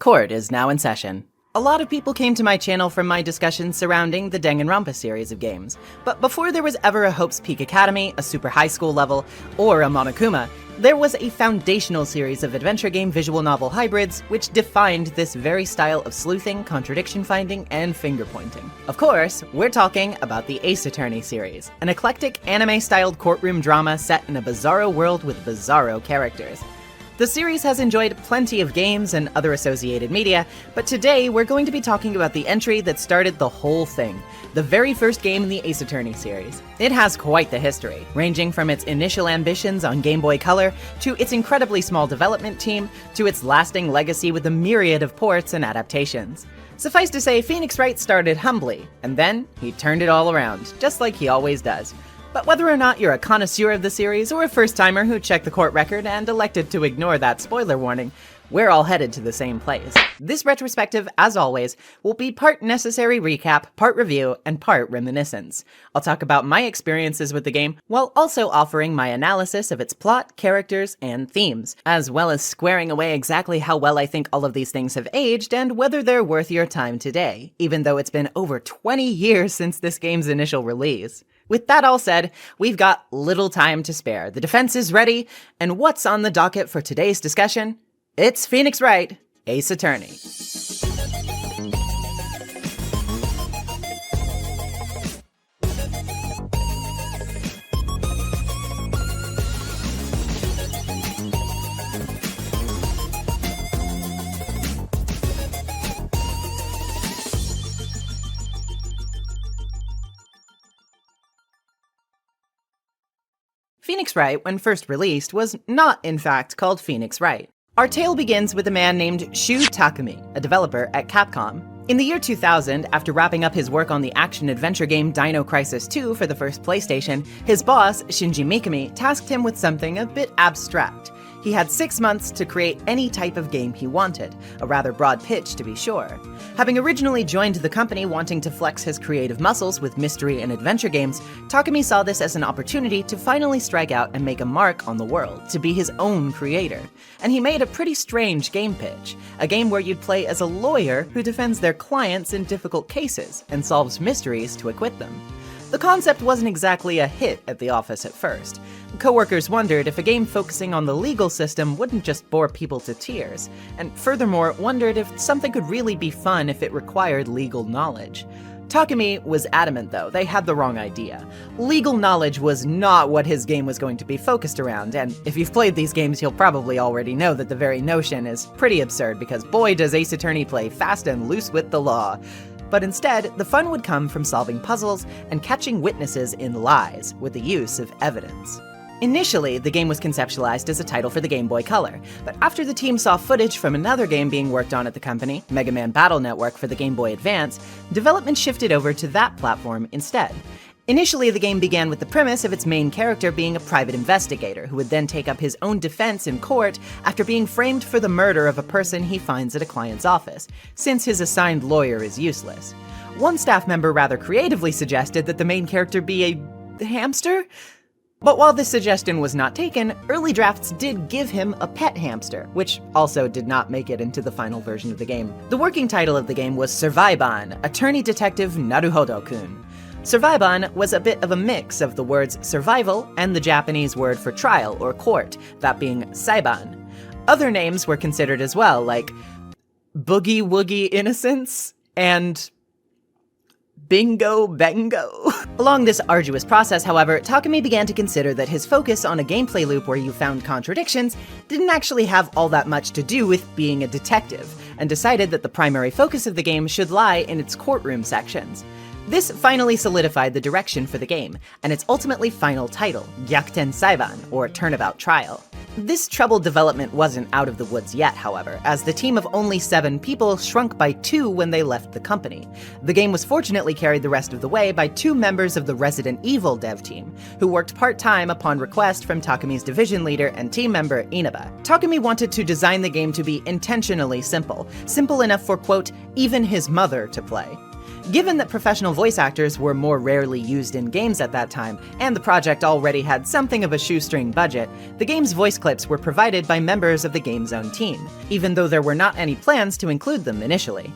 Court is now in session. A lot of people came to my channel from my discussions surrounding the Danganronpa series of games, but before there was ever a Hope's Peak Academy, a super high school level, or a Monokuma, there was a foundational series of adventure game visual novel hybrids which defined this very style of sleuthing, contradiction finding, and finger pointing. Of course, we're talking about the Ace Attorney series, an eclectic anime-styled courtroom drama set in a bizarro world with bizarro characters. The series has enjoyed plenty of games and other associated media, but today we're going to be talking about the entry that started the whole thing, the very first game in the Ace Attorney series. It has quite the history, ranging from its initial ambitions on Game Boy Color, to its incredibly small development team, to its lasting legacy with a myriad of ports and adaptations. Suffice to say, Phoenix Wright started humbly, and then he turned it all around, just like he always does. But whether or not you're a connoisseur of the series or a first-timer who checked the court record and elected to ignore that spoiler warning, we're all headed to the same place. This retrospective, as always, will be part necessary recap, part review, and part reminiscence. I'll talk about my experiences with the game, while also offering my analysis of its plot, characters, and themes, as well as squaring away exactly how well I think all of these things have aged and whether they're worth your time today, even though it's been over 20 years since this game's initial release. With that all said, we've got little time to spare. The defense is ready, and what's on the docket for today's discussion? It's Phoenix Wright, Ace Attorney. Phoenix Wright, when first released, was not, in fact, called Phoenix Wright. Our tale begins with a man named Shu Takumi, a developer at Capcom. In the year 2000, after wrapping up his work on the action-adventure game Dino Crisis 2 for the first PlayStation, his boss, Shinji Mikami, tasked him with something a bit abstract. He had 6 months to create any type of game he wanted, a rather broad pitch to be sure. Having originally joined the company wanting to flex his creative muscles with mystery and adventure games, Takumi saw this as an opportunity to finally strike out and make a mark on the world, to be his own creator. And he made a pretty strange game pitch, a game where you'd play as a lawyer who defends their clients in difficult cases and solves mysteries to acquit them. The concept wasn't exactly a hit at the office at first. Coworkers wondered if a game focusing on the legal system wouldn't just bore people to tears, and furthermore wondered if something could really be fun if it required legal knowledge. Takumi was adamant though, they had the wrong idea. Legal knowledge was not what his game was going to be focused around, and if you've played these games you'll probably already know that the very notion is pretty absurd because boy does Ace Attorney play fast and loose with the law. But instead, the fun would come from solving puzzles and catching witnesses in lies with the use of evidence. Initially, the game was conceptualized as a title for the Game Boy Color, but after the team saw footage from another game being worked on at the company, Mega Man Battle Network for the Game Boy Advance, development shifted over to that platform instead. Initially, the game began with the premise of its main character being a private investigator who would then take up his own defense in court after being framed for the murder of a person he finds at a client's office, since his assigned lawyer is useless. One staff member rather creatively suggested that the main character be a hamster? But while this suggestion was not taken, early drafts did give him a pet hamster, which also did not make it into the final version of the game. The working title of the game was Surviban, Attorney Detective Naruhodo-kun. Surviban was a bit of a mix of the words survival and the Japanese word for trial or court, that being saiban. Other names were considered as well, like Boogie Woogie Innocence and Bingo Bango. Along this arduous process, however, Takumi began to consider that his focus on a gameplay loop where you found contradictions didn't actually have all that much to do with being a detective, and decided that the primary focus of the game should lie in its courtroom sections. This finally solidified the direction for the game, and its ultimately final title, Gyakuten Saiban, or Turnabout Trial. This troubled development wasn't out of the woods yet, however, as the team of only 7 people shrunk by 2 when they left the company. The game was fortunately carried the rest of the way by 2 members of the Resident Evil dev team, who worked part-time upon request from Takumi's division leader and team member Inaba. Takumi wanted to design the game to be intentionally simple enough for, quote, even his mother to play. Given that professional voice actors were more rarely used in games at that time, and the project already had something of a shoestring budget, the game's voice clips were provided by members of the game's own team, even though there were not any plans to include them initially.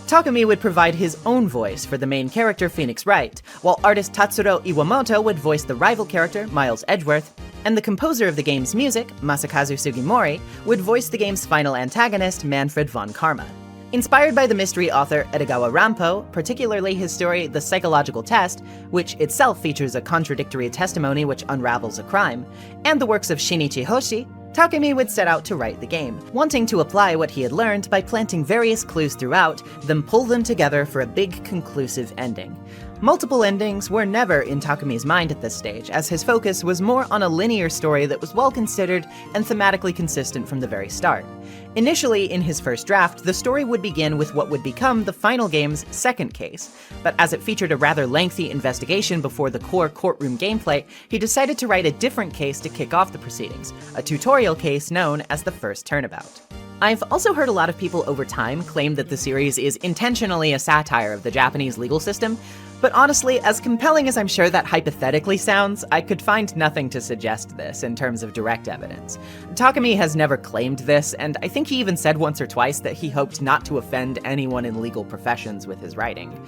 Takumi would provide his own voice for the main character Phoenix Wright, while artist Tatsuro Iwamoto would voice the rival character Miles Edgeworth, and the composer of the game's music, Masakazu Sugimori, would voice the game's final antagonist, Manfred von Karma. Inspired by the mystery author Edogawa Rampo, particularly his story The Psychological Test, which itself features a contradictory testimony which unravels a crime, and the works of Shinichi Hoshi, Takumi would set out to write the game, wanting to apply what he had learned by planting various clues throughout, then pull them together for a big conclusive ending. Multiple endings were never in Takumi's mind at this stage, as his focus was more on a linear story that was well considered and thematically consistent from the very start. Initially, in his first draft, the story would begin with what would become the final game's second case, but as it featured a rather lengthy investigation before the core courtroom gameplay, he decided to write a different case to kick off the proceedings, a tutorial case known as the first Turnabout. I've also heard a lot of people over time claim that the series is intentionally a satire of the Japanese legal system, but honestly, as compelling as I'm sure that hypothetically sounds, I could find nothing to suggest this in terms of direct evidence. Takumi has never claimed this, and I think he even said once or twice that he hoped not to offend anyone in legal professions with his writing.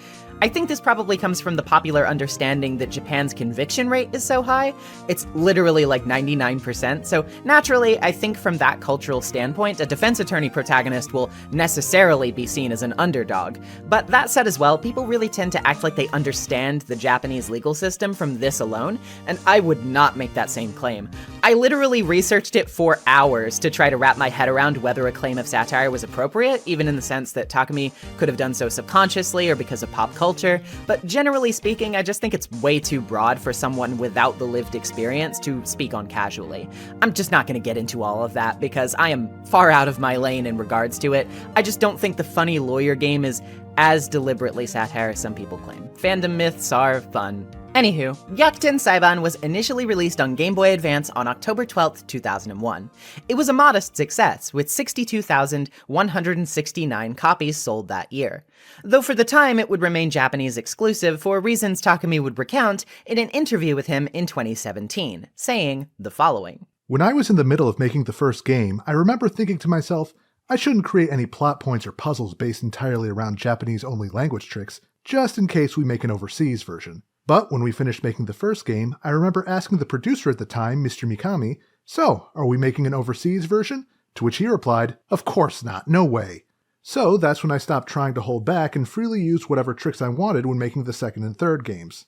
I think this probably comes from the popular understanding that Japan's conviction rate is so high. It's literally like 99%, so naturally, I think from that cultural standpoint, a defense attorney protagonist will necessarily be seen as an underdog. But that said as well, people really tend to act like they understand the Japanese legal system from this alone, and I would not make that same claim. I literally researched it for hours to try to wrap my head around whether a claim of satire was appropriate, even in the sense that Takumi could have done so subconsciously or because of pop culture, but generally speaking, I just think it's way too broad for someone without the lived experience to speak on casually. I'm just not gonna get into all of that because I am far out of my lane in regards to it. I just don't think the funny lawyer game is as deliberately satire as some people claim. Fandom myths are fun. Anywho, Gyakuten Saiban was initially released on Game Boy Advance on October 12, 2001. It was a modest success, with 62,169 copies sold that year. Though for the time it would remain Japanese exclusive for reasons Takumi would recount in an interview with him in 2017, saying the following. When I was in the middle of making the first game, I remember thinking to myself, I shouldn't create any plot points or puzzles based entirely around Japanese-only language tricks, just in case we make an overseas version. But when we finished making the first game, I remember asking the producer at the time, Mr. Mikami, so, are we making an overseas version? To which he replied, of course not, no way. So that's when I stopped trying to hold back and freely used whatever tricks I wanted when making the second and third games.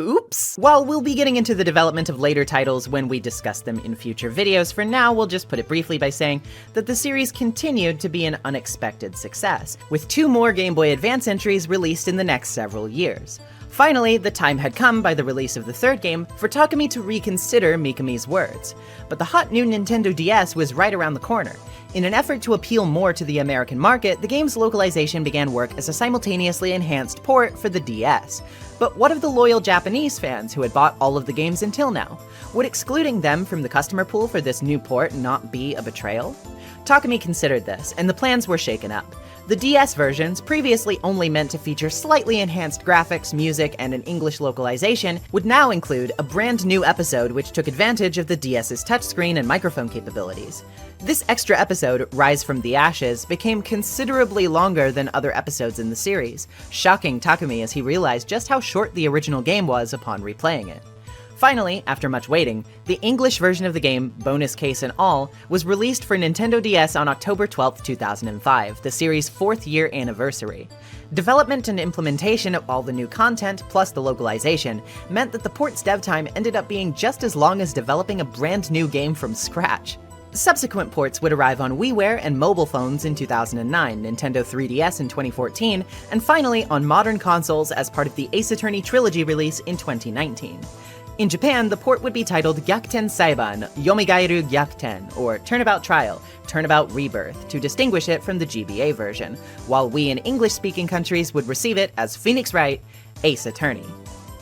Oops! While we'll be getting into the development of later titles when we discuss them in future videos, for now we'll just put it briefly by saying that the series continued to be an unexpected success, with 2 more Game Boy Advance entries released in the next several years. Finally, the time had come by the release of the third game for Takumi to reconsider Mikami's words. But the hot new Nintendo DS was right around the corner. In an effort to appeal more to the American market, the game's localization began work as a simultaneously enhanced port for the DS. But what of the loyal Japanese fans who had bought all of the games until now? Would excluding them from the customer pool for this new port not be a betrayal? Takumi considered this, and the plans were shaken up. The DS versions, previously only meant to feature slightly enhanced graphics, music, and an English localization, would now include a brand new episode which took advantage of the DS's touchscreen and microphone capabilities. This extra episode, Rise from the Ashes, became considerably longer than other episodes in the series, shocking Takumi as he realized just how short the original game was upon replaying it. Finally, after much waiting, the English version of the game, bonus case and all, was released for Nintendo DS on October 12, 2005, the series' 4th year anniversary. Development and implementation of all the new content, plus the localization, meant that the port's dev time ended up being just as long as developing a brand new game from scratch. Subsequent ports would arrive on WiiWare and mobile phones in 2009, Nintendo 3DS in 2014, and finally on modern consoles as part of the Ace Attorney Trilogy release in 2019. In Japan, the port would be titled Gyakuten Saiban, Yomigairu Gyakuten, or Turnabout Trial, Turnabout Rebirth, to distinguish it from the GBA version, while we in English-speaking countries would receive it as Phoenix Wright, Ace Attorney.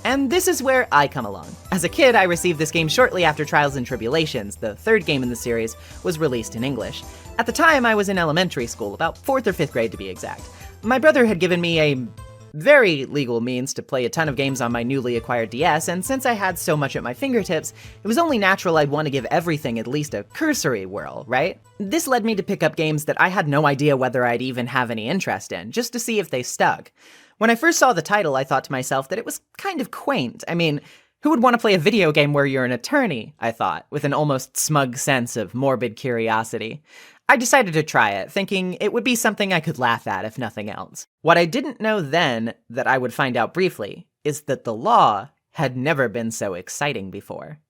And this is where I come along. As a kid, I received this game shortly after Trials and Tribulations, the 3rd game in the series, was released in English. At the time, I was in elementary school, about 4th or 5th grade to be exact. My brother had given me a very legal means to play a ton of games on my newly acquired DS, and since I had so much at my fingertips, it was only natural I'd want to give everything at least a cursory whirl, right? This led me to pick up games that I had no idea whether I'd even have any interest in, just to see if they stuck. When I first saw the title, I thought to myself that it was kind of quaint. I mean, who would want to play a video game where you're an attorney, I thought, with an almost smug sense of morbid curiosity. I decided to try it, thinking it would be something I could laugh at if nothing else. What I didn't know then, that I would find out briefly, is that the law had never been so exciting before.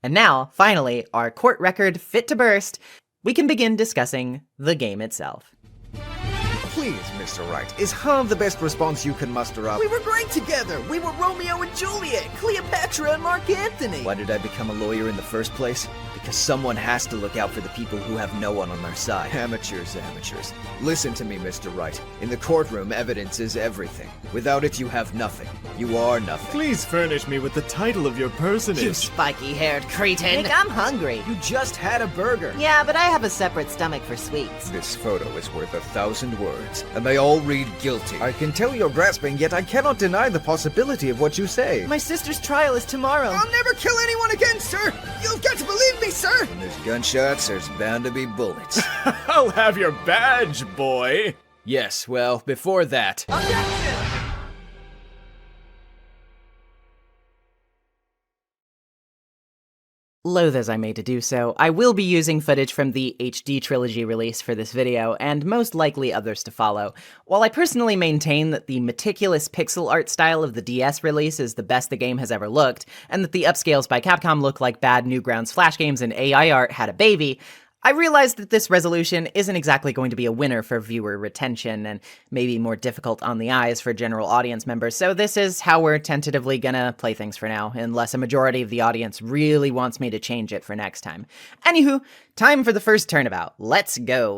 And now, finally, our court record fit to burst, we can begin discussing the game itself. Please, Mr. Wright, is Hun the best response you can muster up? We were great together! We were Romeo and Juliet, Cleopatra and Mark Antony! Why did I become a lawyer in the first place? Because someone has to look out for the people who have no one on their side. Amateurs. Listen to me, Mr. Wright. In the courtroom, evidence is everything. Without it, you have nothing. You are nothing. Please furnish me with the title of your personage. You spiky-haired cretin! Nick, I'm hungry. You just had a burger. Yeah, but I have a separate stomach for sweets. This photo is worth 1,000 words, and they all read guilty. I can tell you're grasping, yet I cannot deny the possibility of what you say. My sister's trial is tomorrow. I'll never kill anyone again, sir! You've got to believe me, sir! When there's gunshots, there's bound to be bullets. I'll have your badge, boy. Yes, well, before that... Loath as I may to do so, I will be using footage from the HD Trilogy release for this video, and most likely others to follow. While I personally maintain that the meticulous pixel art style of the DS release is the best the game has ever looked, and that the upscales by Capcom look like bad Newgrounds Flash games and AI art had a baby, I realized that this resolution isn't exactly going to be a winner for viewer retention, and maybe more difficult on the eyes for general audience members, so this is how we're tentatively gonna play things for now, unless a majority of the audience really wants me to change it for next time. Anywho, time for the first turnabout. Let's go!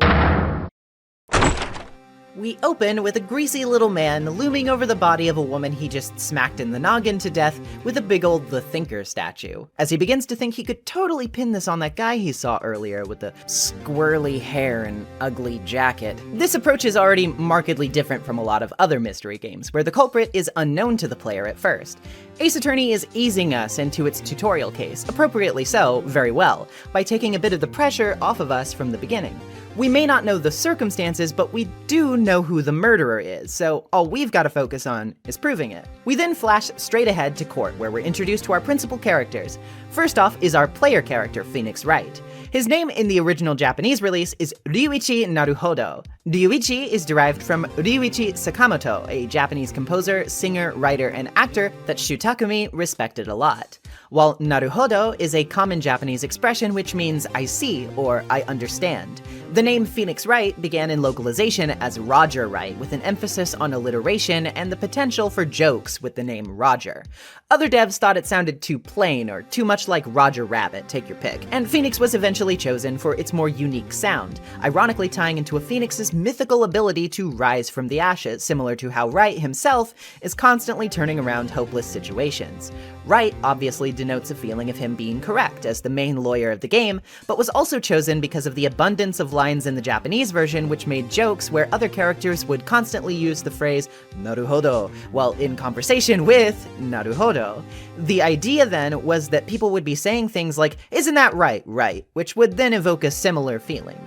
We open with a greasy little man looming over the body of a woman he just smacked in the noggin to death with a big old The Thinker statue, as he begins to think he could totally pin this on that guy he saw earlier with the squirrely hair and ugly jacket. This approach is already markedly different from a lot of other mystery games, where the culprit is unknown to the player at first. Ace Attorney is easing us into its tutorial case, appropriately so, very well, by taking a bit of the pressure off of us from the beginning. We may not know the circumstances, but we do know who the murderer is, so all we've got to focus on is proving it. We then flash straight ahead to court, where we're introduced to our principal characters. First off is our player character, Phoenix Wright. His name in the original Japanese release is Ryuichi Naruhodo. Ryuichi is derived from Ryuichi Sakamoto, a Japanese composer, singer, writer, and actor that Shu Takumi respected a lot. While Naruhodo is a common Japanese expression which means I see or I understand. The name Phoenix Wright began in localization as Roger Wright, with an emphasis on alliteration and the potential for jokes with the name Roger. Other devs thought it sounded too plain or too much like Roger Rabbit, take your pick, and Phoenix was eventually chosen for its more unique sound, ironically tying into a phoenix's mythical ability to rise from the ashes, similar to how Wright himself is constantly turning around hopeless situations. Wright obviously denotes a feeling of him being correct as the main lawyer of the game, but was also chosen because of the abundance of lines in the Japanese version which made jokes where other characters would constantly use the phrase naruhodo while in conversation with Naruhodo. The idea then was that people would be saying things like, "Isn't that right, right?" which would then evoke a similar feeling.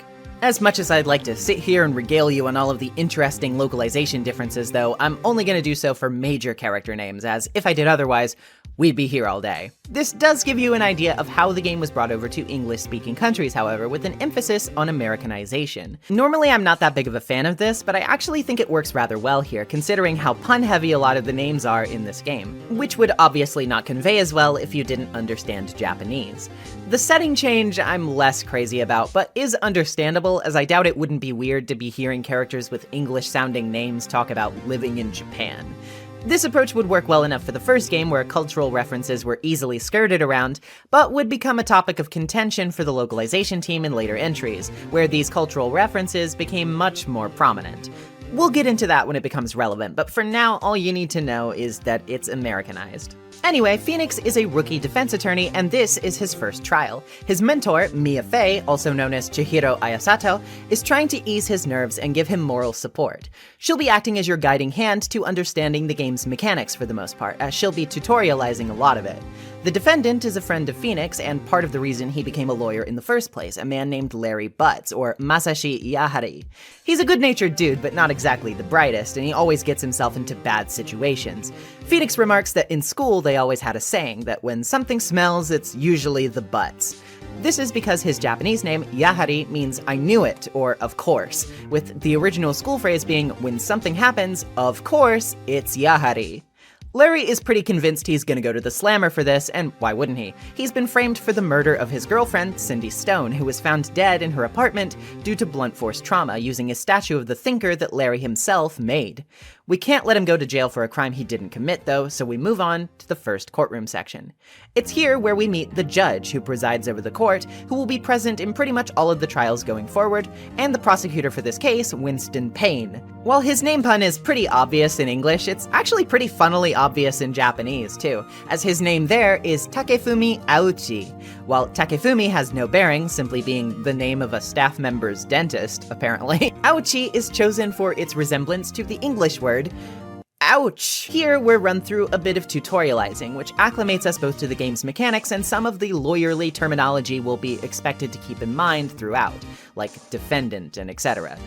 As much as I'd like to sit here and regale you on all of the interesting localization differences though, I'm only going to do so for major character names, as if I did otherwise, we'd be here all day. This does give you an idea of how the game was brought over to English-speaking countries, however, with an emphasis on Americanization. Normally I'm not that big of a fan of this, but I actually think it works rather well here, considering how pun-heavy a lot of the names are in this game, which would obviously not convey as well if you didn't understand Japanese. The setting change I'm less crazy about, but is understandable, as I doubt it wouldn't be weird to be hearing characters with English-sounding names talk about living in Japan. This approach would work well enough for the first game, where cultural references were easily skirted around, but would become a topic of contention for the localization team in later entries, where these cultural references became much more prominent. We'll get into that when it becomes relevant, but for now, all you need to know is that it's Americanized. Anyway, Phoenix is a rookie defense attorney, and this is his first trial. His mentor, Mia Fey, also known as Chihiro Ayasato, is trying to ease his nerves and give him moral support. She'll be acting as your guiding hand to understanding the game's mechanics for the most part, as she'll be tutorializing a lot of it. The defendant is a friend of Phoenix, and part of the reason he became a lawyer in the first place, a man named Larry Butts, or Masashi Yahari. He's a good-natured dude, but not exactly the brightest, and he always gets himself into bad situations. Phoenix remarks that in school they always had a saying that when something smells, it's usually the butts. This is because his Japanese name, Yahari, means I knew it, or of course, with the original school phrase being when something happens, of course, it's Yahari. Larry is pretty convinced he's gonna go to the slammer for this, and why wouldn't he? He's been framed for the murder of his girlfriend, Cindy Stone, who was found dead in her apartment due to blunt force trauma using a statue of the thinker that Larry himself made. We can't let him go to jail for a crime he didn't commit though, so we move on to the first courtroom section. It's here where we meet the judge who presides over the court, who will be present in pretty much all of the trials going forward, and the prosecutor for this case, Winston Payne. While his name pun is pretty obvious in English, it's actually pretty funnily obvious in Japanese too, as his name there is Takefumi Auchi. While Takefumi has no bearing, simply being the name of a staff member's dentist, apparently, Auchi is chosen for its resemblance to the English word ouch! Here we're run through a bit of tutorializing, which acclimates us both to the game's mechanics and some of the lawyerly terminology we'll be expected to keep in mind throughout, like defendant and etc.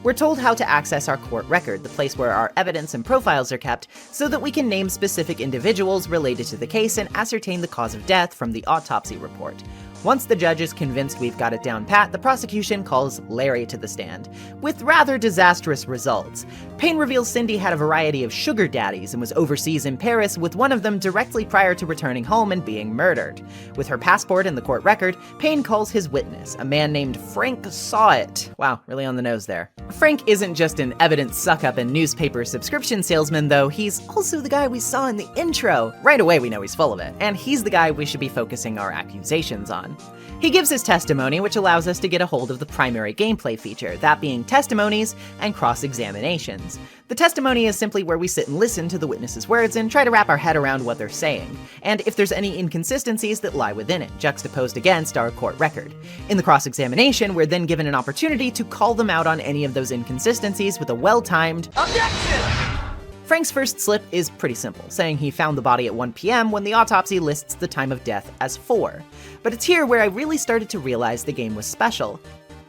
We're told how to access our court record, the place where our evidence and profiles are kept, so that we can name specific individuals related to the case and ascertain the cause of death from the autopsy report. Once the judge is convinced we've got it down pat, the prosecution calls Larry to the stand, with rather disastrous results. Payne reveals Cindy had a variety of sugar daddies and was overseas in Paris, with one of them directly prior to returning home and being murdered. With her passport and the court record, Payne calls his witness, a man named Frank Saw It. Wow, really on the nose there. Frank isn't just an evidence suck-up and newspaper subscription salesman, though. He's also the guy we saw in the intro. Right away we know he's full of it, and he's the guy we should be focusing our accusations on. He gives his testimony, which allows us to get a hold of the primary gameplay feature, that being testimonies and cross-examinations. The testimony is simply where we sit and listen to the witness's words and try to wrap our head around what they're saying, and if there's any inconsistencies that lie within it, juxtaposed against our court record. In the cross-examination, we're then given an opportunity to call them out on any of those inconsistencies with a well-timed objection! Frank's first slip is pretty simple, saying he found the body at 1 p.m. when the autopsy lists the time of death as 4. But it's here where I really started to realize the game was special.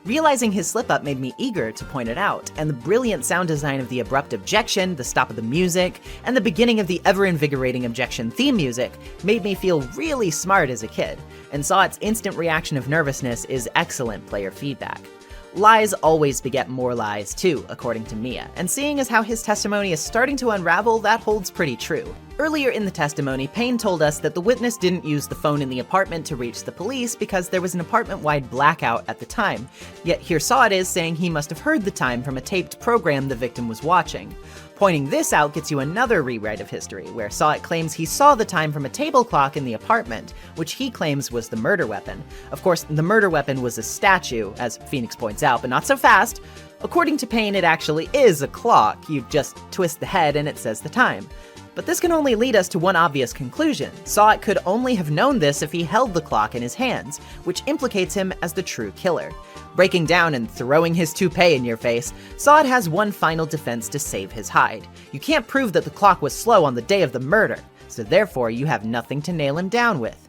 Realizing his slip-up made me eager to point it out, and the brilliant sound design of the abrupt objection, the stop of the music, and the beginning of the ever-invigorating objection theme music made me feel really smart as a kid, and Saw It's instant reaction of nervousness is excellent player feedback. Lies always beget more lies too, according to Mia, and seeing as how his testimony is starting to unravel, that holds pretty true. Earlier in the testimony, Payne told us that the witness didn't use the phone in the apartment to reach the police because there was an apartment-wide blackout at the time, yet here Saw It is saying he must have heard the time from a taped program the victim was watching. Pointing this out gets you another rewrite of history, where Saw It claims he saw the time from a table clock in the apartment, which he claims was the murder weapon. Of course, the murder weapon was a statue, as Phoenix points out, but not so fast. According to Payne, it actually is a clock. You just twist the head and it says the time. But this can only lead us to one obvious conclusion. Saw It could only have known this if he held the clock in his hands, which implicates him as the true killer. Breaking down and throwing his toupee in your face, Saw It has one final defense to save his hide. You can't prove that the clock was slow on the day of the murder, so therefore you have nothing to nail him down with.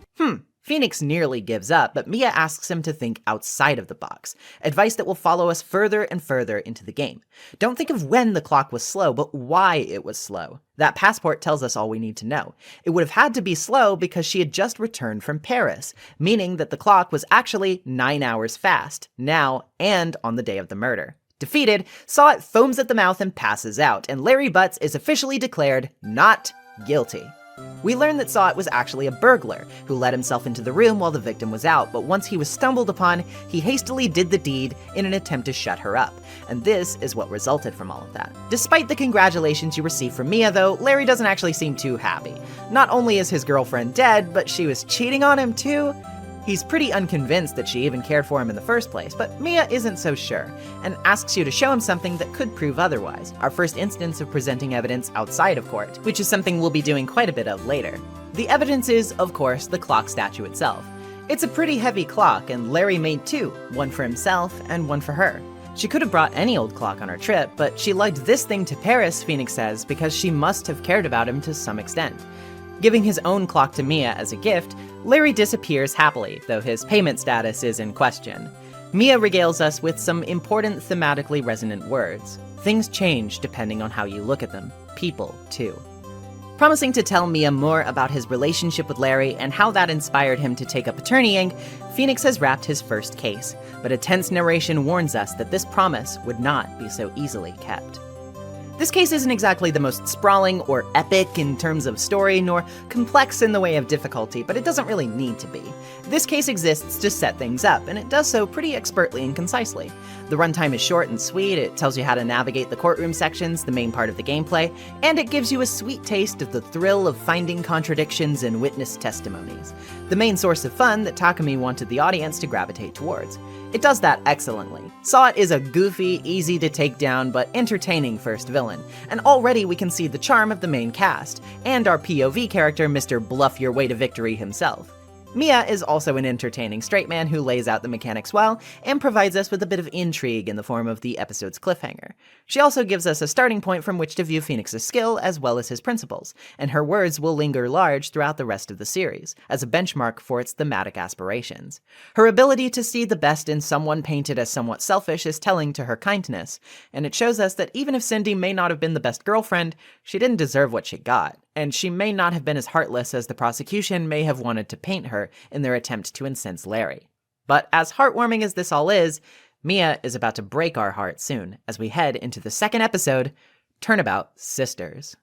Phoenix nearly gives up, but Mia asks him to think outside of the box, advice that will follow us further and further into the game. Don't think of when the clock was slow, but why it was slow. That passport tells us all we need to know. It would have had to be slow because she had just returned from Paris, meaning that the clock was actually 9 hours fast, now and on the day of the murder. Defeated, Saw It foams at the mouth and passes out, and Larry Butts is officially declared not guilty. We learn that Saw It was actually a burglar who let himself into the room while the victim was out, but once he was stumbled upon, he hastily did the deed in an attempt to shut her up. And this is what resulted from all of that. Despite the congratulations you receive from Mia, though, Larry doesn't actually seem too happy. Not only is his girlfriend dead, but she was cheating on him too? He's pretty unconvinced that she even cared for him in the first place, but Mia isn't so sure, and asks you to show him something that could prove otherwise, our first instance of presenting evidence outside of court, which is something we'll be doing quite a bit of later. The evidence is, of course, the clock statue itself. It's a pretty heavy clock, and Larry made two, one for himself and one for her. She could have brought any old clock on her trip, but she lugged this thing to Paris, Phoenix says, because she must have cared about him to some extent. Giving his own clock to Mia as a gift, Larry disappears happily, though his payment status is in question. Mia regales us with some important thematically resonant words. Things change depending on how you look at them. People, too. Promising to tell Mia more about his relationship with Larry and how that inspired him to take up attorneying, Phoenix has wrapped his first case, but a tense narration warns us that this promise would not be so easily kept. This case isn't exactly the most sprawling or epic in terms of story, nor complex in the way of difficulty, but it doesn't really need to be. This case exists to set things up, and it does so pretty expertly and concisely. The runtime is short and sweet, it tells you how to navigate the courtroom sections, the main part of the gameplay, and it gives you a sweet taste of the thrill of finding contradictions in witness testimonies, the main source of fun that Takumi wanted the audience to gravitate towards. It does that excellently. Saw It is a goofy, easy to take down, but entertaining first villain, and already we can see the charm of the main cast, and our POV character, Mr. Bluff Your Way to Victory himself. Mia is also an entertaining straight man who lays out the mechanics well, and provides us with a bit of intrigue in the form of the episode's cliffhanger. She also gives us a starting point from which to view Phoenix's skill as well as his principles, and her words will linger large throughout the rest of the series, as a benchmark for its thematic aspirations. Her ability to see the best in someone painted as somewhat selfish is telling to her kindness, and it shows us that even if Cindy may not have been the best girlfriend, she didn't deserve what she got, and she may not have been as heartless as the prosecution may have wanted to paint her in their attempt to incense Larry. But as heartwarming as this all is, Mia is about to break our heart soon as we head into the second episode, Turnabout Sisters.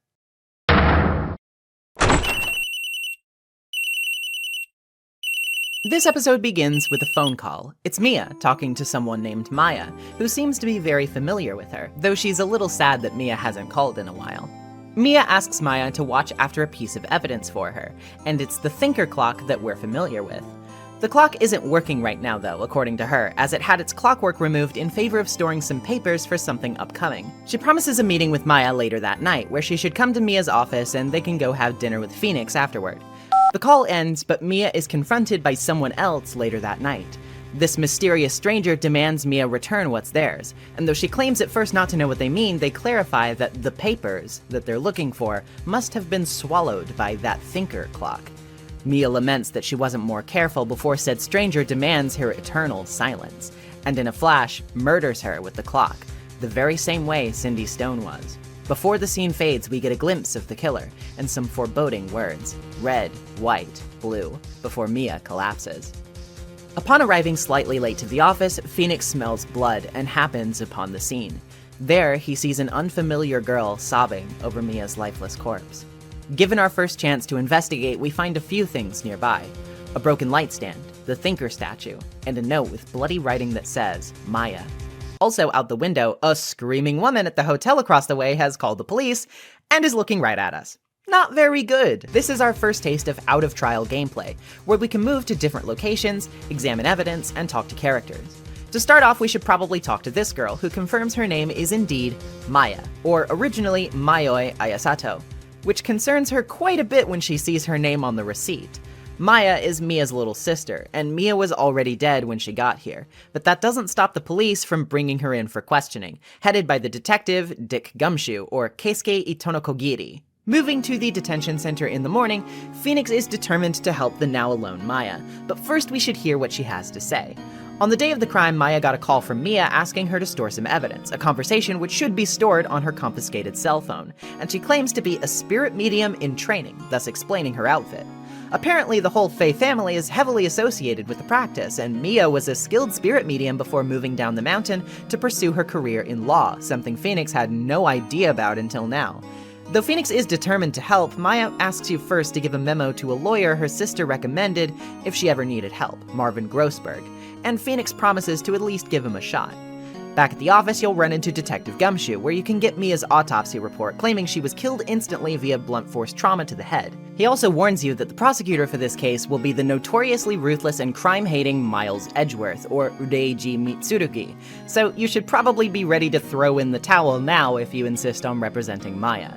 This episode begins with a phone call. It's Mia talking to someone named Maya, who seems to be very familiar with her, though she's a little sad that Mia hasn't called in a while. Mia asks Maya to watch after a piece of evidence for her, and it's the thinker clock that we're familiar with. The clock isn't working right now though, according to her, as it had its clockwork removed in favor of storing some papers for something upcoming. She promises a meeting with Maya later that night, where she should come to Mia's office and they can go have dinner with Phoenix afterward. The call ends, but Mia is confronted by someone else later that night. This mysterious stranger demands Mia return what's theirs, and though she claims at first not to know what they mean, they clarify that the papers that they're looking for must have been swallowed by that thinker clock. Mia laments that she wasn't more careful before said stranger demands her eternal silence, and in a flash, murders her with the clock, the very same way Cindy Stone was. Before the scene fades, we get a glimpse of the killer, and some foreboding words, red, white, blue, before Mia collapses. Upon arriving slightly late to the office, Phoenix smells blood and happens upon the scene. There, he sees an unfamiliar girl sobbing over Mia's lifeless corpse. Given our first chance to investigate, we find a few things nearby. A broken light stand, the thinker statue, and a note with bloody writing that says, Maya. Also out the window, a screaming woman at the hotel across the way has called the police and is looking right at us. Not very good. This is our first taste of out-of-trial gameplay, where we can move to different locations, examine evidence, and talk to characters. To start off, we should probably talk to this girl, who confirms her name is indeed Maya, or originally Mayoi Ayasato, which concerns her quite a bit when she sees her name on the receipt. Maya is Mia's little sister, and Mia was already dead when she got here, but that doesn't stop the police from bringing her in for questioning, headed by the detective Dick Gumshoe, or Keisuke Itonokogiri. Moving to the detention center in the morning, Phoenix is determined to help the now alone Maya, but first we should hear what she has to say. On the day of the crime, Maya got a call from Mia asking her to store some evidence, a conversation which should be stored on her confiscated cell phone, and she claims to be a spirit medium in training, thus explaining her outfit. Apparently, the whole Faye family is heavily associated with the practice, and Mia was a skilled spirit medium before moving down the mountain to pursue her career in law, something Phoenix had no idea about until now. Though Phoenix is determined to help, Maya asks you first to give a memo to a lawyer her sister recommended if she ever needed help, Marvin Grossberg, and Phoenix promises to at least give him a shot. Back at the office, you'll run into Detective Gumshoe, where you can get Mia's autopsy report claiming she was killed instantly via blunt force trauma to the head. He also warns you that the prosecutor for this case will be the notoriously ruthless and crime-hating Miles Edgeworth, or Udeiji Mitsurugi, so you should probably be ready to throw in the towel now if you insist on representing Maya.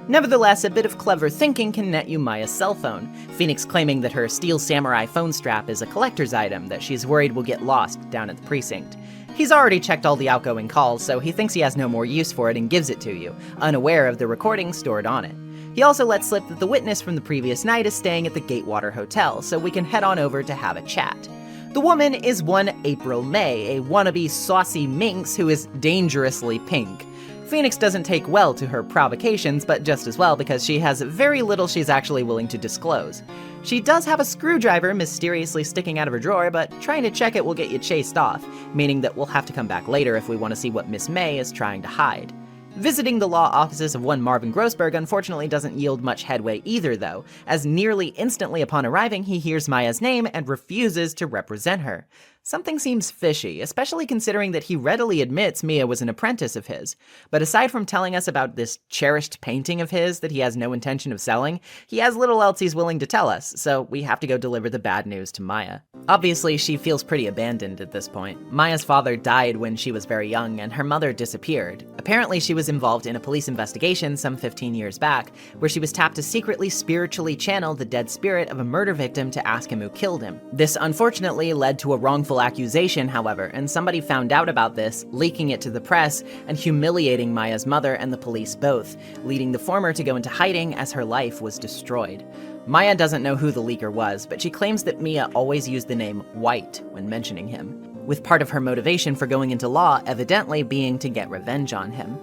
Nevertheless, a bit of clever thinking can net you Maya's cell phone, Phoenix claiming that her Steel Samurai phone strap is a collector's item that she's worried will get lost down at the precinct. He's already checked all the outgoing calls, so he thinks he has no more use for it and gives it to you, unaware of the recording stored on it. He also lets slip that the witness from the previous night is staying at the Gatewater Hotel, so we can head on over to have a chat. The woman is one April May, a wannabe saucy minx who is dangerously pink. Phoenix doesn't take well to her provocations, but just as well because she has very little she's actually willing to disclose. She does have a screwdriver mysteriously sticking out of her drawer, but trying to check it will get you chased off, meaning that we'll have to come back later if we want to see what Miss May is trying to hide. Visiting the law offices of one Marvin Grossberg unfortunately doesn't yield much headway either, though, as nearly instantly upon arriving he hears Maya's name and refuses to represent her. Something seems fishy, especially considering that he readily admits Mia was an apprentice of his. But aside from telling us about this cherished painting of his that he has no intention of selling, he has little else he's willing to tell us, so we have to go deliver the bad news to Maya. Obviously, she feels pretty abandoned at this point. Maya's father died when she was very young, and her mother disappeared. Apparently, she was involved in a police investigation some 15 years back, where she was tapped to secretly spiritually channel the dead spirit of a murder victim to ask him who killed him. This unfortunately led to a wrongful accusation, however, and somebody found out about this, leaking it to the press and humiliating Maya's mother and the police both, leading the former to go into hiding as her life was destroyed. Maya doesn't know who the leaker was, but she claims that Mia always used the name Wright when mentioning him, with part of her motivation for going into law evidently being to get revenge on him.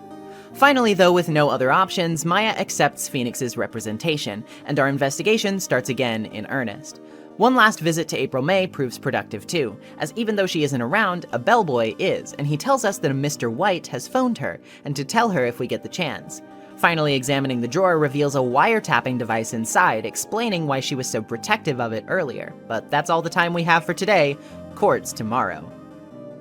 Finally, though, with no other options, Maya accepts Phoenix's representation, and our investigation starts again in earnest. One last visit to April May proves productive too, as even though she isn't around, a bellboy is, and he tells us that a Mr. White has phoned her, and to tell her if we get the chance. Finally, examining the drawer reveals a wiretapping device inside, explaining why she was so protective of it earlier. But that's all the time we have for today. Court's tomorrow.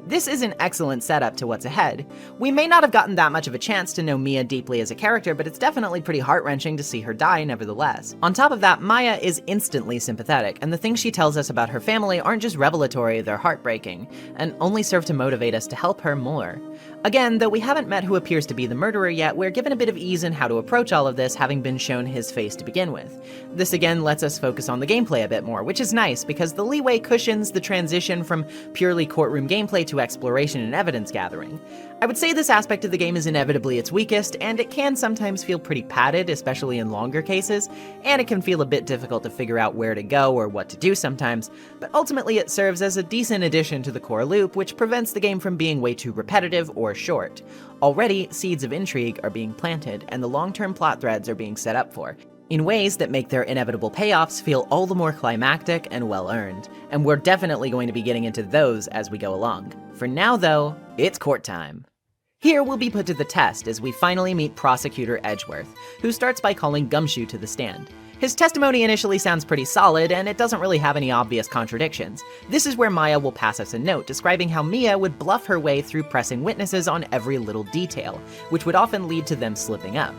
This is an excellent setup to what's ahead. We may not have gotten that much of a chance to know Mia deeply as a character, but it's definitely pretty heart-wrenching to see her die nevertheless. On top of that, Maya is instantly sympathetic, and the things she tells us about her family aren't just revelatory, they're heartbreaking, and only serve to motivate us to help her more. Again, though we haven't met who appears to be the murderer yet, we're given a bit of ease in how to approach all of this, having been shown his face to begin with. This again lets us focus on the gameplay a bit more, which is nice, because the leeway cushions the transition from purely courtroom gameplay to exploration and evidence gathering. I would say this aspect of the game is inevitably its weakest, and it can sometimes feel pretty padded, especially in longer cases, and it can feel a bit difficult to figure out where to go or what to do sometimes, but ultimately it serves as a decent addition to the core loop, which prevents the game from being way too repetitive or short. Already, seeds of intrigue are being planted, and the long-term plot threads are being set up for, in ways that make their inevitable payoffs feel all the more climactic and well-earned, and we're definitely going to be getting into those as we go along. For now, though, it's court time. Here we'll be put to the test as we finally meet Prosecutor Edgeworth, who starts by calling Gumshoe to the stand. His testimony initially sounds pretty solid, and it doesn't really have any obvious contradictions. This is where Maya will pass us a note describing how Mia would bluff her way through pressing witnesses on every little detail, which would often lead to them slipping up.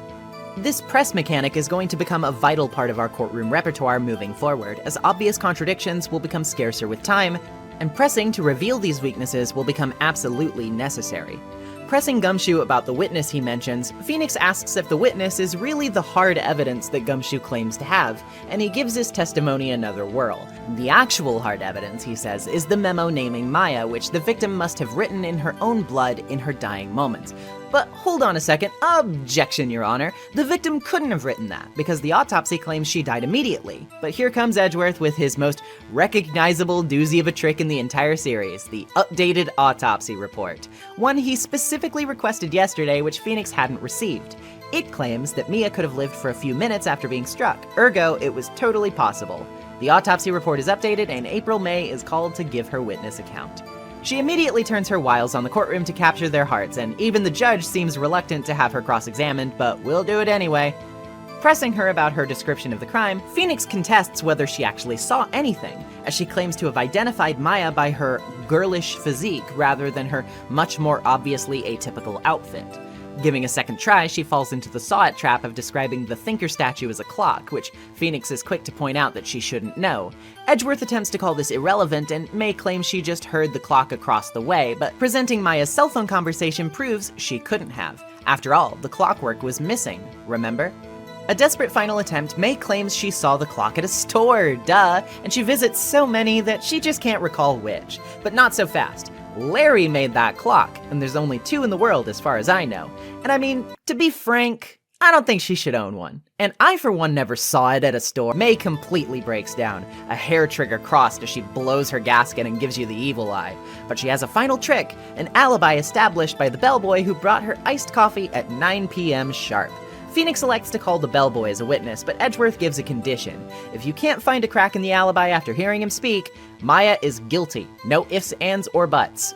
This press mechanic is going to become a vital part of our courtroom repertoire moving forward, as obvious contradictions will become scarcer with time, and pressing to reveal these weaknesses will become absolutely necessary. Pressing Gumshoe about the witness he mentions, Phoenix asks if the witness is really the hard evidence that Gumshoe claims to have, and he gives his testimony another whirl. The actual hard evidence, he says, is the memo naming Maya, which the victim must have written in her own blood in her dying moments. But hold on a second, objection, Your Honor. The victim couldn't have written that, because the autopsy claims she died immediately. But here comes Edgeworth with his most recognizable doozy of a trick in the entire series, the updated autopsy report. One he specifically requested yesterday, which Phoenix hadn't received. It claims that Mia could have lived for a few minutes after being struck, ergo it was totally possible. The autopsy report is updated, and April May is called to give her witness account. She immediately turns her wiles on the courtroom to capture their hearts, and even the judge seems reluctant to have her cross-examined, but we'll do it anyway. Pressing her about her description of the crime, Phoenix contests whether she actually saw anything, as she claims to have identified Maya by her girlish physique rather than her much more obviously atypical outfit. Giving a second try, she falls into the saw-it trap of describing the Thinker statue as a clock, which Phoenix is quick to point out that she shouldn't know. Edgeworth attempts to call this irrelevant and May claims she just heard the clock across the way, but presenting Maya's cell phone conversation proves she couldn't have. After all, the clockwork was missing, remember? A desperate final attempt, May claims she saw the clock at a store, duh, and she visits so many that she just can't recall which. But not so fast. Larry made that clock, and there's only 2 in the world as far as I know. And I mean, to be frank, I don't think she should own one. And I for one never saw it at a store. May completely breaks down, a hair trigger crossed as she blows her gasket and gives you the evil eye. But she has a final trick, an alibi established by the bellboy who brought her iced coffee at 9 p.m. sharp. Phoenix elects to call the bellboy as a witness, but Edgeworth gives a condition. If you can't find a crack in the alibi after hearing him speak, Maya is guilty. No ifs, ands, or buts.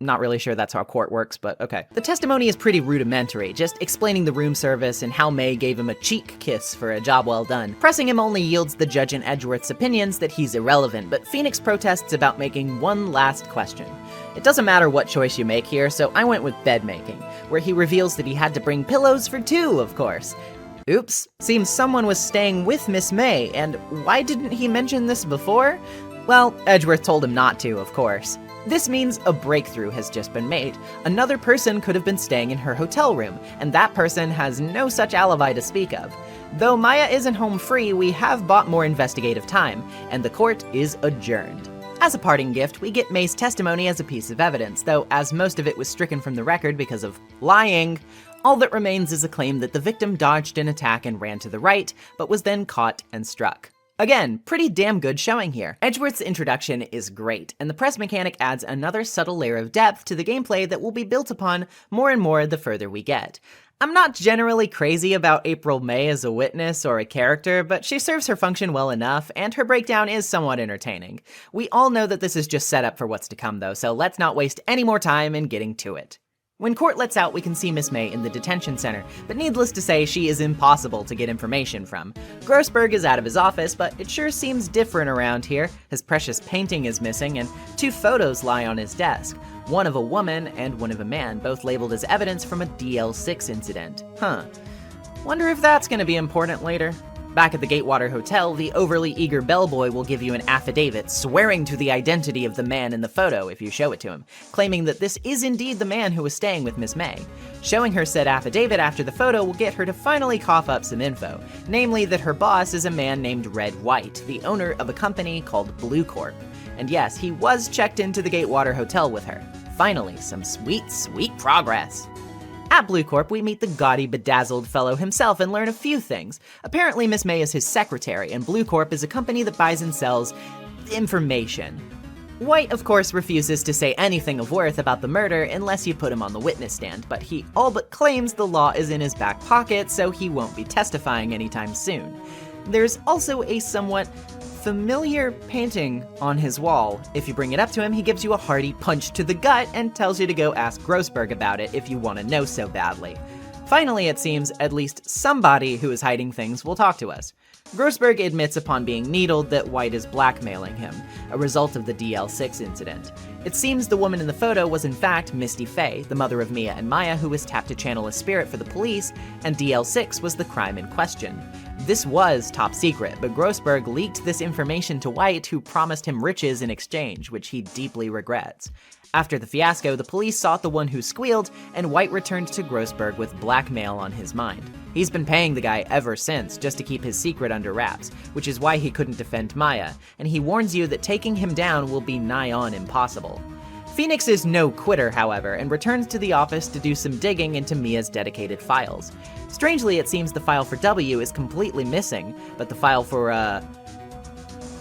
Not really sure that's how court works, but okay. The testimony is pretty rudimentary, just explaining the room service and how May gave him a cheek kiss for a job well done. Pressing him only yields the judge and Edgeworth's opinions that he's irrelevant, but Phoenix protests about making one last question. It doesn't matter what choice you make here, so I went with bed making, where he reveals that he had to bring pillows for 2, of course. Oops, seems someone was staying with Miss May, and why didn't he mention this before? Well, Edgeworth told him not to, of course. This means a breakthrough has just been made. Another person could have been staying in her hotel room, and that person has no such alibi to speak of. Though Maya isn't home free, we have bought more investigative time, and the court is adjourned. As a parting gift, we get May's testimony as a piece of evidence, though as most of it was stricken from the record because of lying, all that remains is a claim that the victim dodged an attack and ran to the right, but was then caught and struck. Again, pretty damn good showing here. Edgeworth's introduction is great, and the press mechanic adds another subtle layer of depth to the gameplay that will be built upon more and more the further we get. I'm not generally crazy about April May as a witness or a character, but she serves her function well enough, and her breakdown is somewhat entertaining. We all know that this is just set up for what's to come though, so let's not waste any more time in getting to it. When court lets out, we can see Miss May in the detention center, but needless to say, she is impossible to get information from. Grossberg is out of his office, but it sure seems different around here. His precious painting is missing, and 2 photos lie on his desk. One of a woman and one of a man, both labeled as evidence from a DL6 incident. Wonder if that's gonna be important later. Back at the Gatewater Hotel, the overly eager bellboy will give you an affidavit swearing to the identity of the man in the photo if you show it to him, claiming that this is indeed the man who was staying with Miss May. Showing her said affidavit after the photo will get her to finally cough up some info, namely that her boss is a man named Wright, the owner of a company called Blue Corp. And yes, he was checked into the Gatewater Hotel with her. Finally, some sweet, sweet progress. At Blue Corp, we meet the gaudy, bedazzled fellow himself and learn a few things. Apparently, Miss May is his secretary, and Blue Corp is a company that buys and sells information. White, of course, refuses to say anything of worth about the murder unless you put him on the witness stand, but he all but claims the law is in his back pocket, so he won't be testifying anytime soon. There's also a somewhat familiar painting on his wall. If you bring it up to him, he gives you a hearty punch to the gut and tells you to go ask Grossberg about it if you want to know so badly. Finally, it seems, at least somebody who is hiding things will talk to us. Grossberg admits upon being needled that White is blackmailing him, a result of the DL6 incident. It seems the woman in the photo was in fact Misty Faye, the mother of Mia and Maya, who was tapped to channel a spirit for the police, and DL6 was the crime in question. This was top secret, but Grossberg leaked this information to White, who promised him riches in exchange, which he deeply regrets. After the fiasco, the police sought the one who squealed, and White returned to Grossberg with blackmail on his mind. He's been paying the guy ever since, just to keep his secret under wraps, which is why he couldn't defend Maya, and he warns you that taking him down will be nigh on impossible. Phoenix is no quitter, however, and returns to the office to do some digging into Mia's dedicated files. Strangely, it seems the file for W is completely missing, but the file for,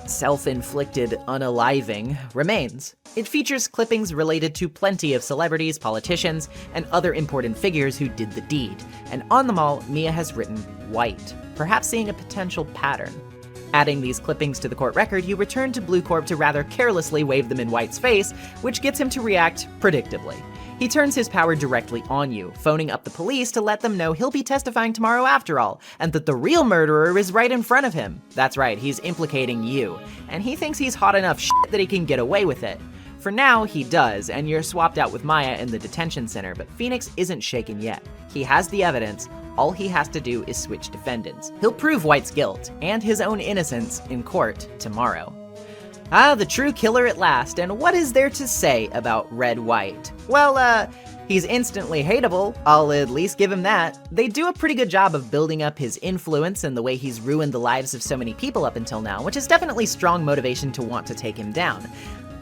self-inflicted unaliving remains. It features clippings related to plenty of celebrities, politicians, and other important figures who did the deed, and on them all, Mia has written White, perhaps seeing a potential pattern. Adding these clippings to the court record, you return to Blue Corp to rather carelessly wave them in White's face, which gets him to react predictably. He turns his power directly on you, phoning up the police to let them know he'll be testifying tomorrow after all, and that the real murderer is right in front of him. That's right, he's implicating you, and he thinks he's hot enough shit that he can get away with it. For now, he does, and you're swapped out with Maya in the detention center, but Phoenix isn't shaken yet. He has the evidence. All he has to do is switch defendants. He'll prove White's guilt, and his own innocence, in court tomorrow. Ah, the true killer at last, and what is there to say about Red White? Well, he's instantly hateable, I'll at least give him that. They do a pretty good job of building up his influence and the way he's ruined the lives of so many people up until now, which is definitely strong motivation to want to take him down.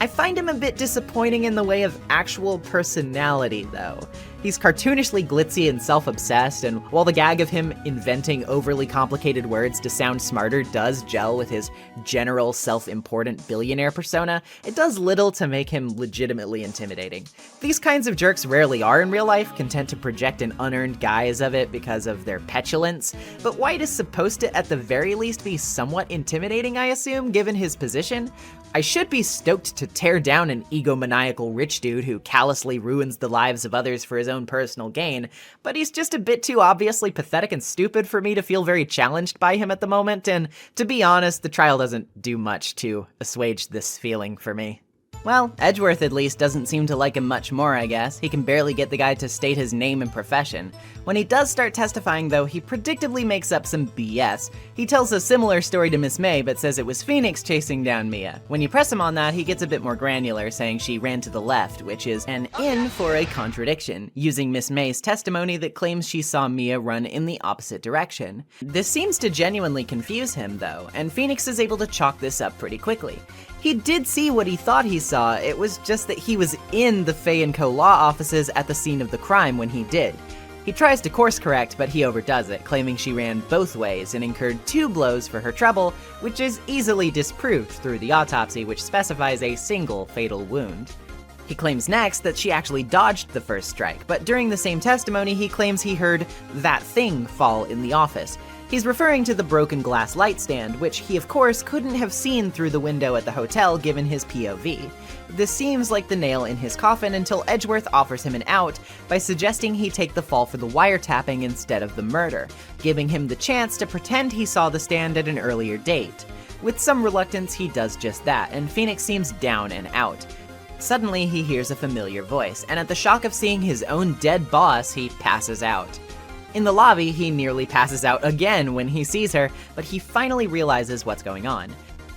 I find him a bit disappointing in the way of actual personality, though. He's cartoonishly glitzy and self-obsessed, and while the gag of him inventing overly complicated words to sound smarter does gel with his general self-important billionaire persona, it does little to make him legitimately intimidating. These kinds of jerks rarely are in real life, content to project an unearned guise of it because of their petulance, but White is supposed to at the very least be somewhat intimidating, I assume, given his position. I should be stoked to tear down an egomaniacal rich dude who callously ruins the lives of others for his own personal gain, but he's just a bit too obviously pathetic and stupid for me to feel very challenged by him at the moment, and to be honest, the trial doesn't do much to assuage this feeling for me. Well, Edgeworth at least doesn't seem to like him much more, I guess. He can barely get the guy to state his name and profession. When he does start testifying, though, he predictably makes up some BS. He tells a similar story to Miss May, but says it was Phoenix chasing down Mia. When you press him on that, he gets a bit more granular, saying she ran to the left, which is an in for a contradiction, using Miss May's testimony that claims she saw Mia run in the opposite direction. This seems to genuinely confuse him, though, and Phoenix is able to chalk this up pretty quickly. He did see what he thought he saw, it was just that he was in the Fay & Co. law offices at the scene of the crime when he did. He tries to course correct, but he overdoes it, claiming she ran both ways and incurred 2 blows for her trouble, which is easily disproved through the autopsy, which specifies a single fatal wound. He claims next that she actually dodged the first strike, but during the same testimony he claims he heard that thing fall in the office. He's referring to the broken glass light stand, which he of course couldn't have seen through the window at the hotel given his POV. This seems like the nail in his coffin until Edgeworth offers him an out by suggesting he take the fall for the wiretapping instead of the murder, giving him the chance to pretend he saw the stand at an earlier date. With some reluctance he does just that, and Phoenix seems down and out. Suddenly he hears a familiar voice, and at the shock of seeing his own dead boss, he passes out. In the lobby, he nearly passes out again when he sees her, but he finally realizes what's going on.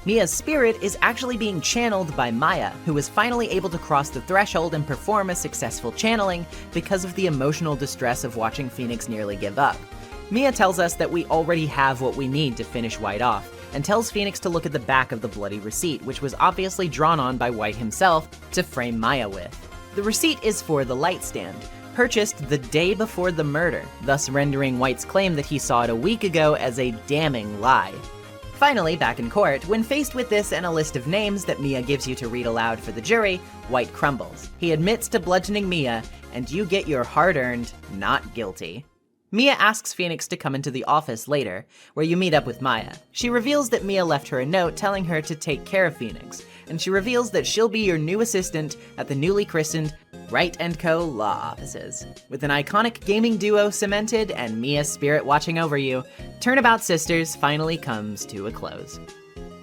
Mia's spirit is actually being channeled by Maya, who was finally able to cross the threshold and perform a successful channeling because of the emotional distress of watching Phoenix nearly give up. Mia tells us that we already have what we need to finish White off, and tells Phoenix to look at the back of the bloody receipt, which was obviously drawn on by White himself to frame Maya with. The receipt is for the light stand, purchased the day before the murder, thus rendering White's claim that he saw it a week ago as a damning lie. Finally, back in court, when faced with this and a list of names that Mia gives you to read aloud for the jury, White crumbles. He admits to bludgeoning Mia, and you get your hard-earned not guilty. Mia asks Phoenix to come into the office later, where you meet up with Maya. She reveals that Mia left her a note telling her to take care of Phoenix, and she reveals that she'll be your new assistant at the newly christened Wright & Co. law offices. With an iconic gaming duo cemented and Mia's spirit watching over you, Turnabout Sisters finally comes to a close.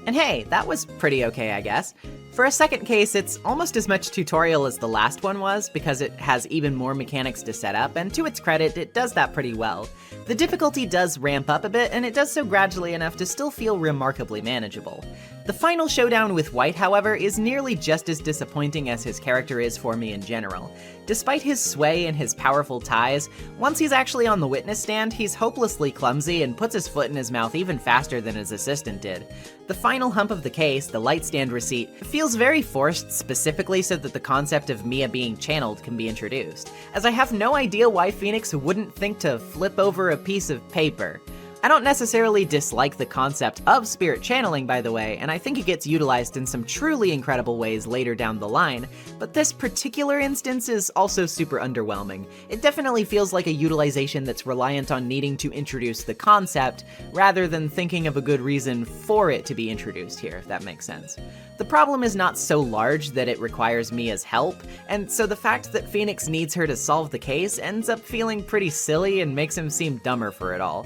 And hey, that was pretty okay, I guess. For a second case, it's almost as much tutorial as the last one was, because it has even more mechanics to set up, and to its credit, it does that pretty well. The difficulty does ramp up a bit, and it does so gradually enough to still feel remarkably manageable. The final showdown with White, however, is nearly just as disappointing as his character is for me in general. Despite his sway and his powerful ties, once he's actually on the witness stand, he's hopelessly clumsy and puts his foot in his mouth even faster than his assistant did. The final hump of the case, the light stand receipt, feels very forced specifically so that the concept of Mia being channeled can be introduced, as I have no idea why Phoenix wouldn't think to flip over a piece of paper. I don't necessarily dislike the concept of spirit channeling, by the way, and I think it gets utilized in some truly incredible ways later down the line, but this particular instance is also super underwhelming. It definitely feels like a utilization that's reliant on needing to introduce the concept, rather than thinking of a good reason for it to be introduced here, if that makes sense. The problem is not so large that it requires Mia's help, and so the fact that Phoenix needs her to solve the case ends up feeling pretty silly and makes him seem dumber for it all.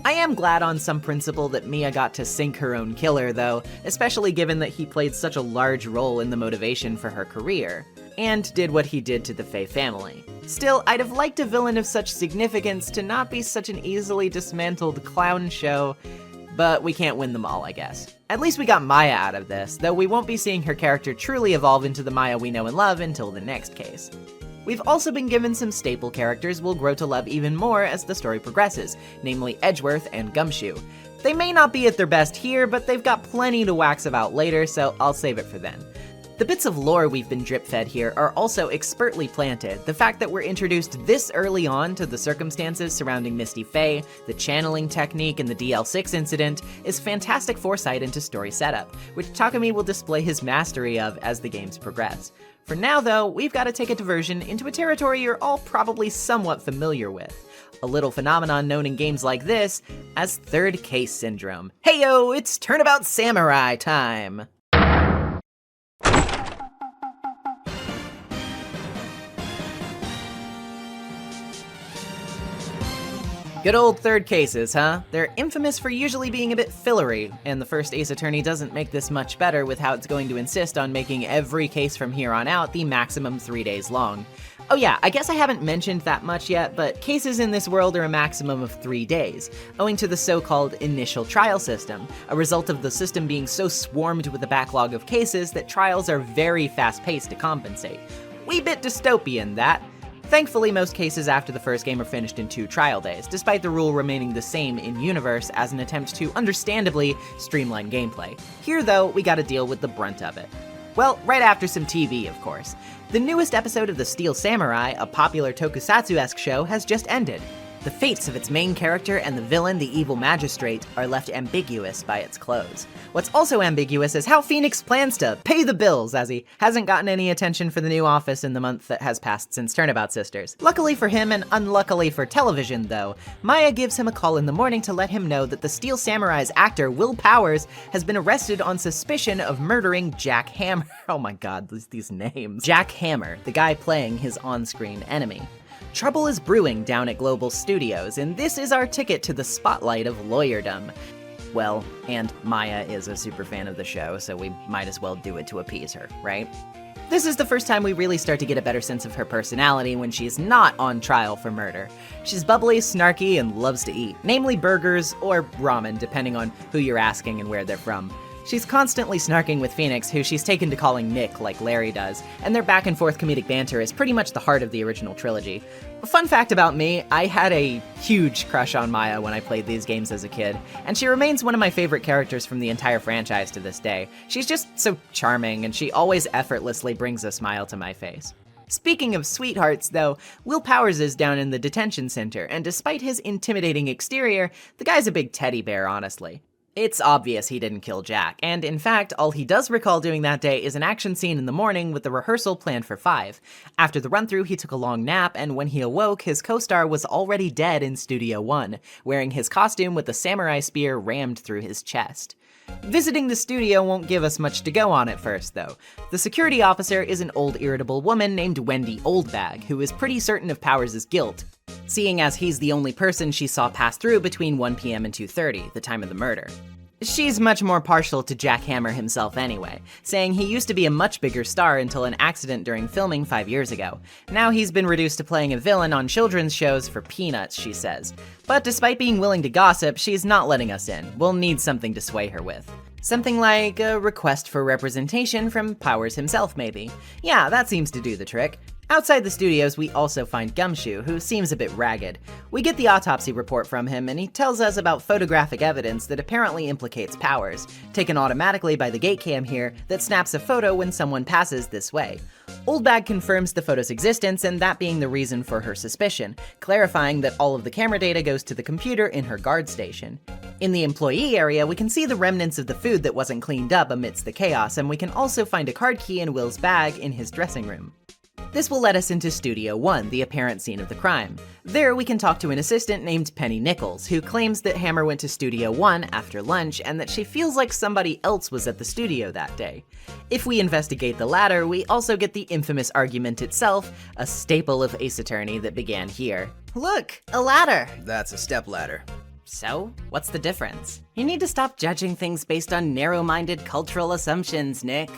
I am glad on some principle that Mia got to sink her own killer, though, especially given that he played such a large role in the motivation for her career, and did what he did to the Faye family. Still, I'd have liked a villain of such significance to not be such an easily dismantled clown show, but we can't win them all, I guess. At least we got Maya out of this, though we won't be seeing her character truly evolve into the Maya we know and love until the next case. We've also been given some staple characters we'll grow to love even more as the story progresses, namely Edgeworth and Gumshoe. They may not be at their best here, but they've got plenty to wax about later, so I'll save it for then. The bits of lore we've been drip-fed here are also expertly planted. The fact that we're introduced this early on to the circumstances surrounding Misty Faye, the channeling technique, and the DL6 incident is fantastic foresight into story setup, which Takumi will display his mastery of as the games progress. For now, though, we've got to take a diversion into a territory you're all probably somewhat familiar with. A little phenomenon known in games like this as third case syndrome. Heyo, it's Turnabout Samurai time! Good old third cases, huh? They're infamous for usually being a bit fillery, and the first Ace Attorney doesn't make this much better with how it's going to insist on making every case from here on out the maximum 3 days long. Oh yeah, I guess I haven't mentioned that much yet, but cases in this world are a maximum of 3 days, owing to the so-called initial trial system, a result of the system being so swarmed with a backlog of cases that trials are very fast-paced to compensate. Wee bit dystopian, that. Thankfully, most cases after the first game are finished in 2 trial days, despite the rule remaining the same in-universe as an attempt to understandably streamline gameplay. Here, though, we gotta deal with the brunt of it. Well, right after some TV, of course. The newest episode of The Steel Samurai, a popular tokusatsu-esque show, has just ended. The fates of its main character and the villain, the evil magistrate, are left ambiguous by its close. What's also ambiguous is how Phoenix plans to pay the bills, as he hasn't gotten any attention for the new office in the month that has passed since Turnabout Sisters. Luckily for him, and unluckily for television, though, Maya gives him a call in the morning to let him know that the Steel Samurai's actor, Will Powers, has been arrested on suspicion of murdering Jack Hammer. Oh my god, these names. Jack Hammer, the guy playing his on-screen enemy. Trouble is brewing down at Global Studios, and this is our ticket to the spotlight of lawyerdom. Well, and Maya is a super fan of the show, so we might as well do it to appease her, right? This is the first time we really start to get a better sense of her personality when she's not on trial for murder. She's bubbly, snarky, and loves to eat, namely burgers or ramen, depending on who you're asking and where they're from. She's constantly snarking with Phoenix, who she's taken to calling Nick like Larry does, and their back and forth comedic banter is pretty much the heart of the original trilogy. A fun fact about me, I had a huge crush on Maya when I played these games as a kid, and she remains one of my favorite characters from the entire franchise to this day. She's just so charming, and she always effortlessly brings a smile to my face. Speaking of sweethearts, though, Will Powers is down in the detention center, and despite his intimidating exterior, the guy's a big teddy bear, honestly. It's obvious he didn't kill Jack, and in fact, all he does recall doing that day is an action scene in the morning with the rehearsal planned for 5. After the run-through, he took a long nap, and when he awoke, his co-star was already dead in Studio 1, wearing his costume with a samurai spear rammed through his chest. Visiting the studio won't give us much to go on at first, though. The security officer is an old irritable woman named Wendy Oldbag, who is pretty certain of Powers' guilt, seeing as he's the only person she saw pass through between 1 p.m. and 2:30, the time of the murder. She's much more partial to Jack Hammer himself anyway, saying he used to be a much bigger star until an accident during filming 5 years ago. Now he's been reduced to playing a villain on children's shows for peanuts, she says. But despite being willing to gossip, she's not letting us in. We'll need something to sway her with. Something like a request for representation from Powers himself, maybe. Yeah, that seems to do the trick. Outside the studios, we also find Gumshoe, who seems a bit ragged. We get the autopsy report from him, and he tells us about photographic evidence that apparently implicates Powers, taken automatically by the gate cam here that snaps a photo when someone passes this way. Oldbag confirms the photo's existence, and that being the reason for her suspicion, clarifying that all of the camera data goes to the computer in her guard station. In the employee area, we can see the remnants of the food that wasn't cleaned up amidst the chaos, and we can also find a card key in Will's bag in his dressing room. This will let us into Studio 1, the apparent scene of the crime. There, we can talk to an assistant named Penny Nichols, who claims that Hammer went to Studio 1 after lunch and that she feels like somebody else was at the studio that day. If we investigate the latter, we also get the infamous argument itself, a staple of Ace Attorney that began here. Look, a ladder! That's a stepladder. So, what's the difference? You need to stop judging things based on narrow-minded cultural assumptions, Nick.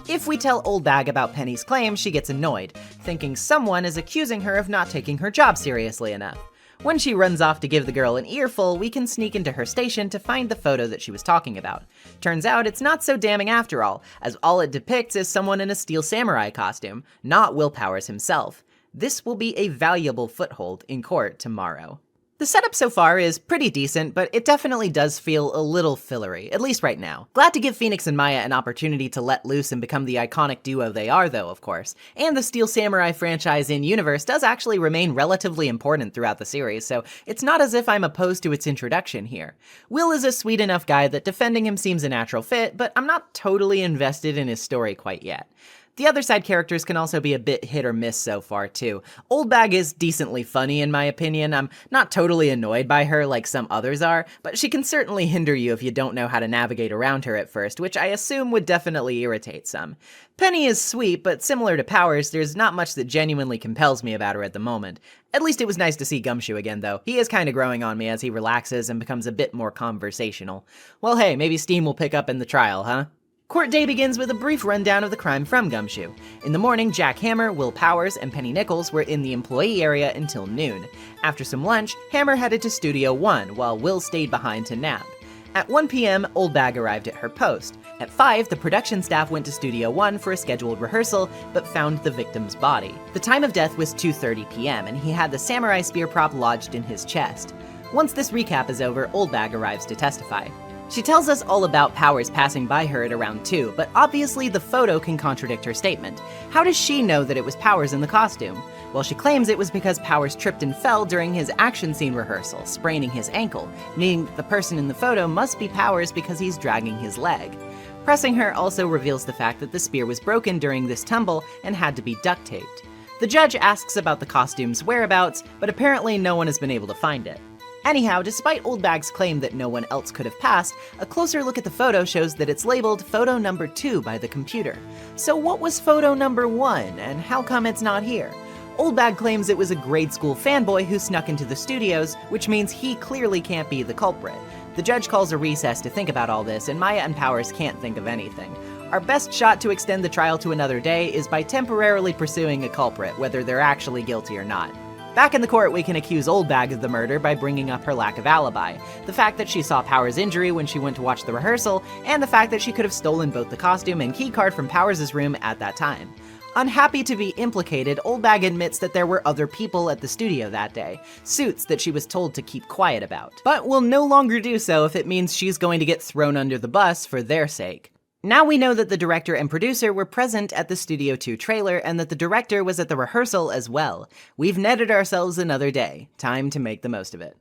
If we tell Oldbag about Penny's claim, she gets annoyed, thinking someone is accusing her of not taking her job seriously enough. When she runs off to give the girl an earful, we can sneak into her station to find the photo that she was talking about. Turns out it's not so damning after all, as all it depicts is someone in a steel samurai costume, not Will Powers himself. This will be a valuable foothold in court tomorrow. The setup so far is pretty decent, but it definitely does feel a little fillery, at least right now. Glad to give Phoenix and Maya an opportunity to let loose and become the iconic duo they are though, of course. And the Steel Samurai franchise in universe does actually remain relatively important throughout the series, so it's not as if I'm opposed to its introduction here. Will is a sweet enough guy that defending him seems a natural fit, but I'm not totally invested in his story quite yet. The other side characters can also be a bit hit or miss so far too. Oldbag is decently funny in my opinion. I'm not totally annoyed by her like some others are, but she can certainly hinder you if you don't know how to navigate around her at first, which I assume would definitely irritate some. Penny is sweet, but similar to Powers, there's not much that genuinely compels me about her at the moment. At least it was nice to see Gumshoe again though. He is kinda growing on me as he relaxes and becomes a bit more conversational. Well hey, maybe steam will pick up in the trial, huh? Court day begins with a brief rundown of the crime from Gumshoe. In the morning, Jack Hammer, Will Powers, and Penny Nichols were in the employee area until noon. After some lunch, Hammer headed to Studio 1, while Will stayed behind to nap. At 1 p.m., Oldbag arrived at her post. At 5, the production staff went to Studio 1 for a scheduled rehearsal, but found the victim's body. The time of death was 2:30 p.m., and he had the samurai spear prop lodged in his chest. Once this recap is over, Oldbag arrives to testify. She tells us all about Powers passing by her at around 2, but obviously the photo can contradict her statement. How does she know that it was Powers in the costume? Well, she claims it was because Powers tripped and fell during his action scene rehearsal, spraining his ankle, meaning the person in the photo must be Powers because he's dragging his leg. Pressing her also reveals the fact that the spear was broken during this tumble and had to be duct taped. The judge asks about the costume's whereabouts, but apparently no one has been able to find it. Anyhow, despite Oldbag's claim that no one else could have passed, a closer look at the photo shows that it's labeled photo number 2 by the computer. So what was photo number 1, and how come it's not here? Oldbag claims it was a grade school fanboy who snuck into the studios, which means he clearly can't be the culprit. The judge calls a recess to think about all this, and Maya and Powers can't think of anything. Our best shot to extend the trial to another day is by temporarily pursuing a culprit, whether they're actually guilty or not. Back in the court, we can accuse Oldbag of the murder by bringing up her lack of alibi, the fact that she saw Powers' injury when she went to watch the rehearsal, and the fact that she could have stolen both the costume and keycard from Powers' room at that time. Unhappy to be implicated, Oldbag admits that there were other people at the studio that day, suits that she was told to keep quiet about, but will no longer do so if it means she's going to get thrown under the bus for their sake. Now we know that the director and producer were present at the Studio 2 trailer and that the director was at the rehearsal as well. We've netted ourselves another day. Time to make the most of it.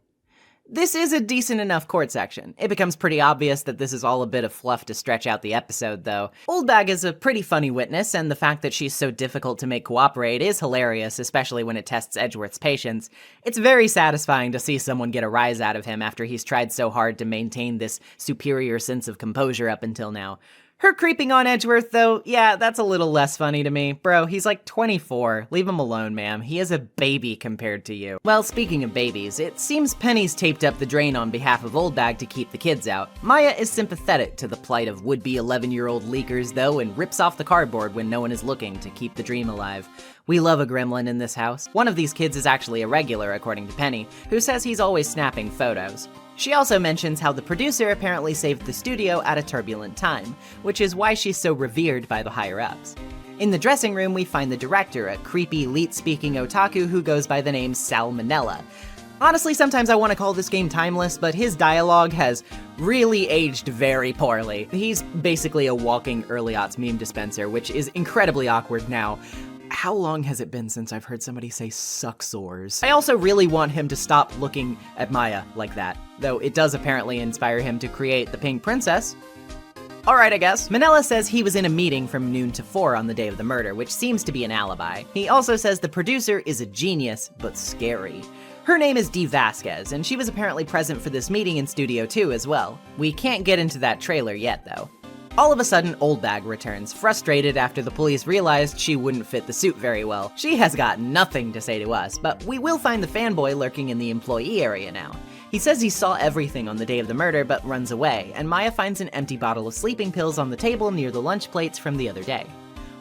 This is a decent enough court section. It becomes pretty obvious that this is all a bit of fluff to stretch out the episode, though. Oldbag is a pretty funny witness, and the fact that she's so difficult to make cooperate is hilarious, especially when it tests Edgeworth's patience. It's very satisfying to see someone get a rise out of him after he's tried so hard to maintain this superior sense of composure up until now. Her creeping on Edgeworth, though, yeah, that's a little less funny to me. Bro, he's like 24. Leave him alone, ma'am. He is a baby compared to you. Well, speaking of babies, it seems Penny's taped up the drain on behalf of Oldbag to keep the kids out. Maya is sympathetic to the plight of would-be 11-year-old leakers, though, and rips off the cardboard when no one is looking to keep the dream alive. We love a gremlin in this house. One of these kids is actually a regular, according to Penny, who says he's always snapping photos. She also mentions how the producer apparently saved the studio at a turbulent time, which is why she's so revered by the higher-ups. In the dressing room, we find the director, a creepy, leet-speaking otaku who goes by the name Salmonella. Honestly, sometimes I want to call this game timeless, but his dialogue has really aged very poorly. He's basically a walking early aughts meme dispenser, which is incredibly awkward now. How long has it been since I've heard somebody say sucksores? I also really want him to stop looking at Maya like that, though it does apparently inspire him to create the Pink Princess. Alright, I guess. Manella says he was in a meeting from noon to 4 on the day of the murder, which seems to be an alibi. He also says the producer is a genius, but scary. Her name is Dee Vasquez, and she was apparently present for this meeting in Studio 2 as well. We can't get into that trailer yet, though. All of a sudden, Oldbag returns, frustrated after the police realized she wouldn't fit the suit very well. She has got nothing to say to us, but we will find the fanboy lurking in the employee area now. He says he saw everything on the day of the murder, but runs away, and Maya finds an empty bottle of sleeping pills on the table near the lunch plates from the other day.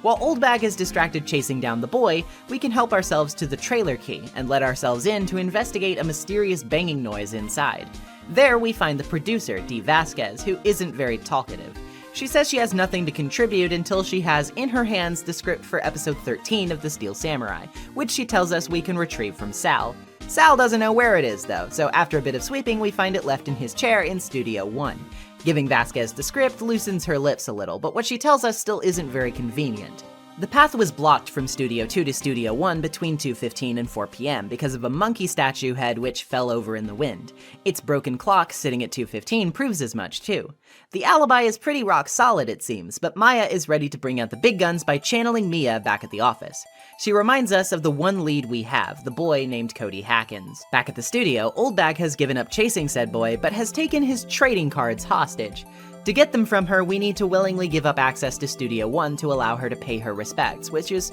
While Oldbag is distracted chasing down the boy, we can help ourselves to the trailer key and let ourselves in to investigate a mysterious banging noise inside. There we find the producer, Dee Vasquez, who isn't very talkative. She says she has nothing to contribute until she has in her hands the script for episode 13 of The Steel Samurai, which she tells us we can retrieve from Sal. Sal doesn't know where it is though, so after a bit of sweeping we find it left in his chair in Studio 1. Giving Vasquez the script loosens her lips a little, but what she tells us still isn't very convenient. The path was blocked from Studio 2 to Studio 1 between 2:15 and 4 p.m. because of a monkey statue head which fell over in the wind. Its broken clock sitting at 2:15 proves as much too. The alibi is pretty rock solid it seems, but Maya is ready to bring out the big guns by channeling Mia back at the office. She reminds us of the one lead we have, the boy named Cody Hackins. Back at the studio, Oldbag has given up chasing said boy, but has taken his trading cards hostage. To get them from her, we need to willingly give up access to Studio 1 to allow her to pay her respects, which is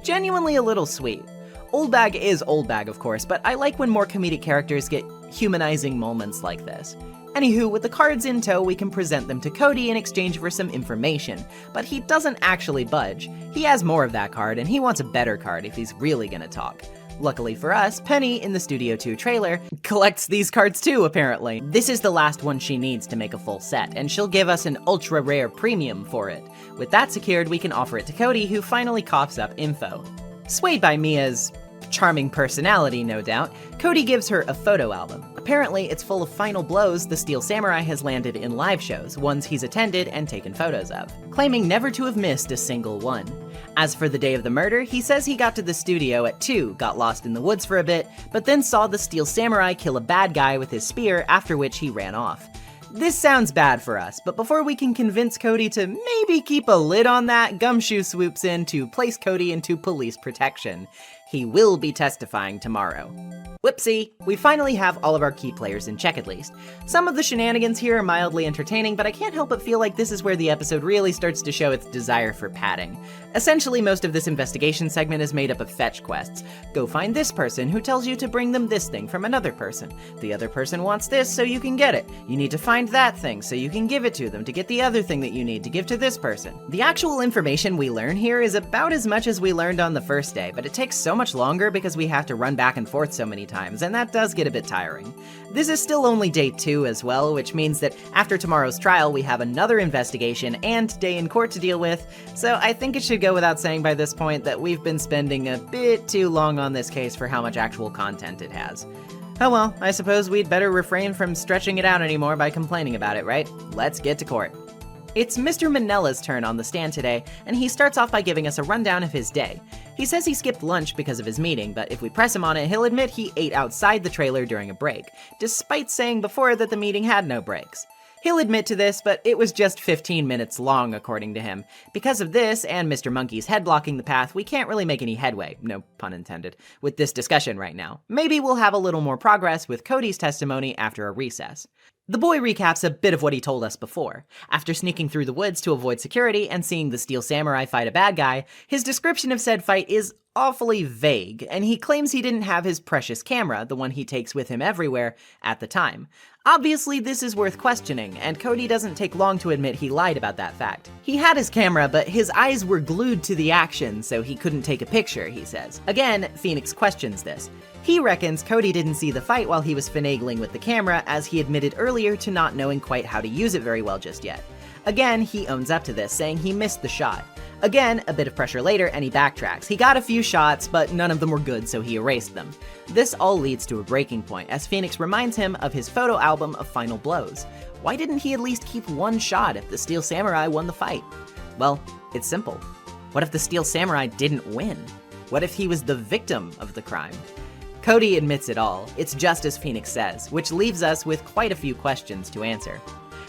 genuinely a little sweet. Oldbag is Oldbag, of course, but I like when more comedic characters get humanizing moments like this. Anywho, with the cards in tow, we can present them to Cody in exchange for some information, but he doesn't actually budge. He has more of that card, and he wants a better card if he's really gonna talk. Luckily for us, Penny, in the Studio 2 trailer, collects these cards too, apparently. This is the last one she needs to make a full set, and she'll give us an ultra-rare premium for it. With that secured, we can offer it to Cody, who finally coughs up info. Swayed by Mia's charming personality, no doubt, Cody gives her a photo album. Apparently, it's full of final blows the Steel Samurai has landed in live shows, ones he's attended and taken photos of, claiming never to have missed a single one. As for the day of the murder, he says he got to the studio at 2, got lost in the woods for a bit, but then saw the Steel Samurai kill a bad guy with his spear, after which he ran off. This sounds bad for us, but before we can convince Cody to maybe keep a lid on that, Gumshoe swoops in to place Cody into police protection. He will be testifying tomorrow. Whoopsie! We finally have all of our key players in check at least. Some of the shenanigans here are mildly entertaining, but I can't help but feel like this is where the episode really starts to show its desire for padding. Essentially, most of this investigation segment is made up of fetch quests. Go find this person who tells you to bring them this thing from another person. The other person wants this, so you can get it. You need to find that thing, so you can give it to them to get the other thing that you need to give to this person. The actual information we learn here is about as much as we learned on the first day, but it takes so much longer because we have to run back and forth so many times, and that does get a bit tiring. This is still only day 2 as well, which means that after tomorrow's trial we have another investigation and day in court to deal with, so I think it should go without saying by this point that we've been spending a bit too long on this case for how much actual content it has. Oh well, I suppose we'd better refrain from stretching it out anymore by complaining about it, right? Let's get to court. It's Mr. Manella's turn on the stand today, and he starts off by giving us a rundown of his day. He says he skipped lunch because of his meeting, but if we press him on it, he'll admit he ate outside the trailer during a break, despite saying before that the meeting had no breaks. He'll admit to this, but it was just 15 minutes long, according to him. Because of this, and Mr. Monkey's head blocking the path, we can't really make any headway, no pun intended, with this discussion right now. Maybe we'll have a little more progress with Cody's testimony after a recess. The boy recaps a bit of what he told us before. After sneaking through the woods to avoid security and seeing the Steel Samurai fight a bad guy, his description of said fight is awfully vague, and he claims he didn't have his precious camera, the one he takes with him everywhere, at the time. Obviously, this is worth questioning, and Cody doesn't take long to admit he lied about that fact. He had his camera, but his eyes were glued to the action, so he couldn't take a picture, he says. Again, Phoenix questions this. He reckons Cody didn't see the fight while he was finagling with the camera, as he admitted earlier to not knowing quite how to use it very well just yet. Again, he owns up to this, saying he missed the shot. Again, a bit of pressure later, and he backtracks. He got a few shots, but none of them were good, so he erased them. This all leads to a breaking point, as Phoenix reminds him of his photo album of final blows. Why didn't he at least keep one shot if the Steel Samurai won the fight? Well, it's simple. What if the Steel Samurai didn't win? What if he was the victim of the crime? Cody admits it all. It's just as Phoenix says, which leaves us with quite a few questions to answer.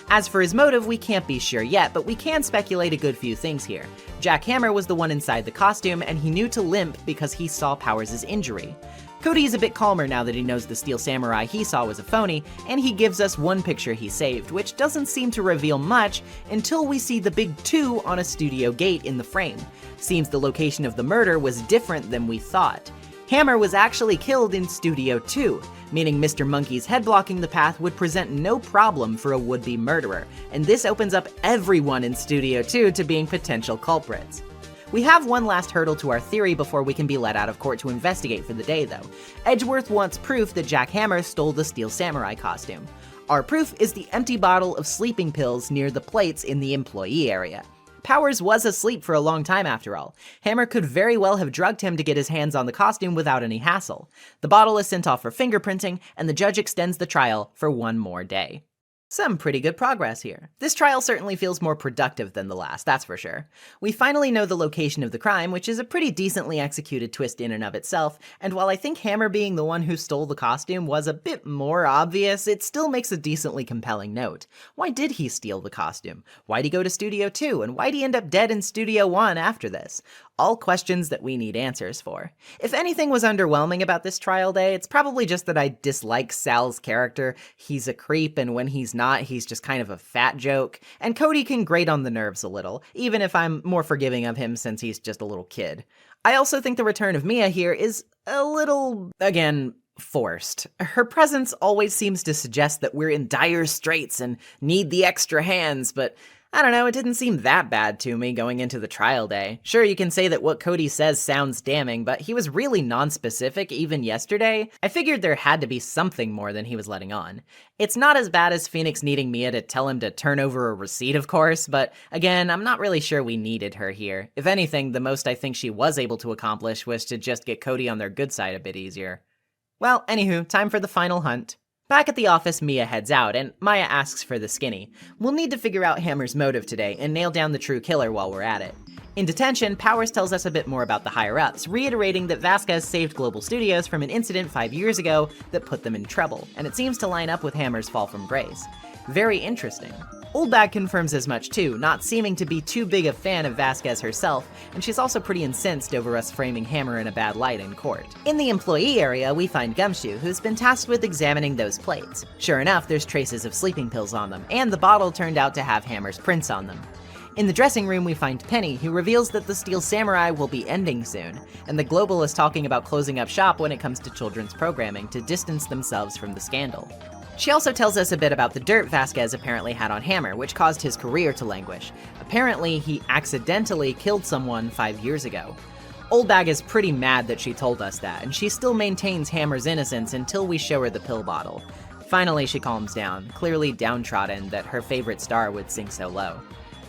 As for his motive, we can't be sure yet, but we can speculate a good few things here. Jack Hammer was the one inside the costume, and he knew to limp because he saw Powers' injury. Cody is a bit calmer now that he knows the Steel Samurai he saw was a phony, and he gives us one picture he saved, which doesn't seem to reveal much until we see the big 2 on a studio gate in the frame. Seems the location of the murder was different than we thought. Hammer was actually killed in Studio 2, meaning Mr. Monkey's head blocking the path would present no problem for a would-be murderer, and this opens up everyone in Studio 2 to being potential culprits. We have one last hurdle to our theory before we can be let out of court to investigate for the day, though. Edgeworth wants proof that Jack Hammer stole the Steel Samurai costume. Our proof is the empty bottle of sleeping pills near the plates in the employee area. Powers was asleep for a long time after all. Hammer could very well have drugged him to get his hands on the costume without any hassle. The bottle is sent off for fingerprinting, and the judge extends the trial for one more day. Some pretty good progress here. This trial certainly feels more productive than the last, that's for sure. We finally know the location of the crime, which is a pretty decently executed twist in and of itself, and while I think Hammer being the one who stole the costume was a bit more obvious, it still makes a decently compelling note. Why did he steal the costume? Why'd he go to Studio 2? And why'd he end up dead in Studio 1 after this? All questions that we need answers for. If anything was underwhelming about this trial day, it's probably just that I dislike Sal's character. He's a creep, and when he's not, he's just kind of a fat joke. And Cody can grate on the nerves a little, even if I'm more forgiving of him since he's just a little kid. I also think the return of Mia here is a little, again, forced. Her presence always seems to suggest that we're in dire straits and need the extra hands, but I don't know, it didn't seem that bad to me going into the trial day. Sure, you can say that what Cody says sounds damning, but he was really non-specific even yesterday. I figured there had to be something more than he was letting on. It's not as bad as Phoenix needing Mia to tell him to turn over a receipt, of course, but again, I'm not really sure we needed her here. If anything, the most I think she was able to accomplish was to just get Cody on their good side a bit easier. Well, anywho, time for the final hunt. Back at the office, Mia heads out, and Maya asks for the skinny. We'll need to figure out Hammer's motive today and nail down the true killer while we're at it. In detention, Powers tells us a bit more about the higher-ups, reiterating that Vasquez saved Global Studios from an incident 5 years ago that put them in trouble, and it seems to line up with Hammer's fall from grace. Very interesting. Oldbag confirms as much too, not seeming to be too big a fan of Vasquez herself, and she's also pretty incensed over us framing Hammer in a bad light in court. In the employee area, we find Gumshoe, who's been tasked with examining those plates. Sure enough, there's traces of sleeping pills on them, and the bottle turned out to have Hammer's prints on them. In the dressing room, we find Penny, who reveals that the Steel Samurai will be ending soon, and the Global is talking about closing up shop when it comes to children's programming to distance themselves from the scandal. She also tells us a bit about the dirt Vasquez apparently had on Hammer, which caused his career to languish. Apparently, he accidentally killed someone 5 years ago. Oldbag is pretty mad that she told us that, and she still maintains Hammer's innocence until we show her the pill bottle. Finally, she calms down, clearly downtrodden that her favorite star would sink so low.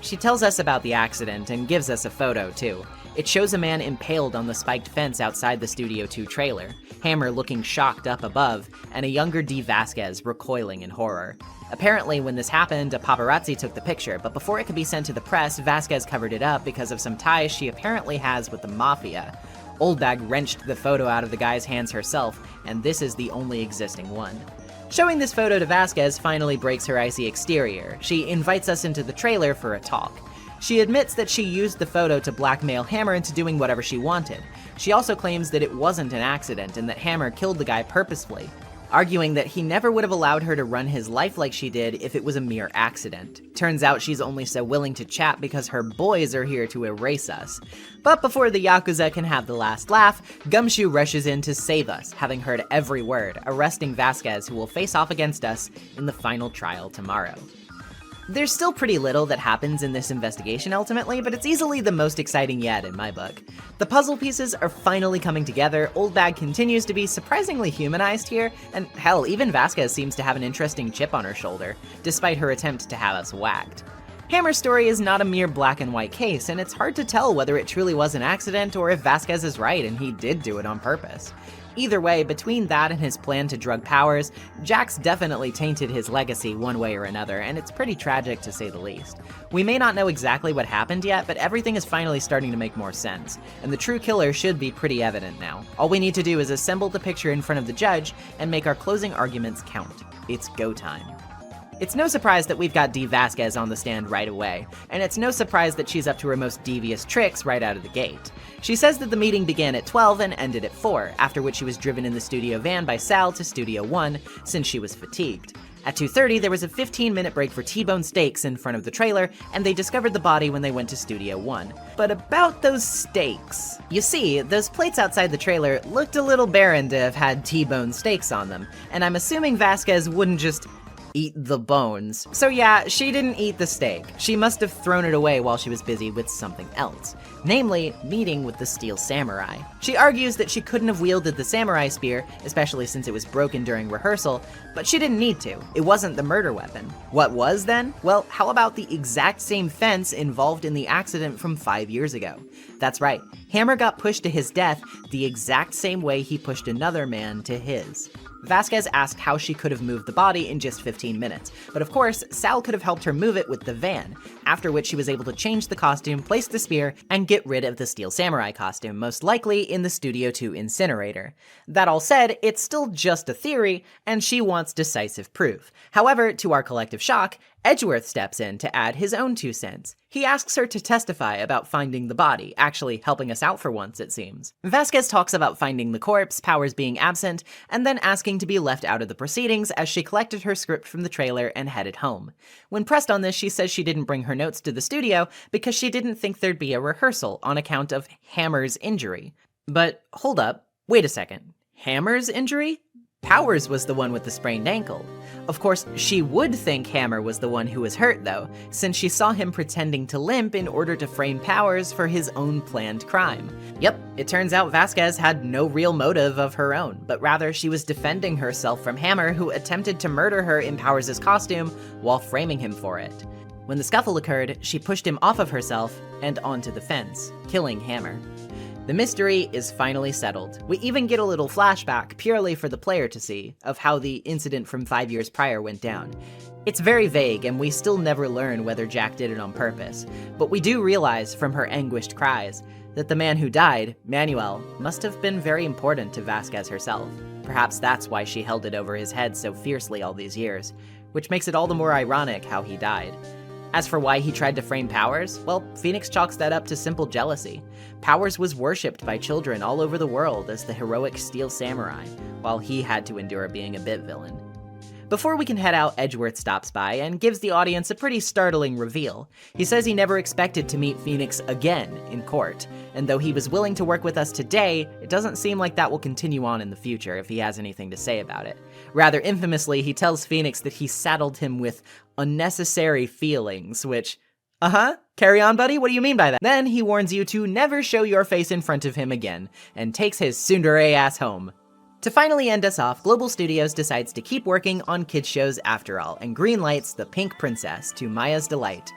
She tells us about the accident and gives us a photo, too. It shows a man impaled on the spiked fence outside the Studio 2 trailer, Hammer looking shocked up above, and a younger D. Vasquez recoiling in horror. Apparently, when this happened, a paparazzi took the picture, but before it could be sent to the press, Vasquez covered it up because of some ties she apparently has with the Mafia. Oldbag wrenched the photo out of the guy's hands herself, and this is the only existing one. Showing this photo to Vasquez finally breaks her icy exterior. She invites us into the trailer for a talk. She admits that she used the photo to blackmail Hammer into doing whatever she wanted. She also claims that it wasn't an accident and that Hammer killed the guy purposefully, arguing that he never would have allowed her to run his life like she did if it was a mere accident. Turns out she's only so willing to chat because her boys are here to erase us. But before the Yakuza can have the last laugh, Gumshoe rushes in to save us, having heard every word, arresting Vasquez, who will face off against us in the final trial tomorrow. There's still pretty little that happens in this investigation ultimately, but it's easily the most exciting yet in my book. The puzzle pieces are finally coming together, Oldbag continues to be surprisingly humanized here, and hell, even Vasquez seems to have an interesting chip on her shoulder, despite her attempt to have us whacked. Hammer's story is not a mere black and white case, and it's hard to tell whether it truly was an accident or if Vasquez is right and he did do it on purpose. Either way, between that and his plan to drug Powers, Jack's definitely tainted his legacy one way or another, and it's pretty tragic to say the least. We may not know exactly what happened yet, but everything is finally starting to make more sense, and the true killer should be pretty evident now. All we need to do is assemble the picture in front of the judge and make our closing arguments count. It's go time. It's no surprise that we've got Dee Vasquez on the stand right away, and it's no surprise that she's up to her most devious tricks right out of the gate. She says that the meeting began at 12 and ended at 4, after which she was driven in the studio van by Sal to Studio 1, since she was fatigued. At 2:30, there was a 15-minute break for T-bone steaks in front of the trailer, and they discovered the body when they went to Studio 1. But about those steaks. You see, those plates outside the trailer looked a little barren to have had T-bone steaks on them, and I'm assuming Vasquez wouldn't just eat the bones. So yeah, she didn't eat the steak. She must have thrown it away while she was busy with something else, namely meeting with the Steel Samurai. She argues that she couldn't have wielded the samurai spear, especially since it was broken during rehearsal, but she didn't need to. It wasn't the murder weapon. What was then? Well, how about the exact same fence involved in the accident from 5 years ago? That's right, Hammer got pushed to his death the exact same way he pushed another man to his. Vasquez asked how she could have moved the body in just 15 minutes, but of course, Sal could have helped her move it with the van, after which she was able to change the costume, place the spear, and get rid of the Steel Samurai costume, most likely in the Studio 2 incinerator. That all said, it's still just a theory, and she wants decisive proof. However, to our collective shock, Edgeworth steps in to add his own 2 cents. He asks her to testify about finding the body, actually helping us out for once, it seems. Vasquez talks about finding the corpse, Powers being absent, and then asking to be left out of the proceedings as she collected her script from the trailer and headed home. When pressed on this, she says she didn't bring her notes to the studio because she didn't think there'd be a rehearsal on account of Hammer's injury. But hold up, wait a second. Hammer's injury? Powers was the one with the sprained ankle. Of course, she would think Hammer was the one who was hurt though, since she saw him pretending to limp in order to frame Powers for his own planned crime. Yep, it turns out Vasquez had no real motive of her own, but rather she was defending herself from Hammer, who attempted to murder her in Powers' costume while framing him for it. When the scuffle occurred, she pushed him off of herself and onto the fence, killing Hammer. The mystery is finally settled. We even get a little flashback, purely for the player to see, of how the incident from 5 years prior went down. It's very vague, and we still never learn whether Jack did it on purpose, but we do realize from her anguished cries that the man who died, Manuel, must have been very important to Vasquez herself. Perhaps that's why she held it over his head so fiercely all these years, which makes it all the more ironic how he died. As for why he tried to frame Powers, well, Phoenix chalks that up to simple jealousy. Powers was worshipped by children all over the world as the heroic Steel Samurai, while he had to endure being a bit villain. Before we can head out, Edgeworth stops by and gives the audience a pretty startling reveal. He says he never expected to meet Phoenix again in court, and though he was willing to work with us today, it doesn't seem like that will continue on in the future if he has anything to say about it. Rather infamously, he tells Phoenix that he saddled him with unnecessary feelings, which, carry on, buddy, what do you mean by that? Then he warns you to never show your face in front of him again, and takes his tsundere ass home. To finally end us off, Global Studios decides to keep working on kids shows after all, and greenlights The Pink Princess to Maya's delight.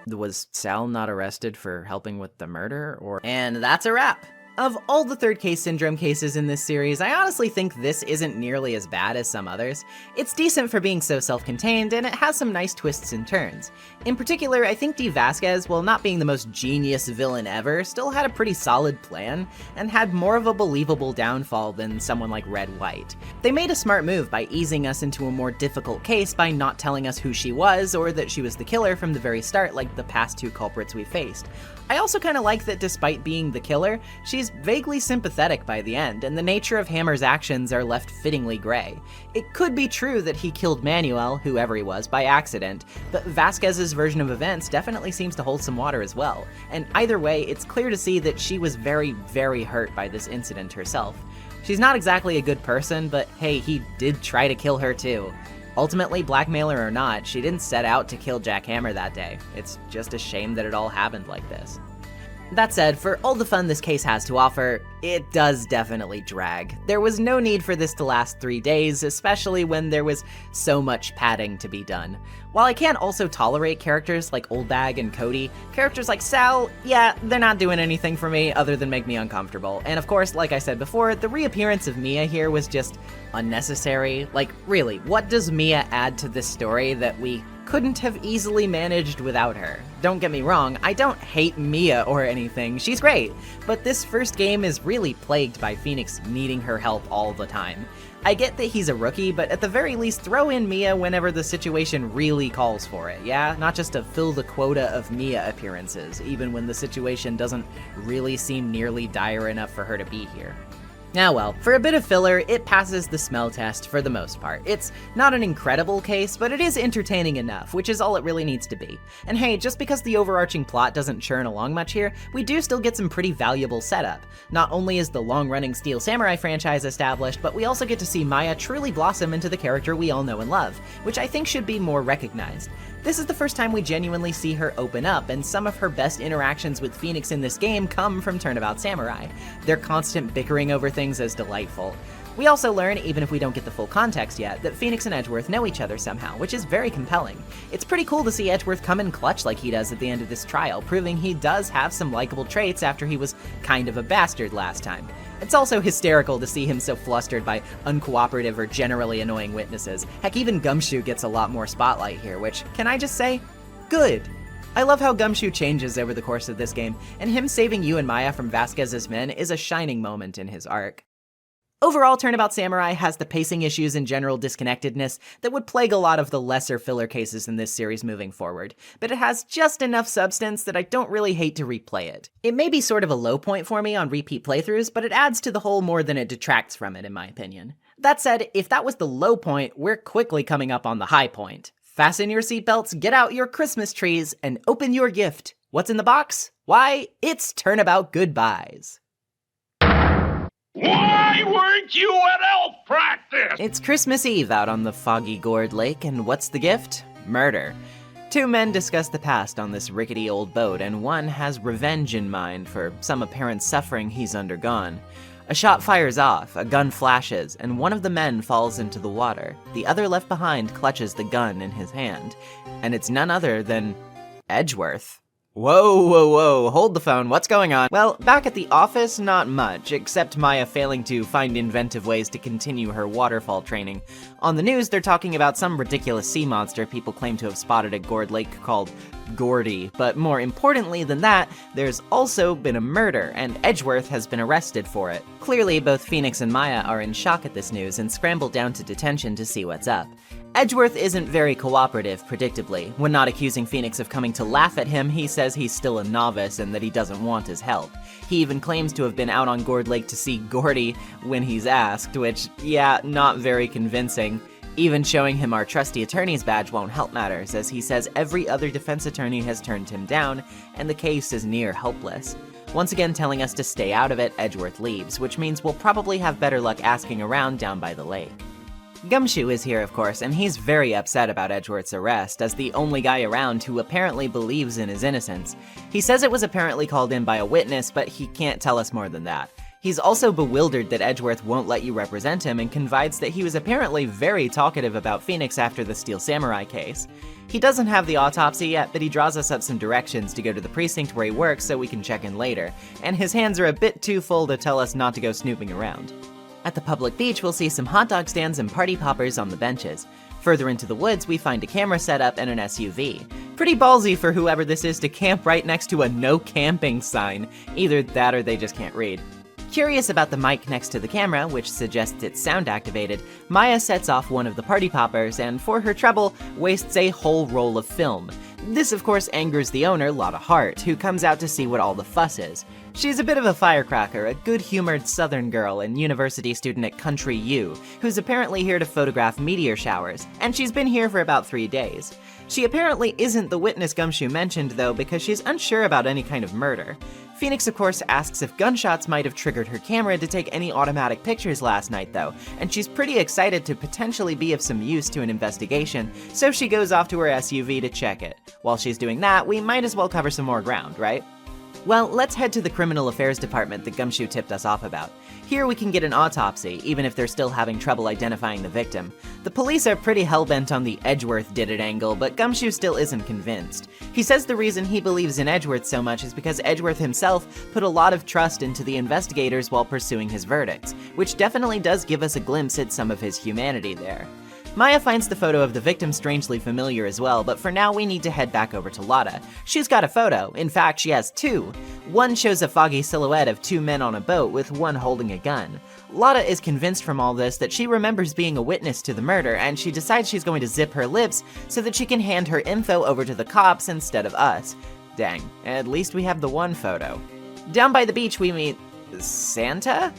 Was Sal not arrested for helping with the murder, or? And that's a wrap! Of all the third case syndrome cases in this series, I honestly think this isn't nearly as bad as some others. It's decent for being so self-contained, and it has some nice twists and turns. In particular, I think Dee Vasquez, while not being the most genius villain ever, still had a pretty solid plan, and had more of a believable downfall than someone like Red White. They made a smart move by easing us into a more difficult case by not telling us who she was, or that she was the killer from the very start like the past 2 culprits we faced. I also kinda like that despite being the killer, she's vaguely sympathetic by the end, and the nature of Hammer's actions are left fittingly gray. It could be true that he killed Manuel, whoever he was, by accident, but Vasquez's version of events definitely seems to hold some water as well, and either way, it's clear to see that she was very, very hurt by this incident herself. She's not exactly a good person, but hey, he did try to kill her too. Ultimately, blackmailer or not, she didn't set out to kill Jack Hammer that day. It's just a shame that it all happened like this. That said, for all the fun this case has to offer, it does definitely drag. There was no need for this to last 3 days, especially when there was so much padding to be done. While I can also tolerate characters like Old Bag and Cody, characters like Sal, yeah, they're not doing anything for me other than make me uncomfortable. And of course, like I said before, the reappearance of Mia here was just unnecessary. Like, really, what does Mia add to this story that we couldn't have easily managed without her? Don't get me wrong, I don't hate Mia or anything, she's great, but this first game is really plagued by Phoenix needing her help all the time. I get that he's a rookie, but at the very least throw in Mia whenever the situation really calls for it, yeah? Not just to fill the quota of Mia appearances, even when the situation doesn't really seem nearly dire enough for her to be here. Now well, for a bit of filler, it passes the smell test for the most part. It's not an incredible case, but it is entertaining enough, which is all it really needs to be. And hey, just because the overarching plot doesn't churn along much here, we do still get some pretty valuable setup. Not only is the long-running Steel Samurai franchise established, but we also get to see Maya truly blossom into the character we all know and love, which I think should be more recognized. This is the first time we genuinely see her open up, and some of her best interactions with Phoenix in this game come from Turnabout Samurai. Their constant bickering over things is delightful. We also learn, even if we don't get the full context yet, that Phoenix and Edgeworth know each other somehow, which is very compelling. It's pretty cool to see Edgeworth come in clutch like he does at the end of this trial, proving he does have some likable traits after he was kind of a bastard last time. It's also hysterical to see him so flustered by uncooperative or generally annoying witnesses. Heck, even Gumshoe gets a lot more spotlight here, which, can I just say, good. I love how Gumshoe changes over the course of this game, and him saving you and Maya from Vasquez's men is a shining moment in his arc. Overall, Turnabout Samurai has the pacing issues and general disconnectedness that would plague a lot of the lesser filler cases in this series moving forward, but it has just enough substance that I don't really hate to replay it. It may be sort of a low point for me on repeat playthroughs, but it adds to the whole more than it detracts from it in my opinion. That said, if that was the low point, we're quickly coming up on the high point. Fasten your seatbelts, get out your Christmas trees, and open your gift. What's in the box? Why, it's Turnabout Goodbyes. Why weren't you at elf practice? It's Christmas Eve out on the foggy Gourd Lake, and what's the gift? Murder. Two men discuss the past on this rickety old boat, and one has revenge in mind for some apparent suffering he's undergone. A shot fires off, a gun flashes, and one of the men falls into the water. The other left behind clutches the gun in his hand, and it's none other than Edgeworth. Whoa, hold the phone, what's going on? Well, back at the office, not much, except Maya failing to find inventive ways to continue her waterfall training. On the news, they're talking about some ridiculous sea monster people claim to have spotted at Gourd Lake called Gordy, but more importantly than that, there's also been a murder, and Edgeworth has been arrested for it. Clearly, both Phoenix and Maya are in shock at this news and scramble down to detention to see what's up. Edgeworth isn't very cooperative, predictably. When not accusing Phoenix of coming to laugh at him, he says he's still a novice and that he doesn't want his help. He even claims to have been out on Gourd Lake to see Gordy when he's asked, which, yeah, not very convincing. Even showing him our trusty attorney's badge won't help matters, as he says every other defense attorney has turned him down, and the case is near hopeless. Once again telling us to stay out of it, Edgeworth leaves, which means we'll probably have better luck asking around down by the lake. Gumshoe is here, of course, and he's very upset about Edgeworth's arrest, as the only guy around who apparently believes in his innocence. He says it was apparently called in by a witness, but he can't tell us more than that. He's also bewildered that Edgeworth won't let you represent him and confides that he was apparently very talkative about Phoenix after the Steel Samurai case. He doesn't have the autopsy yet, but he draws us up some directions to go to the precinct where he works so we can check in later, and his hands are a bit too full to tell us not to go snooping around. At the public beach, we'll see some hot dog stands and party poppers on the benches. Further into the woods, we find a camera setup and an SUV. Pretty ballsy for whoever this is to camp right next to a no camping sign. Either that or they just can't read. Curious about the mic next to the camera, which suggests it's sound activated, Maya sets off one of the party poppers and, for her trouble, wastes a whole roll of film. This, of course, angers the owner, Lotta Hart, who comes out to see what all the fuss is. She's a bit of a firecracker, a good-humored southern girl and university student at Country U, who's apparently here to photograph meteor showers, and she's been here for about 3 days. She apparently isn't the witness Gumshoe mentioned, though, because she's unsure about any kind of murder. Phoenix, of course, asks if gunshots might have triggered her camera to take any automatic pictures last night, though, and she's pretty excited to potentially be of some use to an investigation, so she goes off to her SUV to check it. While she's doing that, we might as well cover some more ground, right? Well, let's head to the criminal affairs department that Gumshoe tipped us off about. Here we can get an autopsy, even if they're still having trouble identifying the victim. The police are pretty hellbent on the Edgeworth did it angle, but Gumshoe still isn't convinced. He says the reason he believes in Edgeworth so much is because Edgeworth himself put a lot of trust into the investigators while pursuing his verdicts, which definitely does give us a glimpse at some of his humanity there. Maya finds the photo of the victim strangely familiar as well, but for now we need to head back over to Lotta. She's got a photo. In fact, she has two. One shows a foggy silhouette of two men on a boat with one holding a gun. Lotta is convinced from all this that she remembers being a witness to the murder, and she decides she's going to zip her lips so that she can hand her info over to the cops instead of us. Dang, at least we have the one photo. Down by the beach we meet... Santa?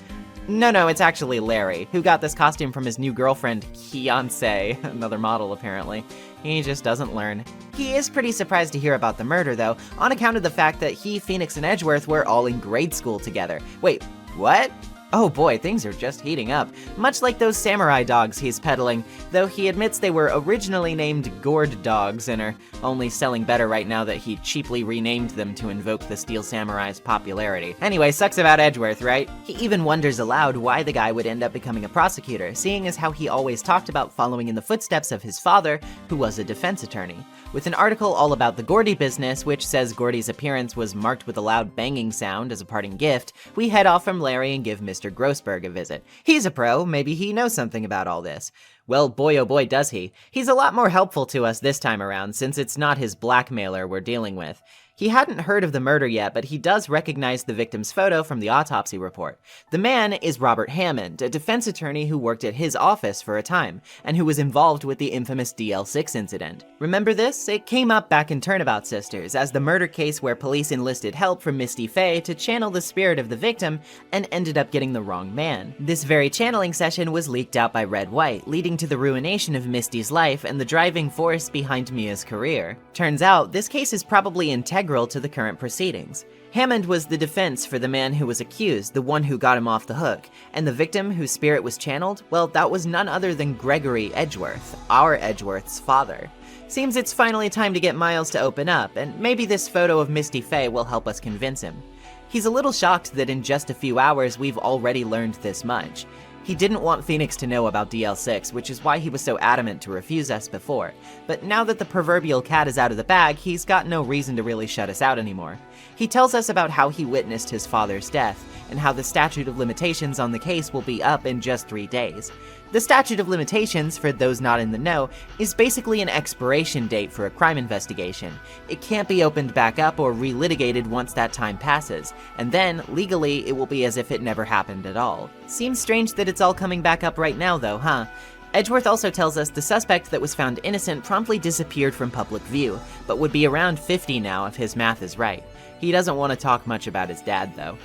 No, it's actually Larry, who got this costume from his new girlfriend, Fiancé, another model apparently. He just doesn't learn. He is pretty surprised to hear about the murder though, on account of the fact that he, Phoenix, and Edgeworth were all in grade school together. Wait, what? Oh boy, things are just heating up, much like those samurai dogs he's peddling, though he admits they were originally named gourd dogs and are only selling better right now that he cheaply renamed them to invoke the Steel Samurai's popularity. Anyway, sucks about Edgeworth, right? He even wonders aloud why the guy would end up becoming a prosecutor, seeing as how he always talked about following in the footsteps of his father, who was a defense attorney. With an article all about the Gordy business, which says Gordy's appearance was marked with a loud banging sound as a parting gift, we head off from Larry and give Mr. Grossberg a visit. He's a pro, maybe he knows something about all this. Well, boy oh boy does he. He's a lot more helpful to us this time around, since it's not his blackmailer we're dealing with. He hadn't heard of the murder yet, but he does recognize the victim's photo from the autopsy report. The man is Robert Hammond, a defense attorney who worked at his office for a time, and who was involved with the infamous DL6 incident. Remember this? It came up back in Turnabout Sisters, as the murder case where police enlisted help from Misty Faye to channel the spirit of the victim, and ended up getting the wrong man. This very channeling session was leaked out by Red White, leading to the ruination of Misty's life and the driving force behind Mia's career. Turns out, this case is probably integral to the current proceedings. Hammond was the defense for the man who was accused, the one who got him off the hook, and the victim whose spirit was channeled, well, that was none other than Gregory Edgeworth, our Edgeworth's father. Seems it's finally time to get Miles to open up, and maybe this photo of Misty Faye will help us convince him. He's a little shocked that in just a few hours we've already learned this much. He didn't want Phoenix to know about DL6, which is why he was so adamant to refuse us before. But now that the proverbial cat is out of the bag, he's got no reason to really shut us out anymore. He tells us about how he witnessed his father's death, and how the statute of limitations on the case will be up in just 3 days. The statute of limitations, for those not in the know, is basically an expiration date for a crime investigation. It can't be opened back up or relitigated once that time passes, and then, legally, it will be as if it never happened at all. Seems strange that it's all coming back up right now though, huh? Edgeworth also tells us the suspect that was found innocent promptly disappeared from public view, but would be around 50 now if his math is right. He doesn't want to talk much about his dad though.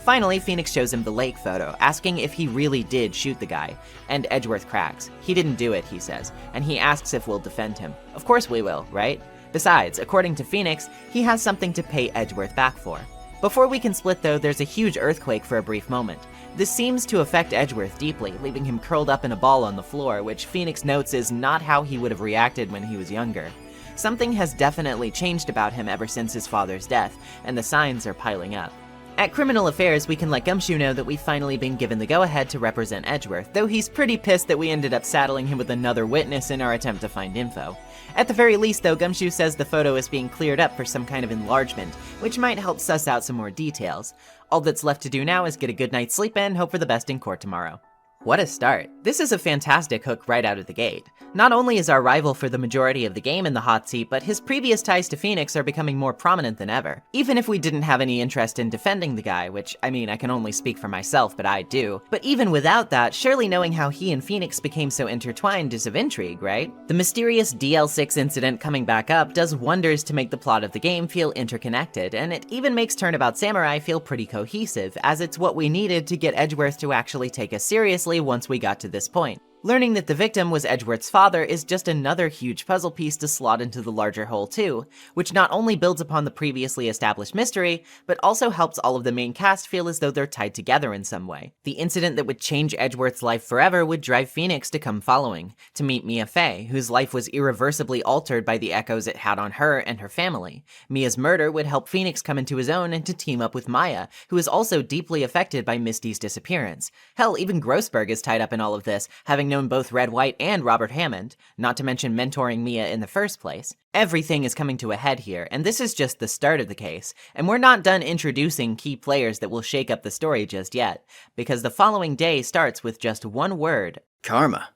Finally, Phoenix shows him the lake photo, asking if he really did shoot the guy, and Edgeworth cracks. He didn't do it, he says, and he asks if we'll defend him. Of course we will, right? Besides, according to Phoenix, he has something to pay Edgeworth back for. Before we can split though, there's a huge earthquake for a brief moment. This seems to affect Edgeworth deeply, leaving him curled up in a ball on the floor, which Phoenix notes is not how he would have reacted when he was younger. Something has definitely changed about him ever since his father's death, and the signs are piling up. At Criminal Affairs, we can let Gumshoe know that we've finally been given the go-ahead to represent Edgeworth, though he's pretty pissed that we ended up saddling him with another witness in our attempt to find info. At the very least, though, Gumshoe says the photo is being cleared up for some kind of enlargement, which might help suss out some more details. All that's left to do now is get a good night's sleep and hope for the best in court tomorrow. What a start. This is a fantastic hook right out of the gate. Not only is our rival for the majority of the game in the hot seat, but his previous ties to Phoenix are becoming more prominent than ever. Even if we didn't have any interest in defending the guy, which, I mean, I can only speak for myself, but I do. But even without that, surely knowing how he and Phoenix became so intertwined is of intrigue, right? The mysterious DL6 incident coming back up does wonders to make the plot of the game feel interconnected, and it even makes Turnabout Samurai feel pretty cohesive, as it's what we needed to get Edgeworth to actually take us seriously once we got to this point. Learning that the victim was Edgeworth's father is just another huge puzzle piece to slot into the larger whole too, which not only builds upon the previously established mystery, but also helps all of the main cast feel as though they're tied together in some way. The incident that would change Edgeworth's life forever would drive Phoenix to come following, to meet Mia Fey, whose life was irreversibly altered by the echoes it had on her and her family. Mia's murder would help Phoenix come into his own and to team up with Maya, who is also deeply affected by Misty's disappearance. Hell, even Grossberg is tied up in all of this, having known both Red White and Robert Hammond, not to mention mentoring Mia in the first place. Everything is coming to a head here, and this is just the start of the case, and we're not done introducing key players that will shake up the story just yet, because the following day starts with just one word: Karma.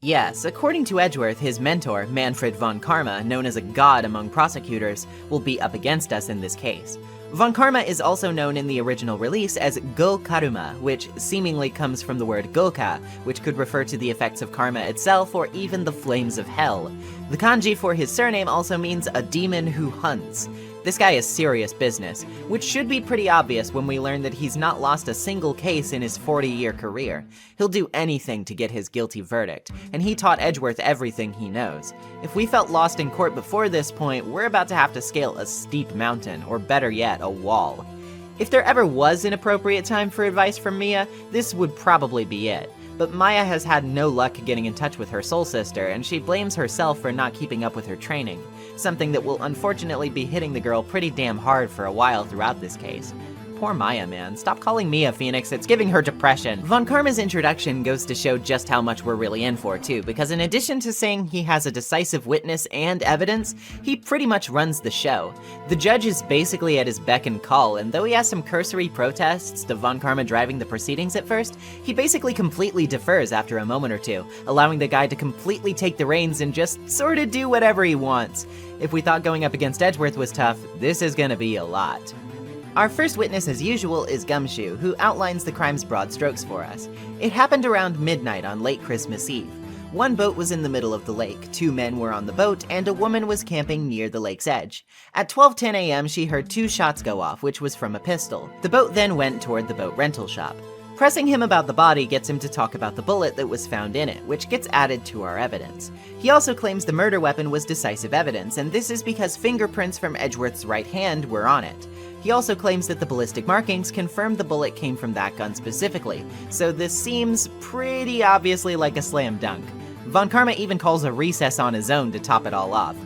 Yes, according to Edgeworth, his mentor, Manfred von Karma, known as a god among prosecutors, will be up against us in this case. Von Karma is also known in the original release as Go-Karuma, which seemingly comes from the word Goka, which could refer to the effects of karma itself or even the flames of hell. The kanji for his surname also means a demon who hunts. This guy is serious business, which should be pretty obvious when we learn that he's not lost a single case in his 40-year career. He'll do anything to get his guilty verdict, and he taught Edgeworth everything he knows. If we felt lost in court before this point, we're about to have to scale a steep mountain, or better yet, a wall. If there ever was an appropriate time for advice from Mia, this would probably be it. But Maya has had no luck getting in touch with her soul sister, and she blames herself for not keeping up with her training, something that will unfortunately be hitting the girl pretty damn hard for a while throughout this case. Poor Maya, man. Stop calling Mia Phoenix, it's giving her depression. Von Karma's introduction goes to show just how much we're really in for, too, because in addition to saying he has a decisive witness and evidence, he pretty much runs the show. The judge is basically at his beck and call, and though he has some cursory protests to Von Karma driving the proceedings at first, he basically completely defers after a moment or two, allowing the guy to completely take the reins and just sorta do whatever he wants. If we thought going up against Edgeworth was tough, this is gonna be a lot. Our first witness, as usual, is Gumshoe, who outlines the crime's broad strokes for us. It happened around midnight on late Christmas Eve. One boat was in the middle of the lake, 2 men were on the boat, and a woman was camping near the lake's edge. At 12:10 a.m., she heard 2 shots go off, which was from a pistol. The boat then went toward the boat rental shop. Pressing him about the body gets him to talk about the bullet that was found in it, which gets added to our evidence. He also claims the murder weapon was decisive evidence, and this is because fingerprints from Edgeworth's right hand were on it. He also claims that the ballistic markings confirm the bullet came from that gun specifically, so this seems pretty obviously like a slam dunk. Von Karma even calls a recess on his own to top it all off.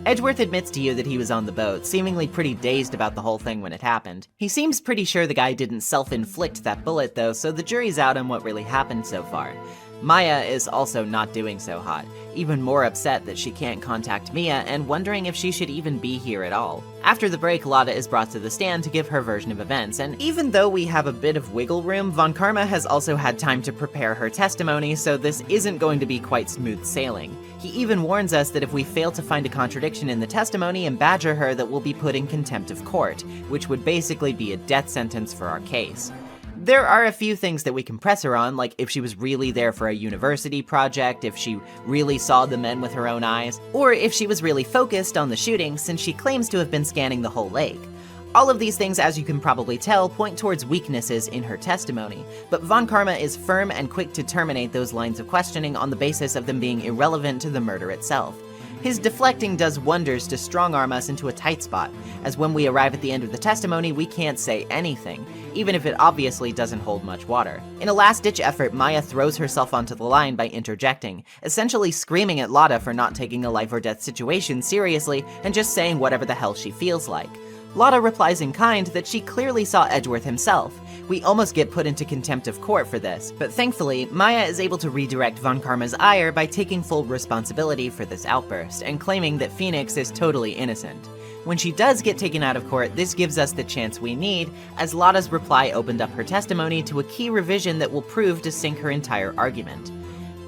Edgeworth admits to you that he was on the boat, seemingly pretty dazed about the whole thing when it happened. He seems pretty sure the guy didn't self-inflict that bullet though, so the jury's out on what really happened so far. Maya is also not doing so hot, even more upset that she can't contact Mia and wondering if she should even be here at all. After the break, Lotta is brought to the stand to give her version of events, and even though we have a bit of wiggle room, Von Karma has also had time to prepare her testimony, so this isn't going to be quite smooth sailing. He even warns us that if we fail to find a contradiction in the testimony and badger her, that we'll be put in contempt of court, which would basically be a death sentence for our case. There are a few things that we can press her on, like if she was really there for a university project, if she really saw the men with her own eyes, or if she was really focused on the shooting since she claims to have been scanning the whole lake. All of these things, as you can probably tell, point towards weaknesses in her testimony, but Von Karma is firm and quick to terminate those lines of questioning on the basis of them being irrelevant to the murder itself. His deflecting does wonders to strong-arm us into a tight spot, as when we arrive at the end of the testimony, we can't say anything, even if it obviously doesn't hold much water. In a last-ditch effort, Maya throws herself onto the line by interjecting, essentially screaming at Lotta for not taking a life-or-death situation seriously and just saying whatever the hell she feels like. Lotta replies in kind that she clearly saw Edgeworth himself. We almost get put into contempt of court for this, but thankfully, Maya is able to redirect Von Karma's ire by taking full responsibility for this outburst and claiming that Phoenix is totally innocent. When she does get taken out of court, this gives us the chance we need, as Lotta's reply opened up her testimony to a key revision that will prove to sink her entire argument.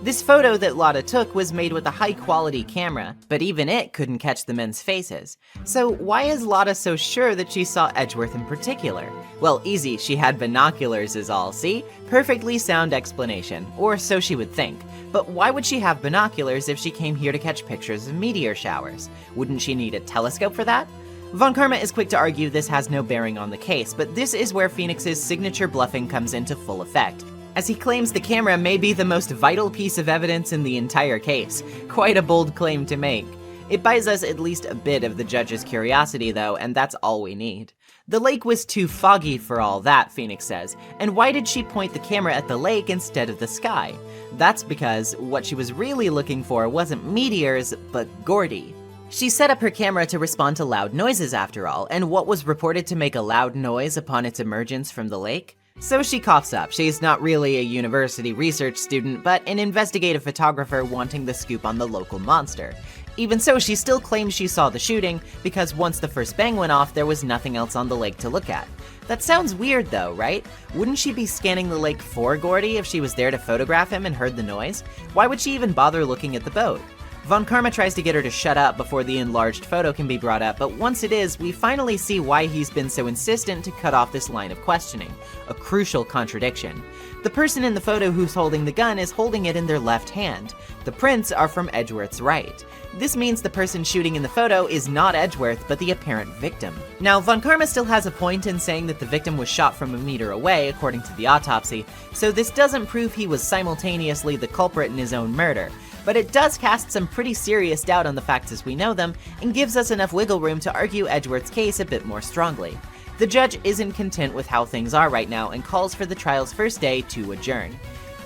This photo that Lotta took was made with a high-quality camera, but even it couldn't catch the men's faces. So why is Lotta so sure that she saw Edgeworth in particular? Well, easy, she had binoculars is all, see? Perfectly sound explanation, or so she would think. But why would she have binoculars if she came here to catch pictures of meteor showers? Wouldn't she need a telescope for that? Von Karma is quick to argue this has no bearing on the case, but this is where Phoenix's signature bluffing comes into full effect. as he claims the camera may be the most vital piece of evidence in the entire case. Quite a bold claim to make. It buys us at least a bit of the judge's curiosity, though, and that's all we need. The lake was too foggy for all that, Phoenix says, and why did she point the camera at the lake instead of the sky? That's because what she was really looking for wasn't meteors, but Gordy. She set up her camera to respond to loud noises after all, and what was reported to make a loud noise upon its emergence from the lake? So she coughs up. She's not really a university research student, but an investigative photographer wanting the scoop on the local monster. Even so, she still claims she saw the shooting, because once the first bang went off, there was nothing else on the lake to look at. That sounds weird though, right? Wouldn't she be scanning the lake for Gordy if she was there to photograph him and heard the noise? Why would she even bother looking at the boat? Von Karma tries to get her to shut up before the enlarged photo can be brought up, but once it is, we finally see why he's been so insistent to cut off this line of questioning. A crucial contradiction. The person in the photo who's holding the gun is holding it in their left hand. The prints are from Edgeworth's right. This means the person shooting in the photo is not Edgeworth, but the apparent victim. Now, Von Karma still has a point in saying that the victim was shot from a meter away, according to the autopsy, so this doesn't prove he was simultaneously the culprit in his own murder. But it does cast some pretty serious doubt on the facts as we know them, and gives us enough wiggle room to argue Edgeworth's case a bit more strongly. The judge isn't content with how things are right now and calls for the trial's first day to adjourn.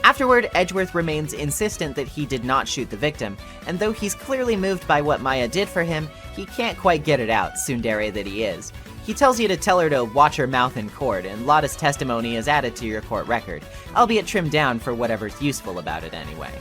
Afterward, Edgeworth remains insistent that he did not shoot the victim, and though he's clearly moved by what Maya did for him, he can't quite get it out, tsundere that he is. He tells you to tell her to watch her mouth in court, and Lotta's testimony is added to your court record, albeit trimmed down for whatever's useful about it anyway.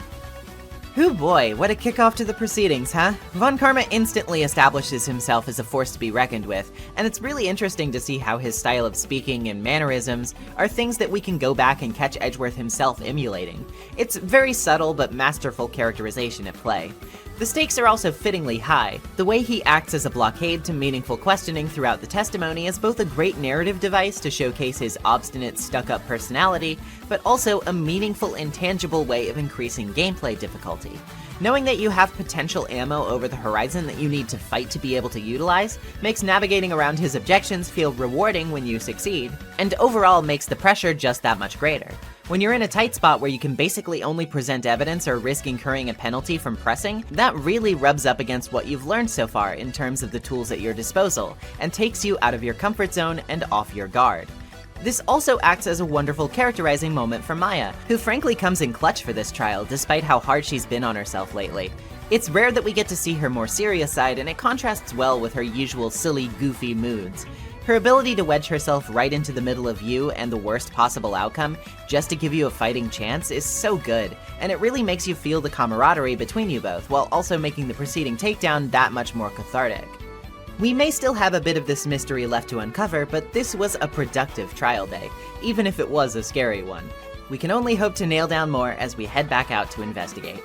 Hoo boy, what a kickoff to the proceedings, huh? Von Karma instantly establishes himself as a force to be reckoned with, and it's really interesting to see how his style of speaking and mannerisms are things that we can go back and catch Edgeworth himself emulating. It's very subtle but masterful characterization at play. The stakes are also fittingly high. The way he acts as a blockade to meaningful questioning throughout the testimony is both a great narrative device to showcase his obstinate, stuck-up personality, but also a meaningful, intangible way of increasing gameplay difficulty. Knowing that you have potential ammo over the horizon that you need to fight to be able to utilize makes navigating around his objections feel rewarding when you succeed, and overall makes the pressure just that much greater. When you're in a tight spot where you can basically only present evidence or risk incurring a penalty from pressing, that really rubs up against what you've learned so far in terms of the tools at your disposal, and takes you out of your comfort zone and off your guard. This also acts as a wonderful characterizing moment for Maya, who frankly comes in clutch for this trial despite how hard she's been on herself lately. It's rare that we get to see her more serious side, and it contrasts well with her usual silly, goofy moods. Her ability to wedge herself right into the middle of you and the worst possible outcome just to give you a fighting chance is so good, and it really makes you feel the camaraderie between you both, while also making the preceding takedown that much more cathartic. We may still have a bit of this mystery left to uncover, but this was a productive trial day, even if it was a scary one. We can only hope to nail down more as we head back out to investigate.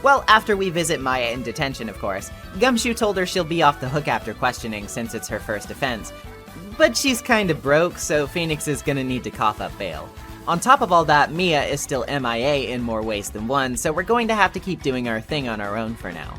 Well, after we visit Maya in detention, of course. Gumshoe told her she'll be off the hook after questioning since it's her first offense. But she's kinda broke, so Phoenix is gonna need to cough up bail. On top of all that, Mia is still MIA in more ways than one, so we're going to have to keep doing our thing on our own for now.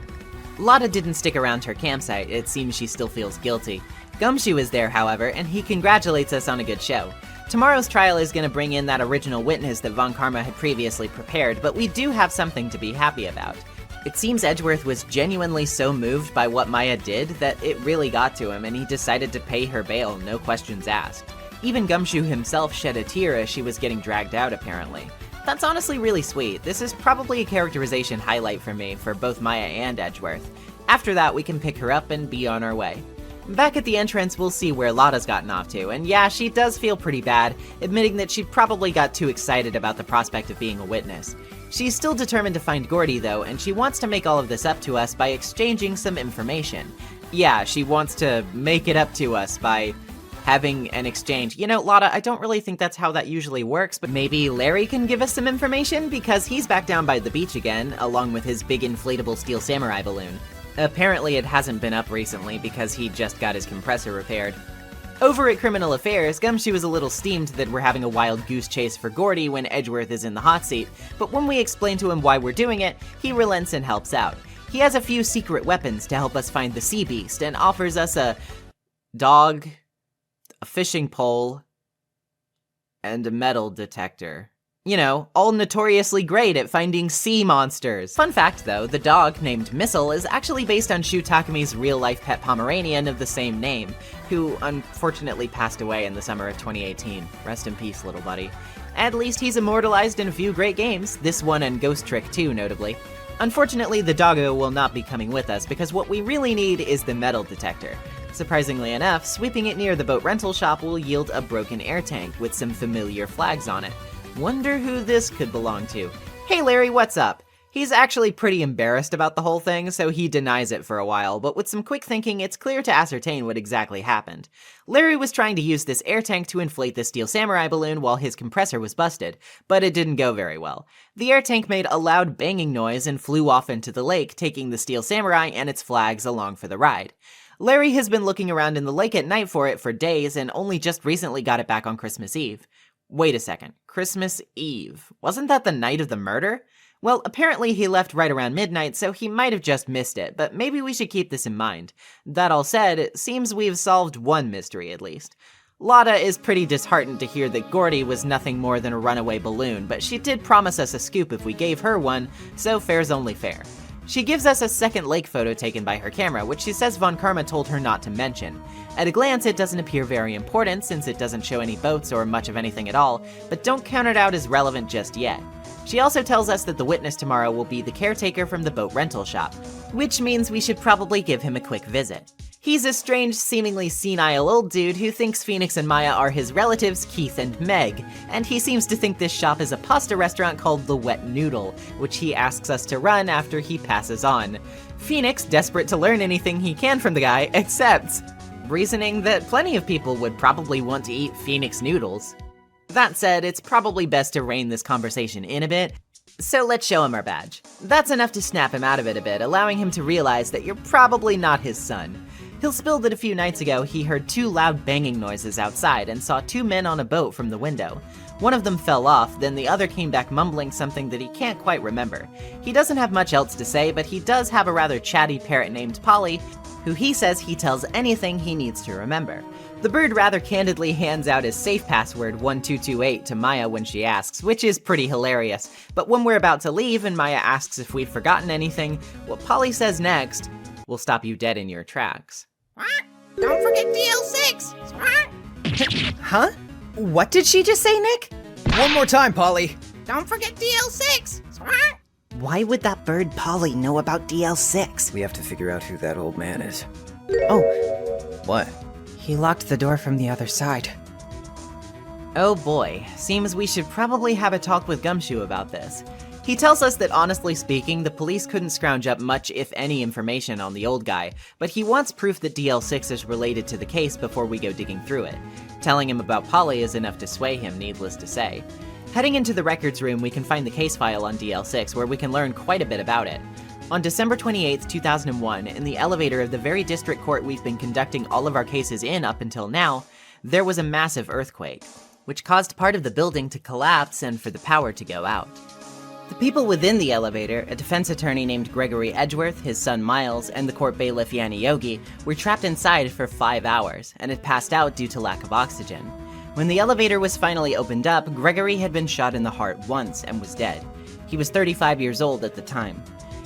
Lotta didn't stick around her campsite, it seems she still feels guilty. Gumshoe is there, however, and he congratulates us on a good show. Tomorrow's trial is gonna bring in that original witness that Von Karma had previously prepared, but we do have something to be happy about. It seems Edgeworth was genuinely so moved by what Maya did that it really got to him, and he decided to pay her bail, no questions asked. Even Gumshoe himself shed a tear as she was getting dragged out, apparently. That's honestly really sweet. This is probably a characterization highlight for me for both Maya and Edgeworth. After that, we can pick her up and be on our way. Back at the entrance, we'll see where Lotta's gotten off to, and yeah, she does feel pretty bad, admitting that she probably got too excited about the prospect of being a witness. She's still determined to find Gordy, though, and she wants to make all of this up to us by exchanging some information. Yeah, she wants to make it up to us by having an exchange. You know, Lotta, I don't really think that's how that usually works, but maybe Larry can give us some information, because he's back down by the beach again, along with his big inflatable steel samurai balloon. Apparently it hasn't been up recently because he just got his compressor repaired. Over at Criminal Affairs, Gumshoe is a little steamed that we're having a wild goose chase for Gordy when Edgeworth is in the hot seat, but when we explain to him why we're doing it, he relents and helps out. He has a few secret weapons to help us find the sea beast and offers us a dog, a fishing pole, and a metal detector. You know, all notoriously great at finding sea monsters. Fun fact though, the dog, named Missile, is actually based on Shu Takami's real-life pet Pomeranian of the same name, who unfortunately passed away in the summer of 2018. Rest in peace, little buddy. At least he's immortalized in a few great games, this one and Ghost Trick 2 notably. Unfortunately, the doggo will not be coming with us because what we really need is the metal detector. Surprisingly enough, sweeping it near the boat rental shop will yield a broken air tank with some familiar flags on it. Wonder who this could belong to. Hey Larry, what's up? He's actually pretty embarrassed about the whole thing, so he denies it for a while, but with some quick thinking, it's clear to ascertain what exactly happened. Larry was trying to use this air tank to inflate the Steel Samurai balloon while his compressor was busted, but it didn't go very well. The air tank made a loud banging noise and flew off into the lake, taking the Steel Samurai and its flags along for the ride. Larry has been looking around in the lake at night for it for days and only just recently got it back on Christmas Eve. Wait a second, Christmas Eve? Wasn't that the night of the murder? Well, apparently he left right around midnight, so he might have just missed it, but maybe we should keep this in mind. That all said, it seems we've solved one mystery at least. Lotta is pretty disheartened to hear that Gordy was nothing more than a runaway balloon, but she did promise us a scoop if we gave her one, so fair's only fair. She gives us a second lake photo taken by her camera, which she says Von Karma told her not to mention. At a glance, it doesn't appear very important since it doesn't show any boats or much of anything at all, but don't count it out as relevant just yet. She also tells us that the witness tomorrow will be the caretaker from the boat rental shop, which means we should probably give him a quick visit. He's a strange, seemingly senile old dude who thinks Phoenix and Maya are his relatives Keith and Meg, and he seems to think this shop is a pasta restaurant called The Wet Noodle, which he asks us to run after he passes on. Phoenix, desperate to learn anything he can from the guy, accepts, reasoning that plenty of people would probably want to eat Phoenix noodles. That said, it's probably best to rein this conversation in a bit, so let's show him our badge. That's enough to snap him out of it a bit, allowing him to realize that you're probably not his son. He'll spill that a few nights ago he heard two loud banging noises outside and saw two men on a boat from the window. One of them fell off, then the other came back mumbling something that he can't quite remember. He doesn't have much else to say, but he does have a rather chatty parrot named Polly, who he says he tells anything he needs to remember. The bird rather candidly hands out his safe password 1228 to Maya when she asks, which is pretty hilarious. But when we're about to leave and Maya asks if we've forgotten anything, what Polly says next will stop you dead in your tracks. Don't forget DL6! Huh? What did she just say, Nick? One more time, Polly. Don't forget DL6! Why would that bird Polly know about DL6? We have to figure out who that old man is. Oh, What? he locked the door from the other side. Oh boy, seems we should probably have a talk with Gumshoe about this. He tells us that honestly speaking, the police couldn't scrounge up much if any information on the old guy, but he wants proof that DL6 is related to the case before we go digging through it. Telling him about Polly is enough to sway him, needless to say. Heading into the records room, we can find the case file on DL6 where we can learn quite a bit about it. On December 28, 2001, in the elevator of the very district court we've been conducting all of our cases in up until now, there was a massive earthquake, which caused part of the building to collapse and for the power to go out. The people within the elevator, a defense attorney named Gregory Edgeworth, his son Miles, and the court bailiff Yanni Yogi, were trapped inside for 5 hours, and had passed out due to lack of oxygen. When the elevator was finally opened up, Gregory had been shot in the heart once and was dead. He was 35 years old at the time.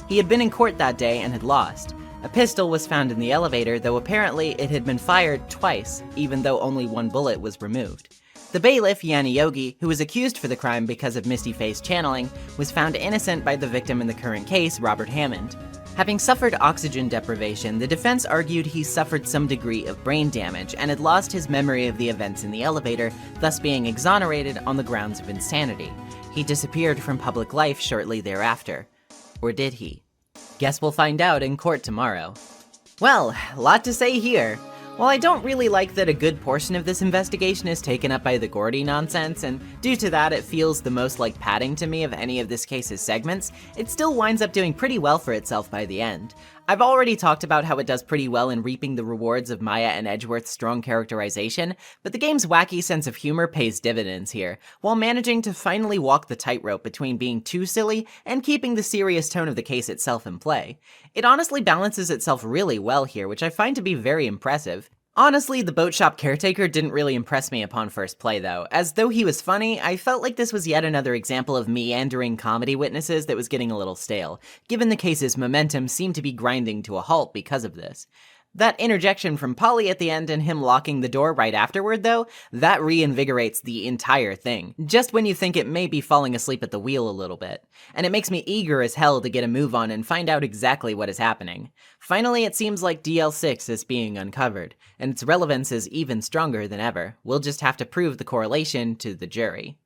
He had been in court that day and had lost. A pistol was found in the elevator, though apparently it had been fired twice, even though only one bullet was removed. The bailiff, Yanni Yogi, who was accused for the crime because of Misty Face channeling, was found innocent by the victim in the current case, Robert Hammond. Having suffered oxygen deprivation, the defense argued he suffered some degree of brain damage and had lost his memory of the events in the elevator, thus being exonerated on the grounds of insanity. He disappeared from public life shortly thereafter. Or did he? Guess we'll find out in court tomorrow. Well, a lot to say here. While I don't really like that a good portion of this investigation is taken up by the Gordy nonsense, and due to that it feels the most like padding to me of any of this case's segments, it still winds up doing pretty well for itself by the end. I've already talked about how it does pretty well in reaping the rewards of Maya and Edgeworth's strong characterization, but the game's wacky sense of humor pays dividends here, while managing to finally walk the tightrope between being too silly and keeping the serious tone of the case itself in play. It honestly balances itself really well here, which I find to be very impressive. Honestly, the boat shop caretaker didn't really impress me upon first play though. As though he was funny, I felt like this was yet another example of meandering comedy witnesses that was getting a little stale, given the case's momentum seemed to be grinding to a halt because of this. That interjection from Polly at the end and him locking the door right afterward though, that reinvigorates the entire thing, just when you think it may be falling asleep at the wheel a little bit. And it makes me eager as hell to get a move on and find out exactly what is happening. Finally, it seems like DL6 is being uncovered, and its relevance is even stronger than ever. We'll just have to prove the correlation to the jury.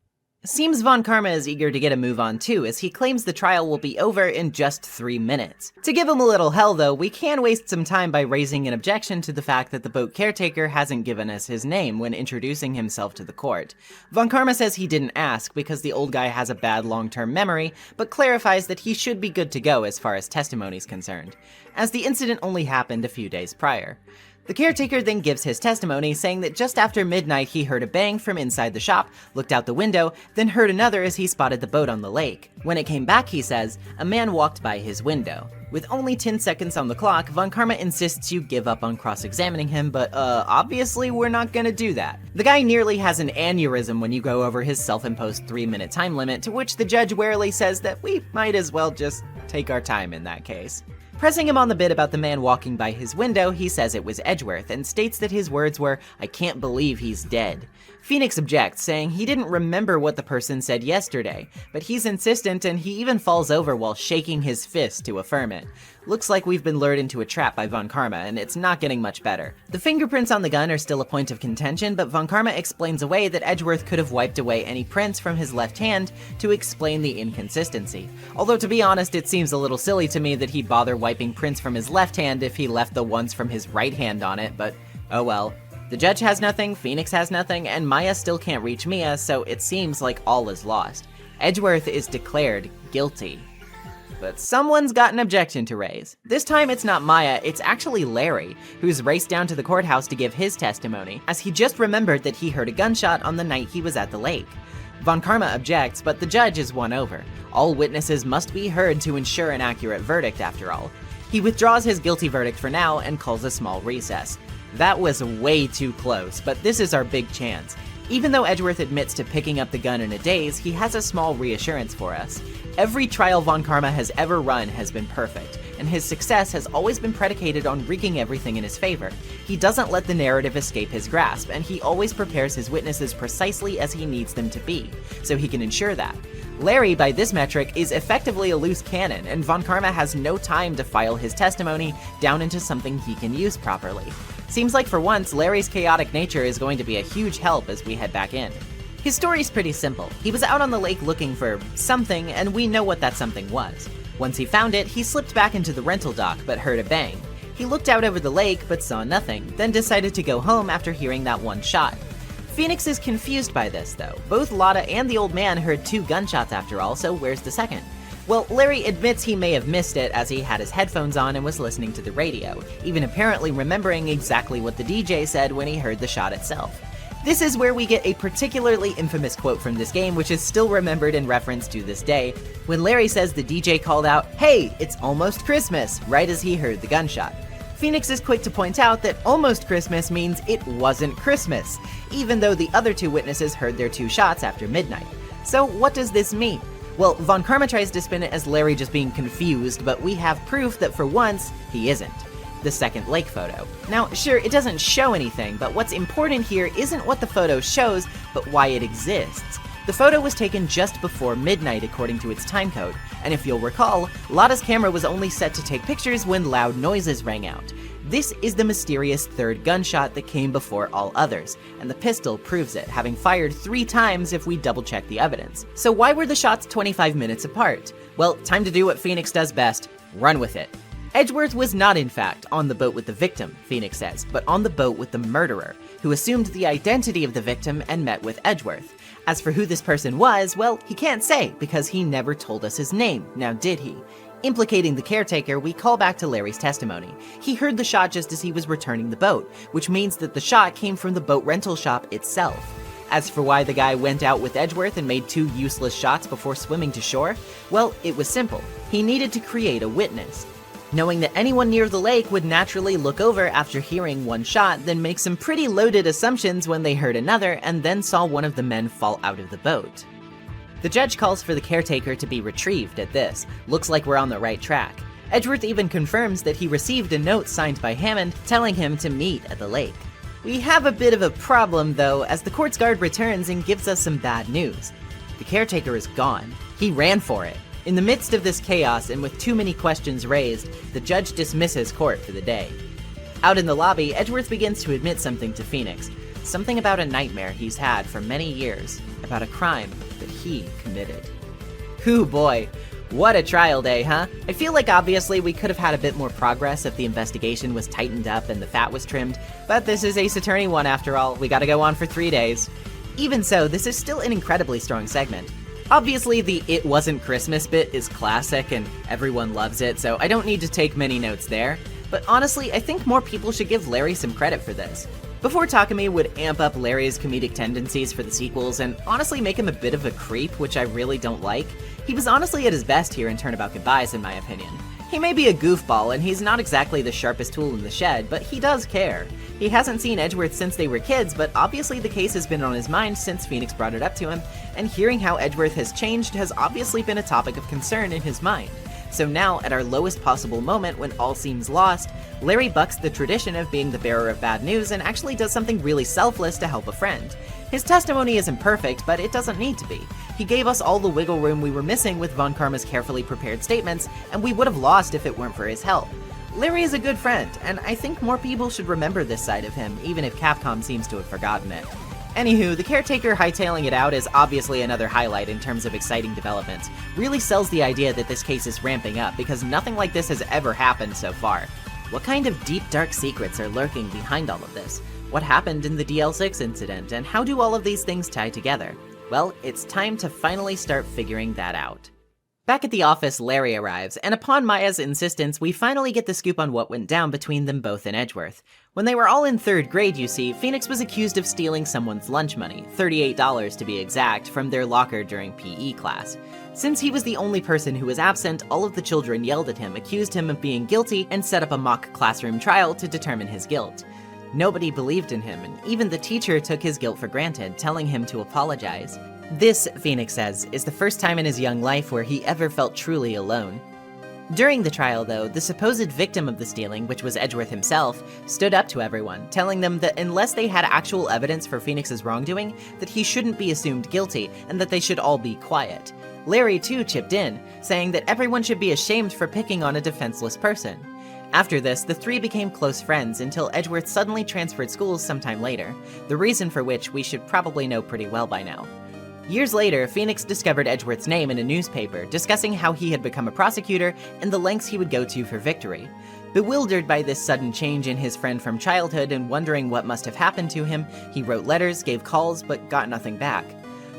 Seems Von Karma is eager to get a move on too, as he claims the trial will be over in just 3 minutes. To give him a little hell though, we can waste some time by raising an objection to the fact that the boat caretaker hasn't given us his name when introducing himself to the court. Von Karma says he didn't ask because the old guy has a bad long-term memory, but clarifies that he should be good to go as far as testimony is concerned, as the incident only happened a few days prior. The caretaker then gives his testimony, saying that just after midnight he heard a bang from inside the shop, looked out the window, then heard another as he spotted the boat on the lake. When it came back, he says, a man walked by his window. With only 10 seconds on the clock, Von Karma insists you give up on cross-examining him, but obviously we're not gonna do that. The guy nearly has an aneurysm when you go over his self-imposed 3-minute time limit, to which the judge warily says that we might as well just take our time in that case. Pressing him on the bit about the man walking by his window, he says it was Edgeworth, and states that his words were, "I can't believe he's dead." Phoenix objects, saying he didn't remember what the person said yesterday, but he's insistent and he even falls over while shaking his fist to affirm it. Looks like we've been lured into a trap by Von Karma, and it's not getting much better. The fingerprints on the gun are still a point of contention, but Von Karma explains away that Edgeworth could have wiped away any prints from his left hand to explain the inconsistency. Although to be honest, it seems a little silly to me that he'd bother wiping prints from his left hand if he left the ones from his right hand on it, but oh well. The judge has nothing, Phoenix has nothing, and Maya still can't reach Mia, so it seems like all is lost. Edgeworth is declared guilty. But someone's got an objection to raise. This time it's not Maya, it's actually Larry, who's raced down to the courthouse to give his testimony, as he just remembered that he heard a gunshot on the night he was at the lake. Von Karma objects, but the judge is won over. All witnesses must be heard to ensure an accurate verdict, after all. He withdraws his guilty verdict for now and calls a small recess. That was way too close, but this is our big chance. Even though Edgeworth admits to picking up the gun in a daze, he has a small reassurance for us. Every trial Von Karma has ever run has been perfect, and his success has always been predicated on rigging everything in his favor. He doesn't let the narrative escape his grasp, and he always prepares his witnesses precisely as he needs them to be, so he can ensure that. Larry, by this metric, is effectively a loose cannon, and Von Karma has no time to file his testimony down into something he can use properly. Seems like for once, Larry's chaotic nature is going to be a huge help as we head back in. His story's pretty simple. He was out on the lake looking for something, and we know what that something was. Once he found it, he slipped back into the rental dock, but heard a bang. He looked out over the lake, but saw nothing, then decided to go home after hearing that one shot. Phoenix is confused by this, though. Both Lotta and the old man heard 2 gunshots after all, so where's the second? Well, Larry admits he may have missed it as he had his headphones on and was listening to the radio, even apparently remembering exactly what the DJ said when he heard the shot itself. This is where we get a particularly infamous quote from this game, which is still remembered in reference to this day, when Larry says the DJ called out, "Hey, it's almost Christmas," right as he heard the gunshot. Phoenix is quick to point out that almost Christmas means it wasn't Christmas, even though the other 2 witnesses heard their 2 shots after midnight. So what does this mean? Well, Von Karma tries to spin it as Larry just being confused, but we have proof that for once, he isn't. The second lake photo. Now, sure, it doesn't show anything, but what's important here isn't what the photo shows, but why it exists. The photo was taken just before midnight according to its timecode, and if you'll recall, Lotta's camera was only set to take pictures when loud noises rang out. This is the mysterious 3rd gunshot that came before all others, and the pistol proves it, having fired 3 times if we double-check the evidence. So why were the shots 25 minutes apart? Well, time to do what Phoenix does best, run with it. Edgeworth was not, in fact, on the boat with the victim, Phoenix says, but on the boat with the murderer, who assumed the identity of the victim and met with Edgeworth. As for who this person was, well, he can't say, because he never told us his name, now did he? Implicating the caretaker, we call back to Larry's testimony. He heard the shot just as he was returning the boat, which means that the shot came from the boat rental shop itself. As for why the guy went out with Edgeworth and made 2 useless shots before swimming to shore, well, it was simple. He needed to create a witness. Knowing that anyone near the lake would naturally look over after hearing one shot, then make some pretty loaded assumptions when they heard another and then saw one of the men fall out of the boat. The judge calls for the caretaker to be retrieved at this. Looks like we're on the right track. Edgeworth even confirms that he received a note signed by Hammond telling him to meet at the lake. We have a bit of a problem though, as the court's guard returns and gives us some bad news. The caretaker is gone. He ran for it. In the midst of this chaos and with too many questions raised, the judge dismisses court for the day. Out in the lobby, Edgeworth begins to admit something to Phoenix. Something about a nightmare he's had for many years, about a crime that he committed. Hoo boy, what a trial day, huh? I feel like obviously we could have had a bit more progress if the investigation was tightened up and the fat was trimmed, but this is Ace Attorney 1 after all, we gotta go on for 3 days. Even so, this is still an incredibly strong segment. Obviously, the "it wasn't Christmas" bit is classic and everyone loves it, so I don't need to take many notes there. But honestly, I think more people should give Larry some credit for this. Before Takumi would amp up Larry's comedic tendencies for the sequels and honestly make him a bit of a creep, which I really don't like, he was honestly at his best here in Turnabout Goodbyes in my opinion. He may be a goofball and he's not exactly the sharpest tool in the shed, but he does care. He hasn't seen Edgeworth since they were kids, but obviously the case has been on his mind since Phoenix brought it up to him, and hearing how Edgeworth has changed has obviously been a topic of concern in his mind. So now, at our lowest possible moment when all seems lost, Larry bucks the tradition of being the bearer of bad news and actually does something really selfless to help a friend. His testimony isn't perfect, but it doesn't need to be. He gave us all the wiggle room we were missing with Von Karma's carefully prepared statements, and we would have lost if it weren't for his help. Larry is a good friend, and I think more people should remember this side of him, even if Capcom seems to have forgotten it. Anywho, the caretaker hightailing it out is obviously another highlight in terms of exciting developments. Really sells the idea that this case is ramping up, because nothing like this has ever happened so far. What kind of deep dark secrets are lurking behind all of this? What happened in the DL6 incident, and how do all of these things tie together? Well, it's time to finally start figuring that out. Back at the office, Larry arrives, and upon Maya's insistence, we finally get the scoop on what went down between them both and Edgeworth. When they were all in 3rd grade, you see, Phoenix was accused of stealing someone's lunch money, $38 to be exact, from their locker during PE class. Since he was the only person who was absent, all of the children yelled at him, accused him of being guilty, and set up a mock classroom trial to determine his guilt. Nobody believed in him, and even the teacher took his guilt for granted, telling him to apologize. This, Phoenix says, is the first time in his young life where he ever felt truly alone. During the trial, though, the supposed victim of the stealing, which was Edgeworth himself, stood up to everyone, telling them that unless they had actual evidence for Phoenix's wrongdoing, that he shouldn't be assumed guilty, and that they should all be quiet. Larry, too, chipped in, saying that everyone should be ashamed for picking on a defenseless person. After this, the three became close friends until Edgeworth suddenly transferred schools sometime later, the reason for which we should probably know pretty well by now. Years later, Phoenix discovered Edgeworth's name in a newspaper, discussing how he had become a prosecutor and the lengths he would go to for victory. Bewildered by this sudden change in his friend from childhood and wondering what must have happened to him, he wrote letters, gave calls, but got nothing back.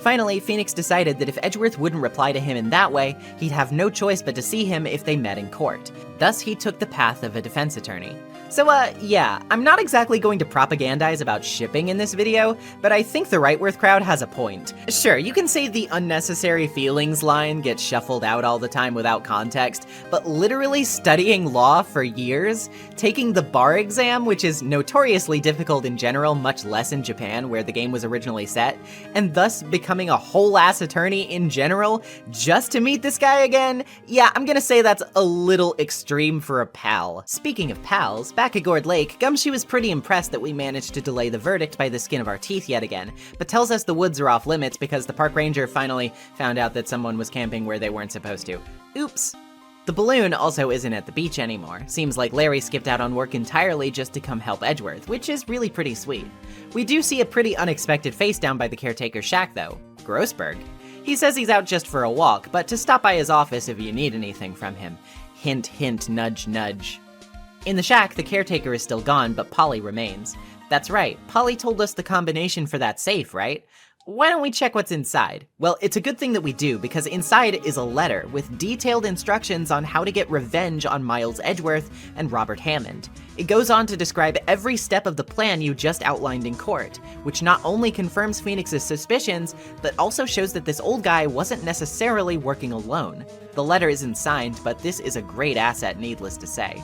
Finally, Phoenix decided that if Edgeworth wouldn't reply to him in that way, he'd have no choice but to see him if they met in court. Thus, he took the path of a defense attorney. So yeah, I'm not exactly going to propagandize about shipping in this video, but I think the Wrightworth crowd has a point. Sure, you can say the unnecessary feelings line gets shuffled out all the time without context, but literally studying law for years, taking the bar exam, which is notoriously difficult in general, much less in Japan, where the game was originally set, and thus becoming a whole-ass attorney in general, just to meet this guy again? Yeah, I'm gonna say that's a little extreme for a pal. Speaking of pals, back at Gourd Lake, Gumshoe is pretty impressed that we managed to delay the verdict by the skin of our teeth yet again, but tells us the woods are off limits because the park ranger finally found out that someone was camping where they weren't supposed to. Oops. The balloon also isn't at the beach anymore. Seems like Larry skipped out on work entirely just to come help Edgeworth, which is really pretty sweet. We do see a pretty unexpected face down by the caretaker's shack though, Grossberg. He says he's out just for a walk, but to stop by his office if you need anything from him. Hint, hint, nudge, nudge. In the shack, the caretaker is still gone, but Polly remains. That's right, Polly told us the combination for that safe, right? why don't we check what's inside? Well, it's a good thing that we do, because inside is a letter with detailed instructions on how to get revenge on Miles Edgeworth and Robert Hammond. It goes on to describe every step of the plan you just outlined in court, which not only confirms Phoenix's suspicions, but also shows that this old guy wasn't necessarily working alone. The letter isn't signed, but this is a great asset, needless to say.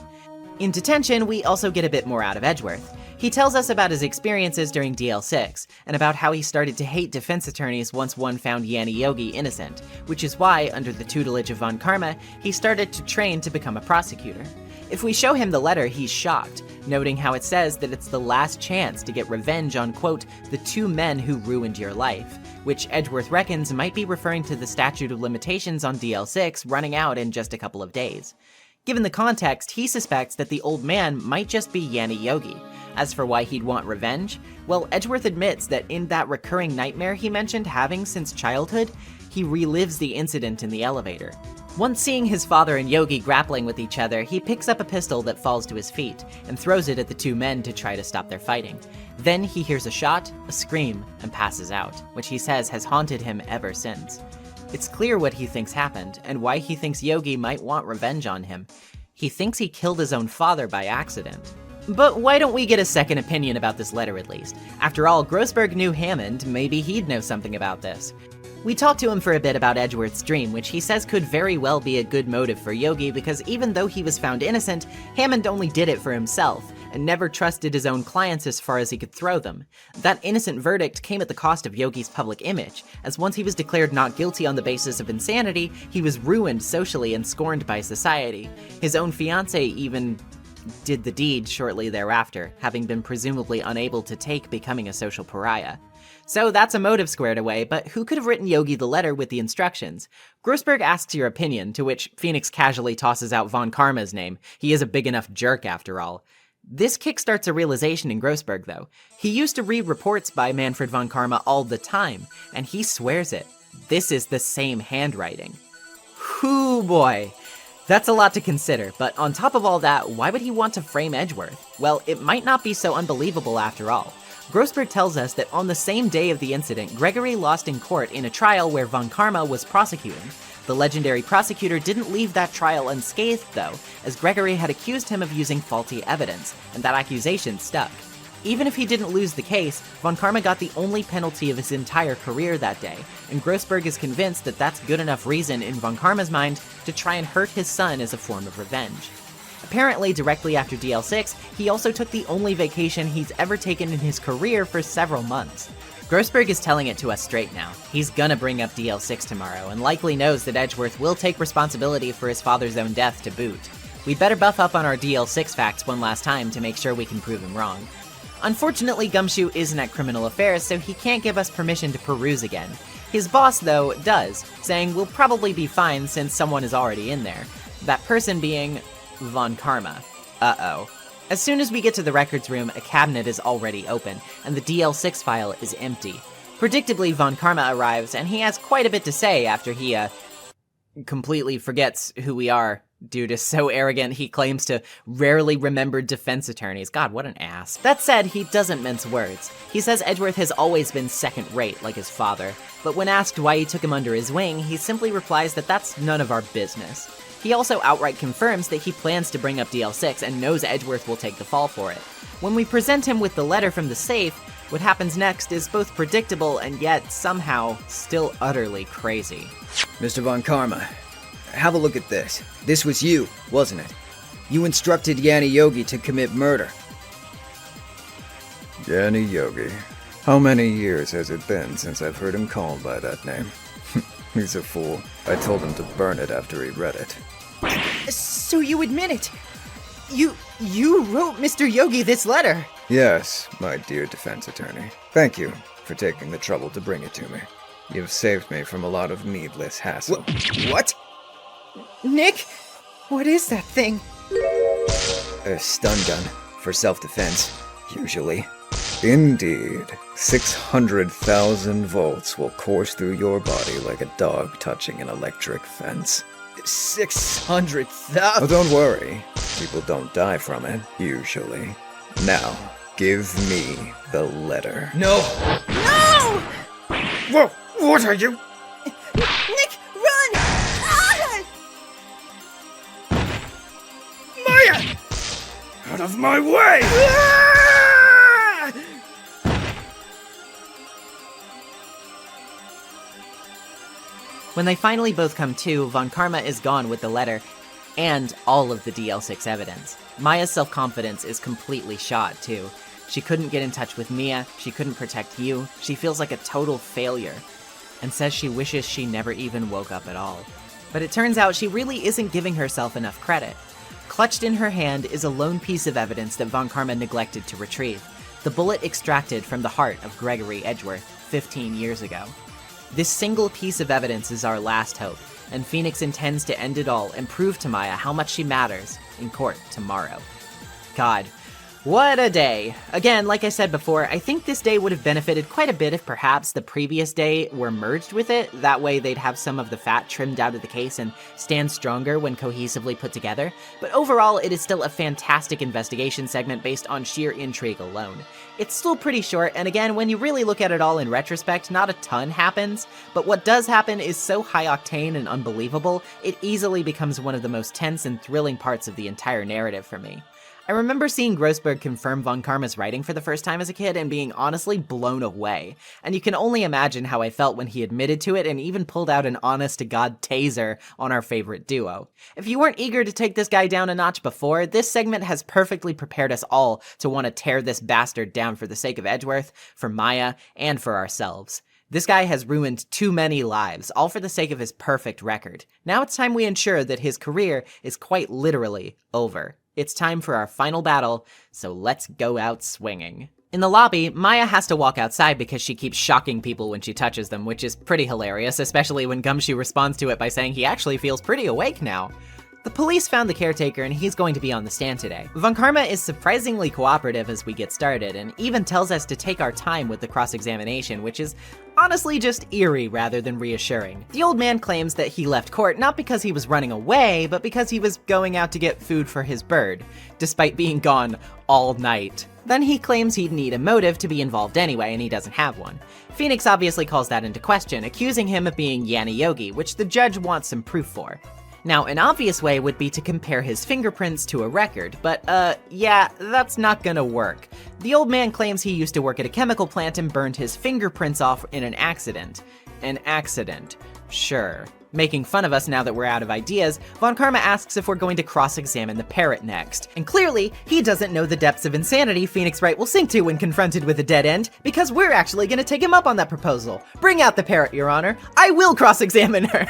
In detention, we also get a bit more out of Edgeworth. He tells us about his experiences during DL6, and about how he started to hate defense attorneys once one found Yanni Yogi innocent, which is why, under the tutelage of Von Karma, he started to train to become a prosecutor. If we show him the letter, he's shocked, noting how it says that it's the last chance to get revenge on, quote, the two men who ruined your life, which Edgeworth reckons might be referring to the statute of limitations on DL6 running out in just a couple of days. Given the context, he suspects that the old man might just be Yanni Yogi. As for why he'd want revenge, well, Edgeworth admits that in that recurring nightmare he mentioned having since childhood, he relives the incident in the elevator. Once seeing his father and Yogi grappling with each other, he picks up a pistol that falls to his feet and throws it at the two men to try to stop their fighting. Then he hears a shot, a scream, and passes out, which he says has haunted him ever since. It's clear what he thinks happened, and why he thinks Yogi might want revenge on him. He thinks he killed his own father by accident. But why don't we get a second opinion about this letter at least? After all, Grossberg knew Hammond, maybe he'd know something about this. We talked to him for a bit about Edgeworth's dream, which he says could very well be a good motive for Yogi because even though he was found innocent, Hammond only did it for himself, and never trusted his own clients as far as he could throw them. That innocent verdict came at the cost of Yogi's public image, as once he was declared not guilty on the basis of insanity, he was ruined socially and scorned by society. His own fiancée even did the deed shortly thereafter, having been presumably unable to take becoming a social pariah. So that's a motive squared away, but who could have written Yogi the letter with the instructions? Grossberg asks your opinion, to which Phoenix casually tosses out Von Karma's name. He is a big enough jerk after all. This kickstarts a realization in Grossberg, though. He used to read reports by Manfred Von Karma all the time, and he swears it. This is the same handwriting. Hoo boy. That's a lot to consider, but on top of all that, why would he want to frame Edgeworth? Well, it might not be so unbelievable after all. Grossberg tells us that on the same day of the incident, Gregory lost in court in a trial where Von Karma was prosecuting. The legendary prosecutor didn't leave that trial unscathed, though, as Gregory had accused him of using faulty evidence, and that accusation stuck. Even if he didn't lose the case, Von Karma got the only penalty of his entire career that day, and Grossberg is convinced that that's good enough reason in Von Karma's mind to try and hurt his son as a form of revenge. Apparently, directly after DL6, he also took the only vacation he's ever taken in his career for several months. Grossberg is telling it to us straight now. He's gonna bring up DL6 tomorrow, and likely knows that Edgeworth will take responsibility for his father's own death to boot. We better buff up on our DL6 facts one last time to make sure we can prove him wrong. Unfortunately, Gumshoe isn't at Criminal Affairs, so he can't give us permission to peruse again. His boss, though, does, saying we'll probably be fine since someone is already in there. That person being Von Karma. Uh-oh. As soon as we get to the records room, a cabinet is already open, and the DL6 file is empty. Predictably, Von Karma arrives, and he has quite a bit to say after he, completely forgets who we are. Dude is so arrogant, he claims to rarely remember defense attorneys. God, what an ass. That said, he doesn't mince words. He says Edgeworth has always been second-rate, like his father, but when asked why he took him under his wing, he simply replies that that's none of our business. He also outright confirms that he plans to bring up DL6 and knows Edgeworth will take the fall for it. When we present him with the letter from the safe, what happens next is both predictable and yet somehow still utterly crazy. Mr. Von Karma, have a look at this. This was you, wasn't it? You instructed Yanni Yogi to commit murder. Yanni Yogi. How many years has it been since I've heard him called by that name? He's a fool. I told him to burn it after he read it. So you admit it? You wrote Mr. Yogi this letter? Yes, my dear defense attorney. Thank you for taking the trouble to bring it to me. You've saved me from a lot of needless hassle. What? Nick? What is that thing? A stun gun for self-defense, usually. Indeed. 600,000 volts will course through your body like a dog touching an electric fence. 600,000? Oh, don't worry. People don't die from it, usually. Now, give me the letter. No! No! Whoa! What are you? Nick, run! Ah! Maya! Out of my way! When they finally both come to, Von Karma is gone with the letter and all of the DL6 evidence. Maya's self-confidence is completely shot, too. She couldn't get in touch with Mia, she couldn't protect you, she feels like a total failure, and says she wishes she never even woke up at all. But it turns out she really isn't giving herself enough credit. Clutched in her hand is a lone piece of evidence that Von Karma neglected to retrieve, the bullet extracted from the heart of Gregory Edgeworth 15 years ago. This single piece of evidence is our last hope, and Phoenix intends to end it all and prove to Maya how much she matters in court tomorrow. God, what a day. Again, like I said before, I think this day would have benefited quite a bit if perhaps the previous day were merged with it. That way they'd have some of the fat trimmed out of the case and stand stronger when cohesively put together. But overall, it is still a fantastic investigation segment based on sheer intrigue alone. It's still pretty short, and again, when you really look at it all in retrospect, not a ton happens, but what does happen is so high-octane and unbelievable, it easily becomes one of the most tense and thrilling parts of the entire narrative for me. I remember seeing Grossberg confirm Von Karma's writing for the first time as a kid and being honestly blown away, and you can only imagine how I felt when he admitted to it and even pulled out an honest-to-God taser on our favorite duo. If you weren't eager to take this guy down a notch before, this segment has perfectly prepared us all to want to tear this bastard down for the sake of Edgeworth, for Maya, and for ourselves. This guy has ruined too many lives, all for the sake of his perfect record. Now it's time we ensure that his career is quite literally over. It's time for our final battle, so let's go out swinging. In the lobby, Maya has to walk outside because she keeps shocking people when she touches them, which is pretty hilarious, especially when Gumshoe responds to it by saying he actually feels pretty awake now. The police found the caretaker and he's going to be on the stand today. Von Karma is surprisingly cooperative as we get started and even tells us to take our time with the cross-examination, which is honestly just eerie rather than reassuring. The old man claims that he left court not because he was running away, but because he was going out to get food for his bird, despite being gone all night. Then he claims he'd need a motive to be involved anyway, and he doesn't have one. Phoenix obviously calls that into question, accusing him of being Yanni Yogi, which the judge wants some proof for. Now, an obvious way would be to compare his fingerprints to a record, but yeah, that's not gonna work. The old man claims he used to work at a chemical plant and burned his fingerprints off in an accident. An accident, sure. Making fun of us now that we're out of ideas, Von Karma asks if we're going to cross-examine the parrot next. And clearly, he doesn't know the depths of insanity Phoenix Wright will sink to when confronted with a dead end, because we're actually gonna take him up on that proposal. Bring out the parrot, Your Honor. I will cross-examine her.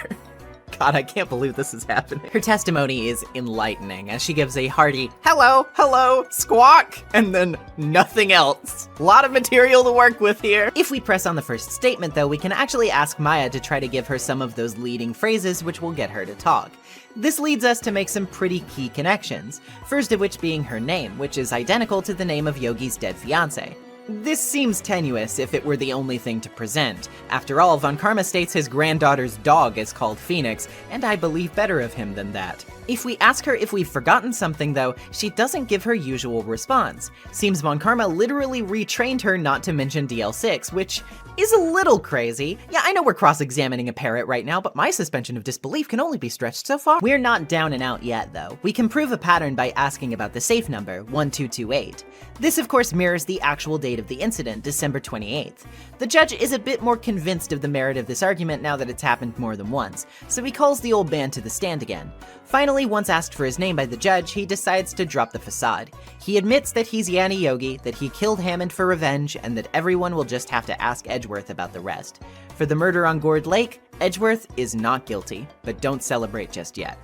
God, I can't believe this is happening. Her testimony is enlightening as she gives a hearty, hello, hello, squawk, and then nothing else. A lot of material to work with here. If we press on the first statement though, we can actually ask Maya to try to give her some of those leading phrases which will get her to talk. This leads us to make some pretty key connections, first of which being her name, which is identical to the name of Yogi's dead fiancé. This seems tenuous if it were the only thing to present. After all, Von Karma states his granddaughter's dog is called Phoenix, and I believe better of him than that. If we ask her if we've forgotten something though, she doesn't give her usual response. Seems Von Karma literally retrained her not to mention DL6, which is a little crazy. Yeah, I know we're cross-examining a parrot right now, but my suspension of disbelief can only be stretched so far. We're not down and out yet though. We can prove a pattern by asking about the safe number, 1228. This of course mirrors the actual date of the incident, December 28th. The judge is a bit more convinced of the merit of this argument now that it's happened more than once, so he calls the old man to the stand again. Finally, once asked for his name by the judge, he decides to drop the facade. He admits that he's Yanni Yogi, that he killed Hammond for revenge, and that everyone will just have to ask Edgeworth about the rest. For the murder on Gourd Lake, Edgeworth is not guilty, but don't celebrate just yet.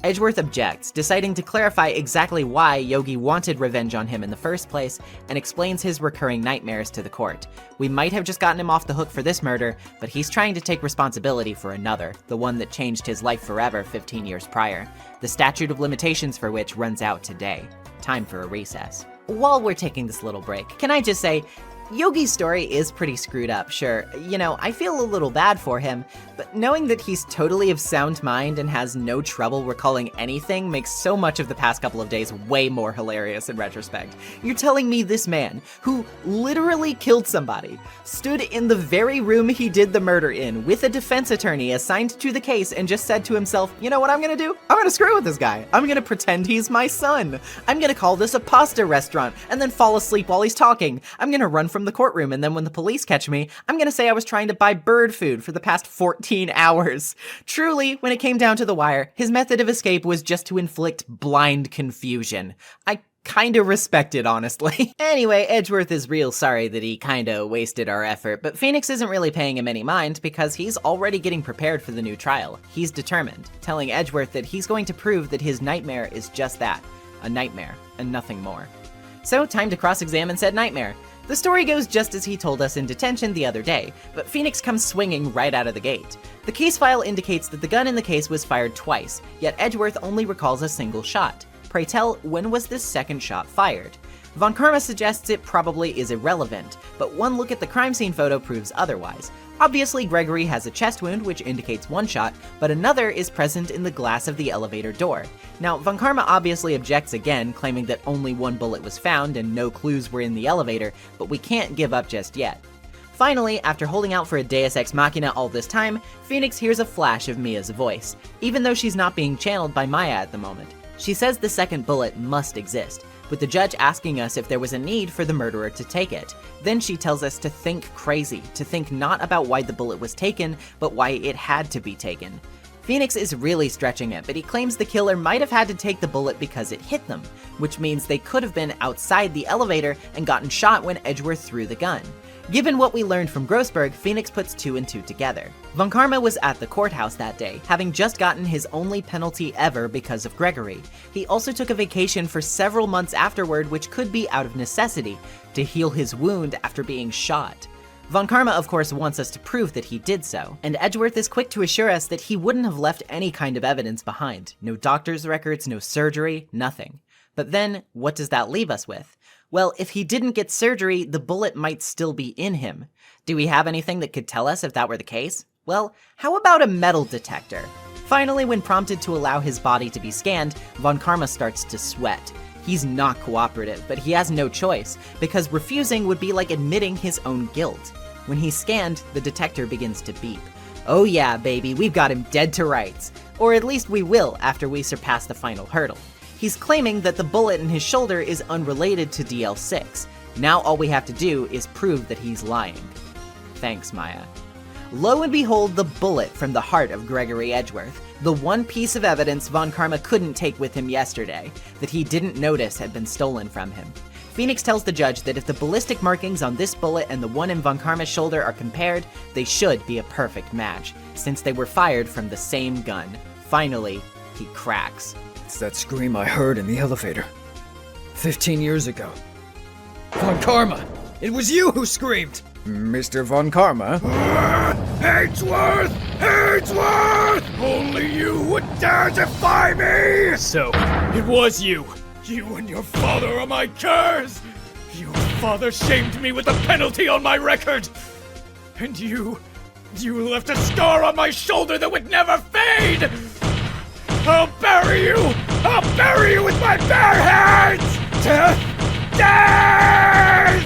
Edgeworth objects, deciding to clarify exactly why Yogi wanted revenge on him in the first place, and explains his recurring nightmares to the court. We might have just gotten him off the hook for this murder, but he's trying to take responsibility for another, the one that changed his life forever 15 years prior, the statute of limitations for which runs out today. Time for a recess. While we're taking this little break, can I just say, Yogi's story is pretty screwed up, sure. You know, I feel a little bad for him, but knowing that he's totally of sound mind and has no trouble recalling anything makes so much of the past couple of days way more hilarious in retrospect. You're telling me this man, who literally killed somebody, stood in the very room he did the murder in with a defense attorney assigned to the case and just said to himself, you know what I'm gonna do? I'm gonna screw with this guy. I'm gonna pretend he's my son. I'm gonna call this a pasta restaurant and then fall asleep while he's talking. I'm gonna run from the courtroom, and then when the police catch me, I'm gonna say I was trying to buy bird food for the past 14 hours. Truly, when it came down to the wire, his method of escape was just to inflict blind confusion. I kinda respect it, honestly. Anyway, Edgeworth is real sorry that he kinda wasted our effort, but Phoenix isn't really paying him any mind because he's already getting prepared for the new trial. He's determined, telling Edgeworth that he's going to prove that his nightmare is just that, a nightmare, and nothing more. So, time to cross-examine said nightmare. The story goes just as he told us in detention the other day, but Phoenix comes swinging right out of the gate. The case file indicates that the gun in the case was fired twice, yet Edgeworth only recalls a single shot. Pray tell, when was this second shot fired? Von Karma suggests it probably is irrelevant, but one look at the crime scene photo proves otherwise. Obviously, Gregory has a chest wound, which indicates one shot, but another is present in the glass of the elevator door. Now, Von Karma obviously objects again, claiming that only one bullet was found and no clues were in the elevator, but we can't give up just yet. Finally, after holding out for a Deus Ex Machina all this time, Phoenix hears a flash of Mia's voice, even though she's not being channeled by Maya at the moment. She says the second bullet must exist, with the judge asking us if there was a need for the murderer to take it. Then she tells us to think crazy, to think not about why the bullet was taken, but why it had to be taken. Phoenix is really stretching it, but he claims the killer might have had to take the bullet because it hit them, which means they could have been outside the elevator and gotten shot when Edgeworth threw the gun. Given what we learned from Grossberg, Phoenix puts 2 and 2 together. Von Karma was at the courthouse that day, having just gotten his only penalty ever because of Gregory. He also took a vacation for several months afterward, which could be out of necessity, to heal his wound after being shot. Von Karma, of course, wants us to prove that he did so, and Edgeworth is quick to assure us that he wouldn't have left any kind of evidence behind. No doctor's records, no surgery, nothing. But then, what does that leave us with? Well, if he didn't get surgery, the bullet might still be in him. Do we have anything that could tell us if that were the case? Well, how about a metal detector? Finally, when prompted to allow his body to be scanned, Von Karma starts to sweat. He's not cooperative, but he has no choice, because refusing would be like admitting his own guilt. When he's scanned, the detector begins to beep. Oh yeah, baby, we've got him dead to rights. Or at least we will after we surpass the final hurdle. He's claiming that the bullet in his shoulder is unrelated to DL6. Now all we have to do is prove that he's lying. Thanks, Maya. Lo and behold, the bullet from the heart of Gregory Edgeworth. The one piece of evidence Von Karma couldn't take with him yesterday, that he didn't notice had been stolen from him. Phoenix tells the judge that if the ballistic markings on this bullet and the one in Von Karma's shoulder are compared, they should be a perfect match, since they were fired from the same gun. Finally, he cracks. It's that scream I heard in the elevator. 15 years ago. Von Karma! It was you who screamed! Mr. Von Karma? Edgeworth! Edgeworth! Only you would dare defy me! So, it was you. You and your father are my curse! Your father shamed me with a penalty on my record! And you left a scar on my shoulder that would never fade! I'll bury you! I'll bury you with my bare hands! Death! Death!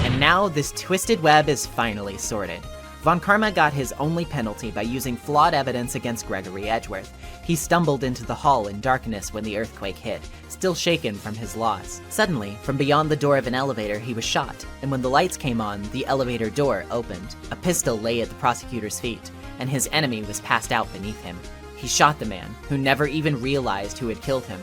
And now this twisted web is finally sorted. Von Karma got his only penalty by using flawed evidence against Gregory Edgeworth. He stumbled into the hall in darkness when the earthquake hit, still shaken from his loss. Suddenly, from beyond the door of an elevator, he was shot, and when the lights came on, the elevator door opened. A pistol lay at the prosecutor's feet, and his enemy was passed out beneath him. He shot the man, who never even realized who had killed him.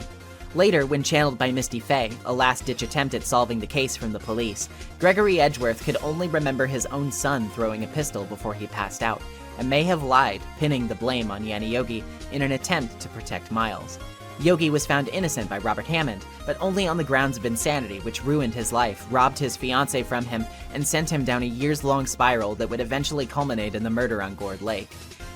Later, when channeled by Misty Faye, a last-ditch attempt at solving the case from the police, Gregory Edgeworth could only remember his own son throwing a pistol before he passed out, and may have lied, pinning the blame on Yanni Yogi in an attempt to protect Miles. Yogi was found innocent by Robert Hammond, but only on the grounds of insanity, which ruined his life, robbed his fiancée from him, and sent him down a years-long spiral that would eventually culminate in the murder on Gourd Lake.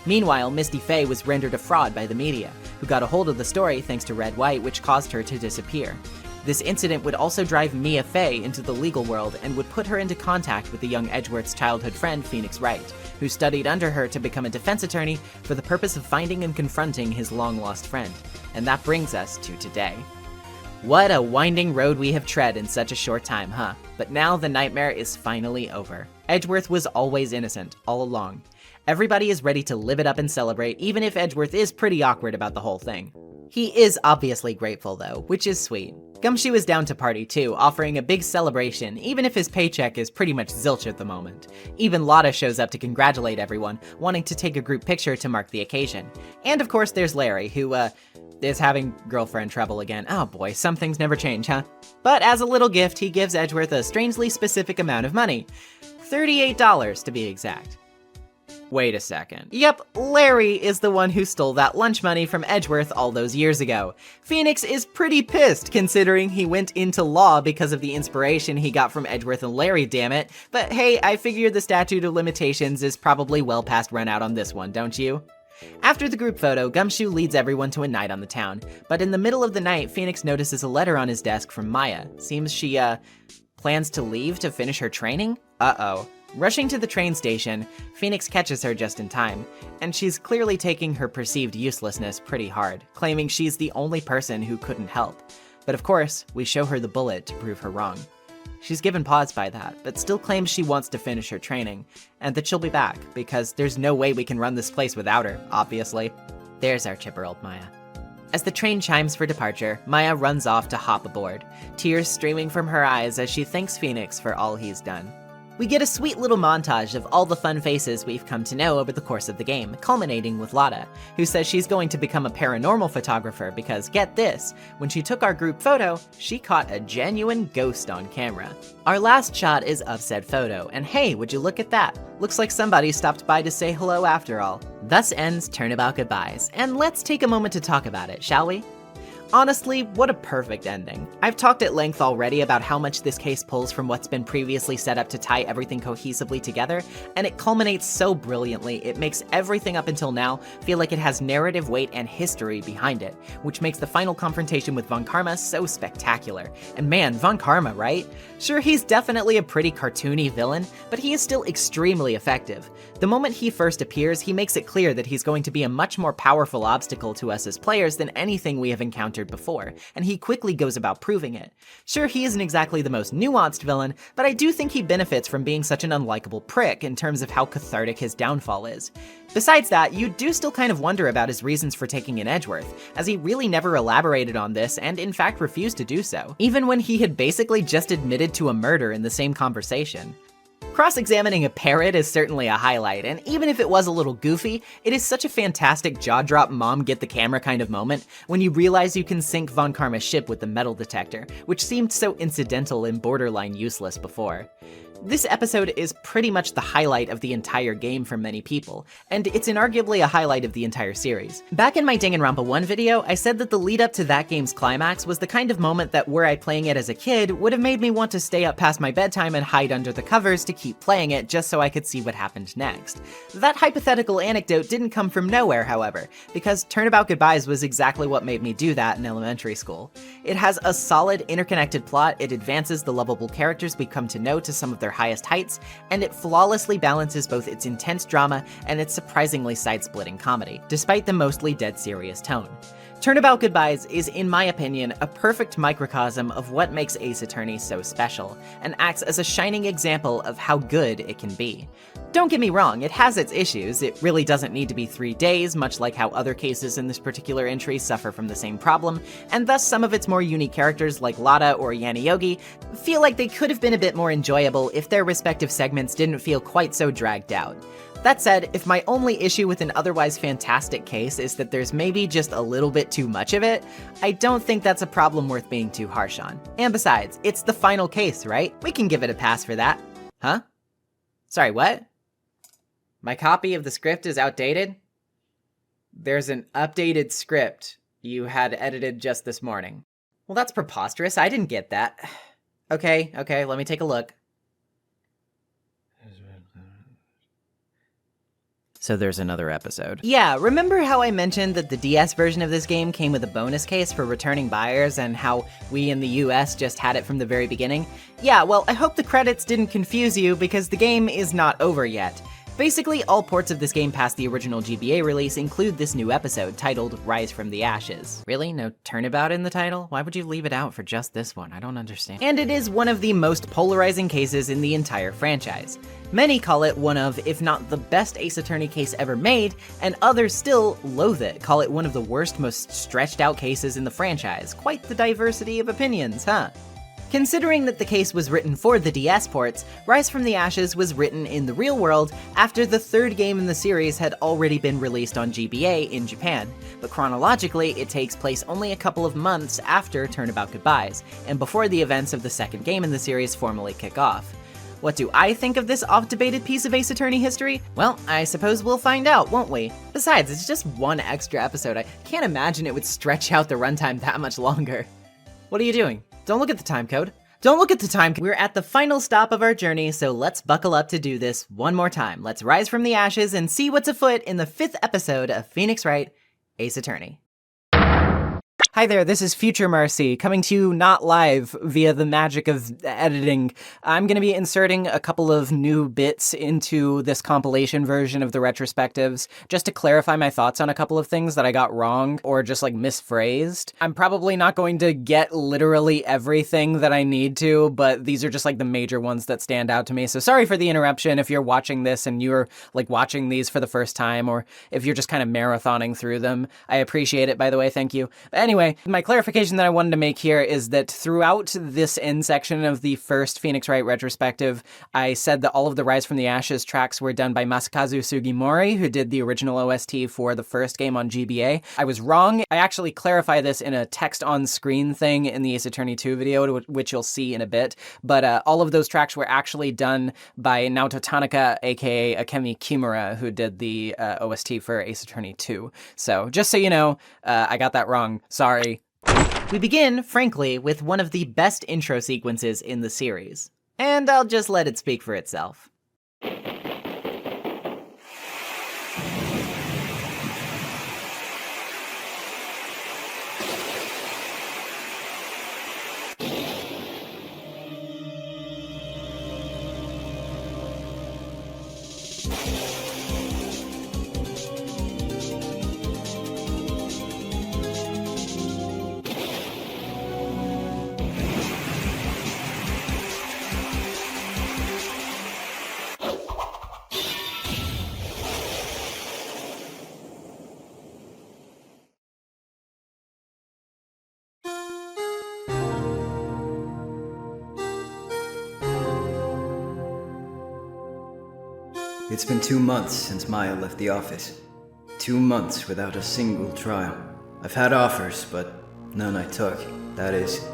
Meanwhile, Misty Faye was rendered a fraud by the media, who got a hold of the story thanks to Red White, which caused her to disappear. This incident would also drive Mia Fey into the legal world and would put her into contact with the young Edgeworth's childhood friend Phoenix Wright, who studied under her to become a defense attorney for the purpose of finding and confronting his long-lost friend. And that brings us to today. What a winding road we have tread in such a short time, huh? But now the nightmare is finally over. Edgeworth was always innocent, all along. Everybody is ready to live it up and celebrate, even if Edgeworth is pretty awkward about the whole thing. He is obviously grateful though, which is sweet. Gumshoe is down to party too, offering a big celebration, even if his paycheck is pretty much zilch at the moment. Even Lotta shows up to congratulate everyone, wanting to take a group picture to mark the occasion. And of course there's Larry, who, is having girlfriend trouble again. Oh boy, some things never change, huh? But as a little gift, he gives Edgeworth a strangely specific amount of money. $38 to be exact. Wait a second. Yep, Larry is the one who stole that lunch money from Edgeworth all those years ago. Phoenix is pretty pissed considering he went into law because of the inspiration he got from Edgeworth and Larry, damn it. But hey, I figure the statute of limitations is probably well past run out on this one, don't you? After the group photo, Gumshoe leads everyone to a night on the town, but in the middle of the night, Phoenix notices a letter on his desk from Maya. Seems she, plans to leave to finish her training? Uh-oh. Rushing to the train station, Phoenix catches her just in time, and she's clearly taking her perceived uselessness pretty hard, claiming she's the only person who couldn't help. But of course, we show her the bullet to prove her wrong. She's given pause by that, but still claims she wants to finish her training, and that she'll be back, because there's no way we can run this place without her, obviously. There's our chipper old Maya. As the train chimes for departure, Maya runs off to hop aboard, tears streaming from her eyes as she thanks Phoenix for all he's done. We get a sweet little montage of all the fun faces we've come to know over the course of the game, culminating with Lotta, who says she's going to become a paranormal photographer because, get this, when she took our group photo, she caught a genuine ghost on camera. Our last shot is of said photo, and hey, would you look at that? Looks like somebody stopped by to say hello after all. Thus ends Turnabout Goodbyes, and let's take a moment to talk about it, shall we? Honestly, what a perfect ending. I've talked at length already about how much this case pulls from what's been previously set up to tie everything cohesively together, and it culminates so brilliantly it makes everything up until now feel like it has narrative weight and history behind it, which makes the final confrontation with Von Karma so spectacular. And man, Von Karma, right? Sure, he's definitely a pretty cartoony villain, but he is still extremely effective. The moment he first appears, he makes it clear that he's going to be a much more powerful obstacle to us as players than anything we have encountered before, and he quickly goes about proving it. Sure, he isn't exactly the most nuanced villain, but I do think he benefits from being such an unlikable prick in terms of how cathartic his downfall is. Besides that, you do still kind of wonder about his reasons for taking in Edgeworth, as he really never elaborated on this and in fact refused to do so, even when he had basically just admitted to a murder in the same conversation. Cross-examining a parrot is certainly a highlight, and even if it was a little goofy, it is such a fantastic jaw-drop mom-get-the-camera kind of moment when you realize you can sink Von Karma's ship with the metal detector, which seemed so incidental and borderline useless before. This episode is pretty much the highlight of the entire game for many people, and it's inarguably a highlight of the entire series. Back in my Danganronpa 1 video, I said that the lead up to that game's climax was the kind of moment that were I playing it as a kid would have made me want to stay up past my bedtime and hide under the covers to keep playing it just so I could see what happened next. That hypothetical anecdote didn't come from nowhere, however, because Turnabout Goodbyes was exactly what made me do that in elementary school. It has a solid, interconnected plot, it advances the lovable characters we come to know to some of their highest heights, and it flawlessly balances both its intense drama and its surprisingly side-splitting comedy, despite the mostly dead serious tone. Turnabout Goodbyes is, in my opinion, a perfect microcosm of what makes Ace Attorney so special, and acts as a shining example of how good it can be. Don't get me wrong, it has its issues. It really doesn't need to be 3 days, much like how other cases in this particular entry suffer from the same problem, and thus some of its more unique characters like Lotta or Yanni Yogi feel like they could have been a bit more enjoyable if their respective segments didn't feel quite so dragged out. That said, if my only issue with an otherwise fantastic case is that there's maybe just a little bit too much of it, I don't think that's a problem worth being too harsh on. And besides, it's the final case, right? We can give it a pass for that. Huh? Sorry, what? My copy of the script is outdated? There's an updated script you had edited just this morning. Well, that's preposterous. I didn't get that. Okay, let me take a look. So there's another episode. Yeah, remember how I mentioned that the DS version of this game came with a bonus case for returning buyers and how we in the US just had it from the very beginning? Yeah, well, I hope the credits didn't confuse you because the game is not over yet. Basically, all ports of this game past the original GBA release include this new episode titled Rise from the Ashes. Really? No Turnabout in the title? Why would you leave it out for just this one? I don't understand. And it is one of the most polarizing cases in the entire franchise. Many call it one of, if not the best Ace Attorney case ever made, and others still loathe it, call it one of the worst, most stretched out cases in the franchise. Quite the diversity of opinions, huh? Considering that the case was written for the DS ports, Rise from the Ashes was written in the real world after the third game in the series had already been released on GBA in Japan, but chronologically it takes place only a couple of months after Turnabout Goodbyes, and before the events of the second game in the series formally kick off. What do I think of this oft-debated piece of Ace Attorney history? Well, I suppose we'll find out, won't we? Besides, it's just one extra episode. I can't imagine it would stretch out the runtime that much longer. What are you doing? Don't look at the time code. Don't look at the time code. We're at the final stop of our journey, so let's buckle up to do this one more time. Let's rise from the ashes and see what's afoot in the 5th episode of Phoenix Wright, Ace Attorney. Hi there, this is Future Marcy, coming to you not live via the magic of editing. I'm going to be inserting a couple of new bits into this compilation version of the retrospectives, just to clarify my thoughts on a couple of things that I got wrong or just like misphrased. I'm probably not going to get literally everything that I need to, but these are just like the major ones that stand out to me. So sorry for the interruption if you're watching this and you're like watching these for the first time, or if you're just kind of marathoning through them. I appreciate it, by the way, thank you. But anyway, my clarification that I wanted to make here is that throughout this end section of the first Phoenix Wright retrospective, I said that all of the Rise from the Ashes tracks were done by Masakazu Sugimori, who did the original OST for the first game on GBA. I was wrong. I actually clarify this in a text-on-screen thing in the Ace Attorney 2 video, which you'll see in a bit, but all of those tracks were actually done by Naoto Tanaka, aka Akemi Kimura, who did the OST for Ace Attorney 2. So, just so you know, I got that wrong. Sorry. We begin, frankly, with one of the best intro sequences in the series. And I'll just let it speak for itself. It's been 2 months since Maya left the office. 2 months without a single trial. I've had offers, but none I took. That is,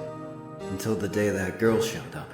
until the day that girl showed up.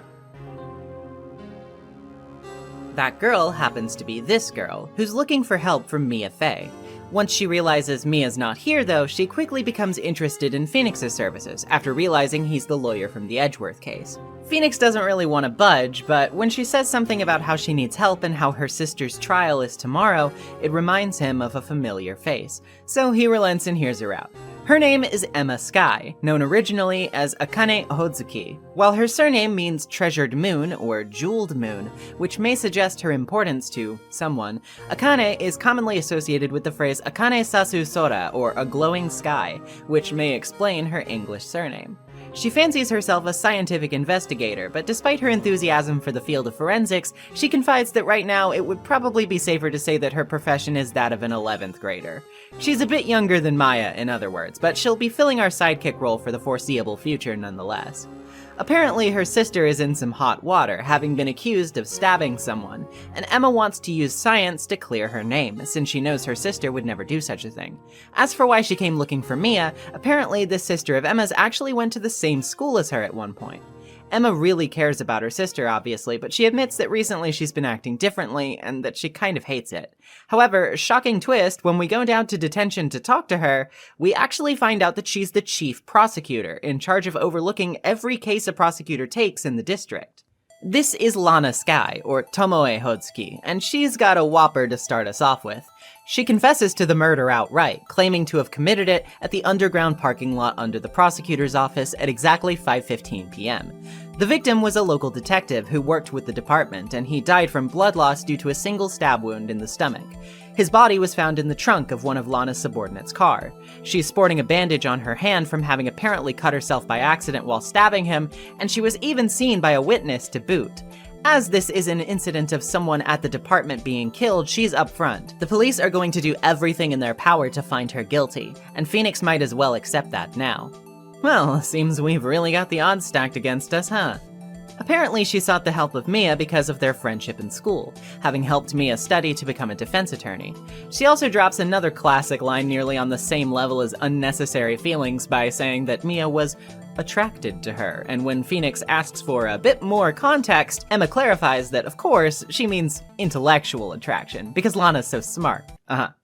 That girl happens to be this girl, who's looking for help from Mia Fey. Once she realizes Mia's not here, though, she quickly becomes interested in Phoenix's services, after realizing he's the lawyer from the Edgeworth case. Phoenix doesn't really want to budge, but when she says something about how she needs help and how her sister's trial is tomorrow, it reminds him of a familiar face. So he relents and hears her out. Her name is Emma Sky, known originally as Akane Ohodzuki. While her surname means treasured moon or jeweled moon, which may suggest her importance to someone, Akane is commonly associated with the phrase Akane Sasu Sora, or a glowing sky, which may explain her English surname. She fancies herself a scientific investigator, but despite her enthusiasm for the field of forensics, she confides that right now it would probably be safer to say that her profession is that of an 11th grader. She's a bit younger than Maya, in other words, but she'll be filling our sidekick role for the foreseeable future nonetheless. Apparently, her sister is in some hot water, having been accused of stabbing someone, and Emma wants to use science to clear her name, since she knows her sister would never do such a thing. As for why she came looking for Mia, apparently this sister of Emma's actually went to the same school as her at one point. Emma really cares about her sister, obviously, but she admits that recently she's been acting differently, and that she kind of hates it. However, shocking twist, when we go down to detention to talk to her, we actually find out that she's the chief prosecutor, in charge of overlooking every case a prosecutor takes in the district. This is Lana Sky, or Tomoe Hotsuki, and she's got a whopper to start us off with. She confesses to the murder outright, claiming to have committed it at the underground parking lot under the prosecutor's office at exactly 5:15 p.m. The victim was a local detective who worked with the department, and he died from blood loss due to a single stab wound in the stomach. His body was found in the trunk of one of Lana's subordinates' car. She's sporting a bandage on her hand from having apparently cut herself by accident while stabbing him, and she was even seen by a witness to boot. As this is an incident of someone at the department being killed, she's upfront. The police are going to do everything in their power to find her guilty, and Phoenix might as well accept that now. Well, seems we've really got the odds stacked against us, huh? Apparently she sought the help of Mia because of their friendship in school, having helped Mia study to become a defense attorney. She also drops another classic line nearly on the same level as unnecessary feelings by saying that Mia was attracted to her, and when Phoenix asks for a bit more context, Emma clarifies that, of course, she means intellectual attraction, because Lana's so smart.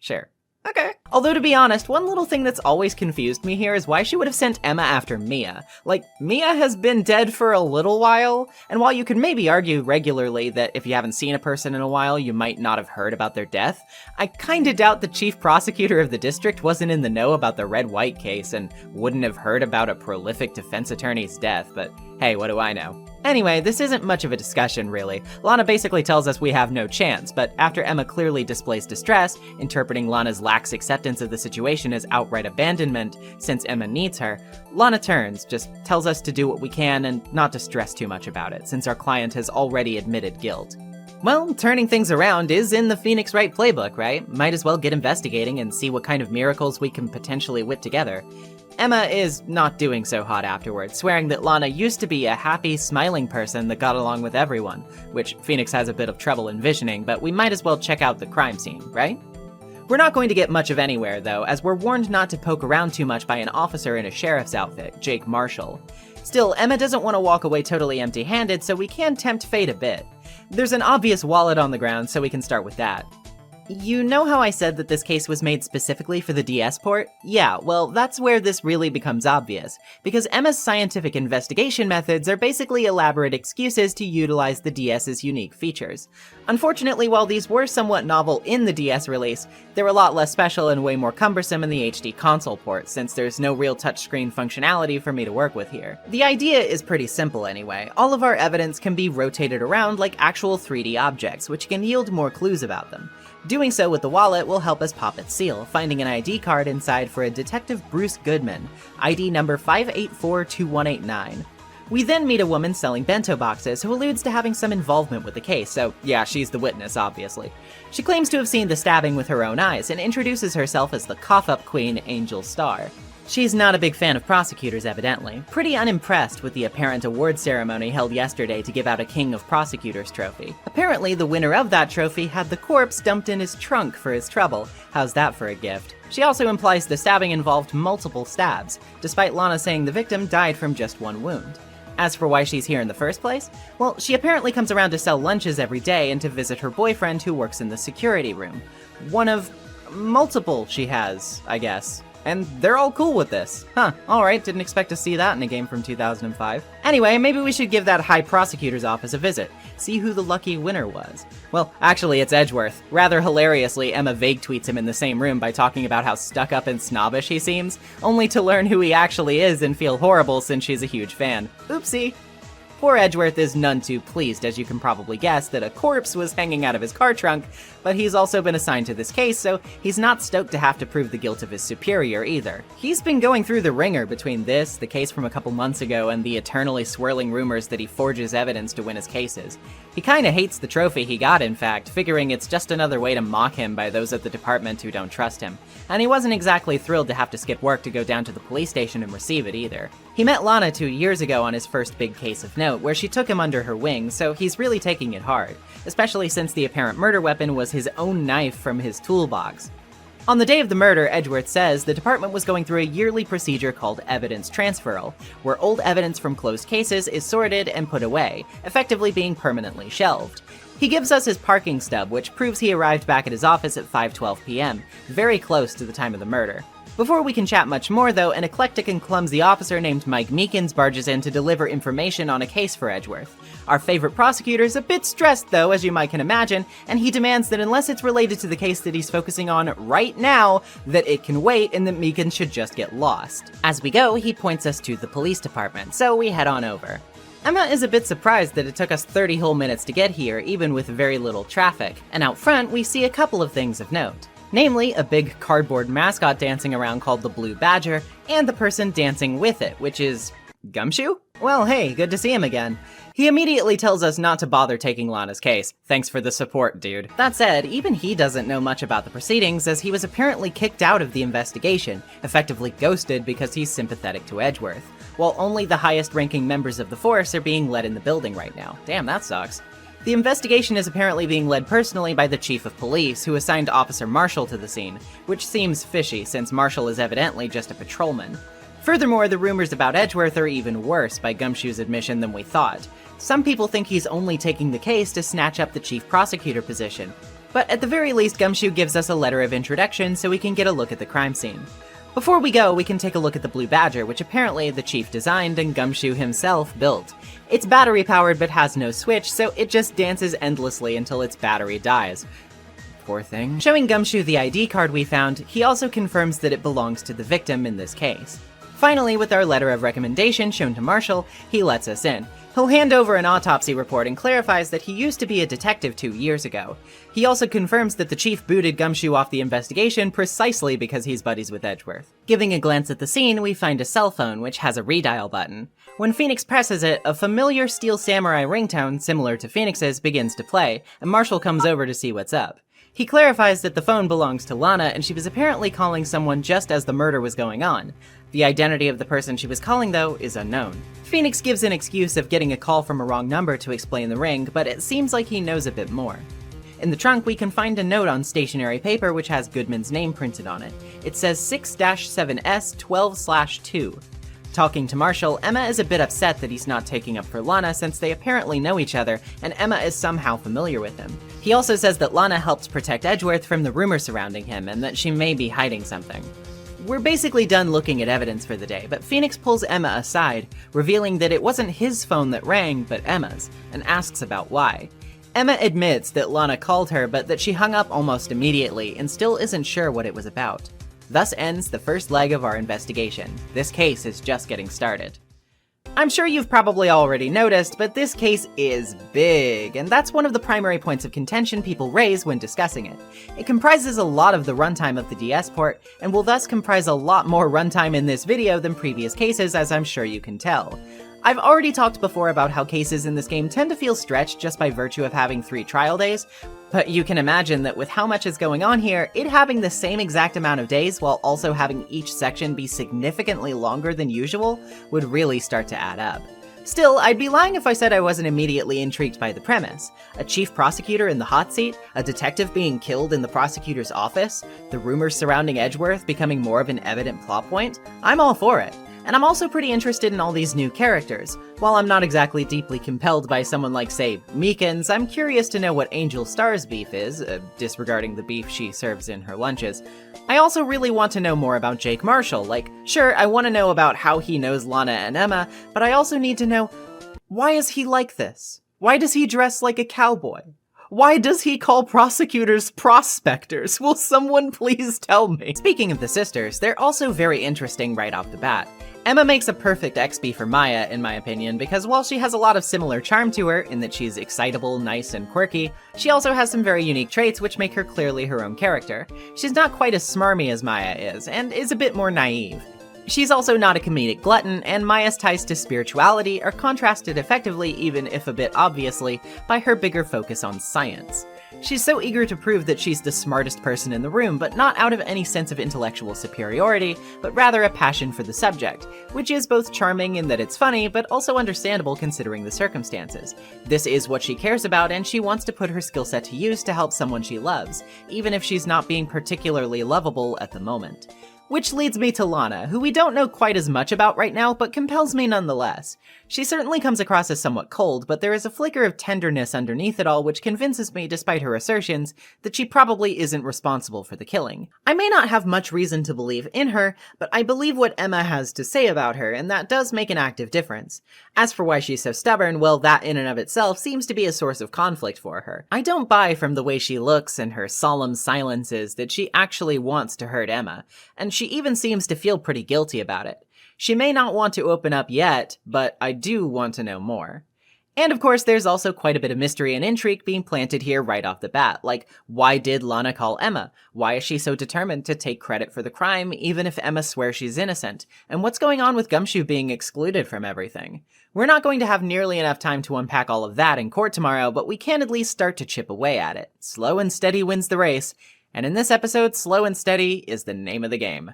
Sure. Okay. Although, to be honest, one little thing that's always confused me here is why she would have sent Emma after Mia. Like, Mia has been dead for a little while, and while you could maybe argue regularly that if you haven't seen a person in a while, you might not have heard about their death, I kinda doubt the chief prosecutor of the district wasn't in the know about the Red-White case and wouldn't have heard about a prolific defense attorney's death, but hey, what do I know? Anyway, this isn't much of a discussion, really. Lana basically tells us we have no chance, but after Emma clearly displays distress, interpreting Lana's lax acceptance of the situation as outright abandonment since Emma needs her, Lana turns, just tells us to do what we can and not to stress too much about it, since our client has already admitted guilt. Well, turning things around is in the Phoenix Wright playbook, right? Might as well get investigating and see what kind of miracles we can potentially whip together. Emma is not doing so hot afterwards, swearing that Lana used to be a happy, smiling person that got along with everyone, which Phoenix has a bit of trouble envisioning, but we might as well check out the crime scene, right? We're not going to get much of anywhere, though, as we're warned not to poke around too much by an officer in a sheriff's outfit, Jake Marshall. Still, Emma doesn't want to walk away totally empty-handed, so we can tempt fate a bit. There's an obvious wallet on the ground, so we can start with that. You know how I said that this case was made specifically for the DS port? Yeah, well, that's where this really becomes obvious, because Emma's scientific investigation methods are basically elaborate excuses to utilize the DS's unique features. Unfortunately, while these were somewhat novel in the DS release, they're a lot less special and way more cumbersome in the HD console port, since there's no real touchscreen functionality for me to work with here. The idea is pretty simple anyway. All of our evidence can be rotated around like actual 3D objects, which can yield more clues about them. Doing so with the wallet will help us pop its seal, finding an ID card inside for a Detective Bruce Goodman, ID number 5842189. We then meet a woman selling bento boxes who alludes to having some involvement with the case, so yeah, she's the witness, obviously. She claims to have seen the stabbing with her own eyes and introduces herself as the cough-up queen, Angel Star. She's not a big fan of prosecutors, evidently, pretty unimpressed with the apparent award ceremony held yesterday to give out a King of Prosecutors trophy. Apparently, the winner of that trophy had the corpse dumped in his trunk for his trouble. How's that for a gift? She also implies the stabbing involved multiple stabs, despite Lana saying the victim died from just one wound. As for why she's here in the first place, well, she apparently comes around to sell lunches every day and to visit her boyfriend who works in the security room. One of multiple she has, I guess. And they're all cool with this. Huh, alright, didn't expect to see that in a game from 2005. Anyway, maybe we should give that high prosecutor's office a visit, see who the lucky winner was. Well, actually, it's Edgeworth. Rather hilariously, Emma vague tweets him in the same room by talking about how stuck-up and snobbish he seems, only to learn who he actually is and feel horrible since she's a huge fan. Oopsie. Poor Edgeworth is none too pleased, as you can probably guess, that a corpse was hanging out of his car trunk, but he's also been assigned to this case, so he's not stoked to have to prove the guilt of his superior either. He's been going through the ringer between this, the case from a couple months ago, and the eternally swirling rumors that he forges evidence to win his cases. He kinda hates the trophy he got, in fact, figuring it's just another way to mock him by those at the department who don't trust him. And he wasn't exactly thrilled to have to skip work to go down to the police station and receive it either. He met Lana 2 years ago on his first big case of note, where she took him under her wing, so he's really taking it hard, especially since the apparent murder weapon was his own knife from his toolbox. On the day of the murder, Edgeworth says the department was going through a yearly procedure called evidence transferal, where old evidence from closed cases is sorted and put away, effectively being permanently shelved. He gives us his parking stub, which proves he arrived back at his office at 5:12 p.m., very close to the time of the murder. Before we can chat much more though, an eclectic and clumsy officer named Mike Meekins barges in to deliver information on a case for Edgeworth. Our favorite prosecutor's a bit stressed though, as you might can imagine, and he demands that unless it's related to the case that he's focusing on right now, that it can wait and that Meekins should just get lost. As we go, he points us to the police department, so we head on over. Emma is a bit surprised that it took us 30 whole minutes to get here, even with very little traffic, and out front we see a couple of things of note. Namely, a big cardboard mascot dancing around called the Blue Badger, and the person dancing with it, which is... Gumshoe? Well, hey, good to see him again. He immediately tells us not to bother taking Lana's case. Thanks for the support, dude. That said, even he doesn't know much about the proceedings, as he was apparently kicked out of the investigation, effectively ghosted because he's sympathetic to Edgeworth, while only the highest-ranking members of the force are being led in the building right now. Damn, that sucks. The investigation is apparently being led personally by the chief of police, who assigned Officer Marshall to the scene, which seems fishy since Marshall is evidently just a patrolman. Furthermore, the rumors about Edgeworth are even worse by Gumshoe's admission than we thought. Some people think he's only taking the case to snatch up the chief prosecutor position, but at the very least Gumshoe gives us a letter of introduction so we can get a look at the crime scene. Before we go, we can take a look at the Blue Badger, which apparently the chief designed and Gumshoe himself built. It's battery-powered but has no switch, so it just dances endlessly until its battery dies. Poor thing. Showing Gumshoe the ID card we found, he also confirms that it belongs to the victim in this case. Finally, with our letter of recommendation shown to Marshall, he lets us in. He'll hand over an autopsy report and clarifies that he used to be a detective 2 years ago. He also confirms that the chief booted Gumshoe off the investigation precisely because he's buddies with Edgeworth. Giving a glance at the scene, we find a cell phone which has a redial button. When Phoenix presses it, a familiar Steel Samurai ringtone, similar to Phoenix's, begins to play, and Marshall comes over to see what's up. He clarifies that the phone belongs to Lana, and she was apparently calling someone just as the murder was going on. The identity of the person she was calling, though, is unknown. Phoenix gives an excuse of getting a call from a wrong number to explain the ring, but it seems like he knows a bit more. In the trunk, we can find a note on stationery paper which has Goodman's name printed on it. It says 6-7S12/2. Talking to Marshall, Emma is a bit upset that he's not taking up for Lana since they apparently know each other, and Emma is somehow familiar with him. He also says that Lana helped protect Edgeworth from the rumors surrounding him, and that she may be hiding something. We're basically done looking at evidence for the day, but Phoenix pulls Emma aside, revealing that it wasn't his phone that rang, but Emma's, and asks about why. Emma admits that Lana called her, but that she hung up almost immediately and still isn't sure what it was about. Thus ends the first leg of our investigation. This case is just getting started. I'm sure you've probably already noticed, but this case is big, and that's one of the primary points of contention people raise when discussing it. It comprises a lot of the runtime of the DS port, and will thus comprise a lot more runtime in this video than previous cases, as I'm sure you can tell. I've already talked before about how cases in this game tend to feel stretched just by virtue of having 3 trial days, but you can imagine that with how much is going on here, it having the same exact amount of days while also having each section be significantly longer than usual would really start to add up. Still, I'd be lying if I said I wasn't immediately intrigued by the premise. A chief prosecutor in the hot seat, a detective being killed in the prosecutor's office, the rumors surrounding Edgeworth becoming more of an evident plot point. I'm all for it. And I'm also pretty interested in all these new characters. While I'm not exactly deeply compelled by someone like, say, Meekins, I'm curious to know what Angel Star's beef is, disregarding the beef she serves in her lunches. I also really want to know more about Jake Marshall. Like, sure, I want to know about how he knows Lana and Emma, but I also need to know, why is he like this? Why does he dress like a cowboy? Why does he call prosecutors prospectors? Will someone please tell me? Speaking of the sisters, they're also very interesting right off the bat. Emma makes a perfect XP for Maya, in my opinion, because while she has a lot of similar charm to her, in that she's excitable, nice, and quirky, she also has some very unique traits which make her clearly her own character. She's not quite as smarmy as Maya is, and is a bit more naive. She's also not a comedic glutton, and Maya's ties to spirituality are contrasted effectively, even if a bit obviously, by her bigger focus on science. She's so eager to prove that she's the smartest person in the room, but not out of any sense of intellectual superiority, but rather a passion for the subject, which is both charming in that it's funny, but also understandable considering the circumstances. This is what she cares about, and she wants to put her skill set to use to help someone she loves, even if she's not being particularly lovable at the moment. Which leads me to Lana, who we don't know quite as much about right now, but compels me nonetheless. She certainly comes across as somewhat cold, but there is a flicker of tenderness underneath it all which convinces me, despite her assertions, that she probably isn't responsible for the killing. I may not have much reason to believe in her, but I believe what Emma has to say about her, and that does make an active difference. As for why she's so stubborn, well, that in and of itself seems to be a source of conflict for her. I don't buy from the way she looks and her solemn silences that she actually wants to hurt Emma, and she even seems to feel pretty guilty about it. She may not want to open up yet, but I do want to know more. And of course, there's also quite a bit of mystery and intrigue being planted here right off the bat, like, why did Lana call Emma? Why is she so determined to take credit for the crime, even if Emma swears she's innocent? And what's going on with Gumshoe being excluded from everything? We're not going to have nearly enough time to unpack all of that in court tomorrow, but we can at least start to chip away at it. Slow and steady wins the race, and in this episode, slow and steady is the name of the game.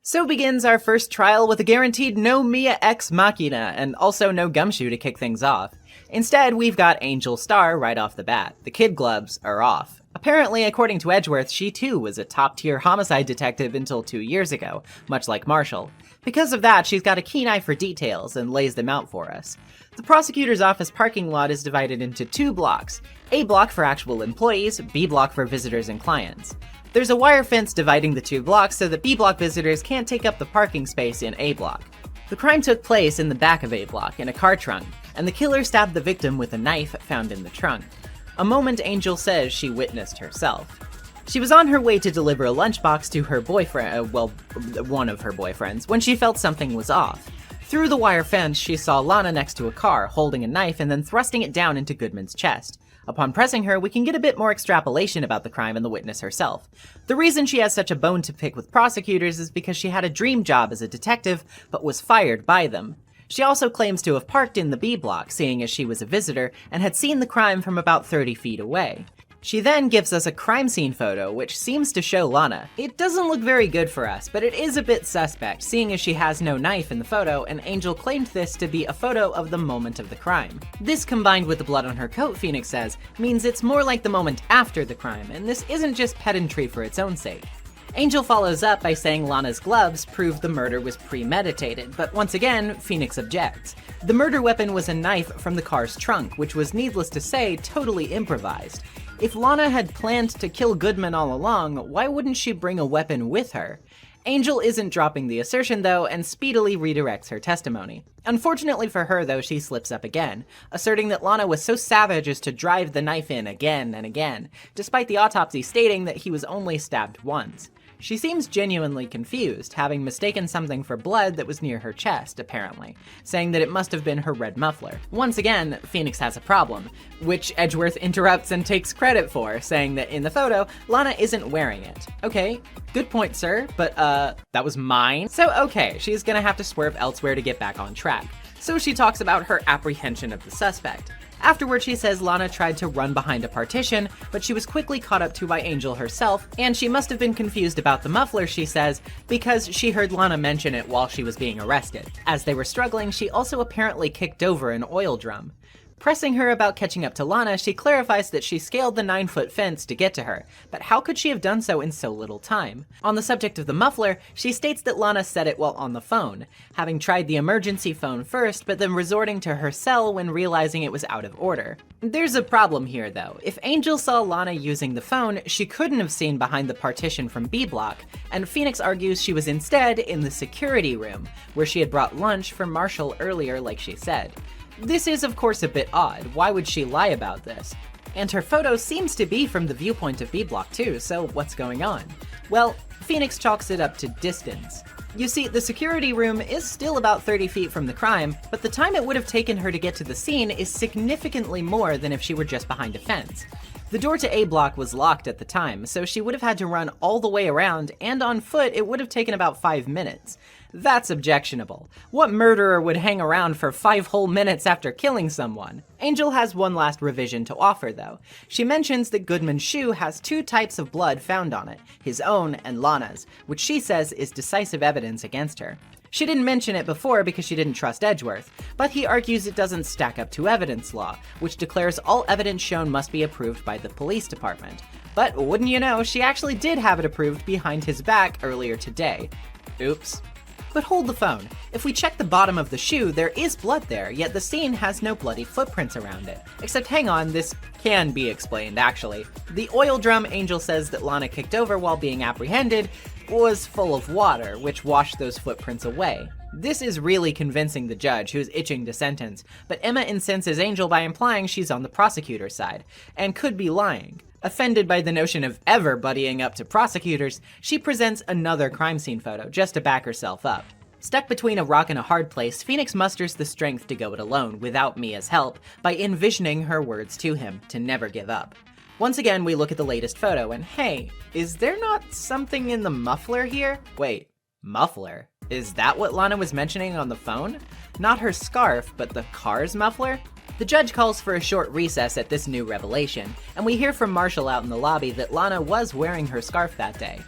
So begins our first trial with a guaranteed no Mia ex machina, and also no Gumshoe to kick things off. Instead, we've got Angel Starr right off the bat. The kid gloves are off. Apparently, according to Edgeworth, she too was a top-tier homicide detective until 2 years ago, much like Marshall. Because of that, she's got a keen eye for details and lays them out for us. The prosecutor's office parking lot is divided into 2 blocks. A block for actual employees, B block for visitors and clients. There's a wire fence dividing the 2 blocks so that B block visitors can't take up the parking space in A block. The crime took place in the back of A block, in a car trunk, and the killer stabbed the victim with a knife found in the trunk. A moment Angel says she witnessed herself. She was on her way to deliver a lunchbox to her boyfriend, one of her boyfriends, when she felt something was off. Through the wire fence, she saw Lana next to a car, holding a knife and then thrusting it down into Goodman's chest. Upon pressing her, we can get a bit more extrapolation about the crime and the witness herself. The reason she has such a bone to pick with prosecutors is because she had a dream job as a detective, but was fired by them. She also claims to have parked in the B block, seeing as she was a visitor, and had seen the crime from about 30 feet away. She then gives us a crime scene photo, which seems to show Lana. It doesn't look very good for us, but it is a bit suspect, seeing as she has no knife in the photo, and Angel claimed this to be a photo of the moment of the crime. This, combined with the blood on her coat, Phoenix says, means it's more like the moment after the crime, and this isn't just pedantry for its own sake. Angel follows up by saying Lana's gloves prove the murder was premeditated, but once again, Phoenix objects. The murder weapon was a knife from the car's trunk, which was, needless to say, totally improvised. If Lana had planned to kill Goodman all along, why wouldn't she bring a weapon with her? Angel isn't dropping the assertion though, and speedily redirects her testimony. Unfortunately for her though, she slips up again, asserting that Lana was so savage as to drive the knife in again and again, despite the autopsy stating that he was only stabbed once. She seems genuinely confused, having mistaken something for blood that was near her chest, apparently, saying that it must have been her red muffler. Once again, Phoenix has a problem, which Edgeworth interrupts and takes credit for, saying that in the photo, Lana isn't wearing it. Okay, good point, sir, but that was mine? So okay, she's gonna have to swerve elsewhere to get back on track. So she talks about her apprehension of the suspect. Afterward, she says Lana tried to run behind a partition, but she was quickly caught up to by Angel herself, and she must have been confused about the muffler, she says, because she heard Lana mention it while she was being arrested. As they were struggling, she also apparently kicked over an oil drum. Pressing her about catching up to Lana, she clarifies that she scaled the 9-foot fence to get to her, but how could she have done so in so little time? On the subject of the muffler, she states that Lana said it while on the phone, having tried the emergency phone first, but then resorting to her cell when realizing it was out of order. There's a problem here though. If Angel saw Lana using the phone, she couldn't have seen behind the partition from B block, and Phoenix argues she was instead in the security room, where she had brought lunch for Marshall earlier like she said. This is of course a bit odd. Why would she lie about this? And her photo seems to be from the viewpoint of B block too, so what's going on? Well, Phoenix chalks it up to distance. You see, the security room is still about 30 feet from the crime, but the time it would have taken her to get to the scene is significantly more than if she were just behind a fence. The door to A block was locked at the time, so she would have had to run all the way around, and on foot it would have taken about 5 minutes. That's objectionable. What murderer would hang around for 5 whole minutes after killing someone? Angel has one last revision to offer though. She mentions that Goodman's shoe has 2 types of blood found on it, his own and Lana's, which she says is decisive evidence against her. She didn't mention it before because she didn't trust Edgeworth, but he argues it doesn't stack up to evidence law, which declares all evidence shown must be approved by the police department. But wouldn't you know, she actually did have it approved behind his back earlier today. Oops. But hold the phone. If we check the bottom of the shoe, there is blood there, yet the scene has no bloody footprints around it. Except hang on, this can be explained actually. The oil drum Angel says that Lana kicked over while being apprehended was full of water, which washed those footprints away. This is really convincing the judge, who's itching to sentence, but Emma incenses Angel by implying she's on the prosecutor's side, and could be lying. Offended by the notion of ever buddying up to prosecutors, she presents another crime scene photo just to back herself up. Stuck between a rock and a hard place, Phoenix musters the strength to go it alone without Mia's help by envisioning her words to him to never give up. Once again, we look at the latest photo and hey, is there not something in the muffler here? Wait, muffler? Is that what Lana was mentioning on the phone? Not her scarf, but the car's muffler? The judge calls for a short recess at this new revelation, and we hear from Marshall out in the lobby that Lana was wearing her scarf that day.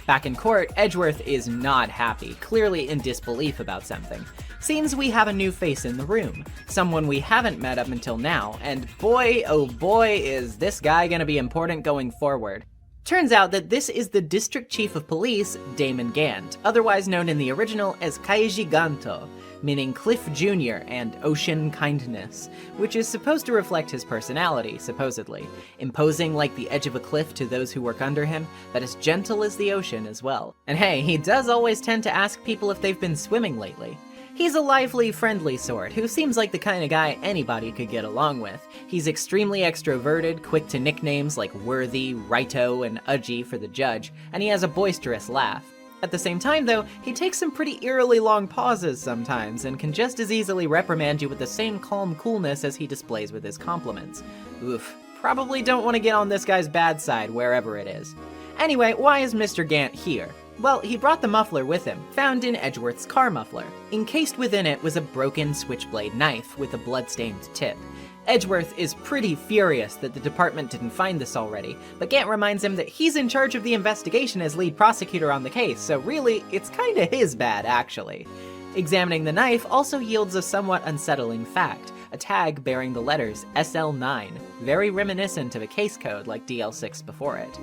Back in court, Edgeworth is not happy, clearly in disbelief about something. Seems we have a new face in the room, someone we haven't met up until now, and boy oh boy is this guy gonna be important going forward. Turns out that this is the District Chief of Police, Damon Gant, otherwise known in the original as Kaiji Ganto, meaning Cliff Jr. and Ocean Kindness, which is supposed to reflect his personality, supposedly, imposing like the edge of a cliff to those who work under him, but as gentle as the ocean as well. And hey, he does always tend to ask people if they've been swimming lately. He's a lively, friendly sort, who seems like the kind of guy anybody could get along with. He's extremely extroverted, quick to nicknames like Worthy, Righto, and Udgy for the judge, and he has a boisterous laugh. At the same time though, he takes some pretty eerily long pauses sometimes, and can just as easily reprimand you with the same calm coolness as he displays with his compliments. Oof, probably don't want to get on this guy's bad side wherever it is. Anyway, why is Mr. Gant here? Well, he brought the muffler with him, found in Edgeworth's car muffler. Encased within it was a broken switchblade knife with a blood-stained tip. Edgeworth is pretty furious that the department didn't find this already, but Gant reminds him that he's in charge of the investigation as lead prosecutor on the case, so really, it's kinda his bad, actually. Examining the knife also yields a somewhat unsettling fact, a tag bearing the letters SL9, very reminiscent of a case code like DL6 before it.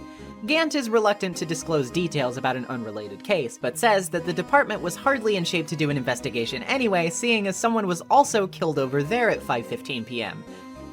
Gant is reluctant to disclose details about an unrelated case, but says that the department was hardly in shape to do an investigation anyway, seeing as someone was also killed over there at 5:15 p.m.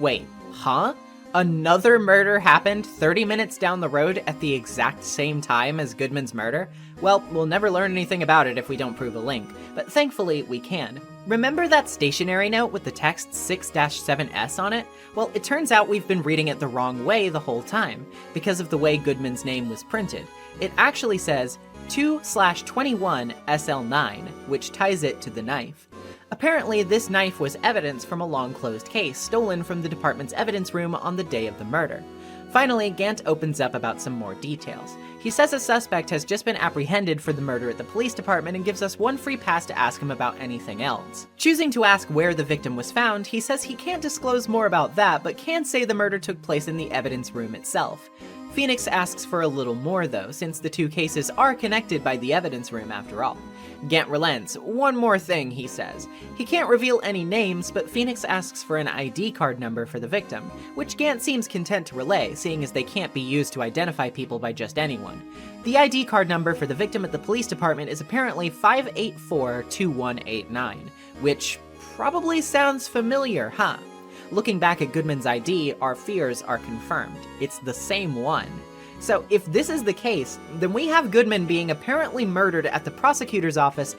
Wait, huh? Another murder happened 30 minutes down the road at the exact same time as Goodman's murder? Well, we'll never learn anything about it if we don't prove a link, but thankfully we can. Remember that stationery note with the text 6-7S on it? Well, it turns out we've been reading it the wrong way the whole time, because of the way Goodman's name was printed. It actually says 2/21 SL9, which ties it to the knife. Apparently, this knife was evidence from a long-closed case stolen from the department's evidence room on the day of the murder. Finally, Gant opens up about some more details. He says a suspect has just been apprehended for the murder at the police department and gives us one free pass to ask him about anything else. Choosing to ask where the victim was found, he says he can't disclose more about that, but can say the murder took place in the evidence room itself. Phoenix asks for a little more though, since the two cases are connected by the evidence room after all. Gant relents. One more thing, he says. He can't reveal any names, but Phoenix asks for an ID card number for the victim, which Gant seems content to relay, seeing as they can't be used to identify people by just anyone. The ID card number for the victim at the police department is apparently 5842189, which probably sounds familiar, huh? Looking back at Goodman's ID, our fears are confirmed. It's the same one. So if this is the case, then we have Goodman being apparently murdered at the prosecutor's office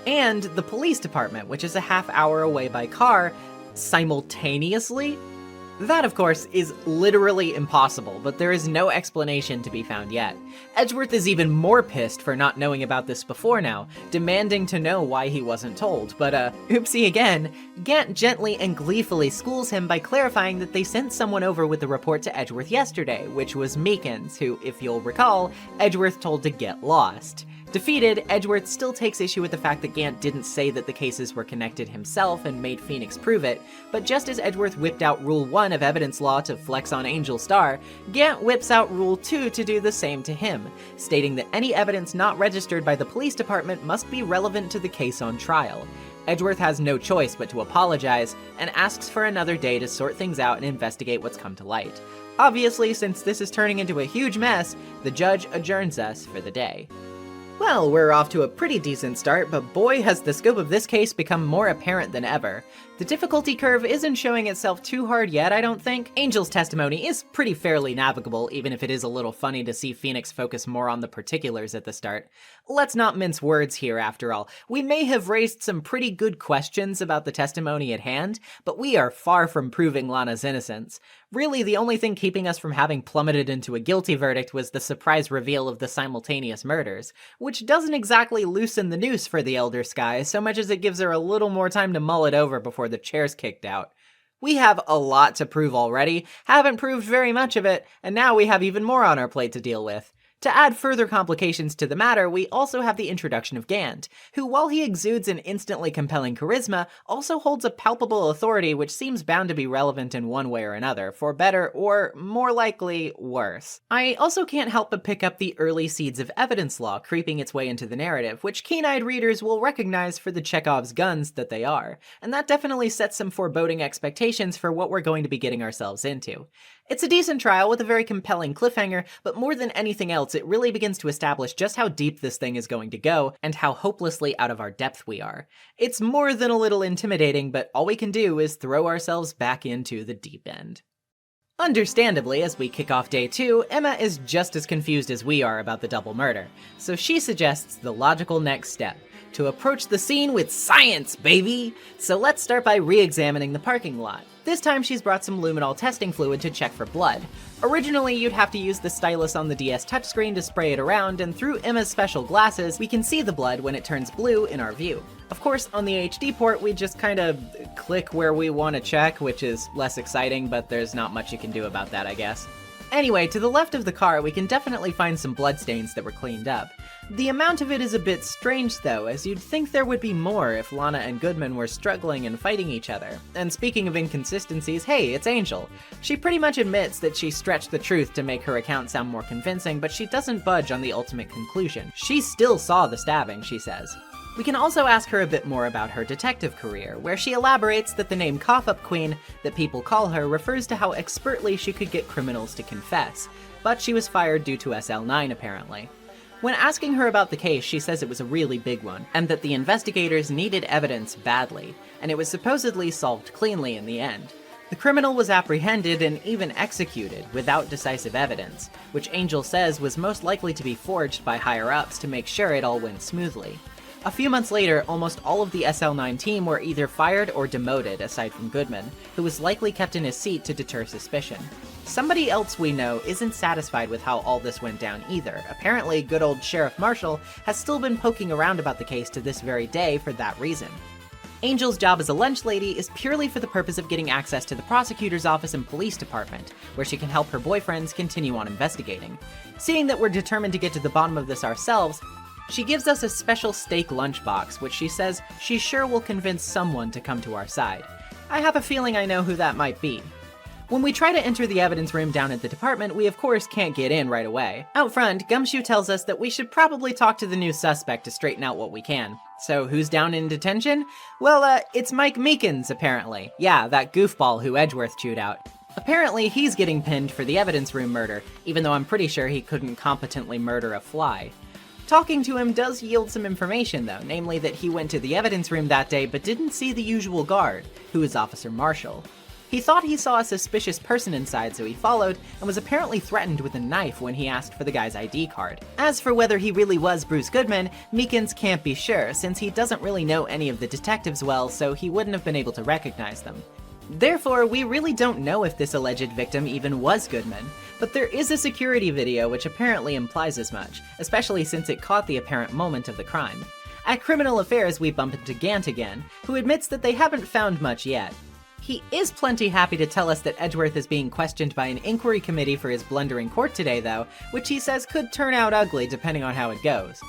and the police department, which is a half-hour away by car, simultaneously? That, of course, is literally impossible, but there is no explanation to be found yet. Edgeworth is even more pissed for not knowing about this before now, demanding to know why he wasn't told, but oopsie again, Gant gently and gleefully schools him by clarifying that they sent someone over with the report to Edgeworth yesterday, which was Meekins, who, if you'll recall, Edgeworth told to get lost. Defeated, Edgeworth still takes issue with the fact that Gant didn't say that the cases were connected himself and made Phoenix prove it, but just as Edgeworth whipped out Rule 1 of evidence law to flex on Angel Star, Gant whips out Rule 2 to do the same to him, stating that any evidence not registered by the police department must be relevant to the case on trial. Edgeworth has no choice but to apologize, and asks for another day to sort things out and investigate what's come to light. Obviously, since this is turning into a huge mess, the judge adjourns us for the day. Well, we're off to a pretty decent start, but boy has the scope of this case become more apparent than ever. The difficulty curve isn't showing itself too hard yet, I don't think. Angel's testimony is pretty fairly navigable, even if it is a little funny to see Phoenix focus more on the particulars at the start. Let's not mince words here, after all. We may have raised some pretty good questions about the testimony at hand, but we are far from proving Lana's innocence. Really, the only thing keeping us from having plummeted into a guilty verdict was the surprise reveal of the simultaneous murders, which doesn't exactly loosen the noose for the Elder Sky so much as it gives her a little more time to mull it over before the chair's kicked out. We have a lot to prove already, haven't proved very much of it, and now we have even more on our plate to deal with. To add further complications to the matter, we also have the introduction of Gant, who, while he exudes an instantly compelling charisma, also holds a palpable authority which seems bound to be relevant in one way or another, for better or, more likely, worse. I also can't help but pick up the early seeds of evidence law creeping its way into the narrative, which keen-eyed readers will recognize for the Chekhov's guns that they are, and that definitely sets some foreboding expectations for what we're going to be getting ourselves into. It's a decent trial with a very compelling cliffhanger, but more than anything else, it really begins to establish just how deep this thing is going to go, and how hopelessly out of our depth we are. It's more than a little intimidating, but all we can do is throw ourselves back into the deep end. Understandably, as we kick off day 2, Emma is just as confused as we are about the double murder, so she suggests the logical next step: to approach the scene with science, baby! So let's start by re-examining the parking lot. This time she's brought some luminol testing fluid to check for blood. Originally, you'd have to use the stylus on the DS touchscreen to spray it around, and through Emma's special glasses, we can see the blood when it turns blue in our view. Of course, on the HD port, we just kind of click where we want to check, which is less exciting, but there's not much you can do about that, I guess. Anyway, to the left of the car, we can definitely find some bloodstains that were cleaned up. The amount of it is a bit strange though, as you'd think there would be more if Lana and Goodman were struggling and fighting each other. And speaking of inconsistencies, hey, it's Angel. She pretty much admits that she stretched the truth to make her account sound more convincing, but she doesn't budge on the ultimate conclusion. She still saw the stabbing, she says. We can also ask her a bit more about her detective career, where she elaborates that the name Cough-Up Queen that people call her refers to how expertly she could get criminals to confess, but she was fired due to SL9 apparently. When asking her about the case, she says it was a really big one, and that the investigators needed evidence badly, and it was supposedly solved cleanly in the end. The criminal was apprehended and even executed without decisive evidence, which Angel says was most likely to be forged by higher-ups to make sure it all went smoothly. A few months later, almost all of the SL9 team were either fired or demoted, aside from Goodman, who was likely kept in his seat to deter suspicion. Somebody else we know isn't satisfied with how all this went down either. Apparently, good old Sheriff Marshall has still been poking around about the case to this very day for that reason. Angel's job as a lunch lady is purely for the purpose of getting access to the prosecutor's office and police department, where she can help her boyfriends continue on investigating. Seeing that we're determined to get to the bottom of this ourselves, she gives us a special steak lunchbox, which she says she's sure will convince someone to come to our side. I have a feeling I know who that might be. When we try to enter the evidence room down at the department, we of course can't get in right away. Out front, Gumshoe tells us that we should probably talk to the new suspect to straighten out what we can. So who's down in detention? Well, it's Mike Meekins, apparently. Yeah, that goofball who Edgeworth chewed out. Apparently, he's getting pinned for the evidence room murder, even though I'm pretty sure he couldn't competently murder a fly. Talking to him does yield some information though, namely that he went to the evidence room that day but didn't see the usual guard, who is Officer Marshall. He thought he saw a suspicious person inside, so he followed, and was apparently threatened with a knife when he asked for the guy's ID card. As for whether he really was Bruce Goodman, Meekins can't be sure, since he doesn't really know any of the detectives well, so he wouldn't have been able to recognize them. Therefore, we really don't know if this alleged victim even was Goodman, but there is a security video which apparently implies as much, especially since it caught the apparent moment of the crime. At Criminal Affairs, we bump into Gant again, who admits that they haven't found much yet. He is plenty happy to tell us that Edgeworth is being questioned by an inquiry committee for his blunder in court today though, which he says could turn out ugly depending on how it goes.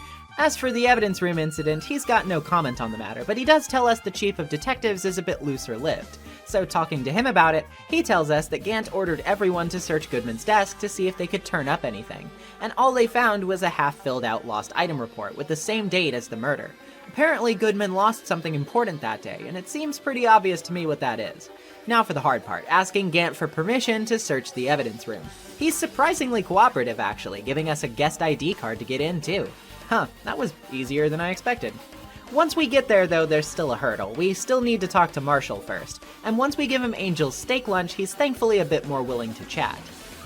As for the evidence room incident, he's got no comment on the matter, but he does tell us the chief of detectives is a bit looser-lived. So talking to him about it, he tells us that Gant ordered everyone to search Goodman's desk to see if they could turn up anything, and all they found was a half-filled-out lost item report with the same date as the murder. Apparently Goodman lost something important that day, and it seems pretty obvious to me what that is. Now for the hard part, asking Gant for permission to search the evidence room. He's surprisingly cooperative actually, giving us a guest ID card to get in too. Huh, that was easier than I expected. Once we get there though, there's still a hurdle. We still need to talk to Marshall first, and once we give him Angel's steak lunch, he's thankfully a bit more willing to chat.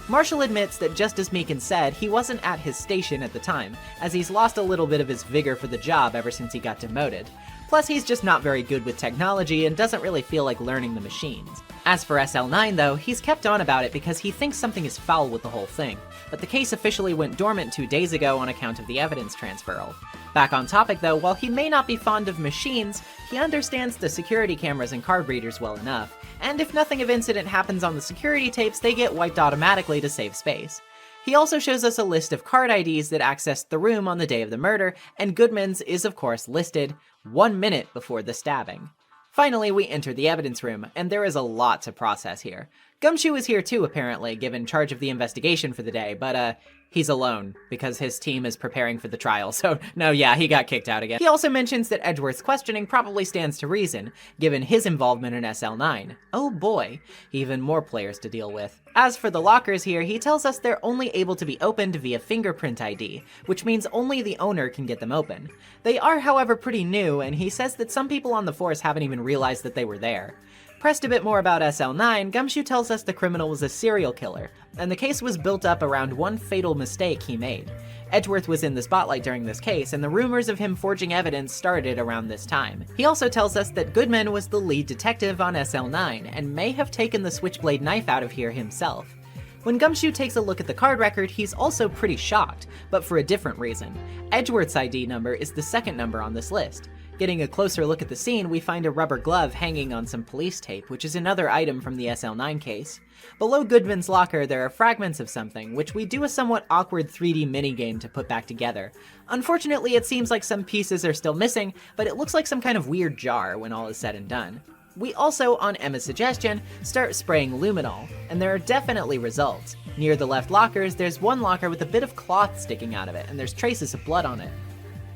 Marshall admits that just as Meekin said, he wasn't at his station at the time, as he's lost a little bit of his vigor for the job ever since he got demoted. Plus, he's just not very good with technology and doesn't really feel like learning the machines. As for SL9 though, he's kept on about it because he thinks something is foul with the whole thing, but the case officially went dormant 2 days ago on account of the evidence transferal. Back on topic though, while he may not be fond of machines, he understands the security cameras and card readers well enough, and if nothing of incident happens on the security tapes, they get wiped automatically to save space. He also shows us a list of card IDs that accessed the room on the day of the murder, and Goodman's is of course listed 1 minute before the stabbing. Finally, we enter the evidence room, and there is a lot to process here. Gumshoe is here too, apparently, given charge of the investigation for the day, but he's alone, because his team is preparing for the trial, so no, yeah, he got kicked out again. He also mentions that Edgeworth's questioning probably stands to reason, given his involvement in SL9. Oh boy, even more players to deal with. As for the lockers here, he tells us they're only able to be opened via fingerprint ID, which means only the owner can get them open. They are, however, pretty new, and he says that some people on the force haven't even realized that they were there. Pressed a bit more about SL9, Gumshoe tells us the criminal was a serial killer, and the case was built up around one fatal mistake he made. Edgeworth was in the spotlight during this case, and the rumors of him forging evidence started around this time. He also tells us that Goodman was the lead detective on SL9, and may have taken the switchblade knife out of here himself. When Gumshoe takes a look at the card record, he's also pretty shocked, but for a different reason. Edgeworth's ID number is the second number on this list. Getting a closer look at the scene, we find a rubber glove hanging on some police tape, which is another item from the SL9 case. Below Goodman's locker, there are fragments of something, which we do a somewhat awkward 3D minigame to put back together. Unfortunately, it seems like some pieces are still missing, but it looks like some kind of weird jar when all is said and done. We also, on Emma's suggestion, start spraying luminol, and there are definitely results. Near the left lockers, there's one locker with a bit of cloth sticking out of it, and there's traces of blood on it.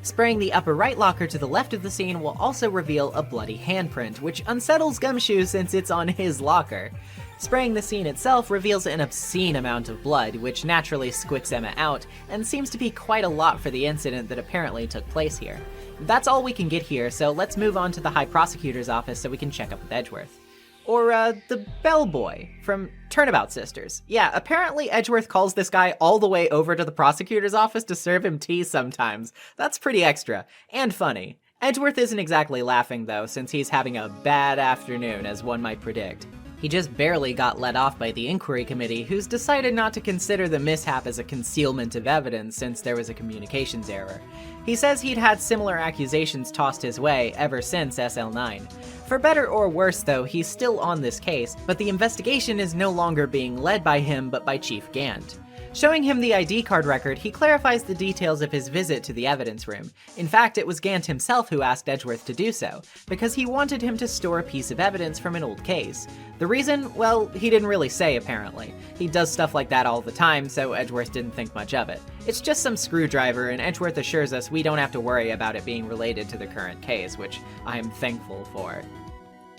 Spraying the upper right locker to the left of the scene will also reveal a bloody handprint, which unsettles Gumshoe since it's on his locker. Spraying the scene itself reveals an obscene amount of blood, which naturally squicks Emma out, and seems to be quite a lot for the incident that apparently took place here. That's all we can get here, so let's move on to the High Prosecutor's office so we can check up with Edgeworth. Or, the bellboy from Turnabout Sisters. Yeah, apparently Edgeworth calls this guy all the way over to the prosecutor's office to serve him tea sometimes. That's pretty extra. And funny. Edgeworth isn't exactly laughing, though, since he's having a bad afternoon, as one might predict. He just barely got let off by the inquiry committee, who's decided not to consider the mishap as a concealment of evidence since there was a communications error. He says he'd had similar accusations tossed his way ever since SL9. For better or worse though, he's still on this case, but the investigation is no longer being led by him but by Chief Gant. Showing him the ID card record, he clarifies the details of his visit to the evidence room. In fact, it was Gant himself who asked Edgeworth to do so, because he wanted him to store a piece of evidence from an old case. The reason? Well, he didn't really say apparently. He does stuff like that all the time, so Edgeworth didn't think much of it. It's just some screwdriver, and Edgeworth assures us we don't have to worry about it being related to the current case, which I am thankful for.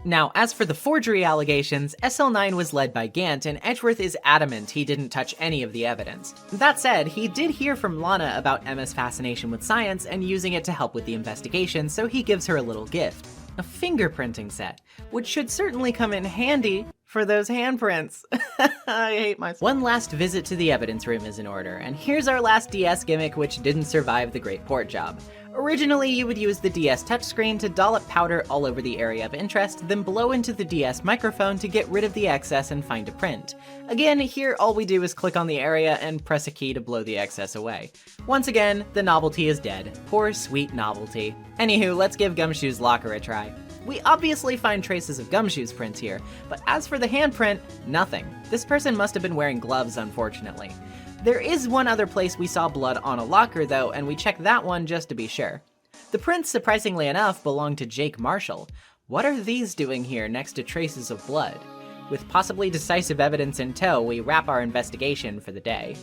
Now, as for the forgery allegations, SL9 was led by Gant, and Edgeworth is adamant he didn't touch any of the evidence. That said, he did hear from Lana about Emma's fascination with science and using it to help with the investigation, so he gives her a little gift. A fingerprinting set, which should certainly come in handy for those handprints. I hate myself. One last visit to the evidence room is in order, and here's our last DS gimmick which didn't survive the Great Port job. Originally, you would use the DS touchscreen to dollop powder all over the area of interest, then blow into the DS microphone to get rid of the excess and find a print. Again, here all we do is click on the area and press a key to blow the excess away. Once again, the novelty is dead. Poor sweet novelty. Anywho, let's give Gumshoe's locker a try. We obviously find traces of Gumshoe's prints here, but as for the handprint, nothing. This person must have been wearing gloves, unfortunately. There is one other place we saw blood on a locker though, and we checked that one just to be sure. The prints, surprisingly enough, belong to Jake Marshall. What are these doing here next to traces of blood? With possibly decisive evidence in tow, we wrap our investigation for the day.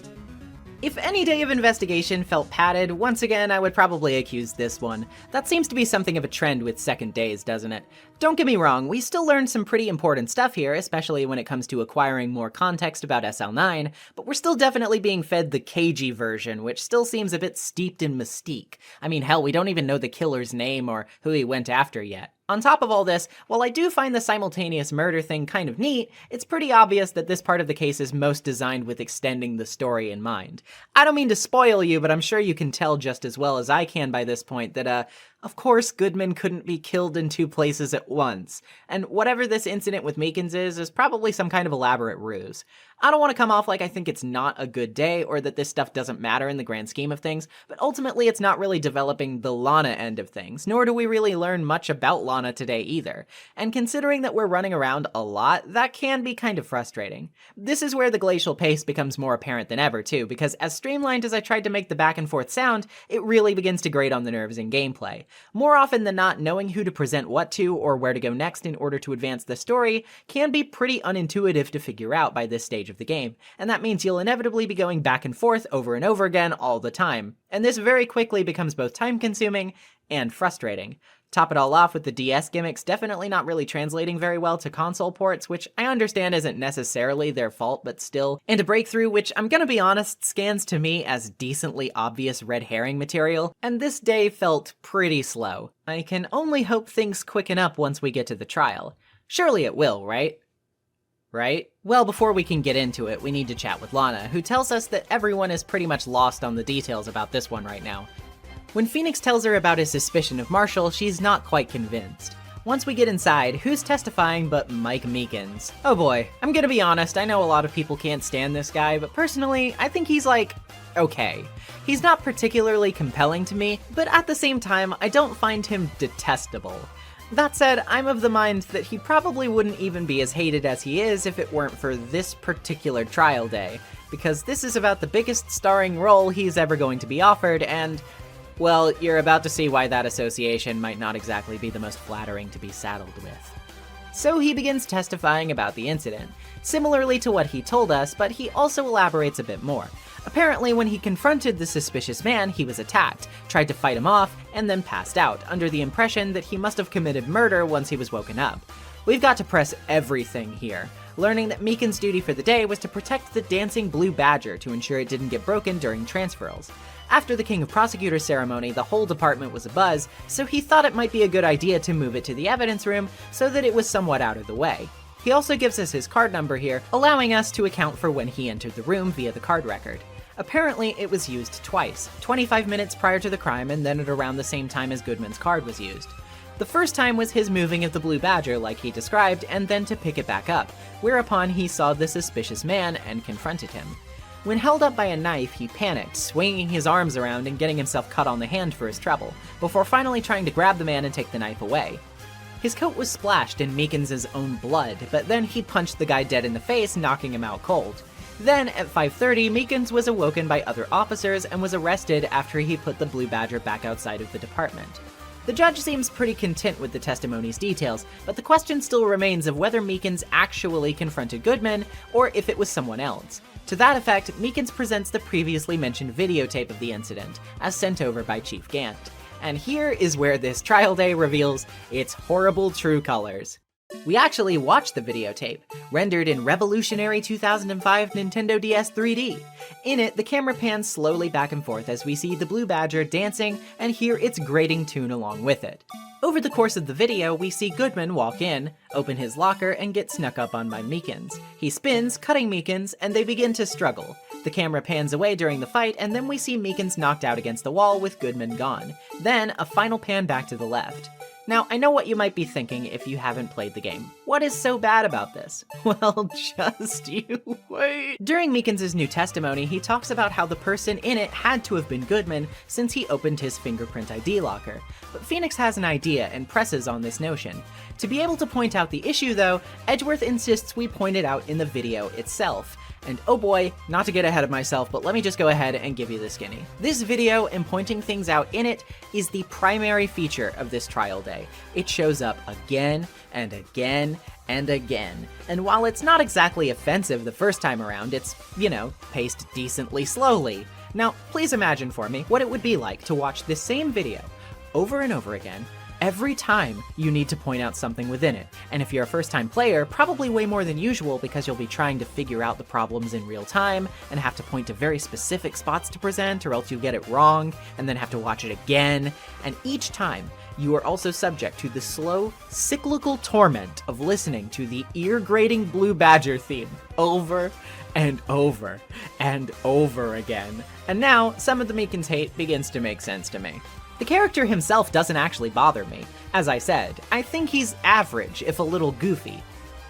If any day of investigation felt padded, once again I would probably accuse this one. That seems to be something of a trend with second days, doesn't it? Don't get me wrong, we still learned some pretty important stuff here, especially when it comes to acquiring more context about SL9, but we're still definitely being fed the cagey version, which still seems a bit steeped in mystique. I mean, hell, we don't even know the killer's name or who he went after yet. On top of all this, while I do find the simultaneous murder thing kind of neat, it's pretty obvious that this part of the case is most designed with extending the story in mind. I don't mean to spoil you, but I'm sure you can tell just as well as I can by this point that, of course Goodman couldn't be killed in two places at once, and whatever this incident with Meekins is probably some kind of elaborate ruse. I don't want to come off like I think it's not a good day or that this stuff doesn't matter in the grand scheme of things, but ultimately it's not really developing the Lana end of things, nor do we really learn much about Lana today either. And considering that we're running around a lot, that can be kind of frustrating. This is where the glacial pace becomes more apparent than ever too, because as streamlined as I tried to make the back and forth sound, it really begins to grate on the nerves in gameplay. More often than not, knowing who to present what to or where to go next in order to advance the story can be pretty unintuitive to figure out by this stage of the game, and that means you'll inevitably be going back and forth over and over again all the time, and this very quickly becomes both time-consuming and frustrating. Top it all off with the DS gimmicks definitely not really translating very well to console ports, which I understand isn't necessarily their fault, but still, and a breakthrough which, I'm gonna be honest, scans to me as decently obvious red herring material, and this day felt pretty slow. I can only hope things quicken up once we get to the trial. Surely it will, right? Right? Well, before we can get into it, we need to chat with Lana, who tells us that everyone is pretty much lost on the details about this one right now. When Phoenix tells her about his suspicion of Marshall, she's not quite convinced. Once we get inside, who's testifying but Mike Meekins? Oh boy, I'm gonna be honest, I know a lot of people can't stand this guy, but personally, I think he's like, okay. He's not particularly compelling to me, but at the same time, I don't find him detestable. That said, I'm of the mind that he probably wouldn't even be as hated as he is if it weren't for this particular trial day, because this is about the biggest starring role he's ever going to be offered, and, well, you're about to see why that association might not exactly be the most flattering to be saddled with. So he begins testifying about the incident, similarly to what he told us, but he also elaborates a bit more. Apparently, when he confronted the suspicious man, he was attacked, tried to fight him off, and then passed out, under the impression that he must have committed murder once he was woken up. We've got to press everything here, learning that Meekins' duty for the day was to protect the dancing blue badger to ensure it didn't get broken during transferals. After the King of Prosecutors ceremony, the whole department was abuzz, so he thought it might be a good idea to move it to the evidence room so that it was somewhat out of the way. He also gives us his card number here, allowing us to account for when he entered the room via the card record. Apparently, it was used twice, 25 minutes prior to the crime and then at around the same time as Goodman's card was used. The first time was his moving of the blue badger like he described, and then to pick it back up, whereupon he saw the suspicious man and confronted him. When held up by a knife, he panicked, swinging his arms around and getting himself cut on the hand for his trouble, before finally trying to grab the man and take the knife away. His coat was splashed in Meekins' own blood, but then he punched the guy dead in the face, knocking him out cold. Then, at 5:30, Meekins was awoken by other officers and was arrested after he put the blue badger back outside of the department. The judge seems pretty content with the testimony's details, but the question still remains of whether Meekins actually confronted Goodman, or if it was someone else. To that effect, Meekins presents the previously mentioned videotape of the incident, as sent over by Chief Gant. And here is where this trial day reveals its horrible true colors. We actually watched the videotape, rendered in revolutionary 2005 Nintendo DS 3D. In it, the camera pans slowly back and forth as we see the blue badger dancing and hear its grating tune along with it. Over the course of the video, we see Goodman walk in, open his locker, and get snuck up on by Meekins. He spins, cutting Meekins, and they begin to struggle. The camera pans away during the fight, and then we see Meekins knocked out against the wall with Goodman gone. Then, a final pan back to the left. Now, I know what you might be thinking if you haven't played the game. What is so bad about this? Well, just you wait. During Meekins' new testimony, he talks about how the person in it had to have been Goodman since he opened his fingerprint ID locker. But Phoenix has an idea and presses on this notion. To be able to point out the issue though, Edgeworth insists we point it out in the video itself. And oh boy, not to get ahead of myself, but let me just go ahead and give you the skinny. This video and pointing things out in it is the primary feature of this trial day. It shows up again and again and again. And while it's not exactly offensive the first time around, it's, paced decently slowly. Now, please imagine for me what it would be like to watch this same video over and over again, every time you need to point out something within it. And if you're a first-time player, probably way more than usual because you'll be trying to figure out the problems in real time and have to point to very specific spots to present or else you get it wrong and then have to watch it again. And each time, you are also subject to the slow, cyclical torment of listening to the ear-grating Blue Badger theme over and over and over again. And now, some of the Meekins hate begins to make sense to me. The character himself doesn't actually bother me. As I said, I think he's average, if a little goofy.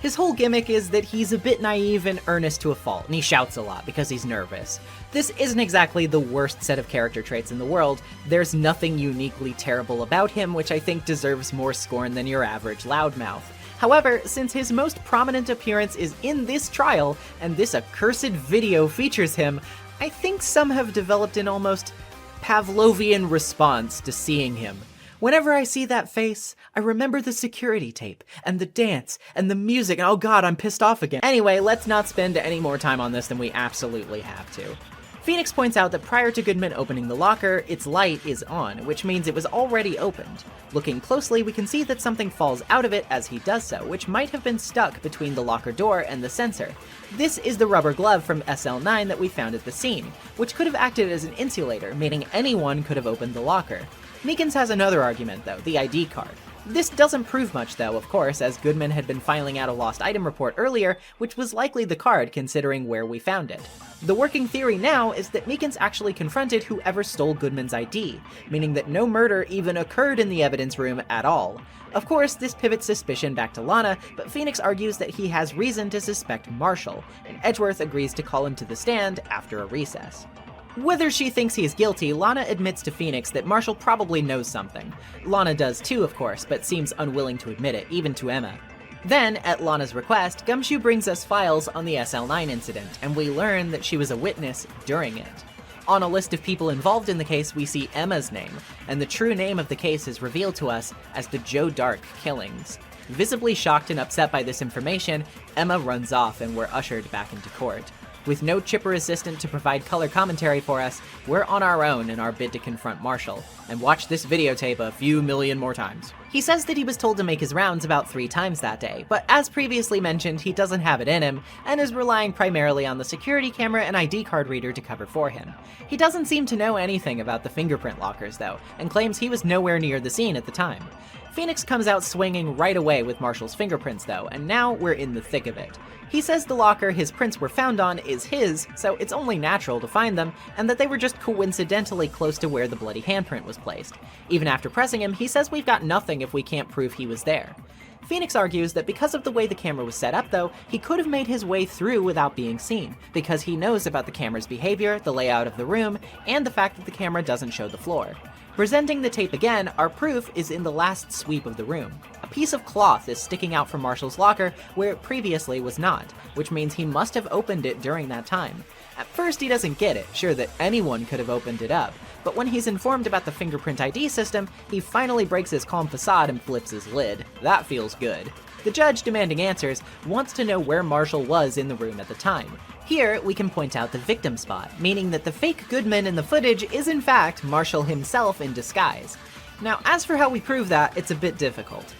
His whole gimmick is that he's a bit naive and earnest to a fault, and he shouts a lot because he's nervous. This isn't exactly the worst set of character traits in the world. There's nothing uniquely terrible about him, which I think deserves more scorn than your average loudmouth. However, since his most prominent appearance is in this trial, and this accursed video features him, I think some have developed an almost Pavlovian response to seeing him. Whenever I see that face, I remember the security tape, and the dance, and the music, and oh god, I'm pissed off again. Anyway, let's not spend any more time on this than we absolutely have to. Phoenix points out that prior to Goodman opening the locker, its light is on, which means it was already opened. Looking closely, we can see that something falls out of it as he does so, which might have been stuck between the locker door and the sensor. This is the rubber glove from SL9 that we found at the scene, which could have acted as an insulator, meaning anyone could have opened the locker. Meekins has another argument though, the ID card. This doesn't prove much though, of course, as Goodman had been filing out a lost item report earlier, which was likely the card considering where we found it. The working theory now is that Meekins actually confronted whoever stole Goodman's ID, meaning that no murder even occurred in the evidence room at all. Of course, this pivots suspicion back to Lana, but Phoenix argues that he has reason to suspect Marshall, and Edgeworth agrees to call him to the stand after a recess. Whether she thinks he is guilty, Lana admits to Phoenix that Marshall probably knows something. Lana does too, of course, but seems unwilling to admit it, even to Emma. Then, at Lana's request, Gumshoe brings us files on the SL9 incident, and we learn that she was a witness during it. On a list of people involved in the case, we see Emma's name, and the true name of the case is revealed to us as the Joe Dark killings. Visibly shocked and upset by this information, Emma runs off and we're ushered back into court. With no Chipper assistant to provide color commentary for us, we're on our own in our bid to confront Marshall, and watch this videotape a few million more times. He says that he was told to make his rounds about 3 times that day, but as previously mentioned, he doesn't have it in him, and is relying primarily on the security camera and ID card reader to cover for him. He doesn't seem to know anything about the fingerprint lockers though, and claims he was nowhere near the scene at the time. Phoenix comes out swinging right away with Marshall's fingerprints though, and now we're in the thick of it. He says the locker his prints were found on is his, so it's only natural to find them, and that they were just coincidentally close to where the bloody handprint was placed. Even after pressing him, he says we've got nothing if we can't prove he was there. Phoenix argues that because of the way the camera was set up though, he could have made his way through without being seen, because he knows about the camera's behavior, the layout of the room, and the fact that the camera doesn't show the floor. Presenting the tape again, our proof is in the last sweep of the room. A piece of cloth is sticking out from Marshall's locker where it previously was not, which means he must have opened it during that time. At first he doesn't get it, sure that anyone could have opened it up, but when he's informed about the fingerprint ID system, he finally breaks his calm facade and flips his lid. That feels good. The judge, demanding answers, wants to know where Marshall was in the room at the time. Here, we can point out the victim spot, meaning that the fake Goodman in the footage is in fact Marshall himself in disguise. Now, as for how we prove that, it's a bit difficult.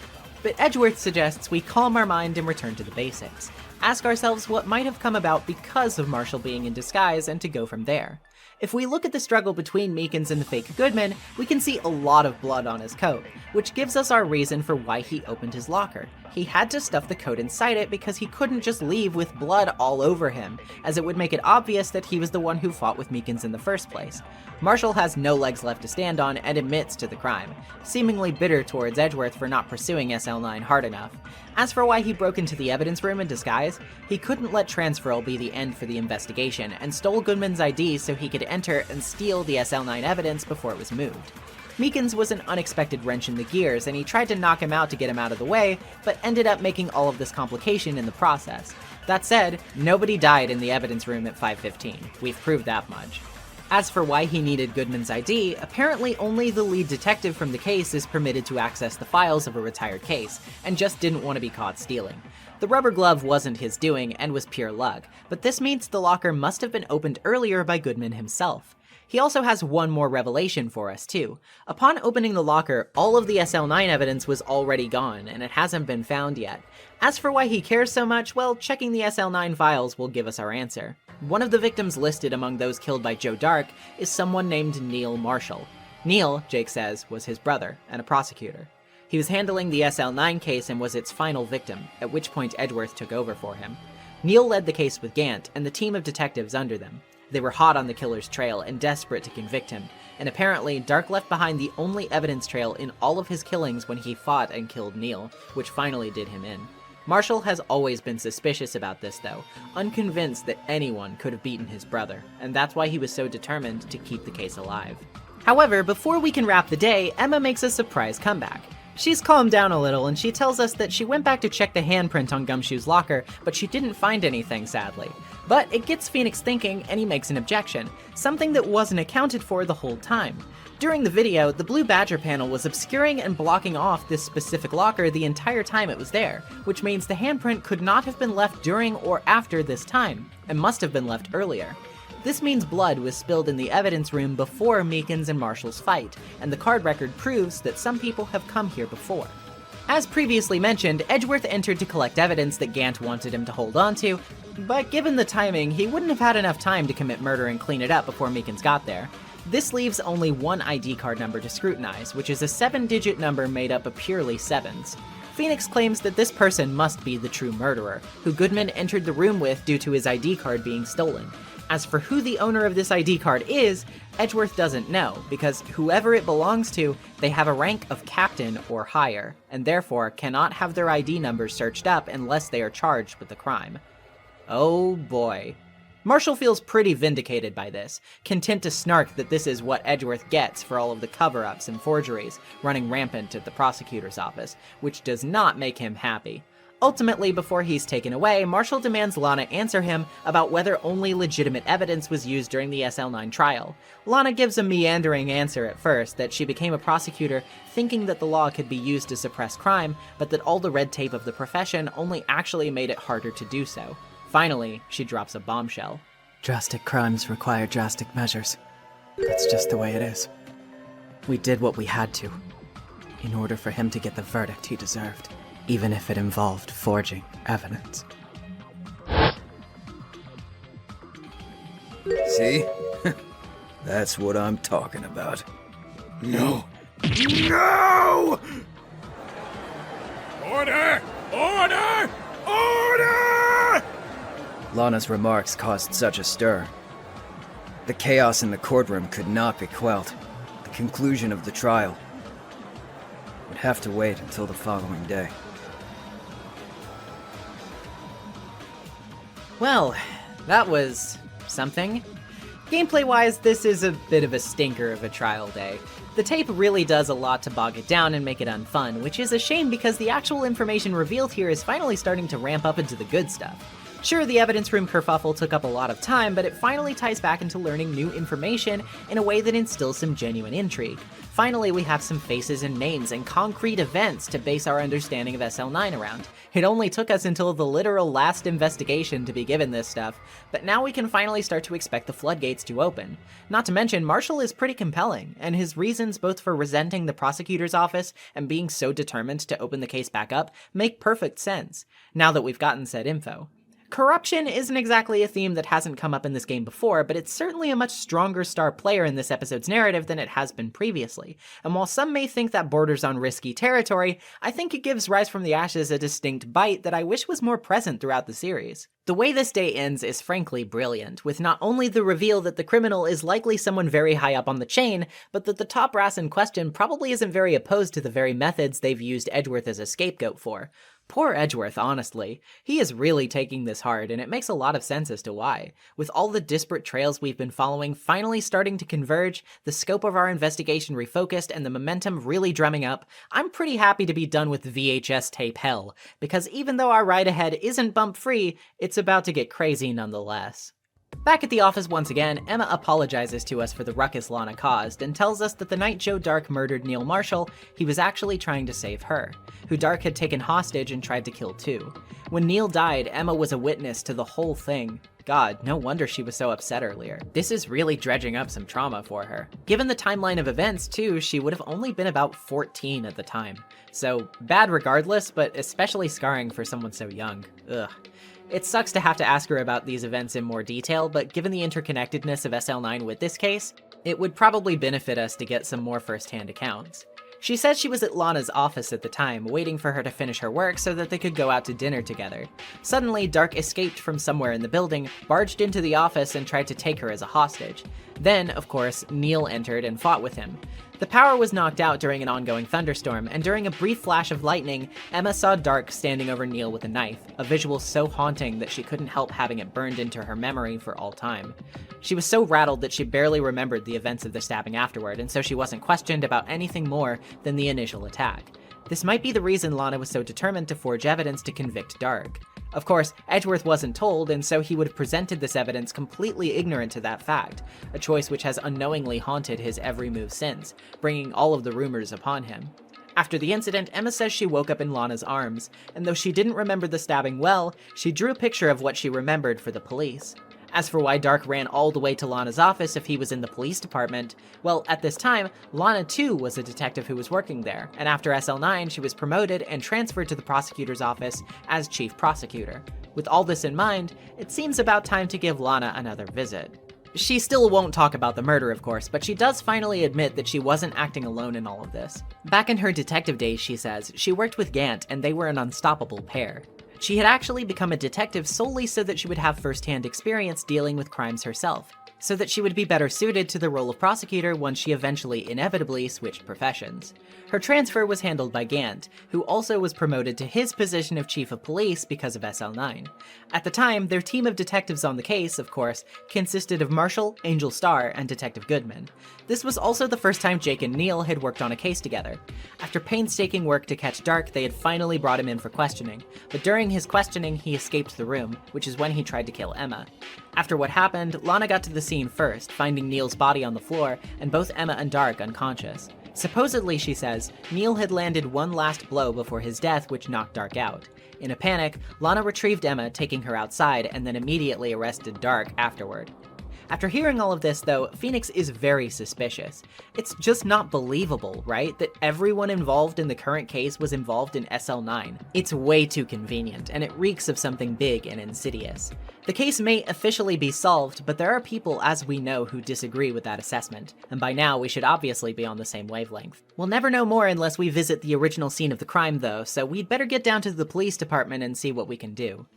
But Edgeworth suggests we calm our mind and return to the basics. Ask ourselves what might have come about because of Marshall being in disguise and to go from there. If we look at the struggle between Meekins and the fake Goodman, we can see a lot of blood on his coat, which gives us our reason for why he opened his locker. He had to stuff the coat inside it because he couldn't just leave with blood all over him, as it would make it obvious that he was the one who fought with Meekins in the first place. Marshall has no legs left to stand on and admits to the crime, seemingly bitter towards Edgeworth for not pursuing SL9 hard enough. As for why he broke into the evidence room in disguise, he couldn't let transferal be the end for the investigation and stole Goodman's ID so he could enter and steal the SL9 evidence before it was moved. Meekins was an unexpected wrench in the gears, and he tried to knock him out to get him out of the way, but ended up making all of this complication in the process. That said, nobody died in the evidence room at 5:15. We've proved that much. As for why he needed Goodman's ID, apparently only the lead detective from the case is permitted to access the files of a retired case, and just didn't want to be caught stealing. The rubber glove wasn't his doing and was pure luck, but this means the locker must have been opened earlier by Goodman himself. He also has one more revelation for us too. Upon opening the locker, all of the SL9 evidence was already gone, and it hasn't been found yet. As for why he cares so much, well, checking the SL9 files will give us our answer. One of the victims listed among those killed by Joe Dark is someone named Neil Marshall. Neil, Jake says, was his brother, and a prosecutor. He was handling the SL9 case and was its final victim, at which point Edgeworth took over for him. Neil led the case with Gant and the team of detectives under them. They were hot on the killer's trail and desperate to convict him, and apparently Dark left behind the only evidence trail in all of his killings when he fought and killed Neil, which finally did him in. Marshall has always been suspicious about this though, unconvinced that anyone could have beaten his brother, and that's why he was so determined to keep the case alive. However, before we can wrap the day, Emma makes a surprise comeback. She's calmed down a little and she tells us that she went back to check the handprint on Gumshoe's locker, but she didn't find anything, sadly. But it gets Phoenix thinking, and he makes an objection, something that wasn't accounted for the whole time. During the video, the Blue Badger panel was obscuring and blocking off this specific locker the entire time it was there, which means the handprint could not have been left during or after this time, and must have been left earlier. This means blood was spilled in the evidence room before Meekins and Marshall's fight, and the card record proves that some people have come here before. As previously mentioned, Edgeworth entered to collect evidence that Gant wanted him to hold on to, but given the timing, he wouldn't have had enough time to commit murder and clean it up before Meekins got there. This leaves only one ID card number to scrutinize, which is a 7-digit number made up of purely 7s. Phoenix claims that this person must be the true murderer, who Goodman entered the room with due to his ID card being stolen. As for who the owner of this ID card is, Edgeworth doesn't know, because whoever it belongs to, they have a rank of captain or higher, and therefore cannot have their ID numbers searched up unless they are charged with the crime. Oh boy. Marshall feels pretty vindicated by this, content to snark that this is what Edgeworth gets for all of the cover-ups and forgeries running rampant at the prosecutor's office, which does not make him happy. Ultimately, before he's taken away, Marshall demands Lana answer him about whether only legitimate evidence was used during the SL9 trial. Lana gives a meandering answer at first, that she became a prosecutor thinking that the law could be used to suppress crime, but that all the red tape of the profession only actually made it harder to do so. Finally, she drops a bombshell. Drastic crimes require drastic measures. That's just the way it is. We did what we had to, in order for him to get the verdict he deserved, even if it involved forging evidence. See? That's what I'm talking about. No! No! Order! Order! Order! Lana's remarks caused such a stir. The chaos in the courtroom could not be quelled. The conclusion of the trial would have to wait until the following day. Well, that was something. Gameplay-wise, this is a bit of a stinker of a trial day. The tape really does a lot to bog it down and make it unfun, which is a shame because the actual information revealed here is finally starting to ramp up into the good stuff. Sure, the evidence room kerfuffle took up a lot of time, but it finally ties back into learning new information in a way that instills some genuine intrigue. Finally, we have some faces and names and concrete events to base our understanding of SL9 around. It only took us until the literal last investigation to be given this stuff, but now we can finally start to expect the floodgates to open. Not to mention, Marshall is pretty compelling, and his reasons both for resenting the prosecutor's office and being so determined to open the case back up make perfect sense, now that we've gotten said info. Corruption isn't exactly a theme that hasn't come up in this game before, but it's certainly a much stronger star player in this episode's narrative than it has been previously. And while some may think that borders on risky territory, I think it gives Rise from the Ashes a distinct bite that I wish was more present throughout the series. The way this day ends is frankly brilliant, with not only the reveal that the criminal is likely someone very high up on the chain, but that the top brass in question probably isn't very opposed to the very methods they've used Edgeworth as a scapegoat for. Poor Edgeworth, honestly. He is really taking this hard, and it makes a lot of sense as to why. With all the disparate trails we've been following finally starting to converge, the scope of our investigation refocused, and the momentum really drumming up, I'm pretty happy to be done with VHS tape hell, because even though our ride ahead isn't bump-free, it's about to get crazy nonetheless. Back at the office once again, Emma apologizes to us for the ruckus Lana caused and tells us that the night Joe Dark murdered Neil Marshall, he was actually trying to save her, who Dark had taken hostage and tried to kill too. When Neil died, Emma was a witness to the whole thing. God, no wonder she was so upset earlier. This is really dredging up some trauma for her. Given the timeline of events too, she would have only been about 14 at the time. So, bad regardless, but especially scarring for someone so young. Ugh. It sucks to have to ask her about these events in more detail, but given the interconnectedness of SL9 with this case, it would probably benefit us to get some more first-hand accounts. She says she was at Lana's office at the time, waiting for her to finish her work so that they could go out to dinner together. Suddenly, Dark escaped from somewhere in the building, barged into the office, and tried to take her as a hostage. Then, of course, Neil entered and fought with him. The power was knocked out during an ongoing thunderstorm, and during a brief flash of lightning, Emma saw Dark standing over Neil with a knife, a visual so haunting that she couldn't help having it burned into her memory for all time. She was so rattled that she barely remembered the events of the stabbing afterward, and so she wasn't questioned about anything more than the initial attack. This might be the reason Lana was so determined to forge evidence to convict Dark. Of course, Edgeworth wasn't told, and so he would have presented this evidence completely ignorant to that fact, a choice which has unknowingly haunted his every move since, bringing all of the rumors upon him. After the incident, Emma says she woke up in Lana's arms, and though she didn't remember the stabbing well, she drew a picture of what she remembered for the police. As for why Dark ran all the way to Lana's office if he was in the police department, well, at this time, Lana too was a detective who was working there, and after SL9 she was promoted and transferred to the prosecutor's office as chief prosecutor. With all this in mind, it seems about time to give Lana another visit. She still won't talk about the murder, of course, but she does finally admit that she wasn't acting alone in all of this. Back in her detective days, she says, she worked with Gant and they were an unstoppable pair. She had actually become a detective solely so that she would have first-hand experience dealing with crimes herself, so that she would be better suited to the role of prosecutor once she eventually inevitably switched professions. Her transfer was handled by Gant, who also was promoted to his position of chief of police because of SL9. At the time, their team of detectives on the case, of course, consisted of Marshall, Angel Starr, and Detective Goodman. This was also the first time Jake and Neil had worked on a case together. After painstaking work to catch Dark, they had finally brought him in for questioning, but during his questioning, he escaped the room, which is when he tried to kill Emma. After what happened, Lana got to the scene first, finding Neil's body on the floor, and both Emma and Dark unconscious. Supposedly, she says, Neil had landed one last blow before his death, which knocked Dark out. In a panic, Lana retrieved Emma, taking her outside, and then immediately arrested Dark afterward. After hearing all of this, though, Phoenix is very suspicious. It's just not believable, right? That everyone involved in the current case was involved in SL9. It's way too convenient, and it reeks of something big and insidious. The case may officially be solved, but there are people, as we know, who disagree with that assessment, and by now we should obviously be on the same wavelength. We'll never know more unless we visit the original scene of the crime, though, so we'd better get down to the police department and see what we can do.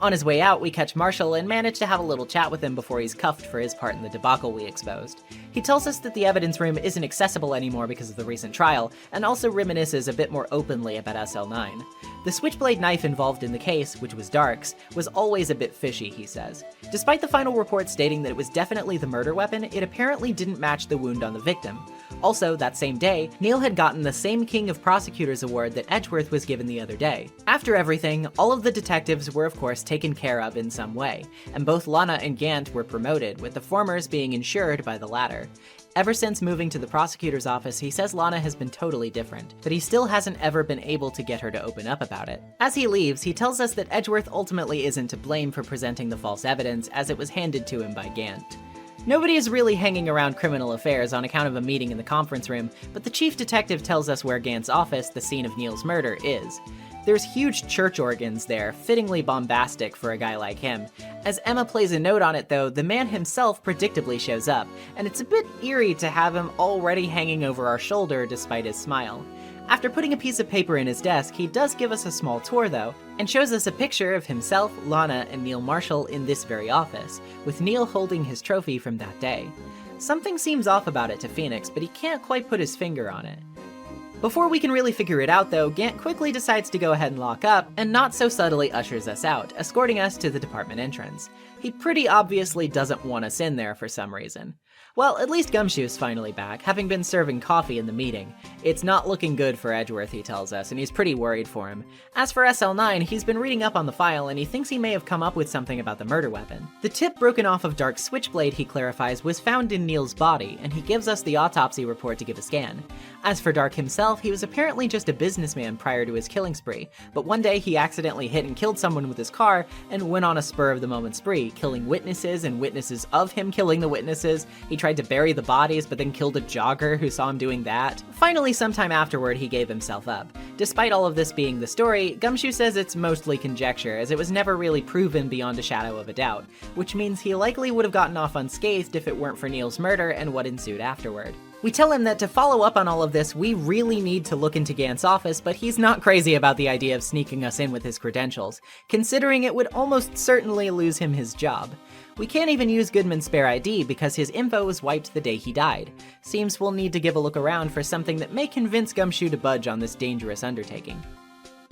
On his way out, we catch Marshall and manage to have a little chat with him before he's cuffed for his part in the debacle we exposed. He tells us that the evidence room isn't accessible anymore because of the recent trial, and also reminisces a bit more openly about SL9. The switchblade knife involved in the case, which was Dark's, was always a bit fishy, he says. Despite the final report stating that it was definitely the murder weapon, it apparently didn't match the wound on the victim. Also, that same day, Neil had gotten the same King of Prosecutors award that Edgeworth was given the other day. After everything, all of the detectives were of course taken care of in some way, and both Lana and Gant were promoted, with the formers being insured by the latter. Ever since moving to the prosecutor's office, he says Lana has been totally different, but he still hasn't ever been able to get her to open up about it. As he leaves, he tells us that Edgeworth ultimately isn't to blame for presenting the false evidence, as it was handed to him by Gant. Nobody is really hanging around criminal affairs on account of a meeting in the conference room, but the chief detective tells us where Gant's office, the scene of Neil's murder, is. There's huge church organs there, fittingly bombastic for a guy like him. As Emma plays a note on it though, the man himself predictably shows up, and it's a bit eerie to have him already hanging over our shoulder despite his smile. After putting a piece of paper in his desk, he does give us a small tour though, and shows us a picture of himself, Lana, and Neil Marshall in this very office, with Neil holding his trophy from that day. Something seems off about it to Phoenix, but he can't quite put his finger on it. Before we can really figure it out though, Gant quickly decides to go ahead and lock up, and not so subtly ushers us out, escorting us to the department entrance. He pretty obviously doesn't want us in there for some reason. Well, at least Gumshoe's finally back, having been serving coffee in the meeting. It's not looking good for Edgeworth, he tells us, and he's pretty worried for him. As for SL9, he's been reading up on the file and he thinks he may have come up with something about the murder weapon. The tip broken off of Dark's switchblade, he clarifies, was found in Neil's body, and he gives us the autopsy report to give a scan. As for Dark himself, he was apparently just a businessman prior to his killing spree, but one day he accidentally hit and killed someone with his car and went on a spur-of-the-moment spree, killing witnesses and witnesses of him killing the witnesses. He tried to bury the bodies, but then killed a jogger who saw him doing that. Finally, sometime afterward, he gave himself up. Despite all of this being the story, Gumshoe says it's mostly conjecture, as it was never really proven beyond a shadow of a doubt, which means he likely would have gotten off unscathed if it weren't for Neil's murder and what ensued afterward. We tell him that to follow up on all of this, we really need to look into Gant's office, but he's not crazy about the idea of sneaking us in with his credentials, considering it would almost certainly lose him his job. We can't even use Goodman's spare ID because his info was wiped the day he died. Seems we'll need to give a look around for something that may convince Gumshoe to budge on this dangerous undertaking.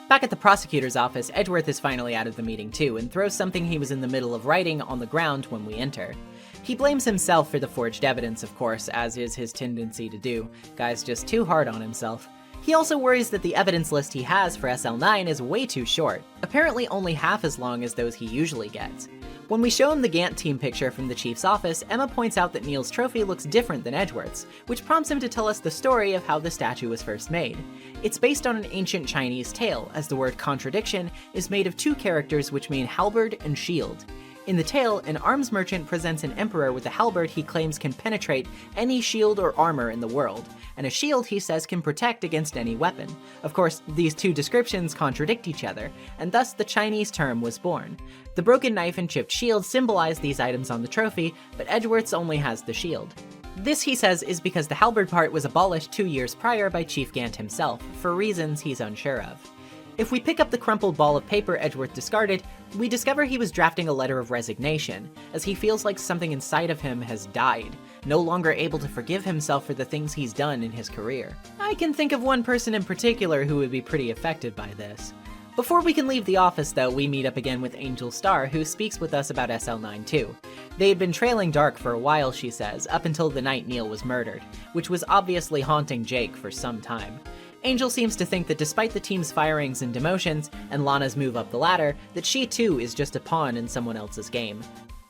Back at the prosecutor's office, Edgeworth is finally out of the meeting too, and throws something he was in the middle of writing on the ground when we enter. He blames himself for the forged evidence, of course, as is his tendency to do. Guy's just too hard on himself. He also worries that the evidence list he has for SL9 is way too short, apparently only half as long as those he usually gets. When we show him the Gant team picture from the chief's office, Emma points out that Neil's trophy looks different than Edgeworth's, which prompts him to tell us the story of how the statue was first made. It's based on an ancient Chinese tale, as the word contradiction is made of two characters which mean halberd and shield. In the tale, an arms merchant presents an emperor with a halberd he claims can penetrate any shield or armor in the world, and a shield he says can protect against any weapon. Of course, these two descriptions contradict each other, and thus the Chinese term was born. The broken knife and chipped shield symbolize these items on the trophy, but Edgeworth's only has the shield. This, he says, is because the halberd part was abolished 2 years prior by Chief Gant himself, for reasons he's unsure of. If we pick up the crumpled ball of paper Edgeworth discarded, we discover he was drafting a letter of resignation, as he feels like something inside of him has died, no longer able to forgive himself for the things he's done in his career. I can think of one person in particular who would be pretty affected by this. Before we can leave the office though, we meet up again with Angel Starr, who speaks with us about SL9 too. They had been trailing Dark for a while, she says, up until the night Neil was murdered, which was obviously haunting Jake for some time. Angel seems to think that despite the team's firings and demotions, and Lana's move up the ladder, that she too is just a pawn in someone else's game.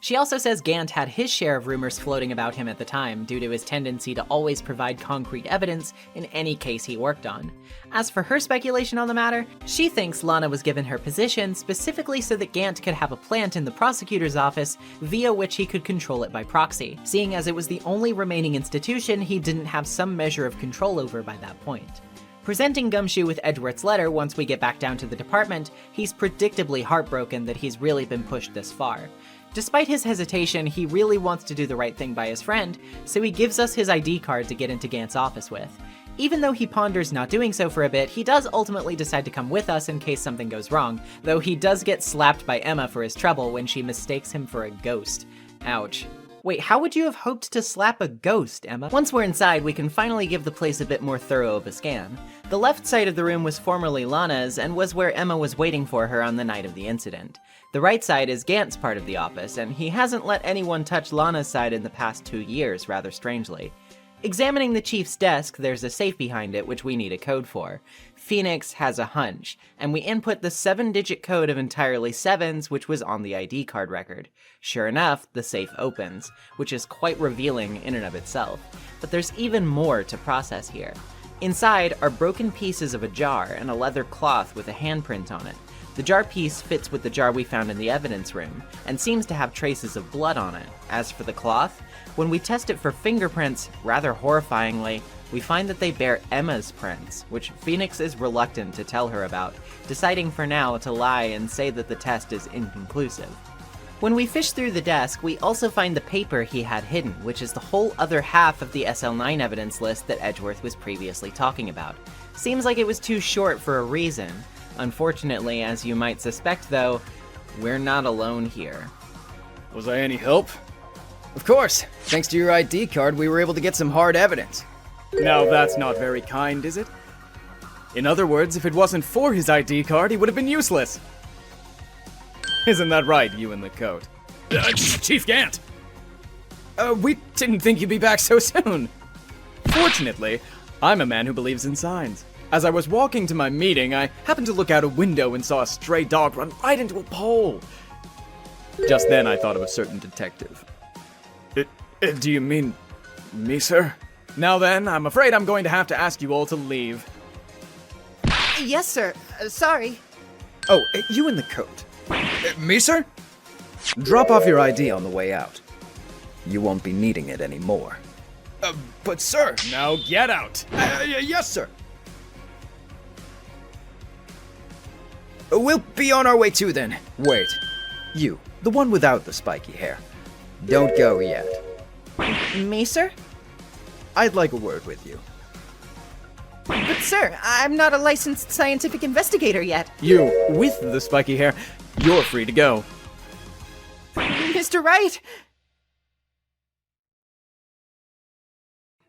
She also says Gant had his share of rumors floating about him at the time, due to his tendency to always provide concrete evidence in any case he worked on. As for her speculation on the matter, she thinks Lana was given her position specifically so that Gant could have a plant in the prosecutor's office via which he could control it by proxy, seeing as it was the only remaining institution he didn't have some measure of control over by that point. Presenting Gumshoe with Edgeworth's letter once we get back down to the department, he's predictably heartbroken that he's really been pushed this far. Despite his hesitation, he really wants to do the right thing by his friend, so he gives us his ID card to get into Gant's office with. Even though he ponders not doing so for a bit, he does ultimately decide to come with us in case something goes wrong, though he does get slapped by Emma for his trouble when she mistakes him for a ghost. Ouch. Wait, how would you have hoped to slap a ghost, Emma? Once we're inside, we can finally give the place a bit more thorough of a scan. The left side of the room was formerly Lana's and was where Emma was waiting for her on the night of the incident. The right side is Gant's part of the office, and he hasn't let anyone touch Lana's side in the past 2 years, rather strangely. Examining the chief's desk, there's a safe behind it which we need a code for. Phoenix has a hunch, and we input the 7-digit code of entirely 7s which was on the ID card record. Sure enough, the safe opens, which is quite revealing in and of itself. But there's even more to process here. Inside are broken pieces of a jar and a leather cloth with a handprint on it. The jar piece fits with the jar we found in the evidence room, and seems to have traces of blood on it. As for the cloth, when we test it for fingerprints, rather horrifyingly, we find that they bear Emma's prints, which Phoenix is reluctant to tell her about, deciding for now to lie and say that the test is inconclusive. When we fish through the desk, we also find the paper he had hidden, which is the whole other half of the SL9 evidence list that Edgeworth was previously talking about. Seems like it was too short for a reason. Unfortunately, as you might suspect though, we're not alone here. Was I any help? Of course! Thanks to your ID card, we were able to get some hard evidence. Now that's not very kind, is it? In other words, if it wasn't for his ID card, he would have been useless. Isn't that right, you in the coat? Chief Gant! We didn't think you'd be back so soon. Fortunately, I'm a man who believes in signs. As I was walking to my meeting, I happened to look out a window and saw a stray dog run right into a pole. Just then, I thought of a certain detective. Do you mean me, sir? Now then, I'm afraid I'm going to have to ask you all to leave. Yes, sir. Sorry. Oh, you in the coat. Me, sir? Drop off your ID on the way out. You won't be needing it anymore. But sir... Now get out. Yes, sir. We'll be on our way too, then. Wait. You, the one without the spiky hair. Don't go yet. Me, sir? I'd like a word with you. But, sir, I'm not a licensed scientific investigator yet. You, with the spiky hair, you're free to go. Mr. Wright!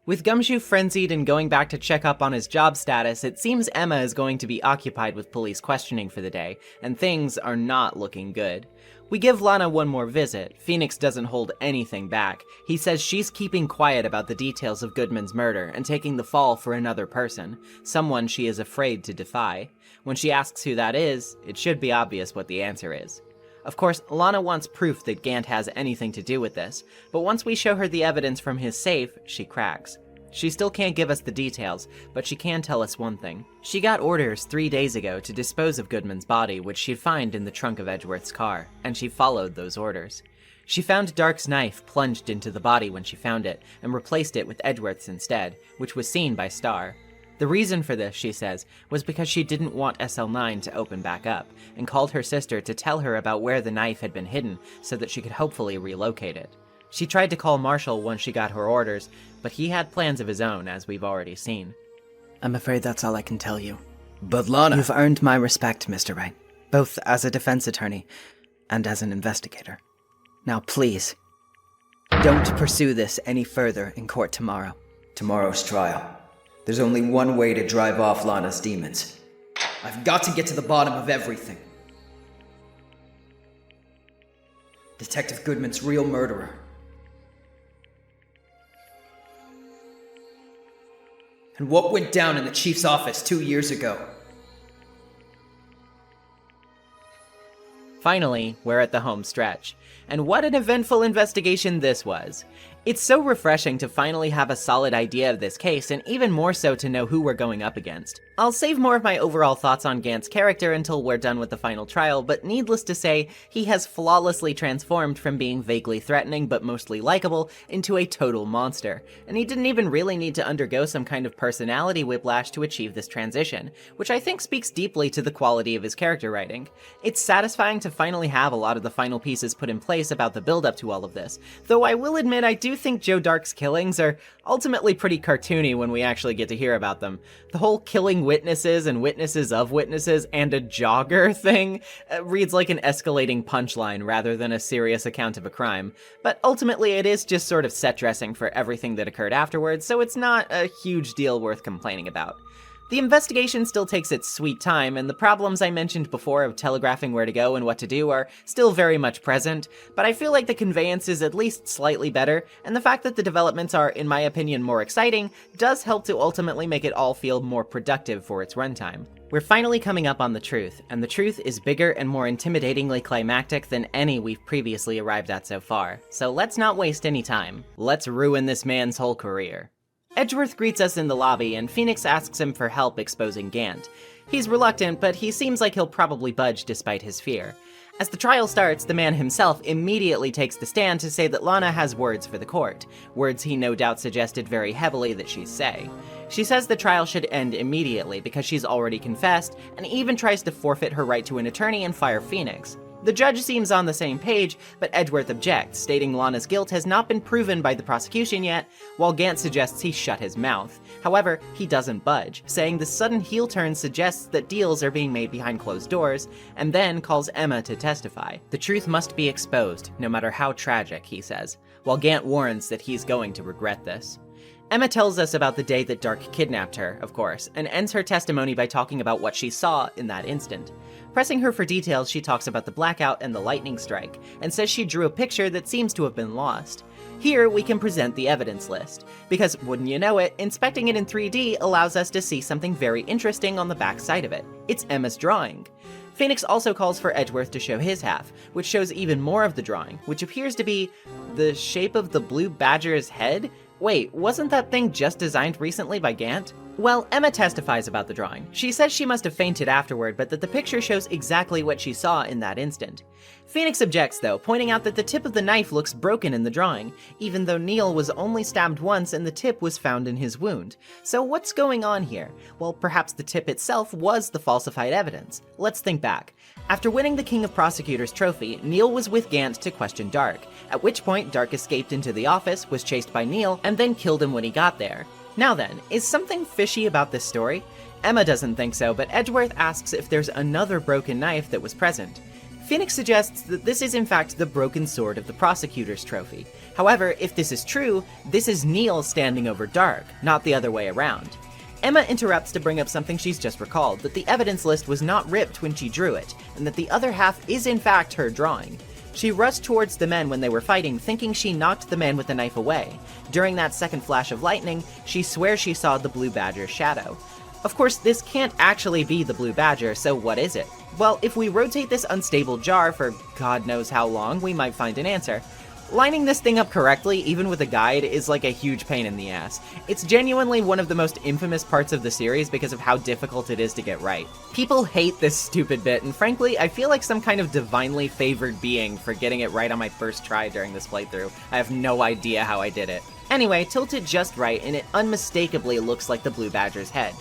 With Gumshoe frenzied and going back to check up on his job status, it seems Emma is going to be occupied with police questioning for the day, and things are not looking good. We give Lana one more visit. Phoenix doesn't hold anything back. He says she's keeping quiet about the details of Goodman's murder and taking the fall for another person, someone she is afraid to defy. When she asks who that is, it should be obvious what the answer is. Of course, Lana wants proof that Gant has anything to do with this, but once we show her the evidence from his safe, she cracks. She still can't give us the details, but she can tell us one thing. She got orders 3 days ago to dispose of Goodman's body, which she'd find in the trunk of Edgeworth's car, and she followed those orders. She found Dark's knife plunged into the body when she found it, and replaced it with Edgeworth's instead, which was seen by Starr. The reason for this, she says, was because she didn't want SL9 to open back up, and called her sister to tell her about where the knife had been hidden so that she could hopefully relocate it. She tried to call Marshall once she got her orders, but he had plans of his own, as we've already seen. I'm afraid that's all I can tell you. But Lana... You've earned my respect, Mr. Wright, both as a defense attorney and as an investigator. Now please, don't pursue this any further in court tomorrow. Tomorrow's trial. There's only one way to drive off Lana's demons. I've got to get to the bottom of everything. Detective Goodman's real murderer. And what went down in the chief's office 2 years ago. Finally, we're at the home stretch. And what an eventful investigation this was. It's so refreshing to finally have a solid idea of this case, and even more so to know who we're going up against. I'll save more of my overall thoughts on Gant's character until we're done with the final trial, but needless to say, he has flawlessly transformed from being vaguely threatening but mostly likable into a total monster. And he didn't even really need to undergo some kind of personality whiplash to achieve this transition, which I think speaks deeply to the quality of his character writing. It's satisfying to finally have a lot of the final pieces put in place about the build-up to all of this, though I will admit I do think Joe Dark's killings are ultimately pretty cartoony when we actually get to hear about them. The whole killing witnesses and witnesses of witnesses and a jogger thing reads like an escalating punchline rather than a serious account of a crime, but ultimately it is just sort of set dressing for everything that occurred afterwards, so it's not a huge deal worth complaining about. The investigation still takes its sweet time, and the problems I mentioned before of telegraphing where to go and what to do are still very much present, but I feel like the conveyance is at least slightly better, and the fact that the developments are, in my opinion, more exciting does help to ultimately make it all feel more productive for its runtime. We're finally coming up on the truth, and the truth is bigger and more intimidatingly climactic than any we've previously arrived at so far, so let's not waste any time. Let's ruin this man's whole career. Edgeworth greets us in the lobby, and Phoenix asks him for help exposing Gant. He's reluctant, but he seems like he'll probably budge despite his fear. As the trial starts, the man himself immediately takes the stand to say that Lana has words for the court, words he no doubt suggested very heavily that she say. She says the trial should end immediately because she's already confessed, and even tries to forfeit her right to an attorney and fire Phoenix. The judge seems on the same page, but Edgeworth objects, stating Lana's guilt has not been proven by the prosecution yet, while Gant suggests he shut his mouth. However, he doesn't budge, saying the sudden heel turn suggests that deals are being made behind closed doors, and then calls Emma to testify. The truth must be exposed, no matter how tragic, he says, while Gant warns that he's going to regret this. Emma tells us about the day that Dark kidnapped her, of course, and ends her testimony by talking about what she saw in that instant. Pressing her for details, she talks about the blackout and the lightning strike, and says she drew a picture that seems to have been lost. Here, we can present the evidence list, because wouldn't you know it, inspecting it in 3D allows us to see something very interesting on the back side of it. It's Emma's drawing. Phoenix also calls for Edgeworth to show his half, which shows even more of the drawing, which appears to be the shape of the blue badger's head? Wait, wasn't that thing just designed recently by Gant? Well, Emma testifies about the drawing. She says she must have fainted afterward, but that the picture shows exactly what she saw in that instant. Phoenix objects though, pointing out that the tip of the knife looks broken in the drawing, even though Neil was only stabbed once and the tip was found in his wound. So what's going on here? Well, perhaps the tip itself was the falsified evidence. Let's think back. After winning the King of Prosecutors trophy, Neil was with Gant to question Dark, at which point Dark escaped into the office, was chased by Neil, and then killed him when he got there. Now then, is something fishy about this story? Emma doesn't think so, but Edgeworth asks if there's another broken knife that was present. Phoenix suggests that this is in fact the broken sword of the Prosecutor's trophy. However, if this is true, this is Neil standing over Dark, not the other way around. Emma interrupts to bring up something she's just recalled, that the evidence list was not ripped when she drew it, and that the other half is in fact her drawing. She rushed towards the men when they were fighting, thinking she knocked the man with the knife away. During that second flash of lightning, she swears she saw the blue badger's shadow. Of course, this can't actually be the blue badger, so what is it? Well, if we rotate this unstable jar for God knows how long, we might find an answer. Lining this thing up correctly, even with a guide, is like a huge pain in the ass. It's genuinely one of the most infamous parts of the series because of how difficult it is to get right. People hate this stupid bit, and frankly, I feel like some kind of divinely favored being for getting it right on my first try during this playthrough. I have no idea how I did it. Anyway, tilt it just right, and it unmistakably looks like the blue badger's head.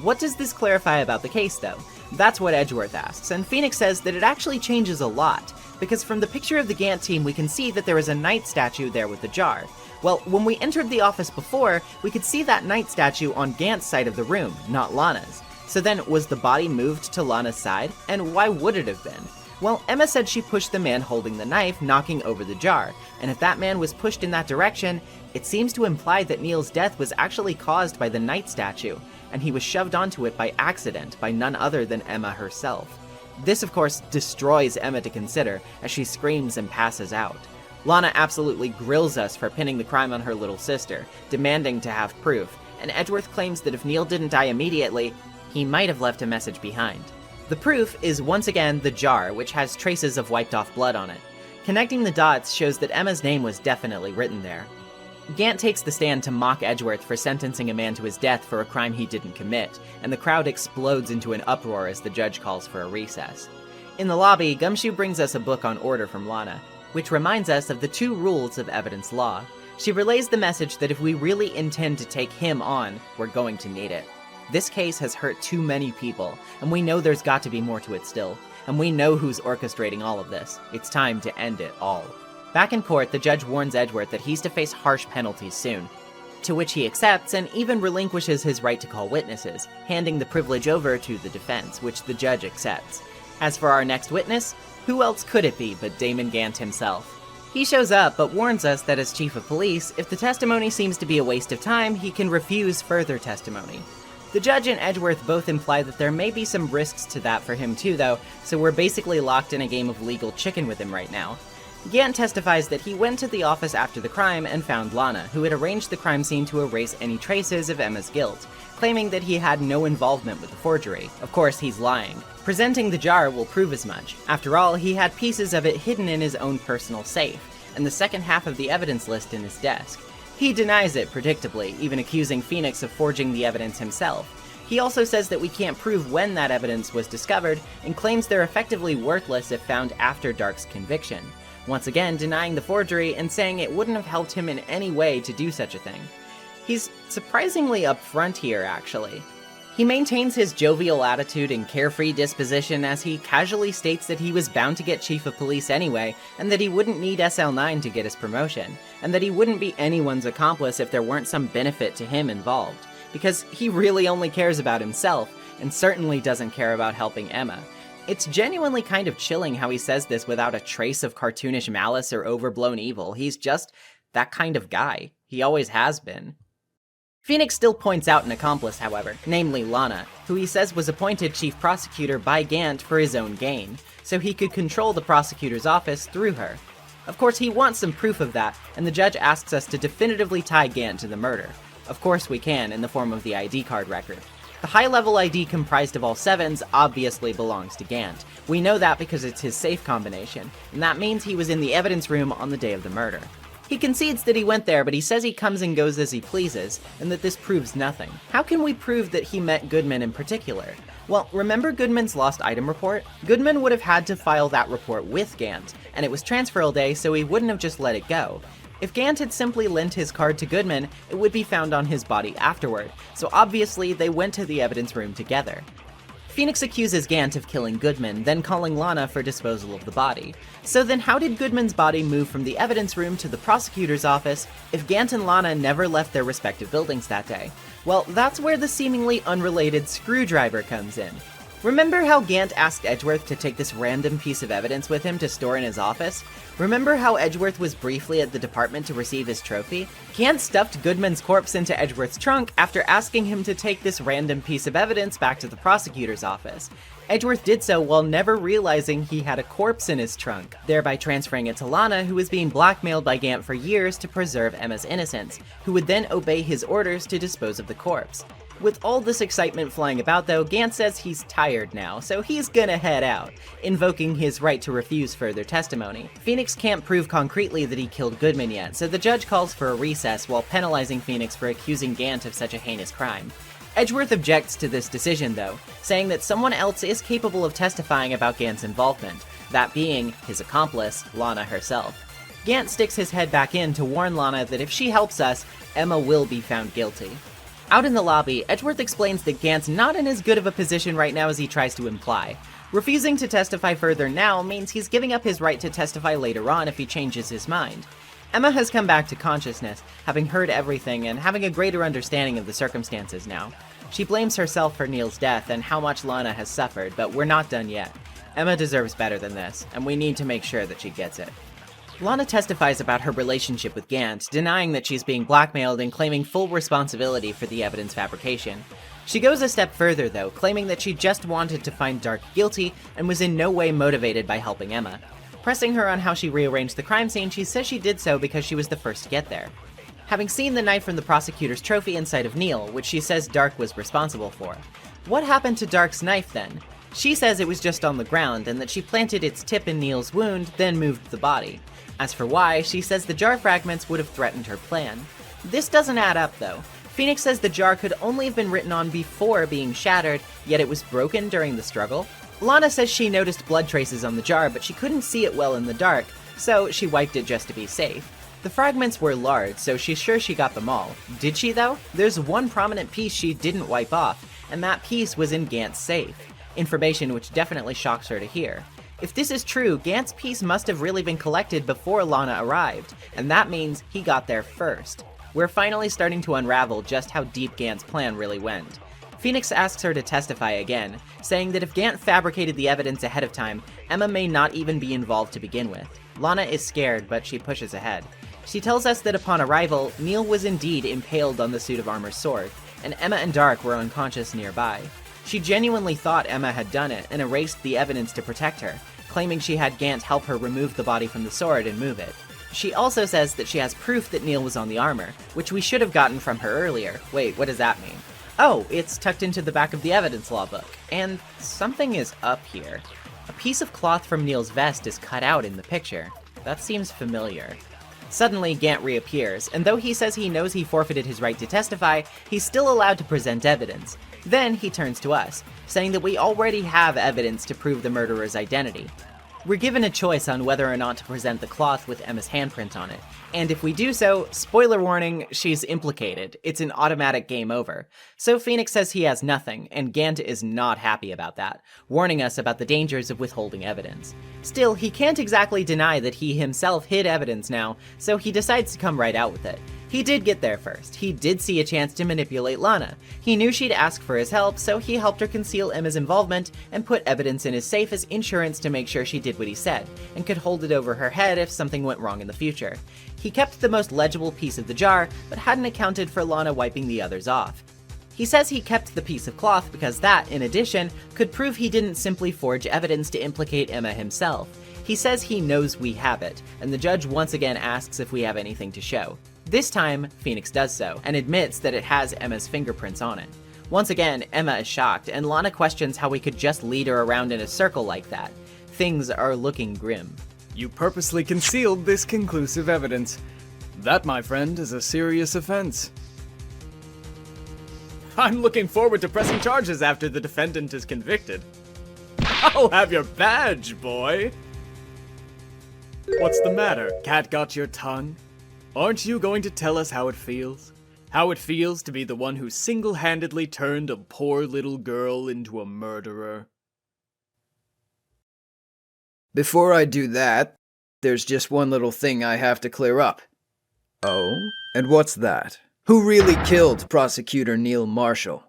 What does this clarify about the case, though? That's what Edgeworth asks, and Phoenix says that it actually changes a lot, because from the picture of the Gant team we can see that there is a knight statue there with the jar. Well, when we entered the office before, we could see that knight statue on Gant's side of the room, not Lana's. So then, was the body moved to Lana's side? And why would it have been? Well, Emma said she pushed the man holding the knife, knocking over the jar, and if that man was pushed in that direction, it seems to imply that Neil's death was actually caused by the knight statue, and he was shoved onto it by accident by none other than Emma herself. This, of course, destroys Emma to consider, as she screams and passes out. Lana absolutely grills us for pinning the crime on her little sister, demanding to have proof, and Edgeworth claims that if Neil didn't die immediately, he might have left a message behind. The proof is once again the jar, which has traces of wiped off blood on it. Connecting the dots shows that Emma's name was definitely written there. Gant takes the stand to mock Edgeworth for sentencing a man to his death for a crime he didn't commit, and the crowd explodes into an uproar as the judge calls for a recess. In the lobby, Gumshoe brings us a book on order from Lana, which reminds us of the 2 rules of evidence law. She relays the message that if we really intend to take him on, we're going to need it. This case has hurt too many people, and we know there's got to be more to it still, and we know who's orchestrating all of this. It's time to end it all. Back in court, the judge warns Edgeworth that he's to face harsh penalties soon, to which he accepts and even relinquishes his right to call witnesses, handing the privilege over to the defense, which the judge accepts. As for our next witness, who else could it be but Damon Gant himself? He shows up, but warns us that as chief of police, if the testimony seems to be a waste of time, he can refuse further testimony. The judge and Edgeworth both imply that there may be some risks to that for him too, though, so we're basically locked in a game of legal chicken with him right now. Gant testifies that he went to the office after the crime and found Lana, who had arranged the crime scene to erase any traces of Emma's guilt, claiming that he had no involvement with the forgery. Of course, he's lying. Presenting the jar will prove as much. After all, he had pieces of it hidden in his own personal safe, and the second half of the evidence list in his desk. He denies it, predictably, even accusing Phoenix of forging the evidence himself. He also says that we can't prove when that evidence was discovered, and claims they're effectively worthless if found after Dark's conviction, once again denying the forgery and saying it wouldn't have helped him in any way to do such a thing. He's surprisingly upfront here, actually. He maintains his jovial attitude and carefree disposition as he casually states that he was bound to get chief of police anyway, and that he wouldn't need SL9 to get his promotion, and that he wouldn't be anyone's accomplice if there weren't some benefit to him involved, because he really only cares about himself, and certainly doesn't care about helping Emma. It's genuinely kind of chilling how he says this without a trace of cartoonish malice or overblown evil. He's just that kind of guy. He always has been. Phoenix still points out an accomplice, however, namely Lana, who he says was appointed chief prosecutor by Gant for his own gain, so he could control the prosecutor's office through her. Of course, he wants some proof of that, and the judge asks us to definitively tie Gant to the murder. Of course we can, in the form of the ID card record. The high-level ID comprised of all 7s obviously belongs to Gant. We know that because it's his safe combination, and that means he was in the evidence room on the day of the murder. He concedes that he went there, but he says he comes and goes as he pleases, and that this proves nothing. How can we prove that he met Goodman in particular? Well, remember Goodman's lost item report? Goodman would have had to file that report with Gant, and it was transferal day, so he wouldn't have just let it go. If Gant had simply lent his card to Goodman, it would be found on his body afterward, so obviously they went to the evidence room together. Phoenix accuses Gant of killing Goodman, then calling Lana for disposal of the body. So then how did Goodman's body move from the evidence room to the prosecutor's office if Gant and Lana never left their respective buildings that day? Well, that's where the seemingly unrelated screwdriver comes in. Remember how Gant asked Edgeworth to take this random piece of evidence with him to store in his office? Remember how Edgeworth was briefly at the department to receive his trophy? Gant stuffed Goodman's corpse into Edgeworth's trunk after asking him to take this random piece of evidence back to the prosecutor's office. Edgeworth did so while never realizing he had a corpse in his trunk, thereby transferring it to Lana, who was being blackmailed by Gant for years to preserve Emma's innocence, who would then obey his orders to dispose of the corpse. With all this excitement flying about though, Gant says he's tired now, so he's gonna head out, invoking his right to refuse further testimony. Phoenix can't prove concretely that he killed Goodman yet, so the judge calls for a recess while penalizing Phoenix for accusing Gant of such a heinous crime. Edgeworth objects to this decision though, saying that someone else is capable of testifying about Gant's involvement, that being his accomplice, Lana herself. Gant sticks his head back in to warn Lana that if she helps us, Emma will be found guilty. Out in the lobby, Edgeworth explains that Gant's not in as good of a position right now as he tries to imply. Refusing to testify further now means he's giving up his right to testify later on if he changes his mind. Emma has come back to consciousness, having heard everything and having a greater understanding of the circumstances now. She blames herself for Neil's death and how much Lana has suffered, but we're not done yet. Emma deserves better than this, and we need to make sure that she gets it. Lana testifies about her relationship with Gant, denying that she's being blackmailed and claiming full responsibility for the evidence fabrication. She goes a step further though, claiming that she just wanted to find Dark guilty and was in no way motivated by helping Emma. Pressing her on how she rearranged the crime scene, she says she did so because she was the first to get there. Having seen the knife from the prosecutor's trophy inside of Neil, which she says Dark was responsible for. What happened to Dark's knife then? She says it was just on the ground and that she planted its tip in Neil's wound, then moved the body. As for why, she says the jar fragments would have threatened her plan. This doesn't add up though. Phoenix says the jar could only have been written on before being shattered, yet it was broken during the struggle. Lana says she noticed blood traces on the jar, but she couldn't see it well in the dark, so she wiped it just to be safe. The fragments were large, so she's sure she got them all. Did she though? There's one prominent piece she didn't wipe off, and that piece was in Gant's safe. Information which definitely shocks her to hear. If this is true, Gant's piece must have really been collected before Lana arrived, and that means he got there first. We're finally starting to unravel just how deep Gant's plan really went. Phoenix asks her to testify again, saying that if Gant fabricated the evidence ahead of time, Emma may not even be involved to begin with. Lana is scared, but she pushes ahead. She tells us that upon arrival, Neil was indeed impaled on the suit of armor's sword, and Emma and Dark were unconscious nearby. She genuinely thought Emma had done it and erased the evidence to protect her, claiming she had Gant help her remove the body from the sword and move it. She also says that she has proof that Neil was on the armor, which we should have gotten from her earlier. Wait, what does that mean? Oh, it's tucked into the back of the evidence law book. And something is up here. A piece of cloth from Neil's vest is cut out in the picture. That seems familiar. Suddenly, Gant reappears, and though he says he knows he forfeited his right to testify, he's still allowed to present evidence. Then he turns to us, saying that we already have evidence to prove the murderer's identity. We're given a choice on whether or not to present the cloth with Emma's handprint on it, and if we do so, spoiler warning, she's implicated. It's an automatic game over. So Phoenix says he has nothing, and Gant is not happy about that, warning us about the dangers of withholding evidence. Still, he can't exactly deny that he himself hid evidence now, so he decides to come right out with it. He did get there first. He did see a chance to manipulate Lana. He knew she'd ask for his help, so he helped her conceal Emma's involvement and put evidence in his safe as insurance to make sure she did what he said, and could hold it over her head if something went wrong in the future. He kept the most legible piece of the jar, but hadn't accounted for Lana wiping the others off. He says he kept the piece of cloth because that, in addition, could prove he didn't simply forge evidence to implicate Emma himself. He says he knows we have it, and the judge once again asks if we have anything to show. This time, Phoenix does so, and admits that it has Emma's fingerprints on it. Once again, Emma is shocked, and Lana questions how we could just lead her around in a circle like that. Things are looking grim. You purposely concealed this conclusive evidence. That, my friend, is a serious offense. I'm looking forward to pressing charges after the defendant is convicted. I'll have your badge, boy! What's the matter? Cat got your tongue? Aren't you going to tell us how it feels? How it feels to be the one who single-handedly turned a poor little girl into a murderer? Before I do that, there's just one little thing I have to clear up. Oh? And what's that? Who really killed Prosecutor Neil Marshall?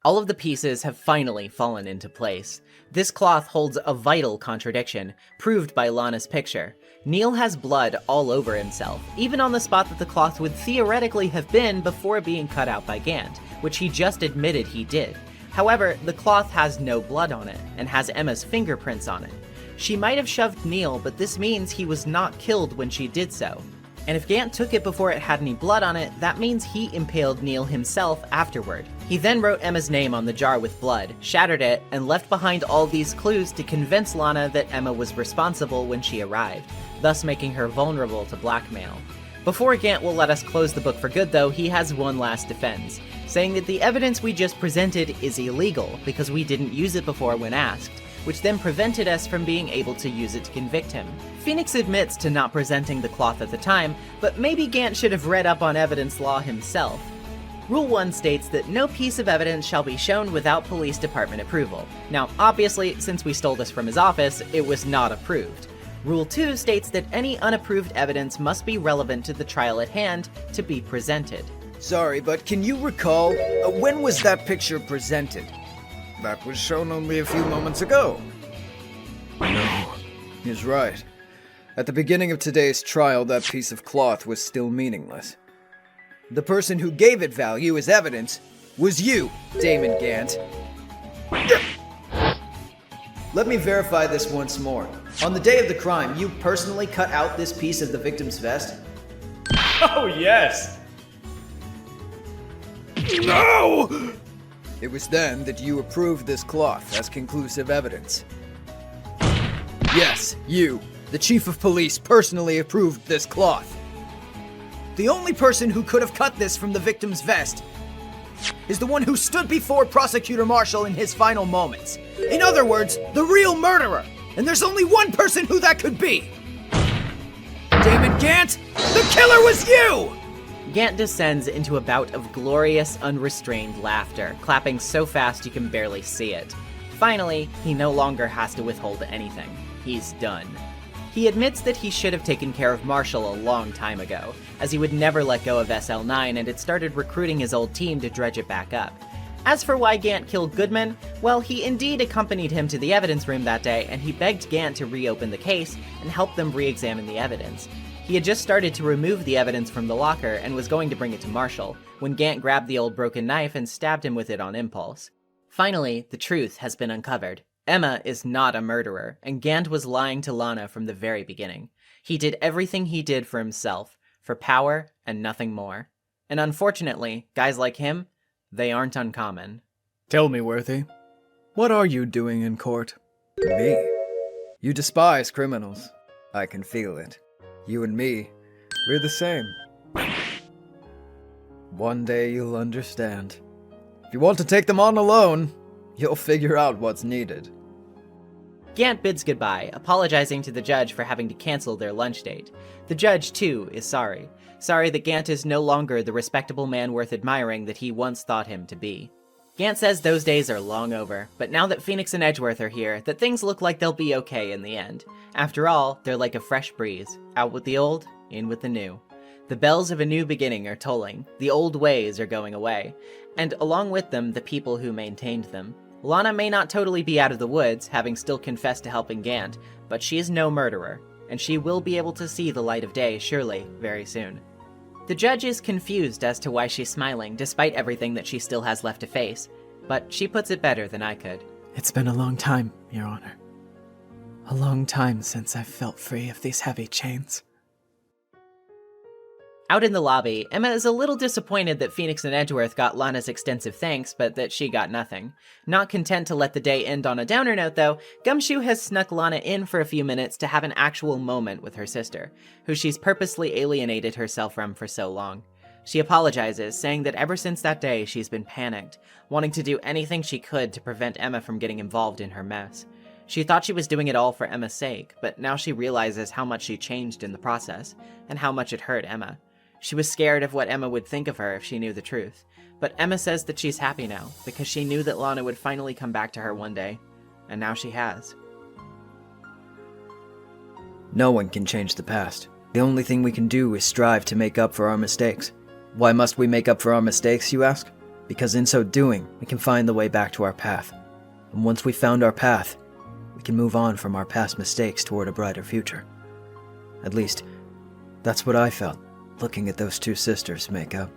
All of the pieces have finally fallen into place. This cloth holds a vital contradiction, proved by Lana's picture. Neil has blood all over himself, even on the spot that the cloth would theoretically have been before being cut out by Gant, which he just admitted he did. However, the cloth has no blood on it, and has Emma's fingerprints on it. She might have shoved Neil, but this means he was not killed when she did so. And if Gant took it before it had any blood on it, that means he impaled Neil himself afterward. He then wrote Emma's name on the jar with blood, shattered it, and left behind all these clues to convince Lana that Emma was responsible when she arrived, thus making her vulnerable to blackmail. Before Gant will let us close the book for good though, he has one last defense, saying that the evidence we just presented is illegal because we didn't use it before when asked, which then prevented us from being able to use it to convict him. Phoenix admits to not presenting the cloth at the time, but maybe Gant should have read up on evidence law himself. Rule 1 states that no piece of evidence shall be shown without police department approval. Now, obviously, since we stole this from his office, it was not approved. Rule 2 states that any unapproved evidence must be relevant to the trial at hand to be presented. Sorry, but can you recall, when was that picture presented? That was shown only a few moments ago. No. He's right. At the beginning of today's trial, that piece of cloth was still meaningless. The person who gave it value as evidence was you, Damon Gant. Let me verify this once more. On the day of the crime, you personally cut out this piece of the victim's vest? Oh, yes! No! It was then that you approved this cloth as conclusive evidence. Yes, you, the chief of police, personally approved this cloth. The only person who could have cut this from the victim's vest is the one who stood before Prosecutor Marshall in his final moments. In other words, the real murderer. And there's only one person who that could be. Damon Gant, the killer was you! Gant descends into a bout of glorious, unrestrained laughter, clapping so fast you can barely see it. Finally, he no longer has to withhold anything. He's done. He admits that he should have taken care of Marshall a long time ago, as he would never let go of SL9 and had started recruiting his old team to dredge it back up. As for why Gant killed Goodman, well, he indeed accompanied him to the evidence room that day, and he begged Gant to reopen the case and help them re-examine the evidence. He had just started to remove the evidence from the locker and was going to bring it to Marshall, when Gant grabbed the old broken knife and stabbed him with it on impulse. Finally, the truth has been uncovered. Emma is not a murderer, and Gant was lying to Lana from the very beginning. He did everything he did for himself, for power and nothing more. And unfortunately, guys like him, they aren't uncommon. Tell me, Worthy, what are you doing in court? Me? You despise criminals. I can feel it. You and me, we're the same. One day you'll understand. If you want to take them on alone, you'll figure out what's needed. Gant bids goodbye, apologizing to the judge for having to cancel their lunch date. The judge, too, is sorry. Sorry that Gant is no longer the respectable man worth admiring that he once thought him to be. Gant says those days are long over, but now that Phoenix and Edgeworth are here, that things look like they'll be okay in the end. After all, they're like a fresh breeze, out with the old, in with the new. The bells of a new beginning are tolling, the old ways are going away, and along with them, the people who maintained them. Lana may not totally be out of the woods, having still confessed to helping Gant, but she is no murderer, and she will be able to see the light of day, surely, very soon. The judge is confused as to why she's smiling, despite everything that she still has left to face, but she puts it better than I could. It's been a long time, Your Honor. A long time since I've felt free of these heavy chains. Out in the lobby, Emma is a little disappointed that Phoenix and Edgeworth got Lana's extensive thanks, but that she got nothing. Not content to let the day end on a downer note, though, Gumshoe has snuck Lana in for a few minutes to have an actual moment with her sister, who she's purposely alienated herself from for so long. She apologizes, saying that ever since that day she's been panicked, wanting to do anything she could to prevent Emma from getting involved in her mess. She thought she was doing it all for Emma's sake, but now she realizes how much she changed in the process, and how much it hurt Emma. She was scared of what Emma would think of her if she knew the truth, but Emma says that she's happy now, because she knew that Lana would finally come back to her one day, and now she has. No one can change the past. The only thing we can do is strive to make up for our mistakes. Why must we make up for our mistakes, you ask? Because in so doing, we can find the way back to our path. And once we've found our path, we can move on from our past mistakes toward a brighter future. At least, that's what I felt, looking at those two sisters make up.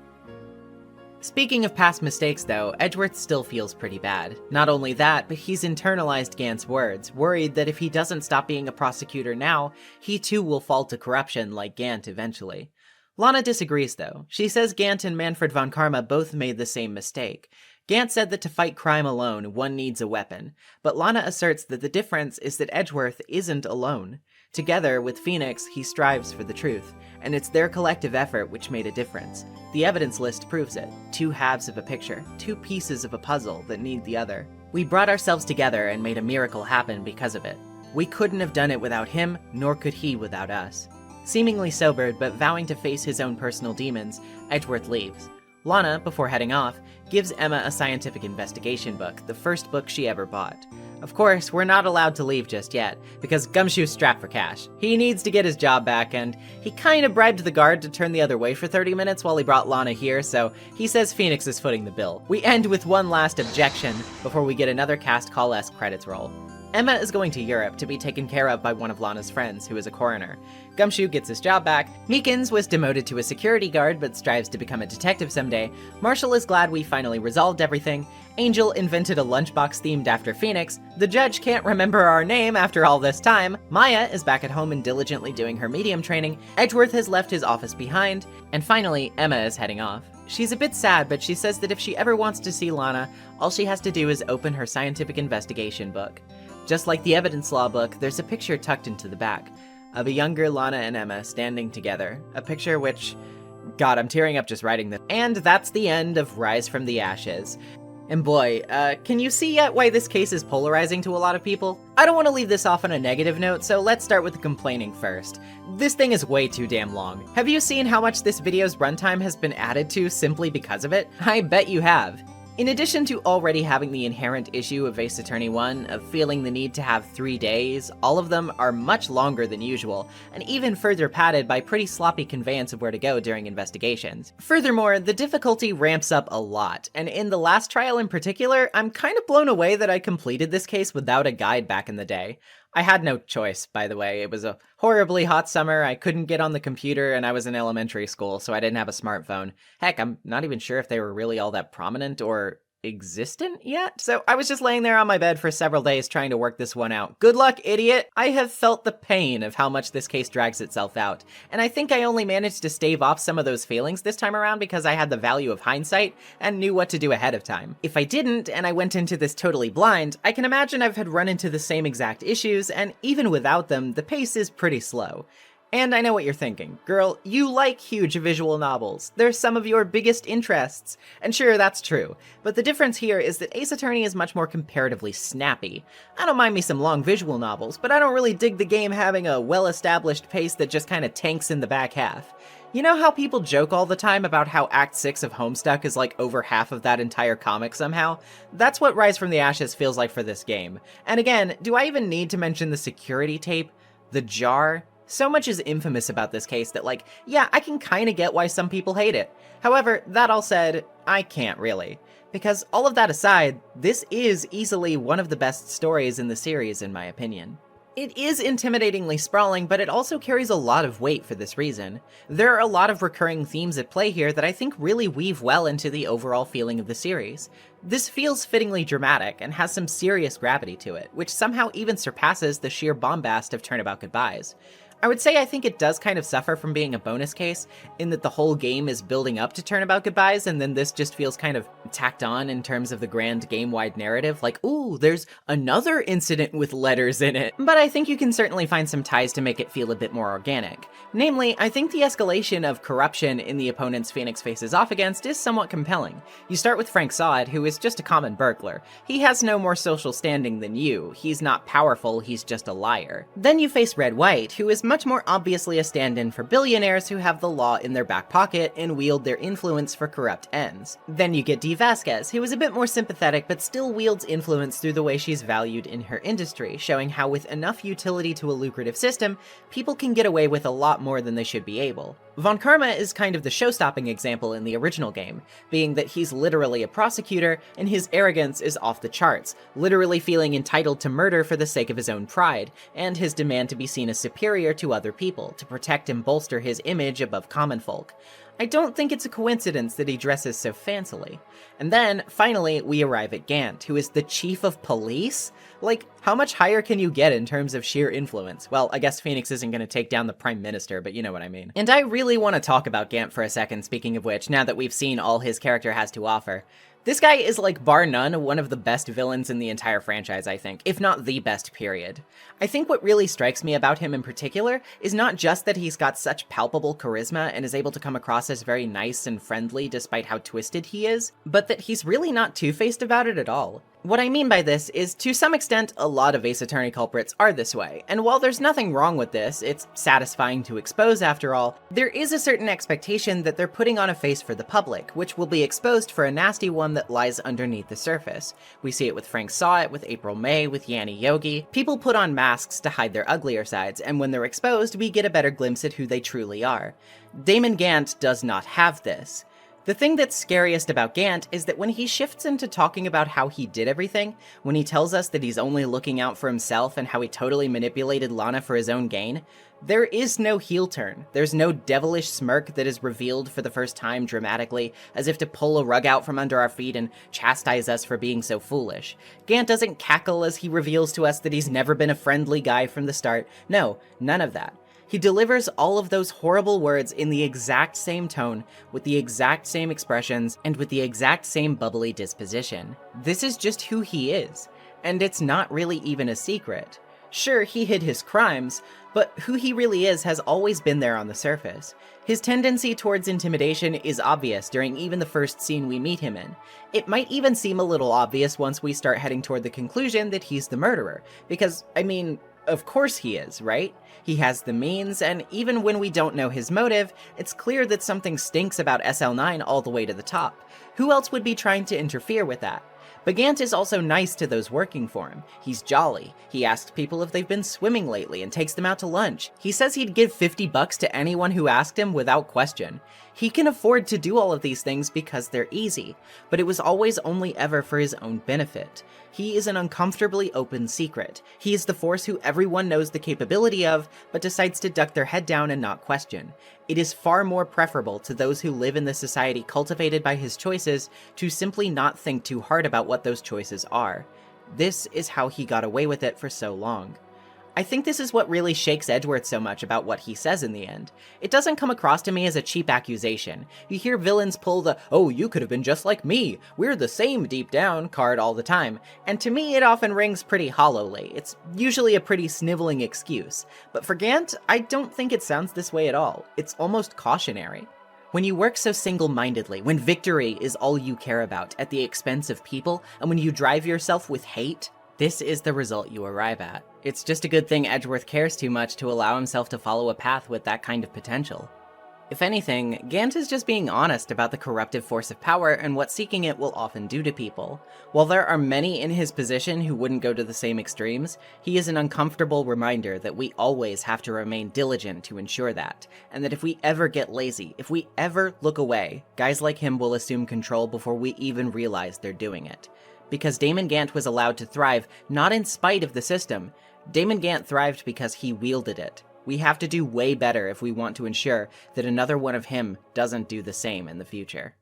Speaking of past mistakes, though, Edgeworth still feels pretty bad. Not only that, but he's internalized Gant's words, worried that if he doesn't stop being a prosecutor now, he too will fall to corruption like Gant eventually. Lana disagrees, though. She says Gant and Manfred von Karma both made the same mistake. Gant said that to fight crime alone, one needs a weapon, but Lana asserts that the difference is that Edgeworth isn't alone. Together, with Phoenix, he strives for the truth, and it's their collective effort which made a difference. The evidence list proves it. Two halves of a picture, two pieces of a puzzle that need the other. We brought ourselves together and made a miracle happen because of it. We couldn't have done it without him, nor could he without us. Seemingly sobered, but vowing to face his own personal demons, Edgeworth leaves. Lana, before heading off, gives Emma a scientific investigation book, the first book she ever bought. Of course, we're not allowed to leave just yet, because Gumshoe's strapped for cash. He needs to get his job back, and he kinda bribed the guard to turn the other way for 30 minutes while he brought Lana here, so he says Phoenix is footing the bill. We end with one last objection before we get another cast call-esque credits roll. Emma is going to Europe to be taken care of by one of Lana's friends, who is a coroner. Gumshoe gets his job back, Meekins was demoted to a security guard but strives to become a detective someday, Marshall is glad we finally resolved everything, Angel invented a lunchbox themed after Phoenix, the judge can't remember our name after all this time, Maya is back at home and diligently doing her medium training, Edgeworth has left his office behind, and finally, Emma is heading off. She's a bit sad, but she says that if she ever wants to see Lana, all she has to do is open her scientific investigation book. Just like the evidence law book, there's a picture tucked into the back of a younger Lana and Emma standing together. A picture which, God, I'm tearing up just writing this. And that's the end of Rise from the Ashes. And boy, can you see yet why this case is polarizing to a lot of people? I don't want to leave this off on a negative note, so let's start with the complaining first. This thing is way too damn long. Have you seen how much this video's runtime has been added to simply because of it? I bet you have. In addition to already having the inherent issue of Ace Attorney 1 of feeling the need to have 3 days, all of them are much longer than usual, and even further padded by pretty sloppy conveyance of where to go during investigations. Furthermore, the difficulty ramps up a lot, and in the last trial in particular, I'm kind of blown away that I completed this case without a guide back in the day. I had no choice, by the way. It was a horribly hot summer, I couldn't get on the computer, and I was in elementary school, so I didn't have a smartphone. Heck, I'm not even sure if they were really all that prominent or existent yet? So I was just laying there on my bed for several days trying to work this one out. Good luck, idiot! I have felt the pain of how much this case drags itself out, and I think I only managed to stave off some of those feelings this time around because I had the value of hindsight and knew what to do ahead of time. If I didn't, and I went into this totally blind, I can imagine I've had run into the same exact issues, and even without them, the pace is pretty slow. And I know what you're thinking. Girl, you like huge visual novels. They're some of your biggest interests. And sure, that's true. But the difference here is that Ace Attorney is much more comparatively snappy. I don't mind me some long visual novels, but I don't really dig the game having a well-established pace that just kinda tanks in the back half. You know how people joke all the time about how Act 6 of Homestuck is like over half of that entire comic somehow? That's what Rise from the Ashes feels like for this game. And again, do I even need to mention the security tape? The jar? So much is infamous about this case that, like, yeah, I can kinda get why some people hate it. However, that all said, I can't really. Because all of that aside, this is easily one of the best stories in the series in my opinion. It is intimidatingly sprawling, but it also carries a lot of weight for this reason. There are a lot of recurring themes at play here that I think really weave well into the overall feeling of the series. This feels fittingly dramatic and has some serious gravity to it, which somehow even surpasses the sheer bombast of Turnabout Goodbyes. I would say I think it does kind of suffer from being a bonus case, in that the whole game is building up to Turnabout Goodbyes, and then this just feels kind of tacked on in terms of the grand game-wide narrative, like, ooh, there's another incident with letters in it. But I think you can certainly find some ties to make it feel a bit more organic. Namely, I think the escalation of corruption in the opponents Phoenix faces off against is somewhat compelling. You start with Frank Sod, who is just a common burglar. He has no more social standing than you. He's not powerful, he's just a liar. Then you face Red White, who is much more obviously a stand-in for billionaires who have the law in their back pocket and wield their influence for corrupt ends. Then you get Dee Vasquez, who is a bit more sympathetic but still wields influence through the way she's valued in her industry, showing how with enough utility to a lucrative system, people can get away with a lot more than they should be able. Von Karma is kind of the show-stopping example in the original game, being that he's literally a prosecutor, and his arrogance is off the charts, literally feeling entitled to murder for the sake of his own pride, and his demand to be seen as superior to other people, to protect and bolster his image above common folk. I don't think it's a coincidence that he dresses so fancily. And then, finally, we arrive at Gant, who is the chief of police? Like, how much higher can you get in terms of sheer influence? Well, I guess Phoenix isn't going to take down the Prime Minister, but you know what I mean. And I really want to talk about Gant for a second, speaking of which, now that we've seen all his character has to offer. This guy is, like, bar none, one of the best villains in the entire franchise, I think, if not the best, period. I think what really strikes me about him in particular is not just that he's got such palpable charisma and is able to come across as very nice and friendly despite how twisted he is, but that he's really not two-faced about it at all. What I mean by this is, to some extent, a lot of Ace Attorney culprits are this way, and while there's nothing wrong with this, it's satisfying to expose after all, there is a certain expectation that they're putting on a face for the public, which will be exposed for a nasty one that lies underneath the surface. We see it with Frank Saw it, with April May, with Yanni Yogi. People put on masks to hide their uglier sides, and when they're exposed, we get a better glimpse at who they truly are. Damon Gant does not have this. The thing that's scariest about Gant is that when he shifts into talking about how he did everything, when he tells us that he's only looking out for himself and how he totally manipulated Lana for his own gain, there is no heel turn. There's no devilish smirk that is revealed for the first time dramatically, as if to pull a rug out from under our feet and chastise us for being so foolish. Gant doesn't cackle as he reveals to us that he's never been a friendly guy from the start. No, none of that. He delivers all of those horrible words in the exact same tone, with the exact same expressions, and with the exact same bubbly disposition. This is just who he is, and it's not really even a secret. Sure, he hid his crimes, but who he really is has always been there on the surface. His tendency towards intimidation is obvious during even the first scene we meet him in. It might even seem a little obvious once we start heading toward the conclusion that he's the murderer, because, I mean, of course he is, right? He has the means, and even when we don't know his motive, it's clear that something stinks about SL9 all the way to the top. Who else would be trying to interfere with that? But Gant is also nice to those working for him. He's jolly. He asks people if they've been swimming lately and takes them out to lunch. He says he'd give $50 to anyone who asked him without question. He can afford to do all of these things because they're easy, but it was always only ever for his own benefit. He is an uncomfortably open secret. He is the force who everyone knows the capability of, but decides to duck their head down and not question. It is far more preferable to those who live in the society cultivated by his choices to simply not think too hard about what those choices are. This is how he got away with it for so long. I think this is what really shakes Edgeworth so much about what he says in the end. It doesn't come across to me as a cheap accusation. You hear villains pull the, "oh, you could have been just like me, we're the same deep down" card all the time, and to me it often rings pretty hollowly. It's usually a pretty sniveling excuse. But for Gant, I don't think it sounds this way at all. It's almost cautionary. When you work so single-mindedly, when victory is all you care about at the expense of people, and when you drive yourself with hate, this is the result you arrive at. It's just a good thing Edgeworth cares too much to allow himself to follow a path with that kind of potential. If anything, Gant is just being honest about the corruptive force of power and what seeking it will often do to people. While there are many in his position who wouldn't go to the same extremes, he is an uncomfortable reminder that we always have to remain diligent to ensure that, and that if we ever get lazy, if we ever look away, guys like him will assume control before we even realize they're doing it. Because Damon Gant was allowed to thrive, not in spite of the system. Damon Gant thrived because he wielded it. We have to do way better if we want to ensure that another one of him doesn't do the same in the future.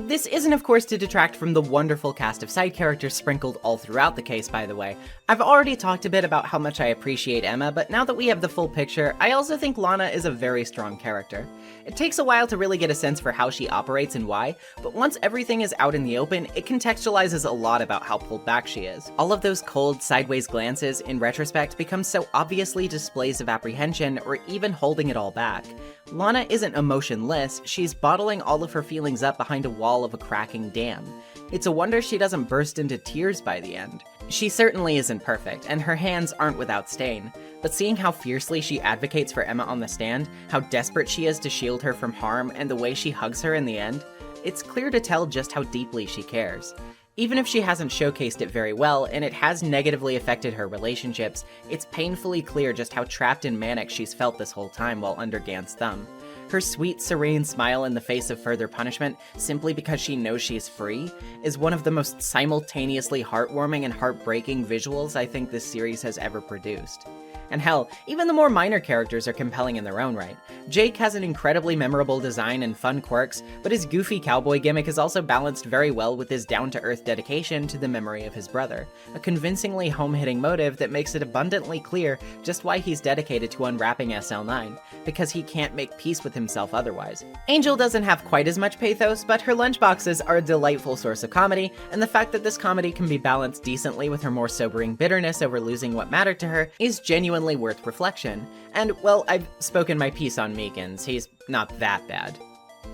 This isn't, of course, to detract from the wonderful cast of side characters sprinkled all throughout the case, by the way. I've already talked a bit about how much I appreciate Emma, but now that we have the full picture, I also think Lana is a very strong character. It takes a while to really get a sense for how she operates and why, but once everything is out in the open, it contextualizes a lot about how pulled back she is. All of those cold, sideways glances, in retrospect, become so obviously displays of apprehension or even holding it all back. Lana isn't emotionless, she's bottling all of her feelings up behind a wall of a cracking dam. It's a wonder she doesn't burst into tears by the end. She certainly isn't perfect, and her hands aren't without stain, but seeing how fiercely she advocates for Emma on the stand, how desperate she is to shield her from harm, and the way she hugs her in the end, it's clear to tell just how deeply she cares. Even if she hasn't showcased it very well, and it has negatively affected her relationships, it's painfully clear just how trapped and manic she's felt this whole time while under Gant's thumb. Her sweet, serene smile in the face of further punishment, simply because she knows she's free, is one of the most simultaneously heartwarming and heartbreaking visuals I think this series has ever produced. And hell, even the more minor characters are compelling in their own right. Jake has an incredibly memorable design and fun quirks, but his goofy cowboy gimmick is also balanced very well with his down-to-earth dedication to the memory of his brother, a convincingly home-hitting motive that makes it abundantly clear just why he's dedicated to unwrapping SL9, because he can't make peace with himself otherwise. Angel doesn't have quite as much pathos, but her lunchboxes are a delightful source of comedy, and the fact that this comedy can be balanced decently with her more sobering bitterness over losing what mattered to her is genuinely worth reflection. And, well, I've spoken my piece on Meekins, he's not that bad.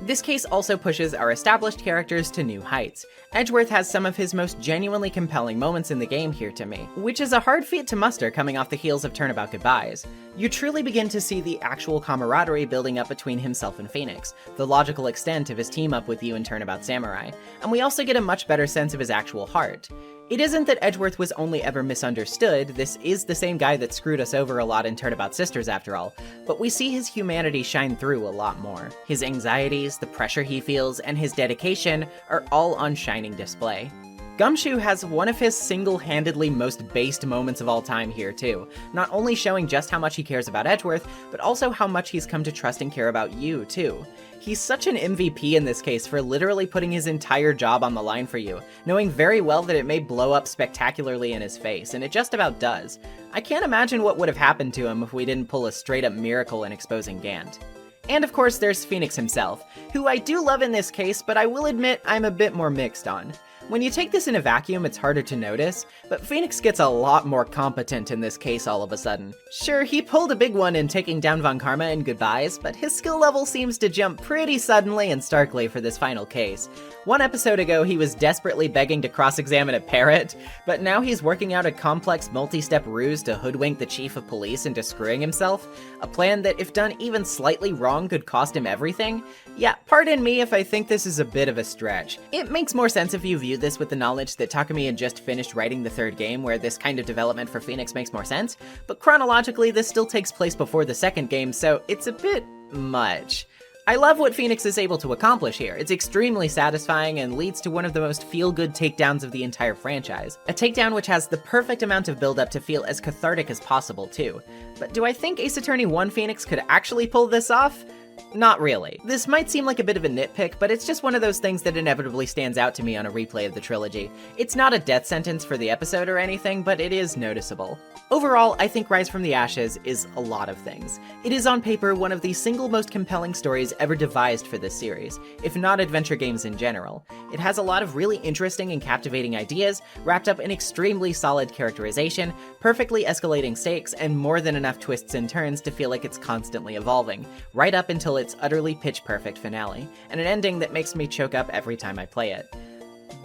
This case also pushes our established characters to new heights. Edgeworth has some of his most genuinely compelling moments in the game here to me, which is a hard feat to muster coming off the heels of Turnabout Goodbyes. You truly begin to see the actual camaraderie building up between himself and Phoenix, the logical extent of his team up with you in Turnabout Samurai, and we also get a much better sense of his actual heart. It isn't that Edgeworth was only ever misunderstood, this is the same guy that screwed us over a lot in Turnabout Sisters after all, but we see his humanity shine through a lot more. His anxieties, the pressure he feels, and his dedication are all on shining display. Gumshoe has one of his single-handedly most based moments of all time here too, not only showing just how much he cares about Edgeworth, but also how much he's come to trust and care about you too. He's such an MVP in this case for literally putting his entire job on the line for you, knowing very well that it may blow up spectacularly in his face, and it just about does. I can't imagine what would have happened to him if we didn't pull a straight-up miracle in exposing Gant. And of course there's Phoenix himself, who I do love in this case, but I will admit I'm a bit more mixed on. When you take this in a vacuum, it's harder to notice, but Phoenix gets a lot more competent in this case all of a sudden. Sure, he pulled a big one in taking down Von Karma in Goodbyes, but his skill level seems to jump pretty suddenly and starkly for this final case. One episode ago, he was desperately begging to cross-examine a parrot, but now he's working out a complex multi-step ruse to hoodwink the chief of police into screwing himself, a plan that, if done even slightly wrong, could cost him everything. Yeah, pardon me if I think this is a bit of a stretch. It makes more sense if you view this with the knowledge that Takumi had just finished writing the third game, where this kind of development for Phoenix makes more sense, but chronologically this still takes place before the second game, so it's a bit much. I love what Phoenix is able to accomplish here. It's extremely satisfying and leads to one of the most feel-good takedowns of the entire franchise. A takedown which has the perfect amount of build-up to feel as cathartic as possible too. But do I think Ace Attorney 1 Phoenix could actually pull this off? Not really. This might seem like a bit of a nitpick, but it's just one of those things that inevitably stands out to me on a replay of the trilogy. It's not a death sentence for the episode or anything, but it is noticeable. Overall, I think Rise from the Ashes is a lot of things. It is on paper one of the single most compelling stories ever devised for this series, if not adventure games in general. It has a lot of really interesting and captivating ideas, wrapped up in extremely solid characterization, perfectly escalating stakes, and more than enough twists and turns to feel like it's constantly evolving, right up until its utterly pitch-perfect finale, and an ending that makes me choke up every time I play it.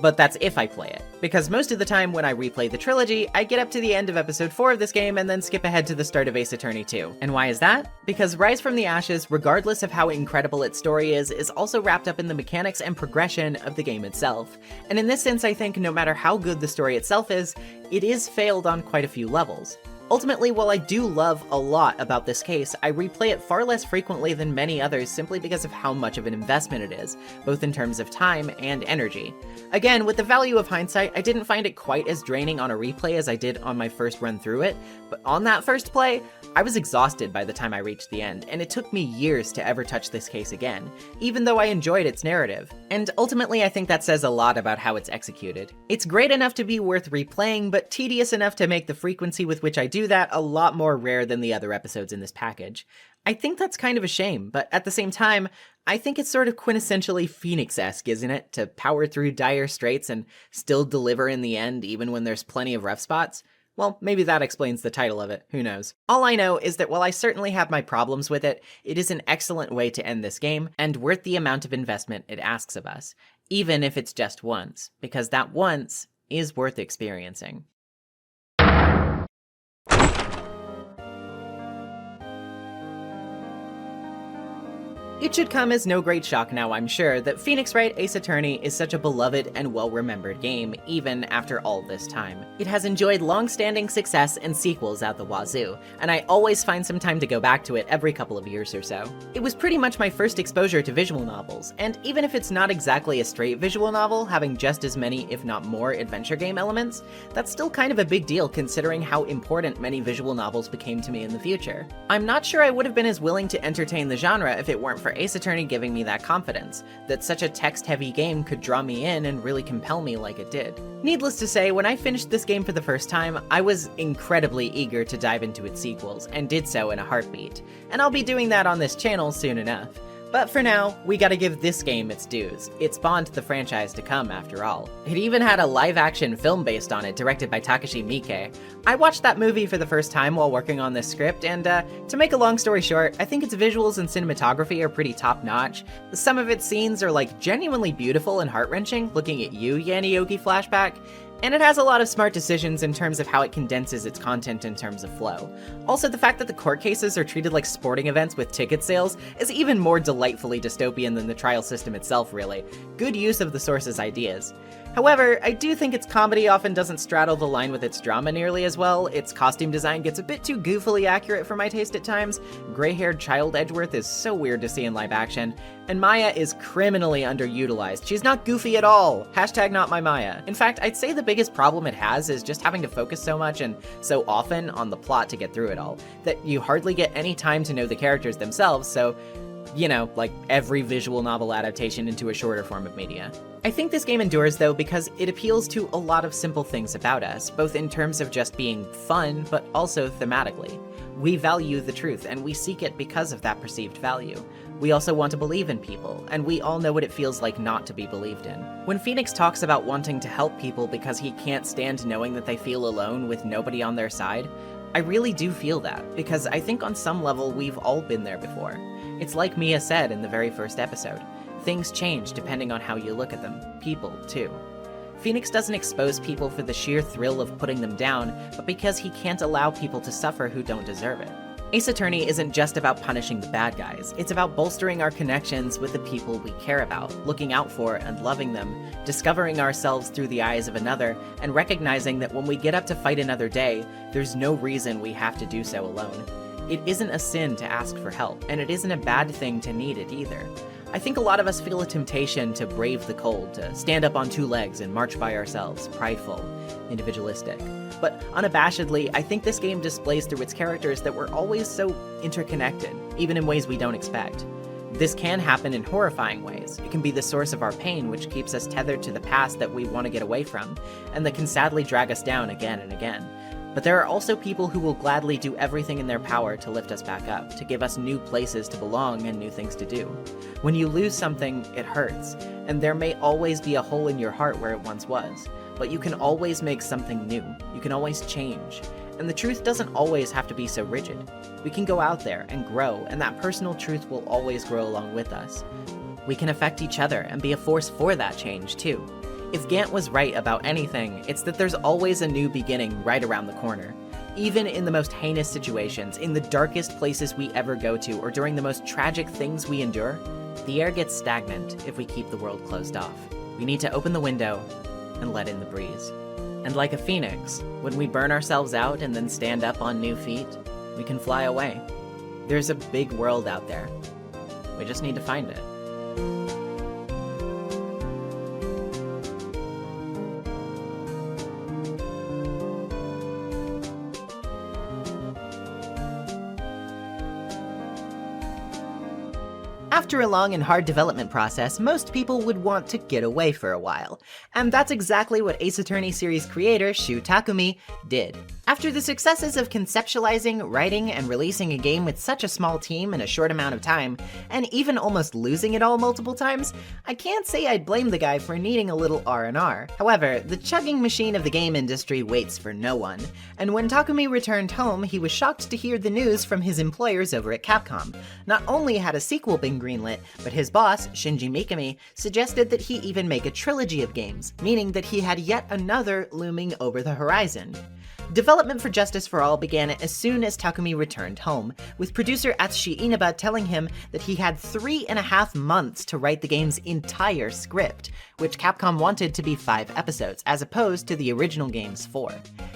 But that's if I play it, because most of the time when I replay the trilogy, I get up to the end of episode 4 of this game and then skip ahead to the start of Ace Attorney 2. And why is that? Because Rise from the Ashes, regardless of how incredible its story is also wrapped up in the mechanics and progression of the game itself. And in this sense, I think no matter how good the story itself is, it is failed on quite a few levels. Ultimately, while I do love a lot about this case, I replay it far less frequently than many others simply because of how much of an investment it is, both in terms of time and energy. Again, with the value of hindsight, I didn't find it quite as draining on a replay as I did on my first run through it, but on that first play, I was exhausted by the time I reached the end, and it took me years to ever touch this case again, even though I enjoyed its narrative. And ultimately, I think that says a lot about how it's executed. It's great enough to be worth replaying, but tedious enough to make the frequency with which I do that a lot more rare than the other episodes in this package. I think that's kind of a shame, but at the same time, I think it's sort of quintessentially Phoenix-esque, isn't it? To power through dire straits and still deliver in the end even when there's plenty of rough spots. Well, maybe that explains the title of it, who knows. All I know is that while I certainly have my problems with it, it is an excellent way to end this game, and worth the amount of investment it asks of us, even if it's just once, because that once is worth experiencing. It should come as no great shock now, I'm sure, that Phoenix Wright Ace Attorney is such a beloved and well-remembered game, even after all this time. It has enjoyed long-standing success and sequels out the wazoo, and I always find some time to go back to it every couple of years or so. It was pretty much my first exposure to visual novels, and even if it's not exactly a straight visual novel, having just as many, if not more, adventure game elements, that's still kind of a big deal considering how important many visual novels became to me in the future. I'm not sure I would have been as willing to entertain the genre if it weren't for Ace Attorney giving me that confidence, that such a text-heavy game could draw me in and really compel me like it did. Needless to say, when I finished this game for the first time, I was incredibly eager to dive into its sequels, and did so in a heartbeat. And I'll be doing that on this channel soon enough. But for now, we gotta give this game its dues. It spawned the franchise to come, after all. It even had a live-action film based on it, directed by Takashi Miike. I watched that movie for the first time while working on this script, and to make a long story short, I think its visuals and cinematography are pretty top-notch. Some of its scenes are like genuinely beautiful and heart-wrenching, looking at you, Yanni Yogi flashback. And it has a lot of smart decisions in terms of how it condenses its content in terms of flow. Also, the fact that the court cases are treated like sporting events with ticket sales is even more delightfully dystopian than the trial system itself, really. Good use of the source's ideas. However, I do think its comedy often doesn't straddle the line with its drama nearly as well. Its costume design gets a bit too goofily accurate for my taste at times. Gray-haired child Edgeworth is so weird to see in live action. And Maya is criminally underutilized. She's not goofy at all. Hashtag not my Maya. In fact, I'd say the biggest problem it has is just having to focus so much and so often on the plot to get through it all, that you hardly get any time to know the characters themselves, so, you know, like every visual novel adaptation into a shorter form of media. I think this game endures though because it appeals to a lot of simple things about us, both in terms of just being fun, but also thematically. We value the truth, and we seek it because of that perceived value. We also want to believe in people, and we all know what it feels like not to be believed in. When Phoenix talks about wanting to help people because he can't stand knowing that they feel alone with nobody on their side, I really do feel that, because I think on some level we've all been there before. It's like Mia said in the very first episode. Things change depending on how you look at them. People, too. Phoenix doesn't expose people for the sheer thrill of putting them down, but because he can't allow people to suffer who don't deserve it. Ace Attorney isn't just about punishing the bad guys, it's about bolstering our connections with the people we care about, looking out for and loving them, discovering ourselves through the eyes of another, and recognizing that when we get up to fight another day, there's no reason we have to do so alone. It isn't a sin to ask for help, and it isn't a bad thing to need it either. I think a lot of us feel a temptation to brave the cold, to stand up on two legs and march by ourselves, prideful, individualistic. But unabashedly, I think this game displays through its characters that we're always so interconnected, even in ways we don't expect. This can happen in horrifying ways. It can be the source of our pain, which keeps us tethered to the past that we want to get away from, and that can sadly drag us down again and again. But there are also people who will gladly do everything in their power to lift us back up, to give us new places to belong and new things to do. When you lose something, it hurts, and there may always be a hole in your heart where it once was, but you can always make something new. You can always change. And the truth doesn't always have to be so rigid. We can go out there and grow, and that personal truth will always grow along with us. We can affect each other and be a force for that change, too. If Gant was right about anything, it's that there's always a new beginning right around the corner. Even in the most heinous situations, in the darkest places we ever go to, or during the most tragic things we endure, the air gets stagnant if we keep the world closed off. We need to open the window and let in the breeze. And like a phoenix, when we burn ourselves out and then stand up on new feet, we can fly away. There's a big world out there. We just need to find it. After a long and hard development process, most people would want to get away for a while. And that's exactly what Ace Attorney series creator Shu Takumi did. After the successes of conceptualizing, writing, and releasing a game with such a small team in a short amount of time, and even almost losing it all multiple times, I can't say I'd blame the guy for needing a little R&R. However, the chugging machine of the game industry waits for no one, and when Takumi returned home, he was shocked to hear the news from his employers over at Capcom. Not only had a sequel been greenlit, but his boss, Shinji Mikami, suggested that he even make a trilogy of games, meaning that he had yet another looming over the horizon. Development for Justice for All began as soon as Takumi returned home, with producer Atsushi Inaba telling him that he had 3.5 months to write the game's entire script, which Capcom wanted to be 5 episodes, as opposed to the original game's 4.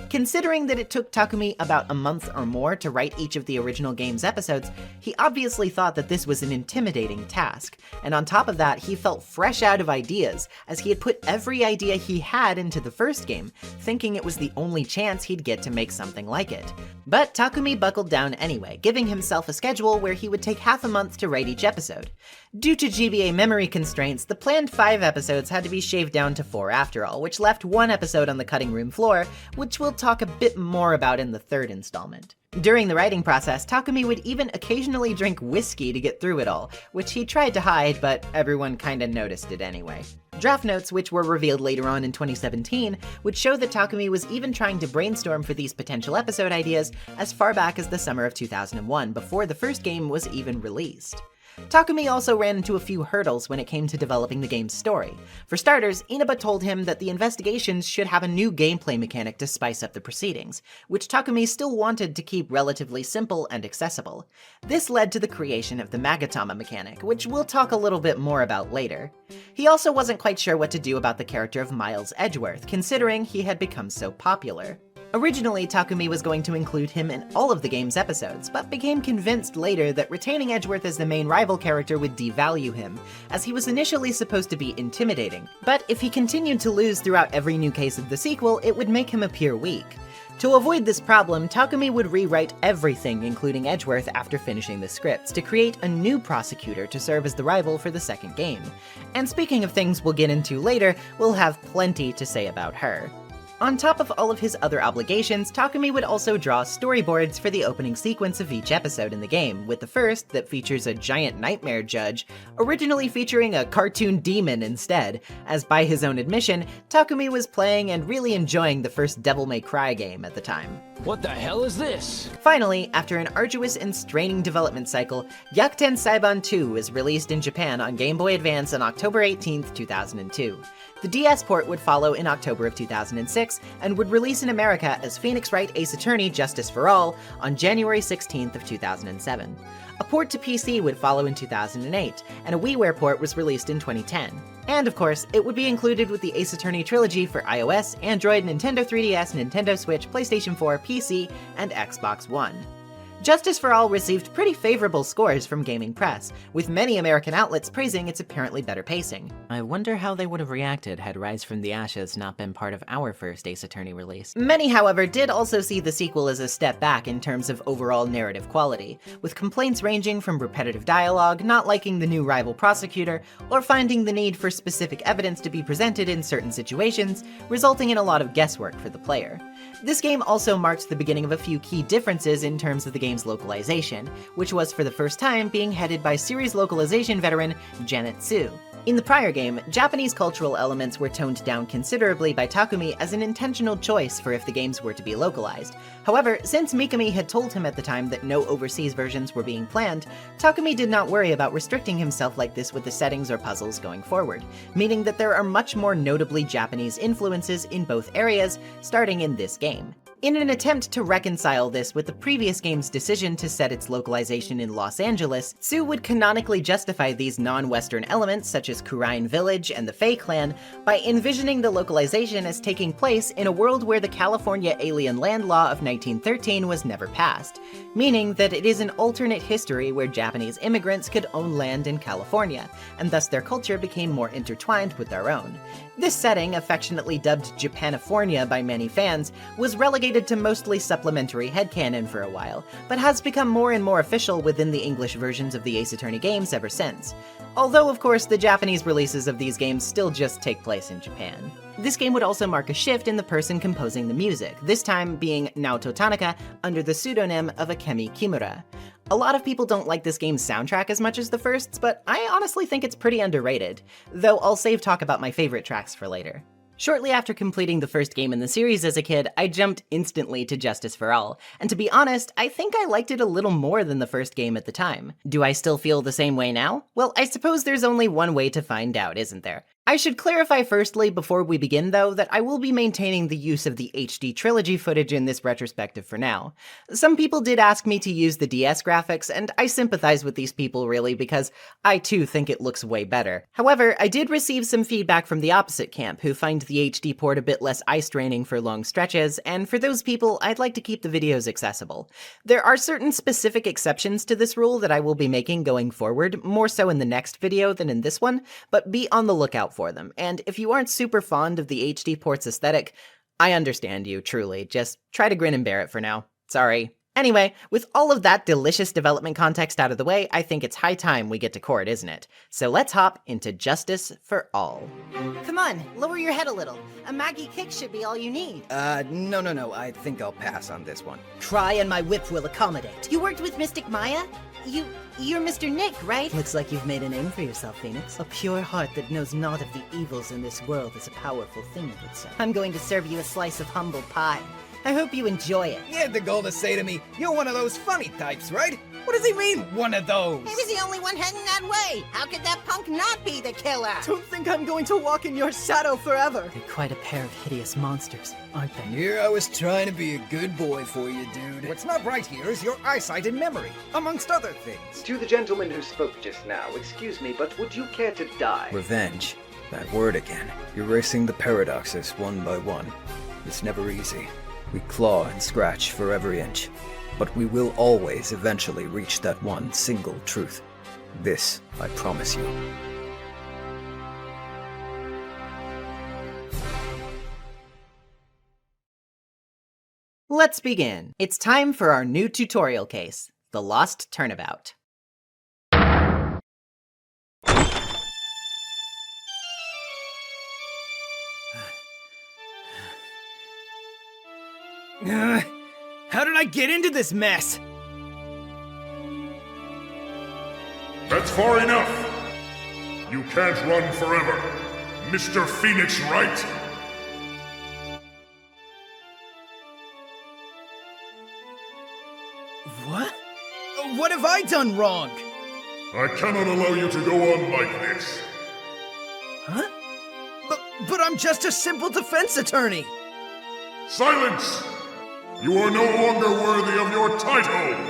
Considering that it took Takumi about a month or more to write each of the original game's episodes, he obviously thought that this was an intimidating task, and on top of that, he felt fresh out of ideas, as he had put every idea he had into the first game, thinking it was the only chance he'd get to make something like it. But Takumi buckled down anyway, giving himself a schedule where he would take half a month to write each episode. Due to GBA memory constraints, the planned 5 episodes had to be shaved down to 4 after all, which left 1 episode on the cutting room floor, which we'll talk a bit more about in the 3rd installment. During the writing process, Takumi would even occasionally drink whiskey to get through it all, which he tried to hide, but everyone kinda noticed it anyway. Draft notes, which were revealed later on in 2017, would show that Takumi was even trying to brainstorm for these potential episode ideas as far back as the summer of 2001, before the first game was even released. Takumi also ran into a few hurdles when it came to developing the game's story. For starters, Inaba told him that the investigations should have a new gameplay mechanic to spice up the proceedings, which Takumi still wanted to keep relatively simple and accessible. This led to the creation of the Magatama mechanic, which we'll talk a little bit more about later. He also wasn't quite sure what to do about the character of Miles Edgeworth, considering he had become so popular. Originally, Takumi was going to include him in all of the game's episodes, but became convinced later that retaining Edgeworth as the main rival character would devalue him, as he was initially supposed to be intimidating. But if he continued to lose throughout every new case of the sequel, it would make him appear weak. To avoid this problem, Takumi would rewrite everything, including Edgeworth, after finishing the scripts, to create a new prosecutor to serve as the rival for the second game. And speaking of things we'll get into later, we'll have plenty to say about her. On top of all of his other obligations, Takumi would also draw storyboards for the opening sequence of each episode in the game, with the first, that features a giant nightmare judge, originally featuring a cartoon demon instead, as by his own admission, Takumi was playing and really enjoying the first Devil May Cry game at the time. What the hell is this? Finally, after an arduous and straining development cycle, Gyakuten Saiban 2 was released in Japan on Game Boy Advance on October 18, 2002. The DS port would follow in October of 2006, and would release in America as Phoenix Wright Ace Attorney Justice for All on January 16th of 2007. A port to PC would follow in 2008, and a WiiWare port was released in 2010. And of course, it would be included with the Ace Attorney Trilogy for iOS, Android, Nintendo 3DS, Nintendo Switch, PlayStation 4, PC, and Xbox One. Justice for All received pretty favorable scores from gaming press, with many American outlets praising its apparently better pacing. I wonder how they would have reacted had Rise from the Ashes not been part of our first Ace Attorney release. Many, however, did also see the sequel as a step back in terms of overall narrative quality, with complaints ranging from repetitive dialogue, not liking the new rival prosecutor, or finding the need for specific evidence to be presented in certain situations, resulting in a lot of guesswork for the player. This game also marked the beginning of a few key differences in terms of the game's localization, which was for the first time being headed by series localization veteran Janet Su. In the prior game, Japanese cultural elements were toned down considerably by Takumi as an intentional choice for if the games were to be localized. However, since Mikami had told him at the time that no overseas versions were being planned, Takumi did not worry about restricting himself like this with the settings or puzzles going forward, meaning that there are much more notably Japanese influences in both areas, starting in this game. In an attempt to reconcile this with the previous game's decision to set its localization in Los Angeles, Tsu would canonically justify these non-Western elements such as Kurain Village and the Fae Clan by envisioning the localization as taking place in a world where the California Alien Land Law of 1913 was never passed, meaning that it is an alternate history where Japanese immigrants could own land in California, and thus their culture became more intertwined with our own. This setting, affectionately dubbed Japanifornia by many fans, was relegated to mostly supplementary headcanon for a while, but has become more and more official within the English versions of the Ace Attorney games ever since. Although, of course, the Japanese releases of these games still just take place in Japan. This game would also mark a shift in the person composing the music, this time being Naoto Tanaka under the pseudonym of Akemi Kimura. A lot of people don't like this game's soundtrack as much as the first's, but I honestly think it's pretty underrated, though I'll save talk about my favorite tracks for later. Shortly after completing the first game in the series as a kid, I jumped instantly to Justice for All, and to be honest, I think I liked it a little more than the first game at the time. Do I still feel the same way now? Well, I suppose there's only one way to find out, isn't there? I should clarify firstly before we begin though that I will be maintaining the use of the HD Trilogy footage in this retrospective for now. Some people did ask me to use the DS graphics, and I sympathize with these people really because I too think it looks way better. However, I did receive some feedback from the opposite camp who find the HD port a bit less eye-straining for long stretches, and for those people I'd like to keep the videos accessible. There are certain specific exceptions to this rule that I will be making going forward, more so in the next video than in this one, but be on the lookout for them, and if you aren't super fond of the HD port's aesthetic, I understand you, truly. Just try to grin and bear it for now. Sorry. Anyway, with all of that delicious development context out of the way, I think it's high time we get to court, isn't it? So let's hop into Justice for All. Come on, lower your head a little. A Maggie kick should be all you need. No, I think I'll pass on this one. Try and my whip will accommodate. You worked with Mystic Maya? You're Mr. Nick, right? Looks like you've made a name for yourself, Phoenix. A pure heart that knows naught of the evils in this world is a powerful thing, good sir. I'm going to serve you a slice of humble pie. I hope you enjoy it. He had the gall to say to me, "You're one of those funny types, right?" What does he mean, one of those? He was the only one heading that way. How could that punk not be the killer? Don't think I'm going to walk in your shadow forever. They're quite a pair of hideous monsters, aren't they? Here I was trying to be a good boy for you, dude. What's not right here is your eyesight and memory, amongst other things. To the gentleman who spoke just now, excuse me, but would you care to die? Revenge. That word again. Erasing the paradoxes one by one. It's never easy. We claw and scratch for every inch. But we will always eventually reach that one single truth. This, I promise you. Let's begin. It's time for our new tutorial case, the Lost Turnabout. How did I get into this mess? That's far enough! You can't run forever, Mr. Phoenix Wright! What? What have I done wrong? I cannot allow you to go on like this. Huh? But I'm just a simple defense attorney! Silence! You are no longer worthy of your title!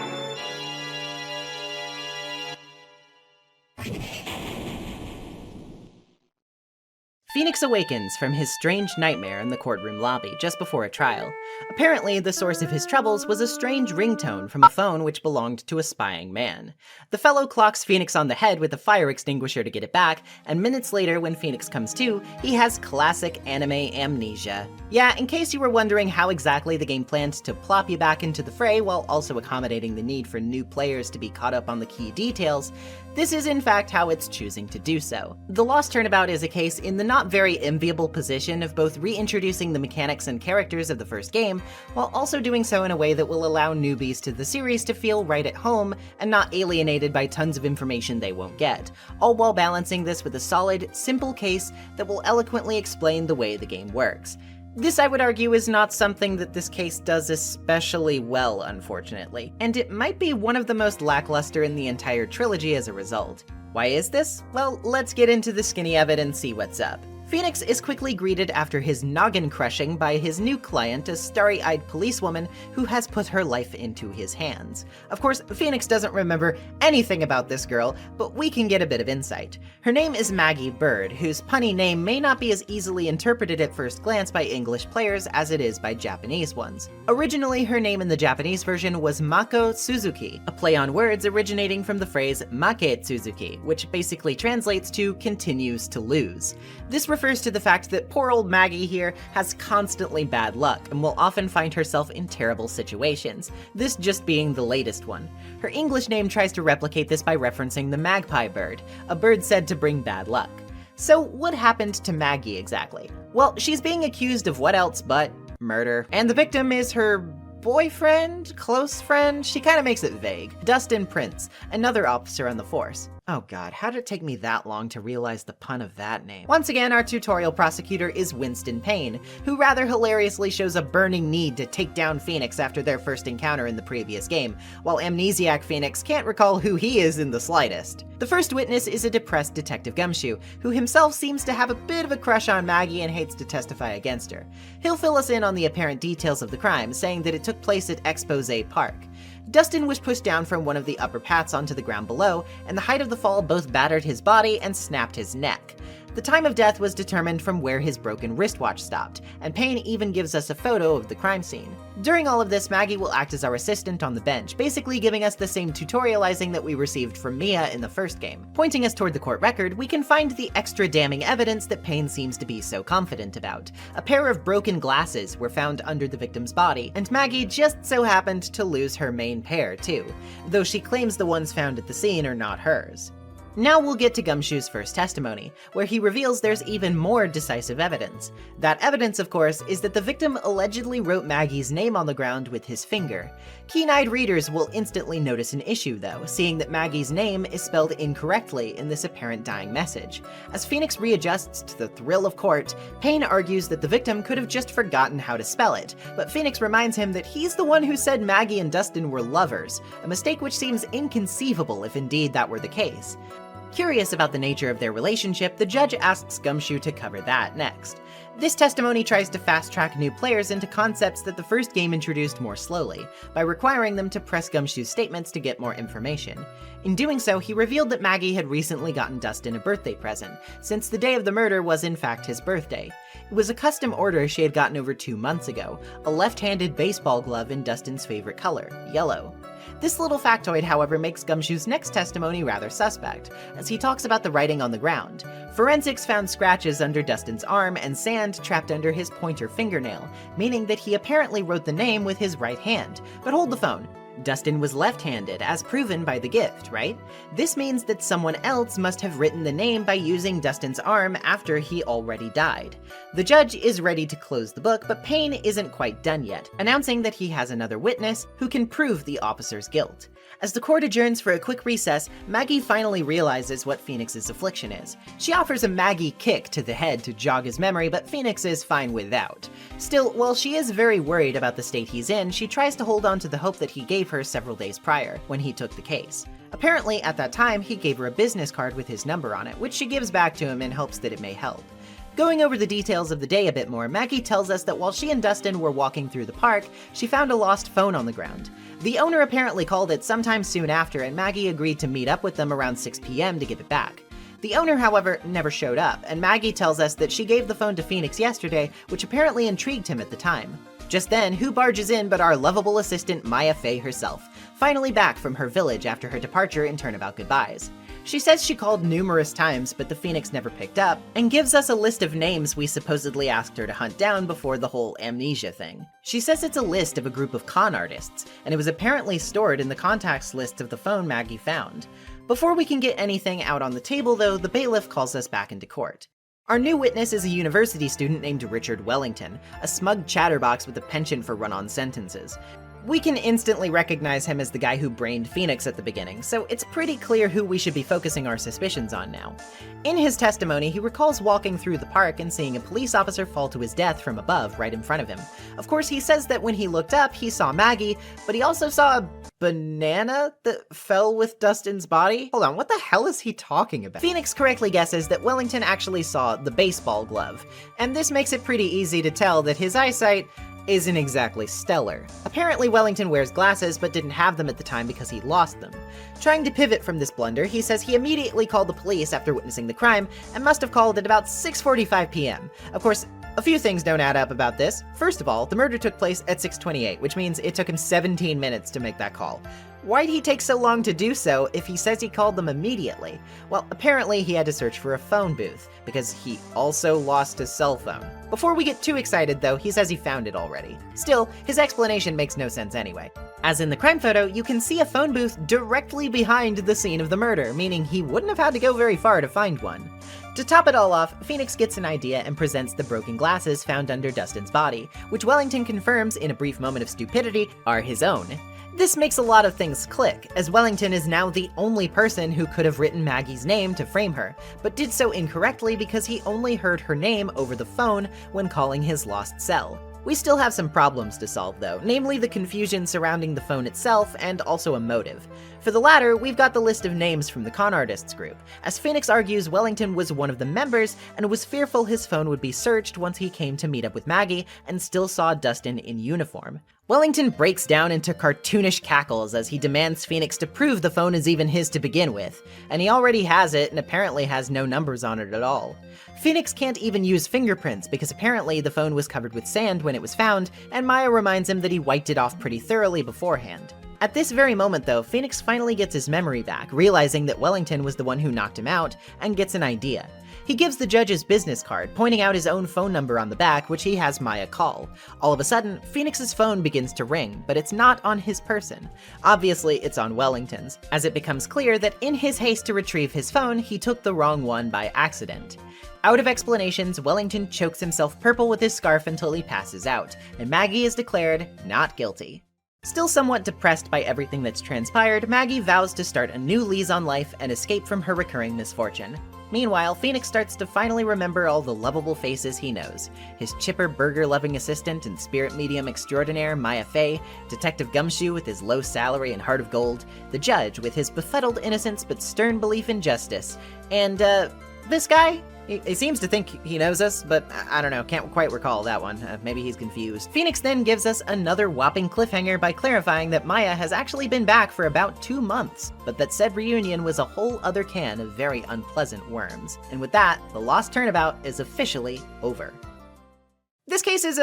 Phoenix awakens from his strange nightmare in the courtroom lobby just before a trial. Apparently, the source of his troubles was a strange ringtone from a phone which belonged to a spying man. The fellow clocks Phoenix on the head with a fire extinguisher to get it back, and minutes later when Phoenix comes to, he has classic anime amnesia. Yeah, in case you were wondering how exactly the game planned to plop you back into the fray while also accommodating the need for new players to be caught up on the key details, this is in fact how it's choosing to do so. The Lost Turnabout is a case in the not very enviable position of both reintroducing the mechanics and characters of the first game, while also doing so in a way that will allow newbies to the series to feel right at home and not alienated by tons of information they won't get, all while balancing this with a solid, simple case that will eloquently explain the way the game works. This, I would argue, is not something that this case does especially well, unfortunately, and it might be one of the most lackluster in the entire trilogy as a result. Why is this? Well, let's get into the skinny of it and see what's up. Phoenix is quickly greeted after his noggin crushing by his new client, a starry-eyed policewoman who has put her life into his hands. Of course, Phoenix doesn't remember anything about this girl, but we can get a bit of insight. Her name is Maggie Bird, whose punny name may not be as easily interpreted at first glance by English players as it is by Japanese ones. Originally, her name in the Japanese version was Mako Suzuki, a play on words originating from the phrase Make Suzuki, which basically translates to continues to lose. This refers to the fact that poor old Maggie here has constantly bad luck and will often find herself in terrible situations, this just being the latest one. Her English name tries to replicate this by referencing the magpie bird, a bird said to bring bad luck. So what happened to Maggie exactly? Well, she's being accused of what else but murder, and the victim is her boyfriend? Close friend? She kind of makes it vague. Dustin Prince, another officer on the force. Oh god, how did it take me that long to realize the pun of that name? Once again, our tutorial prosecutor is Winston Payne, who rather hilariously shows a burning need to take down Phoenix after their first encounter in the previous game, while amnesiac Phoenix can't recall who he is in the slightest. The first witness is a depressed Detective Gumshoe, who himself seems to have a bit of a crush on Maggie and hates to testify against her. He'll fill us in on the apparent details of the crime, saying that it took place at Expose Park. Dustin was pushed down from one of the upper pats onto the ground below, and the height of the fall both battered his body and snapped his neck. The time of death was determined from where his broken wristwatch stopped, and Payne even gives us a photo of the crime scene. During all of this, Maggie will act as our assistant on the bench, basically giving us the same tutorializing that we received from Mia in the first game. Pointing us toward the court record, we can find the extra damning evidence that Payne seems to be so confident about. A pair of broken glasses were found under the victim's body, and Maggie just so happened to lose her main pair too, though she claims the ones found at the scene are not hers. Now we'll get to Gumshoe's first testimony, where he reveals there's even more decisive evidence. That evidence, of course, is that the victim allegedly wrote Maggie's name on the ground with his finger. Keen-eyed readers will instantly notice an issue, though, seeing that Maggie's name is spelled incorrectly in this apparent dying message. As Phoenix readjusts to the thrill of court, Payne argues that the victim could have just forgotten how to spell it, but Phoenix reminds him that he's the one who said Maggie and Dustin were lovers, a mistake which seems inconceivable if indeed that were the case. Curious about the nature of their relationship, the judge asks Gumshoe to cover that next. This testimony tries to fast-track new players into concepts that the first game introduced more slowly, by requiring them to press Gumshoe's statements to get more information. In doing so, he revealed that Maggie had recently gotten Dustin a birthday present, since the day of the murder was in fact his birthday. It was a custom order she had gotten over 2 months ago, a left-handed baseball glove in Dustin's favorite color, yellow. This little factoid, however, makes Gumshoe's next testimony rather suspect, as he talks about the writing on the ground. Forensics found scratches under Dustin's arm and sand trapped under his pointer fingernail, meaning that he apparently wrote the name with his right hand. But hold the phone. Dustin was left-handed, as proven by the gift, right? This means that someone else must have written the name by using Dustin's arm after he already died. The judge is ready to close the book, but Payne isn't quite done yet, announcing that he has another witness who can prove the officer's guilt. As the court adjourns for a quick recess, Maggie finally realizes what Phoenix's affliction is. She offers a Maggie kick to the head to jog his memory, but Phoenix is fine without. Still, while she is very worried about the state he's in, she tries to hold on to the hope that he gave her several days prior, when he took the case. Apparently, at that time, he gave her a business card with his number on it, which she gives back to him in hopes that it may help. Going over the details of the day a bit more, Maggie tells us that while she and Dustin were walking through the park, she found a lost phone on the ground. The owner apparently called it sometime soon after, and Maggie agreed to meet up with them around 6 p.m. to give it back. The owner, however, never showed up, and Maggie tells us that she gave the phone to Phoenix yesterday, which apparently intrigued him at the time. Just then, who barges in but our lovable assistant Maya Fey herself, finally back from her village after her departure in Turnabout Goodbyes. She says she called numerous times, but the Phoenix never picked up, and gives us a list of names we supposedly asked her to hunt down before the whole amnesia thing. She says it's a list of a group of con artists, and it was apparently stored in the contacts list of the phone Maggie found. Before we can get anything out on the table though, the bailiff calls us back into court. Our new witness is a university student named Richard Wellington, a smug chatterbox with a penchant for run-on sentences. We can instantly recognize him as the guy who brained Phoenix at the beginning, so it's pretty clear who we should be focusing our suspicions on now. In his testimony, he recalls walking through the park and seeing a police officer fall to his death from above right in front of him. Of course, he says that when he looked up, he saw Maggie, but he also saw a banana that fell with Dustin's body? Hold on, what the hell is he talking about? Phoenix correctly guesses that Wellington actually saw the baseball glove, and this makes it pretty easy to tell that his eyesight isn't exactly stellar. Apparently Wellington wears glasses but didn't have them at the time because he lost them. Trying to pivot from this blunder, he says he immediately called the police after witnessing the crime and must have called at about 6:45 p.m. Of course, a few things don't add up about this. First of all, the murder took place at 6:28, which means it took him 17 minutes to make that call. Why'd he take so long to do so if he says he called them immediately? Well, apparently he had to search for a phone booth, because he also lost his cell phone. Before we get too excited though, he says he found it already. Still, his explanation makes no sense anyway. As in the crime photo, you can see a phone booth directly behind the scene of the murder, meaning he wouldn't have had to go very far to find one. To top it all off, Phoenix gets an idea and presents the broken glasses found under Dustin's body, which Wellington confirms in a brief moment of stupidity are his own. This makes a lot of things click, as Wellington is now the only person who could have written Maggie's name to frame her, but did so incorrectly because he only heard her name over the phone when calling his lost cell. We still have some problems to solve though, namely the confusion surrounding the phone itself and also a motive. For the latter, we've got the list of names from the con artists group, as Phoenix argues Wellington was one of the members and was fearful his phone would be searched once he came to meet up with Maggie and still saw Dustin in uniform. Wellington breaks down into cartoonish cackles as he demands Phoenix to prove the phone is even his to begin with, and he already has it and apparently has no numbers on it at all. Phoenix can't even use fingerprints because apparently the phone was covered with sand when it was found, and Maya reminds him that he wiped it off pretty thoroughly beforehand. At this very moment though, Phoenix finally gets his memory back, realizing that Wellington was the one who knocked him out, and gets an idea. He gives the judge his business card, pointing out his own phone number on the back, which he has Maya call. All of a sudden, Phoenix's phone begins to ring, but it's not on his person. Obviously, it's on Wellington's, as it becomes clear that in his haste to retrieve his phone, he took the wrong one by accident. Out of explanations, Wellington chokes himself purple with his scarf until he passes out, and Maggie is declared not guilty. Still somewhat depressed by everything that's transpired, Maggie vows to start a new lease on life and escape from her recurring misfortune. Meanwhile, Phoenix starts to finally remember all the lovable faces he knows. His chipper burger-loving assistant and spirit medium extraordinaire, Maya Fey, Detective Gumshoe with his low salary and heart of gold, the judge with his befuddled innocence but stern belief in justice, and, this guy? He seems to think he knows us, but I don't know, can't quite recall that one. Maybe he's confused. Phoenix then gives us another whopping cliffhanger by clarifying that Maya has actually been back for about 2 months, but that said reunion was a whole other can of very unpleasant worms. And with that, the Lost Turnabout is officially over. This case is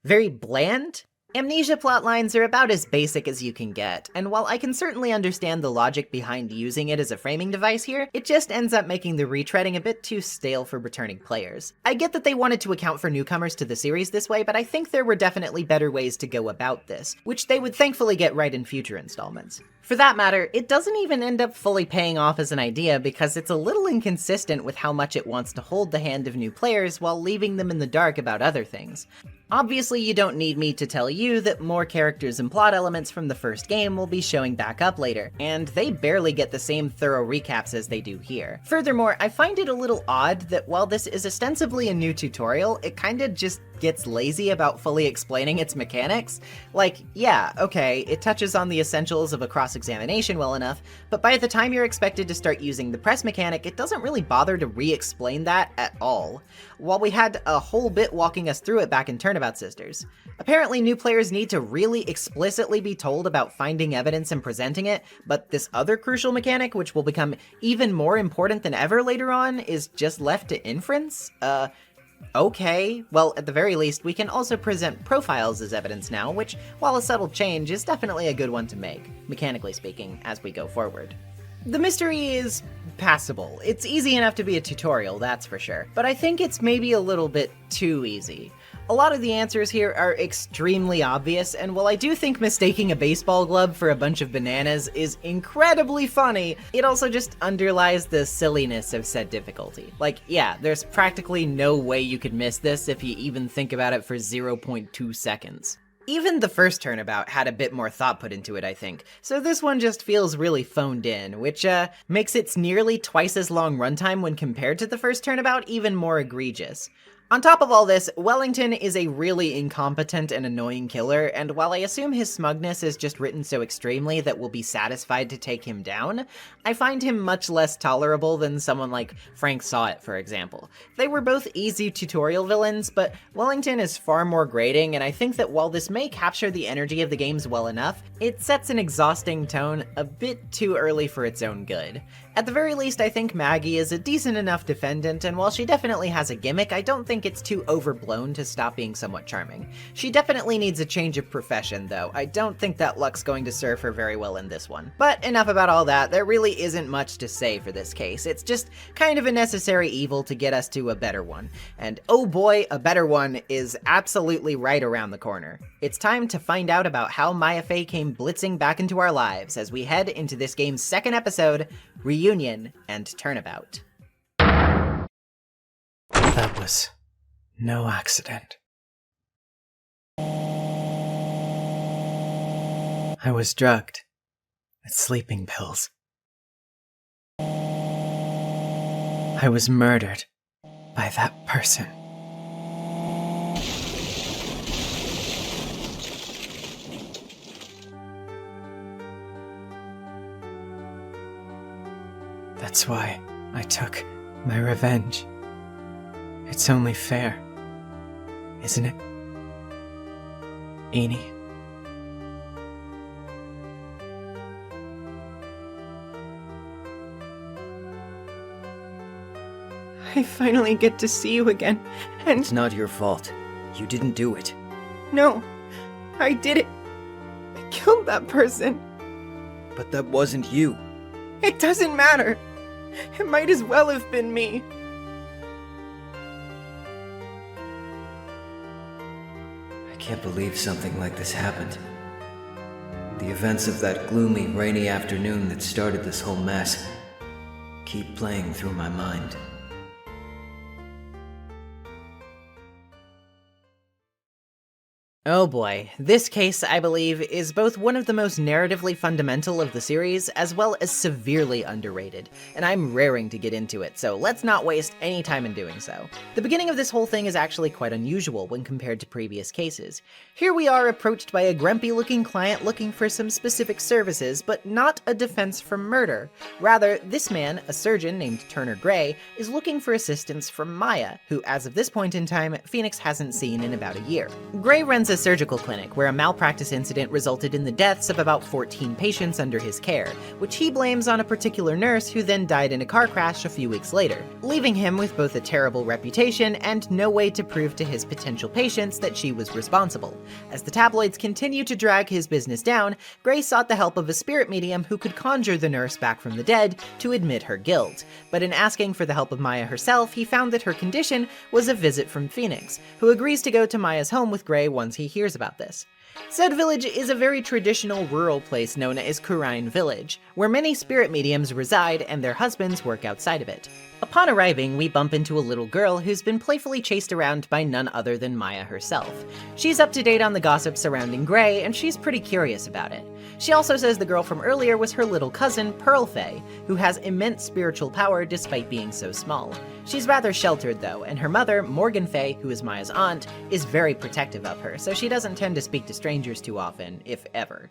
very bland. Amnesia plotlines are about as basic as you can get, and while I can certainly understand the logic behind using it as a framing device here, it just ends up making the retreading a bit too stale for returning players. I get that they wanted to account for newcomers to the series this way, but I think there were definitely better ways to go about this, which they would thankfully get right in future installments. For that matter, it doesn't even end up fully paying off as an idea because it's a little inconsistent with how much it wants to hold the hand of new players while leaving them in the dark about other things. Obviously, you don't need me to tell you that more characters and plot elements from the first game will be showing back up later, and they barely get the same thorough recaps as they do here. Furthermore, I find it a little odd that while this is ostensibly a new tutorial, it kinda just gets lazy about fully explaining its mechanics. Like, yeah, okay, it touches on the essentials of a cross-examination well enough, but by the time you're expected to start using the press mechanic, it doesn't really bother to re-explain that at all. While we had a whole bit walking us through it back in Turnabout Sisters. Apparently new players need to really explicitly be told about finding evidence and presenting it, but this other crucial mechanic, which will become even more important than ever later on, is just left to inference? Okay, well, at the very least, we can also present profiles as evidence now, which, while a subtle change, is definitely a good one to make, mechanically speaking, as we go forward. The mystery is passable. It's easy enough to be a tutorial, that's for sure. But I think it's maybe a little bit too easy. A lot of the answers here are extremely obvious, and while I do think mistaking a baseball glove for a bunch of bananas is incredibly funny, it also just underlies the silliness of said difficulty. Like, yeah, there's practically no way you could miss this if you even think about it for 0.2 seconds. Even the first Turnabout had a bit more thought put into it, I think, so this one just feels really phoned in, which makes its nearly twice as long runtime when compared to the first Turnabout even more egregious. On top of all this, Wellington is a really incompetent and annoying killer, and while I assume his smugness is just written so extremely that we'll be satisfied to take him down, I find him much less tolerable than someone like Frank Sawit, for example. They were both easy tutorial villains, but Wellington is far more grating, and I think that while this may capture the energy of the games well enough, it sets an exhausting tone a bit too early for its own good. At the very least, I think Maggie is a decent enough defendant, and while she definitely has a gimmick, I don't think it's too overblown to stop being somewhat charming. She definitely needs a change of profession, though. I don't think that luck's going to serve her very well in this one. But enough about all that, there really isn't much to say for this case. It's just kind of a necessary evil to get us to a better one. And oh boy, a better one is absolutely right around the corner. It's time to find out about how Maya Fey came blitzing back into our lives as we head into this game's second episode, Reunion and Turnabout. That was no accident. I was drugged with sleeping pills. I was murdered by that person. That's why I took my revenge. It's only fair, isn't it, Eni? I finally get to see you again, and— It's not your fault. You didn't do it. No, I did it. I killed that person. But that wasn't you. It doesn't matter. It might as well have been me. I can't believe something like this happened. The events of that gloomy, rainy afternoon that started this whole mess keep playing through my mind. Oh boy, this case, I believe, is both one of the most narratively fundamental of the series, as well as severely underrated, and I'm raring to get into it, so let's not waste any time in doing so. The beginning of this whole thing is actually quite unusual when compared to previous cases. Here we are approached by a grumpy-looking client looking for some specific services, but not a defense from murder. Rather, this man, a surgeon named Turner Gray, is looking for assistance from Maya, who as of this point in time, Phoenix hasn't seen in about a year. Gray runs a surgical clinic where a malpractice incident resulted in the deaths of about 14 patients under his care, which he blames on a particular nurse who then died in a car crash a few weeks later, leaving him with both a terrible reputation and no way to prove to his potential patients that she was responsible. As the tabloids continue to drag his business down, Gray sought the help of a spirit medium who could conjure the nurse back from the dead to admit her guilt, but in asking for the help of Maya herself, he found that her condition was a visit from Phoenix, who agrees to go to Maya's home with Gray once he hears about this. Said village is a very traditional rural place known as Kurine Village, where many spirit mediums reside and their husbands work outside of it. Upon arriving, we bump into a little girl who's been playfully chased around by none other than Maya herself. She's up to date on the gossip surrounding Gray, and she's pretty curious about it. She also says the girl from earlier was her little cousin, Pearl Fey, who has immense spiritual power despite being so small. She's rather sheltered though, and her mother, Morgan Fey, who is Maya's aunt, is very protective of her, so she doesn't tend to speak to strangers too often, if ever.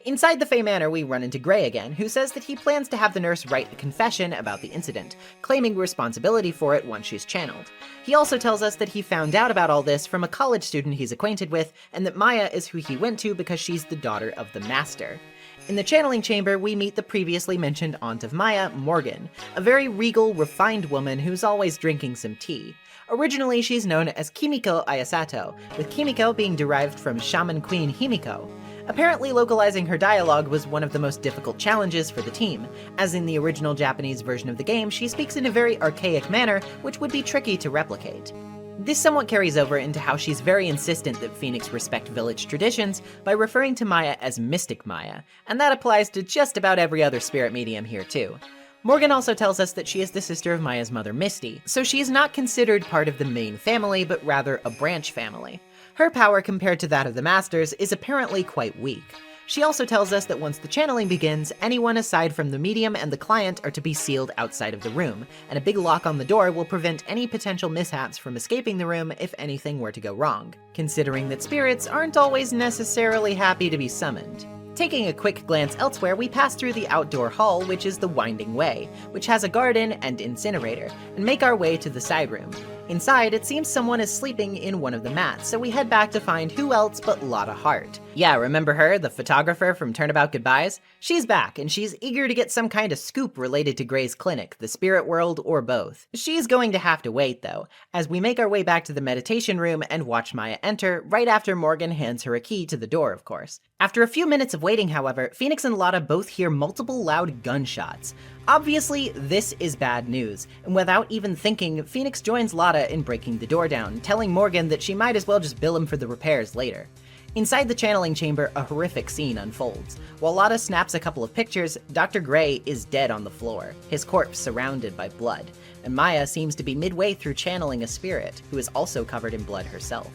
Inside the Fey Manor, we run into Gray again, who says that he plans to have the nurse write a confession about the incident, claiming responsibility for it once she's channeled. He also tells us that he found out about all this from a college student he's acquainted with, and that Maya is who he went to because she's the daughter of the master. In the channeling chamber, we meet the previously mentioned aunt of Maya, Morgan, a very regal, refined woman who's always drinking some tea. Originally, she's known as Kimiko Ayasato, with Kimiko being derived from Shaman Queen Himiko. Apparently, localizing her dialogue was one of the most difficult challenges for the team, as in the original Japanese version of the game, she speaks in a very archaic manner, which would be tricky to replicate. This somewhat carries over into how she's very insistent that Phoenix respect village traditions by referring to Maya as Mystic Maya, and that applies to just about every other spirit medium here too. Morgan also tells us that she is the sister of Maya's mother Misty, so she is not considered part of the main family, but rather a branch family. Her power compared to that of the Masters is apparently quite weak. She also tells us that once the channeling begins, anyone aside from the medium and the client are to be sealed outside of the room, and a big lock on the door will prevent any potential mishaps from escaping the room if anything were to go wrong, considering that spirits aren't always necessarily happy to be summoned. Taking a quick glance elsewhere, we pass through the outdoor hall, which is the Winding Way, which has a garden and incinerator, and make our way to the side room. Inside, it seems someone is sleeping in one of the mats, so we head back to find who else but Lotta Hart. Yeah, remember her, the photographer from Turnabout Goodbyes? She's back, and she's eager to get some kind of scoop related to Gray's clinic, the spirit world, or both. She's going to have to wait, though, as we make our way back to the meditation room and watch Maya enter, right after Morgan hands her a key to the door, of course. After a few minutes of waiting, however, Phoenix and Lotta both hear multiple loud gunshots. Obviously, this is bad news, and without even thinking, Phoenix joins Lotta in breaking the door down, telling Morgan that she might as well just bill him for the repairs later. Inside the channeling chamber, a horrific scene unfolds. While Lotta snaps a couple of pictures, Dr. Gray is dead on the floor, his corpse surrounded by blood, and Maya seems to be midway through channeling a spirit, who is also covered in blood herself.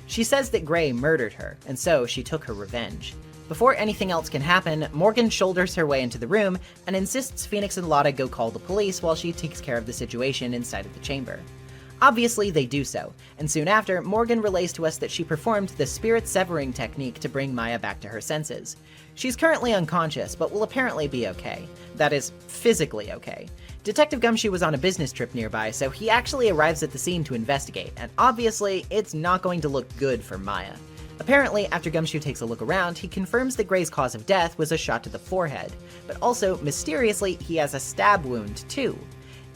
She says that Gray murdered her, and so she took her revenge. Before anything else can happen, Morgan shoulders her way into the room and insists Phoenix and Lotta go call the police while she takes care of the situation inside of the chamber. Obviously, they do so, and soon after, Morgan relays to us that she performed the spirit severing technique to bring Maya back to her senses. She's currently unconscious, but will apparently be okay. That is, physically okay. Detective Gumshoe was on a business trip nearby, so he actually arrives at the scene to investigate, and obviously, it's not going to look good for Maya. Apparently, after Gumshoe takes a look around, he confirms that Gray's cause of death was a shot to the forehead, but also, mysteriously, he has a stab wound too.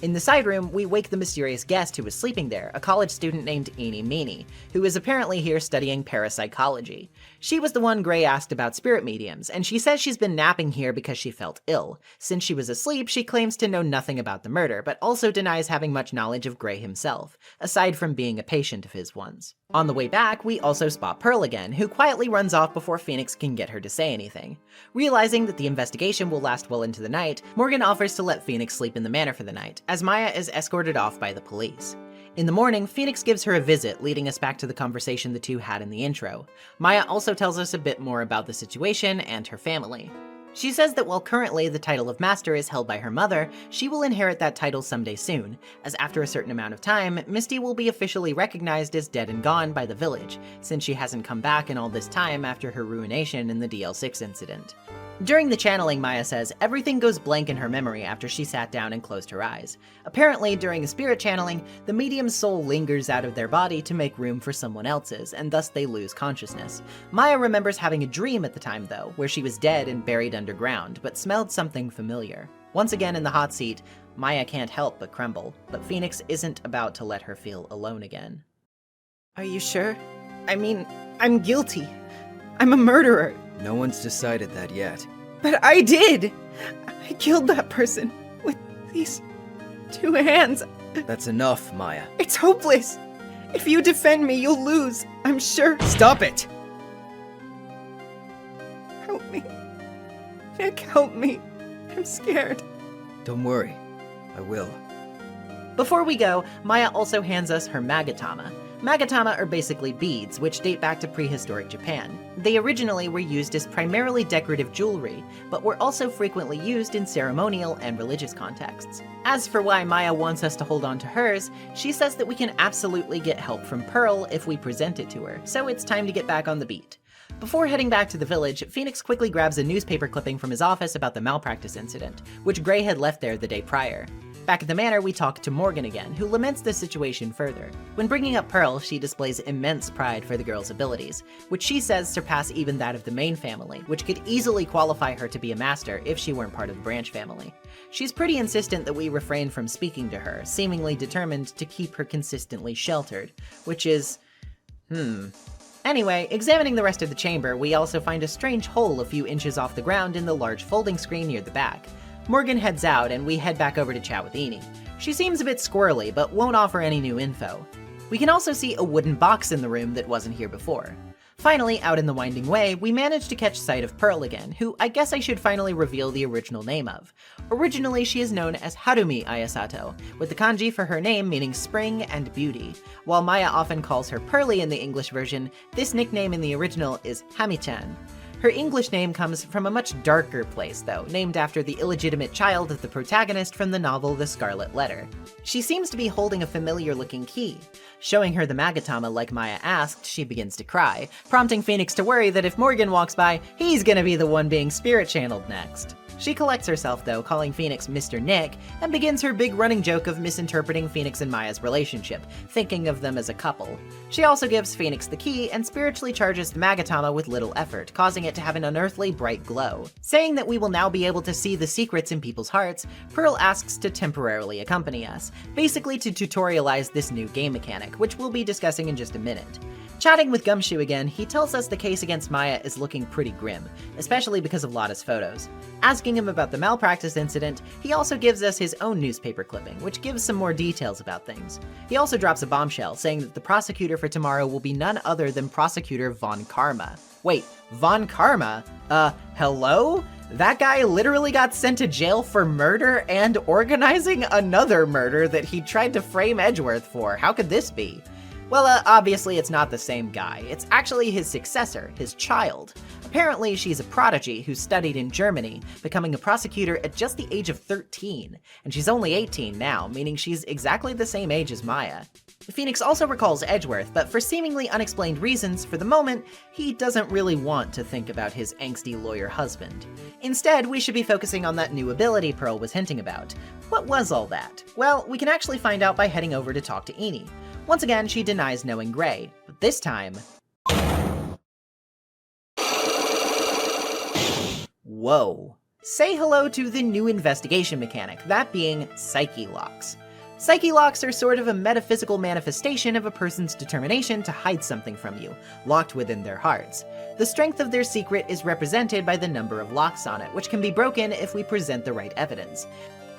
In the side room, we wake the mysterious guest who was sleeping there, a college student named Eenie Meenie, who is apparently here studying parapsychology. She was the one Gray asked about spirit mediums, and she says she's been napping here because she felt ill. Since she was asleep, she claims to know nothing about the murder, but also denies having much knowledge of Gray himself, aside from being a patient of his once. On the way back, we also spot Pearl again, who quietly runs off before Phoenix can get her to say anything. Realizing that the investigation will last well into the night, Morgan offers to let Phoenix sleep in the manor for the night, as Maya is escorted off by the police. In the morning, Phoenix gives her a visit, leading us back to the conversation the two had in the intro. Maya also tells us a bit more about the situation and her family. She says that while currently the title of Master is held by her mother, she will inherit that title someday soon, as after a certain amount of time, Misty will be officially recognized as dead and gone by the village, since she hasn't come back in all this time after her ruination in the DL6 incident. During the channeling, Maya says everything goes blank in her memory after she sat down and closed her eyes. Apparently, during a spirit channeling, the medium's soul lingers out of their body to make room for someone else's, and thus they lose consciousness. Maya remembers having a dream at the time, though, where she was dead and buried underground, but smelled something familiar. Once again in the hot seat, Maya can't help but crumble, but Phoenix isn't about to let her feel alone again. Are you sure? I mean, I'm guilty. I'm a murderer. No one's decided that yet. But I did! I killed that person with these 2 hands. That's enough, Maya. It's hopeless. If you defend me, you'll lose, I'm sure. Stop it! Help me. Nick, help me. I'm scared. Don't worry. I will. Before we go, Maya also hands us her magatama. Magatama are basically beads, which date back to prehistoric Japan. They originally were used as primarily decorative jewelry, but were also frequently used in ceremonial and religious contexts. As for why Maya wants us to hold on to hers, she says that we can absolutely get help from Pearl if we present it to her, so it's time to get back on the beat. Before heading back to the village, Phoenix quickly grabs a newspaper clipping from his office about the malpractice incident, which Gray had left there the day prior. Back at the manor, we talk to Morgan again, who laments the situation further. When bringing up Pearl, she displays immense pride for the girl's abilities, which she says surpass even that of the main family, which could easily qualify her to be a master if she weren't part of the branch family. She's pretty insistent that we refrain from speaking to her, seemingly determined to keep her consistently sheltered, which is, Anyway, examining the rest of the chamber, we also find a strange hole a few inches off the ground in the large folding screen near the back. Morgan heads out, and we head back over to chat with Eni. She seems a bit squirrely, but won't offer any new info. We can also see a wooden box in the room that wasn't here before. Finally, out in the winding way, we manage to catch sight of Pearl again, who I guess I should finally reveal the original name of. Originally, she is known as Harumi Ayasato, with the kanji for her name meaning spring and beauty. While Maya often calls her Pearly in the English version, this nickname in the original is Hami-chan. Her English name comes from a much darker place, though, named after the illegitimate child of the protagonist from the novel The Scarlet Letter. She seems to be holding a familiar-looking key. Showing her the Magatama like Maya asked, she begins to cry, prompting Phoenix to worry that if Morgan walks by, he's gonna be the one being spirit-channeled next. She collects herself, though, calling Phoenix Mr. Nick, and begins her big running joke of misinterpreting Phoenix and Maya's relationship, thinking of them as a couple. She also gives Phoenix the key and spiritually charges the Magatama with little effort, causing it to have an unearthly bright glow. Saying that we will now be able to see the secrets in people's hearts, Pearl asks to temporarily accompany us, basically to tutorialize this new game mechanic, which we'll be discussing in just a minute. Chatting with Gumshoe again, he tells us the case against Maya is looking pretty grim, especially because of Lotta's photos. Asking him about the malpractice incident, he also gives us his own newspaper clipping, which gives some more details about things. He also drops a bombshell, saying that the prosecutor for tomorrow will be none other than Prosecutor Von Karma. Wait, Von Karma? Hello? That guy literally got sent to jail for murder and organizing another murder that he tried to frame Edgeworth for. How could this be? Well, obviously it's not the same guy. It's actually his successor, his child. Apparently, she's a prodigy who studied in Germany, becoming a prosecutor at just the age of 13. And she's only 18 now, meaning she's exactly the same age as Maya. Phoenix also recalls Edgeworth, but for seemingly unexplained reasons, for the moment, he doesn't really want to think about his angsty lawyer husband. Instead, we should be focusing on that new ability Pearl was hinting about. What was all that? Well, we can actually find out by heading over to talk to Eni. Once again, she denies knowing Gray, but this time... Whoa. Say hello to the new investigation mechanic, that being Psyche Locks. Psyche Locks are sort of a metaphysical manifestation of a person's determination to hide something from you, locked within their hearts. The strength of their secret is represented by the number of locks on it, which can be broken if we present the right evidence.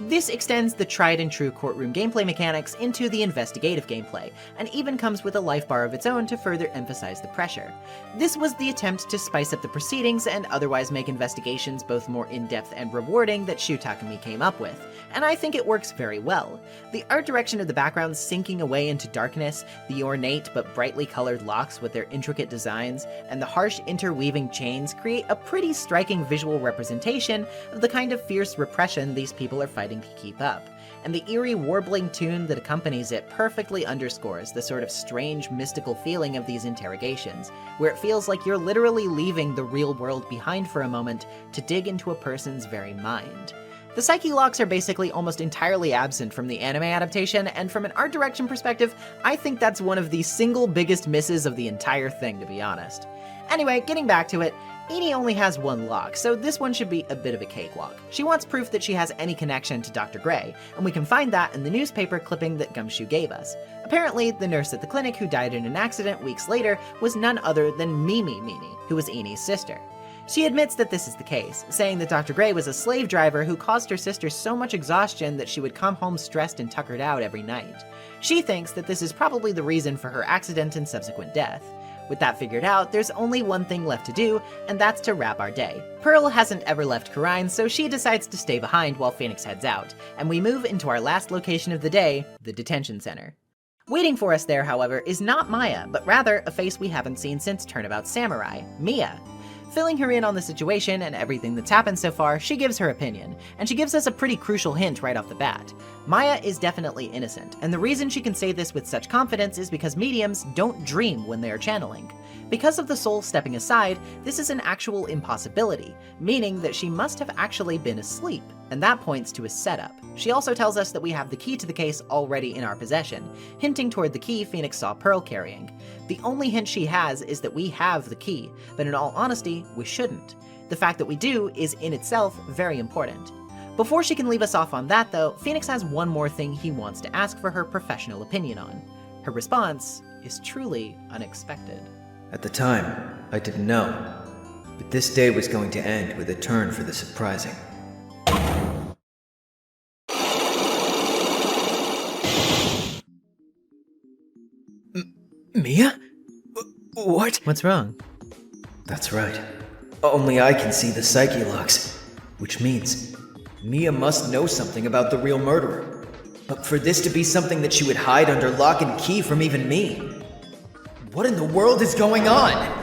This extends the tried and true courtroom gameplay mechanics into the investigative gameplay, and even comes with a life bar of its own to further emphasize the pressure. This was the attempt to spice up the proceedings and otherwise make investigations both more in-depth and rewarding that Shu Takumi came up with, and I think it works very well. The art direction of the background sinking away into darkness, the ornate but brightly colored locks with their intricate designs, and the harsh interweaving chains create a pretty striking visual representation of the kind of fierce repression these people are fighting to keep up, and the eerie warbling tune that accompanies it perfectly underscores the sort of strange mystical feeling of these interrogations, where it feels like you're literally leaving the real world behind for a moment to dig into a person's very mind. The Psyche Locks are basically almost entirely absent from the anime adaptation, and from an art direction perspective, I think that's one of the single biggest misses of the entire thing, to be honest. Anyway, getting back to it, Eni only has one lock, so this one should be a bit of a cakewalk. She wants proof that she has any connection to Dr. Gray, and we can find that in the newspaper clipping that Gumshoe gave us. Apparently, the nurse at the clinic who died in an accident weeks later was none other than Mimi Mini, who was Eni's sister. She admits that this is the case, saying that Dr. Gray was a slave driver who caused her sister so much exhaustion that she would come home stressed and tuckered out every night. She thinks that this is probably the reason for her accident and subsequent death. With that figured out, there's only one thing left to do, and that's to wrap our day. Pearl hasn't ever left Karine, so she decides to stay behind while Phoenix heads out, and we move into our last location of the day, the detention center. Waiting for us there, however, is not Maya, but rather a face we haven't seen since Turnabout Samurai, Mia. Filling her in on the situation and everything that's happened so far, she gives her opinion, and she gives us a pretty crucial hint right off the bat. Maya is definitely innocent, and the reason she can say this with such confidence is because mediums don't dream when they are channeling. Because of the soul stepping aside, this is an actual impossibility, meaning that she must have actually been asleep, and that points to a setup. She also tells us that we have the key to the case already in our possession, hinting toward the key Phoenix saw Pearl carrying. The only hint she has is that we have the key, but in all honesty, we shouldn't. The fact that we do is in itself very important. Before she can leave us off on that though, Phoenix has one more thing he wants to ask for her professional opinion on. Her response is truly unexpected. At the time, I didn't know. But this day was going to end with a turn for the surprising. Mia? What? What's wrong? That's right. Only I can see the psyche locks, which means Mia must know something about the real murderer. But for this to be something that she would hide under lock and key from even me, what in the world is going on?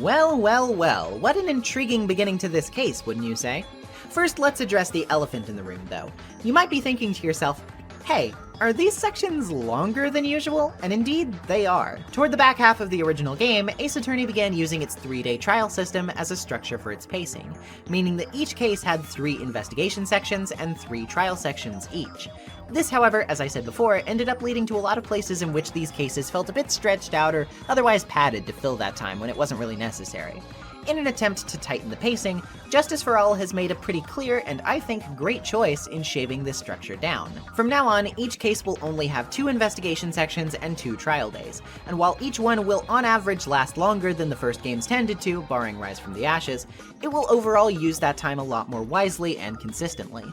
Well, well, well, what an intriguing beginning to this case, wouldn't you say? First, let's address the elephant in the room, though. You might be thinking to yourself, hey, are these sections longer than usual? And indeed, they are. Toward the back half of the original game, Ace Attorney began using its 3-day trial system as a structure for its pacing, meaning that each case had 3 investigation sections and 3 trial sections each. This, however, as I said before, ended up leading to a lot of places in which these cases felt a bit stretched out or otherwise padded to fill that time when it wasn't really necessary. In an attempt to tighten the pacing, Justice for All has made a pretty clear and I think great choice in shaving this structure down. From now on, each case will only have 2 investigation sections and 2 trial days, and while each one will on average last longer than the first games tended to, barring Rise from the Ashes, it will overall use that time a lot more wisely and consistently.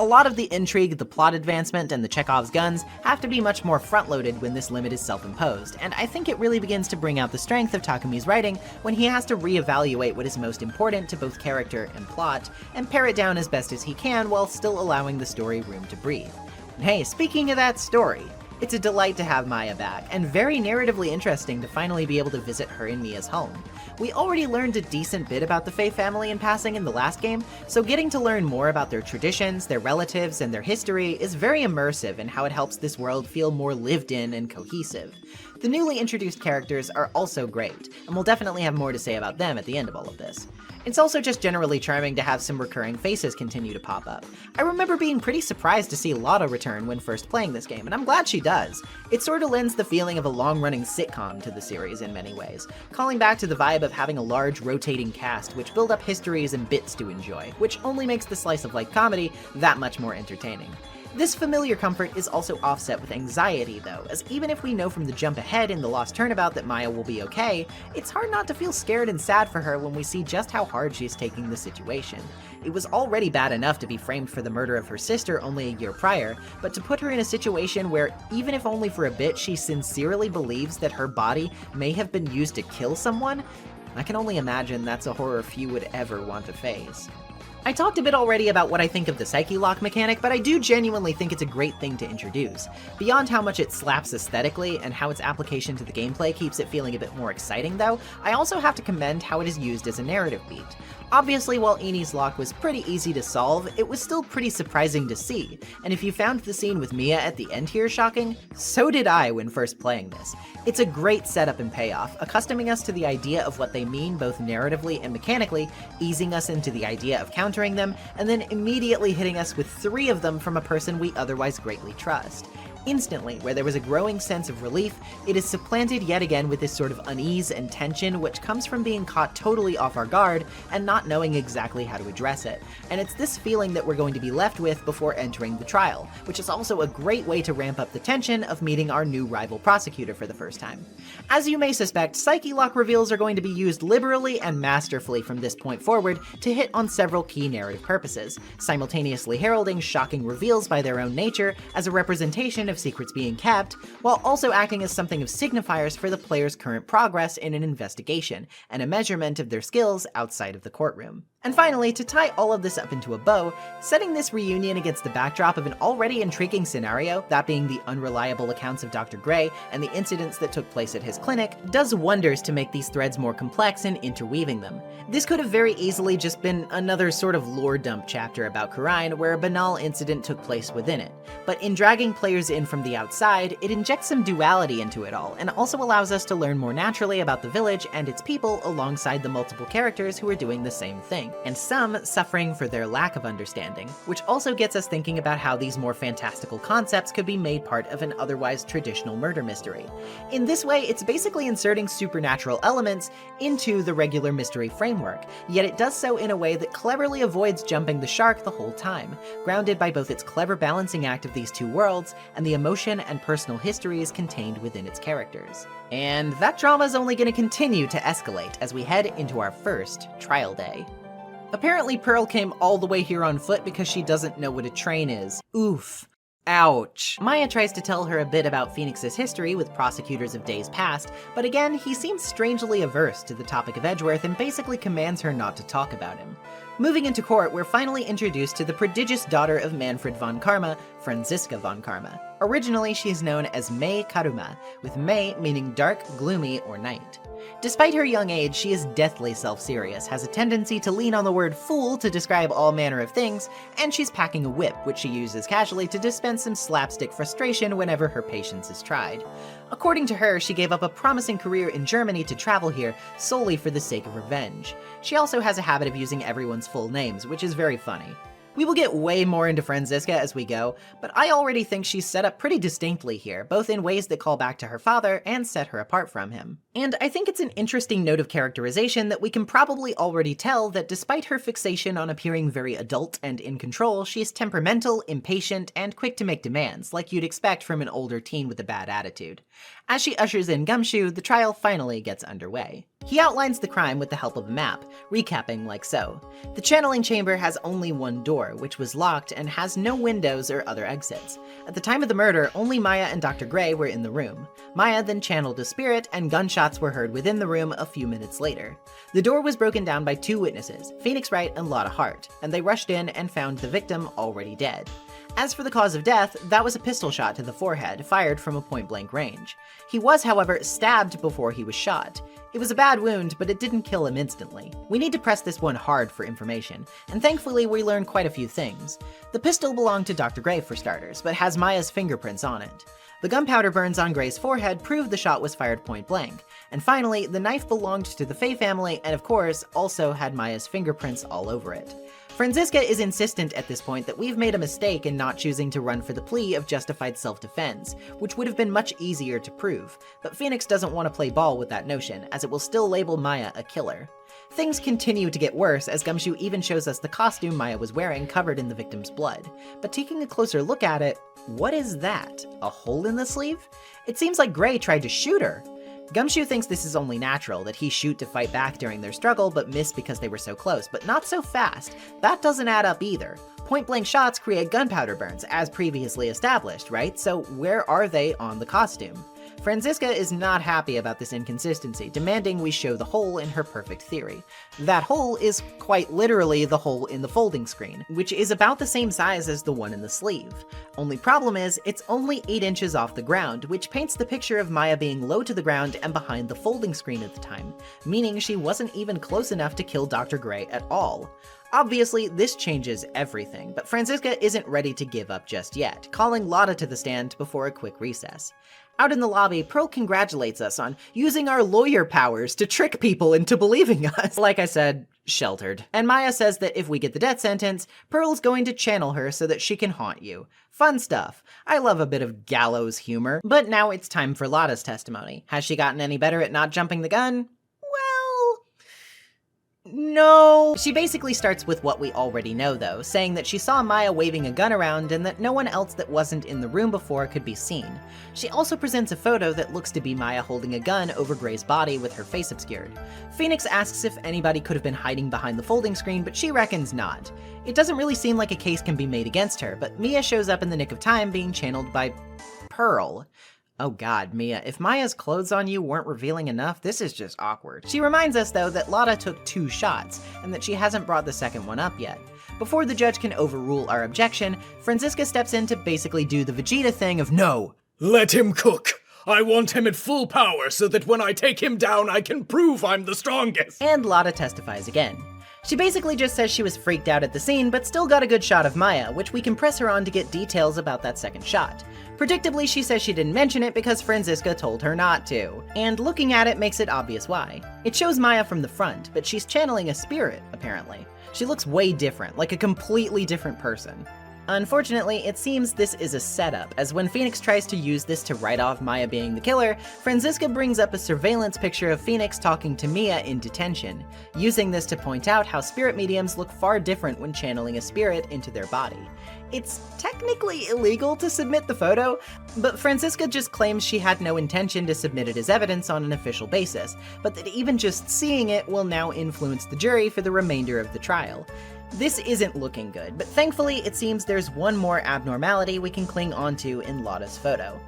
A lot of the intrigue, the plot advancement, and the Chekhov's guns have to be much more front-loaded when this limit is self-imposed, and I think it really begins to bring out the strength of Takumi's writing when he has to reevaluate what is most important to both character and plot, and pare it down as best as he can while still allowing the story room to breathe. And hey, speaking of that story, it's a delight to have Maya back, and very narratively interesting to finally be able to visit her and Mia's home. We already learned a decent bit about the Faye family in passing in the last game, so getting to learn more about their traditions, their relatives, and their history is very immersive in how it helps this world feel more lived in and cohesive. The newly introduced characters are also great, and we'll definitely have more to say about them at the end of all of this. It's also just generally charming to have some recurring faces continue to pop up. I remember being pretty surprised to see Lotta return when first playing this game, and I'm glad she does. It sort of lends the feeling of a long-running sitcom to the series in many ways, calling back to the vibe of having a large rotating cast which build up histories and bits to enjoy, which only makes the slice-of-life comedy that much more entertaining. This familiar comfort is also offset with anxiety though, as even if we know from the jump ahead in the Lost Turnabout that Maya will be okay, it's hard not to feel scared and sad for her when we see just how hard she's taking the situation. It was already bad enough to be framed for the murder of her sister only a year prior, but to put her in a situation where, even if only for a bit, she sincerely believes that her body may have been used to kill someone, I can only imagine that's a horror few would ever want to face. I talked a bit already about what I think of the Psyche Lock mechanic, but I do genuinely think it's a great thing to introduce. Beyond how much it slaps aesthetically and how its application to the gameplay keeps it feeling a bit more exciting though, I also have to commend how it is used as a narrative beat. Obviously, while Eni's lock was pretty easy to solve, it was still pretty surprising to see, and if you found the scene with Mia at the end here shocking, so did I when first playing this. It's a great setup and payoff, accustoming us to the idea of what they mean both narratively and mechanically, easing us into the idea of countering them, and then immediately hitting us with 3 of them from a person we otherwise greatly trust. Instantly, where there was a growing sense of relief, it is supplanted yet again with this sort of unease and tension which comes from being caught totally off our guard and not knowing exactly how to address it. And it's this feeling that we're going to be left with before entering the trial, which is also a great way to ramp up the tension of meeting our new rival prosecutor for the first time. As you may suspect, Psyche Lock reveals are going to be used liberally and masterfully from this point forward to hit on several key narrative purposes, simultaneously heralding shocking reveals by their own nature as a representation of secrets being kept, while also acting as something of signifiers for the player's current progress in an investigation, and a measurement of their skills outside of the courtroom. And finally, to tie all of this up into a bow, setting this reunion against the backdrop of an already intriguing scenario, that being the unreliable accounts of Dr. Gray and the incidents that took place at his clinic, does wonders to make these threads more complex and interweaving them. This could have very easily just been another sort of lore dump chapter about Kurine where a banal incident took place within it, but in dragging players in from the outside, it injects some duality into it all, and also allows us to learn more naturally about the village and its people alongside the multiple characters who are doing the same thing. and some suffering for their lack of understanding, which also gets us thinking about how these more fantastical concepts could be made part of an otherwise traditional murder mystery. In this way, it's basically inserting supernatural elements into the regular mystery framework, yet it does so in a way that cleverly avoids jumping the shark the whole time, grounded by both its clever balancing act of these two worlds and the emotion and personal histories contained within its characters. And that drama is only going to continue to escalate as we head into our first trial day. Apparently Pearl came all the way here on foot because she doesn't know what a train is. Oof. Ouch. Maya tries to tell her a bit about Phoenix's history with prosecutors of days past, but again, he seems strangely averse to the topic of Edgeworth and basically commands her not to talk about him. Moving into court, we're finally introduced to the prodigious daughter of Manfred von Karma, Franziska von Karma. Originally, she is known as May Karuma, with May meaning dark, gloomy, or night. Despite her young age, she is deathly self-serious, has a tendency to lean on the word fool to describe all manner of things, and she's packing a whip, which she uses casually to dispense some slapstick frustration whenever her patience is tried. According to her, she gave up a promising career in Germany to travel here solely for the sake of revenge. She also has a habit of using everyone's full names, which is very funny. We will get way more into Franziska as we go, but I already think she's set up pretty distinctly here, both in ways that call back to her father and set her apart from him. And I think it's an interesting note of characterization that we can probably already tell that despite her fixation on appearing very adult and in control, she is temperamental, impatient, and quick to make demands, like you'd expect from an older teen with a bad attitude. As she ushers in Gumshoe, the trial finally gets underway. He outlines the crime with the help of a map, recapping like so. The channeling chamber has only one door, which was locked and has no windows or other exits. At the time of the murder, only Maya and Dr. Gray were in the room. Maya then channeled a spirit, and gunshots were heard within the room a few minutes later. The door was broken down by two witnesses, Phoenix Wright and Lotta Hart, and they rushed in and found the victim already dead. As for the cause of death, that was a pistol shot to the forehead, fired from a point-blank range. He was, however, stabbed before he was shot. It was a bad wound, but it didn't kill him instantly. We need to press this one hard for information, and thankfully we learn quite a few things. The pistol belonged to Dr. Gray for starters, but has Maya's fingerprints on it. The gunpowder burns on Gray's forehead prove the shot was fired point blank. And finally, the knife belonged to the Fay family and of course, also had Maya's fingerprints all over it. Franziska is insistent at this point that we've made a mistake in not choosing to run for the plea of justified self-defense, which would have been much easier to prove, but Phoenix doesn't want to play ball with that notion, as it will still label Maya a killer. Things continue to get worse as Gumshoe even shows us the costume Maya was wearing covered in the victim's blood. But taking a closer look at it, what is that? A hole in the sleeve? It seems like Gray tried to shoot her. Gumshoe thinks this is only natural, that he shoot to fight back during their struggle but miss because they were so close, but not so fast. That doesn't add up either. Point-blank shots create gunpowder burns, as previously established, right? So where are they on the costume? Franziska is not happy about this inconsistency, demanding we show the hole in her perfect theory. That hole is quite literally the hole in the folding screen, which is about the same size as the one in the sleeve. Only problem is, it's only 8 inches off the ground, which paints the picture of Maya being low to the ground and behind the folding screen at the time, meaning she wasn't even close enough to kill Dr. Gray at all. Obviously, this changes everything, but Franziska isn't ready to give up just yet, calling Lotta to the stand before a quick recess. Out in the lobby, Pearl congratulates us on using our lawyer powers to trick people into believing us. Like I said, sheltered. And Maya says that if we get the death sentence, Pearl's going to channel her so that she can haunt you. Fun stuff. I love a bit of gallows humor. But now it's time for Lotta's testimony. Has she gotten any better at not jumping the gun? No. She basically starts with what we already know though, saying that she saw Maya waving a gun around and that no one else that wasn't in the room before could be seen. She also presents a photo that looks to be Maya holding a gun over Gray's body with her face obscured. Phoenix asks if anybody could have been hiding behind the folding screen, but she reckons not. It doesn't really seem like a case can be made against her, but Mia shows up in the nick of time being channeled by Pearl. Oh god, Mia, if Maya's clothes on you weren't revealing enough, this is just awkward. She reminds us, though, that Lotta took 2 shots, and that she hasn't brought the second one up yet. Before the judge can overrule our objection, Franziska steps in to basically do the Vegeta thing of no. Let him cook! I want him at full power so that when I take him down, I can prove I'm the strongest! And Lotta testifies again. She basically just says she was freaked out at the scene, but still got a good shot of Maya, which we can press her on to get details about that second shot. Predictably, she says she didn't mention it because Franziska told her not to, and looking at it makes it obvious why. It shows Maya from the front, but she's channeling a spirit, apparently. She looks way different, like a completely different person. Unfortunately, it seems this is a setup, as when Phoenix tries to use this to write off Maya being the killer, Franziska brings up a surveillance picture of Phoenix talking to Mia in detention, using this to point out how spirit mediums look far different when channeling a spirit into their body. It's technically illegal to submit the photo, but Franziska just claims she had no intention to submit it as evidence on an official basis, but that even just seeing it will now influence the jury for the remainder of the trial. This isn't looking good, but thankfully it seems there's one more abnormality we can cling onto in Lotta's photo.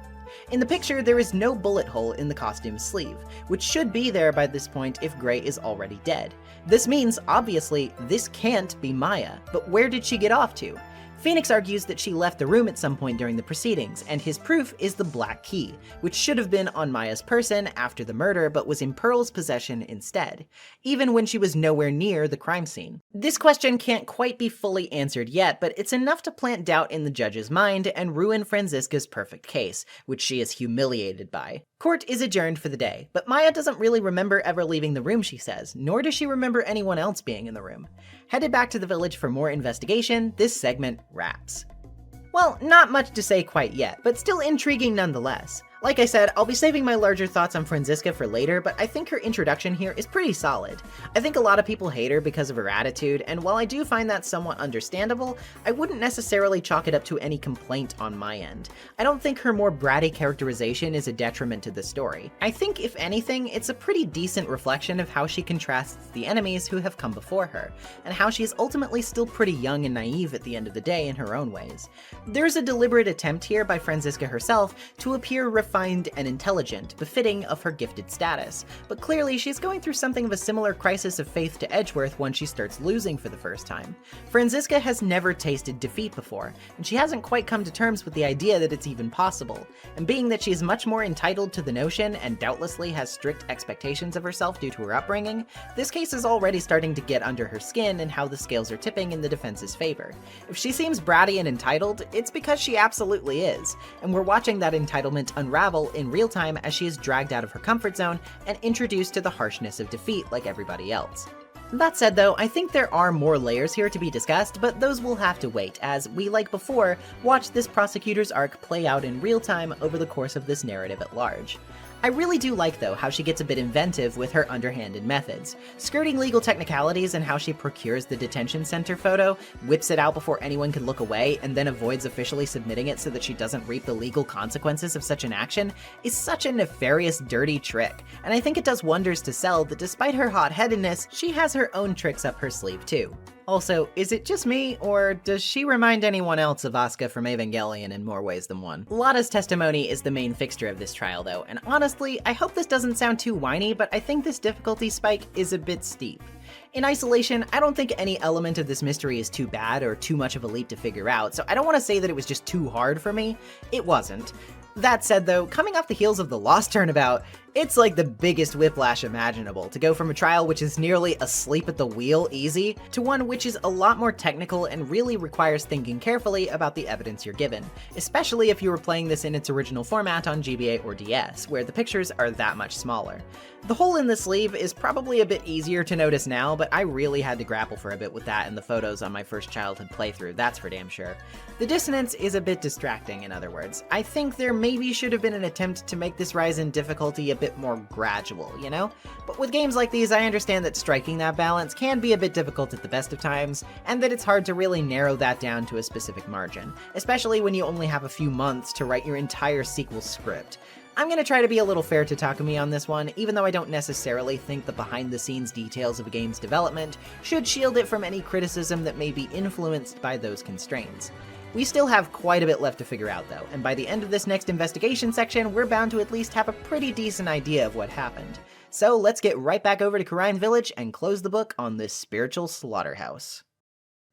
In the picture, there is no bullet hole in the costume's sleeve, which should be there by this point if Gray is already dead. This means, obviously, this can't be Maya, but where did she get off to? Phoenix argues that she left the room at some point during the proceedings, and his proof is the black key, which should have been on Maya's person after the murder but was in Pearl's possession instead, even when she was nowhere near the crime scene. This question can't quite be fully answered yet, but it's enough to plant doubt in the judge's mind and ruin Franziska's perfect case, which she is humiliated by. Court is adjourned for the day, but Maya doesn't really remember ever leaving the room, she says, nor does she remember anyone else being in the room. Headed back to the village for more investigation, this segment wraps. Well, not much to say quite yet, but still intriguing nonetheless. Like I said, I'll be saving my larger thoughts on Franziska for later, but I think her introduction here is pretty solid. I think a lot of people hate her because of her attitude, and while I do find that somewhat understandable, I wouldn't necessarily chalk it up to any complaint on my end. I don't think her more bratty characterization is a detriment to the story. I think, if anything, it's a pretty decent reflection of how she contrasts the enemies who have come before her, and how she's ultimately still pretty young and naive at the end of the day in her own ways. There's a deliberate attempt here by Franziska herself to appear refined and intelligent, befitting of her gifted status, but clearly she's going through something of a similar crisis of faith to Edgeworth when she starts losing for the first time. Franziska has never tasted defeat before, and she hasn't quite come to terms with the idea that it's even possible, and being that she's much more entitled to the notion and doubtlessly has strict expectations of herself due to her upbringing, this case is already starting to get under her skin and how the scales are tipping in the defense's favor. If she seems bratty and entitled, it's because she absolutely is, and we're watching that entitlement unravel in real time as she is dragged out of her comfort zone and introduced to the harshness of defeat like everybody else. That said though, I think there are more layers here to be discussed, but those will have to wait as we, like before, watch this prosecutor's arc play out in real time over the course of this narrative at large. I really do like, though, how she gets a bit inventive with her underhanded methods, skirting legal technicalities and how she procures the detention center photo, whips it out before anyone can look away, and then avoids officially submitting it so that she doesn't reap the legal consequences of such an action, is such a nefarious, dirty trick, and I think it does wonders to sell that despite her hot-headedness, she has her own tricks up her sleeve too. Also, is it just me, or does she remind anyone else of Asuka from Evangelion in more ways than one? Lotta's testimony is the main fixture of this trial though, and honestly, I hope this doesn't sound too whiny, but I think this difficulty spike is a bit steep. In isolation, I don't think any element of this mystery is too bad or too much of a leap to figure out, so I don't want to say that it was just too hard for me. It wasn't. That said though, coming off the heels of the Lost Turnabout, it's like the biggest whiplash imaginable to go from a trial which is nearly asleep at the wheel easy, to one which is a lot more technical and really requires thinking carefully about the evidence you're given, especially if you were playing this in its original format on GBA or DS, where the pictures are that much smaller. The hole in the sleeve is probably a bit easier to notice now, but I really had to grapple for a bit with that in the photos on my first childhood playthrough, that's for damn sure. The dissonance is a bit distracting, in other words. I think there maybe should have been an attempt to make this rise in difficulty a bit more gradual, you know? But with games like these, I understand that striking that balance can be a bit difficult at the best of times, and that it's hard to really narrow that down to a specific margin, especially when you only have a few months to write your entire sequel script. I'm gonna try to be a little fair to Takumi on this one, even though I don't necessarily think the behind-the-scenes details of a game's development should shield it from any criticism that may be influenced by those constraints. We still have quite a bit left to figure out though, and by the end of this next investigation section, we're bound to at least have a pretty decent idea of what happened. So let's get right back over to Kurine Village and close the book on this spiritual slaughterhouse.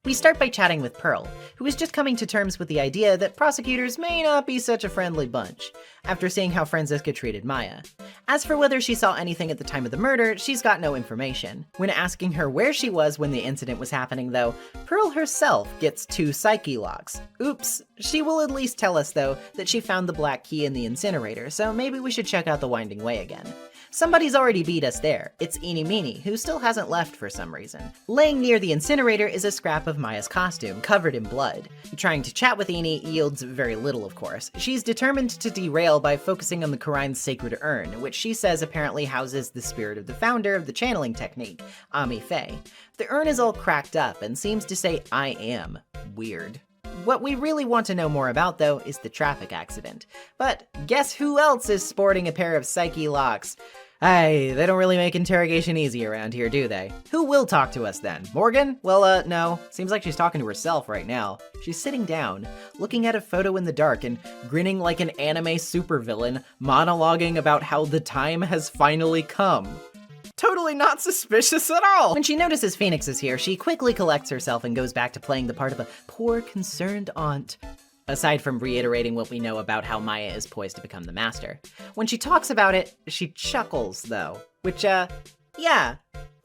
We start by chatting with Pearl, who is just coming to terms with the idea that prosecutors may not be such a friendly bunch, after seeing how Franziska treated Maya. As for whether she saw anything at the time of the murder, she's got no information. When asking her where she was when the incident was happening though, Pearl herself gets 2 psyche locks. Oops. She will at least tell us though that she found the black key in the incinerator, so maybe we should check out the Winding Way again. Somebody's already beat us there. It's Eenie Meenie, who still hasn't left for some reason. Laying near the incinerator is a scrap of Maya's costume, covered in blood. Trying to chat with Eenie yields very little, of course. She's determined to derail by focusing on the Qur'an's sacred urn, which she says apparently houses the spirit of the founder of the channeling technique, Ami Faye. The urn is all cracked up and seems to say, "I am." Weird. What we really want to know more about, though, is the traffic accident. But guess who else is sporting a pair of psyche locks? Hey, they don't really make interrogation easy around here, do they? Who will talk to us then? Morgan? Well, no. Seems like she's talking to herself right now. She's sitting down, looking at a photo in the dark and grinning like an anime supervillain, monologuing about how the time has finally come. Totally not suspicious at all! When she notices Phoenix is here, she quickly collects herself and goes back to playing the part of a poor, concerned aunt. Aside from reiterating what we know about how Maya is poised to become the master. When she talks about it, she chuckles, though. Which, yeah,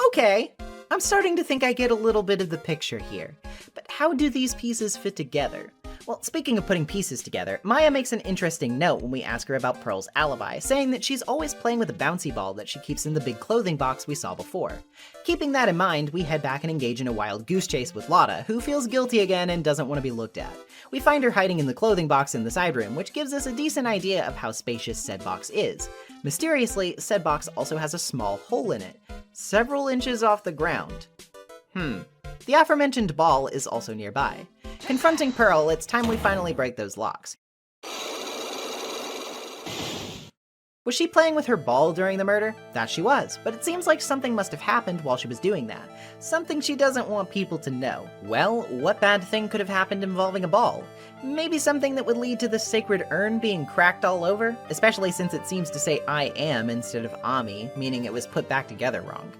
okay. I'm starting to think I get a little bit of the picture here. But how do these pieces fit together? Well, speaking of putting pieces together, Maya makes an interesting note when we ask her about Pearl's alibi, saying that she's always playing with a bouncy ball that she keeps in the big clothing box we saw before. Keeping that in mind, we head back and engage in a wild goose chase with Lotta, who feels guilty again and doesn't want to be looked at. We find her hiding in the clothing box in the side room, which gives us a decent idea of how spacious said box is. Mysteriously, said box also has a small hole in it, several inches off the ground. The aforementioned ball is also nearby. Confronting Pearl, it's time we finally break those locks. Was she playing with her ball during the murder? That she was, but it seems like something must have happened while she was doing that. Something she doesn't want people to know. Well, what bad thing could have happened involving a ball? Maybe something that would lead to the sacred urn being cracked all over? Especially since it seems to say "I am" instead of "Ami," meaning it was put back together wrong.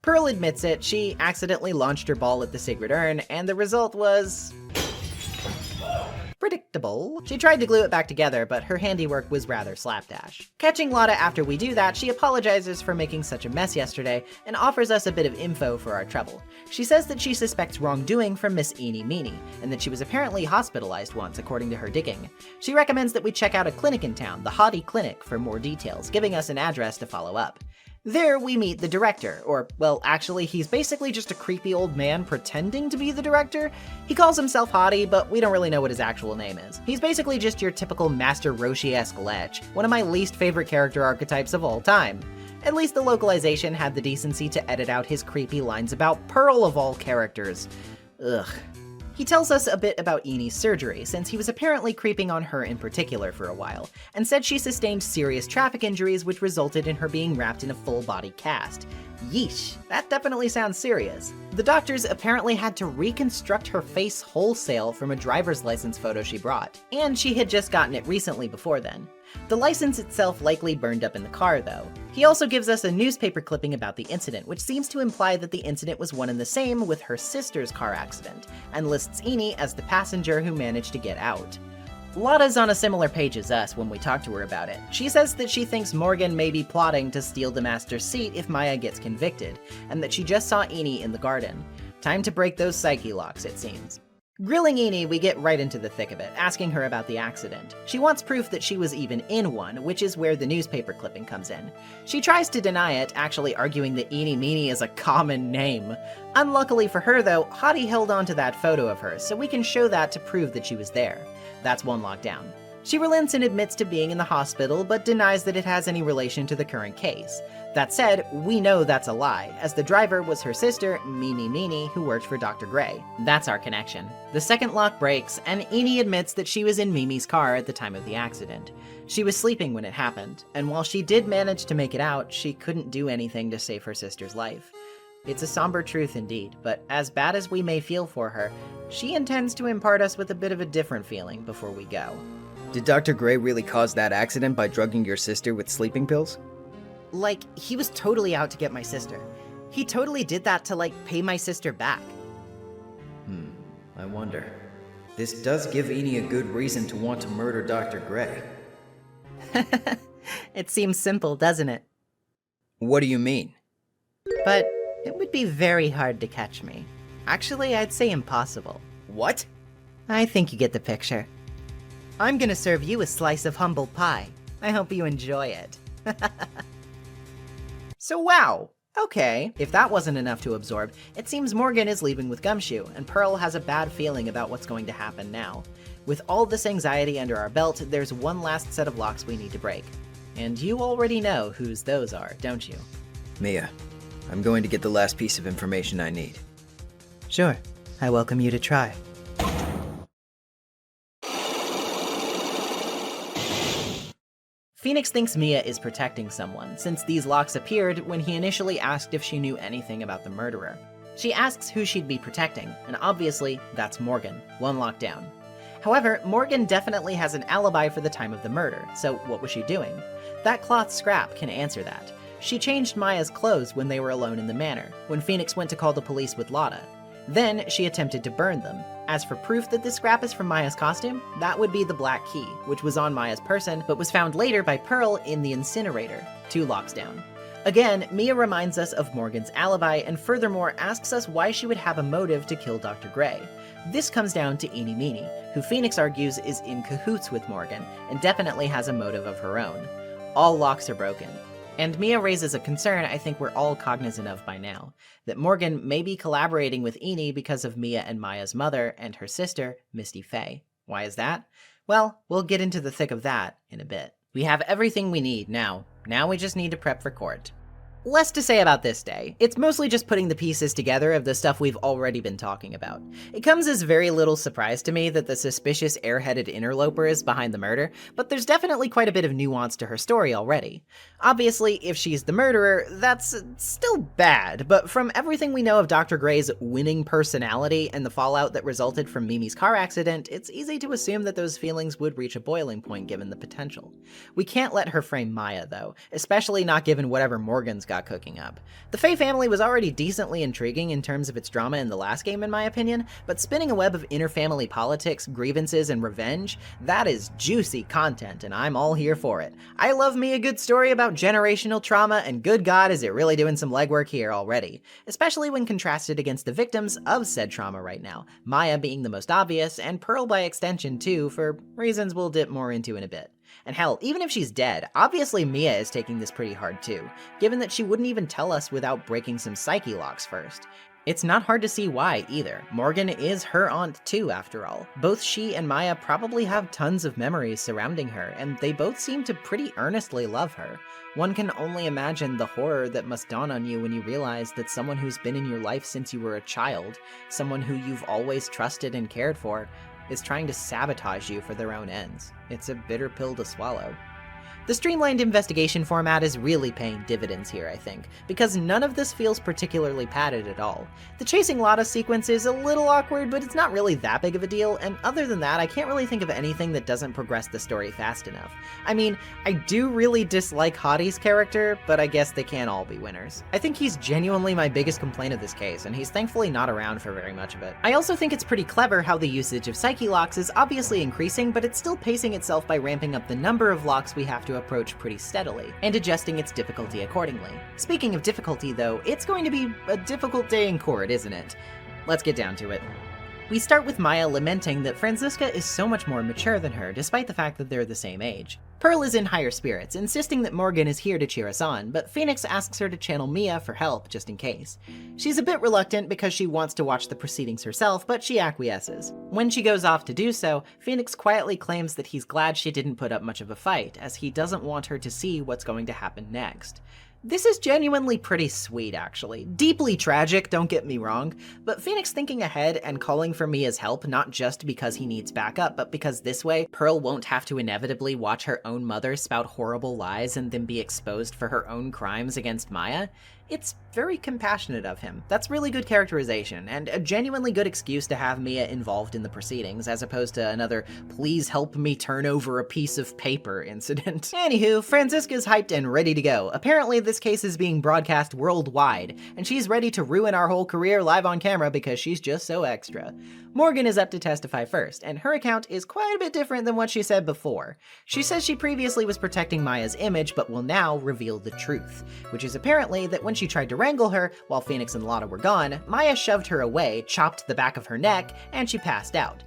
Pearl admits it, she accidentally launched her ball at the sacred urn, and the result was predictable. She tried to glue it back together, but her handiwork was rather slapdash. Catching Lotta after we do that, she apologizes for making such a mess yesterday, and offers us a bit of info for our trouble. She says that she suspects wrongdoing from Miss Eenie Meenie, and that she was apparently hospitalized once, according to her digging. She recommends that we check out a clinic in town, the Hottie Clinic, for more details, giving us an address to follow up. There we meet the director, or, well, actually he's basically just a creepy old man pretending to be the director. He calls himself Hottie, but we don't really know what his actual name is. He's basically just your typical Master Roshi-esque lech, one of my least favorite character archetypes of all time. At least the localization had the decency to edit out his creepy lines about Pearl of all characters. Ugh. He tells us a bit about Enie's surgery, since he was apparently creeping on her in particular for a while, and said she sustained serious traffic injuries which resulted in her being wrapped in a full-body cast. Yeesh, that definitely sounds serious. The doctors apparently had to reconstruct her face wholesale from a driver's license photo she brought, and she had just gotten it recently before then. The license itself likely burned up in the car, though. He also gives us a newspaper clipping about the incident, which seems to imply that the incident was one and the same with her sister's car accident, and lists Eenie as the passenger who managed to get out. Lotta's on a similar page as us when we talk to her about it. She says that she thinks Morgan may be plotting to steal the master's seat if Maya gets convicted, and that she just saw Eenie in the garden. Time to break those psyche locks, it seems. Grilling Eenie, we get right into the thick of it, asking her about the accident. She wants proof that she was even in one, which is where the newspaper clipping comes in. She tries to deny it, actually arguing that Eenie Meenie is a common name. Unluckily for her though, Hottie held on to that photo of her, so we can show that to prove that she was there. That's one lockdown. She relents and admits to being in the hospital, but denies that it has any relation to the current case. That said, we know that's a lie, as the driver was her sister, Mimi Meenie, who worked for Dr. Gray. That's our connection. The second lock breaks, and Eenie admits that she was in Mimi's car at the time of the accident. She was sleeping when it happened, and while she did manage to make it out, she couldn't do anything to save her sister's life. It's a somber truth indeed, but as bad as we may feel for her, she intends to impart us with a bit of a different feeling before we go. Did Dr. Gray really cause that accident by drugging your sister with sleeping pills? Like, he was totally out to get my sister. He totally did that to, like, pay my sister back. I wonder. This does give Eni a good reason to want to murder Dr. Gray. It seems simple, doesn't it? What do you mean? But it would be very hard to catch me. Actually, I'd say impossible. What? I think you get the picture. I'm gonna serve you a slice of humble pie. I hope you enjoy it. So wow. Okay, if that wasn't enough to absorb, it seems Morgan is leaving with Gumshoe, and Pearl has a bad feeling about what's going to happen now. With all this anxiety under our belt, there's one last set of locks we need to break. And you already know whose those are, don't you? Mia, I'm going to get the last piece of information I need. Sure. I welcome you to try. Phoenix thinks Mia is protecting someone, since these locks appeared when he initially asked if she knew anything about the murderer. She asks who she'd be protecting, and obviously, that's Morgan, one lock down. However, Morgan definitely has an alibi for the time of the murder, so what was she doing? That cloth scrap can answer that. She changed Maya's clothes when they were alone in the manor, when Phoenix went to call the police with Lotta. Then, she attempted to burn them. As for proof that this scrap is from Maya's costume, that would be the black key, which was on Maya's person, but was found later by Pearl in the incinerator, 2 locks down. Again, Mia reminds us of Morgan's alibi, and furthermore asks us why she would have a motive to kill Dr. Gray. This comes down to Eeny Meeny, who Phoenix argues is in cahoots with Morgan, and definitely has a motive of her own. All locks are broken. And Mia raises a concern I think we're all cognizant of by now, that Morgan may be collaborating with Eeny because of Mia and Maya's mother and her sister, Misty Faye. Why is that? Well, we'll get into the thick of that in a bit. We have everything we need now. Now we just need to prep for court. Less to say about this day. It's mostly just putting the pieces together of the stuff we've already been talking about. It comes as very little surprise to me that the suspicious airheaded interloper is behind the murder, but there's definitely quite a bit of nuance to her story already. Obviously, if she's the murderer, that's still bad, but from everything we know of Dr. Gray's winning personality and the fallout that resulted from Mimi's car accident, it's easy to assume that those feelings would reach a boiling point given the potential. We can't let her frame Maya, though, especially not given whatever Morgan's got cooking up. The Faye family was already decently intriguing in terms of its drama in the last game in my opinion, but spinning a web of inter-family politics, grievances, and revenge, that is juicy content, and I'm all here for it. I love me a good story about generational trauma, and good God is it really doing some legwork here already, especially when contrasted against the victims of said trauma right now, Maya being the most obvious, and Pearl by extension too, for reasons we'll dip more into in a bit. And hell, even if she's dead, obviously Mia is taking this pretty hard too, given that she wouldn't even tell us without breaking some psyche locks first. It's not hard to see why, either. Morgan is her aunt too, after all. Both she and Maya probably have tons of memories surrounding her, and they both seem to pretty earnestly love her. One can only imagine the horror that must dawn on you when you realize that someone who's been in your life since you were a child, someone who you've always trusted and cared for, is trying to sabotage you for their own ends. It's a bitter pill to swallow. The streamlined investigation format is really paying dividends here, I think, because none of this feels particularly padded at all. The chasing Lotta sequence is a little awkward, but it's not really that big of a deal, and other than that, I can't really think of anything that doesn't progress the story fast enough. I mean, I do really dislike Hottie's character, but I guess they can't all be winners. I think he's genuinely my biggest complaint of this case, and he's thankfully not around for very much of it. I also think it's pretty clever how the usage of psyche locks is obviously increasing, but it's still pacing itself by ramping up the number of locks we have to approach pretty steadily, and adjusting its difficulty accordingly. Speaking of difficulty though, it's going to be a difficult day in court, isn't it? Let's get down to it. We start with Maya lamenting that Franziska is so much more mature than her, despite the fact that they're the same age. Pearl is in higher spirits, insisting that Morgan is here to cheer us on, but Phoenix asks her to channel Mia for help, just in case. She's a bit reluctant because she wants to watch the proceedings herself, but she acquiesces. When she goes off to do so, Phoenix quietly claims that he's glad she didn't put up much of a fight, as he doesn't want her to see what's going to happen next. This is genuinely pretty sweet, actually. Deeply tragic, don't get me wrong, but Phoenix thinking ahead and calling for Mia's help not just because he needs backup, but because this way, Pearl won't have to inevitably watch her own mother spout horrible lies and then be exposed for her own crimes against Maya. It's very compassionate of him. That's really good characterization, and a genuinely good excuse to have Mia involved in the proceedings, as opposed to another "please help me turn over a piece of paper" incident. Anywho, Franziska's hyped and ready to go. Apparently this case is being broadcast worldwide, and she's ready to ruin our whole career live on camera because she's just so extra. Morgan is up to testify first, and her account is quite a bit different than what she said before. She says she previously was protecting Maya's image, but will now reveal the truth, which is apparently that when she tried to wrangle her while Phoenix and Lotta were gone, Maya shoved her away, chopped the back of her neck, and she passed out.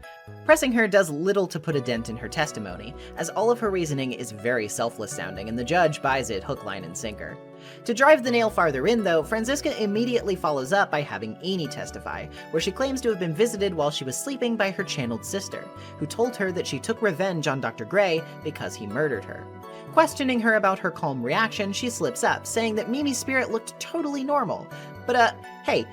Pressing her does little to put a dent in her testimony, as all of her reasoning is very selfless sounding, and the judge buys it hook, line, and sinker. To drive the nail farther in, though, Franziska immediately follows up by having Eni testify, where she claims to have been visited while she was sleeping by her channeled sister, who told her that she took revenge on Dr. Gray because he murdered her. Questioning her about her calm reaction, she slips up, saying that Mimi's spirit looked totally normal. But hey,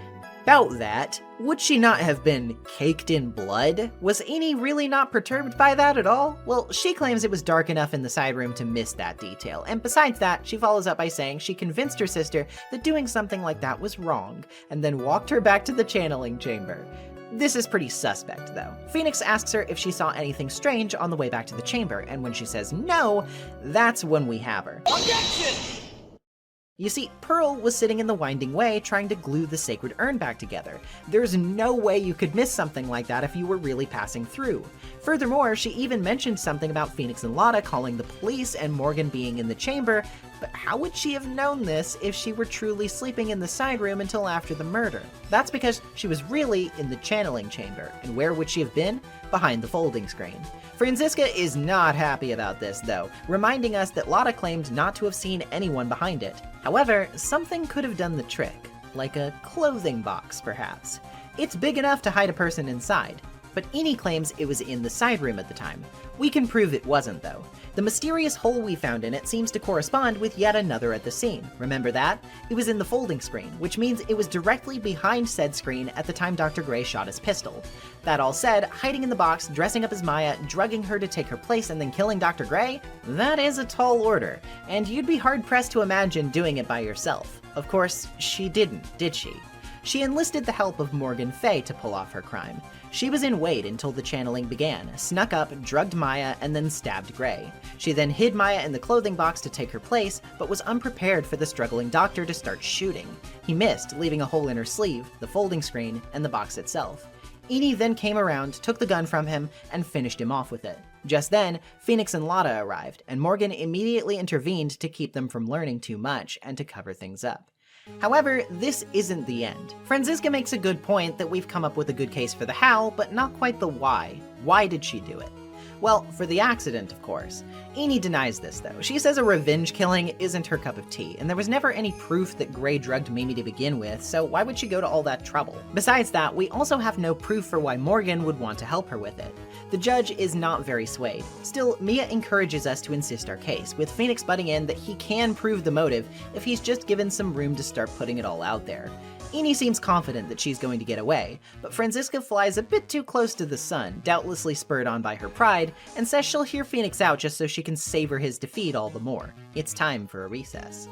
about that, would she not have been caked in blood? Was Eni really not perturbed by that at all? Well, she claims it was dark enough in the side room to miss that detail, and besides that, she follows up by saying she convinced her sister that doing something like that was wrong, and then walked her back to the channeling chamber. This is pretty suspect, though. Phoenix asks her if she saw anything strange on the way back to the chamber, and when she says no, that's when we have her. Objection! You see, Pearl was sitting in the winding way trying to glue the sacred urn back together. There's no way you could miss something like that if you were really passing through. Furthermore, she even mentioned something about Phoenix and Lotta calling the police and Morgan being in the chamber, but how would she have known this if she were truly sleeping in the side room until after the murder? That's because she was really in the channeling chamber, and where would she have been? Behind the folding screen. Franziska is not happy about this, though, reminding us that Lotta claimed not to have seen anyone behind it. However, something could have done the trick, like a clothing box, perhaps. It's big enough to hide a person inside, but Eni claims it was in the side room at the time. We can prove it wasn't, though. The mysterious hole we found in it seems to correspond with yet another at the scene. Remember that? It was in the folding screen, which means it was directly behind said screen at the time Dr. Gray shot his pistol. That all said, hiding in the box, dressing up as Maya, drugging her to take her place, and then killing Dr. Gray? That is a tall order, and you'd be hard-pressed to imagine doing it by yourself. Of course, she didn't, did she? She enlisted the help of Morgan Fay to pull off her crime. She was in wait until the channeling began, snuck up, drugged Maya, and then stabbed Gray. She then hid Maya in the clothing box to take her place, but was unprepared for the struggling doctor to start shooting. He missed, leaving a hole in her sleeve, the folding screen, and the box itself. Eni then came around, took the gun from him, and finished him off with it. Just then, Phoenix and Lotta arrived, and Morgan immediately intervened to keep them from learning too much and to cover things up. However, this isn't the end. Franziska makes a good point that we've come up with a good case for the how, but not quite the why. Why did she do it? Well, for the accident, of course. Eni denies this, though. She says a revenge killing isn't her cup of tea, and there was never any proof that Gray drugged Mimi to begin with, so why would she go to all that trouble? Besides that, we also have no proof for why Morgan would want to help her with it. The judge is not very swayed. Still, Mia encourages us to insist our case, with Phoenix butting in that he can prove the motive if he's just given some room to start putting it all out there. Eni seems confident that she's going to get away, but Franziska flies a bit too close to the sun, doubtlessly spurred on by her pride, and says she'll hear Phoenix out just so she can savor his defeat all the more. It's time for a recess.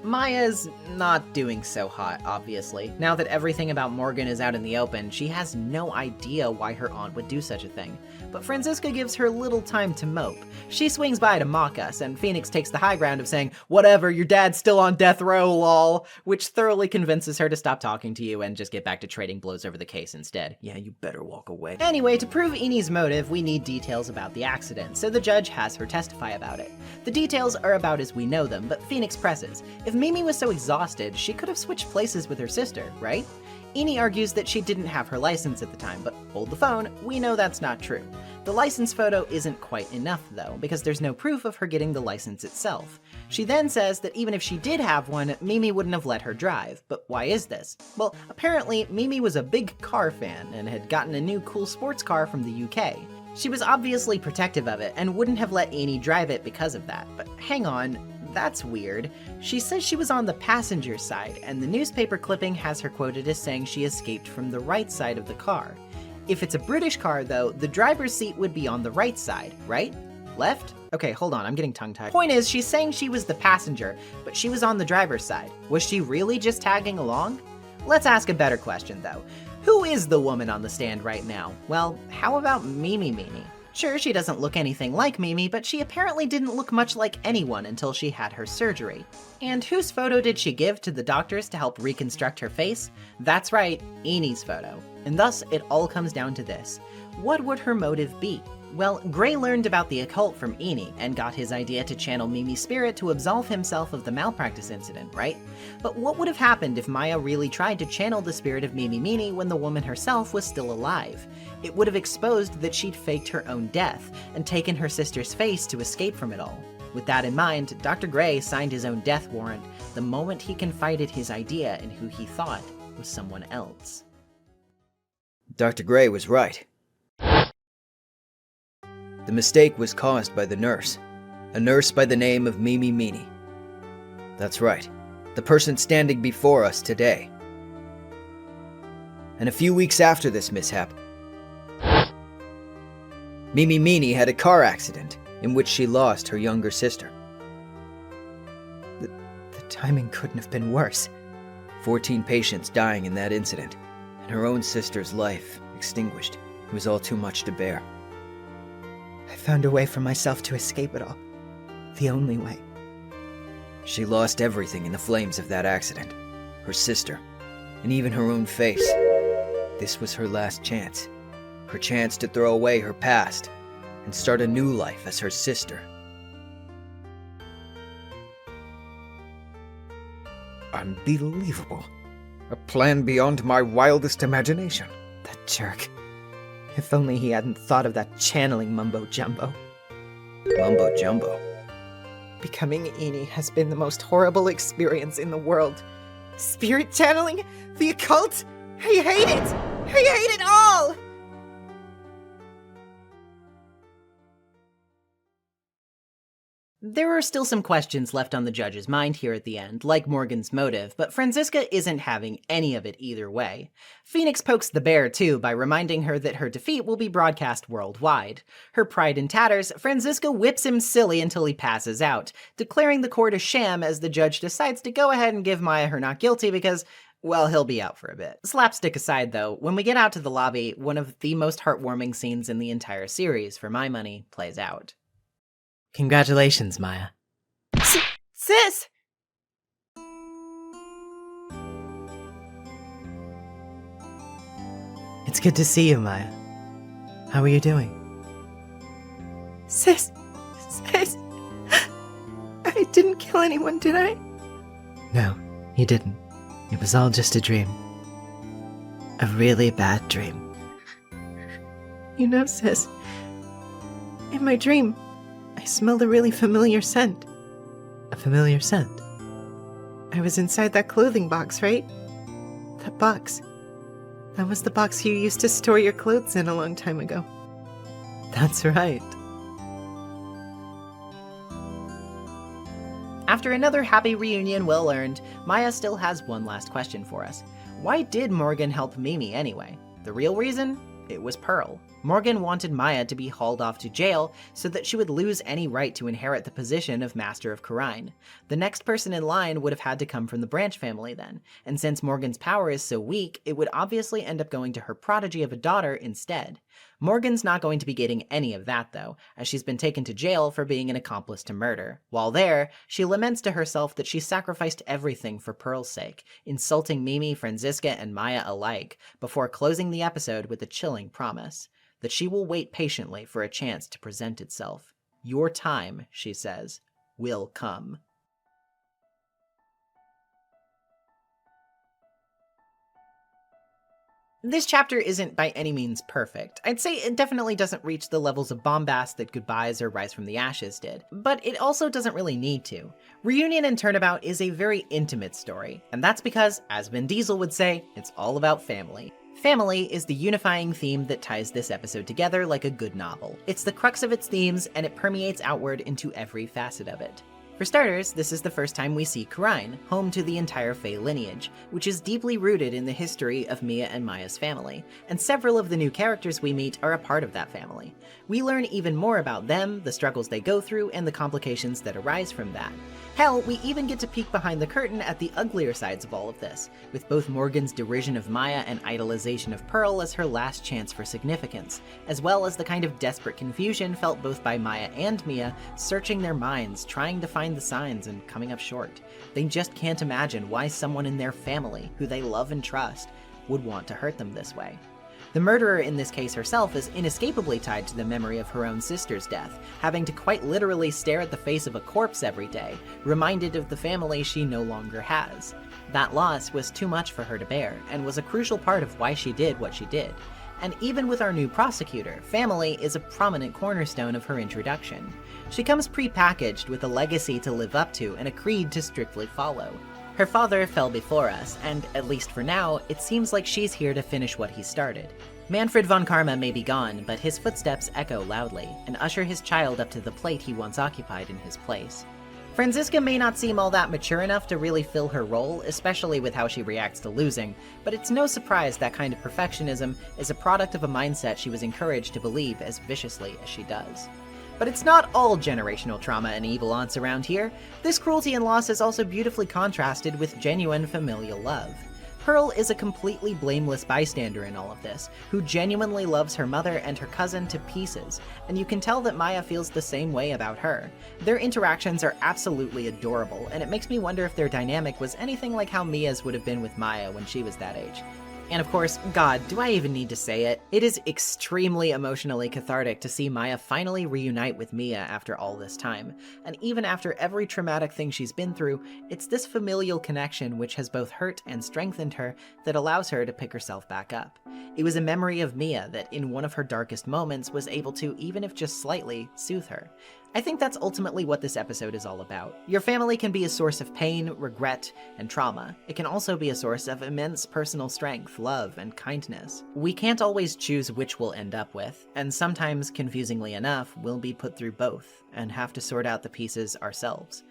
Maya's not doing so hot, obviously. Now that everything about Morgan is out in the open, she has no idea why her aunt would do such a thing. But Franziska gives her little time to mope. She swings by to mock us, and Phoenix takes the high ground of saying, "Whatever, your dad's still on death row, lol," which thoroughly convinces her to stop talking to you and just get back to trading blows over the case instead. Yeah, you better walk away. Anyway, to prove Eni's motive, we need details about the accident, so the judge has her testify about it. The details are about as we know them, but Phoenix presses. If Mimi was so exhausted, she could have switched places with her sister, right? Eni argues that she didn't have her license at the time, but hold the phone, we know that's not true. The license photo isn't quite enough, though, because there's no proof of her getting the license itself. She then says that even if she did have one, Mimi wouldn't have let her drive. But why is this? Well, apparently, Mimi was a big car fan and had gotten a new cool sports car from the UK. She was obviously protective of it and wouldn't have let Eni drive it because of that. But hang on, that's weird. She says she was on the passenger side, and the newspaper clipping has her quoted as saying she escaped from the right side of the car. If it's a British car, though, the driver's seat would be on the right side, right? Left? Okay, hold on, I'm getting tongue-tied. Point is, she's saying she was the passenger, but she was on the driver's side. Was she really just tagging along? Let's ask a better question, though. Who is the woman on the stand right now? Well, how about Mimi? Sure, she doesn't look anything like Mimi, but she apparently didn't look much like anyone until she had her surgery. And whose photo did she give to the doctors to help reconstruct her face? That's right, Enie's photo. And thus, it all comes down to this. What would her motive be? Well, Gray learned about the occult from Enie and got his idea to channel Mimi's spirit to absolve himself of the malpractice incident, right? But what would have happened if Maya really tried to channel the spirit of Mimi when the woman herself was still alive? It would have exposed that she'd faked her own death and taken her sister's face to escape from it all. With that in mind, Dr. Gray signed his own death warrant the moment he confided his idea in who he thought was someone else. Dr. Gray was right. The mistake was caused by the nurse, a nurse by the name of Mimi. That's right, the person standing before us today. And a few weeks after this mishap, Mimi had a car accident in which she lost her younger sister. The timing couldn't have been worse. 14 patients dying in that incident, and her own sister's life extinguished. It was all too much to bear. I found a way for myself to escape it all. The only way. She lost everything in the flames of that accident. Her sister, and even her own face. This was her last chance. Her chance to throw away her past and start a new life as her sister. Unbelievable. A plan beyond my wildest imagination. That jerk. If only he hadn't thought of that channeling mumbo-jumbo. Mumbo-jumbo? Becoming Enie has been the most horrible experience in the world. Spirit channeling? The occult? I hate it! I hate it all! There are still some questions left on the judge's mind here at the end, like Morgan's motive, but Franziska isn't having any of it either way. Phoenix pokes the bear too by reminding her that her defeat will be broadcast worldwide. Her pride in tatters, Franziska whips him silly until he passes out, declaring the court a sham as the judge decides to go ahead and give Maya her not guilty because, well, he'll be out for a bit. Slapstick aside though, when we get out to the lobby, one of the most heartwarming scenes in the entire series, for my money, plays out. Congratulations, Maya. Sis! It's good to see you, Maya. How are you doing? Sis! I didn't kill anyone, did I? No, you didn't. It was all just a dream. A really bad dream. You know, sis, in my dream, I smelled a really familiar scent. A familiar scent? I was inside that clothing box, right? That box. That was the box you used to store your clothes in a long time ago. That's right. After another happy reunion well earned, Maya still has one last question for us. Why did Morgan help Mimi anyway? The real reason? It was Pearl. Morgan wanted Maya to be hauled off to jail so that she would lose any right to inherit the position of Master of Khura'in. The next person in line would have had to come from the Branch family then, and since Morgan's power is so weak, it would obviously end up going to her prodigy of a daughter instead. Morgan's not going to be getting any of that though, as she's been taken to jail for being an accomplice to murder. While there, she laments to herself that she sacrificed everything for Pearl's sake, insulting Mimi, Franziska, and Maya alike, before closing the episode with a chilling promise. That she will wait patiently for a chance to present itself. Your time, she says, will come. This chapter isn't by any means perfect. I'd say it definitely doesn't reach the levels of bombast that Goodbyes or Rise from the Ashes did, but it also doesn't really need to. Reunion and Turnabout is a very intimate story, and that's because, as Vin Diesel would say, it's all about family. Family is the unifying theme that ties this episode together like a good novel. It's the crux of its themes, and it permeates outward into every facet of it. For starters, this is the first time we see Khura'in, home to the entire Fae lineage, which is deeply rooted in the history of Mia and Maya's family, and several of the new characters we meet are a part of that family. We learn even more about them, the struggles they go through, and the complications that arise from that. Hell, we even get to peek behind the curtain at the uglier sides of all of this, with both Morgan's derision of Maya and idolization of Pearl as her last chance for significance, as well as the kind of desperate confusion felt both by Maya and Mia, searching their minds, trying to find the signs and coming up short. They just can't imagine why someone in their family, who they love and trust, would want to hurt them this way. The murderer in this case herself is inescapably tied to the memory of her own sister's death, having to quite literally stare at the face of a corpse every day, reminded of the family she no longer has. That loss was too much for her to bear, and was a crucial part of why she did what she did. And even with our new prosecutor, family is a prominent cornerstone of her introduction. She comes pre-packaged with a legacy to live up to and a creed to strictly follow. Her father fell before us, and, at least for now, it seems like she's here to finish what he started. Manfred von Karma may be gone, but his footsteps echo loudly, and usher his child up to the plate he once occupied in his place. Franziska may not seem all that mature enough to really fill her role, especially with how she reacts to losing, but it's no surprise that kind of perfectionism is a product of a mindset she was encouraged to believe as viciously as she does. But it's not all generational trauma and evil aunts around here. This cruelty and loss is also beautifully contrasted with genuine familial love. Pearl is a completely blameless bystander in all of this, who genuinely loves her mother and her cousin to pieces, and you can tell that Maya feels the same way about her. Their interactions are absolutely adorable, and it makes me wonder if their dynamic was anything like how Mia's would have been with Maya when she was that age. And of course, God, do I even need to say it? It is extremely emotionally cathartic to see Maya finally reunite with Mia after all this time. And even after every traumatic thing she's been through, it's this familial connection which has both hurt and strengthened her that allows her to pick herself back up. It was a memory of Mia that in one of her darkest moments was able to, even if just slightly, soothe her. I think that's ultimately what this episode is all about. Your family can be a source of pain, regret, and trauma. It can also be a source of immense personal strength, love, and kindness. We can't always choose which we'll end up with, and sometimes, confusingly enough, we'll be put through both, and have to sort out the pieces ourselves.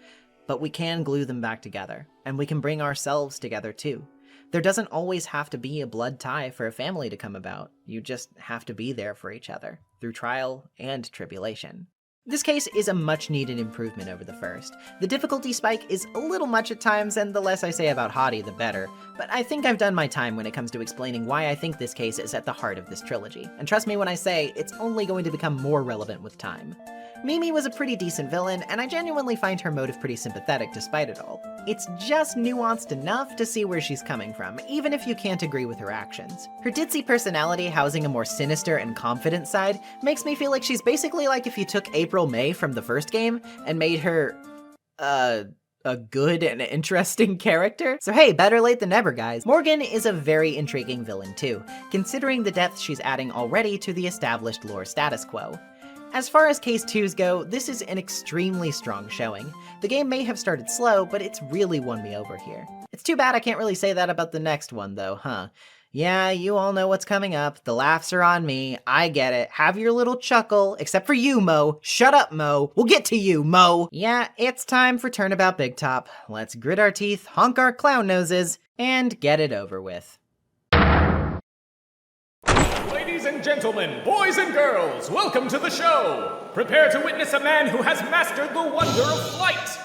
But we can glue them back together, and we can bring ourselves together too. There doesn't always have to be a blood tie for a family to come about. You just have to be there for each other, through trial and tribulation. This case is a much-needed improvement over the first. The difficulty spike is a little much at times, and the less I say about Hottie, the better, but I think I've done my time when it comes to explaining why I think this case is at the heart of this trilogy, and trust me when I say it's only going to become more relevant with time. Mimi was a pretty decent villain, and I genuinely find her motive pretty sympathetic despite it all. It's just nuanced enough to see where she's coming from, even if you can't agree with her actions. Her ditzy personality housing a more sinister and confident side makes me feel like she's basically like if you took April May from the first game and made her, a good and interesting character. So hey, better late than never, guys. Morgan is a very intriguing villain too, considering the depth she's adding already to the established lore status quo. As far as Case 2s go, this is an extremely strong showing. The game may have started slow, but it's really won me over here. It's too bad I can't really say that about the next one though, huh? Yeah, you all know what's coming up. The laughs are on me. I get it. Have your little chuckle, except for you, Mo. Shut up, Mo. We'll get to you, Mo. Yeah, it's time for Turnabout Big Top. Let's grit our teeth, honk our clown noses, and get it over with. Ladies and gentlemen, boys and girls, welcome to the show! Prepare to witness a man who has mastered the wonder of flight!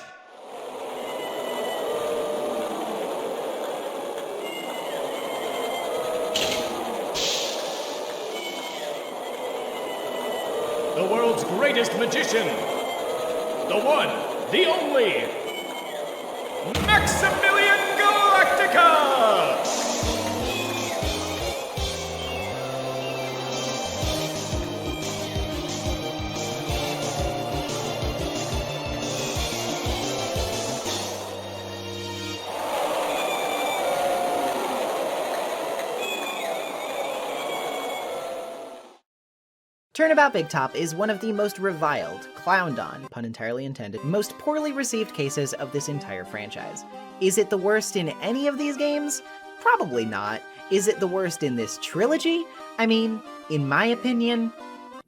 The world's greatest magician, the one, the only, Maximilian Galactica! Turnabout Big Top is one of the most reviled, clowned on, pun entirely intended, most poorly received cases of this entire franchise. Is it the worst in any of these games? Probably not. Is it the worst in this trilogy? I mean, in my opinion,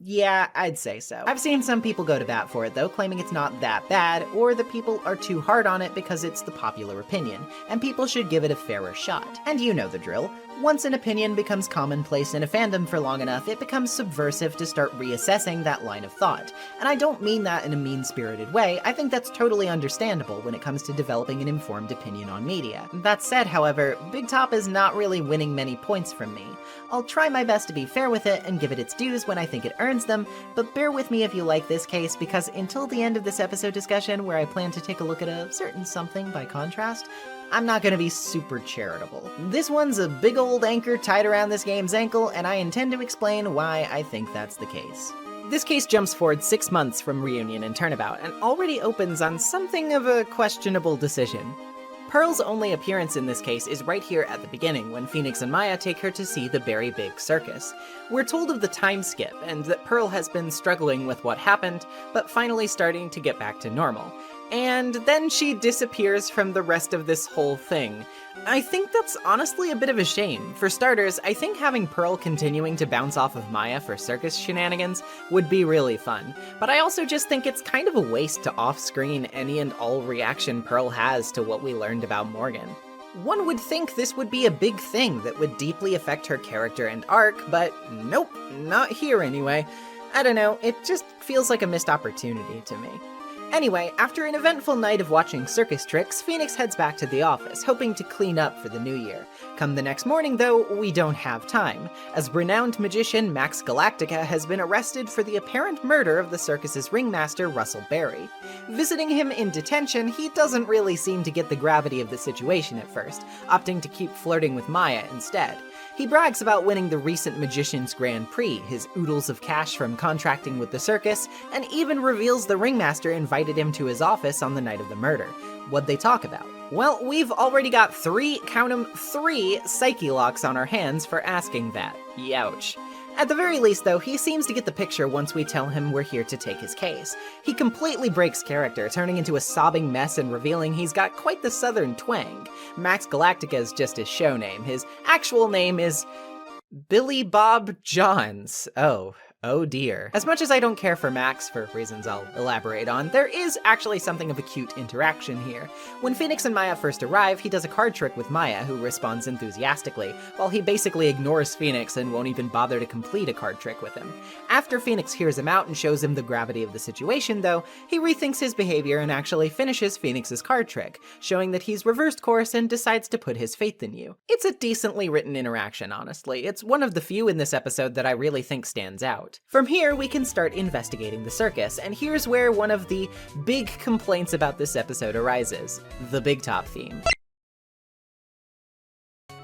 Yeah, I'd say so. I've seen some people go to bat for it though, claiming it's not that bad, or that people are too hard on it because it's the popular opinion, and people should give it a fairer shot. And you know the drill. Once an opinion becomes commonplace in a fandom for long enough, it becomes subversive to start reassessing that line of thought. And I don't mean that in a mean-spirited way, I think that's totally understandable when it comes to developing an informed opinion on media. That said, however, Big Top is not really winning many points from me. I'll try my best to be fair with it and give it its dues when I think it earns them, but bear with me if you like this case, because until the end of this episode discussion, where I plan to take a look at a certain something by contrast, I'm not gonna be super charitable. This one's a big old anchor tied around this game's ankle, and I intend to explain why I think that's the case. This case jumps forward 6 months from Reunion and Turnabout, and already opens on something of a questionable decision. Pearl's only appearance in this case is right here at the beginning, when Phoenix and Maya take her to see the Berry Big Circus. We're told of the time skip, and that Pearl has been struggling with what happened, but finally starting to get back to normal. And then she disappears from the rest of this whole thing. I think that's honestly a bit of a shame. For starters, I think having Pearl continuing to bounce off of Maya for circus shenanigans would be really fun, but I also just think it's kind of a waste to off-screen any and all reaction Pearl has to what we learned about Morgan. One would think this would be a big thing that would deeply affect her character and arc, but nope, not here anyway. I don't know, it just feels like a missed opportunity to me. Anyway, after an eventful night of watching circus tricks, Phoenix heads back to the office, hoping to clean up for the new year. Come the next morning, though, we don't have time, as renowned magician Max Galactica has been arrested for the apparent murder of the circus's ringmaster, Russell Berry. Visiting him in detention, he doesn't really seem to get the gravity of the situation at first, opting to keep flirting with Maya instead. He brags about winning the recent Magician's Grand Prix, his oodles of cash from contracting with the circus, and even reveals the ringmaster invited him to his office on the night of the murder. What'd they talk about? Well, we've already got count 'em, three psyche locks on our hands for asking that. Youch. At the very least, though, he seems to get the picture once we tell him we're here to take his case. He completely breaks character, turning into a sobbing mess and revealing he's got quite the southern twang. Max Galactica is just his show name. His actual name is Billy Bob Johns. Oh dear. As much as I don't care for Max, for reasons I'll elaborate on, there is actually something of a cute interaction here. When Phoenix and Maya first arrive, he does a card trick with Maya, who responds enthusiastically, while he basically ignores Phoenix and won't even bother to complete a card trick with him. After Phoenix hears him out and shows him the gravity of the situation, though, he rethinks his behavior and actually finishes Phoenix's card trick, showing that he's reversed course and decides to put his faith in you. It's a decently written interaction, honestly. It's one of the few in this episode that I really think stands out. From here, we can start investigating the circus, and here's where one of the big complaints about this episode arises: the Big Top theme.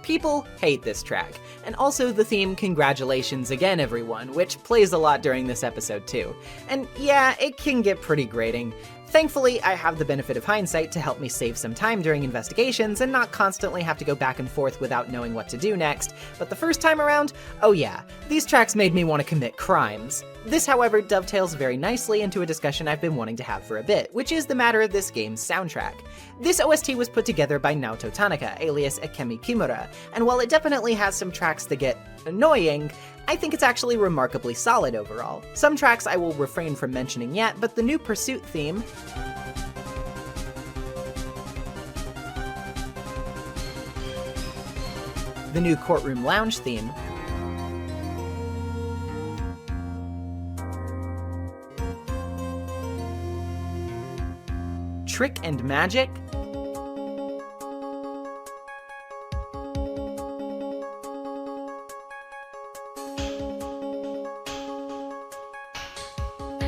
People hate this track, and also the theme Congratulations Again Everyone, which plays a lot during this episode too. And yeah, it can get pretty grating. Thankfully, I have the benefit of hindsight to help me save some time during investigations and not constantly have to go back and forth without knowing what to do next, but the first time around, oh yeah, these tracks made me want to commit crimes. This, however, dovetails very nicely into a discussion I've been wanting to have for a bit, which is the matter of this game's soundtrack. This OST was put together by Naoto Tanaka, alias Akemi Kimura, and while it definitely has some tracks that get annoying, I think it's actually remarkably solid overall. Some tracks I will refrain from mentioning yet, but the new Pursuit theme, the new Courtroom Lounge theme, Trick and Magic,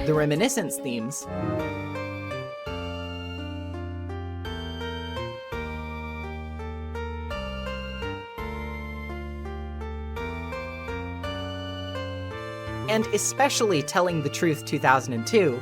the Reminiscence themes, and especially Telling the Truth 2002,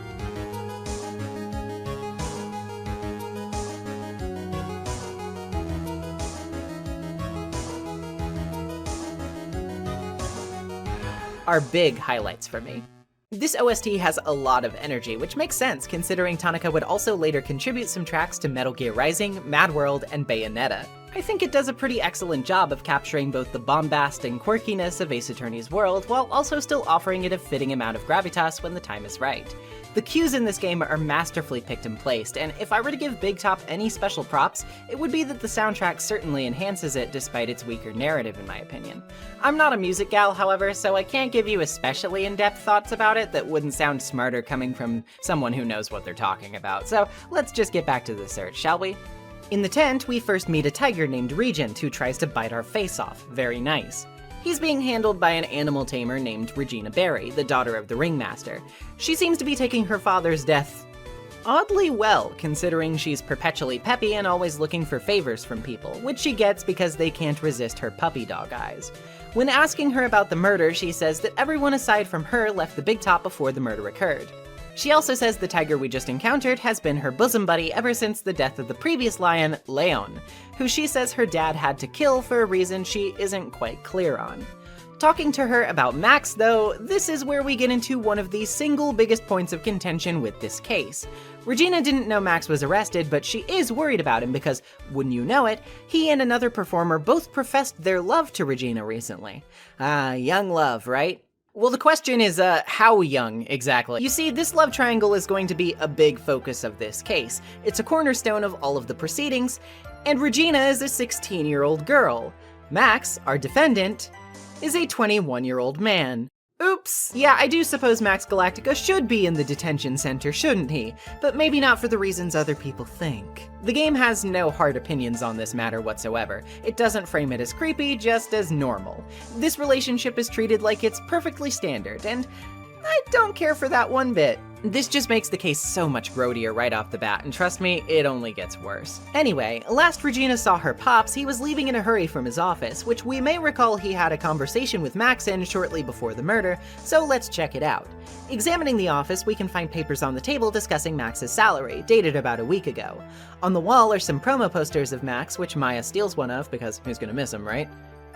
are big highlights for me. This OST has a lot of energy, which makes sense considering Tanaka would also later contribute some tracks to Metal Gear Rising, Mad World, and Bayonetta. I think it does a pretty excellent job of capturing both the bombast and quirkiness of Ace Attorney's world, while also still offering it a fitting amount of gravitas when the time is right. The cues in this game are masterfully picked and placed, and if I were to give Big Top any special props, it would be that the soundtrack certainly enhances it despite its weaker narrative in my opinion. I'm not a music gal, however, so I can't give you especially in-depth thoughts about it that wouldn't sound smarter coming from someone who knows what they're talking about, so let's just get back to the search, shall we? In the tent, we first meet a tiger named Regent who tries to bite our face off. Very nice. He's being handled by an animal tamer named Regina Barry, the daughter of the ringmaster. She seems to be taking her father's death oddly well, considering she's perpetually peppy and always looking for favors from people, which she gets because they can't resist her puppy dog eyes. When asking her about the murder, she says that everyone aside from her left the Big Top before the murder occurred. She also says the tiger we just encountered has been her bosom buddy ever since the death of the previous lion, Leon, who she says her dad had to kill for a reason she isn't quite clear on. Talking to her about Max, though, this is where we get into one of the single biggest points of contention with this case. Regina didn't know Max was arrested, but she is worried about him because, wouldn't you know it, he and another performer both professed their love to Regina recently. Ah, young love, right? Well, the question is, how young exactly? You see, this love triangle is going to be a big focus of this case. It's a cornerstone of all of the proceedings, and Regina is a 16-year-old girl. Max, our defendant, is a 21-year-old man. Oops! Yeah, I do suppose Max Galactica should be in the detention center, shouldn't he? But maybe not for the reasons other people think. The game has no hard opinions on this matter whatsoever. It doesn't frame it as creepy, just as normal. This relationship is treated like it's perfectly standard, and I don't care for that one bit. This just makes the case so much grodier right off the bat, and trust me, it only gets worse. Anyway, last Regina saw her pops, he was leaving in a hurry from his office, which we may recall he had a conversation with Max in shortly before the murder, so let's check it out. Examining the office, we can find papers on the table discussing Max's salary, dated about a week ago. On the wall are some promo posters of Max, which Maya steals one of, because who's gonna miss him, right?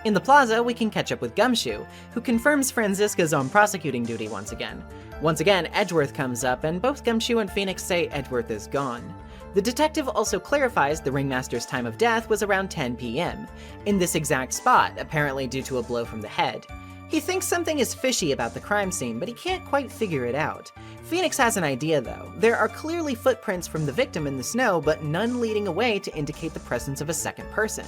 In the plaza, we can catch up with Gumshoe, who confirms Franziska's on prosecuting duty once again. Once again, Edgeworth comes up, and both Gumshoe and Phoenix say Edgeworth is gone. The detective also clarifies the ringmaster's time of death was around 10 p.m., in this exact spot, apparently due to a blow from the head. He thinks something is fishy about the crime scene, but he can't quite figure it out. Phoenix has an idea though. There are clearly footprints from the victim in the snow, but none leading away to indicate the presence of a second person.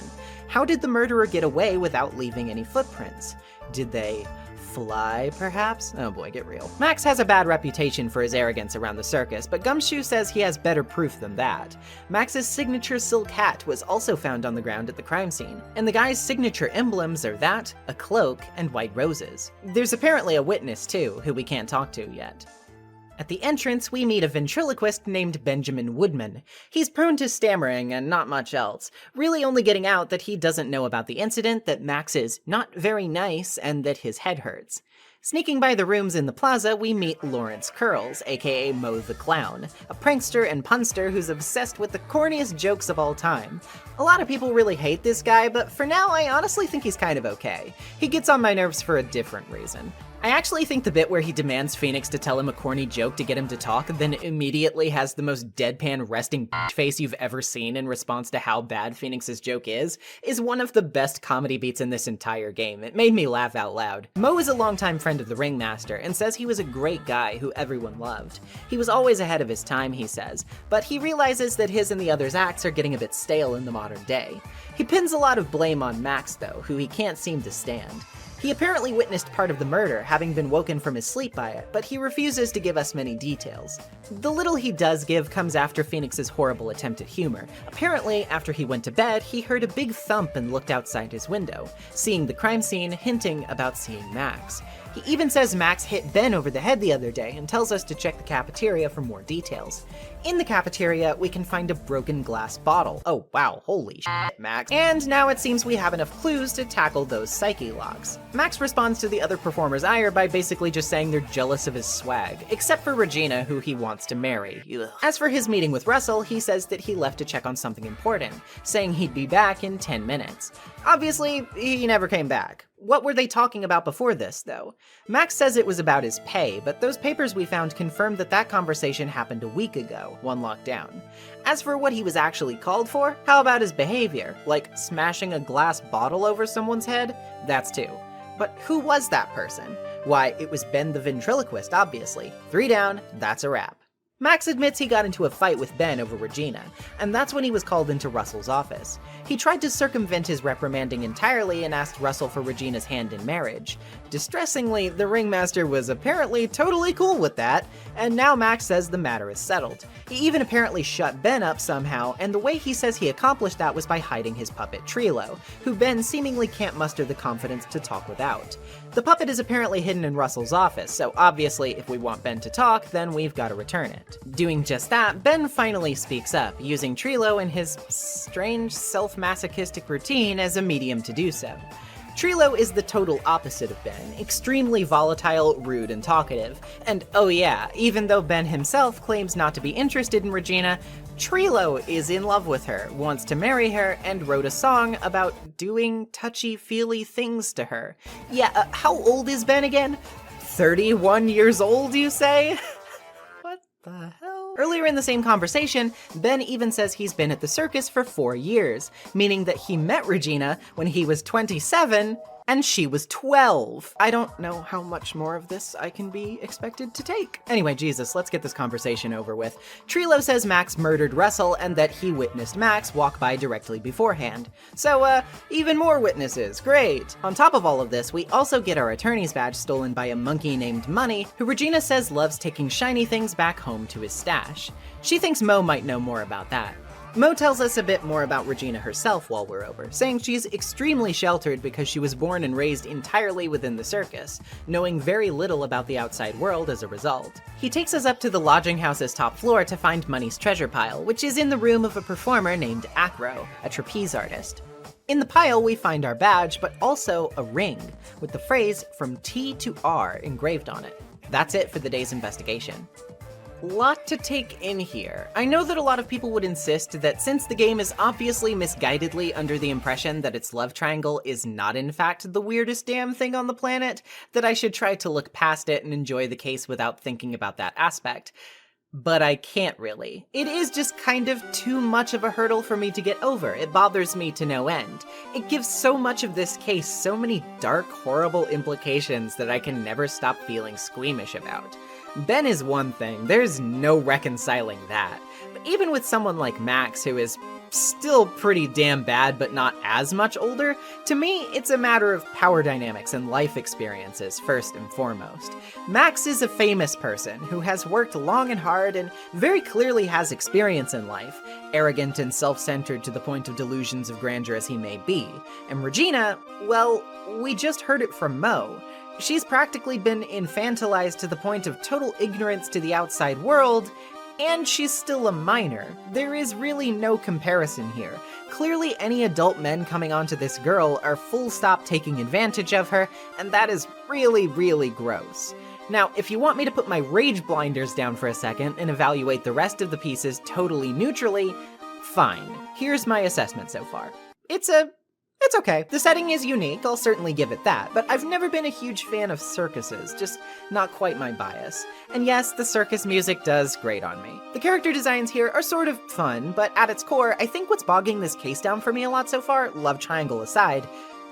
How did the murderer get away without leaving any footprints? Did they fly, perhaps? Oh boy, get real. Max has a bad reputation for his arrogance around the circus, but Gumshoe says he has better proof than that. Max's signature silk hat was also found on the ground at the crime scene, and the guy's signature emblems are that, a cloak, and white roses. There's apparently a witness too, who we can't talk to yet. At the entrance, we meet a ventriloquist named Benjamin Woodman. He's prone to stammering and not much else, really only getting out that he doesn't know about the incident, that Max is not very nice, and that his head hurts. Sneaking by the rooms in the plaza, we meet Lawrence Curls, aka Mo the Clown, a prankster and punster who's obsessed with the corniest jokes of all time. A lot of people really hate this guy, but for now I honestly think he's kind of okay. He gets on my nerves for a different reason. I actually think the bit where he demands Phoenix to tell him a corny joke to get him to talk, then immediately has the most deadpan resting face you've ever seen in response to how bad Phoenix's joke is one of the best comedy beats in this entire game. It made me laugh out loud. Mo is a longtime friend of the ringmaster and says he was a great guy who everyone loved. He was always ahead of his time, he says, but he realizes that his and the others' acts are getting a bit stale in the modern day. He pins a lot of blame on Max though, who he can't seem to stand. He apparently witnessed part of the murder, having been woken from his sleep by it, but he refuses to give us many details. The little he does give comes after Phoenix's horrible attempt at humor. Apparently, after he went to bed, he heard a big thump and looked outside his window, seeing the crime scene, hinting about seeing Max. He even says Max hit Ben over the head the other day and tells us to check the cafeteria for more details. In the cafeteria, we can find a broken glass bottle. Oh wow, holy shit, Max. And now it seems we have enough clues to tackle those psyche locks. Max responds to the other performers' ire by basically just saying they're jealous of his swag, except for Regina, who he wants to marry. Ugh. As for his meeting with Russell, he says that he left to check on something important, saying he'd be back in 10 minutes. Obviously, he never came back. What were they talking about before this, though? Max says it was about his pay, but those papers we found confirmed that that conversation happened a week ago. Trilo, one locked down. As for what he was actually called for, how about his behavior? Like smashing a glass bottle over someone's head? That's two. But who was that person? Why, it was Ben the ventriloquist, obviously. 3 down, that's a wrap. Max admits he got into a fight with Ben over Regina, and that's when he was called into Russell's office. He tried to circumvent his reprimanding entirely and asked Russell for Regina's hand in marriage. Distressingly, the ringmaster was apparently totally cool with that, and now Max says the matter is settled. He even apparently shut Ben up somehow, and the way he says he accomplished that was by hiding his puppet Trilo, who Ben seemingly can't muster the confidence to talk without. The puppet is apparently hidden in Russell's office, so obviously if we want Ben to talk, then we've got to return it. Doing just that, Ben finally speaks up, using Trilo in his strange self-masochistic routine as a medium to do so. Trilo is the total opposite of Ben, extremely volatile, rude, and talkative. And oh yeah, even though Ben himself claims not to be interested in Regina, Trilo is in love with her, wants to marry her, and wrote a song about doing touchy-feely things to her. Yeah, how old is Ben again? 31 years old, you say? What the hell? Earlier in the same conversation, Ben even says he's been at the circus for 4 years, meaning that he met Regina when he was 27 and she was 12. I don't know how much more of this I can be expected to take. Anyway, Jesus, let's get this conversation over with. Trilo says Max murdered Russell and that he witnessed Max walk by directly beforehand. So, even more witnesses, great. On top of all of this, we also get our attorney's badge stolen by a monkey named Money, who Regina says loves taking shiny things back home to his stash. She thinks Mo might know more about that. Mo tells us a bit more about Regina herself while we're over, saying she's extremely sheltered because she was born and raised entirely within the circus, knowing very little about the outside world as a result. He takes us up to the lodging house's top floor to find Money's treasure pile, which is in the room of a performer named Acro, a trapeze artist. In the pile, we find our badge, but also a ring, with the phrase "from T to R" engraved on it. That's it for the day's investigation. Lot to take in here. I know that a lot of people would insist that since the game is obviously misguidedly under the impression that its love triangle is not in fact the weirdest damn thing on the planet, that I should try to look past it and enjoy the case without thinking about that aspect. But I can't really. It is just kind of too much of a hurdle for me to get over. It bothers me to no end. It gives so much of this case so many dark, horrible implications that I can never stop feeling squeamish about. Ben is one thing, there's no reconciling that. But even with someone like Max, who is still pretty damn bad but not as much older, to me it's a matter of power dynamics and life experiences first and foremost. Max is a famous person who has worked long and hard and very clearly has experience in life, arrogant and self-centered to the point of delusions of grandeur as he may be. And Regina, well, we just heard it from Mo. She's practically been infantilized to the point of total ignorance to the outside world, and she's still a minor. There is really no comparison here. Clearly any adult men coming onto this girl are full stop taking advantage of her, and that is really, really gross. Now, if you want me to put my rage blinders down for a second and evaluate the rest of the pieces totally neutrally, fine. Here's my assessment so far. It's okay. The setting is unique, I'll certainly give it that, but I've never been a huge fan of circuses, just not quite my bias. And yes, the circus music does grate on me. The character designs here are sort of fun, but at its core, I think what's bogging this case down for me a lot so far, love triangle aside,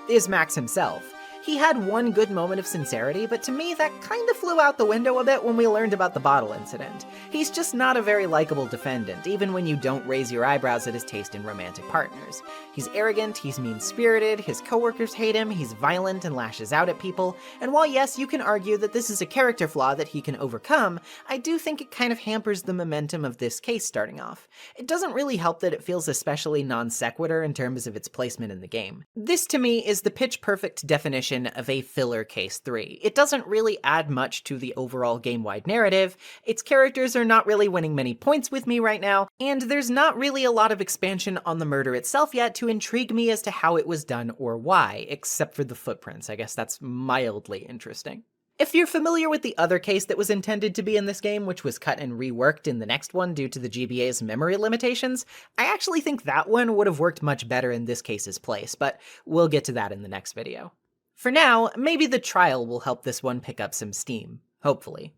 is Max himself. He had one good moment of sincerity, but to me that kind of flew out the window a bit when we learned about the bottle incident. He's just not a very likable defendant, even when you don't raise your eyebrows at his taste in romantic partners. He's arrogant, he's mean-spirited, his coworkers hate him, he's violent and lashes out at people, and while yes, you can argue that this is a character flaw that he can overcome, I do think it kind of hampers the momentum of this case starting off. It doesn't really help that it feels especially non-sequitur in terms of its placement in the game. This to me is the pitch-perfect definition of a filler case 3. It doesn't really add much to the overall game-wide narrative, its characters are not really winning many points with me right now, and there's not really a lot of expansion on the murder itself yet to intrigue me as to how it was done or why, except for the footprints. I guess that's mildly interesting. If you're familiar with the other case that was intended to be in this game, which was cut and reworked in the next one due to the GBA's memory limitations, I actually think that one would have worked much better in this case's place, but we'll get to that in the next video. For now, maybe the trial will help this one pick up some steam. Hopefully.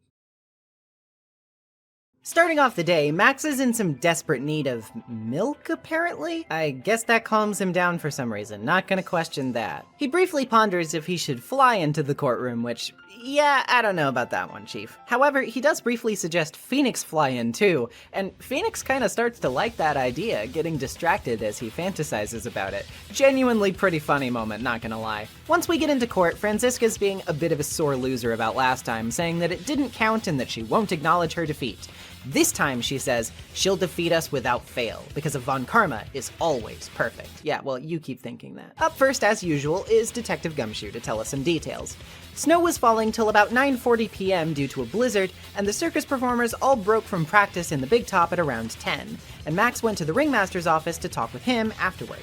Starting off the day, Max is in some desperate need of milk, apparently? I guess that calms him down for some reason, not gonna question that. He briefly ponders if he should fly into the courtroom, which, yeah, I don't know about that one, Chief. However, he does briefly suggest Phoenix fly in too, and Phoenix kinda starts to like that idea, getting distracted as he fantasizes about it. Genuinely pretty funny moment, not gonna lie. Once we get into court, Franziska's being a bit of a sore loser about last time, saying that it didn't count and that she won't acknowledge her defeat. This time, she says, she'll defeat us without fail, because Von Karma is always perfect. Yeah, well, you keep thinking that. Up first, as usual, is Detective Gumshoe to tell us some details. Snow was falling till about 9:40 p.m. due to a blizzard, and the circus performers all broke from practice in the Big Top at around 10, and Max went to the ringmaster's office to talk with him afterward.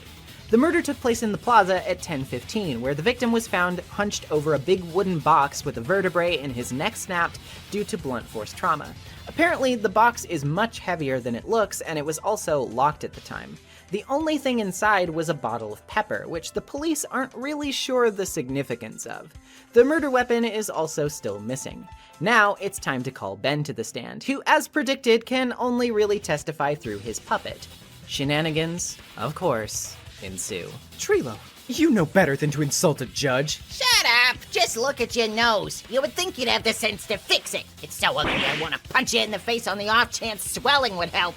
The murder took place in the plaza at 10:15, where the victim was found hunched over a big wooden box with a vertebrae and his neck snapped due to blunt force trauma. Apparently, the box is much heavier than it looks, and it was also locked at the time. The only thing inside was a bottle of pepper, which the police aren't really sure the significance of. The murder weapon is also still missing. Now, it's time to call Ben to the stand, who, as predicted, can only really testify through his puppet. Shenanigans, of course, ensue. Trilo, you know better than to insult a judge. Shut up! Just look at your nose. You would think you'd have the sense to fix it. It's so ugly I want to punch you in the face on the off chance swelling would help.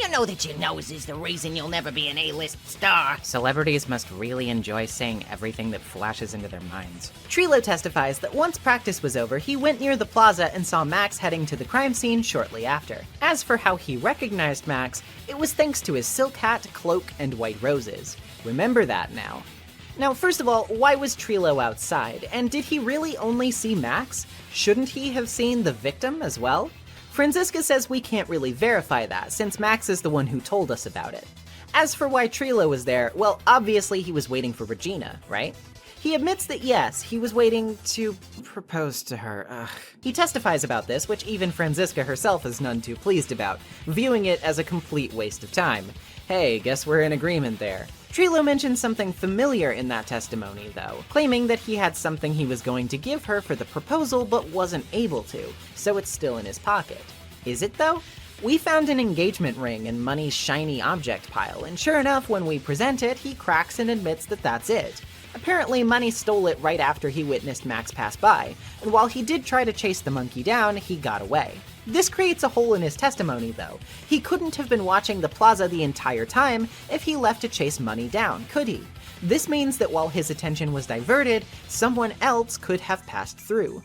You know that your nose is the reason you'll never be an A-list star. Celebrities must really enjoy saying everything that flashes into their minds. Trilo testifies that once practice was over, he went near the plaza and saw Max heading to the crime scene shortly after. As for how he recognized Max, it was thanks to his silk hat, cloak, and white roses. Remember that now. Now, first of all, why was Trilo outside? And did he really only see Max? Shouldn't he have seen the victim as well? Franziska says we can't really verify that, since Max is the one who told us about it. As for why Trilo was there, well, obviously he was waiting for Regina, right? He admits that yes, he was waiting to propose to her. Ugh. He testifies about this, which even Franziska herself is none too pleased about, viewing it as a complete waste of time. Hey, guess we're in agreement there. Trilo mentions something familiar in that testimony, though, claiming that he had something he was going to give her for the proposal but wasn't able to, so it's still in his pocket. Is it, though? We found an engagement ring in Money's shiny object pile, and sure enough, when we present it, he cracks and admits that that's it. Apparently, Money stole it right after he witnessed Max pass by, and while he did try to chase the monkey down, he got away. This creates a hole in his testimony, though. He couldn't have been watching the plaza the entire time if he left to chase Money down, could he? This means that while his attention was diverted, someone else could have passed through.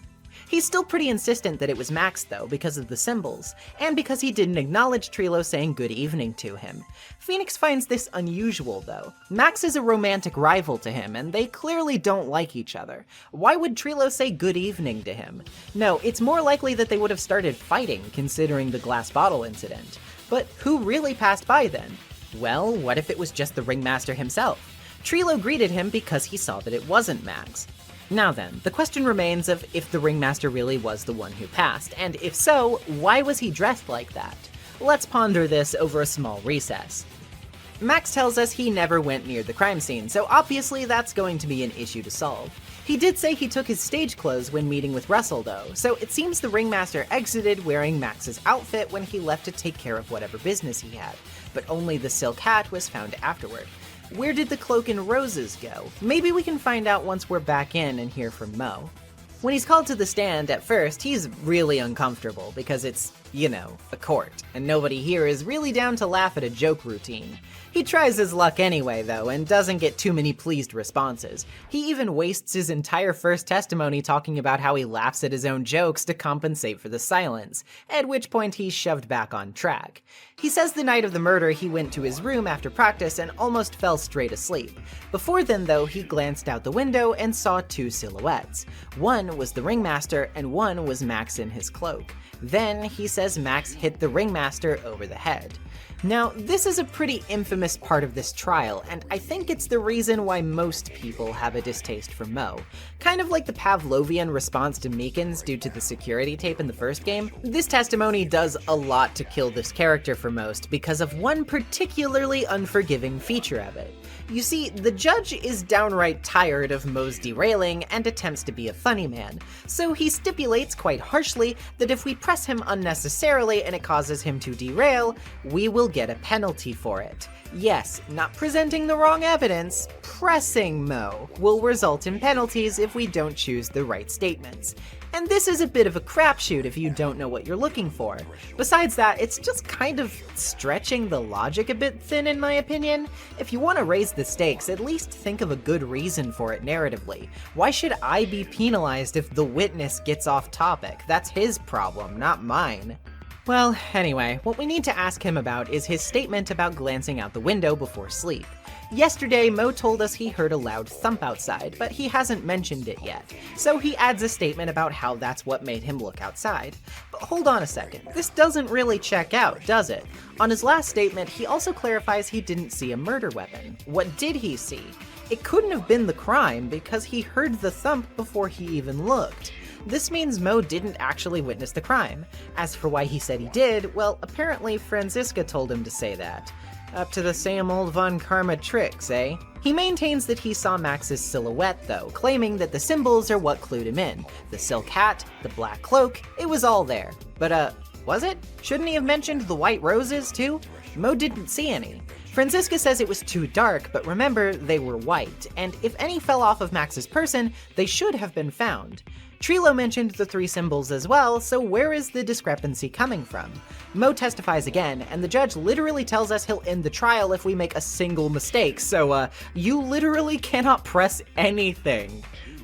He's still pretty insistent that it was Max, though, because of the symbols, and because he didn't acknowledge Trilo saying good evening to him. Phoenix finds this unusual, though. Max is a romantic rival to him, and they clearly don't like each other. Why would Trilo say good evening to him? No, it's more likely that they would have started fighting, considering the glass bottle incident. But who really passed by then? Well, what if it was just the ringmaster himself? Trilo greeted him because he saw that it wasn't Max. Now then, the question remains of if the ringmaster really was the one who passed, and if so, why was he dressed like that? Let's ponder this over a small recess. Max tells us he never went near the crime scene, so obviously that's going to be an issue to solve. He did say he took his stage clothes when meeting with Russell, though, so it seems the ringmaster exited wearing Max's outfit when he left to take care of whatever business he had, but only the silk hat was found afterward. Where did the cloak and roses go? Maybe we can find out once we're back in and hear from Mo. When he's called to the stand, at first, he's really uncomfortable because it's, you know, a court, and nobody here is really down to laugh at a joke routine. He tries his luck anyway, though, and doesn't get too many pleased responses. He even wastes his entire first testimony talking about how he laughs at his own jokes to compensate for the silence, at which point he's shoved back on track. He says the night of the murder he went to his room after practice and almost fell straight asleep. Before then, though, he glanced out the window and saw two silhouettes. One was the ringmaster and one was Max in his cloak. Then, he says Max hit the ringmaster over the head. Now, this is a pretty infamous part of this trial, and I think it's the reason why most people have a distaste for Mo. Kind of like the Pavlovian response to Meekins due to the security tape in the first game, this testimony does a lot to kill this character for most because of one particularly unforgiving feature of it. You see, the judge is downright tired of Mo's derailing and attempts to be a funny man, so he stipulates quite harshly that if we press him unnecessarily and it causes him to derail, we will get a penalty for it. Yes, not presenting the wrong evidence, pressing Mo will result in penalties if we don't choose the right statements. And this is a bit of a crapshoot if you don't know what you're looking for. Besides that, it's just kind of stretching the logic a bit thin in my opinion. If you want to raise the stakes, at least think of a good reason for it narratively. Why should I be penalized if the witness gets off topic? That's his problem, not mine. Well, anyway, what we need to ask him about is his statement about glancing out the window before sleep. Yesterday, Mo told us he heard a loud thump outside, but he hasn't mentioned it yet, so he adds a statement about how that's what made him look outside. But hold on a second, this doesn't really check out, does it? On his last statement, he also clarifies he didn't see a murder weapon. What did he see? It couldn't have been the crime because he heard the thump before he even looked. This means Mo didn't actually witness the crime. As for why he said he did, well, apparently Franziska told him to say that. Up to the same old Von Karma tricks, eh? He maintains that he saw Max's silhouette, though, claiming that the symbols are what clued him in. The silk hat, the black cloak, it was all there. But, was it? Shouldn't he have mentioned the white roses, too? Mo didn't see any. Franziska says it was too dark, but remember, they were white, and if any fell off of Max's person, they should have been found. Trilo mentioned the 3 symbols as well, so where is the discrepancy coming from? Mo testifies again, and the judge literally tells us he'll end the trial if we make a single mistake, so you literally cannot press anything.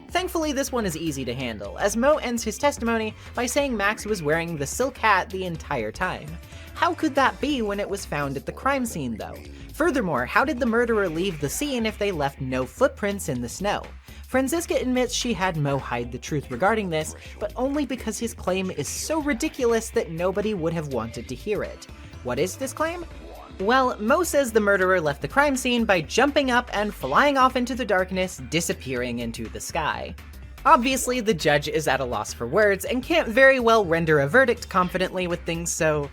Thankfully, this one is easy to handle, as Mo ends his testimony by saying Max was wearing the silk hat the entire time. How could that be when it was found at the crime scene, though? Furthermore, how did the murderer leave the scene if they left no footprints in the snow? Franziska admits she had Mo hide the truth regarding this, but only because his claim is so ridiculous that nobody would have wanted to hear it. What is this claim? Well, Mo says the murderer left the crime scene by jumping up and flying off into the darkness, disappearing into the sky. Obviously, the judge is at a loss for words and can't very well render a verdict confidently with things so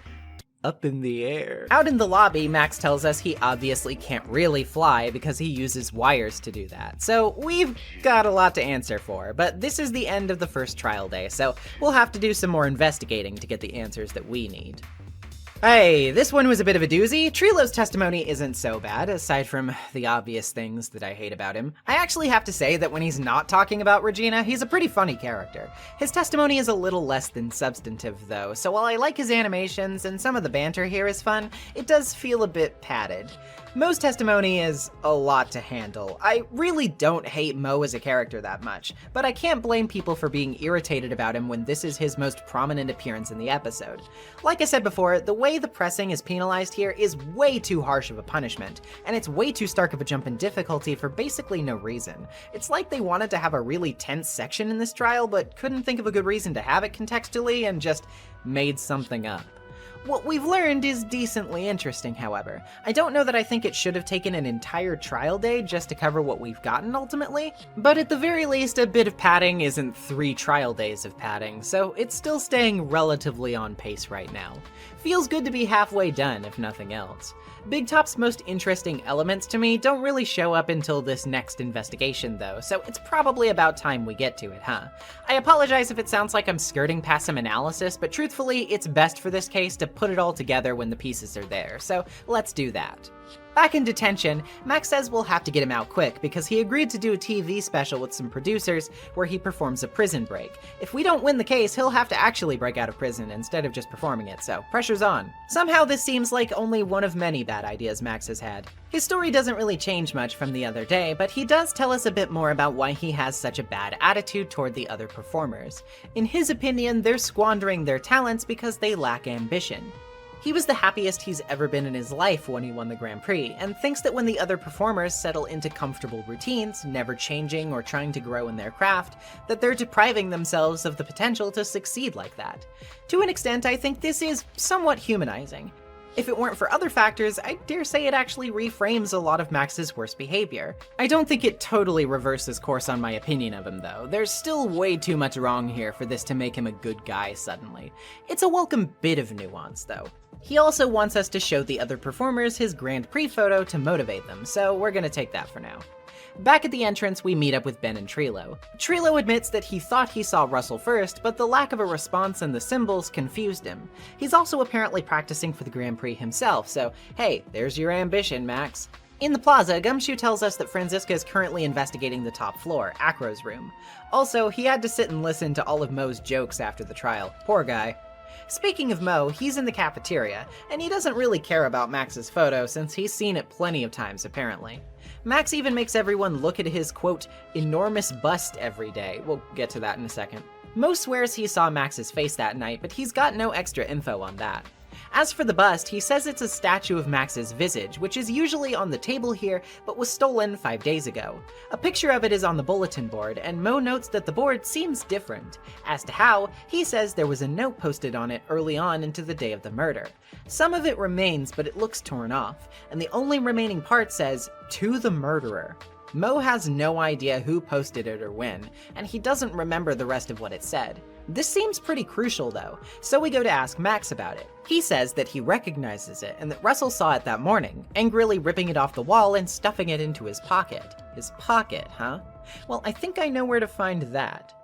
up in the air. Out in the lobby, Max tells us he obviously can't really fly because he uses wires to do that. So we've got a lot to answer for, but this is the end of the first trial day, so we'll have to do some more investigating to get the answers that we need. Hey, this one was a bit of a doozy. Trilo's testimony isn't so bad, aside from the obvious things that I hate about him. I actually have to say that when he's not talking about Regina, he's a pretty funny character. His testimony is a little less than substantive, though, so while I like his animations and some of the banter here is fun, it does feel a bit padded. Mo's testimony is a lot to handle. I really don't hate Mo as a character that much, but I can't blame people for being irritated about him when this is his most prominent appearance in the episode. Like I said before, the way the pressing is penalized here is way too harsh of a punishment, and it's way too stark of a jump in difficulty for basically no reason. It's like they wanted to have a really tense section in this trial, but couldn't think of a good reason to have it contextually and just made something up. What we've learned is decently interesting, however. I don't know that I think it should have taken an entire trial day just to cover what we've gotten ultimately, but at the very least, a bit of padding isn't 3 trial days of padding, so it's still staying relatively on pace right now. Feels good to be halfway done, if nothing else. Big Top's most interesting elements to me don't really show up until this next investigation though, so it's probably about time we get to it, huh? I apologize if it sounds like I'm skirting past some analysis, but truthfully, it's best for this case to put it all together when the pieces are there, so let's do that. Back in detention, Max says we'll have to get him out quick because he agreed to do a TV special with some producers where he performs a prison break. If we don't win the case, he'll have to actually break out of prison instead of just performing it, so pressure's on. Somehow this seems like only one of many bad ideas Max has had. His story doesn't really change much from the other day, but he does tell us a bit more about why he has such a bad attitude toward the other performers. In his opinion, they're squandering their talents because they lack ambition. He was the happiest he's ever been in his life when he won the Grand Prix, and thinks that when the other performers settle into comfortable routines, never changing or trying to grow in their craft, that they're depriving themselves of the potential to succeed like that. To an extent, I think this is somewhat humanizing. If it weren't for other factors, I dare say it actually reframes a lot of Max's worst behavior. I don't think it totally reverses course on my opinion of him though. There's still way too much wrong here for this to make him a good guy suddenly. It's a welcome bit of nuance though. He also wants us to show the other performers his Grand Prix photo to motivate them, so we're gonna take that for now. Back at the entrance, we meet up with Ben and Trilo. Trilo admits that he thought he saw Russell first, but the lack of a response and the symbols confused him. He's also apparently practicing for the Grand Prix himself, so hey, there's your ambition, Max. In the plaza, Gumshoe tells us that Franziska is currently investigating the top floor, Acro's room. Also, he had to sit and listen to all of Mo's jokes after the trial. Poor guy. Speaking of Mo, he's in the cafeteria, and he doesn't really care about Max's photo since he's seen it plenty of times apparently. Max even makes everyone look at his, quote, enormous bust every day. We'll get to that in a second. Mo swears he saw Max's face that night, but he's got no extra info on that. As for the bust, he says it's a statue of Max's visage, which is usually on the table here, but was stolen 5 days ago. A picture of it is on the bulletin board, and Mo notes that the board seems different. As to how, he says there was a note posted on it early on into the day of the murder. Some of it remains, but it looks torn off, and the only remaining part says, "To the murderer." Mo has no idea who posted it or when, and he doesn't remember the rest of what it said. This seems pretty crucial though, so we go to ask Max about it. He says that he recognizes it and that Russell saw it that morning, angrily ripping it off the wall and stuffing it into his pocket. His pocket, huh? Well, I think I know where to find that.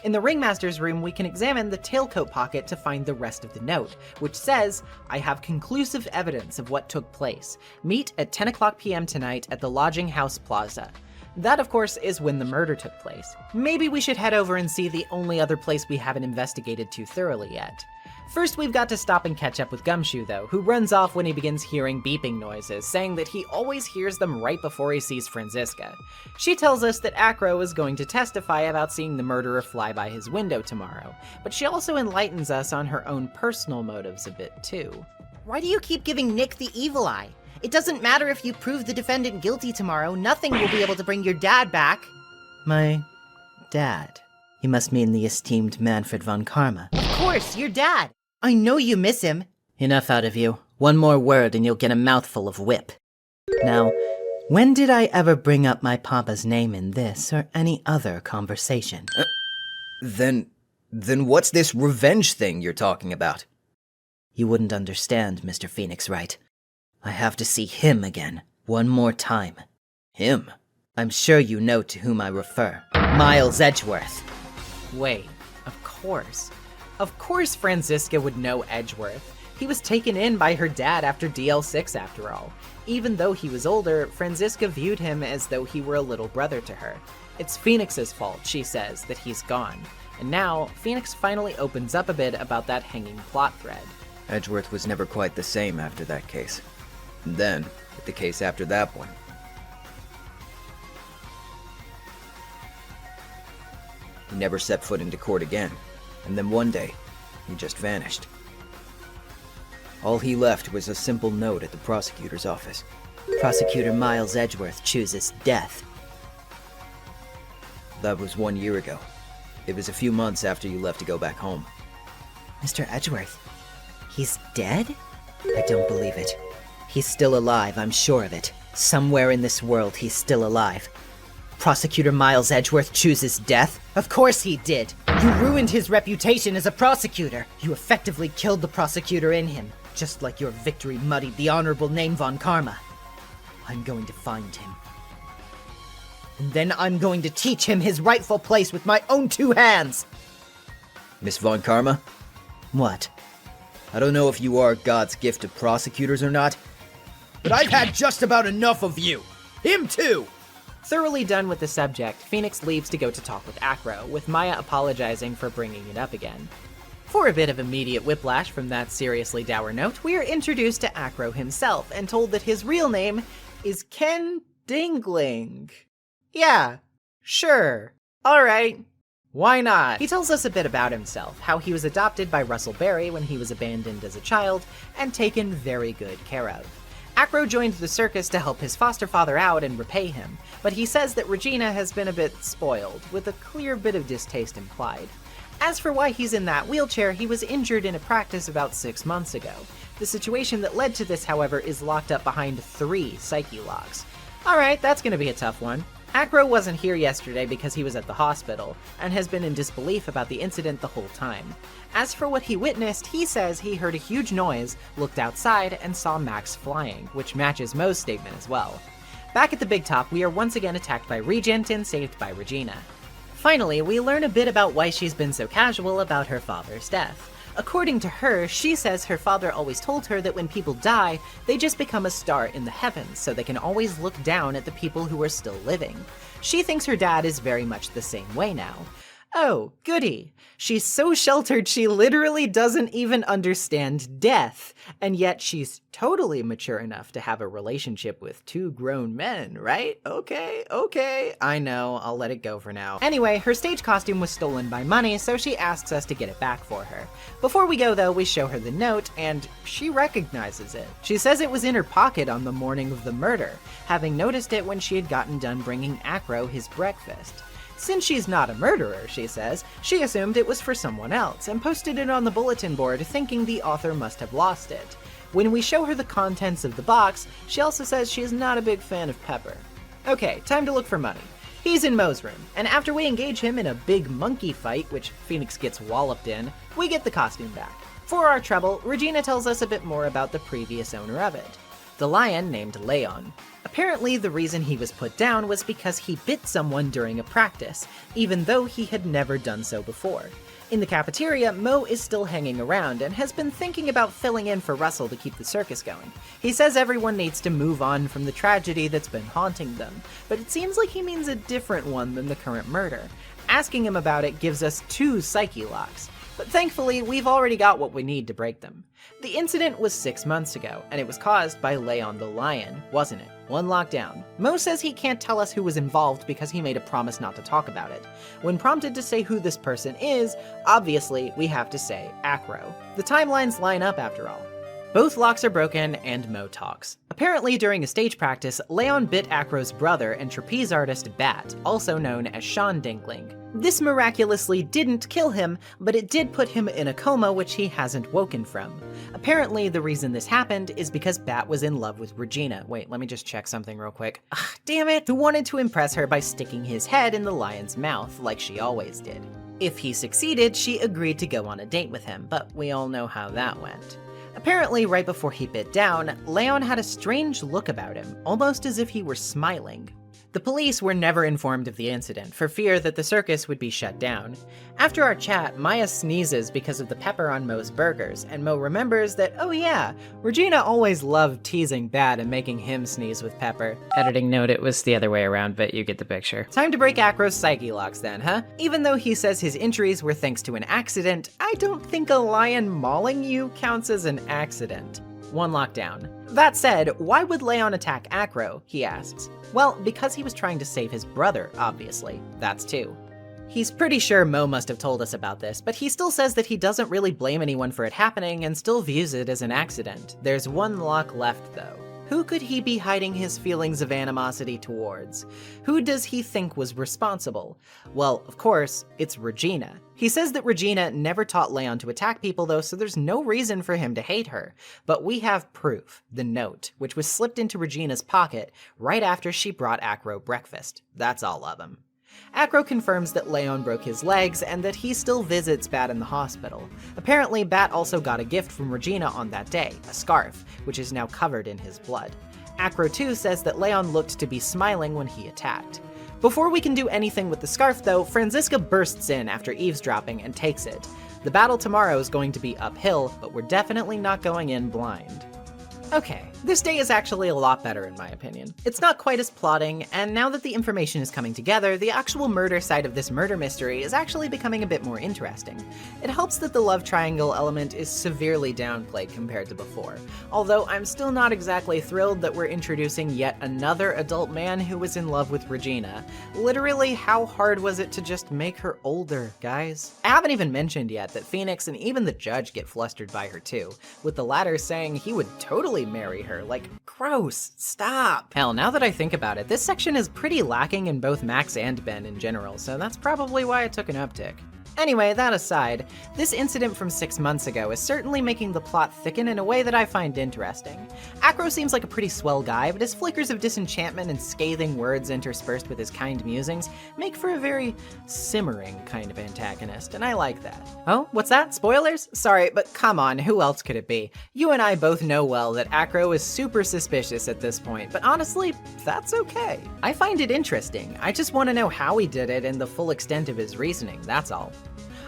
In the Ringmaster's room, we can examine the tailcoat pocket to find the rest of the note, which says, "I have conclusive evidence of what took place. Meet at 10 o'clock p.m. tonight at the Lodging House Plaza." That, of course, is when the murder took place. Maybe we should head over and see the only other place we haven't investigated too thoroughly yet. First, we've got to stop and catch up with Gumshoe, though, who runs off when he begins hearing beeping noises, saying that he always hears them right before he sees Franziska. She tells us that Acro is going to testify about seeing the murderer fly by his window tomorrow, but she also enlightens us on her own personal motives a bit, too. Why do you keep giving Nick the evil eye? It doesn't matter if you prove the defendant guilty tomorrow, nothing will be able to bring your dad back. My dad? You must mean the esteemed Manfred von Karma. Of course, your dad. I know you miss him. Enough out of you. One more word and you'll get a mouthful of whip. Now, when did I ever bring up my papa's name in this or any other conversation? Then what's this revenge thing you're talking about? You wouldn't understand, Mr. Phoenix Wright. I have to see him again, one more time. Him? I'm sure you know to whom I refer. Miles Edgeworth. Wait, of course. Of course Franziska would know Edgeworth. He was taken in by her dad after DL6 after all. Even though he was older, Franziska viewed him as though he were a little brother to her. It's Phoenix's fault, she says, that he's gone. And now, Phoenix finally opens up a bit about that hanging plot thread. Edgeworth was never quite the same after that case. And then, with the case after that one. He never set foot into court again, and then one day, he just vanished. All he left was a simple note at the prosecutor's office. Prosecutor Miles Edgeworth chooses death. That was 1 year ago. It was a few months after you left to go back home. Mr. Edgeworth, he's dead? I don't believe it. He's still alive, I'm sure of it. Somewhere in this world, he's still alive. Prosecutor Miles Edgeworth chooses death? Of course he did. You ruined his reputation as a prosecutor. You effectively killed the prosecutor in him, just like your victory muddied the honorable name Von Karma. I'm going to find him. And then I'm going to teach him his rightful place with my own 2 hands. Miss Von Karma? What? I don't know if you are God's gift to prosecutors or not, but I've had just about enough of you. Him too! Thoroughly done with the subject, Phoenix leaves to go to talk with Acro, with Maya apologizing for bringing it up again. For a bit of immediate whiplash from that seriously dour note, we are introduced to Acro himself and told that his real name is Ken Dingling. Yeah, sure, alright, why not? He tells us a bit about himself, how he was adopted by Russell Berry when he was abandoned as a child, and taken very good care of. Acro joined the circus to help his foster father out and repay him, but he says that Regina has been a bit spoiled, with a clear bit of distaste implied. As for why he's in that wheelchair, he was injured in a practice about 6 months ago. The situation that led to this, however, is locked up behind 3 psyche locks. Alright, that's gonna be a tough one. Acro wasn't here yesterday because he was at the hospital, and has been in disbelief about the incident the whole time. As for what he witnessed, he says he heard a huge noise, looked outside, and saw Max flying, which matches Mo's statement as well. Back at the Big Top, we are once again attacked by Regent and saved by Regina. Finally, we learn a bit about why she's been so casual about her father's death. According to her, she says her father always told her that when people die, they just become a star in the heavens, so they can always look down at the people who are still living. She thinks her dad is very much the same way now. Oh, goody. She's so sheltered she literally doesn't even understand death, and yet she's totally mature enough to have a relationship with 2 grown men, right? Okay, I know, I'll let it go for now. Anyway, her stage costume was stolen by Money, so she asks us to get it back for her. Before we go though, we show her the note, and she recognizes it. She says it was in her pocket on the morning of the murder, having noticed it when she had gotten done bringing Acro his breakfast. Since she's not a murderer, she says, she assumed it was for someone else and posted it on the bulletin board thinking the author must have lost it. When we show her the contents of the box, she also says she is not a big fan of Pepper. Okay, time to look for Money. He's in Mo's room, and after we engage him in a big monkey fight, which Phoenix gets walloped in, we get the costume back. For our trouble, Regina tells us a bit more about the previous owner of it. The lion named Leon. Apparently, the reason he was put down was because he bit someone during a practice, even though he had never done so before. In the cafeteria, Mo is still hanging around and has been thinking about filling in for Russell to keep the circus going. He says everyone needs to move on from the tragedy that's been haunting them, but it seems like he means a different one than the current murder. Asking him about it gives us 2 psyche locks, but thankfully we've already got what we need to break them. The incident was 6 months ago, and it was caused by Leon the Lion, wasn't it? 1 lockdown. Mo says he can't tell us who was involved because he made a promise not to talk about it. When prompted to say who this person is, obviously we have to say Acro. The timelines line up after all. Both locks are broken, and Mo talks. Apparently, during a stage practice, Leon bit Acro's brother and trapeze artist Bat, also known as Sean Dinkling. This miraculously didn't kill him, but it did put him in a coma which he hasn't woken from. Apparently, the reason this happened is because Bat was in love with Regina. Wait, let me just check something real quick. Damn it! Who wanted to impress her by sticking his head in the lion's mouth, like she always did. If he succeeded, she agreed to go on a date with him, but we all know how that went. Apparently, right before he bit down, Leon had a strange look about him, almost as if he were smiling. The police were never informed of the incident, for fear that the circus would be shut down. After our chat, Maya sneezes because of the pepper on Mo's burgers, and Mo remembers that, oh yeah, Regina always loved teasing Bat and making him sneeze with pepper. Editing note, it was the other way around, but you get the picture. Time to break Acro's psyche locks then, huh? Even though he says his injuries were thanks to an accident, I don't think a lion mauling you counts as an accident. 1 lockdown. That said, why would Leon attack Acro, he asks. Well, because he was trying to save his brother, obviously. That's 2. He's pretty sure Mo must have told us about this, but he still says that he doesn't really blame anyone for it happening and still views it as an accident. There's 1 lock left though. Who could he be hiding his feelings of animosity towards? Who does he think was responsible? Well, of course, it's Regina. He says that Regina never taught Leon to attack people though, so there's no reason for him to hate her. But we have proof, the note, which was slipped into Regina's pocket right after she brought Acro breakfast. That's all of him. Acro confirms that Leon broke his legs and that he still visits Bat in the hospital. Apparently, Bat also got a gift from Regina on that day, a scarf, which is now covered in his blood. Acro too says that Leon looked to be smiling when he attacked. Before we can do anything with the scarf though, Franziska bursts in after eavesdropping and takes it. The battle tomorrow is going to be uphill, but we're definitely not going in blind. Okay, this day is actually a lot better in my opinion. It's not quite as plotting, and now that the information is coming together, the actual murder side of this murder mystery is actually becoming a bit more interesting. It helps that the love triangle element is severely downplayed compared to before, although I'm still not exactly thrilled that we're introducing yet another adult man who was in love with Regina. Literally, how hard was it to just make her older, guys? I haven't even mentioned yet that Phoenix and even the judge get flustered by her too, with the latter saying he would totally marry her. Like, gross, stop. Hell, now that I think about it, this section is pretty lacking in both Max and Ben in general, so that's probably why it took an uptick. Anyway, that aside, this incident from 6 months ago is certainly making the plot thicken in a way that I find interesting. Acro seems like a pretty swell guy, but his flickers of disenchantment and scathing words interspersed with his kind musings make for a very simmering kind of antagonist, and I like that. Oh, what's that? Spoilers? Sorry, but come on, who else could it be? You and I both know well that Acro is super suspicious at this point, but honestly, that's okay. I find it interesting. I just want to know how he did it and the full extent of his reasoning, that's all.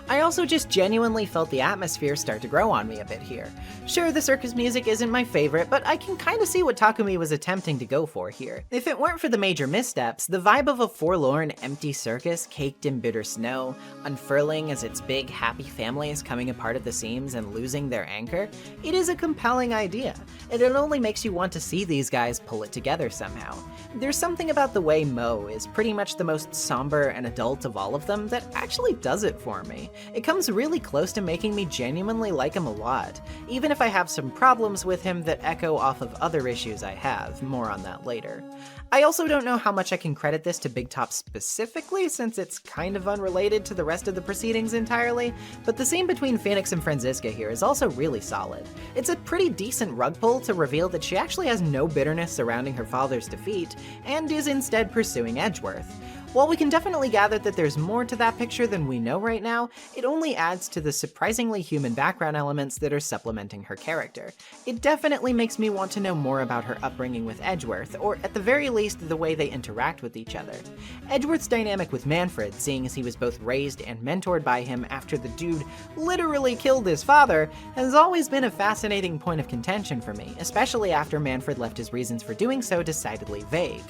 I also just genuinely felt the atmosphere start to grow on me a bit here. Sure, the circus music isn't my favorite, but I can kinda see what Takumi was attempting to go for here. If it weren't for the major missteps, the vibe of a forlorn, empty circus caked in bitter snow, unfurling as its big, happy family is coming apart at the seams and losing their anchor, it is a compelling idea, and it only makes you want to see these guys pull it together somehow. There's something about the way Mo is pretty much the most somber and adult of all of them that actually does it for me. It comes really close to making me genuinely like him a lot, even if I have some problems with him that echo off of other issues I have, more on that later. I also don't know how much I can credit this to Big Top specifically, since it's kind of unrelated to the rest of the proceedings entirely, but the scene between Phoenix and Franziska here is also really solid. It's a pretty decent rug pull to reveal that she actually has no bitterness surrounding her father's defeat, and is instead pursuing Edgeworth. While we can definitely gather that there's more to that picture than we know right now, it only adds to the surprisingly human background elements that are supplementing her character. It definitely makes me want to know more about her upbringing with Edgeworth, or at the very least, the way they interact with each other. Edgeworth's dynamic with Manfred, seeing as he was both raised and mentored by him after the dude literally killed his father, has always been a fascinating point of contention for me, especially after Manfred left his reasons for doing so decidedly vague.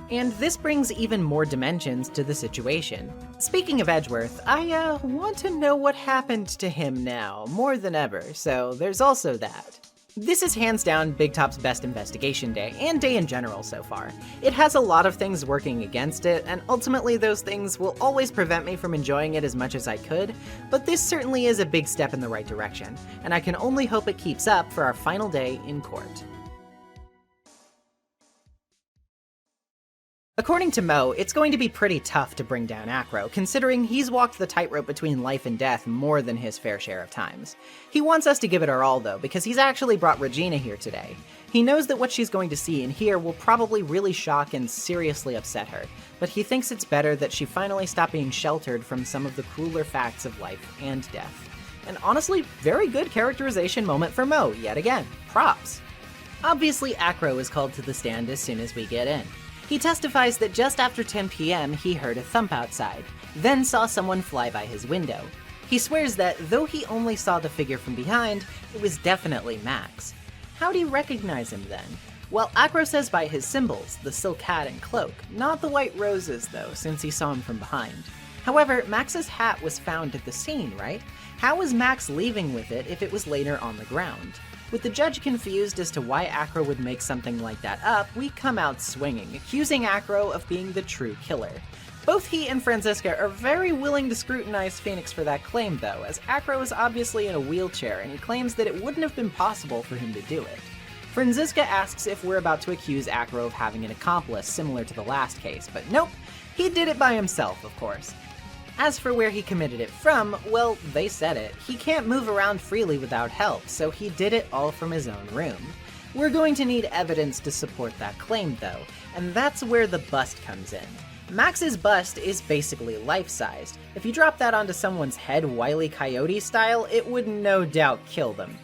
And this brings even more dimensions to the situation. Speaking of Edgeworth, I want to know what happened to him now, more than ever, so there's also that. This is hands down Big Top's best investigation day, and day in general so far. It has a lot of things working against it, and ultimately those things will always prevent me from enjoying it as much as I could, but this certainly is a big step in the right direction, and I can only hope it keeps up for our final day in court. According to Mo, it's going to be pretty tough to bring down Acro, considering he's walked the tightrope between life and death more than his fair share of times. He wants us to give it our all though, because he's actually brought Regina here today. He knows that what she's going to see and hear will probably really shock and seriously upset her, but he thinks it's better that she finally stop being sheltered from some of the crueler facts of life and death. An honestly very good characterization moment for Mo, yet again. Props. Obviously, Acro is called to the stand as soon as we get in. He testifies that just after 10 p.m. he heard a thump outside, then saw someone fly by his window. He swears that, though he only saw the figure from behind, it was definitely Max. How'd he recognize him then? Well, Acro says by his symbols, the silk hat and cloak, not the white roses though, since he saw him from behind. However, Max's hat was found at the scene, right? How was Max leaving with it if it was later on the ground? With the judge confused as to why Acro would make something like that up, we come out swinging, accusing Acro of being the true killer. Both he and Franziska are very willing to scrutinize Phoenix for that claim though, as Acro is obviously in a wheelchair and he claims that it wouldn't have been possible for him to do it. Franziska asks if we're about to accuse Acro of having an accomplice similar to the last case, but nope, he did it by himself, of course. As for where he committed it from, well, they said it. He can't move around freely without help, so he did it all from his own room. We're going to need evidence to support that claim though, and that's where the bust comes in. Max's bust is basically life-sized. If you drop that onto someone's head Wile E. Coyote style, it would no doubt kill them.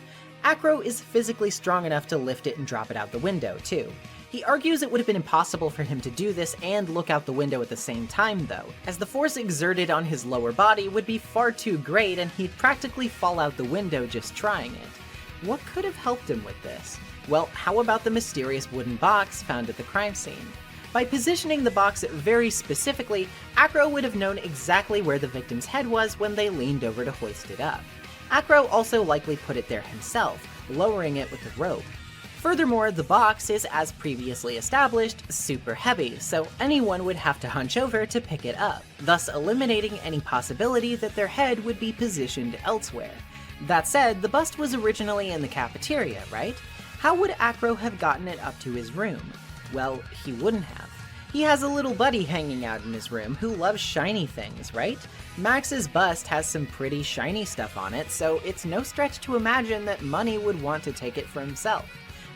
Acro is physically strong enough to lift it and drop it out the window too. He argues it would have been impossible for him to do this and look out the window at the same time though, as the force exerted on his lower body would be far too great and he'd practically fall out the window just trying it. What could have helped him with this? Well, how about the mysterious wooden box found at the crime scene? By positioning the box very specifically, Acro would have known exactly where the victim's head was when they leaned over to hoist it up. Acro also likely put it there himself, lowering it with a rope. Furthermore, the box is, as previously established, super heavy, so anyone would have to hunch over to pick it up, thus eliminating any possibility that their head would be positioned elsewhere. That said, the bust was originally in the cafeteria, right? How would Acro have gotten it up to his room? Well, he wouldn't have. He has a little buddy hanging out in his room who loves shiny things, right? Max's bust has some pretty shiny stuff on it, so it's no stretch to imagine that Money would want to take it for himself.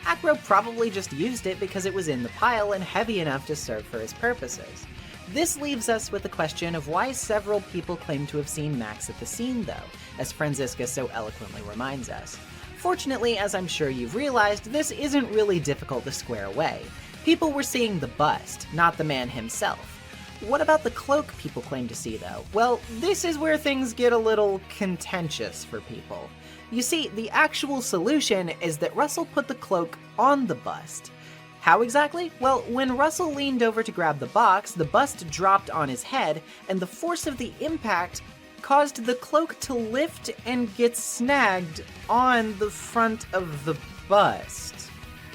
Acro probably just used it because it was in the pile and heavy enough to serve for his purposes. This leaves us with the question of why several people claim to have seen Max at the scene though, as Franziska so eloquently reminds us. Fortunately, as I'm sure you've realized, this isn't really difficult to square away. People were seeing the bust, not the man himself. What about the cloak people claim to see though? Well, this is where things get a little contentious for people. You see, the actual solution is that Russell put the cloak on the bust. How exactly? Well, when Russell leaned over to grab the box, the bust dropped on his head, and the force of the impact caused the cloak to lift and get snagged on the front of the bust.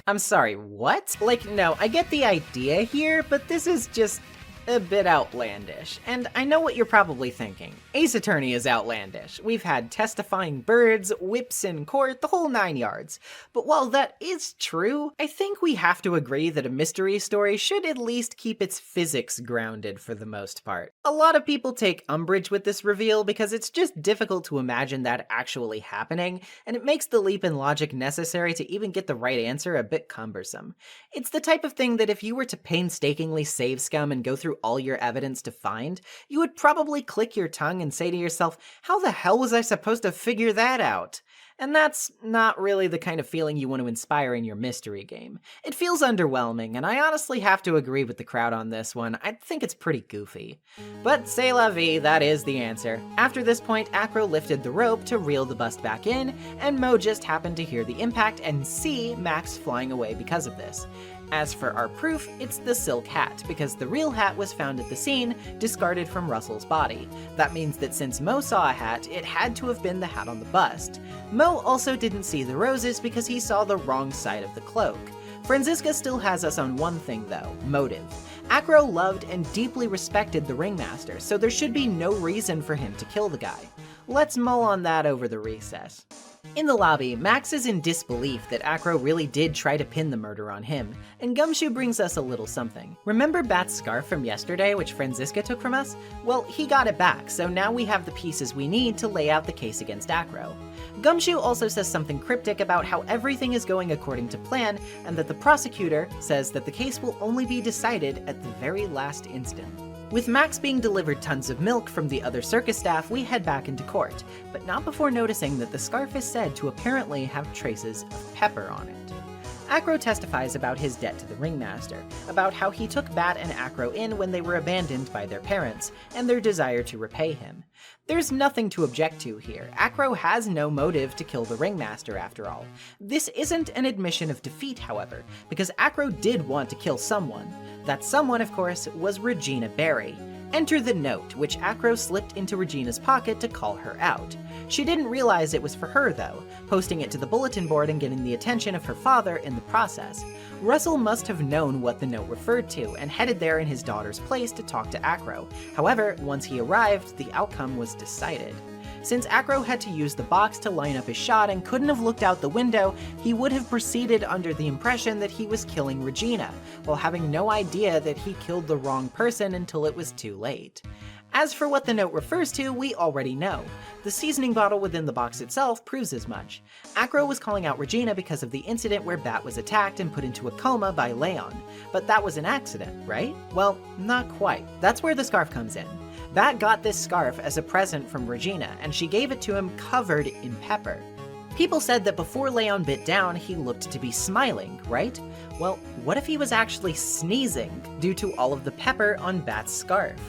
I'm sorry, what? Like, no, I get the idea here, but this is just a bit outlandish. And I know what you're probably thinking. Ace Attorney is outlandish. We've had testifying birds, whips in court, the whole 9 yards. But while that is true, I think we have to agree that a mystery story should at least keep its physics grounded for the most part. A lot of people take umbrage with this reveal because it's just difficult to imagine that actually happening, and it makes the leap in logic necessary to even get the right answer a bit cumbersome. It's the type of thing that if you were to painstakingly save scum and go through all your evidence to find, you would probably click your tongue and say to yourself, how the hell was I supposed to figure that out? And that's not really the kind of feeling you want to inspire in your mystery game. It feels underwhelming, and I honestly have to agree with the crowd on this one. I think it's pretty goofy. But c'est la vie, that is the answer. After this point, Acro lifted the rope to reel the bust back in, and Mo just happened to hear the impact and see Max flying away because of this. As for our proof, it's the silk hat, because the real hat was found at the scene, discarded from Russell's body. That means that since Mo saw a hat, it had to have been the hat on the bust. Mo also didn't see the roses because he saw the wrong side of the cloak. Franziska still has us on one thing though, motive. Acro loved and deeply respected the ringmaster, so there should be no reason for him to kill the guy. Let's mull on that over the recess. In the lobby, Max is in disbelief that Acro really did try to pin the murder on him, and Gumshoe brings us a little something. Remember Bat's scarf from yesterday, which Franziska took from us? Well, he got it back, so now we have the pieces we need to lay out the case against Acro. Gumshoe also says something cryptic about how everything is going according to plan, and that the prosecutor says that the case will only be decided at the very last instant. With Max being delivered tons of milk from the other circus staff, we head back into court, but not before noticing that the scarf is said to apparently have traces of pepper on it. Acro testifies about his debt to the ringmaster, about how he took Bat and Acro in when they were abandoned by their parents, and their desire to repay him. There's nothing to object to here. Acro has no motive to kill the ringmaster after all. This isn't an admission of defeat, however, because Acro did want to kill someone. That someone, of course, was Regina Barry. Enter the note, which Acro slipped into Regina's pocket to call her out. She didn't realize it was for her, though, posting it to the bulletin board and getting the attention of her father in the process. Russell must have known what the note referred to, and headed there in his daughter's place to talk to Acro. However, once he arrived, the outcome was decided. Since Acro had to use the box to line up his shot and couldn't have looked out the window, he would have proceeded under the impression that he was killing Regina, while having no idea that he killed the wrong person until it was too late. As for what the note refers to, we already know. The seasoning bottle within the box itself proves as much. Acro was calling out Regina because of the incident where Bat was attacked and put into a coma by Leon. But that was an accident, right? Well, not quite. That's where the scarf comes in. Bat got this scarf as a present from Regina, and she gave it to him covered in pepper. People said that before Leon bit down, he looked to be smiling, right? Well, what if he was actually sneezing due to all of the pepper on Bat's scarf?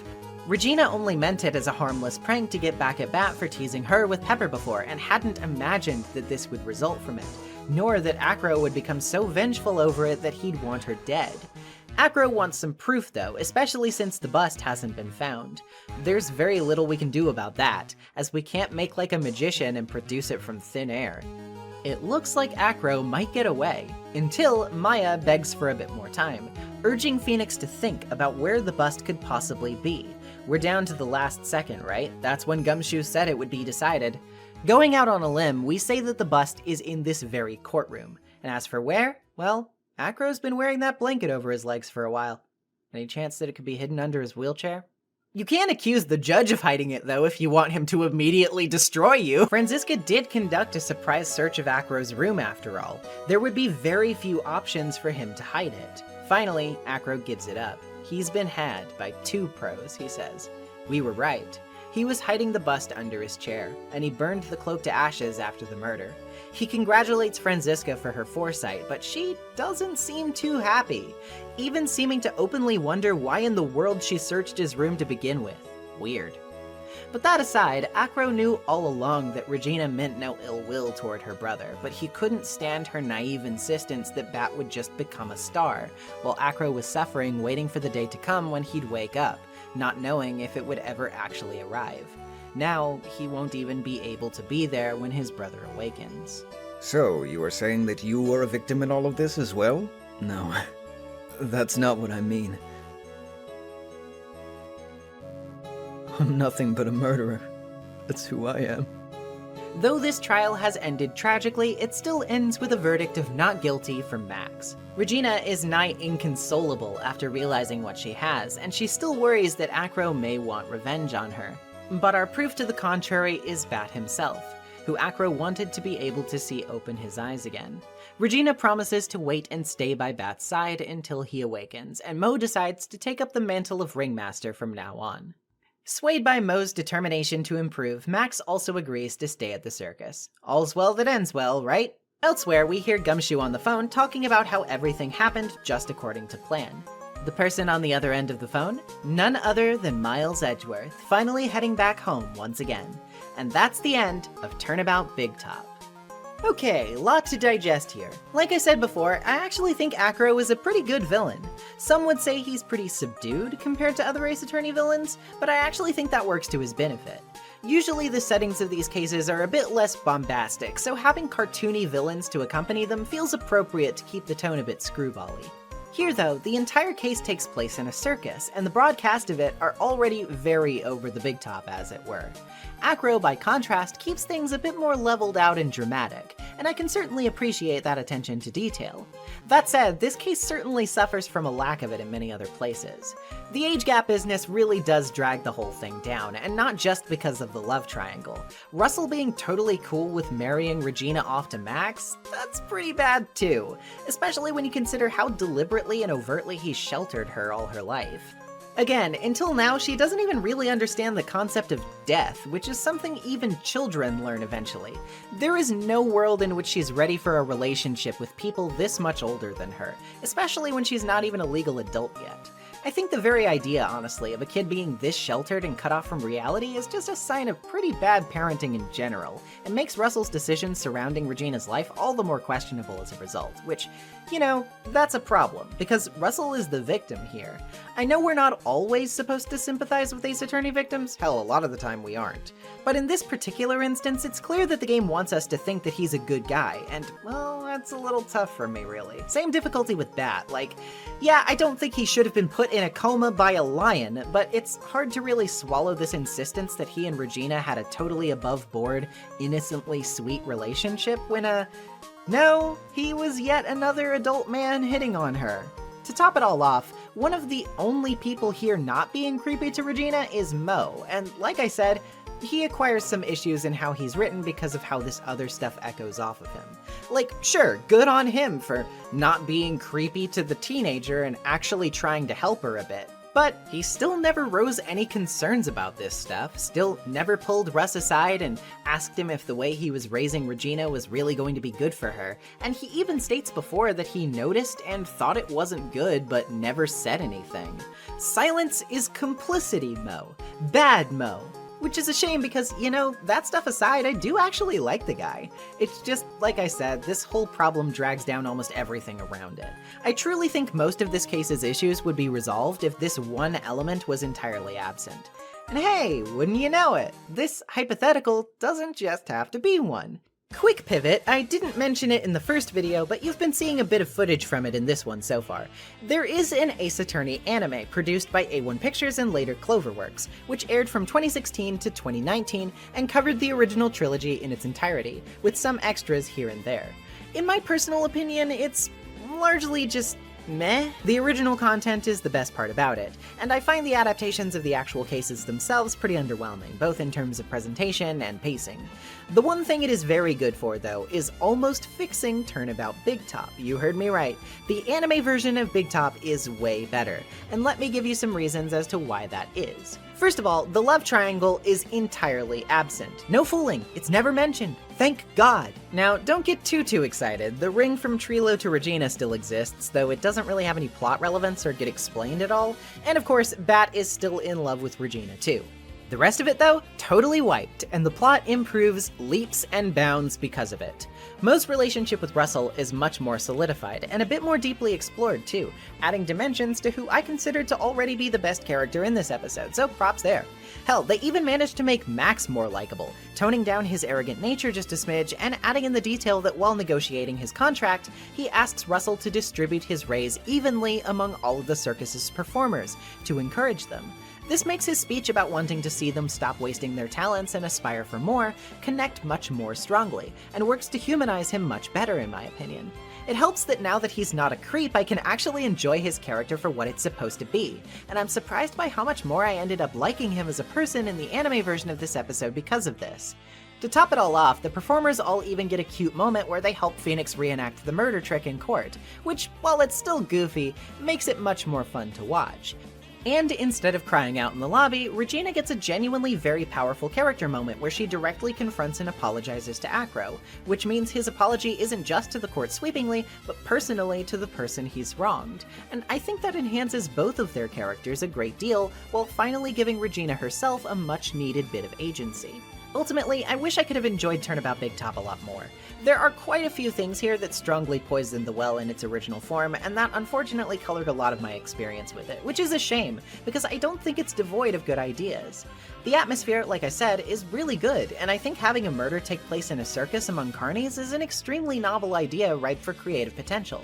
Regina only meant it as a harmless prank to get back at Bat for teasing her with pepper before, and hadn't imagined that this would result from it, nor that Acro would become so vengeful over it that he'd want her dead. Acro wants some proof though, especially since the bust hasn't been found. There's very little we can do about that, as we can't make like a magician and produce it from thin air. It looks like Acro might get away, until Maya begs for a bit more time, urging Phoenix to think about where the bust could possibly be. We're down to the last second, right? That's when Gumshoe said it would be decided. Going out on a limb, we say that the bust is in this very courtroom. And as for where, well, Acro's been wearing that blanket over his legs for a while. Any chance that it could be hidden under his wheelchair? You can't accuse the judge of hiding it, though, if you want him to immediately destroy you. Franziska did conduct a surprise search of Acro's room, after all. There would be very few options for him to hide it. Finally, Acro gives it up. He's been had by 2 pros, he says. We were right. He was hiding the bust under his chair, and he burned the cloak to ashes after the murder. He congratulates Franziska for her foresight, but she doesn't seem too happy, even seeming to openly wonder why in the world she searched his room to begin with. Weird. But that aside, Acro knew all along that Regina meant no ill will toward her brother, but he couldn't stand her naive insistence that Bat would just become a star, while Acro was suffering, waiting for the day to come when he'd wake up, not knowing if it would ever actually arrive. Now, he won't even be able to be there when his brother awakens. So, you are saying that you were a victim in all of this as well? No, that's not what I mean. I'm nothing but a murderer. That's who I am. Though this trial has ended tragically, it still ends with a verdict of not guilty for Max. Regina is nigh inconsolable after realizing what she has, and she still worries that Acro may want revenge on her. But our proof to the contrary is Bat himself, who Acro wanted to be able to see open his eyes again. Regina promises to wait and stay by Bat's side until he awakens, and Mo decides to take up the mantle of Ringmaster from now on. Swayed by Mo's determination to improve, Max also agrees to stay at the circus. All's well that ends well, right? Elsewhere, we hear Gumshoe on the phone talking about how everything happened just according to plan. The person on the other end of the phone? None other than Miles Edgeworth, finally heading back home once again. And that's the end of Turnabout Big Top. Okay, lot to digest here. Like I said before, I actually think Acro is a pretty good villain. Some would say he's pretty subdued compared to other Ace Attorney villains, but I actually think that works to his benefit. Usually the settings of these cases are a bit less bombastic, so having cartoony villains to accompany them feels appropriate to keep the tone a bit screwbally. Here though, the entire case takes place in a circus, and the broadcast of it are already very over the big top, as it were. Acro, by contrast, keeps things a bit more leveled out and dramatic, and I can certainly appreciate that attention to detail. That said, this case certainly suffers from a lack of it in many other places. The age gap business really does drag the whole thing down, and not just because of the love triangle. Russell being totally cool with marrying Regina off to Max, that's pretty bad too, especially when you consider how deliberately and overtly he sheltered her all her life. Again, until now, she doesn't even really understand the concept of death, which is something even children learn eventually. There is no world in which she's ready for a relationship with people this much older than her, especially when she's not even a legal adult yet. I think the very idea, honestly, of a kid being this sheltered and cut off from reality is just a sign of pretty bad parenting in general, and makes Russell's decisions surrounding Regina's life all the more questionable as a result, which, you know, that's a problem, because Russell is the victim here. I know we're not always supposed to sympathize with Ace Attorney victims, hell, a lot of the time we aren't. But in this particular instance, it's clear that the game wants us to think that he's a good guy, and, well, that's a little tough for me, really. Same difficulty with Bat, like, yeah, I don't think he should have been put in a coma by a lion, but it's hard to really swallow this insistence that he and Regina had a totally above-board, innocently sweet relationship when, no, he was yet another adult man hitting on her. To top it all off, one of the only people here not being creepy to Regina is Mo, and like I said, he acquires some issues in how he's written because of how this other stuff echoes off of him. Like, sure, good on him for not being creepy to the teenager and actually trying to help her a bit. But he still never rose any concerns about this stuff, still never pulled Russ aside and asked him if the way he was raising Regina was really going to be good for her, and he even states before that he noticed and thought it wasn't good but never said anything. Silence is complicity, Mo. Bad Mo. Which is a shame because, you know, that stuff aside, I do actually like the guy. It's just, like I said, this whole problem drags down almost everything around it. I truly think most of this case's issues would be resolved if this one element was entirely absent. And hey, wouldn't you know it, this hypothetical doesn't just have to be one. Quick pivot, I didn't mention it in the first video, but you've been seeing a bit of footage from it in this one so far. There is an Ace Attorney anime produced by A1 Pictures and later Cloverworks, which aired from 2016 to 2019 and covered the original trilogy in its entirety, with some extras here and there. In my personal opinion, it's largely just meh. The original content is the best part about it, and I find the adaptations of the actual cases themselves pretty underwhelming, both in terms of presentation and pacing. The one thing it is very good for, though, is almost fixing Turnabout Big Top. You heard me right. The anime version of Big Top is way better, and let me give you some reasons as to why that is. First of all, the love triangle is entirely absent. No fooling, it's never mentioned. Thank God. Now, don't get too excited. The ring from Trilo to Regina still exists, though it doesn't really have any plot relevance or get explained at all. And of course, Bat is still in love with Regina too. The rest of it, though, totally wiped, and the plot improves leaps and bounds because of it. Mo's relationship with Russell is much more solidified, and a bit more deeply explored too, adding dimensions to who I consider to already be the best character in this episode, so props there. Hell, they even managed to make Max more likable, toning down his arrogant nature just a smidge, and adding in the detail that while negotiating his contract, he asks Russell to distribute his raise evenly among all of the circus's performers, to encourage them. This makes his speech about wanting to see them stop wasting their talents and aspire for more connect much more strongly, and works to humanize him much better in my opinion. It helps that now that he's not a creep, I can actually enjoy his character for what it's supposed to be, and I'm surprised by how much more I ended up liking him as a person in the anime version of this episode because of this. To top it all off, the performers all even get a cute moment where they help Phoenix reenact the murder trick in court, which, while it's still goofy, makes it much more fun to watch. And instead of crying out in the lobby, Regina gets a genuinely very powerful character moment where she directly confronts and apologizes to Acro, which means his apology isn't just to the court sweepingly, but personally to the person he's wronged. And I think that enhances both of their characters a great deal, while finally giving Regina herself a much needed bit of agency. Ultimately, I wish I could have enjoyed Turnabout Big Top a lot more. There are quite a few things here that strongly poisoned the well in its original form, and that unfortunately colored a lot of my experience with it, which is a shame, because I don't think it's devoid of good ideas. The atmosphere, like I said, is really good, and I think having a murder take place in a circus among carnies is an extremely novel idea ripe for creative potential.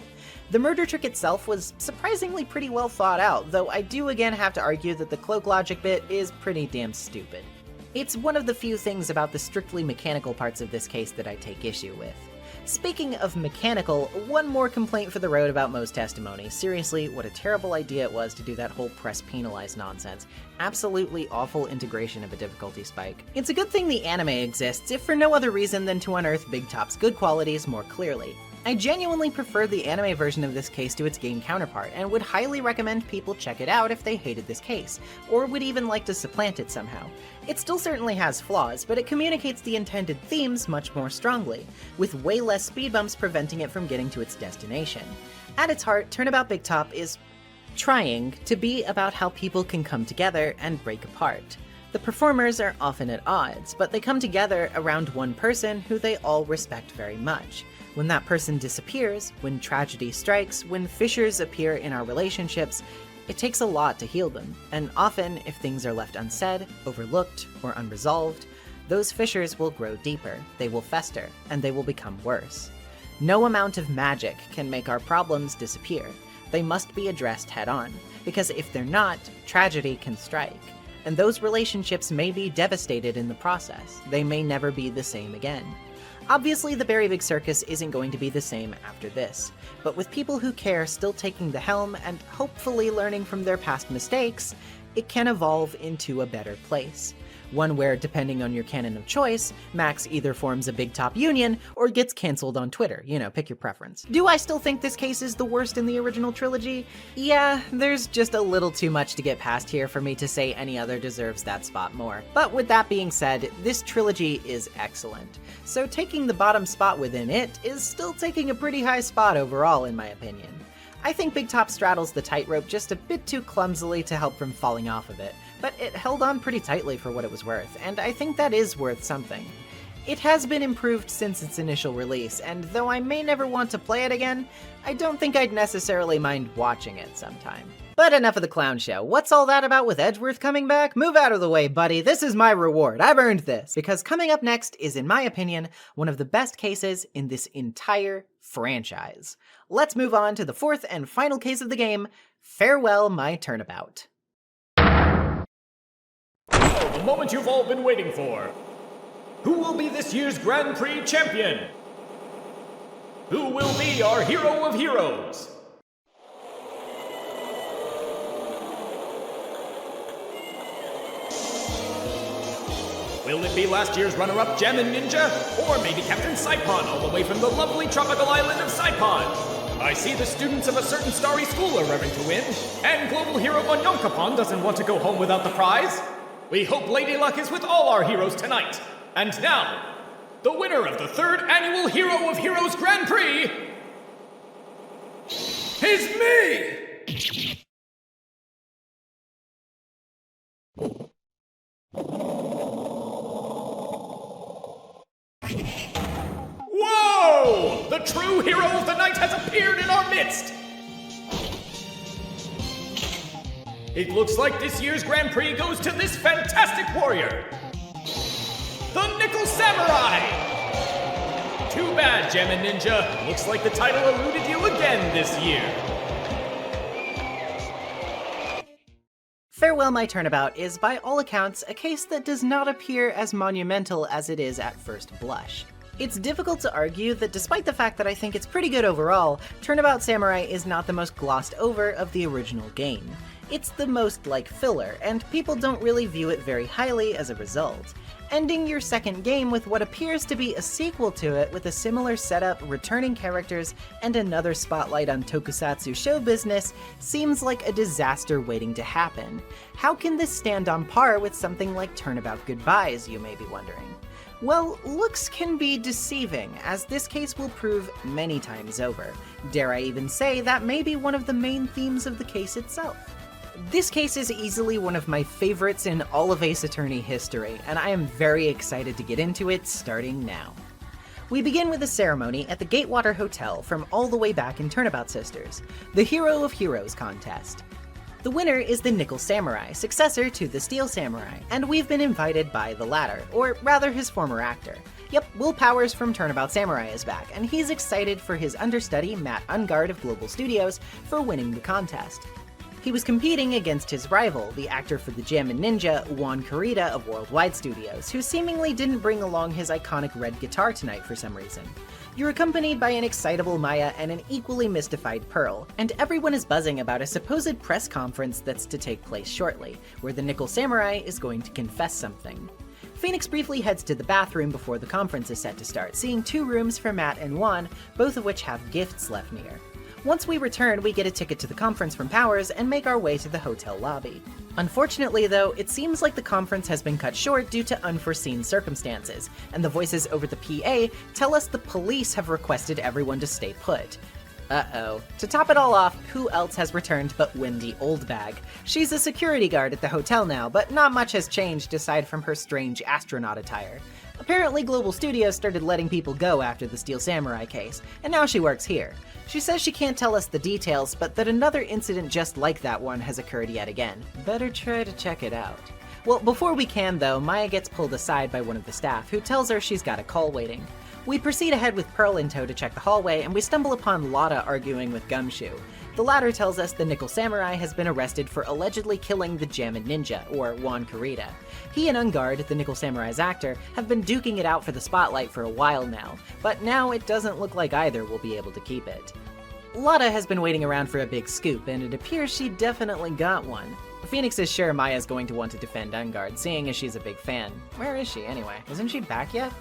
The murder trick itself was surprisingly pretty well thought out, though I do again have to argue that the cloak logic bit is pretty damn stupid. It's one of the few things about the strictly mechanical parts of this case that I take issue with. Speaking of mechanical, one more complaint for the road about Mo's testimony. Seriously, what a terrible idea it was to do that whole press penalize nonsense. Absolutely awful integration of a difficulty spike. It's a good thing the anime exists, if for no other reason than to unearth Big Top's good qualities more clearly. I genuinely prefer the anime version of this case to its game counterpart, and would highly recommend people check it out if they hated this case, or would even like to supplant it somehow. It still certainly has flaws, but it communicates the intended themes much more strongly, with way less speed bumps preventing it from getting to its destination. At its heart, Turnabout Big Top is trying to be about how people can come together and break apart. The performers are often at odds, but they come together around one person who they all respect very much. When that person disappears, when tragedy strikes, when fissures appear in our relationships, it takes a lot to heal them, and often, if things are left unsaid, overlooked, or unresolved, those fissures will grow deeper, they will fester, and they will become worse. No amount of magic can make our problems disappear. They must be addressed head-on, because if they're not, tragedy can strike. And those relationships may be devastated in the process. They may never be the same again. Obviously, the Berry Big Circus isn't going to be the same after this, but with people who care still taking the helm and hopefully learning from their past mistakes, it can evolve into a better place. One where, depending on your canon of choice, Max either forms a Big Top union or gets cancelled on Twitter. You know, pick your preference. Do I still think this case is the worst in the original trilogy? Yeah, there's just a little too much to get past here for me to say any other deserves that spot more. But with that being said, this trilogy is excellent. So taking the bottom spot within it is still taking a pretty high spot overall, in my opinion. I think Big Top straddles the tightrope just a bit too clumsily to help from falling off of it, but it held on pretty tightly for what it was worth, and I think that is worth something. It has been improved since its initial release, and though I may never want to play it again, I don't think I'd necessarily mind watching it sometime. But enough of the clown show. What's all that about with Edgeworth coming back? Move out of the way, buddy. This is my reward. I've earned this. Because coming up next is, in my opinion, one of the best cases in this entire franchise. Let's move on to the fourth and final case of the game, Farewell My Turnabout. Now, the moment you've all been waiting for. Who will be this year's Grand Prix champion? Who will be our hero of heroes? Will it be last year's runner-up Gem and Ninja? Or maybe Captain Saipon all the way from the lovely tropical island of Saipon? I see the students of a certain starry school are raring to win, and global hero Onyonkapon doesn't want to go home without the prize. We hope Lady Luck is with all our heroes tonight. And now, the winner of the 3rd annual Hero of Heroes Grand Prix is me! Whoa! The true hero of the night has appeared in our midst! It looks like this year's Grand Prix goes to this fantastic warrior, the Nickel Samurai! Too bad, Gem and Ninja. Looks like the title eluded you again this year. Farewell My Turnabout is, by all accounts, a case that does not appear as monumental as it is at first blush. It's difficult to argue that despite the fact that I think it's pretty good overall, Turnabout Samurai is not the most glossed over of the original game. It's the most like filler, and people don't really view it very highly as a result. Ending your second game with what appears to be a sequel to it with a similar setup, returning characters, and another spotlight on tokusatsu show business seems like a disaster waiting to happen. How can this stand on par with something like Turnabout Goodbyes, you may be wondering? Well, looks can be deceiving, as this case will prove many times over. Dare I even say that may be one of the main themes of the case itself. This case is easily one of my favorites in all of Ace Attorney history, and I am very excited to get into it starting now. We begin with a ceremony at the Gatewater Hotel from all the way back in Turnabout Sisters, the Hero of Heroes contest. The winner is the Nickel Samurai, successor to the Steel Samurai, and we've been invited by the latter, or rather his former actor. Yep, Will Powers from Turnabout Samurai is back, and he's excited for his understudy, Matt Ungard of Global Studios, for winning the contest. He was competing against his rival, the actor for the Gem and Ninja, Juan Carita of Worldwide Studios, who seemingly didn't bring along his iconic red guitar tonight for some reason. You're accompanied by an excitable Maya and an equally mystified Pearl, and everyone is buzzing about a supposed press conference that's to take place shortly, where the Nickel Samurai is going to confess something. Phoenix briefly heads to the bathroom before the conference is set to start, seeing 2 rooms for Matt and Juan, both of which have gifts left near. Once we return, we get a ticket to the conference from Powers and make our way to the hotel lobby. Unfortunately though, it seems like the conference has been cut short due to unforeseen circumstances, and the voices over the PA tell us the police have requested everyone to stay put. Uh-oh. To top it all off, who else has returned but Wendy Oldbag? She's a security guard at the hotel now, but not much has changed aside from her strange astronaut attire. Apparently Global Studios started letting people go after the Steel Samurai case, and now she works here. She says she can't tell us the details, but that another incident just like that one has occurred yet again. Better try to check it out. Well, before we can though, Maya gets pulled aside by one of the staff, who tells her she's got a call waiting. We proceed ahead with Pearl in tow to check the hallway, and we stumble upon Lotta arguing with Gumshoe. The latter tells us the Nickel Samurai has been arrested for allegedly killing the Gem and Ninja, or Juan Carita. He and Ungard, the Nickel Samurai's actor, have been duking it out for the spotlight for a while now, but now it doesn't look like either will be able to keep it. Lotta has been waiting around for a big scoop, and it appears she definitely got one. Phoenix is sure Maya's going to want to defend Ungard, seeing as she's a big fan. Where is she anyway? Isn't she back yet?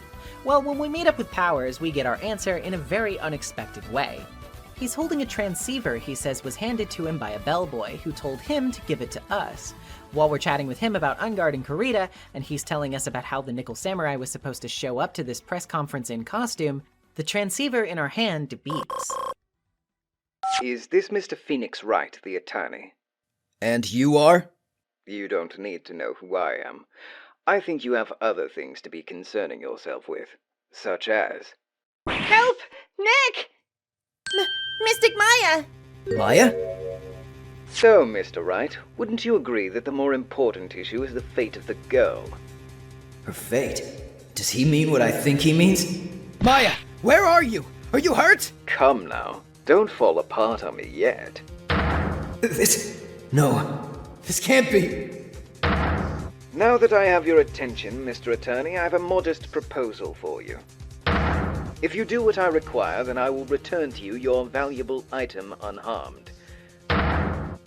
Well, when we meet up with Powers, we get our answer in a very unexpected way. He's holding a transceiver he says was handed to him by a bellboy who told him to give it to us. While we're chatting with him about Ungard and Carita, and he's telling us about how the Nickel Samurai was supposed to show up to this press conference in costume, the transceiver in our hand beeps. Is this Mr. Phoenix Wright, the attorney? And you are? You don't need to know who I am. I think you have other things to be concerning yourself with, such as... Help! Nick! Mystic Maya! Maya? So, Mr. Wright, wouldn't you agree that the more important issue is the fate of the girl? Her fate? Does he mean what I think he means? Maya, where are you? Are you hurt? Come now, don't fall apart on me yet. No, this can't be. Now that I have your attention, Mr. Attorney, I have a modest proposal for you. If you do what I require, then I will return to you your valuable item unharmed.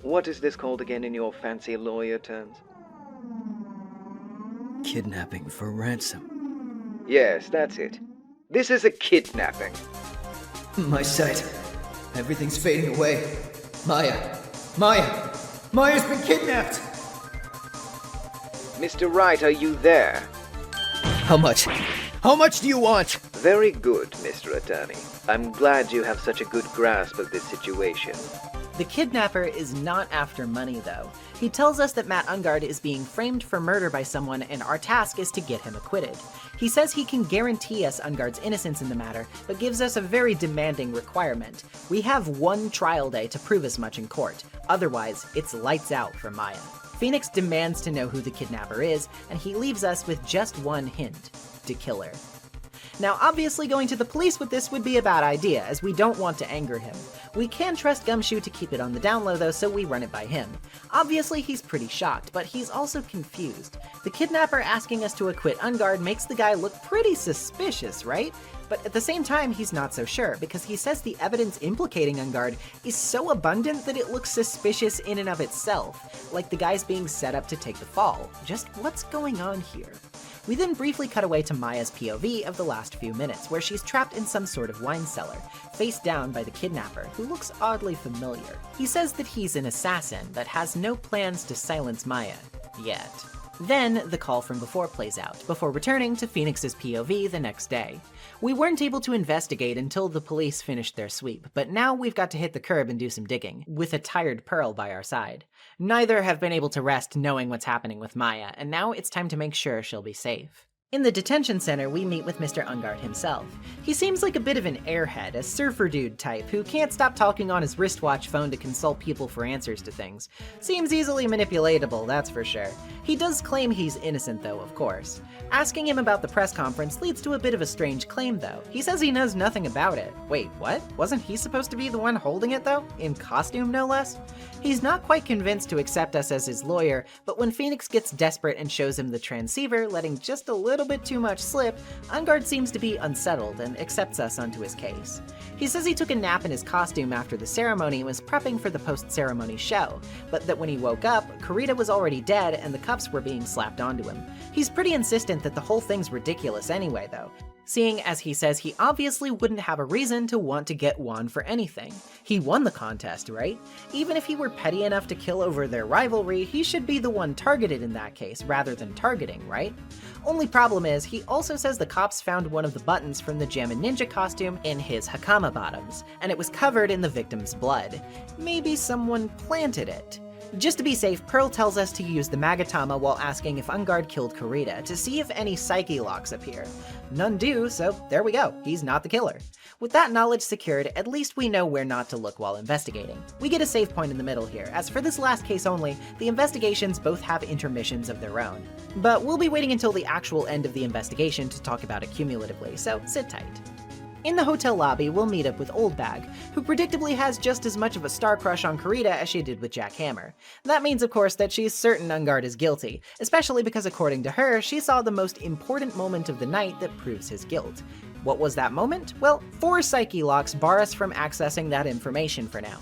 What is this called again in your fancy lawyer terms? Kidnapping for ransom. Yes, that's it. This is a kidnapping. My sight. Everything's fading away. Maya! Maya's been kidnapped! Mr. Wright, are you there? How much? How much do you want? Very good, Mr. Attorney. I'm glad you have such a good grasp of this situation. The kidnapper is not after money, though. He tells us that Matt Ungard is being framed for murder by someone, and our task is to get him acquitted. He says he can guarantee us Ungard's innocence in the matter, but gives us a very demanding requirement. We have one trial day to prove as much in court. Otherwise, it's lights out for Maya. Phoenix demands to know who the kidnapper is, and he leaves us with just one hint: to kill her. Now, obviously going to the police with this would be a bad idea, as we don't want to anger him. We can trust Gumshoe to keep it on the down low though, so we run it by him. Obviously he's pretty shocked, but he's also confused. The kidnapper asking us to acquit Ungard makes the guy look pretty suspicious, right? But at the same time, he's not so sure, because he says the evidence implicating Ungard is so abundant that it looks suspicious in and of itself, like the guy's being set up to take the fall. Just what's going on here? We then briefly cut away to Maya's POV of the last few minutes, where she's trapped in some sort of wine cellar, face down by the kidnapper, who looks oddly familiar. He says that he's an assassin, but has no plans to silence Maya, yet. Then, the call from before plays out, before returning to Phoenix's POV the next day. We weren't able to investigate until the police finished their sweep, but now we've got to hit the curb and do some digging, with a tired Pearl by our side. Neither have been able to rest knowing what's happening with Maya, and now it's time to make sure she'll be safe. In the detention center, we meet with Mr. Ungard himself. He seems like a bit of an airhead, a surfer dude type, who can't stop talking on his wristwatch phone to consult people for answers to things. Seems easily manipulatable, that's for sure. He does claim he's innocent though, of course. Asking him about the press conference leads to a bit of a strange claim though. He says he knows nothing about it. Wait, what? Wasn't he supposed to be the one holding it though? In costume, no less? He's not quite convinced to accept us as his lawyer, but when Phoenix gets desperate and shows him the transceiver, letting just a little bit too much slip, Ungard seems to be unsettled and accepts us onto his case. He says he took a nap in his costume after the ceremony and was prepping for the post-ceremony show, but that when he woke up, Kurita was already dead and the cuffs were being slapped onto him. He's pretty insistent that the whole thing's ridiculous anyway though, seeing as he says he obviously wouldn't have a reason to want to get Juan for anything. He won the contest, right? Even if he were petty enough to kill over their rivalry, he should be the one targeted in that case, rather than targeting, right? Only problem is, he also says the cops found one of the buttons from the Jammin' Ninja costume in his Hakama bottoms, and it was covered in the victim's blood. Maybe someone planted it. Just to be safe, Pearl tells us to use the Magatama while asking if Ungard killed Kurita to see if any psyche locks appear. None do, so there we go, he's not the killer. With that knowledge secured, at least we know where not to look while investigating. We get a safe point in the middle here, as for this last case only, the investigations both have intermissions of their own. But we'll be waiting until the actual end of the investigation to talk about it cumulatively, so sit tight. In the hotel lobby, we'll meet up with Old Bag, who predictably has just as much of a star crush on Kurita as she did with Jack Hammer. That means, of course, that she's certain Ungard is guilty, especially because according to her, she saw the most important moment of the night that proves his guilt. What was that moment? Well, 4 psyche locks bar us from accessing that information for now.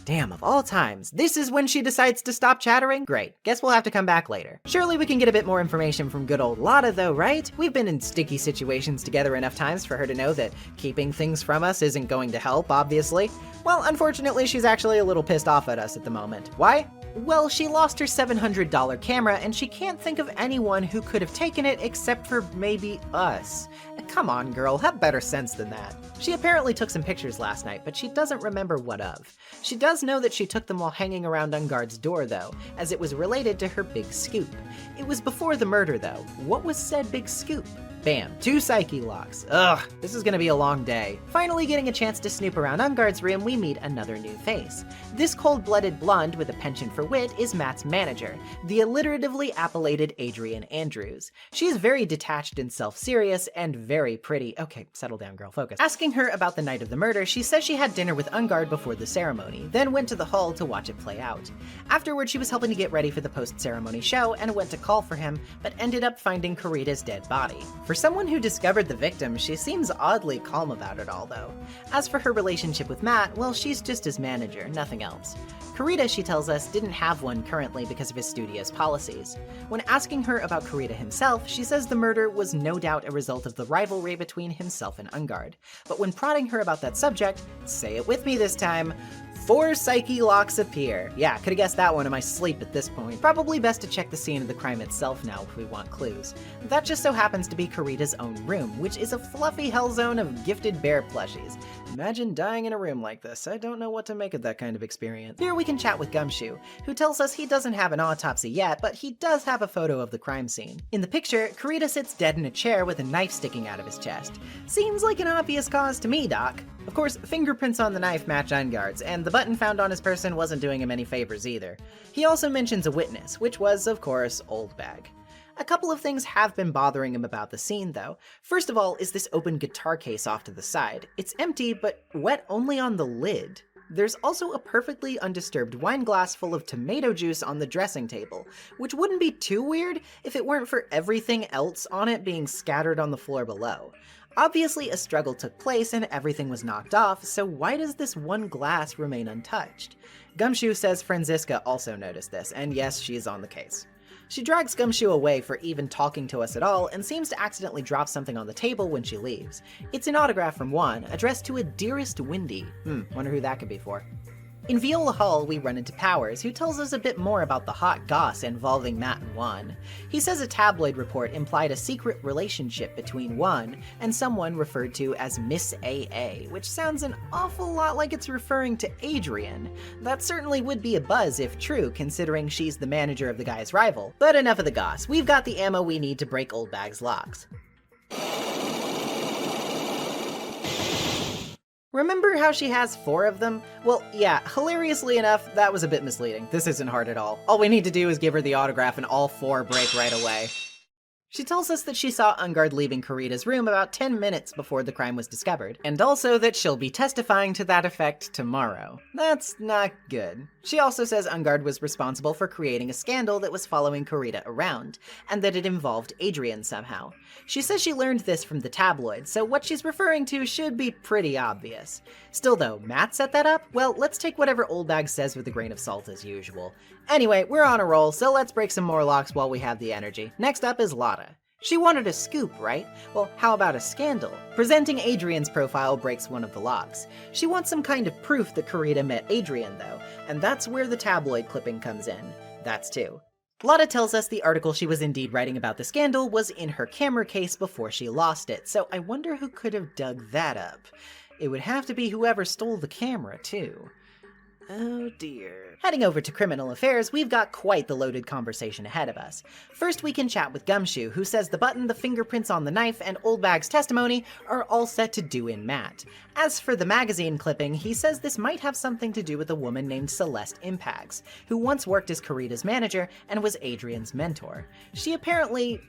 Damn, of all times, this is when she decides to stop chattering? Great, guess we'll have to come back later. Surely we can get a bit more information from good old Lotta though, right? We've been in sticky situations together enough times for her to know that keeping things from us isn't going to help, obviously. Well, unfortunately, she's actually a little pissed off at us at the moment. Why? Well, she lost her $700 camera and she can't think of anyone who could have taken it except for maybe us. Come on, girl, have better sense than that. She apparently took some pictures last night, but she doesn't remember what of. She does know that she took them while hanging around Ungard's door though, as it was related to her big scoop. It was before the murder though. What was said big scoop? Bam, 2 psyche locks. Ugh, this is gonna be a long day. Finally getting a chance to snoop around Ungard's room, we meet another new face. This cold-blooded blonde with a penchant for wit is Matt's manager, the alliteratively appellated Adrian Andrews. She is very detached and self-serious, and very pretty. Okay, settle down girl, focus. Asking her about the night of the murder, she says she had dinner with Ungard before the ceremony, then went to the hall to watch it play out. Afterward, she was helping to get ready for the post-ceremony show and went to call for him, but ended up finding Kurita's dead body. For someone who discovered the victim, she seems oddly calm about it all, though. As for her relationship with Matt, well, she's just his manager, nothing else. Kurita, she tells us, didn't have one currently because of his studio's policies. When asking her about Kurita himself, she says the murder was no doubt a result of the rivalry between himself and Ungard. But when prodding her about that subject, say it with me this time, 4 psyche locks appear. Yeah, could've guessed that one in my sleep at this point. Probably best to check the scene of the crime itself now if we want clues. That just so happens to be Kurita's own room, which is a fluffy hellzone of gifted bear plushies. Imagine dying in a room like this. I don't know what to make of that kind of experience. Here we can chat with Gumshoe, who tells us he doesn't have an autopsy yet, but he does have a photo of the crime scene. In the picture, Kurita sits dead in a chair with a knife sticking out of his chest. Seems like an obvious cause to me, Doc. Of course, fingerprints on the knife match Ungard's, and the button found on his person wasn't doing him any favors either. He also mentions a witness, which was, of course, Old Bag. A couple of things have been bothering him about the scene, though. First of all is this open guitar case off to the side. It's empty, but wet only on the lid. There's also a perfectly undisturbed wine glass full of tomato juice on the dressing table, which wouldn't be too weird if it weren't for everything else on it being scattered on the floor below. Obviously, a struggle took place and everything was knocked off, so why does this one glass remain untouched? Gumshoe says Franziska also noticed this, and yes, she's on the case. She drags Gumshoe away for even talking to us at all, and seems to accidentally drop something on the table when she leaves. It's an autograph from Juan, addressed to a Dearest Windy. Wonder who that could be for. In Viola Hall, we run into Powers, who tells us a bit more about the hot goss involving Matt and Juan. He says a tabloid report implied a secret relationship between Juan and someone referred to as Miss AA, which sounds an awful lot like it's referring to Adrian. That certainly would be a buzz if true, considering she's the manager of the guy's rival. But enough of the goss, we've got the ammo we need to break Old Bag's locks. Remember how she has 4 of them? Well, yeah, hilariously enough, that was a bit misleading. This isn't hard at all. All we need to do is give her the autograph and all 4 break right away. She tells us that she saw Ungard leaving Kurita's room about 10 minutes before the crime was discovered, and also that she'll be testifying to that effect tomorrow. That's not good. She also says Ungard was responsible for creating a scandal that was following Kurita around, and that it involved Adrian somehow. She says she learned this from the tabloid, so what she's referring to should be pretty obvious. Still though, Matt set that up? Well, let's take whatever Old Bag says with a grain of salt as usual. Anyway, we're on a roll, so let's break some more locks while we have the energy. Next up is Lotta. She wanted a scoop, right? Well, how about a scandal? Presenting Adrian's profile breaks one of the locks. She wants some kind of proof that Kurita met Adrian, though, and that's where the tabloid clipping comes in. That's 2. Lotta tells us the article she was indeed writing about the scandal was in her camera case before she lost it, so I wonder who could have dug that up. It would have to be whoever stole the camera, too. Oh dear. Heading over to Criminal Affairs, we've got quite the loaded conversation ahead of us. First we can chat with Gumshoe, who says the button, the fingerprints on the knife, and Old Bag's testimony are all set to due in Matt. As for the magazine clipping, he says this might have something to do with a woman named Celeste Impax, who once worked as Kurita's manager and was Adrian's mentor. She apparently,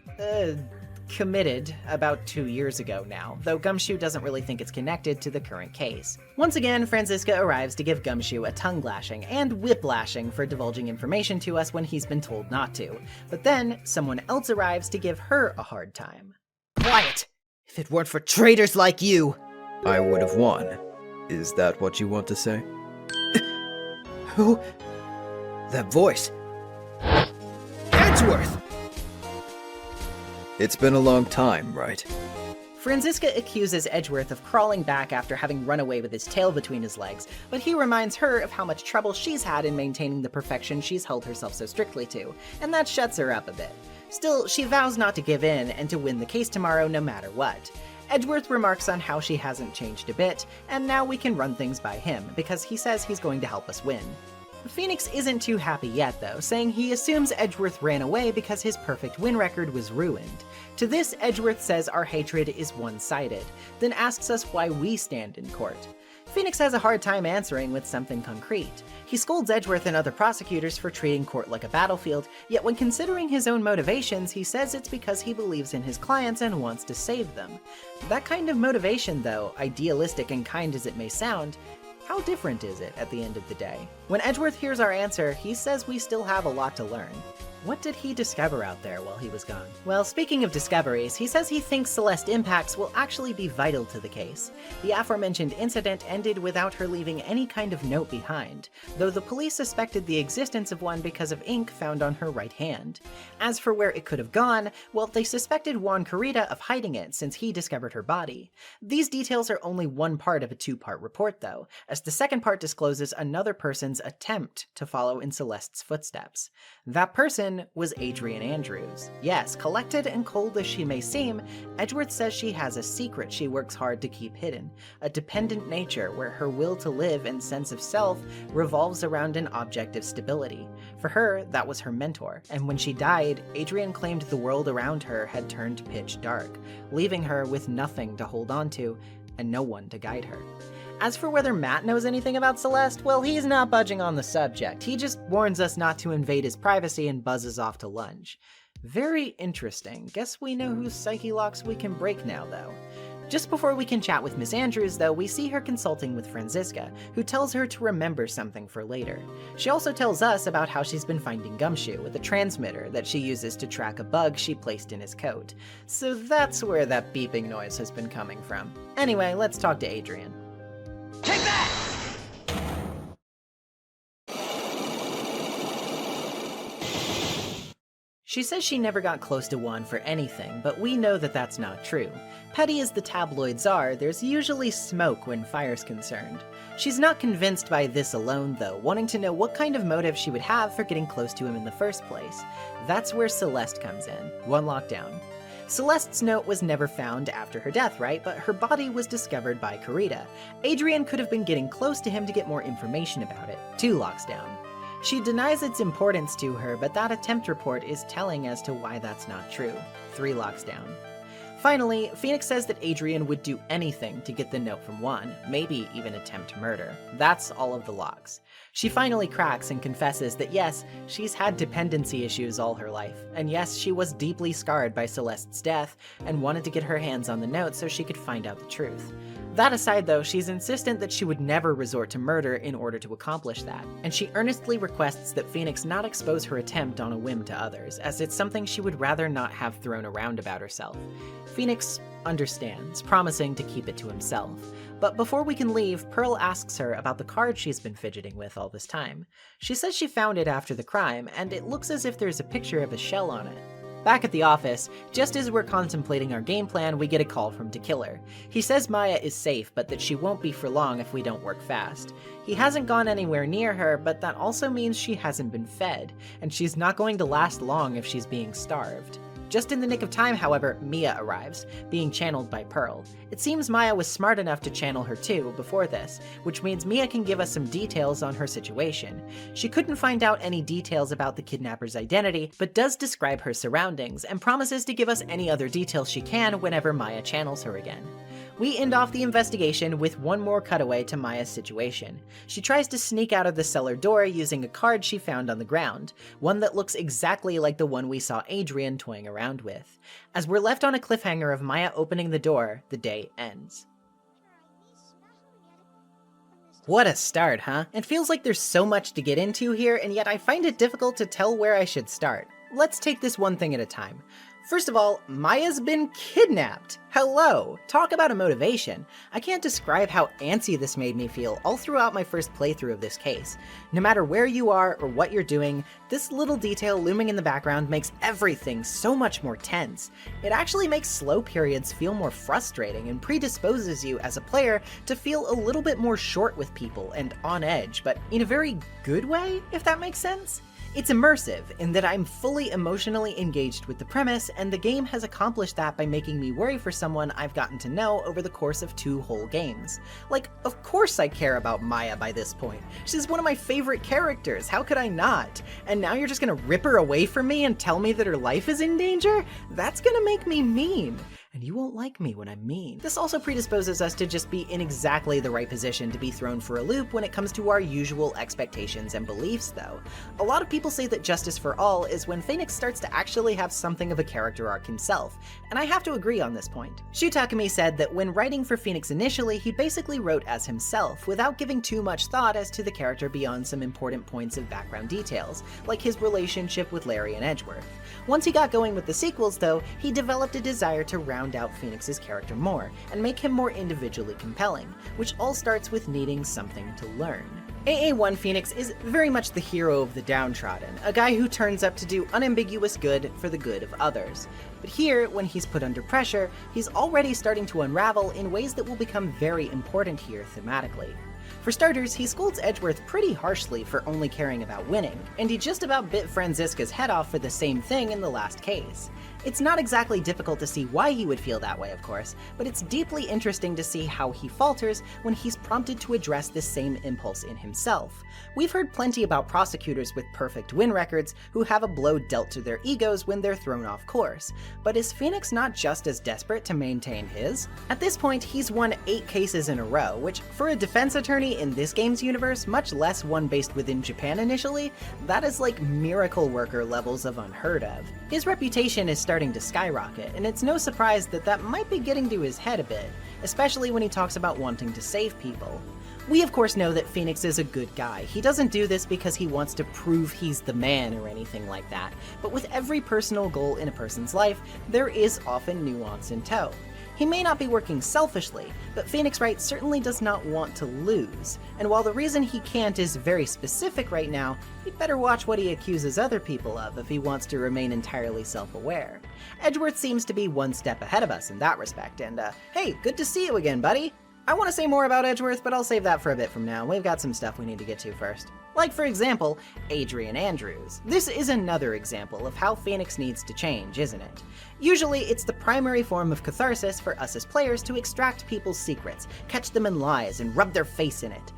committed about 2 years ago now, though Gumshoe doesn't really think it's connected to the current case. Once again, Franziska arrives to give Gumshoe a tongue lashing and whip-lashing for divulging information to us when he's been told not to. But then, someone else arrives to give her a hard time. Quiet! If it weren't for traitors like you! I would have won. Is that what you want to say? Who? That voice. Edgeworth! It's been a long time, right? Franziska accuses Edgeworth of crawling back after having run away with his tail between his legs, but he reminds her of how much trouble she's had in maintaining the perfection she's held herself so strictly to, and that shuts her up a bit. Still, she vows not to give in and to win the case tomorrow no matter what. Edgeworth remarks on how she hasn't changed a bit, and now we can run things by him, because he says he's going to help us win. Phoenix isn't too happy yet, though, saying he assumes Edgeworth ran away because his perfect win record was ruined. To this, Edgeworth says our hatred is one-sided, then asks us why we stand in court. Phoenix has a hard time answering with something concrete. He scolds Edgeworth and other prosecutors for treating court like a battlefield, yet when considering his own motivations, he says it's because he believes in his clients and wants to save them. That kind of motivation, though, idealistic and kind as it may sound, how different is it at the end of the day? When Edgeworth hears our answer, he says we still have a lot to learn. What did he discover out there while he was gone? Well, speaking of discoveries, he says he thinks Celeste impacts will actually be vital to the case. The aforementioned incident ended without her leaving any kind of note behind, though the police suspected the existence of one because of ink found on her right hand. As for where it could have gone, well, they suspected Juan Corrida of hiding it since he discovered her body. These details are only one part of a two-part report, though, as the second part discloses another person's attempt to follow in Celeste's footsteps. That person was Adrian Andrews. Yes, collected and cold as she may seem, Edgeworth says she has a secret she works hard to keep hidden, a dependent nature where her will to live and sense of self revolves around an object of stability. For her, that was her mentor, and when she died, Adrian claimed the world around her had turned pitch dark, leaving her with nothing to hold on to and no one to guide her. As for whether Matt knows anything about Celeste, well, he's not budging on the subject. He just warns us not to invade his privacy and buzzes off to lunch. Very interesting. Guess we know whose psyche locks we can break now, though. Just before we can chat with Miss Andrews, though, we see her consulting with Franziska, who tells her to remember something for later. She also tells us about how she's been finding Gumshoe with a transmitter that she uses to track a bug she placed in his coat. So that's where that beeping noise has been coming from. Anyway, let's talk to Adrian. Take that! She says she never got close to Juan for anything, but we know that that's not true. Petty as the tabloids are, there's usually smoke when fire's concerned. She's not convinced by this alone, though, wanting to know what kind of motive she would have for getting close to him in the first place. That's where Celeste comes in. One lockdown. Celeste's note was never found after her death, right? But her body was discovered by Corrida. Adrian could have been getting close to him to get more information about it. 2 locks down. She denies its importance to her, but that attempt report is telling as to why that's not true. 3 locks down. Finally, Phoenix says that Adrian would do anything to get the note from Juan, maybe even attempt murder. That's all of the locks. She finally cracks and confesses that yes, she's had dependency issues all her life, and yes, she was deeply scarred by Celeste's death and wanted to get her hands on the note so she could find out the truth. That aside though, she's insistent that she would never resort to murder in order to accomplish that, and she earnestly requests that Phoenix not expose her attempt on a whim to others, as it's something she would rather not have thrown around about herself. Phoenix understands, promising to keep it to himself. But before we can leave, Pearl asks her about the card she's been fidgeting with all this time. She says she found it after the crime, and it looks as if there's a picture of a shell on it. Back at the office, just as we're contemplating our game plan, we get a call from Killer. He says Maya is safe, but that she won't be for long if we don't work fast. He hasn't gone anywhere near her, but that also means she hasn't been fed, and she's not going to last long if she's being starved. Just in the nick of time, however, Mia arrives, being channeled by Pearl. It seems Maya was smart enough to channel her too before this, which means Mia can give us some details on her situation. She couldn't find out any details about the kidnapper's identity, but does describe her surroundings, and promises to give us any other details she can whenever Maya channels her again. We end off the investigation with one more cutaway to Maya's situation. She tries to sneak out of the cellar door using a card she found on the ground, one that looks exactly like the one we saw Adrian toying around with. As we're left on a cliffhanger of Maya opening the door, the day ends. What a start, huh? It feels like there's so much to get into here, and yet I find it difficult to tell where I should start. Let's take this one thing at a time. First of all, Maya's been kidnapped. Hello! Talk about a motivation. I can't describe how antsy this made me feel all throughout my first playthrough of this case. No matter where you are or what you're doing, this little detail looming in the background makes everything so much more tense. It actually makes slow periods feel more frustrating and predisposes you as a player to feel a little bit more short with people and on edge, but in a very good way, if that makes sense. It's immersive in that I'm fully emotionally engaged with the premise, and the game has accomplished that by making me worry for someone I've gotten to know over the course of 2 whole games. Like, of course I care about Maya by this point. She's one of my favorite characters, how could I not? And now you're just gonna rip her away from me and tell me that her life is in danger? That's gonna make me mean. and you won't like me when I'm mean. This also predisposes us to just be in exactly the right position to be thrown for a loop when it comes to our usual expectations and beliefs, though. A lot of people say that Justice for All is when Phoenix starts to actually have something of a character arc himself, and I have to agree on this point. Shu Takumi said that when writing for Phoenix initially, he basically wrote as himself, without giving too much thought as to the character beyond some important points of background details, like his relationship with Larry and Edgeworth. Once he got going with the sequels, though, he developed a desire to round out Phoenix's character more, and make him more individually compelling, which all starts with needing something to learn. AA1 Phoenix is very much the hero of the downtrodden, a guy who turns up to do unambiguous good for the good of others. But here, when he's put under pressure, he's already starting to unravel in ways that will become very important here thematically. For starters, he scolds Edgeworth pretty harshly for only caring about winning, and he just about bit Franziska's head off for the same thing in the last case. It's not exactly difficult to see why he would feel that way, of course, but it's deeply interesting to see how he falters when he's prompted to address this same impulse in himself. We've heard plenty about prosecutors with perfect win records who have a blow dealt to their egos when they're thrown off course, but is Phoenix not just as desperate to maintain his? At this point, he's won 8 cases in a row, which for a defense attorney in this game's universe, much less one based within Japan initially, that is like miracle worker levels of unheard of. His reputation is starting to skyrocket, and it's no surprise that that might be getting to his head a bit, especially when he talks about wanting to save people. We of course know that Phoenix is a good guy. He doesn't do this because he wants to prove he's the man or anything like that, but with every personal goal in a person's life, there is often nuance in tow. He may not be working selfishly, but Phoenix Wright certainly does not want to lose, and while the reason he can't is very specific right now, he'd better watch what he accuses other people of if he wants to remain entirely self-aware. Edgeworth seems to be one step ahead of us in that respect, and hey, good to see you again, buddy! I want to say more about Edgeworth, but I'll save that for a bit from now. We've got some stuff we need to get to first. Like, for example, Adrian Andrews. This is another example of how Phoenix needs to change, isn't it? Usually, it's the primary form of catharsis for us as players to extract people's secrets, catch them in lies, and rub their face in it.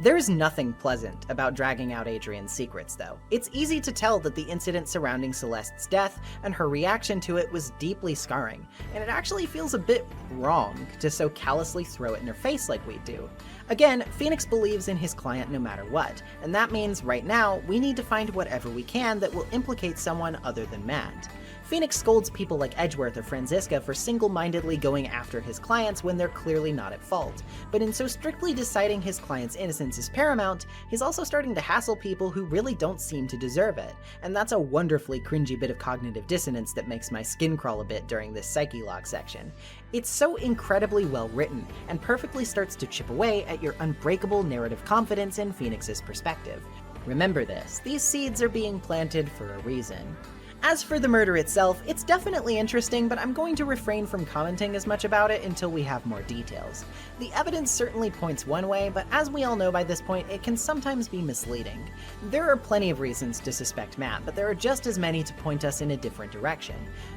There's nothing pleasant about dragging out Adrian's secrets, though. It's easy to tell that the incident surrounding Celeste's death and her reaction to it was deeply scarring, and it actually feels a bit wrong to so callously throw it in her face like we do. Again, Phoenix believes in his client no matter what, and that means right now we need to find whatever we can that will implicate someone other than Matt. Phoenix scolds people like Edgeworth or Franziska for single-mindedly going after his clients when they're clearly not at fault, but in so strictly deciding his client's innocence is paramount, he's also starting to hassle people who really don't seem to deserve it, and that's a wonderfully cringy bit of cognitive dissonance that makes my skin crawl a bit during this psyche log section. It's so incredibly well written, and perfectly starts to chip away at your unbreakable narrative confidence in Phoenix's perspective. Remember this, these seeds are being planted for a reason. As for the murder itself, it's definitely interesting, but I'm going to refrain from commenting as much about it until we have more details. The evidence certainly points one way, but as we all know by this point, it can sometimes be misleading. There are plenty of reasons to suspect Matt, but there are just as many to point us in a different direction.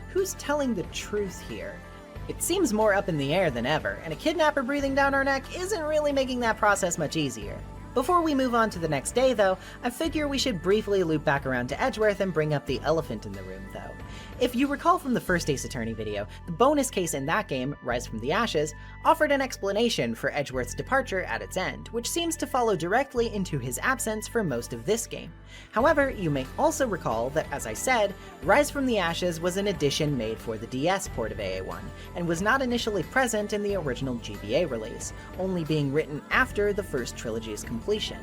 Who's telling the truth here? It seems more up in the air than ever, and a kidnapper breathing down our neck isn't really making that process much easier. Before we move on to the next day, though, I figure we should briefly loop back around to Edgeworth and bring up the elephant in the room, though. If you recall from the first Ace Attorney video, the bonus case in that game, Rise from the Ashes, offered an explanation for Edgeworth's departure at its end, which seems to follow directly into his absence for most of this game. However, you may also recall that, as I said, Rise from the Ashes was an addition made for the DS port of AA1, and was not initially present in the original GBA release, only being written after the first trilogy's completion.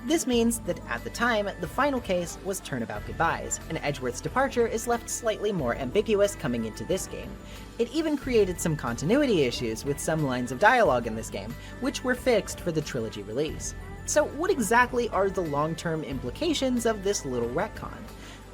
This means that at the time, the final case was Turnabout Goodbyes, and Edgeworth's departure is left slightly more ambiguous coming into this game. It even created some continuity issues with some lines of dialogue in this game, which were fixed for the trilogy release. So what exactly are the long-term implications of this little retcon?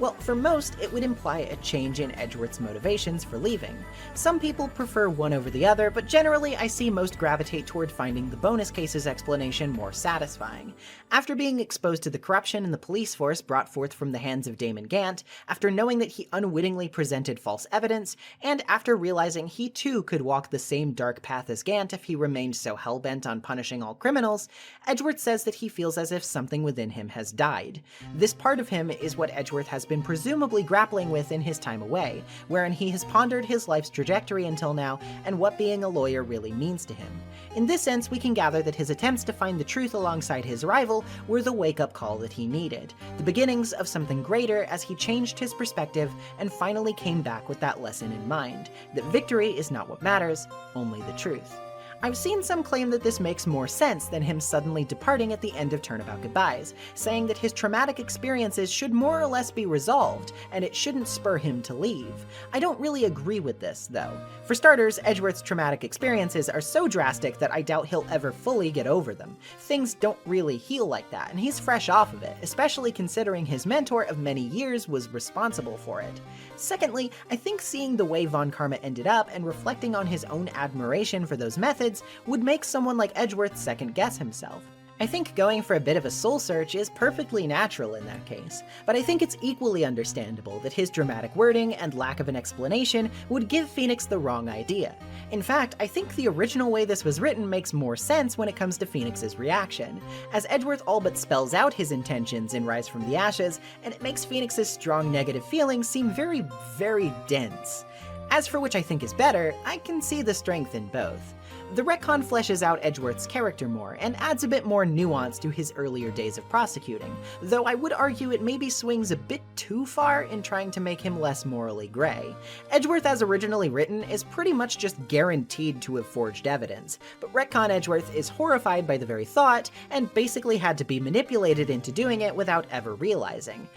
Well, for most, it would imply a change in Edgeworth's motivations for leaving. Some people prefer one over the other, but generally I see most gravitate toward finding the bonus case's explanation more satisfying. After being exposed to the corruption in the police force brought forth from the hands of Damon Gant, after knowing that he unwittingly presented false evidence, and after realizing he too could walk the same dark path as Gant if he remained so hellbent on punishing all criminals, Edgeworth says that he feels as if something within him has died. This part of him is what Edgeworth has has been presumably grappling with in his time away, wherein he has pondered his life's trajectory until now and what being a lawyer really means to him. In this sense, we can gather that his attempts to find the truth alongside his rival were the wake-up call that he needed, the beginnings of something greater as he changed his perspective and finally came back with that lesson in mind, that victory is not what matters, only the truth. I've seen some claim that this makes more sense than him suddenly departing at the end of Turnabout Goodbyes, saying that his traumatic experiences should more or less be resolved, and it shouldn't spur him to leave. I don't really agree with this, though. For starters, Edgeworth's traumatic experiences are so drastic that I doubt he'll ever fully get over them. Things don't really heal like that, and he's fresh off of it, especially considering his mentor of many years was responsible for it. Secondly, I think seeing the way Von Karma ended up and reflecting on his own admiration for those methods would make someone like Edgeworth second-guess himself. I think going for a bit of a soul search is perfectly natural in that case, but I think it's equally understandable that his dramatic wording and lack of an explanation would give Phoenix the wrong idea. In fact, I think the original way this was written makes more sense when it comes to Phoenix's reaction, as Edgeworth all but spells out his intentions in Rise from the Ashes, and it makes Phoenix's strong negative feelings seem very, very dense. As for which I think is better, I can see the strength in both. The retcon fleshes out Edgeworth's character more, and adds a bit more nuance to his earlier days of prosecuting, though I would argue it maybe swings a bit too far in trying to make him less morally gray. Edgeworth as originally written is pretty much just guaranteed to have forged evidence, but retcon Edgeworth is horrified by the very thought, and basically had to be manipulated into doing it without ever realizing.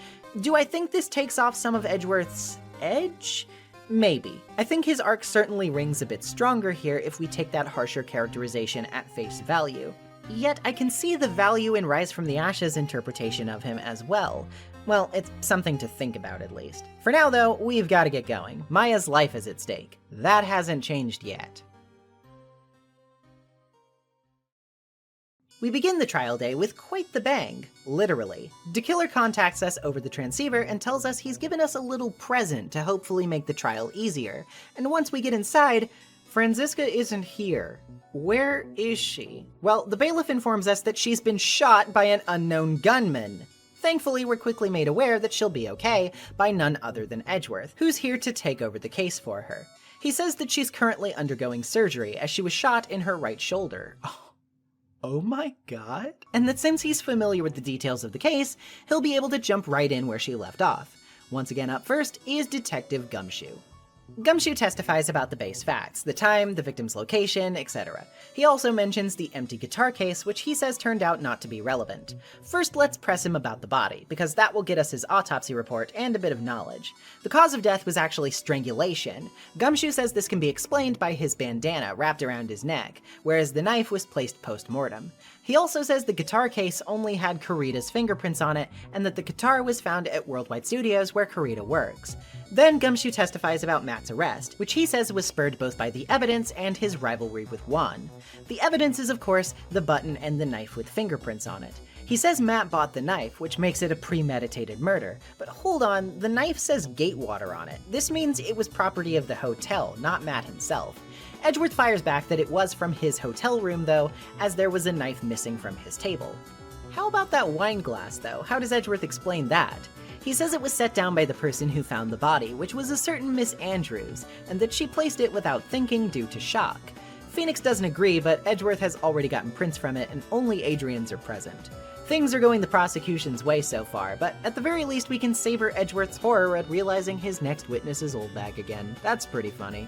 Do I think this takes off some of Edgeworth's edge? Maybe. I think his arc certainly rings a bit stronger here if we take that harsher characterization at face value. Yet I can see the value in Rise from the Ashes interpretation of him as well. Well, it's something to think about at least. For now though, we've got to get going. Maya's life is at stake. That hasn't changed yet. We begin the trial day with quite the bang, literally. DeKiller contacts us over the transceiver and tells us he's given us a little present to hopefully make the trial easier. And once we get inside, Franziska isn't here. Where is she? Well, the bailiff informs us that she's been shot by an unknown gunman. Thankfully, we're quickly made aware that she'll be okay by none other than Edgeworth, who's here to take over the case for her. He says that she's currently undergoing surgery as she was shot in her right shoulder. Oh my god. And that since he's familiar with the details of the case, he'll be able to jump right in where she left off. Once again up first is Detective Gumshoe. Gumshoe testifies about the base facts, the time, the victim's location, etc. He also mentions the empty guitar case, which he says turned out not to be relevant. First, let's press him about the body, because that will get us his autopsy report and a bit of knowledge. The cause of death was actually strangulation. Gumshoe says this can be explained by his bandana wrapped around his neck, whereas the knife was placed post-mortem. He also says the guitar case only had Kurita's fingerprints on it, and that the guitar was found at Worldwide Studios where Kurita works. Then Gumshoe testifies about Matt's arrest, which he says was spurred both by the evidence and his rivalry with Juan. The evidence is of course the button and the knife with fingerprints on it. He says Matt bought the knife, which makes it a premeditated murder. But hold on, the knife says Gatewater on it. This means it was property of the hotel, not Matt himself. Edgeworth fires back that it was from his hotel room though, as there was a knife missing from his table. How about that wine glass though? How does Edgeworth explain that? He says it was set down by the person who found the body, which was a certain Miss Andrews, and that she placed it without thinking due to shock. Phoenix doesn't agree, but Edgeworth has already gotten prints from it and only Adrian's are present. Things are going the prosecution's way so far, but at the very least we can savor Edgeworth's horror at realizing his next witness is Oldbag again. That's pretty funny.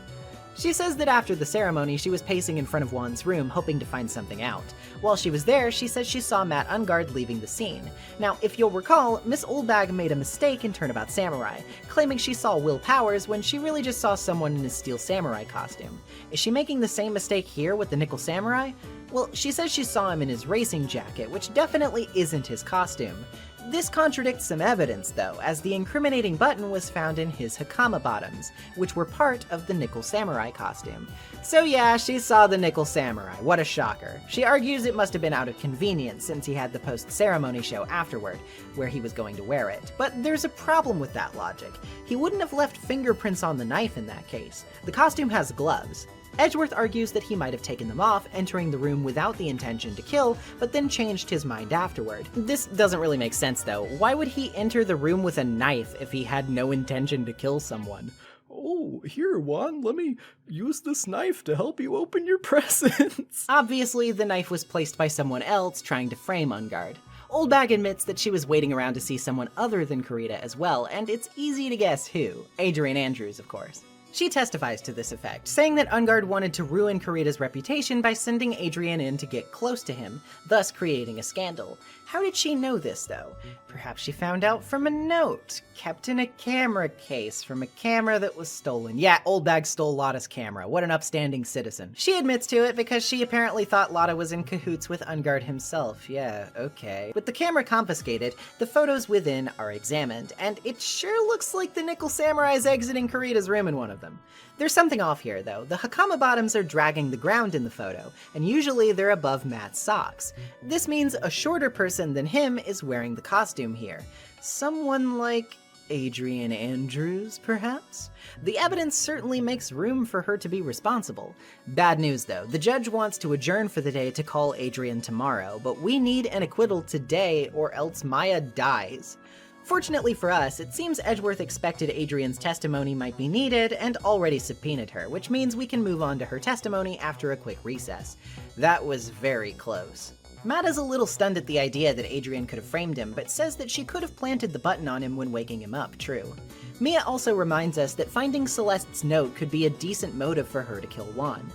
She says that after the ceremony, she was pacing in front of Juan's room hoping to find something out. While she was there, she says she saw Matt Ungard leaving the scene. Now, if you'll recall, Miss Oldbag made a mistake in Turnabout Samurai, claiming she saw Will Powers when she really just saw someone in his Steel Samurai costume. Is she making the same mistake here with the Nickel Samurai? Well, she says she saw him in his racing jacket, which definitely isn't his costume. This contradicts some evidence though, as the incriminating button was found in his Hakama bottoms, which were part of the Nickel Samurai costume. So yeah, she saw the Nickel Samurai, what a shocker. She argues it must have been out of convenience since he had the post-ceremony show afterward, where he was going to wear it. But there's a problem with that logic. He wouldn't have left fingerprints on the knife in that case. The costume has gloves. Edgeworth argues that he might have taken them off, entering the room without the intention to kill, but then changed his mind afterward. This doesn't really make sense though. Why would he enter the room with a knife if he had no intention to kill someone? Oh, here, Juan, let me use this knife to help you open your presents. Obviously, the knife was placed by someone else trying to frame Ungard. Oldbag admits that she was waiting around to see someone other than Karita as well, and it's easy to guess who. Adrian Andrews, of course. She testifies to this effect, saying that Ungard wanted to ruin Karita's reputation by sending Adrian in to get close to him, thus creating a scandal. How did she know this, though? Perhaps she found out from a note, kept in a camera case from a camera that was stolen. Yeah, Oldbag stole Lotta's camera. What an upstanding citizen. She admits to it because she apparently thought Lotta was in cahoots with Ungard himself. Yeah, okay. With the camera confiscated, the photos within are examined, and it sure looks like the Nickel Samurai's exiting Karita's room in one of them. There's something off here, though. The Hakama bottoms are dragging the ground in the photo, and usually they're above Matt's socks. This means a shorter person than him is wearing the costume here. Someone like Adrian Andrews, perhaps? The evidence certainly makes room for her to be responsible. Bad news, though. The judge wants to adjourn for the day to call Adrian tomorrow, but we need an acquittal today or else Maya dies. Fortunately for us, it seems Edgeworth expected Adrian's testimony might be needed and already subpoenaed her, which means we can move on to her testimony after a quick recess. That was very close. Matt is a little stunned at the idea that Adrian could have framed him, but says that she could have planted the button on him when waking him up, true. Mia also reminds us that finding Celeste's note could be a decent motive for her to kill Juan.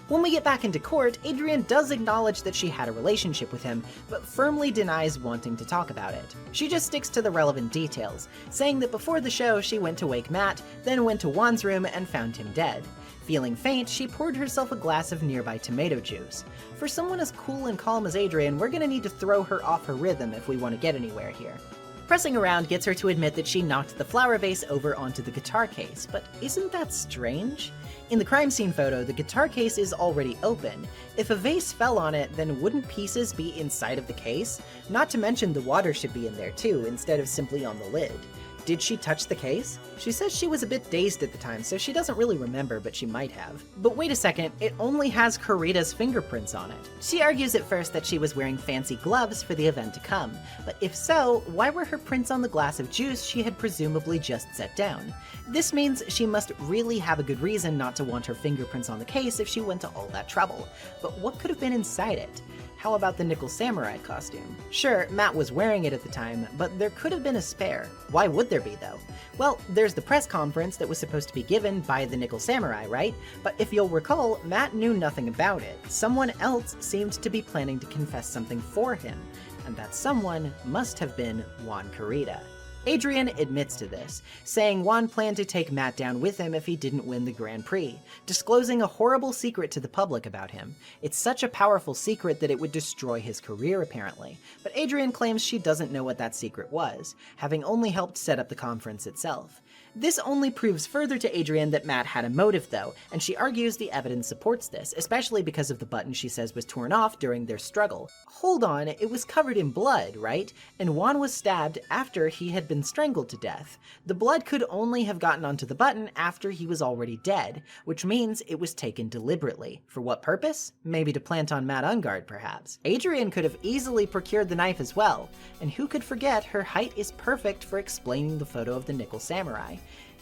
When we get back into court, Adrian does acknowledge that she had a relationship with him, but firmly denies wanting to talk about it. She just sticks to the relevant details, saying that before the show she went to wake Matt, then went to Juan's room and found him dead. Feeling faint, she poured herself a glass of nearby tomato juice. For someone as cool and calm as Adrian, we're gonna need to throw her off her rhythm if we want to get anywhere here. Pressing around gets her to admit that she knocked the flower vase over onto the guitar case, but isn't that strange? In the crime scene photo, the guitar case is already open. If a vase fell on it, then wouldn't pieces be inside of the case? Not to mention the water should be in there too, instead of simply on the lid. Did she touch the case? She says she was a bit dazed at the time, so she doesn't really remember, but she might have. But wait a second, it only has Karita's fingerprints on it. She argues at first that she was wearing fancy gloves for the event to come, but if so, why were her prints on the glass of juice she had presumably just set down? This means she must really have a good reason not to want her fingerprints on the case if she went to all that trouble. But what could have been inside it? How about the Nickel Samurai costume? Sure, Matt was wearing it at the time, but there could have been a spare. Why would there be, though? Well, there's the press conference that was supposed to be given by the Nickel Samurai, right? But if you'll recall, Matt knew nothing about it. Someone else seemed to be planning to confess something for him, and that someone must have been Juan Karita. Adrian admits to this, saying Juan planned to take Matt down with him if he didn't win the Grand Prix, disclosing a horrible secret to the public about him. It's such a powerful secret that it would destroy his career, apparently, but Adrian claims she doesn't know what that secret was, having only helped set up the conference itself. This only proves further to Adrian that Matt had a motive, though, and she argues the evidence supports this, especially because of the button she says was torn off during their struggle. Hold on, it was covered in blood, right? And Juan was stabbed after he had been strangled to death. The blood could only have gotten onto the button after he was already dead, which means it was taken deliberately. For what purpose? Maybe to plant on Matt Ungard, perhaps. Adrian could have easily procured the knife as well, and who could forget her height is perfect for explaining the photo of the Nickel Samurai.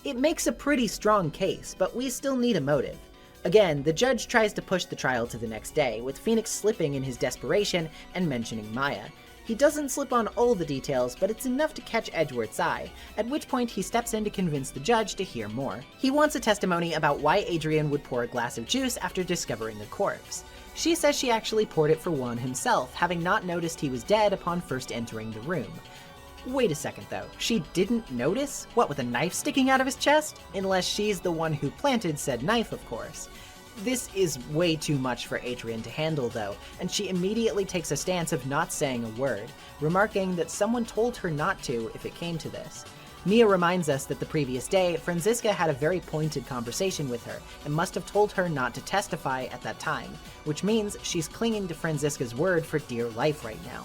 It makes a pretty strong case, but we still need a motive. Again, the judge tries to push the trial to the next day, with Phoenix slipping in his desperation and mentioning Maya. He doesn't slip on all the details, but it's enough to catch Edgeworth's eye, at which point he steps in to convince the judge to hear more. He wants a testimony about why Adrian would pour a glass of juice after discovering the corpse. She says she actually poured it for Juan himself, having not noticed he was dead upon first entering the room. Wait a second though, she didn't notice? What, with a knife sticking out of his chest? Unless she's the one who planted said knife, of course. This is way too much for Adrian to handle though, and she immediately takes a stance of not saying a word, remarking that someone told her not to if it came to this. Mia reminds us that the previous day, Franziska had a very pointed conversation with her, and must have told her not to testify at that time, which means she's clinging to Franziska's word for dear life right now.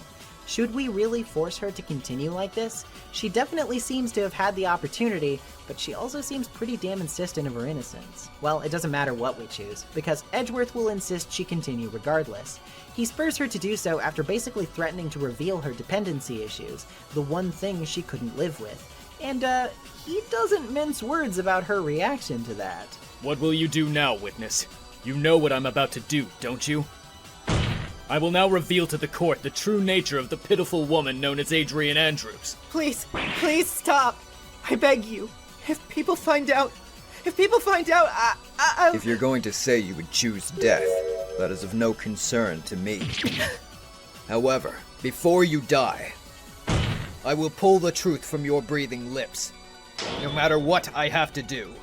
Should we really force her to continue like this? She definitely seems to have had the opportunity, but she also seems pretty damn insistent of her innocence. Well, it doesn't matter what we choose, because Edgeworth will insist she continue regardless. He spurs her to do so after basically threatening to reveal her dependency issues, the one thing she couldn't live with. And, he doesn't mince words about her reaction to that. What will you do now, witness? You know what I'm about to do, don't you? I will now reveal to the court the true nature of the pitiful woman known as Adrian Andrews. Please, please stop. I beg you. If people find out, If you're going to say you would choose death, that is of no concern to me. However, before you die, I will pull the truth from your breathing lips, no matter what I have to do.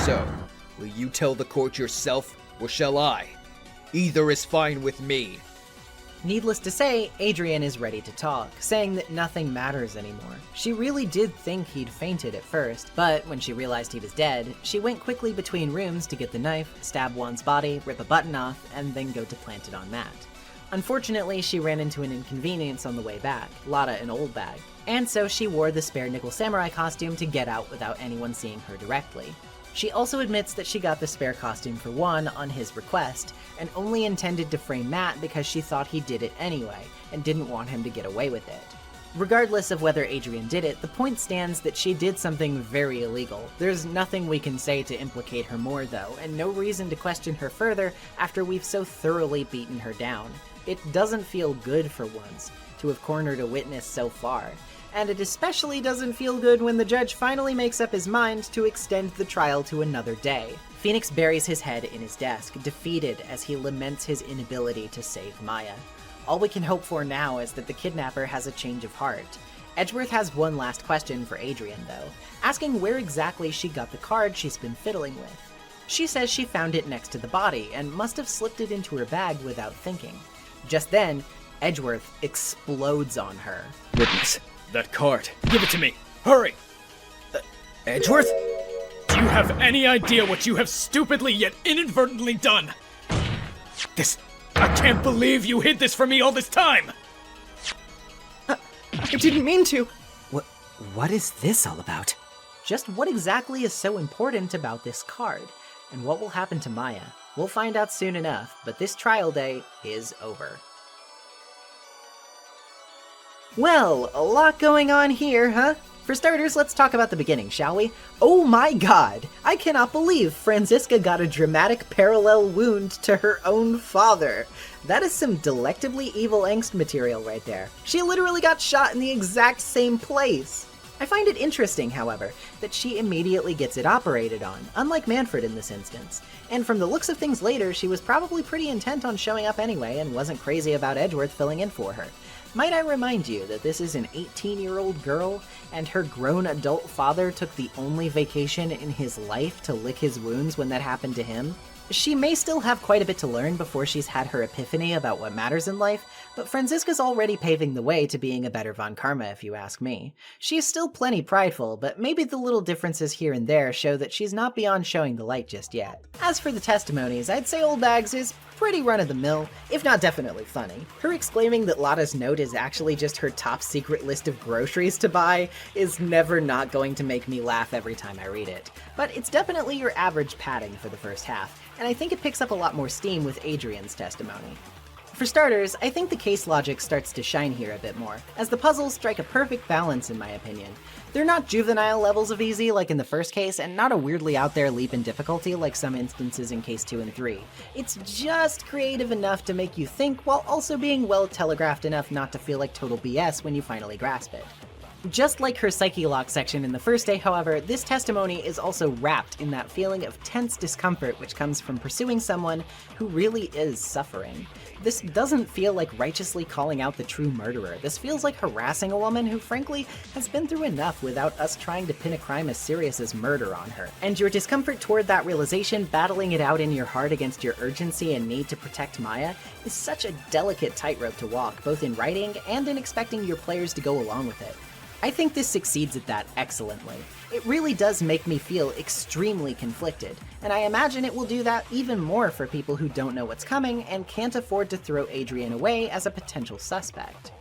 So, will you tell the court yourself, or shall I? Either is fine with me. Needless to say, Adrian is ready to talk, saying that nothing matters anymore. She really did think he'd fainted at first, but when she realized he was dead, she went quickly between rooms to get the knife, stab Juan's body, rip a button off, and then go to plant it on Matt. Unfortunately, she ran into an inconvenience on the way back, Lotta an old bag, and so she wore the spare nickel samurai costume to get out without anyone seeing her directly. She also admits that she got the spare costume for Juan on his request, and only intended to frame Matt because she thought he did it anyway, and didn't want him to get away with it. Regardless of whether Adrian did it, the point stands that she did something very illegal. There's nothing we can say to implicate her more though, and no reason to question her further after we've so thoroughly beaten her down. It doesn't feel good for once, to have cornered a witness so far. And it especially doesn't feel good when the judge finally makes up his mind to extend the trial to another day. Phoenix buries his head in his desk, defeated as he laments his inability to save Maya. All we can hope for now is that the kidnapper has a change of heart. Edgeworth has one last question for Adrian, though, asking where exactly she got the card she's been fiddling with. She says she found it next to the body and must have slipped it into her bag without thinking. Just then, Edgeworth explodes on her. Witness. That card. Give it to me. Hurry! Edgeworth? Do you have any idea what you have stupidly yet inadvertently done? I can't believe you hid this from me all this time! I didn't mean to. What is this all about? Just what exactly is so important about this card? And what will happen to Maya? We'll find out soon enough, but this trial day is over. Well, a lot going on here, huh? For starters, let's talk about the beginning, shall we? Oh my god! I cannot believe Franziska got a dramatic parallel wound to her own father. That is some delectably evil angst material right there. She literally got shot in the exact same place. I find it interesting, however, that she immediately gets it operated on, unlike Manfred in this instance. And from the looks of things later, she was probably pretty intent on showing up anyway and wasn't crazy about Edgeworth filling in for her. Might I remind you that this is an 18-year-old girl, and her grown adult father took the only vacation in his life to lick his wounds when that happened to him? She may still have quite a bit to learn before she's had her epiphany about what matters in life, but Franziska's already paving the way to being a better Von Karma if you ask me. She is still plenty prideful, but maybe the little differences here and there show that she's not beyond showing the light just yet. As for the testimonies, I'd say Old Bags is pretty run-of-the-mill, if not definitely funny. Her exclaiming that Lotta's note is actually just her top secret list of groceries to buy is never not going to make me laugh every time I read it. But it's definitely your average padding for the first half, and I think it picks up a lot more steam with Adrian's testimony. For starters, I think the case logic starts to shine here a bit more, as the puzzles strike a perfect balance in my opinion. They're not juvenile levels of easy like in the first case, and not a weirdly out there leap in difficulty like some instances in case 2 and 3. It's just creative enough to make you think while also being well telegraphed enough not to feel like total BS when you finally grasp it. Just like her Psyche Lock section in the first day, however, this testimony is also wrapped in that feeling of tense discomfort which comes from pursuing someone who really is suffering. This doesn't feel like righteously calling out the true murderer. This feels like harassing a woman who frankly has been through enough without us trying to pin a crime as serious as murder on her. And your discomfort toward that realization, battling it out in your heart against your urgency and need to protect Maya, is such a delicate tightrope to walk, both in writing and in expecting your players to go along with it. I think this succeeds at that excellently. It really does make me feel extremely conflicted, and I imagine it will do that even more for people who don't know what's coming and can't afford to throw Adrian away as a potential suspect.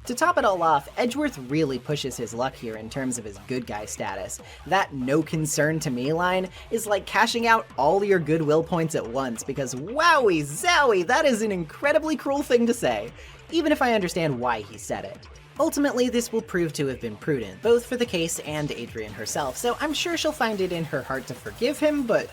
To top it all off, Edgeworth really pushes his luck here in terms of his good guy status. That "no concern to me" line is like cashing out all your goodwill points at once, because wowie zowie, that is an incredibly cruel thing to say, even if I understand why he said it. Ultimately, this will prove to have been prudent, both for the case and Adrian herself, so I'm sure she'll find it in her heart to forgive him, but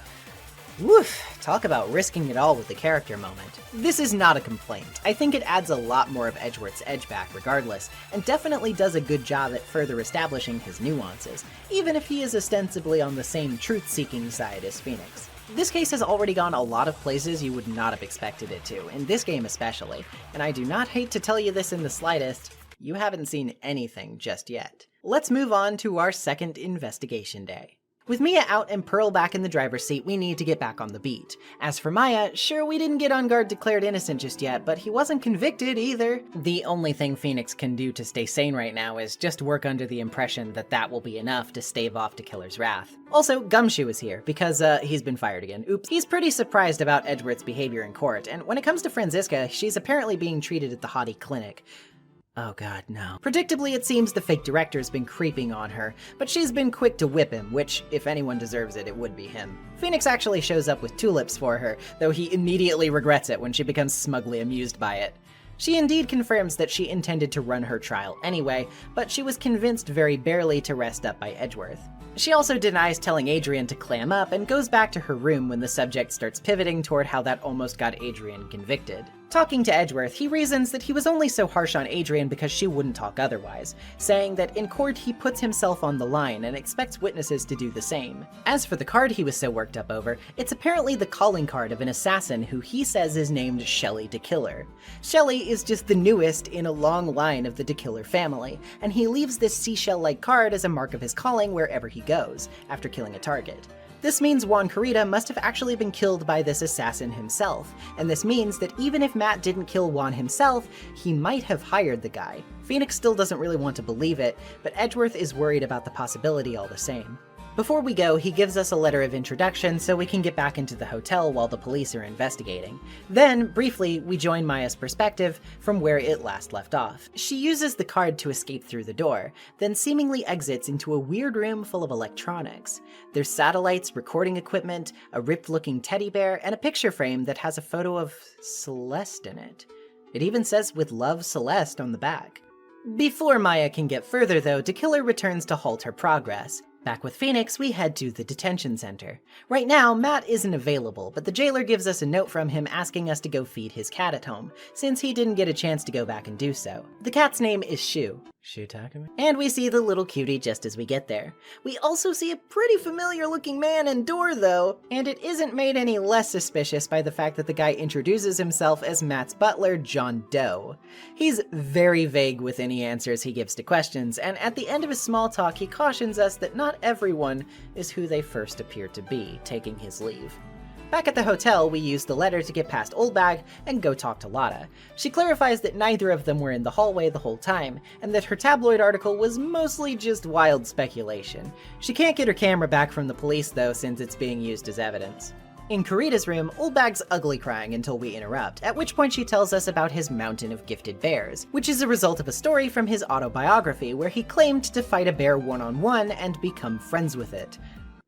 woof, talk about risking it all with the character moment. This is not a complaint. I think it adds a lot more of Edgeworth's edge back regardless, and definitely does a good job at further establishing his nuances, even if he is ostensibly on the same truth-seeking side as Phoenix. This case has already gone a lot of places you would not have expected it to, in this game especially, and I do not hate to tell you this in the slightest, you haven't seen anything just yet. Let's move on to our second investigation day. With Mia out and Pearl back in the driver's seat, we need to get back on the beat. As for Maya, sure, we didn't get On Guard declared innocent just yet, but he wasn't convicted either. The only thing Phoenix can do to stay sane right now is just work under the impression that that will be enough to stave off the killer's wrath. Also, Gumshoe is here, because he's been fired again. Oops. He's pretty surprised about Edgeworth's behavior in court, and when it comes to Franziska, she's apparently being treated at the Hottie Clinic. Oh god, no. Predictably, it seems the fake director's been creeping on her, but she's been quick to whip him, which, if anyone deserves it, it would be him. Phoenix actually shows up with tulips for her, though he immediately regrets it when she becomes smugly amused by it. She indeed confirms that she intended to run her trial anyway, but she was convinced very barely to rest up by Edgeworth. She also denies telling Adrian to clam up and goes back to her room when the subject starts pivoting toward how that almost got Adrian convicted. Talking to Edgeworth, he reasons that he was only so harsh on Adrian because she wouldn't talk otherwise, saying that in court he puts himself on the line and expects witnesses to do the same. As for the card he was so worked up over, it's apparently the calling card of an assassin who he says is named Shelley DeKiller. Shelley is just the newest in a long line of the DeKiller family, and he leaves this seashell-like card as a mark of his calling wherever he goes, after killing a target. This means Juan Carita must have actually been killed by this assassin himself, and this means that even if Matt didn't kill Juan himself, he might have hired the guy. Phoenix still doesn't really want to believe it, but Edgeworth is worried about the possibility all the same. Before we go, he gives us a letter of introduction so we can get back into the hotel while the police are investigating. Then, briefly, we join Maya's perspective from where it last left off. She uses the card to escape through the door, then seemingly exits into a weird room full of electronics. There's satellites, recording equipment, a ripped-looking teddy bear, and a picture frame that has a photo of Celeste in it. It even says "With love, Celeste" on the back. Before Maya can get further though, DeKiller returns to halt her progress. Back with Phoenix, we head to the detention center. Right now, Matt isn't available, but the jailer gives us a note from him asking us to go feed his cat at home, since he didn't get a chance to go back and do so. The cat's name is Shu. Shu Takumi? And we see the little cutie just as we get there. We also see a pretty familiar looking man and door though, and it isn't made any less suspicious by the fact that the guy introduces himself as Matt's butler, John Doe. He's very vague with any answers he gives to questions, and at the end of his small talk he cautions us that not everyone is who they first appear to be, taking his leave. Back at the hotel, we use the letter to get past Oldbag and go talk to Lotta. She clarifies that neither of them were in the hallway the whole time, and that her tabloid article was mostly just wild speculation. She can't get her camera back from the police though, since it's being used as evidence. In Karita's room, Oldbag's ugly crying until we interrupt, at which point she tells us about his mountain of gifted bears, which is a result of a story from his autobiography where he claimed to fight a bear one-on-one and become friends with it.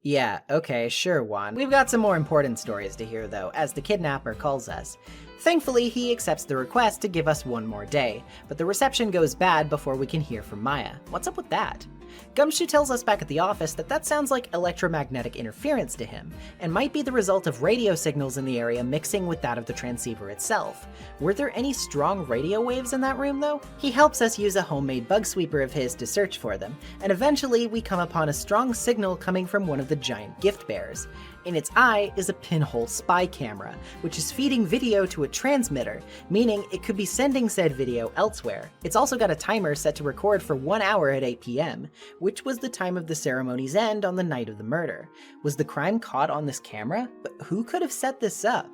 Yeah, okay, sure, Juan. We've got some more important stories to hear though, as the kidnapper calls us. Thankfully, he accepts the request to give us one more day, but the reception goes bad before we can hear from Maya. What's up with that? Gumshoe tells us back at the office that that sounds like electromagnetic interference to him, and might be the result of radio signals in the area mixing with that of the transceiver itself. Were there any strong radio waves in that room though? He helps us use a homemade bug sweeper of his to search for them, and eventually we come upon a strong signal coming from one of the giant gift bears. In its eye is a pinhole spy camera, which is feeding video to a transmitter, meaning it could be sending said video elsewhere. It's also got a timer set to record for 1 hour at 8 p.m., which was the time of the ceremony's end on the night of the murder. Was the crime caught on this camera? But who could have set this up?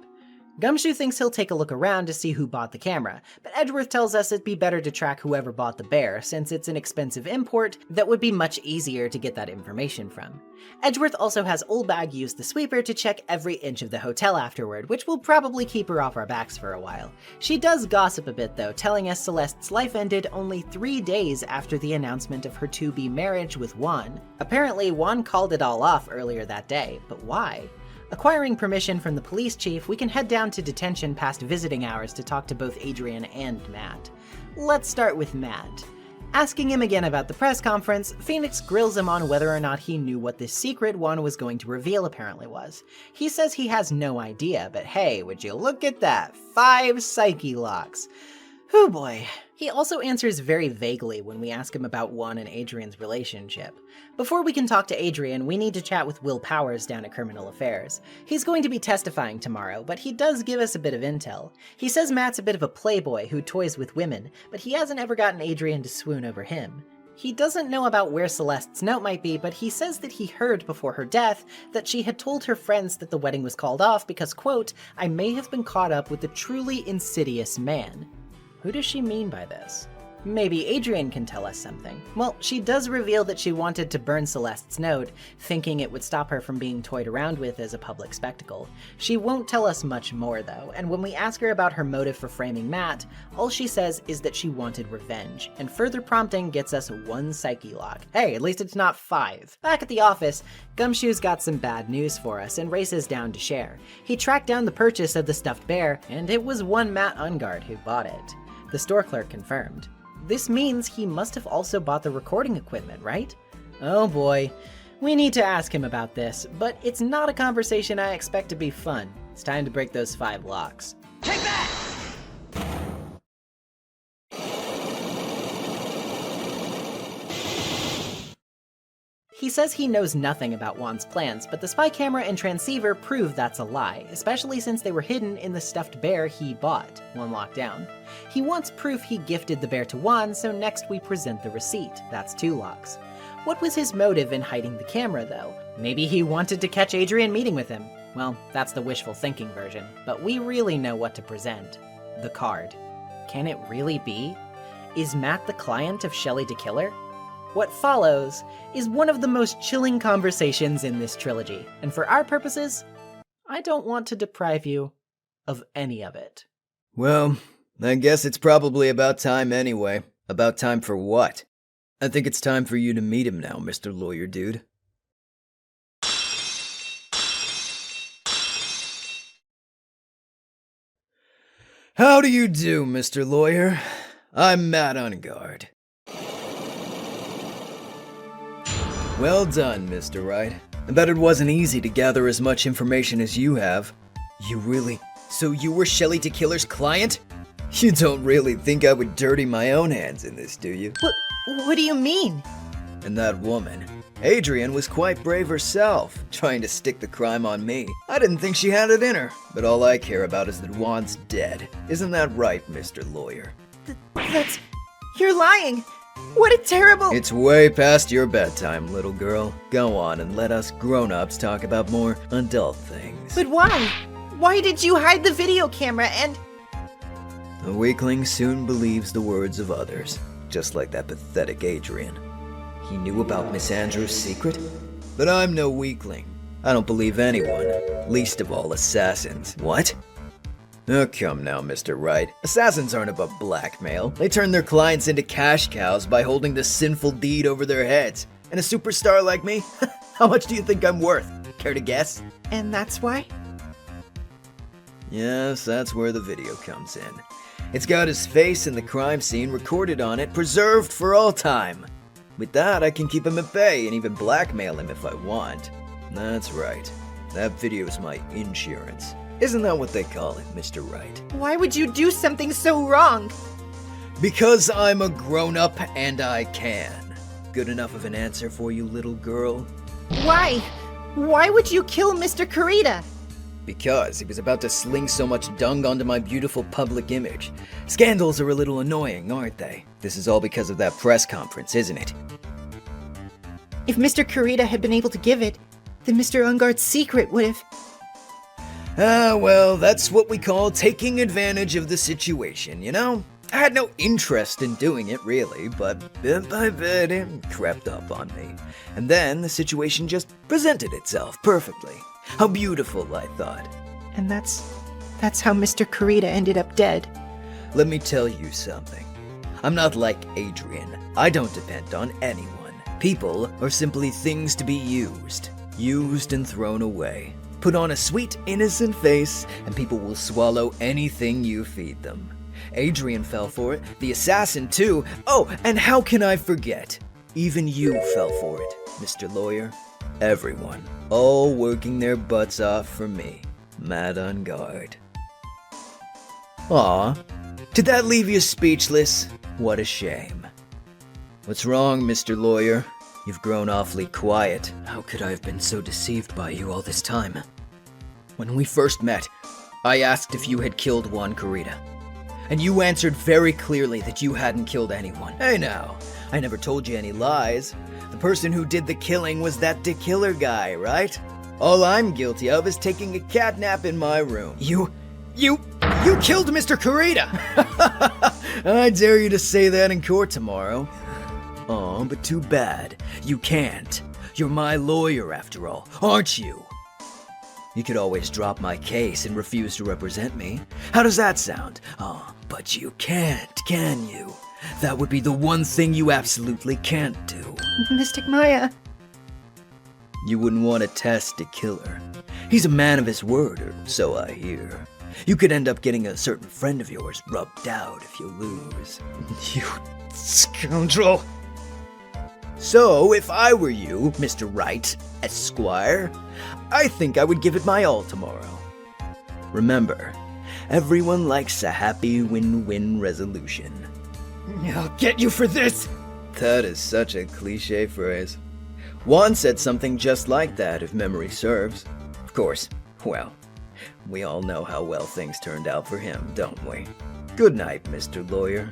Gumshoe thinks he'll take a look around to see who bought the camera, but Edgeworth tells us it'd be better to track whoever bought the bear, since it's an expensive import that would be much easier to get that information from. Edgeworth also has Oldbag use the sweeper to check every inch of the hotel afterward, which will probably keep her off our backs for a while. She does gossip a bit though, telling us Celeste's life ended only 3 days after the announcement of her to-be marriage with Juan. Apparently, Juan called it all off earlier that day, but why? Acquiring permission from the police chief, we can head down to detention past visiting hours to talk to both Adrian and Matt. Let's start with Matt. Asking him again about the press conference, Phoenix grills him on whether or not he knew what this secret Juan was going to reveal apparently was. He says he has no idea, but hey, would you look at that, 5 psyche locks. Whew boy. He also answers very vaguely when we ask him about Juan and Adrian's relationship. Before we can talk to Adrian, we need to chat with Will Powers down at Criminal Affairs. He's going to be testifying tomorrow, but he does give us a bit of intel. He says Matt's a bit of a playboy who toys with women, but he hasn't ever gotten Adrian to swoon over him. He doesn't know about where Celeste's note might be, but he says that he heard before her death that she had told her friends that the wedding was called off because, quote, I may have been caught up with a truly insidious man. Who does she mean by this? Maybe Adrian can tell us something. Well, she does reveal that she wanted to burn Celeste's note, thinking it would stop her from being toyed around with as a public spectacle. She won't tell us much more though, and when we ask her about her motive for framing Matt, all she says is that she wanted revenge, and further prompting gets us 1 psyche lock. Hey, at least it's not 5. Back at the office, Gumshoe's got some bad news for us and races down to share. He tracked down the purchase of the stuffed bear, and it was one Matt Ungard who bought it. The store clerk confirmed. This means he must have also bought the recording equipment, right? Oh boy. We need to ask him about this, but it's not a conversation I expect to be fun. It's time to break those 5 locks. Take that! He says he knows nothing about Juan's plans, but the spy camera and transceiver prove that's a lie, especially since they were hidden in the stuffed bear he bought, one lockdown. He wants proof he gifted the bear to Juan, so next we present the receipt. That's 2 locks. What was his motive in hiding the camera, though? Maybe he wanted to catch Adrian meeting with him. Well, that's the wishful thinking version, but we really know what to present. The card. Can it really be? Is Matt the client of Shelley the Killer? What follows is one of the most chilling conversations in this trilogy, and for our purposes, I don't want to deprive you of any of it. Well, I guess it's probably about time anyway. About time for what? I think it's time for you to meet him now, Mr. Lawyer Dude. How do you do, Mr. Lawyer? I'm Matt Ungard. Well done, Mr. Wright. I bet it wasn't easy to gather as much information as you have. So you were Shelley the Killer's client? You don't really think I would dirty my own hands in this, do you? What do you mean? And that woman, Adrian, was quite brave herself, trying to stick the crime on me. I didn't think she had it in her, but all I care about is that Juan's dead. Isn't that right, Mr. Lawyer? That's... You're lying! What a terrible— It's way past your bedtime, little girl. Go on and let us grown-ups talk about more adult things. But why? Why did you hide the video camera and— A weakling soon believes the words of others, just like that pathetic Adrian. He knew about Miss Andrews' secret? But I'm no weakling. I don't believe anyone, least of all assassins. What? Oh, come now, Mr. Wright. Assassins aren't above blackmail. They turn their clients into cash cows by holding the sinful deed over their heads. And a superstar like me? How much do you think I'm worth? Care to guess? And that's why? Yes, that's where the video comes in. It's got his face and the crime scene recorded on it, preserved for all time. With that, I can keep him at bay and even blackmail him if I want. That's right. That video is my insurance. Isn't that what they call it, Mr. Wright? Why would you do something so wrong? Because I'm a grown-up and I can. Good enough of an answer for you, little girl? Why? Why would you kill Mr. Kurita? Because he was about to sling so much dung onto my beautiful public image. Scandals are a little annoying, aren't they? This is all because of that press conference, isn't it? If Mr. Kurita had been able to give it, then Mr. Ungard's secret would have... Well, that's what we call taking advantage of the situation, you know? I had no interest in doing it, really, but bit by bit it crept up on me. And then the situation just presented itself perfectly. How beautiful, I thought. And that's how Mr. Kurita ended up dead. Let me tell you something. I'm not like Adrian. I don't depend on anyone. People are simply things to be used and thrown away. Put on a sweet, innocent face, and people will swallow anything you feed them. Adrian fell for it, the assassin too. Oh, and how can I forget? Even you fell for it, Mr. Lawyer. Everyone, all working their butts off for me. Mad on guard. Aw, did that leave you speechless? What a shame. What's wrong, Mr. Lawyer? You've grown awfully quiet. How could I have been so deceived by you all this time? When we first met, I asked if you had killed Juan Kurita. And you answered very clearly that you hadn't killed anyone. Hey now, I never told you any lies. The person who did the killing was that killer guy, right? All I'm guilty of is taking a cat nap in my room. You killed Mr. Kurita! I dare you to say that in court tomorrow. Oh, but too bad. You can't. You're my lawyer after all, aren't you? You could always drop my case and refuse to represent me. How does that sound? Oh, but you can't, can you? That would be the one thing you absolutely can't do. Mystic Maya. You wouldn't want to test a killer. He's a man of his word, or so I hear. You could end up getting a certain friend of yours rubbed out if you lose. You scoundrel! So, if I were you, Mr. Wright, Esquire, I think I would give it my all tomorrow. Remember, everyone likes a happy win-win resolution. I'll get you for this! That is such a cliche phrase. Juan said something just like that, if memory serves. Of course, well, we all know how well things turned out for him, don't we? Good night, Mr. Lawyer.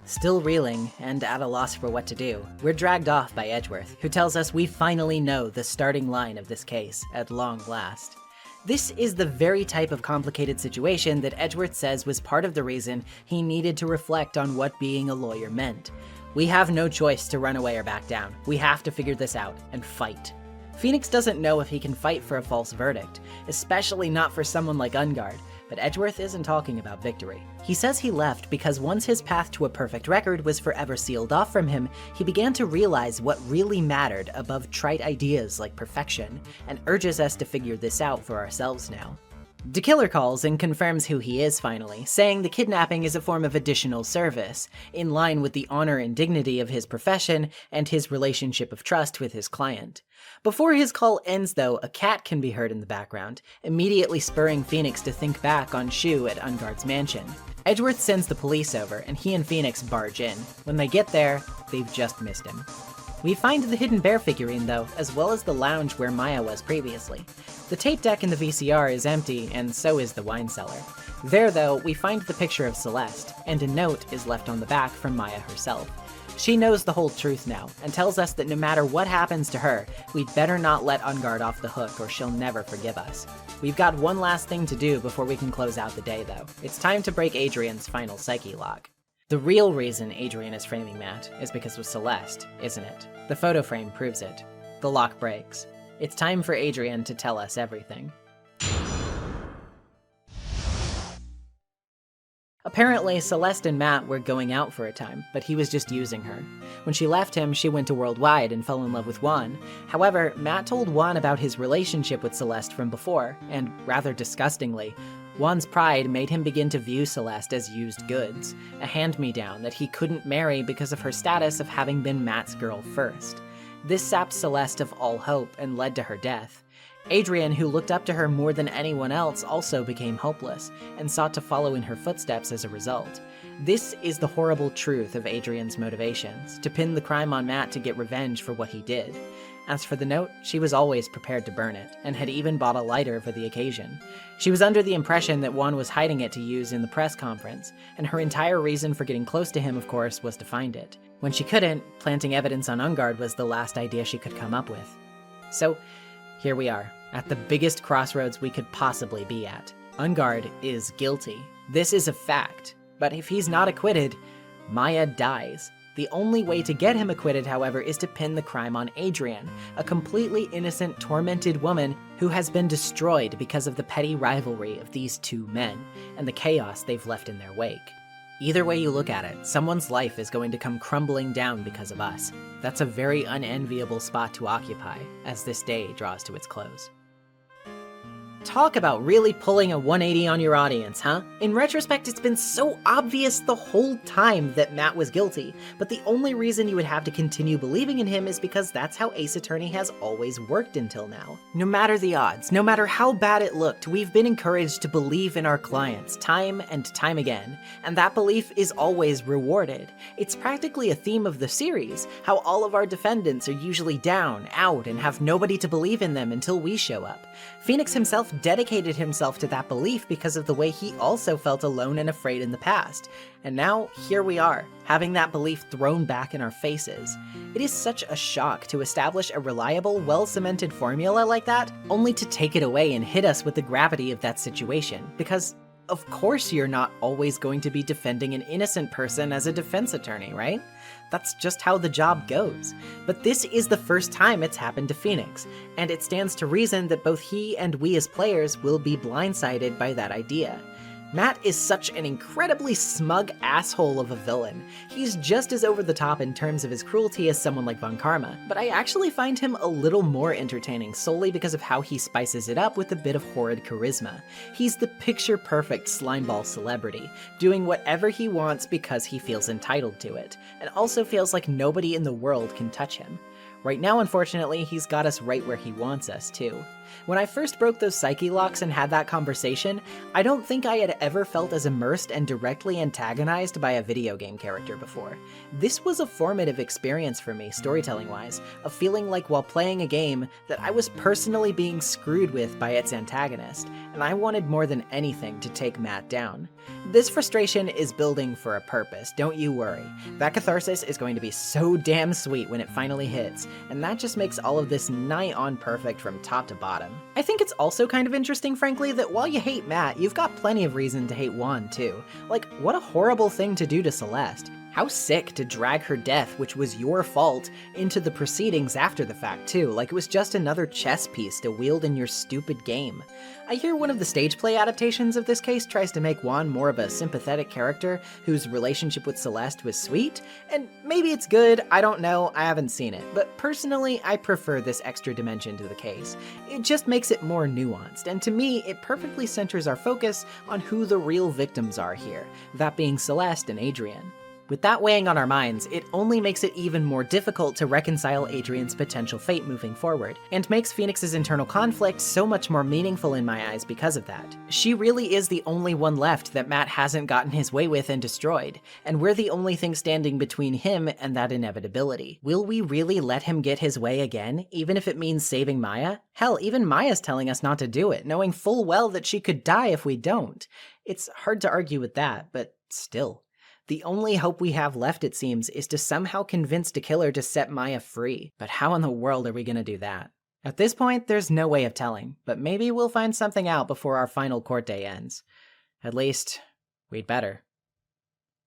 Still reeling and at a loss for what to do, we're dragged off by Edgeworth, who tells us we finally know the starting line of this case, at long last. This is the very type of complicated situation that Edgeworth says was part of the reason he needed to reflect on what being a lawyer meant. We have no choice to run away or back down. We have to figure this out and fight. Phoenix doesn't know if he can fight for a false verdict, especially not for someone like Ungard, but Edgeworth isn't talking about victory. He says he left because once his path to a perfect record was forever sealed off from him, he began to realize what really mattered above trite ideas like perfection, and urges us to figure this out for ourselves now. The killer calls and confirms who he is finally, saying the kidnapping is a form of additional service, in line with the honor and dignity of his profession and his relationship of trust with his client. Before his call ends though, a cat can be heard in the background, immediately spurring Phoenix to think back on Shu at Ungard's mansion. Edgeworth sends the police over, and he and Phoenix barge in. When they get there, they've just missed him. We find the hidden bear figurine though, as well as the lounge where Maya was previously. The tape deck in the VCR is empty, and so is the wine cellar. There though, we find the picture of Celeste, and a note is left on the back from Maya herself. She knows the whole truth now, and tells us that no matter what happens to her, we'd better not let Ungard off the hook or she'll never forgive us. We've got one last thing to do before we can close out the day though. It's time to break Adrian's final psyche lock. The real reason Adrian is framing Matt is because of Celeste, isn't it? The photo frame proves it. The lock breaks. It's time for Adrian to tell us everything. Apparently, Celeste and Matt were going out for a time, but he was just using her. When she left him, she went to Worldwide and fell in love with Juan. However, Matt told Juan about his relationship with Celeste from before, and rather disgustingly, Juan's pride made him begin to view Celeste as used goods, a hand-me-down that he couldn't marry because of her status of having been Matt's girl first. This sapped Celeste of all hope and led to her death. Adrian, who looked up to her more than anyone else, also became hopeless, and sought to follow in her footsteps as a result. This is the horrible truth of Adrian's motivations, to pin the crime on Matt to get revenge for what he did. As for the note, she was always prepared to burn it, and had even bought a lighter for the occasion. She was under the impression that Juan was hiding it to use in the press conference, and her entire reason for getting close to him, of course, was to find it. When she couldn't, planting evidence on Ungard was the last idea she could come up with. So, here we are, at the biggest crossroads we could possibly be at. Ungard is guilty. This is a fact. But if he's not acquitted, Maya dies. The only way to get him acquitted, however, is to pin the crime on Adrian, a completely innocent, tormented woman who has been destroyed because of the petty rivalry of these two men and the chaos they've left in their wake. Either way you look at it, someone's life is going to come crumbling down because of us. That's a very unenviable spot to occupy as this day draws to its close. Talk about really pulling a 180 on your audience, huh? In retrospect, it's been so obvious the whole time that Matt was guilty, but the only reason you would have to continue believing in him is because that's how Ace Attorney has always worked until now. No matter the odds, no matter how bad it looked, we've been encouraged to believe in our clients time and time again, and that belief is always rewarded. It's practically a theme of the series, how all of our defendants are usually down, out, and have nobody to believe in them until we show up. Phoenix himself dedicated himself to that belief because of the way he also felt alone and afraid in the past. And now, here we are, having that belief thrown back in our faces. It is such a shock to establish a reliable, well-cemented formula like that, only to take it away and hit us with the gravity of that situation. Because, of course you're not always going to be defending an innocent person as a defense attorney, right? That's just how the job goes. But this is the first time it's happened to Phoenix, and it stands to reason that both he and we as players will be blindsided by that idea. Matt is such an incredibly smug asshole of a villain. He's just as over the top in terms of his cruelty as someone like Von Karma, but I actually find him a little more entertaining solely because of how he spices it up with a bit of horrid charisma. He's the picture-perfect slimeball celebrity, doing whatever he wants because he feels entitled to it, and also feels like nobody in the world can touch him. Right now, unfortunately, he's got us right where he wants us, too. When I first broke those psyche locks and had that conversation, I don't think I had ever felt as immersed and directly antagonized by a video game character before. This was a formative experience for me, storytelling-wise, of feeling like while playing a game that I was personally being screwed with by its antagonist, and I wanted more than anything to take Matt down. This frustration is building for a purpose, don't you worry. That catharsis is going to be so damn sweet when it finally hits, and that just makes all of this nigh on perfect from top to bottom. I think it's also kind of interesting, frankly, that while you hate Matt, you've got plenty of reason to hate Juan, too. Like, what a horrible thing to do to Celeste. How sick to drag her death, which was your fault, into the proceedings after the fact, too, like it was just another chess piece to wield in your stupid game. I hear one of the stage play adaptations of this case tries to make Juan more of a sympathetic character whose relationship with Celeste was sweet, and maybe it's good, I don't know, I haven't seen it, but personally I prefer this extra dimension to the case. It just makes it more nuanced, and to me it perfectly centers our focus on who the real victims are here, that being Celeste and Adrian. With that weighing on our minds, it only makes it even more difficult to reconcile Adrian's potential fate moving forward, and makes Phoenix's internal conflict so much more meaningful in my eyes because of that. She really is the only one left that Matt hasn't gotten his way with and destroyed, and we're the only thing standing between him and that inevitability. Will we really let him get his way again, even if it means saving Maya? Hell, even Maya's telling us not to do it, knowing full well that she could die if we don't. It's hard to argue with that, but still. The only hope we have left, it seems, is to somehow convince the killer to set Maya free. But how in the world are we gonna do that? At this point, there's no way of telling, but maybe we'll find something out before our final court day ends. At least, we'd better.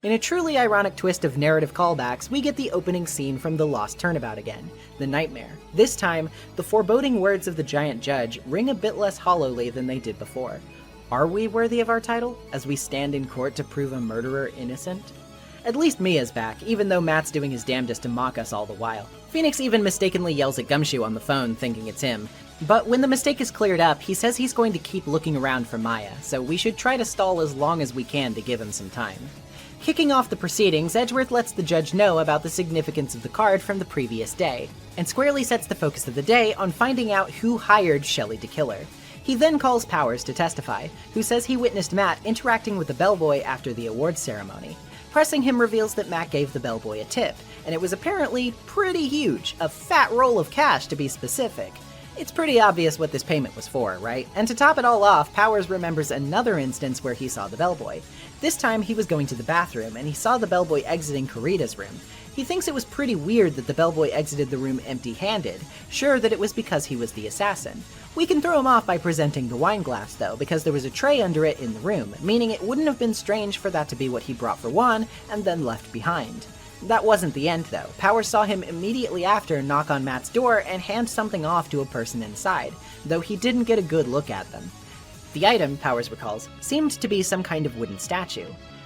In a truly ironic twist of narrative callbacks, we get the opening scene from The Lost Turnabout again, the nightmare. This time, the foreboding words of the giant judge ring a bit less hollowly than they did before. Are we worthy of our title, as we stand in court to prove a murderer innocent? At least Mia's back, even though Matt's doing his damnedest to mock us all the while. Phoenix even mistakenly yells at Gumshoe on the phone, thinking it's him. But when the mistake is cleared up, he says he's going to keep looking around for Maya, so we should try to stall as long as we can to give him some time. Kicking off the proceedings, Edgeworth lets the judge know about the significance of the card from the previous day, and squarely sets the focus of the day on finding out who hired Shelley to kill her. He then calls Powers to testify, who says he witnessed Matt interacting with the bellboy after the awards ceremony. Pressing him reveals that Matt gave the bellboy a tip, and it was apparently pretty huge, a fat roll of cash to be specific. It's pretty obvious what this payment was for, right? And to top it all off, Powers remembers another instance where he saw the bellboy. This time he was going to the bathroom, and he saw the bellboy exiting Corita's room. He thinks it was pretty weird that the bellboy exited the room empty-handed, sure that it was because he was the assassin. We can throw him off by presenting the wine glass though, because there was a tray under it in the room, meaning it wouldn't have been strange for that to be what he brought for Juan and then left behind. That wasn't the end though. Powers saw him immediately after knock on Matt's door and hand something off to a person inside, though he didn't get a good look at them. The item, Powers recalls, seemed to be some kind of wooden statue.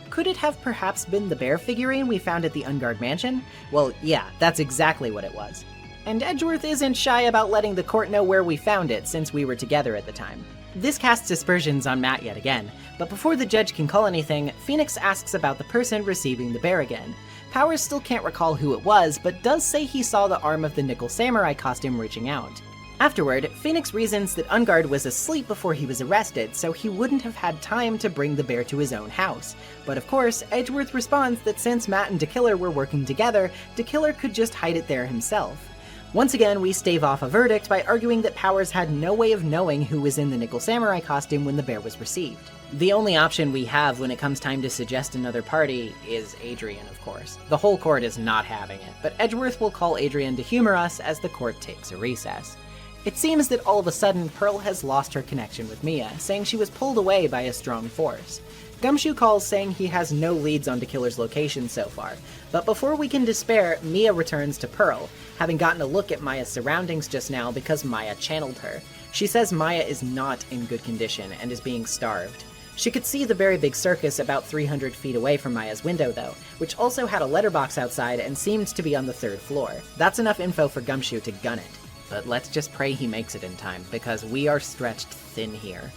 Could it have perhaps been the bear figurine we found at the Ungard mansion? Well, yeah, that's exactly what it was. And Edgeworth isn't shy about letting the court know where we found it since we were together at the time. This casts aspersions on Matt yet again, but before the judge can call anything, Phoenix asks about the person receiving the bear again. Powers still can't recall who it was, but does say he saw the arm of the nickel samurai costume reaching out. Afterward, Phoenix reasons that Ungard was asleep before he was arrested, so he wouldn't have had time to bring the bear to his own house. But of course, Edgeworth responds that since Matt and DeKiller were working together, DeKiller could just hide it there himself. Once again, we stave off a verdict by arguing that Powers had no way of knowing who was in the nickel samurai costume when the bear was received. The only option we have when it comes time to suggest another party is Adrian, of course. The whole court is not having it, but Edgeworth will call Adrian to humor us as the court takes a recess. It seems that all of a sudden Pearl has lost her connection with Mia, saying she was pulled away by a strong force. Gumshoe calls saying he has no leads on DeKiller's location so far, but before we can despair, Mia returns to Pearl, having gotten a look at Maya's surroundings just now because Maya channeled her. She says Maya is not in good condition and is being starved. She could see the very big circus about 300 feet away from Maya's window though, which also had a letterbox outside and seemed to be on the 3rd floor. That's enough info for Gumshoe to gun it. But let's just pray he makes it in time, because we are stretched thin here.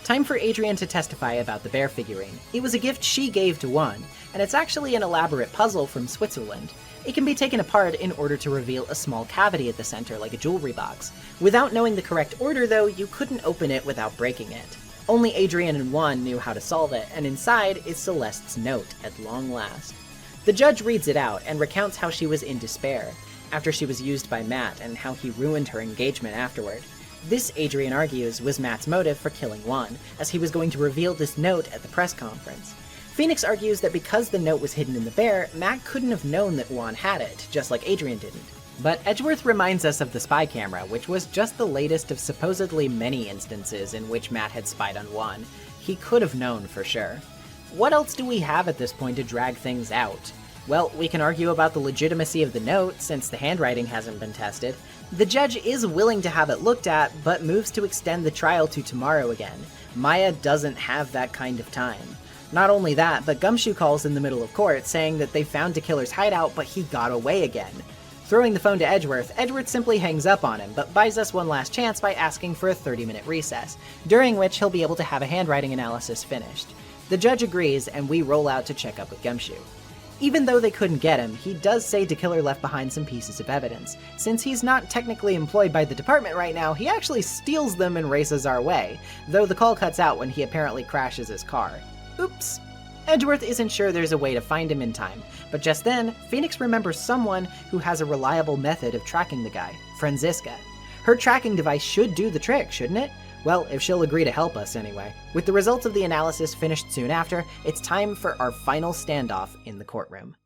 Time for Adrian to testify about the bear figurine. It was a gift she gave to Juan, and it's actually an elaborate puzzle from Switzerland. It can be taken apart in order to reveal a small cavity at the center like a jewelry box. Without knowing the correct order though, you couldn't open it without breaking it. Only Adrian and Juan knew how to solve it, and inside is Celeste's note at long last. The judge reads it out and recounts how she was in despair after she was used by Matt and how he ruined her engagement afterward. This, Adrian argues, was Matt's motive for killing Juan, as he was going to reveal this note at the press conference. Phoenix argues that because the note was hidden in the bear, Matt couldn't have known that Juan had it, just like Adrian didn't. But Edgeworth reminds us of the spy camera, which was just the latest of supposedly many instances in which Matt had spied on Juan. He could have known for sure. What else do we have at this point to drag things out? Well, we can argue about the legitimacy of the note, since the handwriting hasn't been tested. The judge is willing to have it looked at, but moves to extend the trial to tomorrow again. Maya doesn't have that kind of time. Not only that, but Gumshoe calls in the middle of court, saying that they found DeKiller's hideout, but he got away again. Throwing the phone to Edgeworth, Edgeworth simply hangs up on him, but buys us one last chance by asking for a 30-minute recess, during which he'll be able to have a handwriting analysis finished. The judge agrees, and we roll out to check up with Gumshoe. Even though they couldn't get him, he does say DeKiller left behind some pieces of evidence. Since he's not technically employed by the department right now, he actually steals them and races our way, though the call cuts out when he apparently crashes his car. Oops. Edgeworth isn't sure there's a way to find him in time, but just then, Phoenix remembers someone who has a reliable method of tracking the guy, Franziska. Her tracking device should do the trick, shouldn't it? Well, if she'll agree to help us anyway. With the results of the analysis finished soon after, it's time for our final standoff in the courtroom.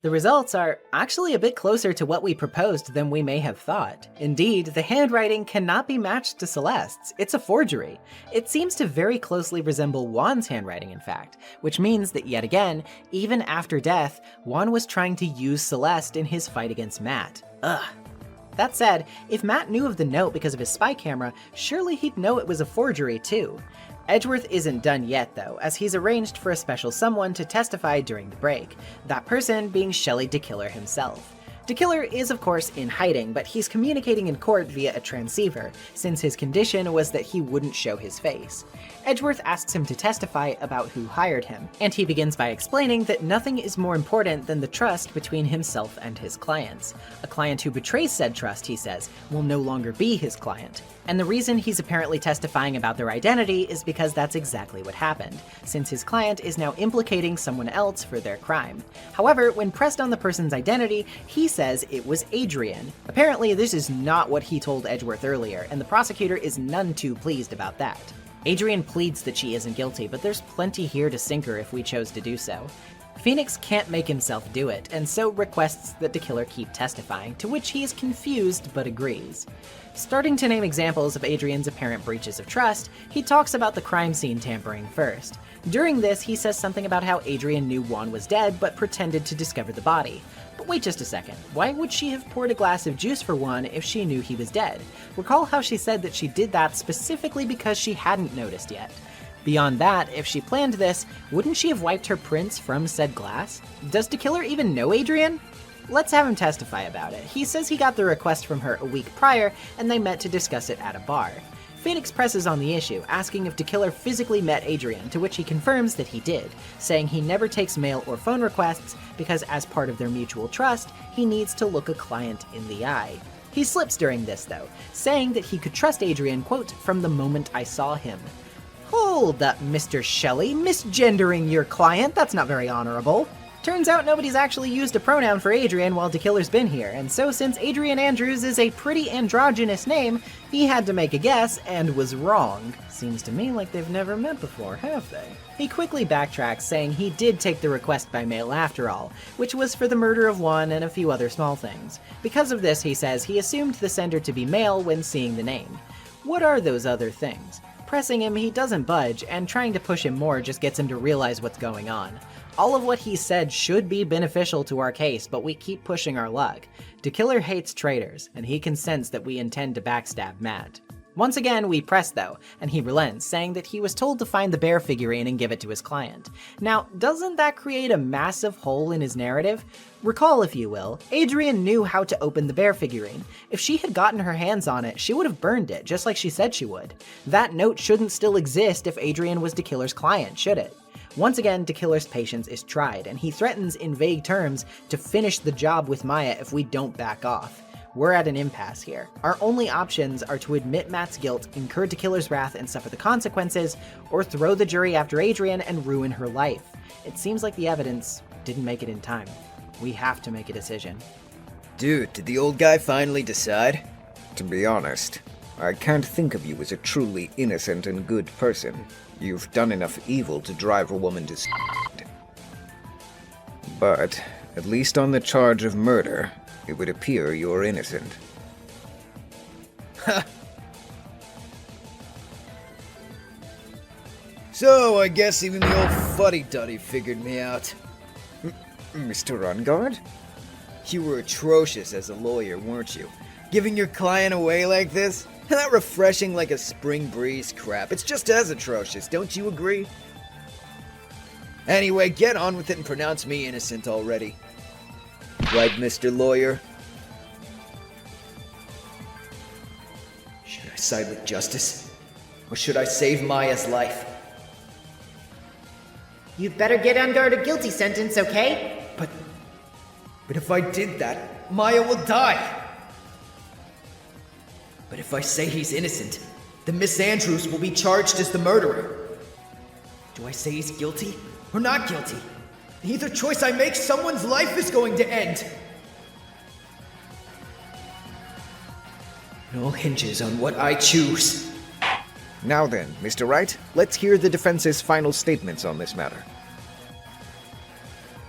The results are actually a bit closer to what we proposed than we may have thought. Indeed, the handwriting cannot be matched to Celeste's. It's a forgery. It seems to very closely resemble Juan's handwriting, in fact, which means that yet again, even after death, Juan was trying to use Celeste in his fight against Matt. Ugh. That said, if Matt knew of the note because of his spy camera, surely he'd know it was a forgery too. Edgeworth isn't done yet though, as he's arranged for a special someone to testify during the break, that person being Shelley DeKiller himself. DeKiller is of course in hiding, but he's communicating in court via a transceiver, since his condition was that he wouldn't show his face. Edgeworth asks him to testify about who hired him, and he begins by explaining that nothing is more important than the trust between himself and his clients. A client who betrays said trust, he says, will no longer be his client. And the reason he's apparently testifying about their identity is because that's exactly what happened, since his client is now implicating someone else for their crime. However, when pressed on the person's identity, he says it was Adrian. Apparently, this is not what he told Edgeworth earlier, and the prosecutor is none too pleased about that. Adrian pleads that she isn't guilty, but there's plenty here to sink her if we chose to do so. Phoenix can't make himself do it, and so requests that the killer keep testifying, to which he is confused but agrees. Starting to name examples of Adrian's apparent breaches of trust, he talks about the crime scene tampering first. During this, he says something about how Adrian knew Juan was dead but pretended to discover the body. But wait just a second, why would she have poured a glass of juice for Juan if she knew he was dead? Recall how she said that she did that specifically because she hadn't noticed yet. Beyond that, if she planned this, wouldn't she have wiped her prints from said glass? Does the killer even know Adrian? Let's have him testify about it. He says he got the request from her a week prior, and they met to discuss it at a bar. Phoenix presses on the issue, asking if the killer physically met Adrian, to which he confirms that he did, saying he never takes mail or phone requests because as part of their mutual trust, he needs to look a client in the eye. He slips during this though, saying that he could trust Adrian, quote, "from the moment I saw him." Hold up, Mr. Shelley, misgendering your client, that's not very honorable. Turns out nobody's actually used a pronoun for Adrian while the killer's been here, and so since Adrian Andrews is a pretty androgynous name, he had to make a guess and was wrong. Seems to me like they've never met before, have they? He quickly backtracks, saying he did take the request by mail after all, which was for the murder of one and a few other small things. Because of this, he says he assumed the sender to be male when seeing the name. What are those other things? Pressing him, he doesn't budge, and trying to push him more just gets him to realize what's going on. All of what he said should be beneficial to our case, but we keep pushing our luck. The killer hates traitors, and he can sense that we intend to backstab Matt. Once again, we press though, and he relents, saying that he was told to find the bear figurine and give it to his client. Now, doesn't that create a massive hole in his narrative? Recall, if you will, Adrian knew how to open the bear figurine. If she had gotten her hands on it, she would have burned it, just like she said she would. That note shouldn't still exist if Adrian was the killer's client, should it? Once again, the killer's patience is tried, and he threatens in vague terms to finish the job with Maya if we don't back off. We're at an impasse here. Our only options are to admit Matt's guilt, incur the killer's wrath and suffer the consequences, or throw the jury after Adrian and ruin her life. It seems like the evidence didn't make it in time. We have to make a decision. Dude, did the old guy finally decide? To be honest, I can't think of you as a truly innocent and good person. You've done enough evil to drive a woman to But, at least on the charge of murder, it would appear you're innocent. Ha! So, I guess even the old fuddy-duddy figured me out. Mr. Ungard? You were atrocious as a lawyer, weren't you? Giving your client away like this? Not refreshing like a spring breeze crap. It's just as atrocious, don't you agree? Anyway, get on with it and pronounce me innocent already. Right, Mr. Lawyer? Should I side with justice? Or should I save Maya's life? You'd better get Ungard a guilty sentence, okay? But if I did that, Maya will die! But if I say he's innocent, then Miss Andrews will be charged as the murderer. Do I say he's guilty or not guilty? Either choice I make, someone's life is going to end. It all hinges on what I choose. Now then, Mr. Wright, let's hear the defense's final statements on this matter.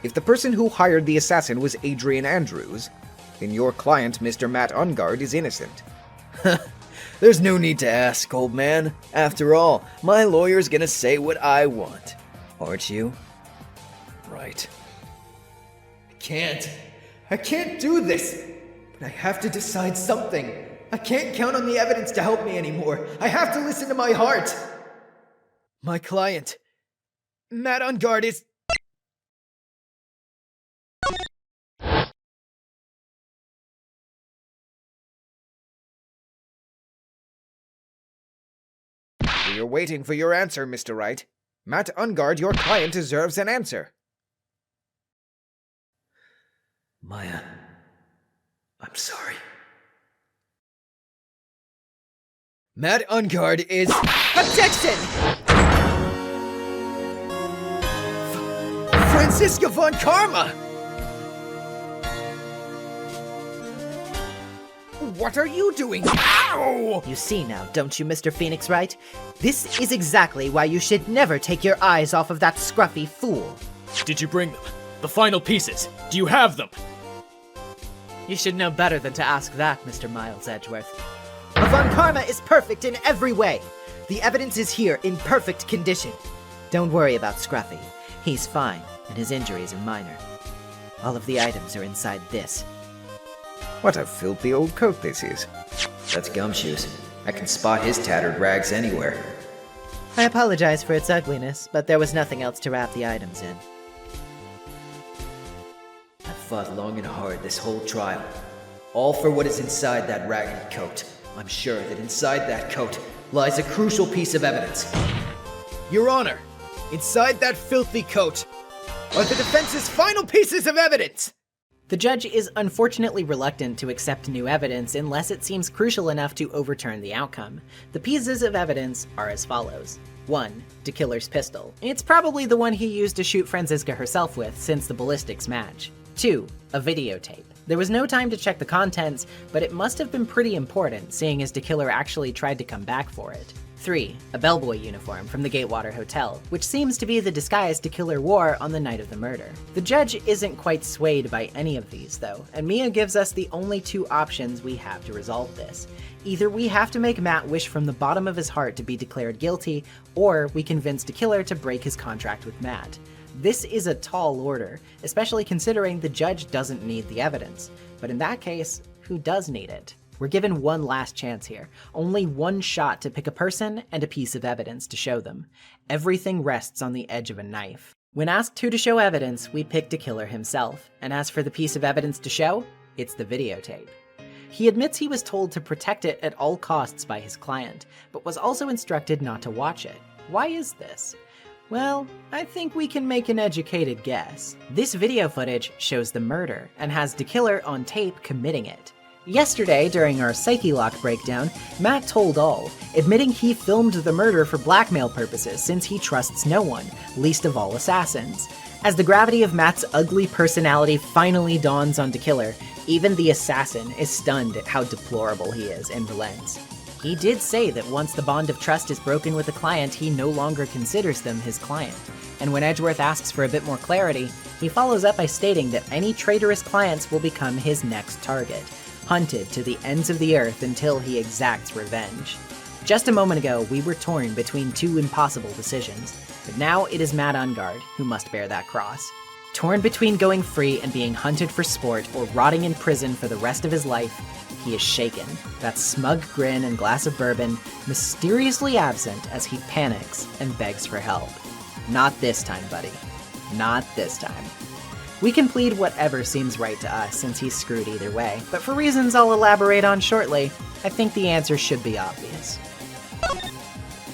If the person who hired the assassin was Adrian Andrews, then your client, Mr. Matt Ungard, is innocent. There's no need to ask, old man. After all, my lawyer's gonna say what I want. Aren't you? Right. I can't do this! But I have to decide something. I can't count on the evidence to help me anymore. I have to listen to my heart. My client, Matt Ungard, is... We are waiting for your answer, Mr. Wright. Matt Ungard, your client, deserves an answer. Maya, I'm sorry. Matt Ungard is... Objection! Franziska von Karma! What are you doing? Ow! You see now, don't you, Mr. Phoenix Wright? This is exactly why you should never take your eyes off of that scruffy fool. Did you bring them? The final pieces. Do you have them? You should know better than to ask that, Mr. Miles Edgeworth. Von Karma is perfect in every way. The evidence is here in perfect condition. Don't worry about Scruffy. He's fine, and his injuries are minor. All of the items are inside this. What a filthy old coat this is. That's Gumshoes. I can spot his tattered rags anywhere. I apologize for its ugliness, but there was nothing else to wrap the items in. I've fought long and hard this whole trial. All for what is inside that ragged coat. I'm sure that inside that coat lies a crucial piece of evidence. Your Honor, inside that filthy coat are the defense's final pieces of evidence! The judge is unfortunately reluctant to accept new evidence unless it seems crucial enough to overturn the outcome. The pieces of evidence are as follows. 1. DeKiller's pistol. It's probably the one he used to shoot Franziska herself with since the ballistics match. 2. A videotape. There was no time to check the contents, but it must have been pretty important, seeing as DeKiller actually tried to come back for it. 3. A bellboy uniform from the Gatewater Hotel, which seems to be the disguise DeKiller wore on the night of the murder. The judge isn't quite swayed by any of these, though, and Mia gives us the only two options we have to resolve this. Either we have to make Matt wish from the bottom of his heart to be declared guilty, or we convince DeKiller to break his contract with Matt. This is a tall order, especially considering the judge doesn't need the evidence. But in that case, who does need it? We're given one last chance here, only one shot to pick a person and a piece of evidence to show them. Everything rests on the edge of a knife. When asked who to show evidence, we pick DeKiller himself, and as for the piece of evidence to show, it's the videotape. He admits he was told to protect it at all costs by his client, but was also instructed not to watch it. Why is this? Well, I think we can make an educated guess. This video footage shows the murder, and has DeKiller on tape committing it. Yesterday, during our Psyche Lock breakdown, Matt told all, admitting he filmed the murder for blackmail purposes since he trusts no one, least of all assassins. As the gravity of Matt's ugly personality finally dawns on DeKiller, even the assassin is stunned at how deplorable he is and relents. He did say that once the bond of trust is broken with a client, he no longer considers them his client. And when Edgeworth asks for a bit more clarity, he follows up by stating that any traitorous clients will become his next target, hunted to the ends of the earth until he exacts revenge. Just a moment ago, we were torn between two impossible decisions, but now it is Matt Ungard who must bear that cross. Torn between going free and being hunted for sport or rotting in prison for the rest of his life, he is shaken, that smug grin and glass of bourbon mysteriously absent as he panics and begs for help. Not this time, buddy. Not this time. We can plead whatever seems right to us since he's screwed either way, but for reasons I'll elaborate on shortly, I think the answer should be obvious.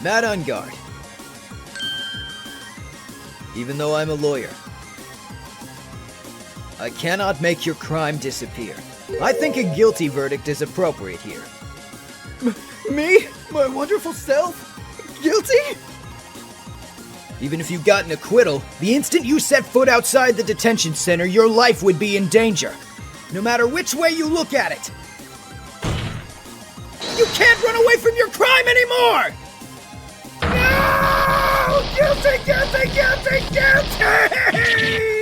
Matt Ungard. Even though I'm a lawyer, I cannot make your crime disappear. I think a guilty verdict is appropriate here. Me? My wonderful self? Guilty? Even if you got an acquittal, the instant you set foot outside the detention center, your life would be in danger. No matter which way you look at it. You can't run away from your crime anymore! No! Guilty, guilty, guilty, guilty!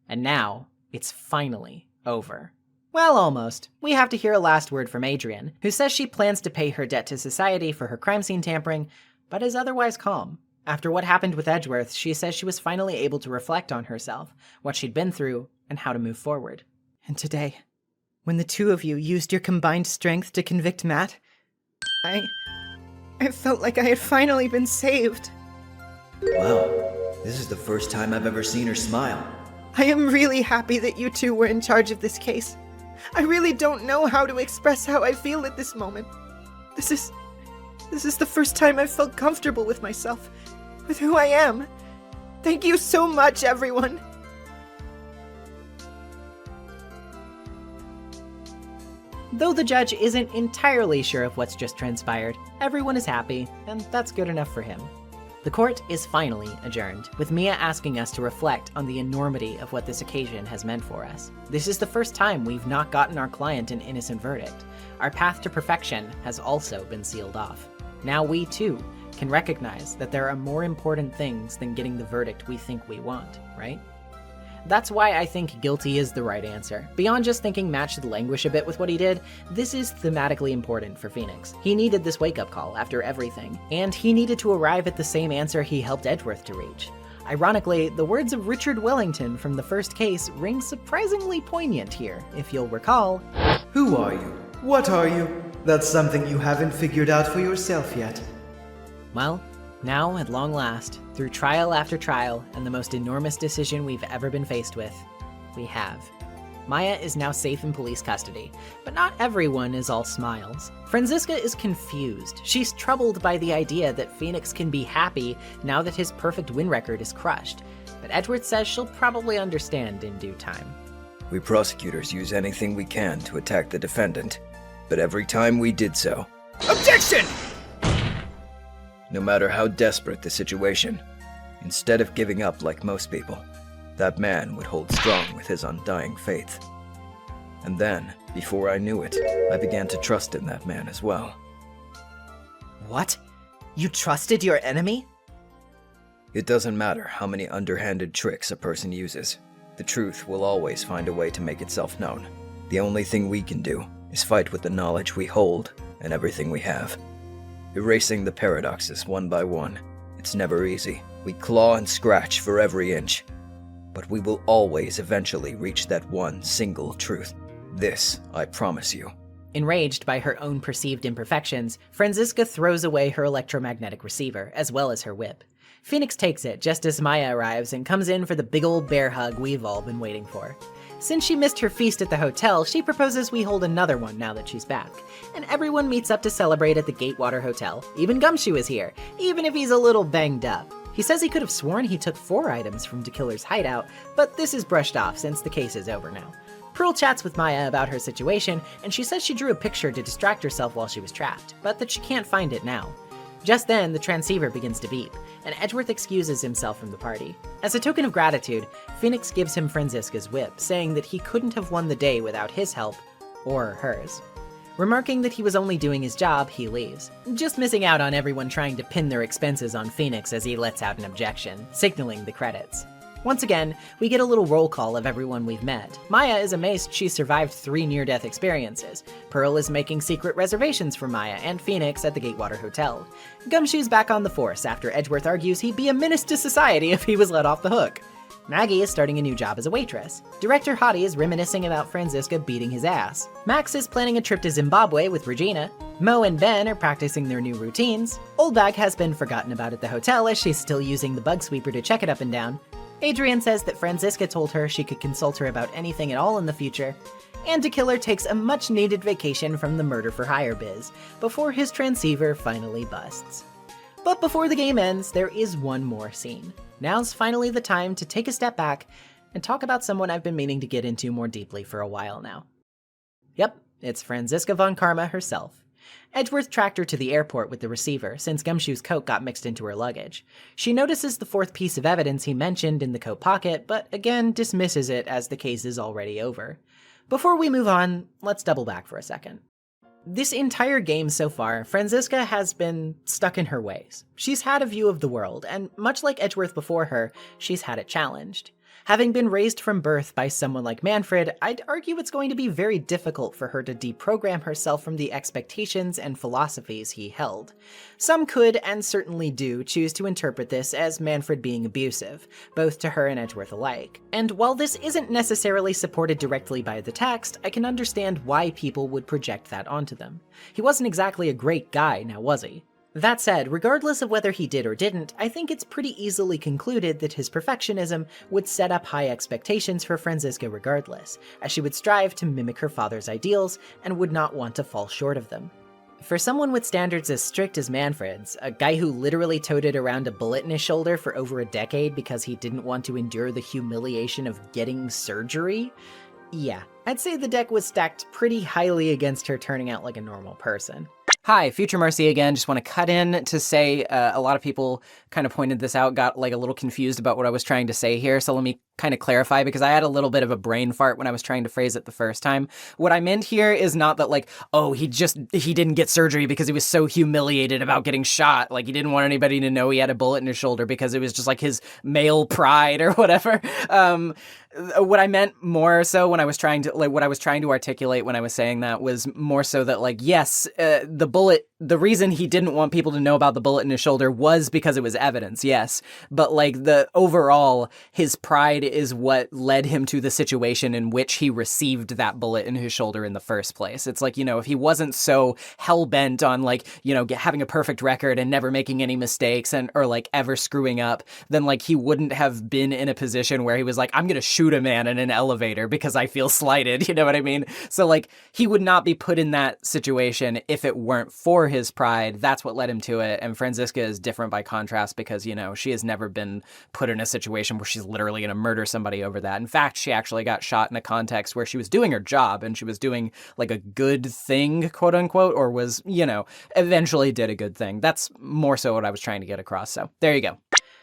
And now, it's finally over. Well, almost. We have to hear a last word from Adrian, who says she plans to pay her debt to society for her crime scene tampering, but is otherwise calm. After what happened with Edgeworth, she says she was finally able to reflect on herself, what she'd been through, and how to move forward. And today, when the two of you used your combined strength to convict Matt, I felt like I had finally been saved. Wow, this is the first time I've ever seen her smile. I am really happy that you two were in charge of this case. I really don't know how to express how I feel at this moment. This is the first time I've felt comfortable with myself, with who I am. Thank you so much, everyone. Though the judge isn't entirely sure of what's just transpired, everyone is happy, and that's good enough for him. The court is finally adjourned, with Mia asking us to reflect on the enormity of what this occasion has meant for us. This is the first time we've not gotten our client an innocent verdict. Our path to perfection has also been sealed off. Now we, too, can recognize that there are more important things than getting the verdict we think we want, right? That's why I think guilty is the right answer. Beyond just thinking Matt should languish a bit with what he did, this is thematically important for Phoenix. He needed this wake-up call after everything, and he needed to arrive at the same answer he helped Edgeworth to reach. Ironically, the words of Richard Wellington from the first case ring surprisingly poignant here, if you'll recall. Who are you? What are you? That's something you haven't figured out for yourself yet. Well, now, at long last, through trial after trial and the most enormous decision we've ever been faced with, we have. Maya is now safe in police custody, but not everyone is all smiles. Franziska is confused. She's troubled by the idea that Phoenix can be happy now that his perfect win record is crushed, but Edgeworth says she'll probably understand in due time. We prosecutors use anything we can to attack the defendant, but every time we did so... Objection! No matter how desperate the situation, instead of giving up like most people, that man would hold strong with his undying faith. And then, before I knew it, I began to trust in that man as well. What? You trusted your enemy? It doesn't matter how many underhanded tricks a person uses. The truth will always find a way to make itself known. The only thing we can do is fight with the knowledge we hold and everything we have. Erasing the paradoxes one by one. It's never easy. We claw and scratch for every inch. But we will always eventually reach that one single truth. This, I promise you. Enraged by her own perceived imperfections, Franziska throws away her electromagnetic receiver, as well as her whip. Phoenix takes it just as Maya arrives and comes in for the big old bear hug we've all been waiting for. Since she missed her feast at the hotel, she proposes we hold another one now that she's back. And everyone meets up to celebrate at the Gatewater Hotel. Even Gumshoe is here, even if he's a little banged up. He says he could have sworn he took 4 items from DeKiller's hideout, but this is brushed off since the case is over now. Pearl chats with Maya about her situation, and she says she drew a picture to distract herself while she was trapped, but that she can't find it now. Just then, the transceiver begins to beep, and Edgeworth excuses himself from the party. As a token of gratitude, Phoenix gives him Franziska's whip, saying that he couldn't have won the day without his help, or hers. Remarking that he was only doing his job, he leaves, just missing out on everyone trying to pin their expenses on Phoenix as he lets out an objection, signaling the credits. Once again, we get a little roll call of everyone we've met. Maya is amazed she survived 3 near-death experiences. Pearl is making secret reservations for Maya and Phoenix at the Gatewater Hotel. Gumshoe's back on the force after Edgeworth argues he'd be a menace to society if he was let off the hook. Maggie is starting a new job as a waitress. Director Hottie is reminiscing about Franziska beating his ass. Max is planning a trip to Zimbabwe with Regina. Mo and Ben are practicing their new routines. Oldbag has been forgotten about at the hotel as she's still using the bug sweeper to check it up and down. Adrian says that Franziska told her she could consult her about anything at all in the future. And DeKiller takes a much-needed vacation from the murder-for-hire biz, before his transceiver finally busts. But before the game ends, there is one more scene. Now's finally the time to take a step back and talk about someone I've been meaning to get into more deeply for a while now. Yep, it's Franziska von Karma herself. Edgeworth tracked her to the airport with the receiver, since Gumshoe's coat got mixed into her luggage. She notices the 4th piece of evidence he mentioned in the coat pocket, but again dismisses it as the case is already over. Before we move on, let's double back for a second. This entire game so far, Franziska has been stuck in her ways. She's had a view of the world, and much like Edgeworth before her, she's had it challenged. Having been raised from birth by someone like Manfred, I'd argue it's going to be very difficult for her to deprogram herself from the expectations and philosophies he held. Some could, and certainly do, choose to interpret this as Manfred being abusive, both to her and Edgeworth alike. And while this isn't necessarily supported directly by the text, I can understand why people would project that onto them. He wasn't exactly a great guy, now was he? That said, regardless of whether he did or didn't, I think it's pretty easily concluded that his perfectionism would set up high expectations for Franziska regardless, as she would strive to mimic her father's ideals and would not want to fall short of them. For someone with standards as strict as Manfred's, a guy who literally toted around a bullet in his shoulder for over a decade because he didn't want to endure the humiliation of getting surgery, yeah, I'd say the deck was stacked pretty highly against her turning out like a normal person. Hi, Future Mercy again. Just want to cut in to say a lot of people kind of pointed this out, got like a little confused about what I was trying to say here, so let me kind of clarify, because I had a little bit of a brain fart when I was trying to phrase it the first time. What I meant here is not that, like, oh, he didn't get surgery because he was so humiliated about getting shot. Like, he didn't want anybody to know he had a bullet in his shoulder because it was just like his male pride or whatever. What I meant more so when I was trying to, like, what I was trying to articulate when I was saying that was more so that, like, yes, the reason he didn't want people to know about the bullet in his shoulder was because it was evidence, yes. But, like, the overall, his pride is what led him to the situation in which he received that bullet in his shoulder in the first place. It's like, you know, if he wasn't so hell-bent on, like, you know, having a perfect record and never making any mistakes or, like, ever screwing up, then, like, he wouldn't have been in a position where he was like, I'm gonna shoot a man in an elevator because I feel slighted, you know what I mean? So, like, he would not be put in that situation if it weren't for his pride. That's what led him to it. And Franziska is different by contrast because, you know, she has never been put in a situation where she's literally going to murder somebody over that. In fact, she actually got shot in a context where she was doing her job and she was doing, like, a good thing, quote unquote, or was, you know, eventually did a good thing. That's more so what I was trying to get across. So there you go.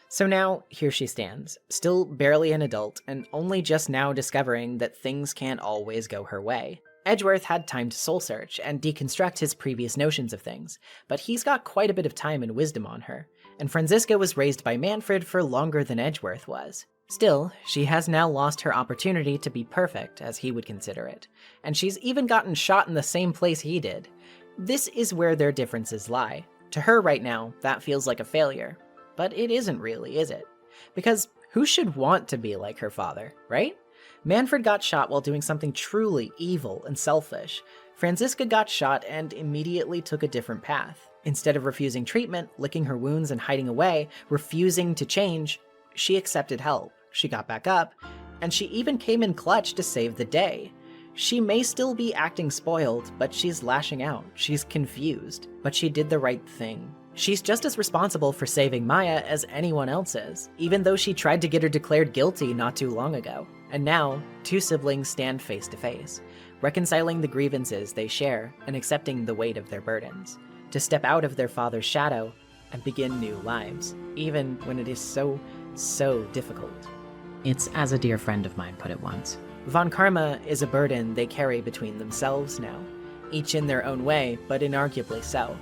So now, here she stands, still barely an adult, and only just now discovering that things can't always go her way. Edgeworth had time to soul search and deconstruct his previous notions of things, but he's got quite a bit of time and wisdom on her, and Franziska was raised by Manfred for longer than Edgeworth was. Still, she has now lost her opportunity to be perfect, as he would consider it, and she's even gotten shot in the same place he did. This is where their differences lie. To her right now, that feels like a failure. But it isn't really, is it? Because who should want to be like her father, right? Manfred got shot while doing something truly evil and selfish. Franziska got shot and immediately took a different path. Instead of refusing treatment, licking her wounds and hiding away, refusing to change, she accepted help. She got back up, and she even came in clutch to save the day. She may still be acting spoiled, but she's lashing out. She's confused, but she did the right thing. She's just as responsible for saving Maya as anyone else is, even though she tried to get her declared guilty not too long ago. And now, two siblings stand face to face, reconciling the grievances they share and accepting the weight of their burdens, to step out of their father's shadow and begin new lives, even when it is so difficult. It's as a dear friend of mine put it once. Von Karma is a burden they carry between themselves now, each in their own way, but inarguably so.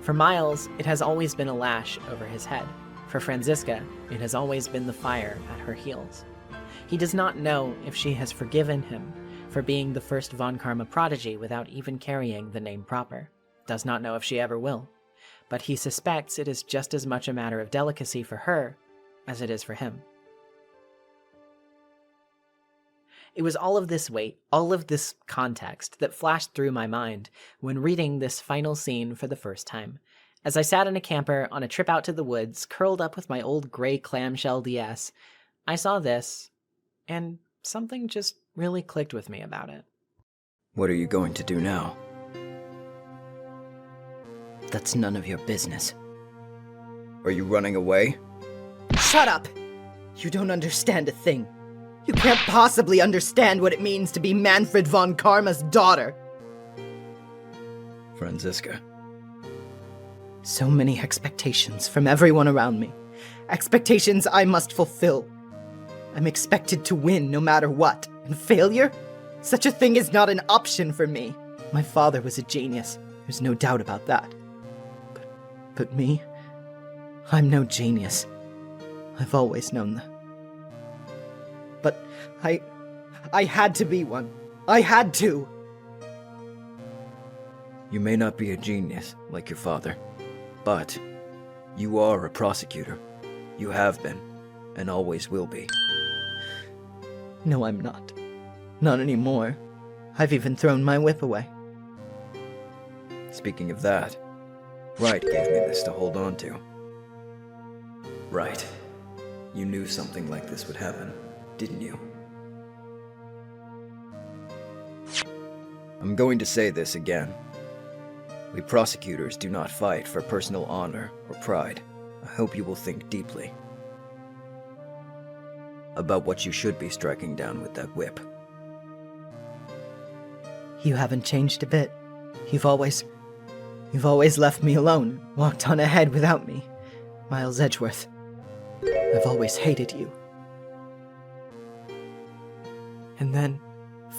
For Miles, it has always been a lash over his head. For Franziska, it has always been the fire at her heels. He does not know if she has forgiven him for being the first Von Karma prodigy without even carrying the name proper. Does not know if she ever will. But he suspects it is just as much a matter of delicacy for her as it is for him. It was all of this weight, all of this context that flashed through my mind when reading this final scene for the first time. As I sat in a camper on a trip out to the woods, curled up with my old gray clamshell DS, I saw this, and something just really clicked with me about it. What are you going to do now? That's none of your business. Are you running away? Shut up! You don't understand a thing. You can't possibly understand what it means to be Manfred von Karma's daughter. Franziska. So many expectations from everyone around me. Expectations I must fulfill. I'm expected to win no matter what, and failure? Such a thing is not an option for me. My father was a genius, there's no doubt about that. But me? I'm no genius. I've always known that. But I had to be one. I had to! You may not be a genius, like your father, but you are a prosecutor. You have been, and always will be. No, I'm not. Not anymore. I've even thrown my whip away. Speaking of that, Wright gave me this to hold on to. Right. You knew something like this would happen, didn't you? I'm going to say this again. We prosecutors do not fight for personal honor or pride. I hope you will think deeply about what you should be striking down with that whip. You haven't changed a bit. You've always left me alone, walked on ahead without me. Miles Edgeworth. I've always hated you. And then,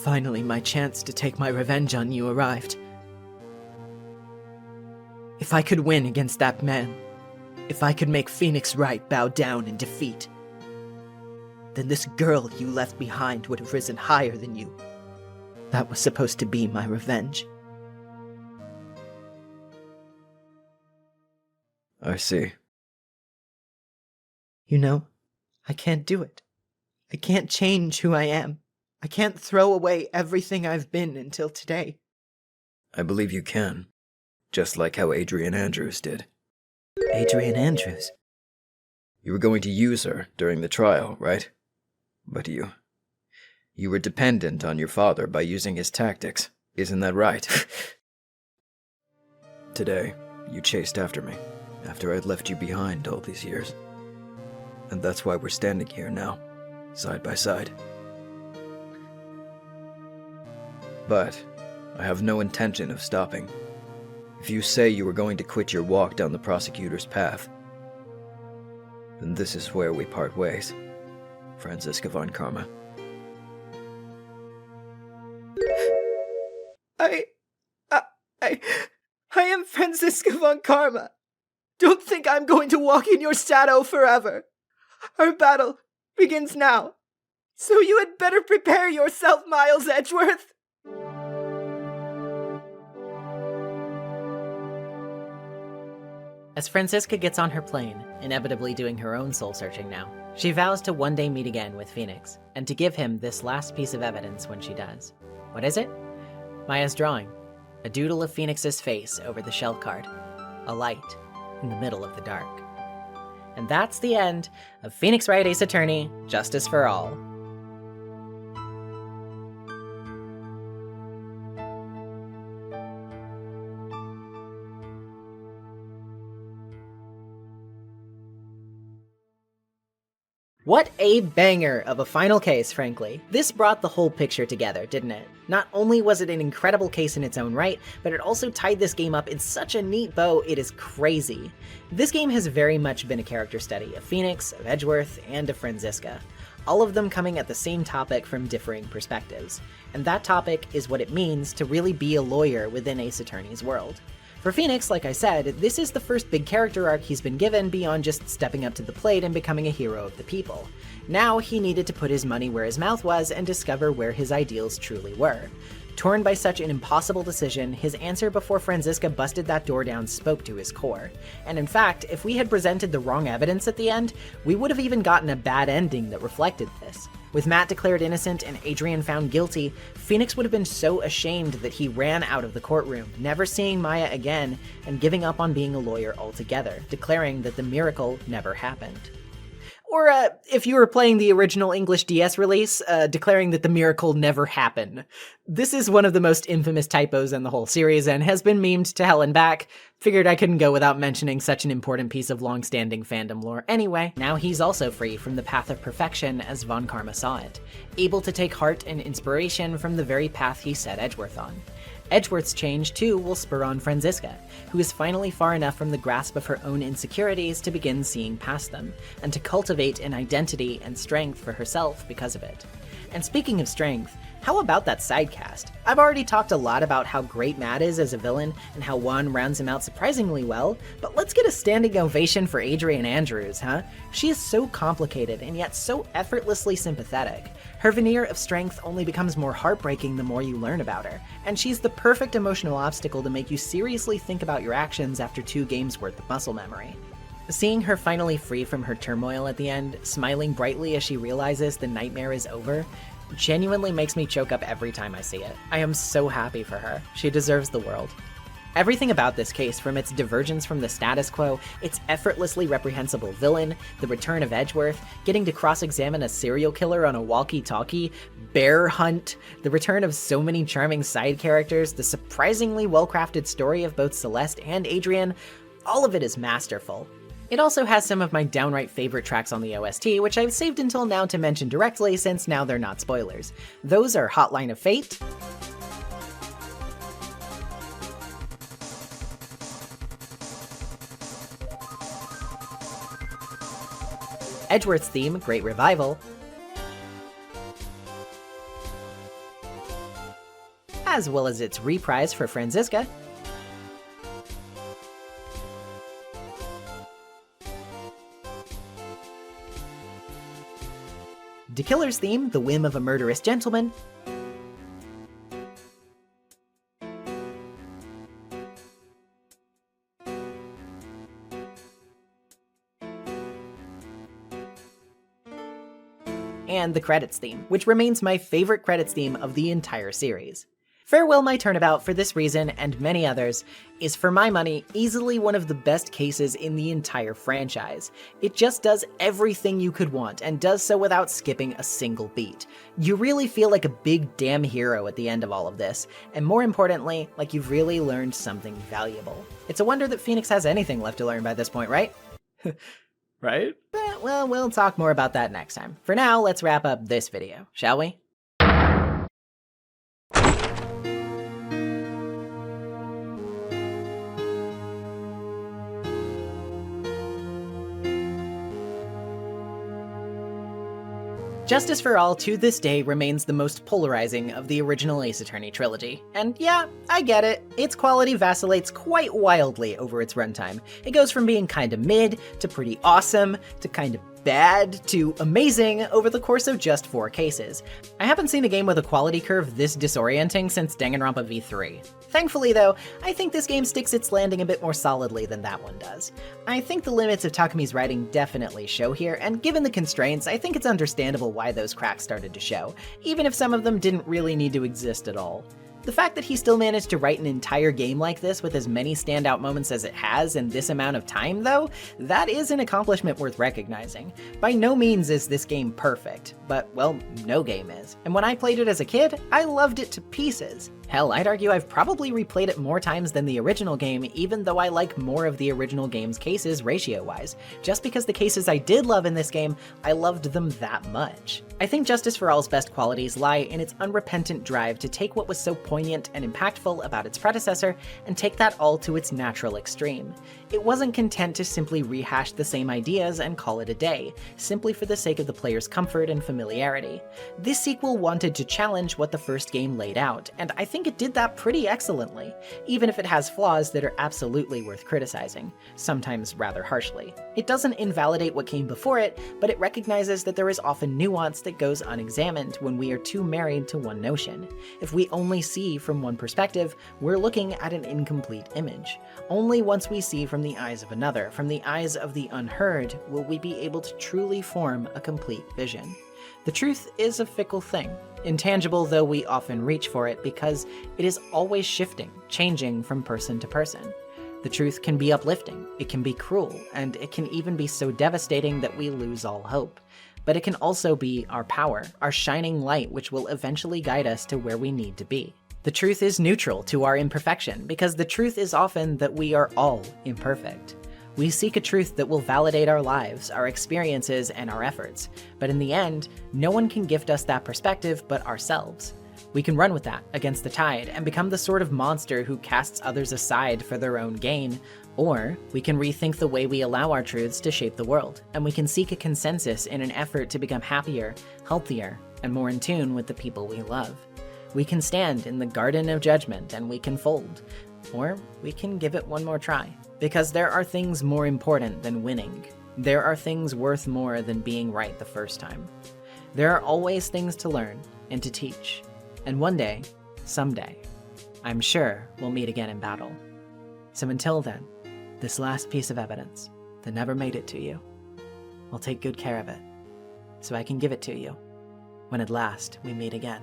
finally, my chance to take my revenge on you arrived. If I could win against that man, if I could make Phoenix Wright bow down in defeat, then this girl you left behind would have risen higher than you. That was supposed to be my revenge. I see. You know, I can't do it. I can't change who I am. I can't throw away everything I've been until today. I believe you can. Just like how Adrian Andrews did. Adrian Andrews? You were going to use her during the trial, right? But you were dependent on your father by using his tactics. Isn't that right? Today, you chased after me, after I'd left you behind all these years. And that's why we're standing here now, side by side. But I have no intention of stopping. If you say you were going to quit your walk down the prosecutor's path, then this is where we part ways, Franziska von Karma. I am Franziska von Karma. Don't think I'm going to walk in your shadow forever. Our battle begins now. So you had better prepare yourself, Miles Edgeworth. As Franziska gets on her plane, inevitably doing her own soul-searching now, she vows to one day meet again with Phoenix, and to give him this last piece of evidence when she does. What is it? Maya's drawing. A doodle of Phoenix's face over the shell card. A light in the middle of the dark. And that's the end of Phoenix Wright Ace Attorney, Justice for All. What a banger of a final case, frankly. This brought the whole picture together, didn't it? Not only was it an incredible case in its own right, but it also tied this game up in such a neat bow, it is crazy. This game has very much been a character study of Phoenix, of Edgeworth, and of Franziska. All of them coming at the same topic from differing perspectives. And that topic is what it means to really be a lawyer within Ace Attorney's world. For Phoenix, like I said, this is the first big character arc he's been given beyond just stepping up to the plate and becoming a hero of the people. Now he needed to put his money where his mouth was and discover where his ideals truly were. Torn by such an impossible decision, his answer before Franziska busted that door down spoke to his core. And in fact, if we had presented the wrong evidence at the end, we would have even gotten a bad ending that reflected this. With Matt declared innocent and Adrian found guilty, Phoenix would have been so ashamed that he ran out of the courtroom, never seeing Maya again, and giving up on being a lawyer altogether, declaring that the miracle never happened. Or, if you were playing the original English DS release, declaring that the miracle never happened. This is one of the most infamous typos in the whole series and has been memed to hell and back. Figured I couldn't go without mentioning such an important piece of long-standing fandom lore. Anyway, now he's also free from the path of perfection as Von Karma saw it, able to take heart and inspiration from the very path he set Edgeworth on. Edgeworth's change, too, will spur on Franziska, who is finally far enough from the grasp of her own insecurities to begin seeing past them, and to cultivate an identity and strength for herself because of it. And speaking of strength, how about that sidecast? I've already talked a lot about how great Matt is as a villain, and how Juan rounds him out surprisingly well, but let's get a standing ovation for Adrian Andrews, huh? She is so complicated, and yet so effortlessly sympathetic. Her veneer of strength only becomes more heartbreaking the more you learn about her, and she's the perfect emotional obstacle to make you seriously think about your actions after 2 games worth of muscle memory. Seeing her finally free from her turmoil at the end, smiling brightly as she realizes the nightmare is over, genuinely makes me choke up every time I see it. I am so happy for her. She deserves the world. Everything about this case, from its divergence from the status quo, its effortlessly reprehensible villain, the return of Edgeworth, getting to cross-examine a serial killer on a walkie-talkie, bear hunt, the return of so many charming side characters, the surprisingly well-crafted story of both Celeste and Adrian, all of it is masterful. It also has some of my downright favorite tracks on the OST, which I've saved until now to mention directly since now they're not spoilers. Those are Hotline of Fate, Edgeworth's theme, Great Revival, as well as its reprise for Franziska, De Killer's theme, The Whim of a Murderous Gentleman, and the credits theme, which remains my favorite credits theme of the entire series. Farewell My Turnabout, for this reason, and many others, is for my money easily one of the best cases in the entire franchise. It just does everything you could want, and does so without skipping a single beat. You really feel like a big damn hero at the end of all of this, and more importantly, like you've really learned something valuable. It's a wonder that Phoenix has anything left to learn by this point, right? Right? Well, we'll talk more about that next time. For now, let's wrap up this video, shall we? Justice for All to this day remains the most polarizing of the original Ace Attorney trilogy. And yeah, I get it. Its quality vacillates quite wildly over its runtime. It goes from being kinda mid, to pretty awesome, to kinda bad, to amazing over the course of just 4 cases. I haven't seen a game with a quality curve this disorienting since Danganronpa V3. Thankfully though, I think this game sticks its landing a bit more solidly than that one does. I think the limits of Takami's writing definitely show here, and given the constraints, I think it's understandable why those cracks started to show, even if some of them didn't really need to exist at all. The fact that he still managed to write an entire game like this with as many standout moments as it has in this amount of time though, that is an accomplishment worth recognizing. By no means is this game perfect, but well, no game is. And when I played it as a kid, I loved it to pieces. Hell, I'd argue I've probably replayed it more times than the original game, even though I like more of the original game's cases ratio-wise, just because the cases I did love in this game, I loved them that much. I think Justice for All's best qualities lie in its unrepentant drive to take what was so poignant and impactful about its predecessor and take that all to its natural extreme. It wasn't content to simply rehash the same ideas and call it a day, simply for the sake of the player's comfort and familiarity. This sequel wanted to challenge what the first game laid out, and I think it did that pretty excellently, even if it has flaws that are absolutely worth criticizing, sometimes rather harshly. It doesn't invalidate what came before it, but it recognizes that there is often nuance that goes unexamined when we are too married to one notion. If we only see from one perspective, we're looking at an incomplete image. Only once we see from the eyes of another, from the eyes of the unheard, will we be able to truly form a complete vision. The truth is a fickle thing, intangible though we often reach for it because it is always shifting, changing from person to person. The truth can be uplifting, it can be cruel, and it can even be so devastating that we lose all hope. But it can also be our power, our shining light which will eventually guide us to where we need to be. The truth is neutral to our imperfection because the truth is often that we are all imperfect. We seek a truth that will validate our lives, our experiences, and our efforts, but in the end, no one can gift us that perspective but ourselves. We can run with that against the tide and become the sort of monster who casts others aside for their own gain, or we can rethink the way we allow our truths to shape the world, and we can seek a consensus in an effort to become happier, healthier, and more in tune with the people we love. We can stand in the garden of judgment and we can fold, or we can give it one more try. Because there are things more important than winning. There are things worth more than being right the first time. There are always things to learn and to teach. And one day, someday, I'm sure we'll meet again in battle. So until then, this last piece of evidence that never made it to you, I'll take good care of it, so I can give it to you when at last we meet again.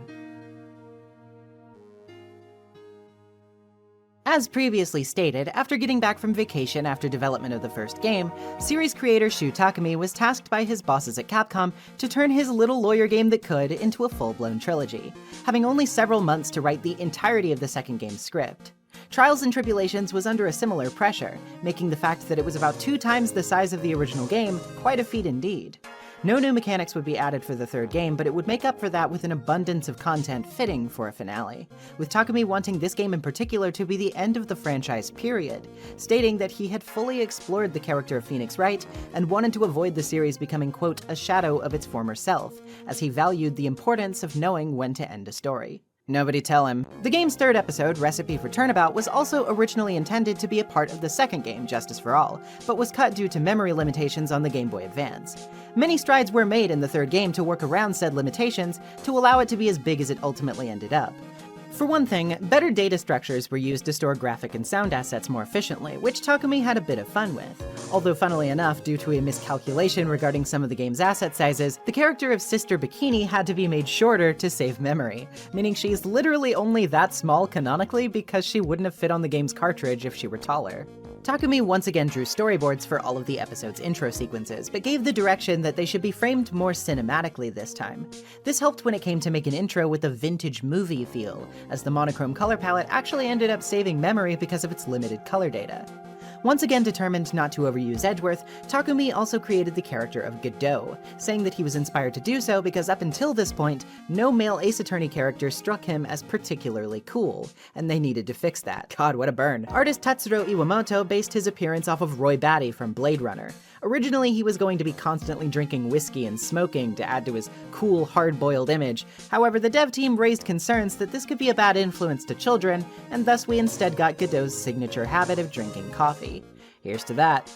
As previously stated, after getting back from vacation after development of the first game, series creator Shu Takami was tasked by his bosses at Capcom to turn his little lawyer game that could into a full-blown trilogy, having only several months to write the entirety of the second game's script. Trials and Tribulations was under a similar pressure, making the fact that it was about 2 times the size of the original game quite a feat indeed. No new mechanics would be added for the third game, but it would make up for that with an abundance of content fitting for a finale, with Takami wanting this game in particular to be the end of the franchise period, stating that he had fully explored the character of Phoenix Wright and wanted to avoid the series becoming, quote, a shadow of its former self, as he valued the importance of knowing when to end a story. Nobody tell him. The game's third episode, Recipe for Turnabout, was also originally intended to be a part of the second game, Justice for All, but was cut due to memory limitations on the Game Boy Advance. Many strides were made in the third game to work around said limitations to allow it to be as big as it ultimately ended up. For one thing, better data structures were used to store graphic and sound assets more efficiently, which Takumi had a bit of fun with. Although funnily enough, due to a miscalculation regarding some of the game's asset sizes, the character of Sister Bikini had to be made shorter to save memory, meaning she's literally only that small canonically because she wouldn't have fit on the game's cartridge if she were taller. Takumi once again drew storyboards for all of the episode's intro sequences, but gave the direction that they should be framed more cinematically this time. This helped when it came to make an intro with a vintage movie feel, as the monochrome color palette actually ended up saving memory because of its limited color data. Once again determined not to overuse Edgeworth, Takumi also created the character of Godot, saying that he was inspired to do so because up until this point, no male Ace Attorney character struck him as particularly cool, and they needed to fix that. God, what a burn. Artist Tatsuro Iwamoto based his appearance off of Roy Batty from Blade Runner. Originally, he was going to be constantly drinking whiskey and smoking to add to his cool, hard-boiled image. However, the dev team raised concerns that this could be a bad influence to children, and thus we instead got Godot's signature habit of drinking coffee. Here's to that.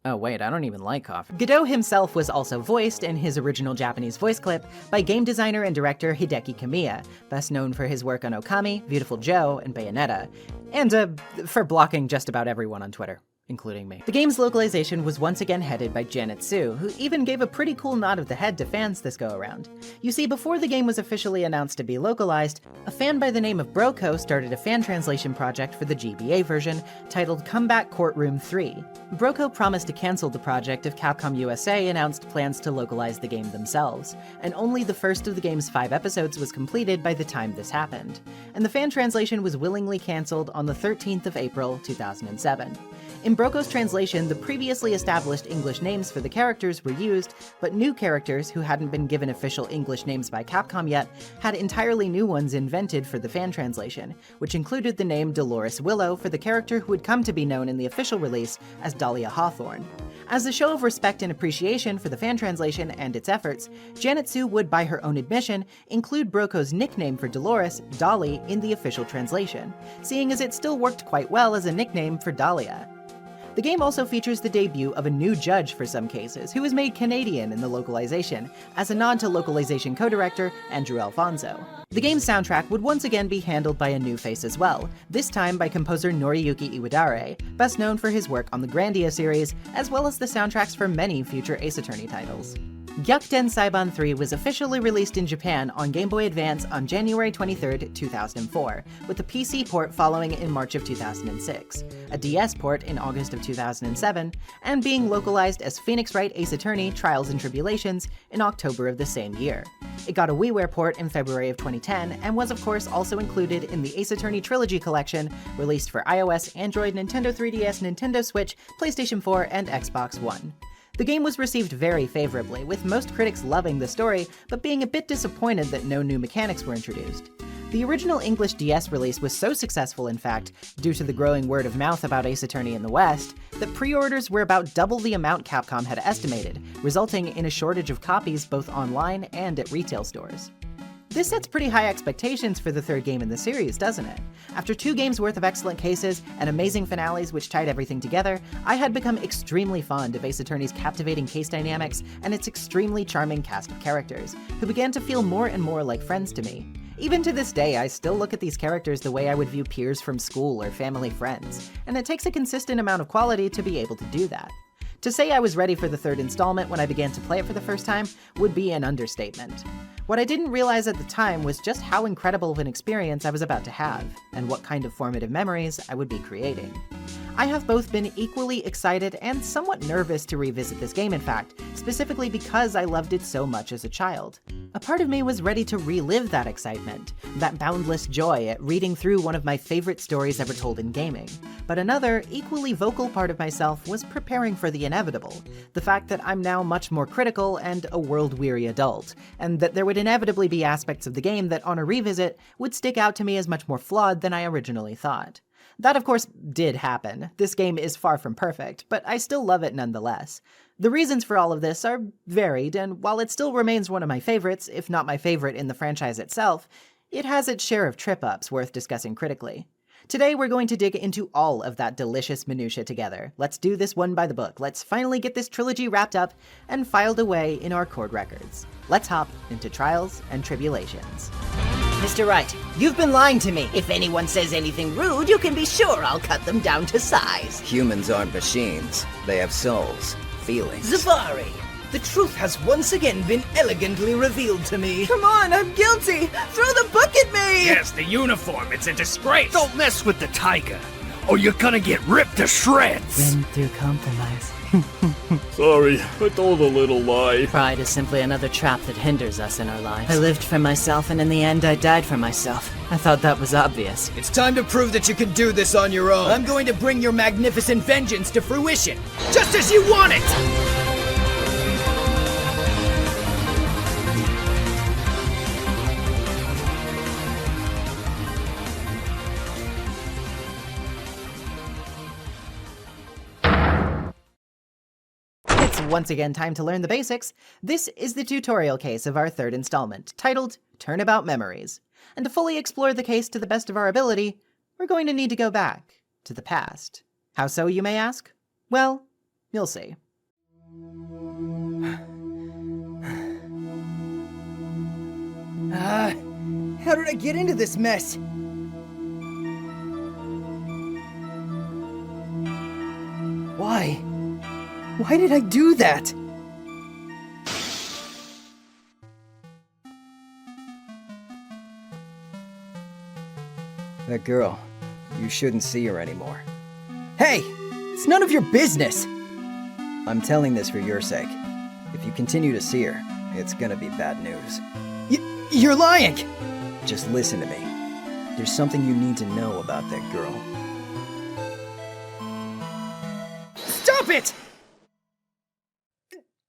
Oh wait, I don't even like coffee. Godot himself was also voiced in his original Japanese voice clip by game designer and director Hideki Kamiya, best known for his work on Okami, Beautiful Joe, and Bayonetta, and for blocking just about everyone on Twitter, including me. The game's localization was once again headed by Janet Su, who even gave a pretty cool nod of the head to fans this go-around. You see, before the game was officially announced to be localized, a fan by the name of Broco started a fan translation project for the GBA version titled Comeback Courtroom 3. Broco promised to cancel the project if Capcom USA announced plans to localize the game themselves, and only the first of the game's 5 episodes was completed by the time this happened, and the fan translation was willingly cancelled on the 13th of April, 2007. In Broco's translation, the previously established English names for the characters were used, but new characters, who hadn't been given official English names by Capcom yet, had entirely new ones invented for the fan translation, which included the name Dolores Willow for the character who would come to be known in the official release as Dahlia Hawthorne. As a show of respect and appreciation for the fan translation and its efforts, Janet Su would, by her own admission, include Broco's nickname for Dolores, Dolly, in the official translation, seeing as it still worked quite well as a nickname for Dahlia. The game also features the debut of a new judge for some cases, who was made Canadian in the localization, as a nod to localization co-director Andrew Alfonso. The game's soundtrack would once again be handled by a new face as well, this time by composer Noriyuki Iwadare, best known for his work on the Grandia series, as well as the soundtracks for many future Ace Attorney titles. Gyakuten Saiban 3 was officially released in Japan on Game Boy Advance on January 23, 2004, with a PC port following in March of 2006, a DS port in August of 2007, and being localized as Phoenix Wright Ace Attorney Trials and Tribulations in October of the same year. It got a WiiWare port in February of 2010, and was of course also included in the Ace Attorney Trilogy collection, released for iOS, Android, Nintendo 3DS, Nintendo Switch, PlayStation 4, and Xbox One. The game was received very favorably, with most critics loving the story, but being a bit disappointed that no new mechanics were introduced. The original English DS release was so successful, in fact, due to the growing word of mouth about Ace Attorney in the West, that pre-orders were about double the amount Capcom had estimated, resulting in a shortage of copies both online and at retail stores. This sets pretty high expectations for the third game in the series, doesn't it? After 2 games worth of excellent cases and amazing finales which tied everything together, I had become extremely fond of Ace Attorney's captivating case dynamics and its extremely charming cast of characters, who began to feel more and more like friends to me. Even to this day, I still look at these characters the way I would view peers from school or family friends, and it takes a consistent amount of quality to be able to do that. To say I was ready for the third installment when I began to play it for the first time would be an understatement. What I didn't realize at the time was just how incredible of an experience I was about to have, and what kind of formative memories I would be creating. I have both been equally excited and somewhat nervous to revisit this game, in fact, specifically because I loved it so much as a child. A part of me was ready to relive that excitement, that boundless joy at reading through one of my favorite stories ever told in gaming. But another, equally vocal part of myself was preparing for the inevitable, the fact that I'm now much more critical and a world-weary adult, and that there would inevitably be aspects of the game that on a revisit would stick out to me as much more flawed than I originally thought. That of course did happen. This game is far from perfect, but I still love it nonetheless. The reasons for all of this are varied, and while it still remains one of my favorites, if not my favorite in the franchise itself, It has its share of trip-ups worth discussing critically. Today we're going to dig into all of that delicious minutia together. Let's do this one by the book. Let's finally get this trilogy wrapped up and filed away in our court records. Let's hop into trials and tribulations. Mr. Wright, you've been lying to me. If anyone says anything rude, you can be sure I'll cut them down to size. Humans aren't machines. They have souls, feelings. Zavari, the truth has once again been elegantly revealed to me. Come on, I'm guilty! Throw the book at me! Yes, the uniform, it's a disgrace! Don't mess with the tiger, or you're gonna get ripped to shreds! Win through compromise. Sorry, I told a little lie. Pride is simply another trap that hinders us in our lives. I lived for myself, and in the end, I died for myself. I thought that was obvious. It's time to prove that you can do this on your own. I'm going to bring your magnificent vengeance to fruition, just as you want it! Once again, time to learn the basics. This is the tutorial case of our third installment, titled Turnabout Memories. And to fully explore the case to the best of our ability, we're going to need to go back to the past. How so, you may ask? Well, you'll see. How did I get into this mess? Why? Why did I do that? That girl, you shouldn't see her anymore. Hey! It's none of your business! I'm telling this for your sake. If you continue to see her, it's gonna be bad news. You're lying! Just listen to me. There's something you need to know about that girl. Stop it!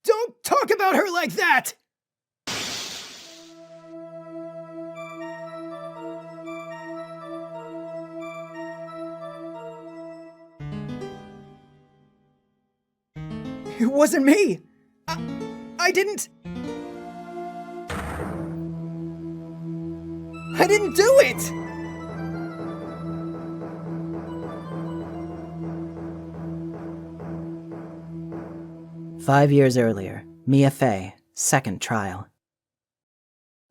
Don't talk about her like that! It wasn't me! I didn't do it! 5 years earlier, Mia Fey, second trial.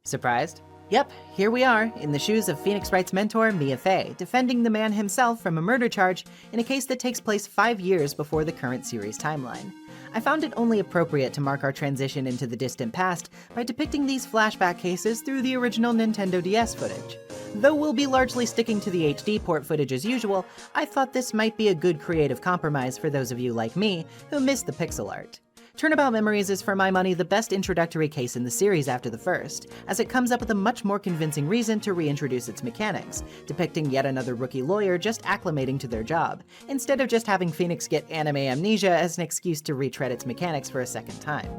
Surprised? Yep, here we are, in the shoes of Phoenix Wright's mentor, Mia Fey, defending the man himself from a murder charge in a case that takes place 5 years before the current series timeline. I found it only appropriate to mark our transition into the distant past by depicting these flashback cases through the original Nintendo DS footage. Though we'll be largely sticking to the HD port footage as usual, I thought this might be a good creative compromise for those of you like me who miss the pixel art. Turnabout Memories is for my money the best introductory case in the series after the first, as it comes up with a much more convincing reason to reintroduce its mechanics, depicting yet another rookie lawyer just acclimating to their job, instead of just having Phoenix get anime amnesia as an excuse to retread its mechanics for a second time.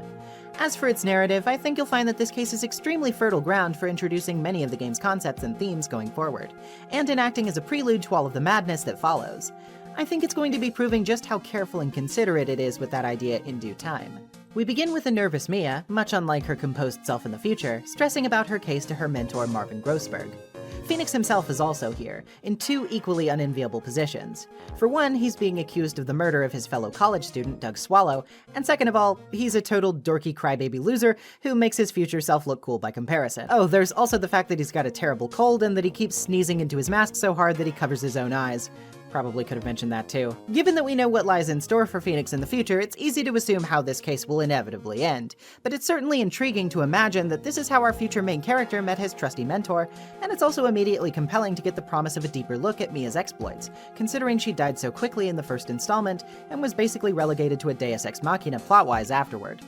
As for its narrative, I think you'll find that this case is extremely fertile ground for introducing many of the game's concepts and themes going forward, and in acting as a prelude to all of the madness that follows. I think it's going to be proving just how careful and considerate it is with that idea in due time. We begin with a nervous Mia, much unlike her composed self in the future, stressing about her case to her mentor Marvin Grossberg. Phoenix himself is also here, in two equally unenviable positions. For one, he's being accused of the murder of his fellow college student, Doug Swallow, and second of all, he's a total dorky crybaby loser who makes his future self look cool by comparison. Oh, there's also the fact that he's got a terrible cold and that he keeps sneezing into his mask so hard that he covers his own eyes. Probably could have mentioned that too. Given that we know what lies in store for Phoenix in the future, it's easy to assume how this case will inevitably end, but it's certainly intriguing to imagine that this is how our future main character met his trusty mentor, and it's also immediately compelling to get the promise of a deeper look at Mia's exploits, considering she died so quickly in the first installment and was basically relegated to a deus ex machina plot-wise afterward.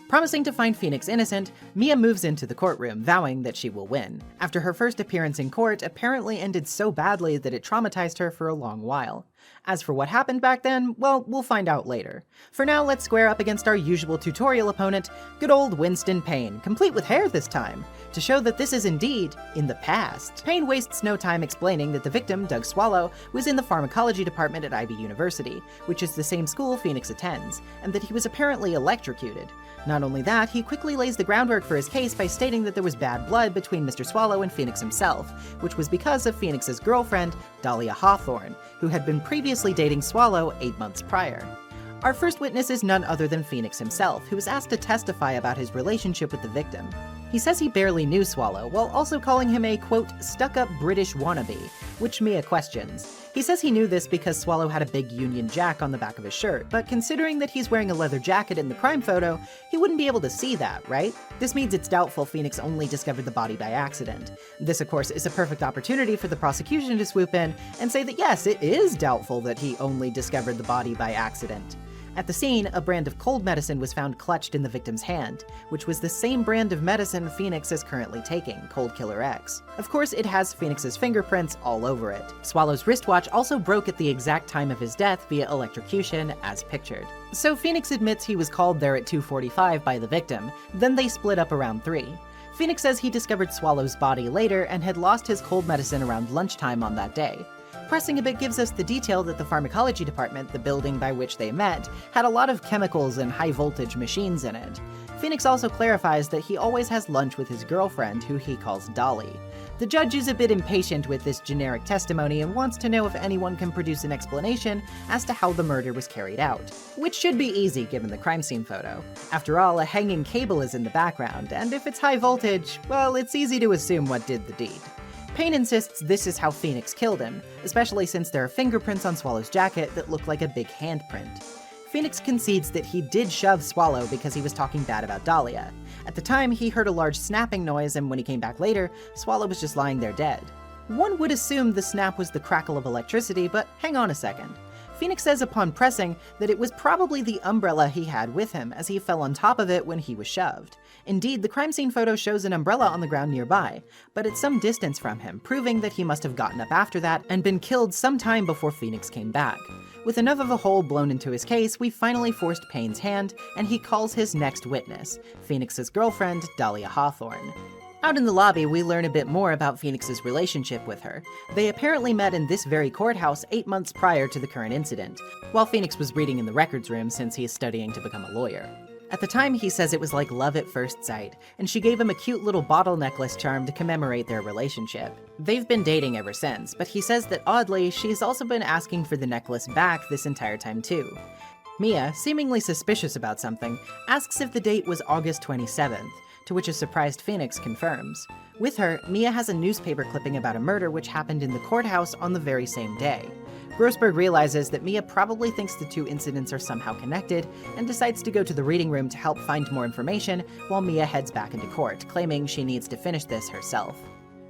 Promising to find Phoenix innocent, Mia moves into the courtroom, vowing that she will win, after her first appearance in court apparently ended so badly that it traumatized her for a long while. As for what happened back then, well, we'll find out later. For now, let's square up against our usual tutorial opponent, good old Winston Payne, complete with hair this time, to show that this is indeed in the past. Payne wastes no time explaining that the victim, Doug Swallow, was in the pharmacology department at Ivy University, which is the same school Phoenix attends, and that he was apparently electrocuted. Not only that, he quickly lays the groundwork for his case by stating that there was bad blood between Mr. Swallow and Phoenix himself, which was because of Phoenix's girlfriend, Dahlia Hawthorne, who had been previously dating Swallow 8 months prior. Our first witness is none other than Phoenix himself, who was asked to testify about his relationship with the victim. He says he barely knew Swallow, while also calling him a, quote, stuck-up British wannabe, which Mia questions. He says he knew this because Swallow had a big Union Jack on the back of his shirt, but considering that he's wearing a leather jacket in the crime photo, he wouldn't be able to see that, right? This means it's doubtful Phoenix only discovered the body by accident. This, of course, is a perfect opportunity for the prosecution to swoop in and say that yes, it is doubtful that he only discovered the body by accident. At the scene, a brand of cold medicine was found clutched in the victim's hand, which was the same brand of medicine Phoenix is currently taking, Cold Killer X. Of course, it has Phoenix's fingerprints all over it. Swallow's wristwatch also broke at the exact time of his death via electrocution, as pictured. So Phoenix admits he was called there at 2:45 by the victim, then they split up around 3. Phoenix says he discovered Swallow's body later and had lost his cold medicine around lunchtime on that day. Pressing a bit gives us the detail that the pharmacology department, the building by which they met, had a lot of chemicals and high-voltage machines in it. Phoenix also clarifies that he always has lunch with his girlfriend, who he calls Dolly. The judge is a bit impatient with this generic testimony and wants to know if anyone can produce an explanation as to how the murder was carried out, which should be easy given the crime scene photo. After all, a hanging cable is in the background, and if it's high voltage, well, it's easy to assume what did the deed. Payne insists this is how Phoenix killed him, especially since there are fingerprints on Swallow's jacket that look like a big handprint. Phoenix concedes that he did shove Swallow because he was talking bad about Dahlia. At the time, he heard a large snapping noise, and when he came back later, Swallow was just lying there dead. One would assume the snap was the crackle of electricity, but hang on a second. Phoenix says upon pressing that it was probably the umbrella he had with him, as he fell on top of it when he was shoved. Indeed, the crime scene photo shows an umbrella on the ground nearby, but at some distance from him, proving that he must have gotten up after that and been killed sometime before Phoenix came back. With enough of a hole blown into his case, we finally forced Payne's hand, and he calls his next witness, Phoenix's girlfriend, Dahlia Hawthorne. Out in the lobby, we learn a bit more about Phoenix's relationship with her. They apparently met in this very courthouse 8 months prior to the current incident, while Phoenix was reading in the records room since he is studying to become a lawyer. At the time, he says it was like love at first sight, and she gave him a cute little bottle necklace charm to commemorate their relationship. They've been dating ever since, but he says that oddly, she's also been asking for the necklace back this entire time too. Mia, seemingly suspicious about something, asks if the date was August 27th, to which a surprised Phoenix confirms. With her, Mia has a newspaper clipping about a murder which happened in the courthouse on the very same day. Grossberg realizes that Mia probably thinks the two incidents are somehow connected, and decides to go to the reading room to help find more information, while Mia heads back into court, claiming she needs to finish this herself.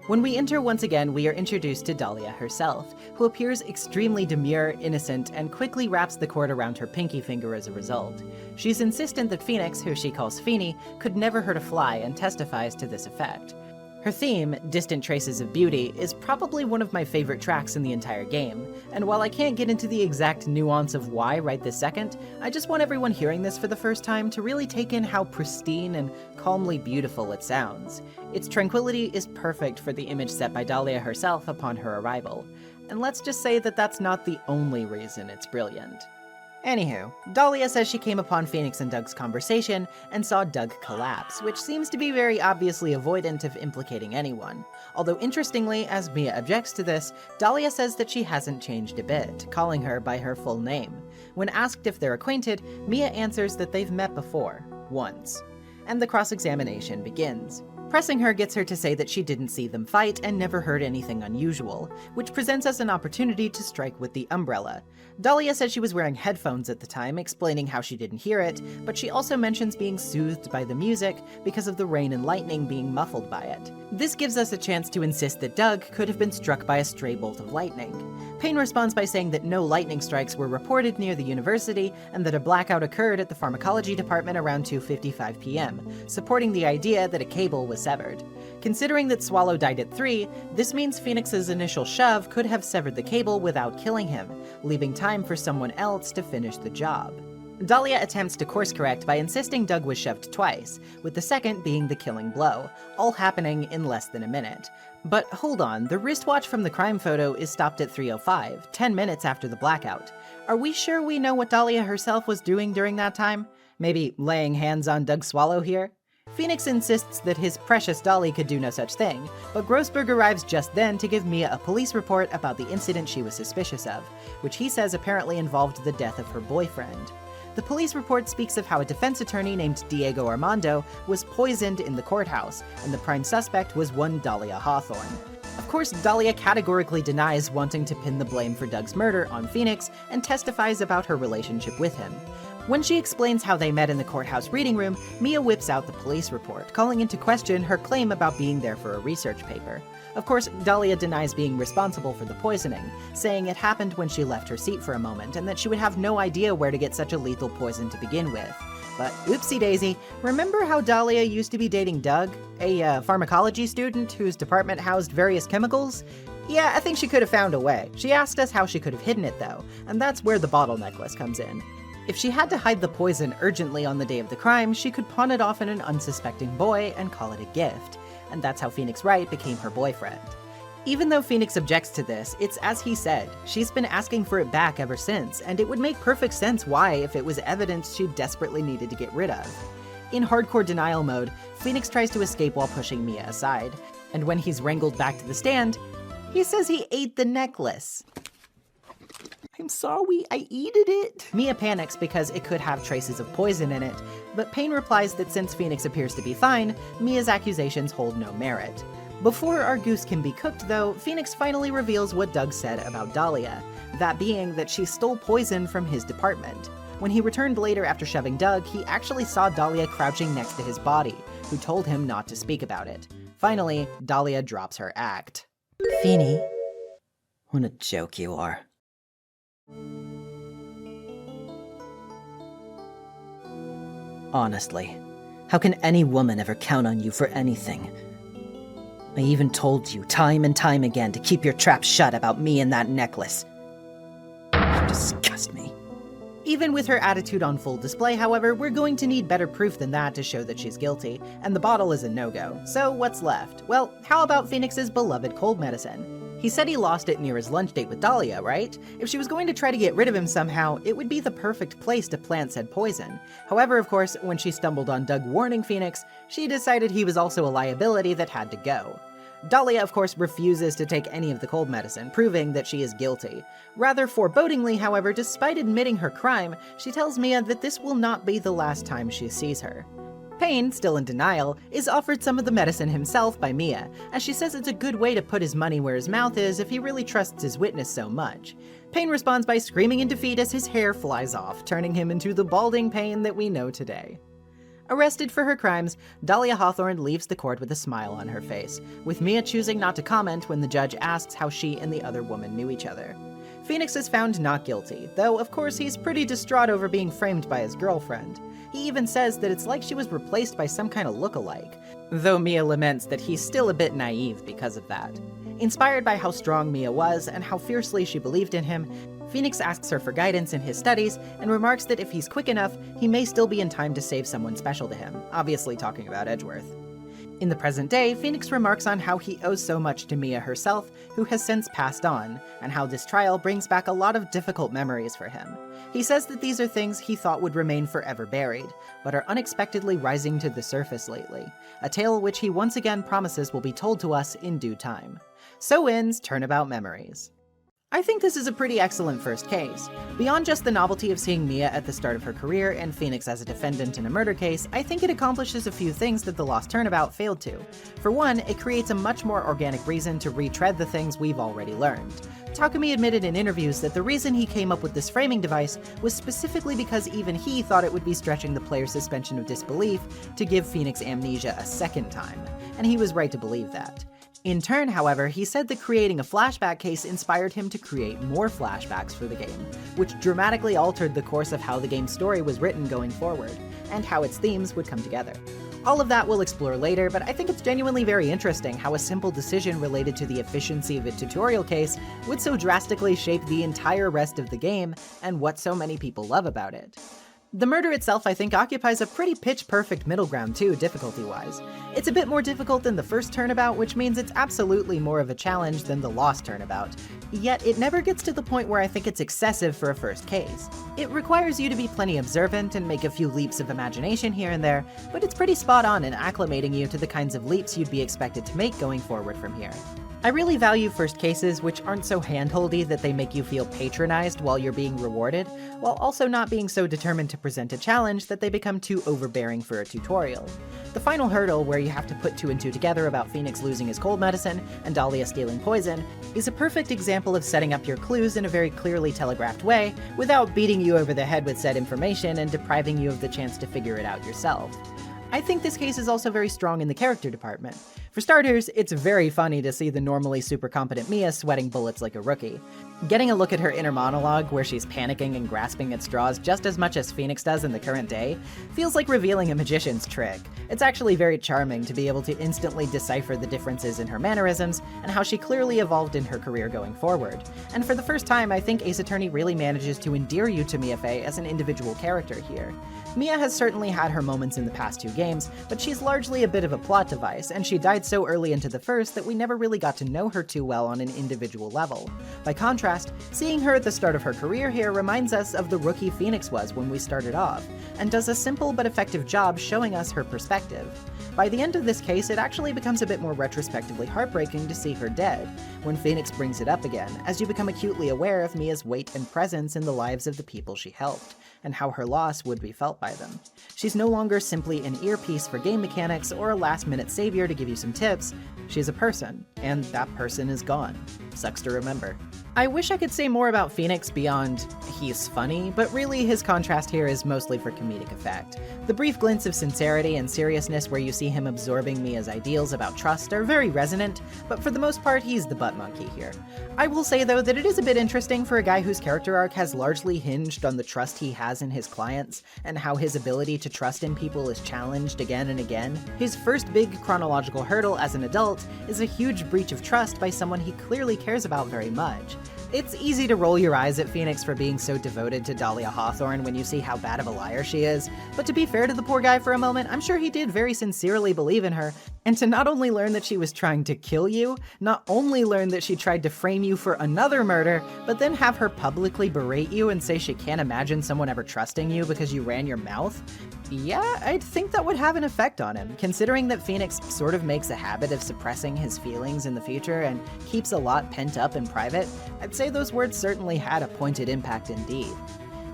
When we enter once again, we are introduced to Dahlia herself, who appears extremely demure, innocent, and quickly wraps the cord around her pinky finger as a result. She's insistent that Phoenix, who she calls Feeny, could never hurt a fly and testifies to this effect. Her theme, Distant Traces of Beauty, is probably one of my favorite tracks in the entire game, and while I can't get into the exact nuance of why right this second, I just want everyone hearing this for the first time to really take in how pristine and calmly beautiful it sounds. Its tranquility is perfect for the image set by Dahlia herself upon her arrival, and let's just say that that's not the only reason it's brilliant. Anywho, Dahlia says she came upon Phoenix and Doug's conversation and saw Doug collapse, which seems to be very obviously avoidant of implicating anyone. Although interestingly, as Mia objects to this, Dahlia says that she hasn't changed a bit, calling her by her full name. When asked if they're acquainted, Mia answers that they've met before, once. And the cross-examination begins. Pressing her gets her to say that she didn't see them fight and never heard anything unusual, which presents us an opportunity to strike with the umbrella. Dahlia said she was wearing headphones at the time, explaining how she didn't hear it, but she also mentions being soothed by the music because of the rain and lightning being muffled by it. This gives us a chance to insist that Doug could have been struck by a stray bolt of lightning. Payne responds by saying that no lightning strikes were reported near the university and that a blackout occurred at the pharmacology department around 2:55 p.m., supporting the idea that a cable was was severed. Considering that Swallow died at 3, this means Phoenix's initial shove could have severed the cable without killing him, leaving time for someone else to finish the job. Dahlia attempts to course correct by insisting Doug was shoved twice, with the second being the killing blow, all happening in less than a minute. But hold on, the wristwatch from the crime photo is stopped at 3:05, 10 minutes after the blackout. Are we sure we know what Dahlia herself was doing during that time? Maybe laying hands on Doug Swallow here? Phoenix insists that his precious Dolly could do no such thing, but Grossberg arrives just then to give Mia a police report about the incident she was suspicious of, which he says apparently involved the death of her boyfriend. The police report speaks of how a defense attorney named Diego Armando was poisoned in the courthouse, and the prime suspect was one Dahlia Hawthorne. Of course, Dahlia categorically denies wanting to pin the blame for Doug's murder on Phoenix and testifies about her relationship with him. When she explains how they met in the courthouse reading room, Mia whips out the police report, calling into question her claim about being there for a research paper. Of course, Dahlia denies being responsible for the poisoning, saying it happened when she left her seat for a moment and that she would have no idea where to get such a lethal poison to begin with. But oopsie daisy, remember how Dahlia used to be dating Doug, a pharmacology student whose department housed various chemicals? Yeah, I think she could have found a way. She asked us how she could have hidden it though, and that's where the bottle necklace comes in. If she had to hide the poison urgently on the day of the crime, she could pawn it off on an unsuspecting boy and call it a gift. And that's how Phoenix Wright became her boyfriend. Even though Phoenix objects to this, it's as he said, she's been asking for it back ever since, and it would make perfect sense why if it was evidence she desperately needed to get rid of. In hardcore denial mode, Phoenix tries to escape while pushing Mia aside, and when he's wrangled back to the stand, he says he ate the necklace. I'm sorry, I eated it. Mia panics because it could have traces of poison in it, but Payne replies that since Phoenix appears to be fine, Mia's accusations hold no merit. Before our goose can be cooked though, Phoenix finally reveals what Doug said about Dahlia, that being that she stole poison from his department. When he returned later after shoving Doug, he actually saw Dahlia crouching next to his body, who told him not to speak about it. Finally, Dahlia drops her act. Feeny, what a joke you are. Honestly, how can any woman ever count on you for anything? I even told you time and time again to keep your trap shut about me and that necklace. You disgust me. Even with her attitude on full display, however, we're going to need better proof than that to show that she's guilty, and the bottle is a no-go. So what's left? Well, how about Phoenix's beloved cold medicine? He said he lost it near his lunch date with Dahlia, right? If she was going to try to get rid of him somehow, it would be the perfect place to plant said poison. However, of course, when she stumbled on Doug warning Phoenix, she decided he was also a liability that had to go. Dahlia, of course, refuses to take any of the cold medicine, proving that she is guilty. Rather forebodingly, however, despite admitting her crime, she tells Mia that this will not be the last time she sees her. Payne, still in denial, is offered some of the medicine himself by Mia, as she says it's a good way to put his money where his mouth is if he really trusts his witness so much. Payne responds by screaming in defeat as his hair flies off, turning him into the balding Payne that we know today. Arrested for her crimes, Dahlia Hawthorne leaves the court with a smile on her face, with Mia choosing not to comment when the judge asks how she and the other woman knew each other. Phoenix is found not guilty, though of course he's pretty distraught over being framed by his girlfriend. He even says that it's like she was replaced by some kind of look-alike, though Mia laments that he's still a bit naive because of that. Inspired by how strong Mia was and how fiercely she believed in him, Phoenix asks her for guidance in his studies and remarks that if he's quick enough, he may still be in time to save someone special to him, obviously talking about Edgeworth. In the present day, Phoenix remarks on how he owes so much to Mia herself, who has since passed on, and how this trial brings back a lot of difficult memories for him. He says that these are things he thought would remain forever buried, but are unexpectedly rising to the surface lately, a tale which he once again promises will be told to us in due time. So ends Turnabout Memories. I think this is a pretty excellent first case. Beyond just the novelty of seeing Mia at the start of her career and Phoenix as a defendant in a murder case, I think it accomplishes a few things that The Lost Turnabout failed to. For one, it creates a much more organic reason to retread the things we've already learned. Takumi admitted in interviews that the reason he came up with this framing device was specifically because even he thought it would be stretching the player's suspension of disbelief to give Phoenix amnesia a second time, and he was right to believe that. In turn, however, he said that creating a flashback case inspired him to create more flashbacks for the game, which dramatically altered the course of how the game's story was written going forward, and how its themes would come together. All of that we'll explore later, but I think it's genuinely very interesting how a simple decision related to the efficiency of a tutorial case would so drastically shape the entire rest of the game and what so many people love about it. The murder itself, I think, occupies a pretty pitch-perfect middle ground too, difficulty-wise. It's a bit more difficult than the first Turnabout, which means it's absolutely more of a challenge than the Lost Turnabout. Yet it never gets to the point where I think it's excessive for a first case. It requires you to be plenty observant and make a few leaps of imagination here and there, but it's pretty spot on in acclimating you to the kinds of leaps you'd be expected to make going forward from here. I really value first cases which aren't so handholdy that they make you feel patronized while you're being rewarded, while also not being so determined to present a challenge that they become too overbearing for a tutorial. The final hurdle, where you have to put 2 and 2 together about Phoenix losing his cold medicine and Dahlia stealing poison, is a perfect example of setting up your clues in a very clearly telegraphed way without beating you over the head with said information and depriving you of the chance to figure it out yourself. I think this case is also very strong in the character department. For starters, it's very funny to see the normally super competent Mia sweating bullets like a rookie. Getting a look at her inner monologue, where she's panicking and grasping at straws just as much as Phoenix does in the current day, feels like revealing a magician's trick. It's actually very charming to be able to instantly decipher the differences in her mannerisms and how she clearly evolved in her career going forward. And for the first time, I think Ace Attorney really manages to endear you to NezumiVA as an individual character here. Mia has certainly had her moments in the past 2 games, but she's largely a bit of a plot device, and she died so early into the first that we never really got to know her too well on an individual level. By contrast, seeing her at the start of her career here reminds us of the rookie Phoenix was when we started off, and does a simple but effective job showing us her perspective. By the end of this case, it actually becomes a bit more retrospectively heartbreaking to see her dead, when Phoenix brings it up again, as you become acutely aware of Mia's weight and presence in the lives of the people she helped, and how her loss would be felt by them. She's no longer simply an earpiece for game mechanics or a last-minute savior to give you some tips. She's a person, and that person is gone. Sucks to remember. I wish I could say more about Phoenix beyond he's funny, but really his contrast here is mostly for comedic effect. The brief glints of sincerity and seriousness where you see him absorbing Mia's ideals about trust are very resonant, but for the most part he's the butt monkey here. I will say though that it is a bit interesting for a guy whose character arc has largely hinged on the trust he has in his clients, and how his ability to trust in people is challenged again and again. His first big chronological hurdle as an adult is a huge breach of trust by someone he clearly cares about very much. It's easy to roll your eyes at Phoenix for being so devoted to Dahlia Hawthorne when you see how bad of a liar she is, but to be fair to the poor guy for a moment, I'm sure he did very sincerely believe in her, and to not only learn that she was trying to kill you, not only learn that she tried to frame you for another murder, but then have her publicly berate you and say she can't imagine someone ever trusting you because you ran your mouth. Yeah, I'd think that would have an effect on him, considering that Phoenix sort of makes a habit of suppressing his feelings in the future and keeps a lot pent up in private. I'd say those words certainly had a pointed impact indeed.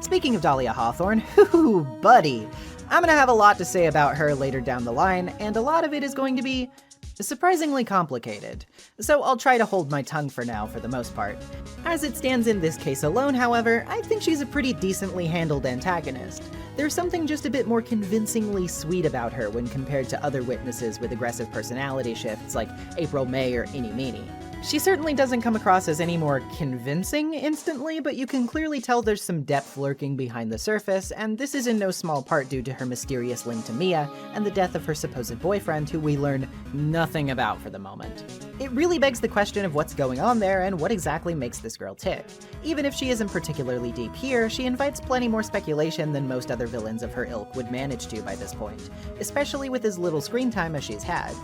Speaking of Dahlia Hawthorne, whoo, buddy! I'm gonna have a lot to say about her later down the line, and a lot of it is going to be surprisingly complicated, so I'll try to hold my tongue for now for the most part. As it stands in this case alone, however, I think she's a pretty decently handled antagonist. There's something just a bit more convincingly sweet about her when compared to other witnesses with aggressive personality shifts like April May or Eenie Meenie. She certainly doesn't come across as any more convincing instantly, but you can clearly tell there's some depth lurking behind the surface, and this is in no small part due to her mysterious link to Mia and the death of her supposed boyfriend, who we learn nothing about for the moment. It really begs the question of what's going on there and what exactly makes this girl tick. Even if she isn't particularly deep here, she invites plenty more speculation than most other villains of her ilk would manage to by this point, especially with as little screen time as she's had.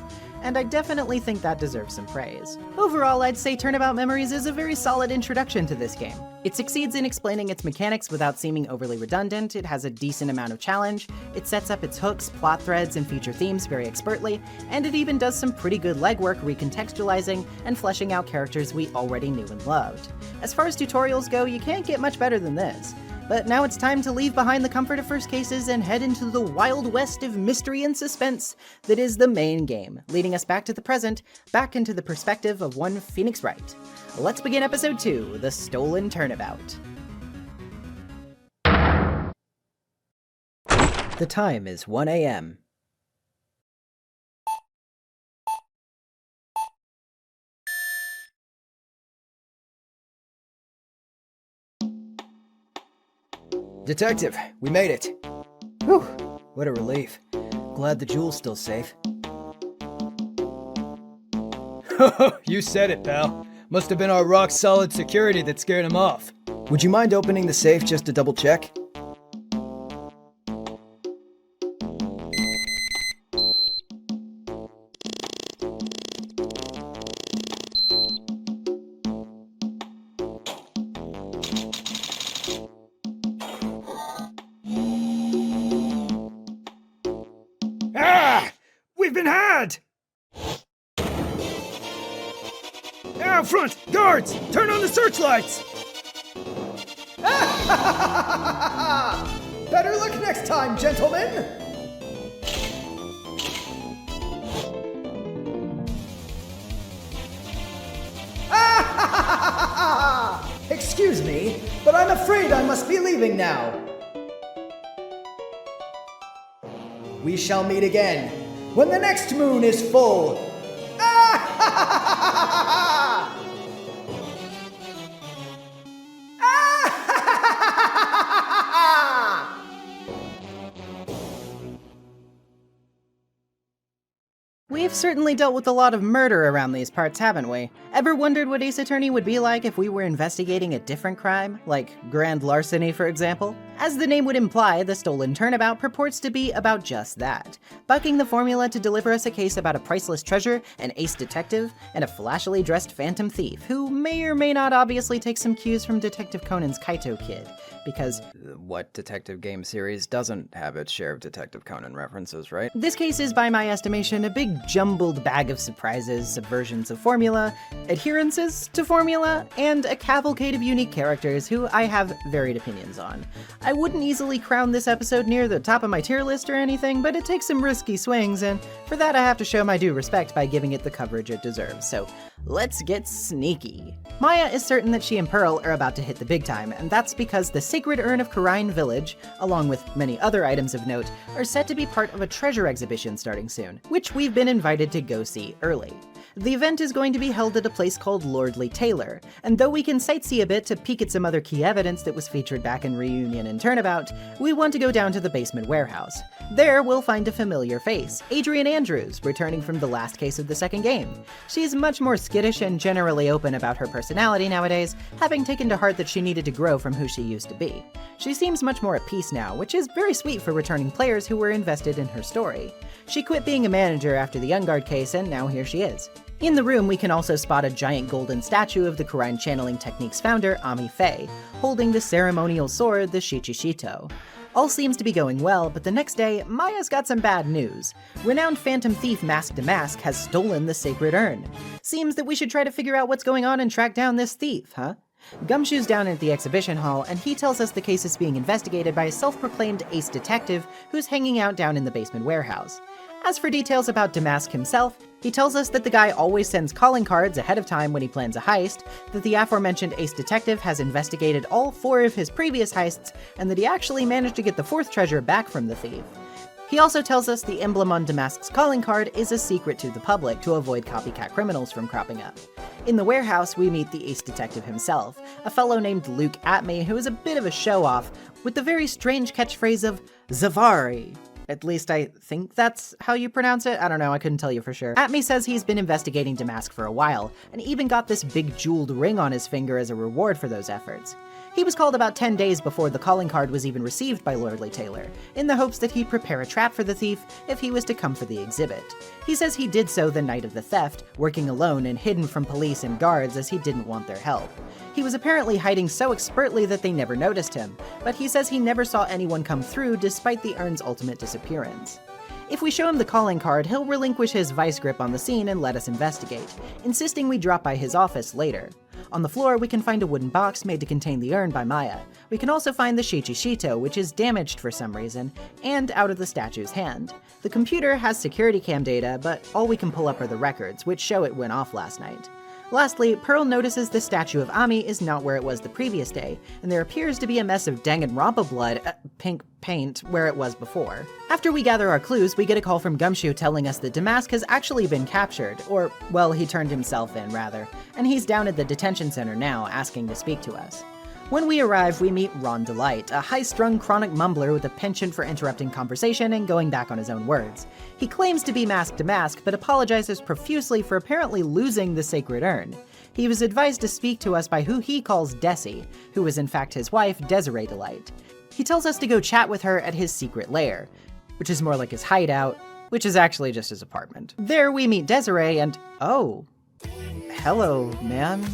And I definitely think that deserves some praise. Overall, I'd say Turnabout Memories is a very solid introduction to this game. It succeeds in explaining its mechanics without seeming overly redundant, it has a decent amount of challenge, it sets up its hooks, plot threads, and feature themes very expertly, and it even does some pretty good legwork recontextualizing and fleshing out characters we already knew and loved. As far as tutorials go, you can't get much better than this. But now it's time to leave behind the comfort of first cases and head into the wild west of mystery and suspense that is the main game, leading us back to the present, back into the perspective of one Phoenix Wright. Let's begin episode 2, The Stolen Turnabout. The time is 1 a.m. Detective, we made it. Whew, what a relief. glad the jewel's still safe. You said it, pal. Must have been our rock-solid security that scared him off. Would you mind opening the safe just to double check? Ah! We've been had! Out front! Guards! Turn on the searchlights! Better luck next time, gentlemen! Excuse me, but I'm afraid I must be leaving now. We shall meet again when the next moon is full. We've certainly dealt with a lot of murder around these parts, haven't we? Ever wondered what Ace Attorney would be like if we were investigating a different crime? Like grand larceny, for example? As the name would imply, the stolen turnabout purports to be about just that. Bucking the formula to deliver us a case about a priceless treasure, an ace detective, and a flashily dressed phantom thief, who may or may not obviously take some cues from Detective Conan's Kaito Kid. Because what detective game series doesn't have its share of Detective Conan references, right? this case is, by my estimation, a big jumbled bag of surprises, subversions of formula, adherences to formula, and a cavalcade of unique characters who I have varied opinions on. I wouldn't easily crown this episode near the top of my tier list or anything, but it takes some risky swings, and for that I have to show my due respect by giving it the coverage it deserves, so let's get sneaky. Maya is certain that she and Pearl are about to hit the big time, and that's because the Sacred Urn of Karine Village, along with many other items of note, are set to be part of a treasure exhibition starting soon, which we've been invited to go see early. The event is going to be held at a place called Lordly Taylor, and though we can sightsee a bit to peek at some other key evidence that was featured back in Reunion and Turnabout, we want to go down to the basement warehouse. There, we'll find a familiar face, Adrian Andrews, returning from the last case of the second game. She's much more skittish and generally open about her personality nowadays, having taken to heart that she needed to grow from who she used to be. She seems much more at peace now, which is very sweet for returning players who were invested in her story. She quit being a manager after the Youngguard case, and now here she is. In the room, we can also spot a giant golden statue of the Karine Channeling Technique's founder, Ami Faye, holding the ceremonial sword, the Shichishito. All seems to be going well, but the next day, Maya's got some bad news. Renowned phantom thief Mask to Mask has stolen the Sacred Urn. Seems that we should try to figure out what's going on and track down this thief, huh? Gumshoe's down at the exhibition hall, and he tells us the case is being investigated by a self-proclaimed ace detective who's hanging out down in the basement warehouse. As for details about Damask himself, he tells us that the guy always sends calling cards ahead of time when he plans a heist, that the aforementioned ace detective has investigated all 4 of his previous heists, and that he actually managed to get the 4th treasure back from the thief. He also tells us the emblem on Damask's calling card is a secret to the public to avoid copycat criminals from cropping up. In the warehouse, we meet the ace detective himself, a fellow named Luke Atme who is a bit of a show-off, with the very strange catchphrase of Zavari. At least I think that's how you pronounce it. I don't know, I couldn't tell you for sure. Atme says he's been investigating Damask for a while, and even got this big jeweled ring on his finger as a reward for those efforts. He was called about 10 days before the calling card was even received by Lordly Taylor, in the hopes that he'd prepare a trap for the thief if he was to come for the exhibit. He says he did so the night of the theft, working alone and hidden from police and guards as he didn't want their help. He was apparently hiding so expertly that they never noticed him, but he says he never saw anyone come through despite the urn's ultimate disappearance. If we show him the calling card, he'll relinquish his vice grip on the scene and let us investigate, insisting we drop by his office later. On the floor, we can find a wooden box made to contain the urn by Maya. We can also find the Shichishito, which is damaged for some reason, and out of the statue's hand. The computer has security cam data, but all we can pull up are the records, which show it went off last night. Lastly, Pearl notices the statue of Ami is not where it was the previous day, and there appears to be a mess of Danganronpa blood, pink paint, where it was before. After we gather our clues, we get a call from Gumshoe telling us that Damask has actually been captured, or, well, he turned himself in, rather, and he's down at the detention center now, asking to speak to us. When we arrive, we meet Ron Delight, a high-strung chronic mumbler with a penchant for interrupting conversation and going back on his own words. He claims to be Mask to Mask, but apologizes profusely for apparently losing the sacred urn. He was advised to speak to us by who he calls Desi, who is in fact his wife, Desiree Delight. He tells us to go chat with her at his secret lair, which is more like his hideout, which is actually just his apartment. There we meet Desiree and, oh, hello, man.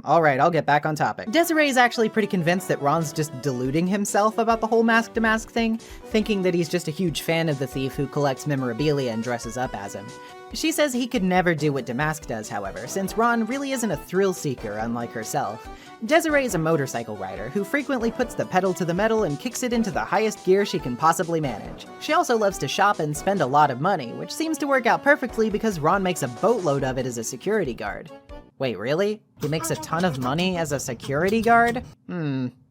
Alright, I'll get back on topic. Desiree is actually pretty convinced that Ron's just deluding himself about the whole Mask to Mask thing, thinking that he's just a huge fan of the thief who collects memorabilia and dresses up as him. She says he could never do what Damask does, however, since Ron really isn't a thrill seeker unlike herself. Desiree is a motorcycle rider who frequently puts the pedal to the metal and kicks it into the highest gear she can possibly manage. She also loves to shop and spend a lot of money, which seems to work out perfectly because Ron makes a boatload of it as a security guard. Wait, really? He makes a ton of money as a security guard?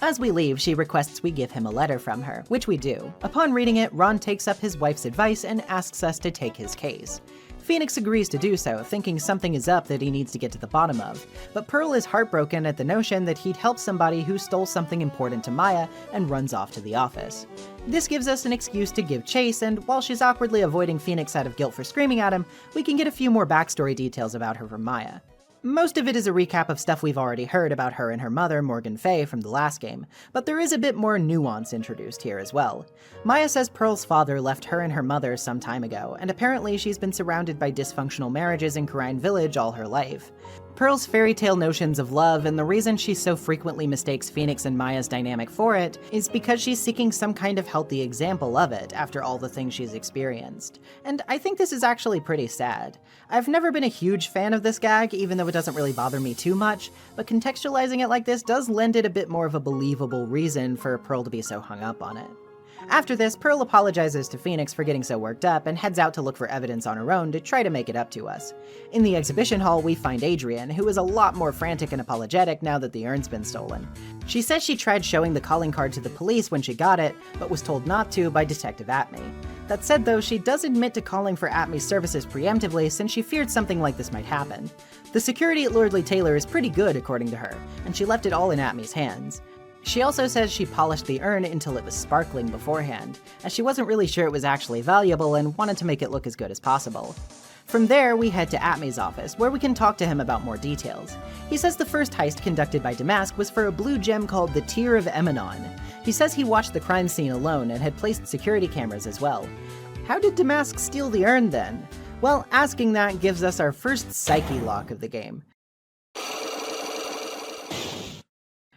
As we leave, she requests we give him a letter from her, which we do. Upon reading it, Ron takes up his wife's advice and asks us to take his case. Phoenix agrees to do so, thinking something is up that he needs to get to the bottom of, but Pearl is heartbroken at the notion that he'd help somebody who stole something important to Maya and runs off to the office. This gives us an excuse to give chase, and while she's awkwardly avoiding Phoenix out of guilt for screaming at him, we can get a few more backstory details about her from Maya. Most of it is a recap of stuff we've already heard about her and her mother, Morgan Fay, from the last game, but there is a bit more nuance introduced here as well. Maya says Pearl's father left her and her mother some time ago, and apparently she's been surrounded by dysfunctional marriages in Karine Village all her life. Pearl's fairy tale notions of love, and the reason she so frequently mistakes Phoenix and Maya's dynamic for it, is because she's seeking some kind of healthy example of it after all the things she's experienced. And I think this is actually pretty sad. I've never been a huge fan of this gag, even though it doesn't really bother me too much, but contextualizing it like this does lend it a bit more of a believable reason for Pearl to be so hung up on it. After this, Pearl apologizes to Phoenix for getting so worked up and heads out to look for evidence on her own to try to make it up to us. In the exhibition hall, we find Adrian, who is a lot more frantic and apologetic now that the urn's been stolen. She says she tried showing the calling card to the police when she got it, but was told not to by Detective Atmey. That said though, she does admit to calling for Atmey's services preemptively since she feared something like this might happen. The security at Lordly Taylor is pretty good according to her, and she left it all in Atmey's hands. She also says she polished the urn until it was sparkling beforehand, as she wasn't really sure it was actually valuable and wanted to make it look as good as possible. From there, we head to Atmey's office, where we can talk to him about more details. He says the first heist conducted by Damask was for a blue gem called the Tear of Emanon. He says he watched the crime scene alone and had placed security cameras as well. How did Damask steal the urn then? Well, asking that gives us our first psyche lock of the game.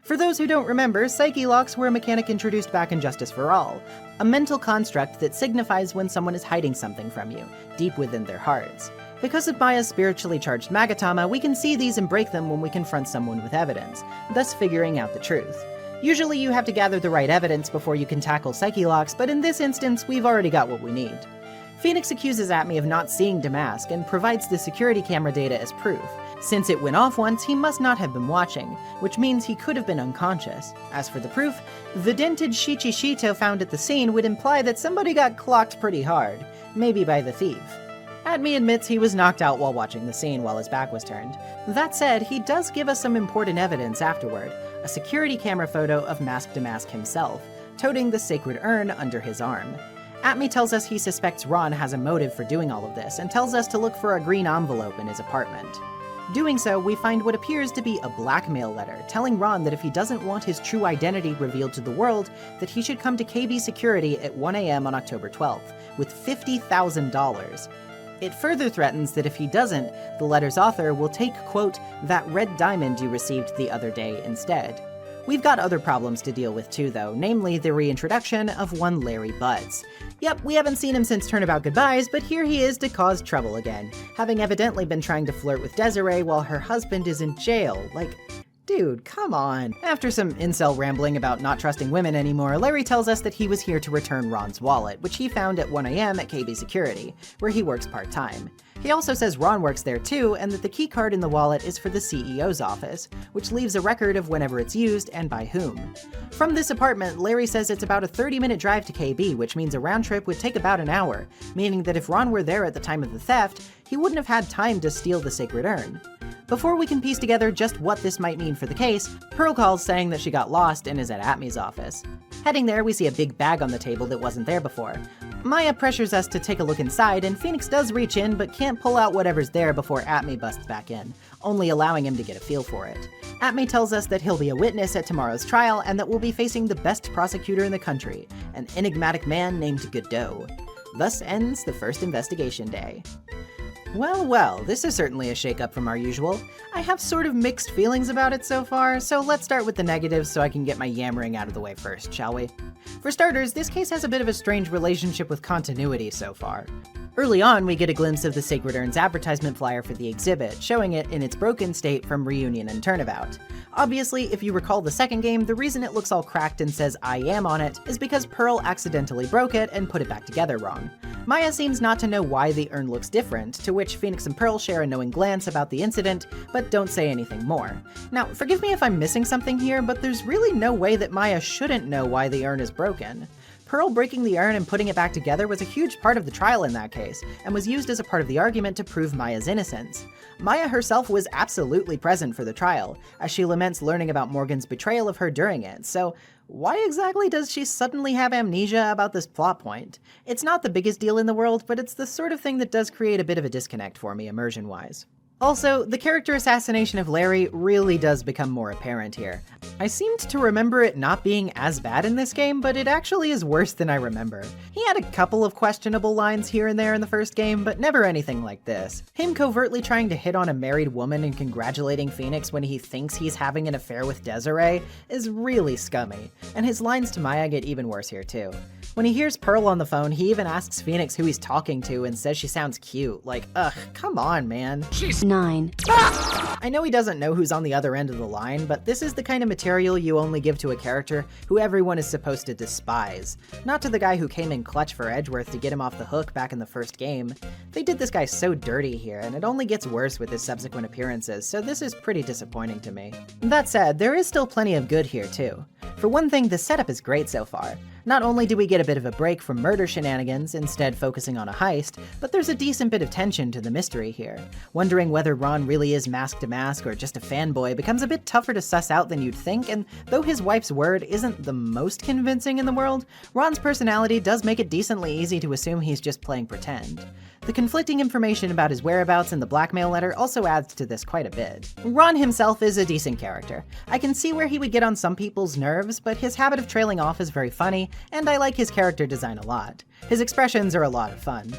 For those who don't remember, psyche locks were a mechanic introduced back in Justice for All, a mental construct that signifies when someone is hiding something from you, deep within their hearts. Because of Maya's spiritually charged Magatama, we can see these and break them when we confront someone with evidence, thus figuring out the truth. Usually you have to gather the right evidence before you can tackle psyche locks, but in this instance, we've already got what we need. Phoenix accuses Atmey of not seeing Damask and provides the security camera data as proof. Since it went off once, he must not have been watching, which means he could have been unconscious. As for the proof, the dented Shichishito found at the scene would imply that somebody got clocked pretty hard, maybe by the thief. Atmey admits he was knocked out while watching the scene while his back was turned. That said, he does give us some important evidence afterward, a security camera photo of Mask Damask himself, toting the sacred urn under his arm. Atmey tells us he suspects Ron has a motive for doing all of this, and tells us to look for a green envelope in his apartment. Doing so, we find what appears to be a blackmail letter, telling Ron that if he doesn't want his true identity revealed to the world, that he should come to KB Security at 1 a.m. on October 12th, with $50,000. It further threatens that if he doesn't, the letter's author will take, quote, that red diamond you received the other day instead. We've got other problems to deal with too, though, namely the reintroduction of one Larry Buds. Yep, we haven't seen him since Turnabout Goodbyes, but here he is to cause trouble again, having evidently been trying to flirt with Desiree while her husband is in jail. Like, dude, come on. After some incel rambling about not trusting women anymore, Larry tells us that he was here to return Ron's wallet, which he found at 1 a.m. at KB Security, where he works part-time. He also says Ron works there too, and that the keycard in the wallet is for the CEO's office, which leaves a record of whenever it's used and by whom. From this apartment, Larry says it's about a 30-minute drive to KB, which means a round trip would take about an hour, meaning that if Ron were there at the time of the theft, he wouldn't have had time to steal the sacred urn. Before we can piece together just what this might mean for the case, Pearl calls saying that she got lost and is at Atmy's office. Heading there, we see a big bag on the table that wasn't there before. Maya pressures us to take a look inside, and Phoenix does reach in but can't pull out whatever's there before Atmy busts back in, only allowing him to get a feel for it. Atmy tells us that he'll be a witness at tomorrow's trial and that we'll be facing the best prosecutor in the country, an enigmatic man named Godot. Thus ends the first investigation day. Well, this is certainly a shakeup from our usual. I have sort of mixed feelings about it so far, so let's start with the negatives so I can get my yammering out of the way first, shall we? For starters, this case has a bit of a strange relationship with continuity so far. Early on, we get a glimpse of the Sacred Urn's advertisement flyer for the exhibit, showing it in its broken state from Reunion and Turnabout. Obviously, if you recall the second game, the reason it looks all cracked and says I am on it is because Pearl accidentally broke it and put it back together wrong. Maya seems not to know why the urn looks different, to which Phoenix and Pearl share a knowing glance about the incident, but don't say anything more. Now, forgive me if I'm missing something here, but there's really no way that Maya shouldn't know why the urn is broken. Pearl breaking the urn and putting it back together was a huge part of the trial in that case, and was used as a part of the argument to prove Maya's innocence. Maya herself was absolutely present for the trial, as she laments learning about Morgan's betrayal of her during it, so why exactly does she suddenly have amnesia about this plot point? It's not the biggest deal in the world, but it's the sort of thing that does create a bit of a disconnect for me immersion-wise. Also, the character assassination of Larry really does become more apparent here. I seemed to remember it not being as bad in this game, but it actually is worse than I remember. He had a couple of questionable lines here and there in the first game, but never anything like this. Him covertly trying to hit on a married woman and congratulating Phoenix when he thinks he's having an affair with Desiree is really scummy, and his lines to Maya get even worse here too. When he hears Pearl on the phone, he even asks Phoenix who he's talking to and says she sounds cute. Like, ugh, come on, man. She's 9. I know he doesn't know who's on the other end of the line, but this is the kind of material you only give to a character who everyone is supposed to despise. Not to the guy who came in clutch for Edgeworth to get him off the hook back in the first game. They did this guy so dirty here, and it only gets worse with his subsequent appearances, so this is pretty disappointing to me. That said, there is still plenty of good here too. For one thing, the setup is great so far. Not only do we get a bit of a break from murder shenanigans, instead focusing on a heist, but there's a decent bit of tension to the mystery here. Wondering whether Ron really is mask to mask or just a fanboy becomes a bit tougher to suss out than you'd think, and though his wife's word isn't the most convincing in the world, Ron's personality does make it decently easy to assume he's just playing pretend. The conflicting information about his whereabouts in the blackmail letter also adds to this quite a bit. Ron himself is a decent character. I can see where he would get on some people's nerves, but his habit of trailing off is very funny, and I like his character design a lot. His expressions are a lot of fun.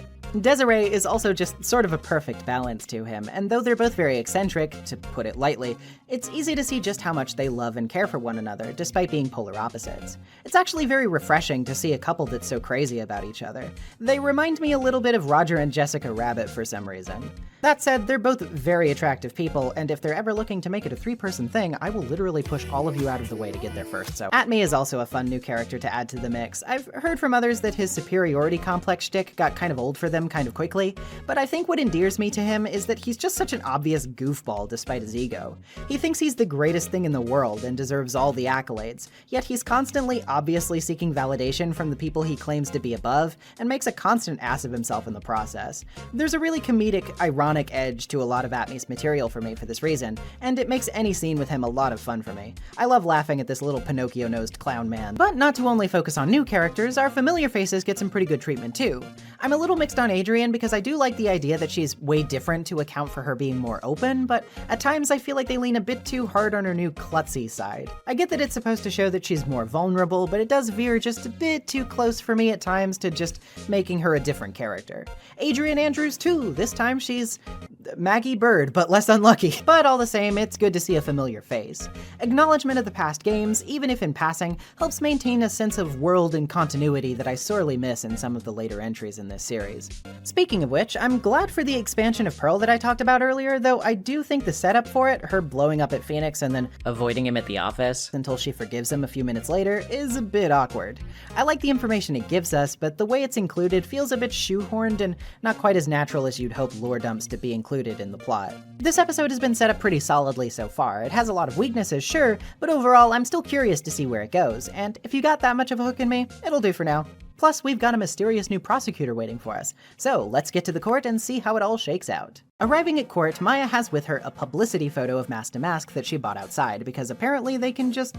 Desiree is also just sort of a perfect balance to him, and though they're both very eccentric, to put it lightly, it's easy to see just how much they love and care for one another, despite being polar opposites. It's actually very refreshing to see a couple that's so crazy about each other. They remind me a little bit of Roger and Jessica Rabbit for some reason. That said, they're both very attractive people, and if they're ever looking to make it a three-person thing, I will literally push all of you out of the way to get there first, so. Atmy is also a fun new character to add to the mix. I've heard from others that his superiority complex shtick got kind of old for them kind of quickly, but I think what endears me to him is that he's just such an obvious goofball despite his ego. He thinks he's the greatest thing in the world and deserves all the accolades, yet he's constantly obviously seeking validation from the people he claims to be above, and makes a constant ass of himself in the process. There's a really comedic, ironic edge to a lot of Atmy's material for me for this reason, and it makes any scene with him a lot of fun for me. I love laughing at this little Pinocchio-nosed clown man. But not to only focus on new characters, our familiar faces get some pretty good treatment too. I'm a little mixed on Adrian because I do like the idea that she's way different to account for her being more open, but at times I feel like they lean a bit too hard on her new klutzy side. I get that it's supposed to show that she's more vulnerable, but it does veer just a bit too close for me at times to just making her a different character. Adrian Andrews too, this time she's Maggie Bird, but less unlucky. But all the same, it's good to see a familiar face. Acknowledgement of the past games, even if in passing, helps maintain a sense of world and continuity that I sorely miss in some of the later entries in this series. Speaking of which, I'm glad for the expansion of Pearl that I talked about earlier, though I do think the setup for it, her blowing up at Phoenix and then avoiding him at the office until she forgives him a few minutes later, is a bit awkward. I like the information it gives us, but the way it's included feels a bit shoehorned and not quite as natural as you'd hope lore dumps to be included in the plot. This episode has been set up pretty solidly so far. It has a lot of weaknesses, sure, but overall I'm still curious to see where it goes, and if you got that much of a hook in me, it'll do for now. Plus, we've got a mysterious new prosecutor waiting for us. So let's get to the court and see how it all shakes out. Arriving at court, Maya has with her a publicity photo of Mask to Mask that she bought outside, because apparently they can just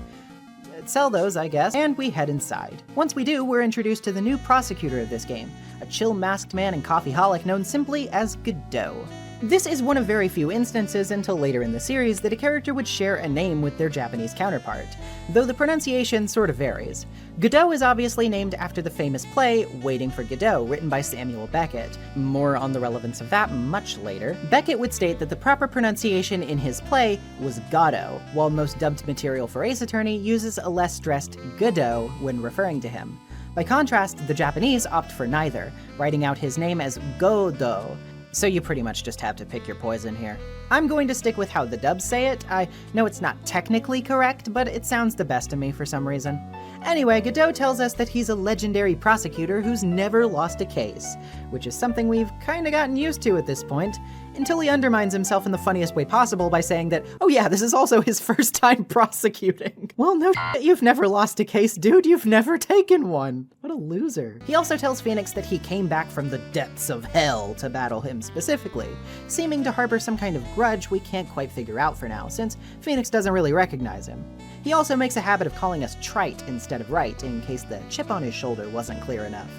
sell those, I guess, and we head inside. Once we do, we're introduced to the new prosecutor of this game, a chill masked man and coffeeholic known simply as Godot. This is one of very few instances until later in the series that a character would share a name with their Japanese counterpart, though the pronunciation sort of varies. Godot is obviously named after the famous play Waiting for Godot, written by Samuel Beckett. More on the relevance of that much later. Beckett would state that the proper pronunciation in his play was Godot, while most dubbed material for Ace Attorney uses a less stressed Godot when referring to him. By contrast, the Japanese opt for neither, writing out his name as Godot. So you pretty much just have to pick your poison here. I'm going to stick with how the dubs say it. I know it's not technically correct, but it sounds the best to me for some reason. Anyway, Godot tells us that he's a legendary prosecutor who's never lost a case, which is something we've kinda gotten used to at this point, until he undermines himself in the funniest way possible by saying that, oh yeah, this is also his first time prosecuting. Well, no shit, you've never lost a case, dude. You've never taken one. What a loser. He also tells Phoenix that he came back from the depths of hell to battle him specifically, seeming to harbor some kind of grudge we can't quite figure out for now, since Phoenix doesn't really recognize him. He also makes a habit of calling us trite instead of Wright, in case the chip on his shoulder wasn't clear enough.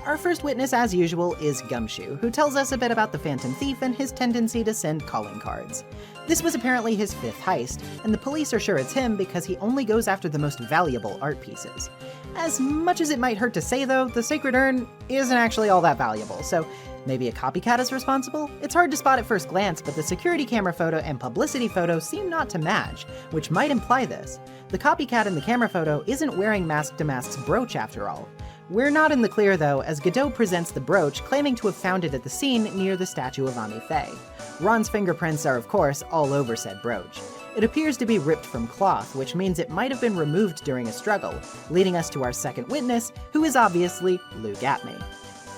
Our first witness, as usual, is Gumshoe, who tells us a bit about the Phantom Thief and his tendency to send calling cards. This was apparently his 5th heist, and the police are sure it's him because he only goes after the most valuable art pieces. As much as it might hurt to say though, the Sacred Urn isn't actually all that valuable, so maybe a copycat is responsible? It's hard to spot at first glance, but the security camera photo and publicity photo seem not to match, which might imply this. The copycat in the camera photo isn't wearing Mask to Mask's brooch after all. We're not in the clear though, as Godot presents the brooch, claiming to have found it at the scene near the statue of Ami Faye. Ron's fingerprints are of course all over said brooch. It appears to be ripped from cloth, which means it might have been removed during a struggle, leading us to our second witness, who is obviously Luke Atmey.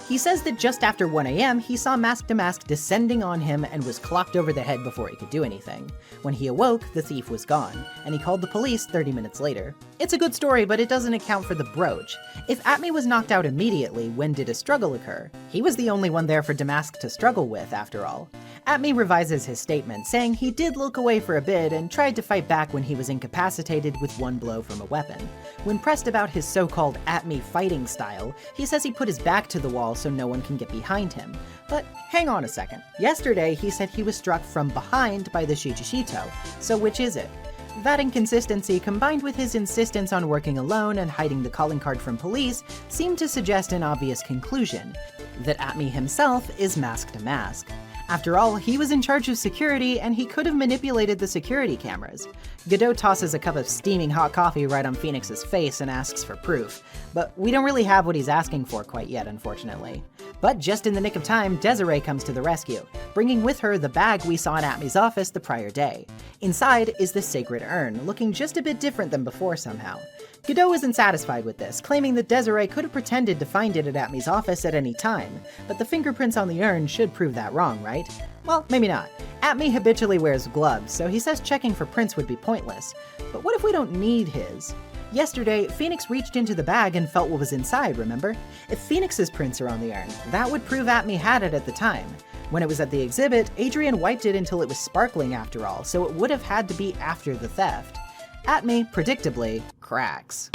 He says that just after 1 AM, he saw Mask to Mask descending on him and was clocked over the head before he could do anything. When he awoke, the thief was gone, and he called the police 30 minutes later. It's a good story, but it doesn't account for the brooch. If Atmey was knocked out immediately, when did a struggle occur? He was the only one there for Damask to struggle with, after all. Atmey revises his statement, saying he did look away for a bit and tried to fight back when he was incapacitated with one blow from a weapon. When pressed about his so-called Atmey fighting style, he says he put his back to the wall so no one can get behind him. But hang on a second. Yesterday he said he was struck from behind by the Shichishito, so which is it? That inconsistency, combined with his insistence on working alone and hiding the calling card from police, seemed to suggest an obvious conclusion, that Atmey himself is Mask to Mask. After all, he was in charge of security, and he could have manipulated the security cameras. Godot tosses a cup of steaming hot coffee right on Phoenix's face and asks for proof, but we don't really have what he's asking for quite yet, unfortunately. But just in the nick of time, Desiree comes to the rescue, bringing with her the bag we saw in Atmey's office the prior day. Inside is the Sacred Urn, looking just a bit different than before somehow. Godot isn't satisfied with this, claiming that Desiree could have pretended to find it at Atmey's office at any time, but the fingerprints on the urn should prove that wrong, right? Well, maybe not. Atmey habitually wears gloves, so he says checking for prints would be pointless. But what if we don't need his? Yesterday, Phoenix reached into the bag and felt what was inside, remember? If Phoenix's prints are on the urn, that would prove Atmey had it at the time. When it was at the exhibit, Adrian wiped it until it was sparkling after all, so it would have had to be after the theft. Atmey, predictably, cracks.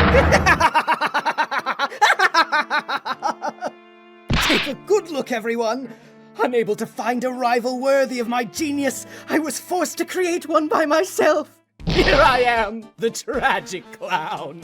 Take a good look, everyone! Unable to find a rival worthy of my genius, I was forced to create one by myself! Here I am, the tragic clown!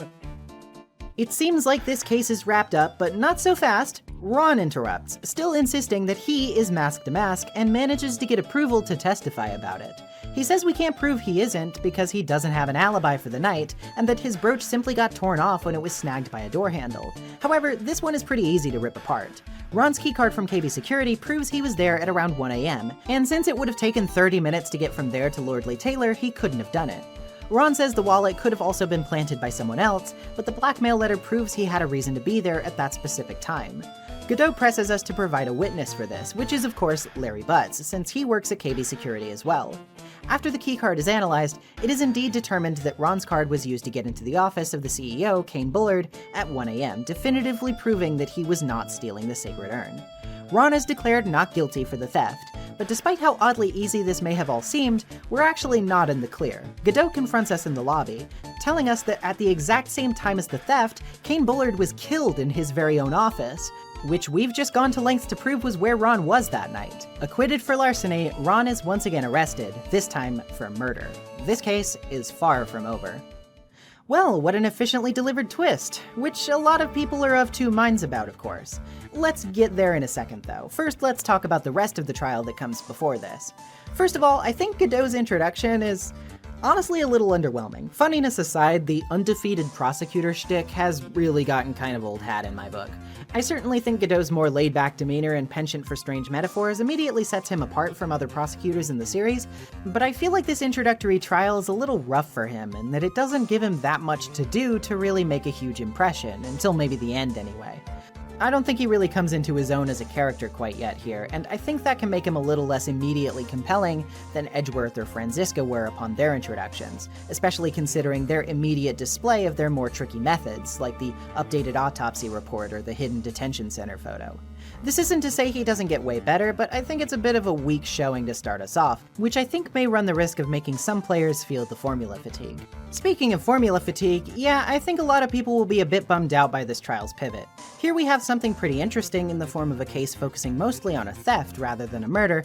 It seems like this case is wrapped up, but not so fast. Ron interrupts, still insisting that he is Mask to Mask, and manages to get approval to testify about it. He says we can't prove he isn't because he doesn't have an alibi for the night, and that his brooch simply got torn off when it was snagged by a door handle. However, this one is pretty easy to rip apart. Ron's keycard from KB Security proves he was there at around 1 AM, and since it would have taken 30 minutes to get from there to Lordly Taylor, he couldn't have done it. Ron says the wallet could have also been planted by someone else, but the blackmail letter proves he had a reason to be there at that specific time. Godot presses us to provide a witness for this, which is of course Larry Butts, since he works at KB Security as well. After the keycard is analyzed, it is indeed determined that Ron's card was used to get into the office of the CEO, Kane Bullard, at 1 a.m., definitively proving that he was not stealing the sacred urn. Ron is declared not guilty for the theft, but despite how oddly easy this may have all seemed, we're actually not in the clear. Godot confronts us in the lobby, telling us that at the exact same time as the theft, Kane Bullard was killed in his very own office, which we've just gone to lengths to prove was where Ron was that night. Acquitted for larceny, Ron is once again arrested, this time for murder. This case is far from over. Well, what an efficiently delivered twist, which a lot of people are of two minds about, of course. Let's get there in a second, though. First, let's talk about the rest of the trial that comes before this. First of all, I think Godot's introduction is honestly a little underwhelming. Funniness aside, the undefeated prosecutor shtick has really gotten kind of old hat in my book. I certainly think Godot's more laid-back demeanor and penchant for strange metaphors immediately sets him apart from other prosecutors in the series, but I feel like this introductory trial is a little rough for him, and that it doesn't give him that much to do to really make a huge impression, until maybe the end anyway. I don't think he really comes into his own as a character quite yet here, and I think that can make him a little less immediately compelling than Edgeworth or Franziska were upon their introductions, especially considering their immediate display of their more tricky methods, like the updated autopsy report or the hidden detention center photo. This isn't to say he doesn't get way better, but I think it's a bit of a weak showing to start us off, which I think may run the risk of making some players feel the formula fatigue. Speaking of formula fatigue, yeah, I think a lot of people will be a bit bummed out by this trial's pivot. Here we have something pretty interesting in the form of a case focusing mostly on a theft rather than a murder,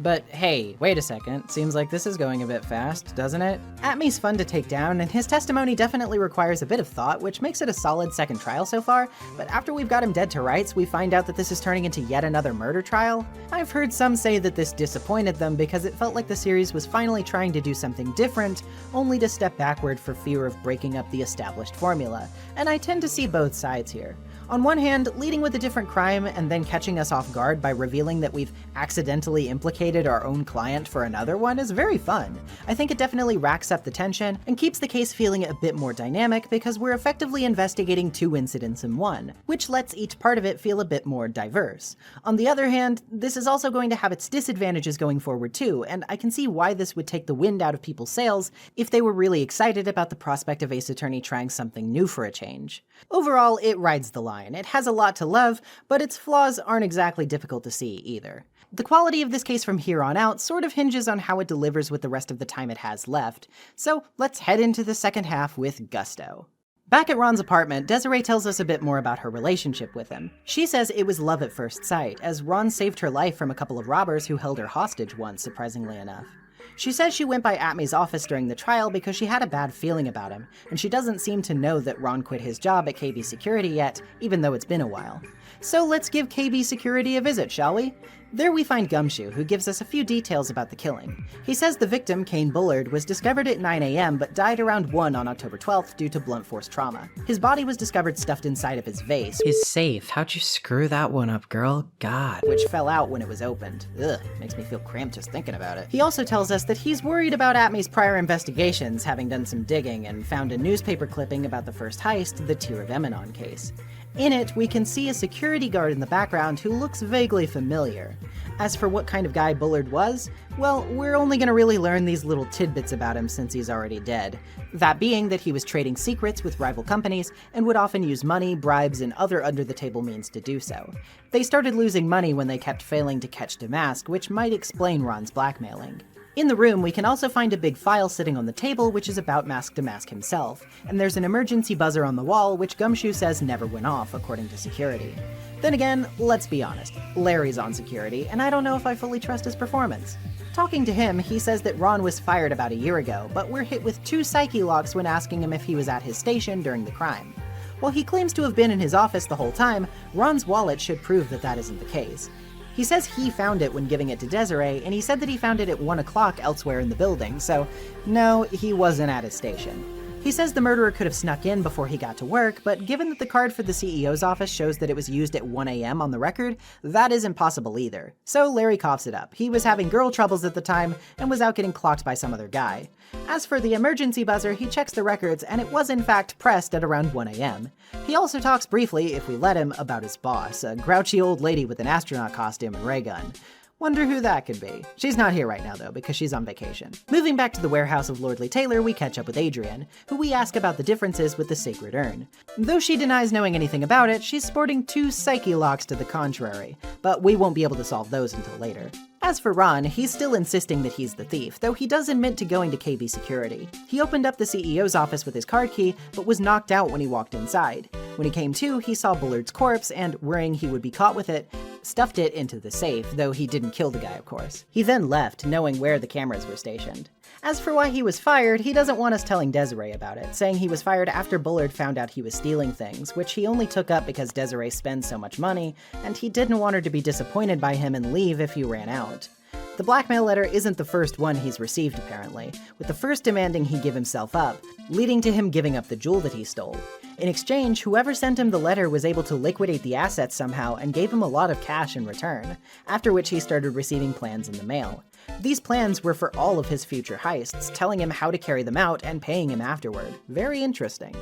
but hey, wait a second, seems like this is going a bit fast, doesn't it? Atmy's fun to take down, and his testimony definitely requires a bit of thought, which makes it a solid second trial so far, but after we've got him dead to rights, we find out that this is turning into yet another murder trial. I've heard some say that this disappointed them because it felt like the series was finally trying to do something different, only to step backward for fear of breaking up the established formula, and I tend to see both sides here. On one hand, leading with a different crime and then catching us off guard by revealing that we've accidentally implicated our own client for another one is very fun. I think it definitely racks up the tension and keeps the case feeling a bit more dynamic because we're effectively investigating two incidents in one, which lets each part of it feel a bit more diverse. On the other hand, this is also going to have its disadvantages going forward too, and I can see why this would take the wind out of people's sails if they were really excited about the prospect of Ace Attorney trying something new for a change. Overall, it rides the line. It has a lot to love, but its flaws aren't exactly difficult to see either. The quality of this case from here on out sort of hinges on how it delivers with the rest of the time it has left, so let's head into the second half with gusto. Back at Ron's apartment, Desiree tells us a bit more about her relationship with him. She says it was love at first sight, as Ron saved her life from a couple of robbers who held her hostage once, surprisingly enough. She says she went by Atmy's office during the trial because she had a bad feeling about him, and she doesn't seem to know that Ron quit his job at KB Security yet, even though it's been a while. So let's give KB Security a visit, shall we? There we find Gumshoe, who gives us a few details about the killing. He says the victim, Kane Bullard, was discovered at 9 a.m. but died around 1 on October 12th due to blunt force trauma. His body was discovered stuffed inside of his vase. His safe. How'd you screw that one up, girl? God. Which fell out when it was opened. Ugh, makes me feel cramped just thinking about it. He also tells us that he's worried about Atmy's prior investigations, having done some digging, and found a newspaper clipping about the first heist, the Tear of Emanon case. In it, we can see a security guard in the background who looks vaguely familiar. As for what kind of guy Bullard was, well, we're only gonna really learn these little tidbits about him since he's already dead. That being that he was trading secrets with rival companies and would often use money, bribes, and other under-the-table means to do so. They started losing money when they kept failing to catch Damask, which might explain Ron's blackmailing. In the room, we can also find a big file sitting on the table which is about Mask Damask himself, and there's an emergency buzzer on the wall which Gumshoe says never went off, according to security. Then again, let's be honest, Larry's on security, and I don't know if I fully trust his performance. Talking to him, he says that Ron was fired about a year ago, but we're hit with 2 psyche locks when asking him if he was at his station during the crime. While he claims to have been in his office the whole time, Ron's wallet should prove that that isn't the case. He says he found it when giving it to Desiree, and he said that he found it at 1 o'clock elsewhere in the building, so no, he wasn't at his station. He says the murderer could have snuck in before he got to work, but given that the card for the CEO's office shows that it was used at 1 a.m. on the record, that isn't possible either. So Larry coughs it up. He was having girl troubles at the time and was out getting clocked by some other guy. As for the emergency buzzer, he checks the records and it was in fact pressed at around 1 a.m. He also talks briefly, if we let him, about his boss, a grouchy old lady with an astronaut costume and ray gun. Wonder who that could be. She's not here right now though, because she's on vacation. Moving back to the warehouse of Lordly Taylor, we catch up with Adrian, who we ask about the differences with the Sacred Urn. Though she denies knowing anything about it, she's sporting 2 psyche locks to the contrary, but we won't be able to solve those until later. As for Ron, he's still insisting that he's the thief, though he does admit to going to KB Security. He opened up the CEO's office with his card key, but was knocked out when he walked inside. When he came to, he saw Bullard's corpse and, worrying he would be caught with it, stuffed it into the safe, though he didn't kill the guy, of course. He then left, knowing where the cameras were stationed. As for why he was fired, he doesn't want us telling Desiree about it, saying he was fired after Bullard found out he was stealing things, which he only took up because Desiree spends so much money, and he didn't want her to be disappointed by him and leave if he ran out. The blackmail letter isn't the first one he's received, apparently, with the first demanding he give himself up, leading to him giving up the jewel that he stole. In exchange, whoever sent him the letter was able to liquidate the assets somehow and gave him a lot of cash in return, after which he started receiving plans in the mail. These plans were for all of his future heists, telling him how to carry them out and paying him afterward. Very interesting.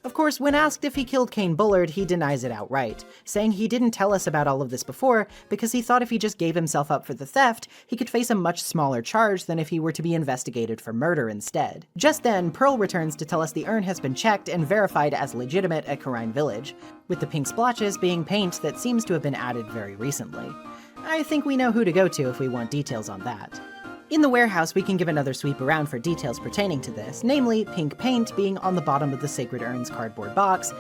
Of course, when asked if he killed Kane Bullard, he denies it outright, saying he didn't tell us about all of this before because he thought if he just gave himself up for the theft, he could face a much smaller charge than if he were to be investigated for murder instead. Just then, Pearl returns to tell us the urn has been checked and verified as legitimate at Karine Village, with the pink splotches being paint that seems to have been added very recently. I think we know who to go to if we want details on that. In the warehouse, we can give another sweep around for details pertaining to this, namely pink paint being on the bottom of the Sacred Urn's cardboard box,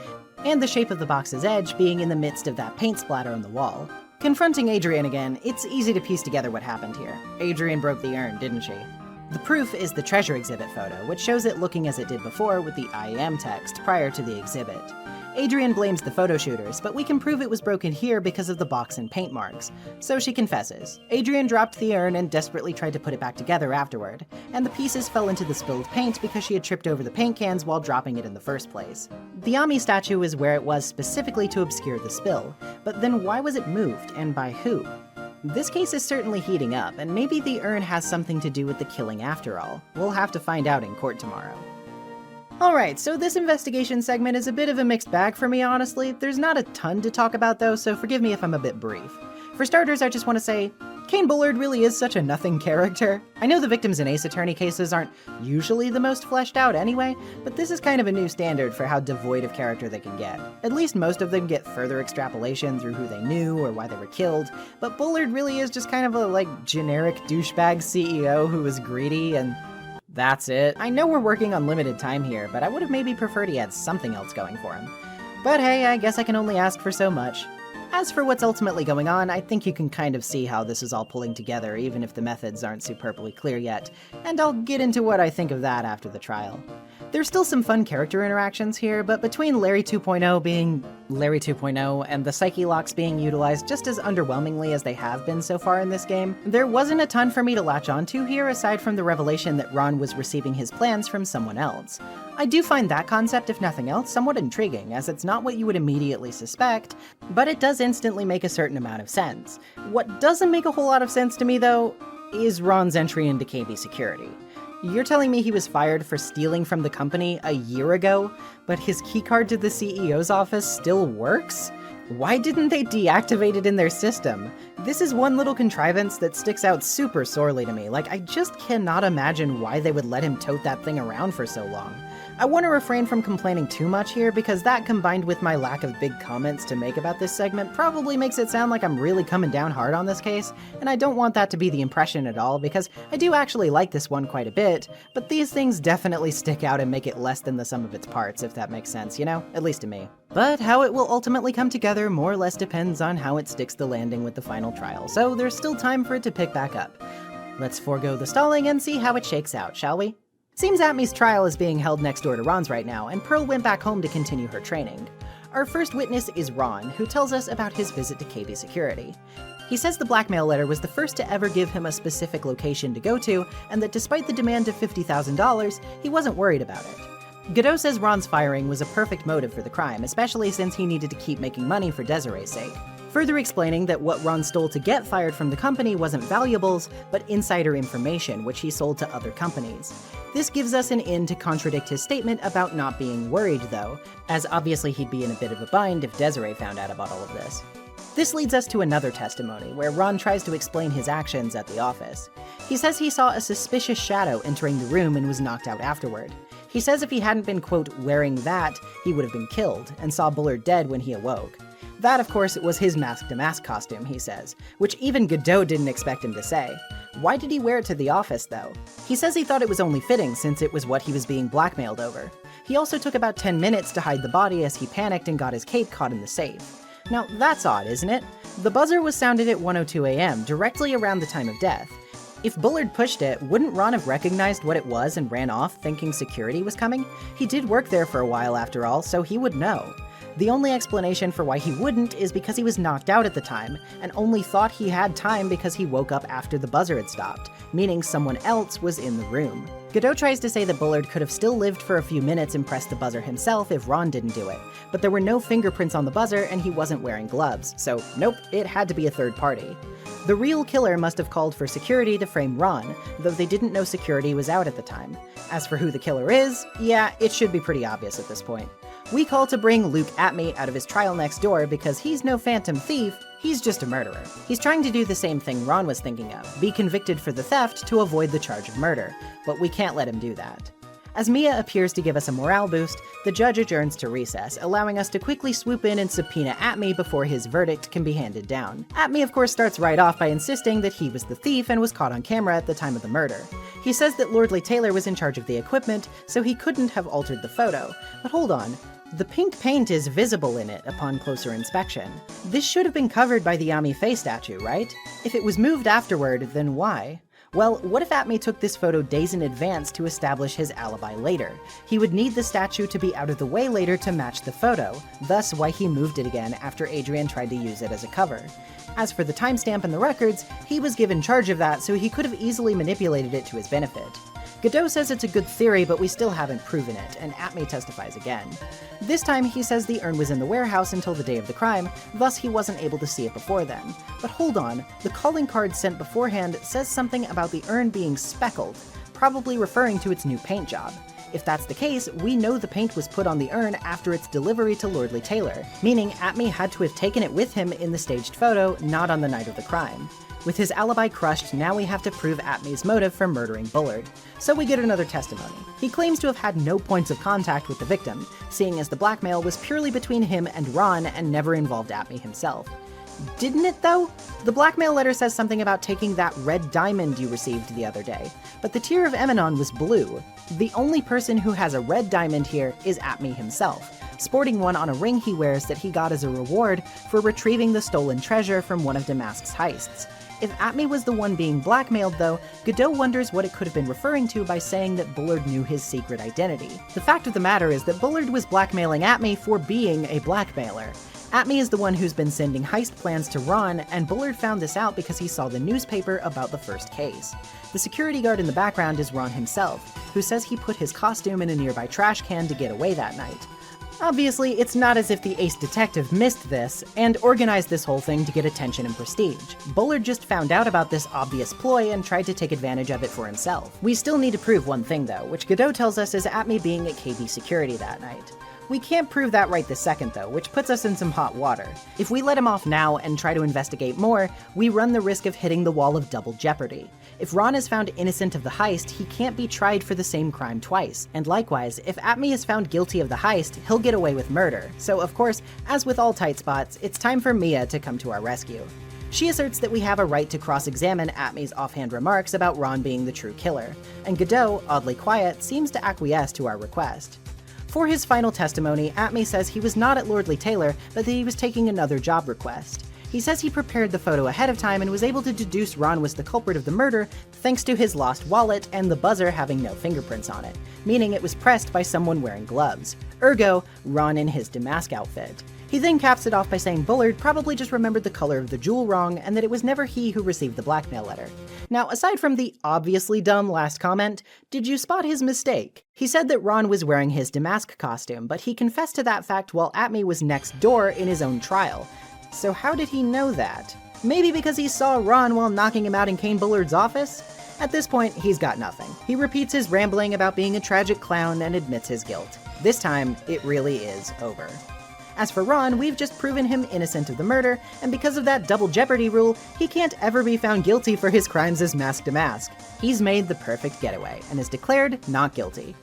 and the shape of the box's edge being in the midst of that paint splatter on the wall. Confronting Adrian again, it's easy to piece together what happened here. Adrian broke the urn, didn't she? The proof is the treasure exhibit photo, which shows it looking as it did before with the I am text prior to the exhibit. Adrian blames the photo shooters, but we can prove it was broken here because of the box and paint marks. So she confesses. Adrian dropped the urn and desperately tried to put it back together afterward, and the pieces fell into the spilled paint because she had tripped over the paint cans while dropping it in the first place. The Ami statue is where it was specifically to obscure the spill, but then why was it moved, and by who? This case is certainly heating up, and maybe the urn has something to do with the killing after all. We'll have to find out in court tomorrow. Alright, so this investigation segment is a bit of a mixed bag for me, honestly. There's not a ton to talk about though, so forgive me if I'm a bit brief. For starters, I just want to say, Kane Bullard really is such a nothing character. I know the victims in Ace Attorney cases aren't usually the most fleshed out anyway, but this is kind of a new standard for how devoid of character they can get. At least most of them get further extrapolation through who they knew or why they were killed, but Bullard really is just kind of a, generic douchebag CEO who was greedy and that's it. I know we're working on limited time here, but I would have maybe preferred he had something else going for him. But hey, I guess I can only ask for so much. As for what's ultimately going on, I think you can kind of see how this is all pulling together, even if the methods aren't superbly clear yet, and I'll get into what I think of that after the trial. There's still some fun character interactions here, but between Larry 2.0 being Larry 2.0 and the Psyche Locks being utilized just as underwhelmingly as they have been so far in this game, there wasn't a ton for me to latch onto here aside from the revelation that Ron was receiving his plans from someone else. I do find that concept, if nothing else, somewhat intriguing, as it's not what you would immediately suspect, but it does instantly make a certain amount of sense. What doesn't make a whole lot of sense to me, though, is Ron's entry into KB Security. You're telling me he was fired for stealing from the company a year ago, but his keycard to the CEO's office still works? Why didn't they deactivate it in their system? This is one little contrivance that sticks out super sorely to me. I just cannot imagine why they would let him tote that thing around for so long. I want to refrain from complaining too much here because that combined with my lack of big comments to make about this segment probably makes it sound like I'm really coming down hard on this case, and I don't want that to be the impression at all because I do actually like this one quite a bit, but these things definitely stick out and make it less than the sum of its parts, if that makes sense, at least to me. But how it will ultimately come together more or less depends on how it sticks the landing with the final trial, so there's still time for it to pick back up. Let's forego the stalling and see how it shakes out, shall we? Seems Atmy's trial is being held next door to Ron's right now, and Pearl went back home to continue her training. Our first witness is Ron, who tells us about his visit to KB Security. He says the blackmail letter was the first to ever give him a specific location to go to, and that despite the demand of $50,000, he wasn't worried about it. Godot says Ron's firing was a perfect motive for the crime, especially since he needed to keep making money for Desiree's sake. Further explaining that what Ron stole to get fired from the company wasn't valuables, but insider information, which he sold to other companies. This gives us an in to contradict his statement about not being worried, though, as obviously he'd be in a bit of a bind if Desiree found out about all of this. This leads us to another testimony, where Ron tries to explain his actions at the office. He says he saw a suspicious shadow entering the room and was knocked out afterward. He says if he hadn't been, quote, wearing that, he would have been killed, and saw Bullard dead when he awoke. That, of course, was his mask-to-mask costume, he says, which even Godot didn't expect him to say. Why did he wear it to the office, though? He says he thought it was only fitting since it was what he was being blackmailed over. He also took about 10 minutes to hide the body as he panicked and got his cape caught in the safe. Now, that's odd, isn't it? The buzzer was sounded at 1:02 a.m., directly around the time of death. If Bullard pushed it, wouldn't Ron have recognized what it was and ran off, thinking security was coming? He did work there for a while after all, so he would know. The only explanation for why he wouldn't is because he was knocked out at the time, and only thought he had time because he woke up after the buzzer had stopped, meaning someone else was in the room. Godot tries to say that Bullard could have still lived for a few minutes and pressed the buzzer himself if Ron didn't do it, but there were no fingerprints on the buzzer and he wasn't wearing gloves, so nope, it had to be a third party. The real killer must have called for security to frame Ron, though they didn't know security was out at the time. As for who the killer is, yeah, it should be pretty obvious at this point. We call to bring Luke Atmey out of his trial next door because he's no phantom thief, he's just a murderer. He's trying to do the same thing Ron was thinking of, be convicted for the theft to avoid the charge of murder, but we can't let him do that. As Mia appears to give us a morale boost, the judge adjourns to recess, allowing us to quickly swoop in and subpoena Atmey before his verdict can be handed down. Atmey of course starts right off by insisting that he was the thief and was caught on camera at the time of the murder. He says that Lordly Taylor was in charge of the equipment, so he couldn't have altered the photo. But hold on. The pink paint is visible in it upon closer inspection. This should have been covered by the Yami Faye statue, right? If it was moved afterward, then why? Well, what if Atmey took this photo days in advance to establish his alibi later? He would need the statue to be out of the way later to match the photo, thus why he moved it again after Adrian tried to use it as a cover. As for the timestamp and the records, he was given charge of that, so he could have easily manipulated it to his benefit. Godot says it's a good theory, but we still haven't proven it, and Atmey testifies again. This time he says the urn was in the warehouse until the day of the crime, thus he wasn't able to see it before then. But hold on, the calling card sent beforehand says something about the urn being speckled, probably referring to its new paint job. If that's the case, we know the paint was put on the urn after its delivery to Lordly Taylor, meaning Atmey had to have taken it with him in the staged photo, not on the night of the crime. With his alibi crushed, now we have to prove Atmey's motive for murdering Bullard. So we get another testimony. He claims to have had no points of contact with the victim, seeing as the blackmail was purely between him and Ron and never involved Atmey himself. Didn't it though? The blackmail letter says something about taking that red diamond you received the other day, but the Tear of Emanon was blue. The only person who has a red diamond here is Atmey himself, sporting one on a ring he wears that he got as a reward for retrieving the stolen treasure from one of Damask's heists. If Atmey was the one being blackmailed though, Godot wonders what it could have been referring to by saying that Bullard knew his secret identity. The fact of the matter is that Bullard was blackmailing Atmey for being a blackmailer. Atmey is the one who's been sending heist plans to Ron, and Bullard found this out because he saw the newspaper about the first case. The security guard in the background is Ron himself, who says he put his costume in a nearby trash can to get away that night. Obviously, it's not as if the ace detective missed this and organized this whole thing to get attention and prestige. Bullard just found out about this obvious ploy and tried to take advantage of it for himself. We still need to prove one thing though, which Godot tells us is Atmey being at KB security that night. We can't prove that right this second though, which puts us in some hot water. If we let him off now and try to investigate more, we run the risk of hitting the wall of double jeopardy. If Ron is found innocent of the heist, he can't be tried for the same crime twice. And likewise, if Atmey is found guilty of the heist, he'll get away with murder. So of course, as with all tight spots, it's time for Mia to come to our rescue. She asserts that we have a right to cross-examine Atmey's offhand remarks about Ron being the true killer, and Godot, oddly quiet, seems to acquiesce to our request. For his final testimony, Atmey says he was not at Lordly Taylor, but that he was taking another job request. He says he prepared the photo ahead of time and was able to deduce Ron was the culprit of the murder thanks to his lost wallet and the buzzer having no fingerprints on it, meaning it was pressed by someone wearing gloves. Ergo, Ron in his Damask outfit. He then caps it off by saying Bullard probably just remembered the color of the jewel wrong and that it was never he who received the blackmail letter. Now, aside from the obviously dumb last comment, did you spot his mistake? He said that Ron was wearing his Damask costume, but he confessed to that fact while Atmey was next door in his own trial. So how did he know that? Maybe because he saw Ron while knocking him out in Kane Bullard's office? At this point, he's got nothing. He repeats his rambling about being a tragic clown and admits his guilt. This time, it really is over. As for Ron, we've just proven him innocent of the murder, and because of that double jeopardy rule, he can't ever be found guilty for his crimes as Mask to Mask. He's made the perfect getaway, and is declared not guilty.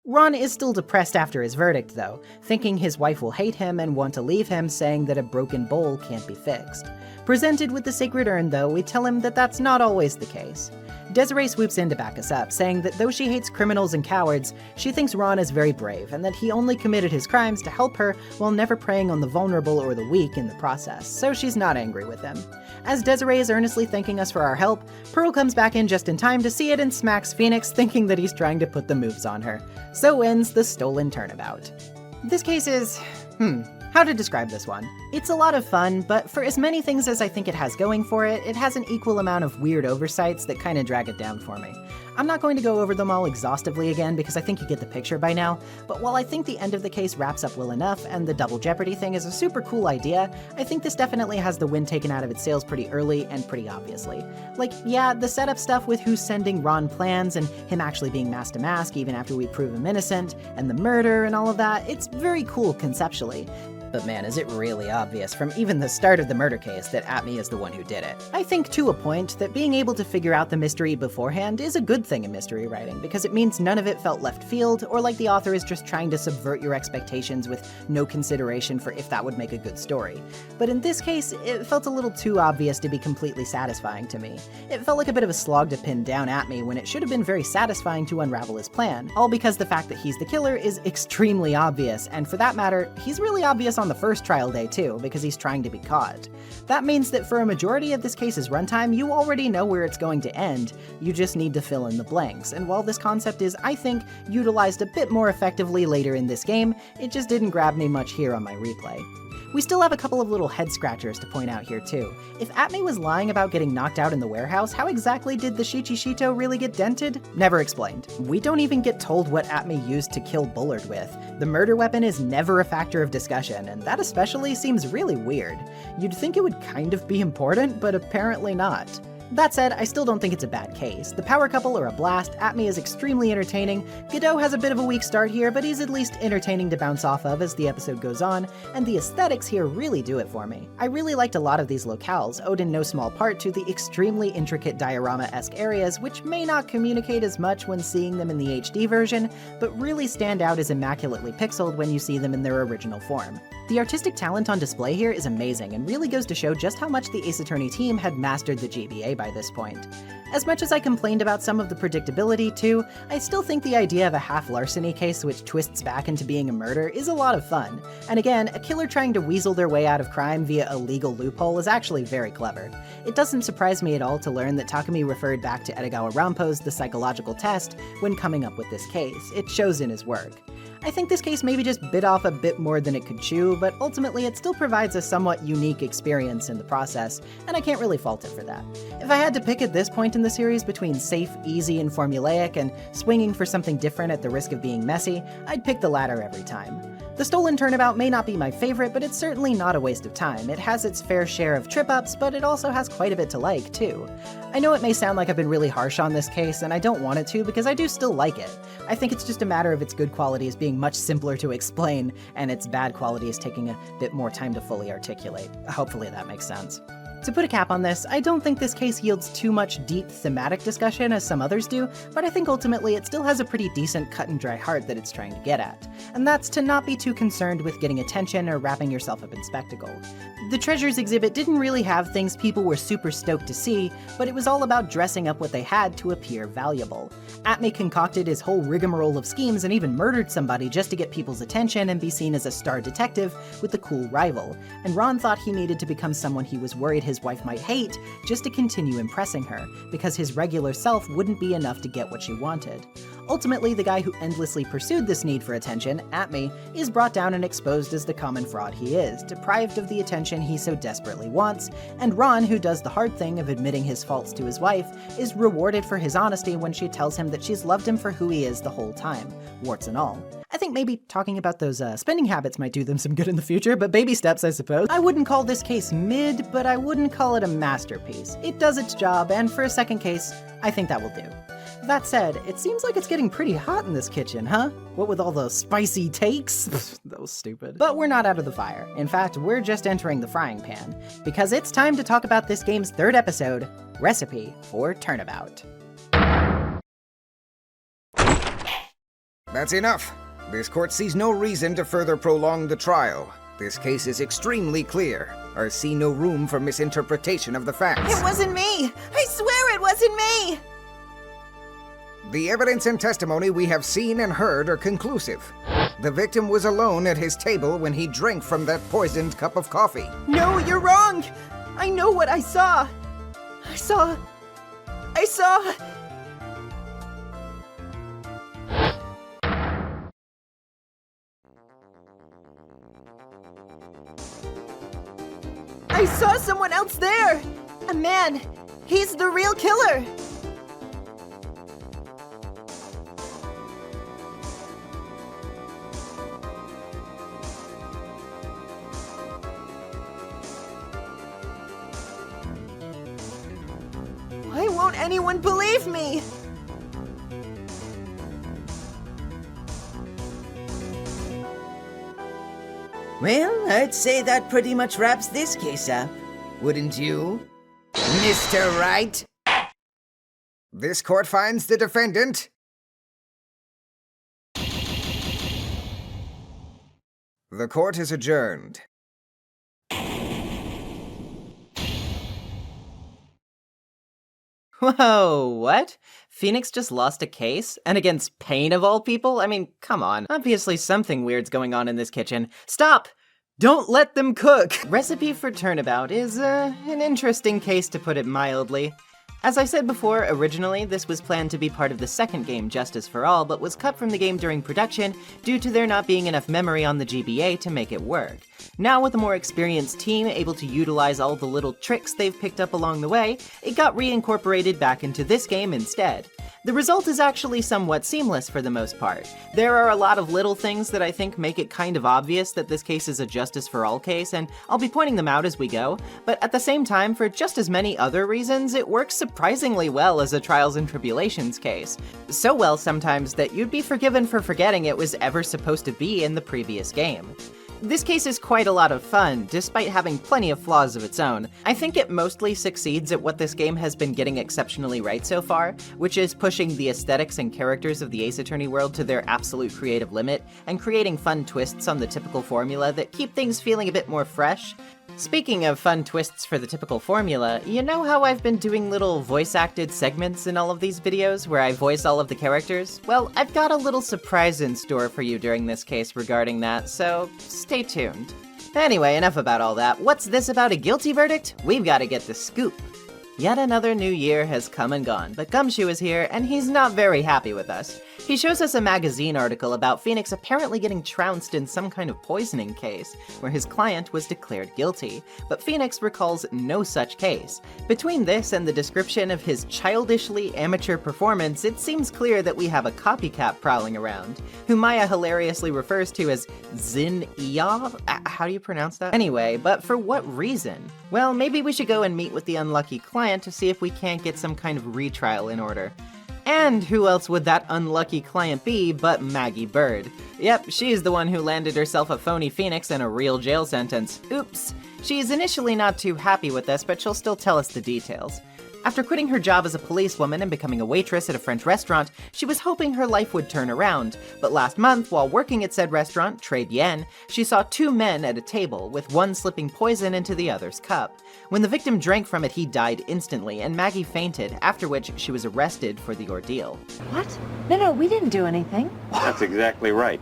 Ron is still depressed after his verdict, though, thinking his wife will hate him and want to leave him, saying that a broken bowl can't be fixed. Presented with the sacred urn, though, we tell him that that's not always the case. Desiree swoops in to back us up, saying that though she hates criminals and cowards, she thinks Ron is very brave, and that he only committed his crimes to help her while never preying on the vulnerable or the weak in the process, so she's not angry with him. As Desiree is earnestly thanking us for our help, Pearl comes back in just in time to see it and smacks Phoenix, thinking that he's trying to put the moves on her. So ends the stolen turnabout. This case is... how to describe this one? It's a lot of fun, but for as many things as I think it has going for it, it has an equal amount of weird oversights that kinda drag it down for me. I'm not going to go over them all exhaustively again because I think you get the picture by now, but while I think the end of the case wraps up well enough and the double jeopardy thing is a super cool idea, I think this definitely has the wind taken out of its sails pretty early and pretty obviously. Like, yeah, the setup stuff with who's sending Ron plans and him actually being Mask to Mask even after we prove him innocent, and the murder and all of that, it's very cool conceptually. But man, is it really obvious from even the start of the murder case that Atmey is the one who did it. I think to a point that being able to figure out the mystery beforehand is a good thing in mystery writing, because it means none of it felt left field, or like the author is just trying to subvert your expectations with no consideration for if that would make a good story. But in this case, it felt a little too obvious to be completely satisfying to me. It felt like a bit of a slog to pin down Atmey when it should have been very satisfying to unravel his plan, all because the fact that he's the killer is extremely obvious, and for that matter, he's really obvious on the first trial day too, because he's trying to be caught. That means that for a majority of this case's runtime, you already know where it's going to end, you just need to fill in the blanks, and while this concept is, I think, utilized a bit more effectively later in this game, it just didn't grab me much here on my replay. We still have a couple of little head scratchers to point out here too. If Atmey was lying about getting knocked out in the warehouse, how exactly did the Shichishito really get dented? Never explained. We don't even get told what Atmey used to kill Bullard with. The murder weapon is never a factor of discussion, and that especially seems really weird. You'd think it would kind of be important, but apparently not. That said, I still don't think it's a bad case. The power couple are a blast, Atmey is extremely entertaining, Godot has a bit of a weak start here, but he's at least entertaining to bounce off of as the episode goes on, and the aesthetics here really do it for me. I really liked a lot of these locales, owed in no small part to the extremely intricate diorama-esque areas, which may not communicate as much when seeing them in the HD version, but really stand out as immaculately pixeled when you see them in their original form. The artistic talent on display here is amazing and really goes to show just how much the Ace Attorney team had mastered the GBA by this point. As much as I complained about some of the predictability too, I still think the idea of a half-larceny case which twists back into being a murder is a lot of fun. And again, a killer trying to weasel their way out of crime via a legal loophole is actually very clever. It doesn't surprise me at all to learn that Takumi referred back to Edogawa Rampo's The Psychological Test when coming up with this case. It shows in his work. I think this case maybe just bit off a bit more than it could chew, but ultimately it still provides a somewhat unique experience in the process, and I can't really fault it for that. If I had to pick at this point in the series between safe, easy, and formulaic, and swinging for something different at the risk of being messy, I'd pick the latter every time. The Stolen Turnabout may not be my favorite, but it's certainly not a waste of time. It has its fair share of trip-ups, but it also has quite a bit to like, too. I know it may sound like I've been really harsh on this case, and I don't want it to because I do still like it. I think it's just a matter of its good qualities being much simpler to explain, and its bad qualities taking a bit more time to fully articulate. Hopefully that makes sense. To put a cap on this, I don't think this case yields too much deep thematic discussion as some others do, but I think ultimately it still has a pretty decent cut and dry heart that it's trying to get at. And that's to not be too concerned with getting attention or wrapping yourself up in spectacle. The Treasures exhibit didn't really have things people were super stoked to see, but it was all about dressing up what they had to appear valuable. Atmey concocted his whole rigmarole of schemes and even murdered somebody just to get people's attention and be seen as a star detective with the cool rival, and Ron thought he needed to become someone he was worried his wife might hate just to continue impressing her, because his regular self wouldn't be enough to get what she wanted. Ultimately, the guy who endlessly pursued this need for attention, Atmey, is brought down and exposed as the common fraud he is, deprived of the attention he so desperately wants, and Ron, who does the hard thing of admitting his faults to his wife, is rewarded for his honesty when she tells him that she's loved him for who he is the whole time, warts and all. I think maybe talking about those spending habits might do them some good in the future, but baby steps, I suppose. I wouldn't call this case mid, but I wouldn't call it a masterpiece. It does its job, and for a second case, I think that will do. That said, it seems like it's getting pretty hot in this kitchen, huh? What with all the spicy takes? That was stupid. But we're not out of the fire. In fact, we're just entering the frying pan, because it's time to talk about this game's third episode, Recipe for Turnabout. That's enough. This court sees no reason to further prolong the trial. This case is extremely clear. I see no room for misinterpretation of the facts. It wasn't me! I swear it wasn't me! The evidence and testimony we have seen and heard are conclusive. The victim was alone at his table when he drank from that poisoned cup of coffee. No, you're wrong! I know what I saw! I saw... I saw someone else there! A man! He's the real killer! Why won't anyone believe me? Well, I'd say that pretty much wraps this case up. Wouldn't you, Mr. Wright? This court finds the defendant. The court is adjourned. Whoa, what? Phoenix just lost a case? And against Pain of all people? I mean, come on. Obviously something weird's going on in this kitchen. Stop! Don't let them cook! Recipe for Turnabout is, an interesting case to put it mildly. As I said before, originally this was planned to be part of the second game, Justice for All, but was cut from the game during production due to there not being enough memory on the GBA to make it work. Now with a more experienced team able to utilize all the little tricks they've picked up along the way, it got reincorporated back into this game instead. The result is actually somewhat seamless for the most part. There are a lot of little things that I think make it kind of obvious that this case is a Justice for All case, and I'll be pointing them out as we go, but at the same time, for just as many other reasons, it works surprisingly well as a Trials and Tribulations case. So well sometimes that you'd be forgiven for forgetting it was ever supposed to be in the previous game. This case is quite a lot of fun, despite having plenty of flaws of its own. I think it mostly succeeds at what this game has been getting exceptionally right so far, which is pushing the aesthetics and characters of the Ace Attorney world to their absolute creative limit, and creating fun twists on the typical formula that keep things feeling a bit more fresh. Speaking of fun twists for the typical formula, you know how I've been doing little voice-acted segments in all of these videos where I voice all of the characters? Well, I've got a little surprise in store for you during this case regarding that, so stay tuned. Anyway, enough about all that. What's this about a guilty verdict? We've got to get the scoop. Yet another new year has come and gone, but Gumshoe is here, and he's not very happy with us. He shows us a magazine article about Phoenix apparently getting trounced in some kind of poisoning case, where his client was declared guilty, but Phoenix recalls no such case. Between this and the description of his childishly amateur performance, it seems clear that we have a copycat prowling around, who Maya hilariously refers to as Zin-Iya? How do you pronounce that? Anyway, but for what reason? Well, maybe we should go and meet with the unlucky client to see if we can't get some kind of retrial in order. And who else would that unlucky client be but Maggie Bird? Yep, she's the one who landed herself a phony Phoenix and a real jail sentence. Oops. She's initially not too happy with this, but she'll still tell us the details. After quitting her job as a policewoman and becoming a waitress at a French restaurant, she was hoping her life would turn around. But last month, while working at said restaurant, Trade Yen, she saw two men at a table, with one slipping poison into the other's cup. When the victim drank from it, he died instantly, and Maggie fainted, after which she was arrested for the ordeal. What? No, we didn't do anything. That's exactly right.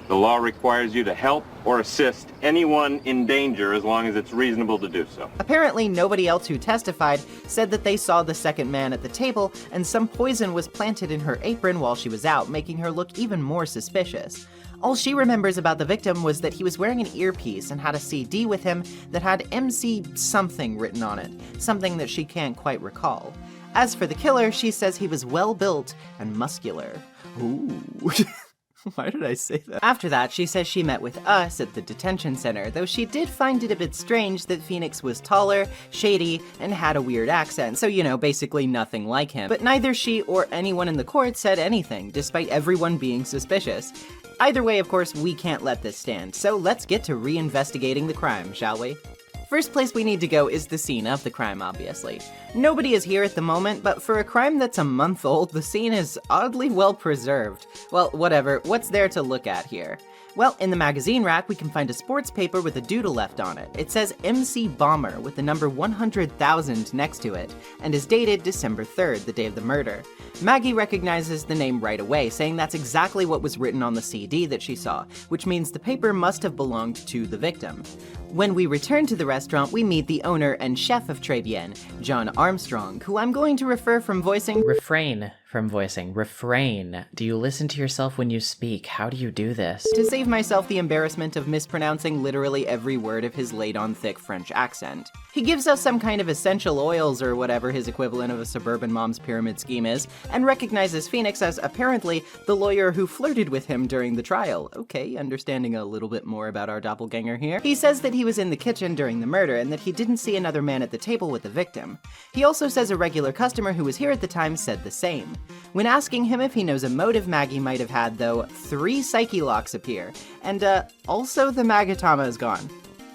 The law requires you to help or assist anyone in danger as long as it's reasonable to do so. Apparently, nobody else who testified said that they saw the second man at the table, and some poison was planted in her apron while she was out, making her look even more suspicious. All she remembers about the victim was that he was wearing an earpiece and had a CD with him that had MC something written on it, something that she can't quite recall. As for the killer, she says he was well-built and muscular. Ooh. Why did I say that? After that, she says she met with us at the detention center, though she did find it a bit strange that Phoenix was taller, shady, and had a weird accent, so basically nothing like him. But neither she or anyone in the court said anything, despite everyone being suspicious. Either way, of course, we can't let this stand, so let's get to reinvestigating the crime, shall we? First place we need to go is the scene of the crime, obviously. Nobody is here at the moment, but for a crime that's a month old, the scene is oddly well preserved. Well, whatever, what's there to look at here? Well, in the magazine rack, we can find a sports paper with a doodle left on it. It says MC Bomber with the number 100,000 next to it, and is dated December 3rd, the day of the murder. Maggie recognizes the name right away, saying that's exactly what was written on the CD that she saw, which means the paper must have belonged to the victim. When we return to the restaurant, we meet the owner and chef of Très Bien, John Armstrong, who I'm going to refrain from voicing. Refrain. Do you listen to yourself when you speak? How do you do this? To save myself the embarrassment of mispronouncing literally every word of his laid-on thick French accent. He gives us some kind of essential oils or whatever his equivalent of a suburban mom's pyramid scheme is, and recognizes Phoenix as apparently the lawyer who flirted with him during the trial. Okay, understanding a little bit more about our doppelganger here. He says that he was in the kitchen during the murder and that he didn't see another man at the table with the victim. He also says a regular customer who was here at the time said the same. When asking him if he knows a motive Maggie might have had, though, 3 psyche locks appear, and also the Magatama is gone.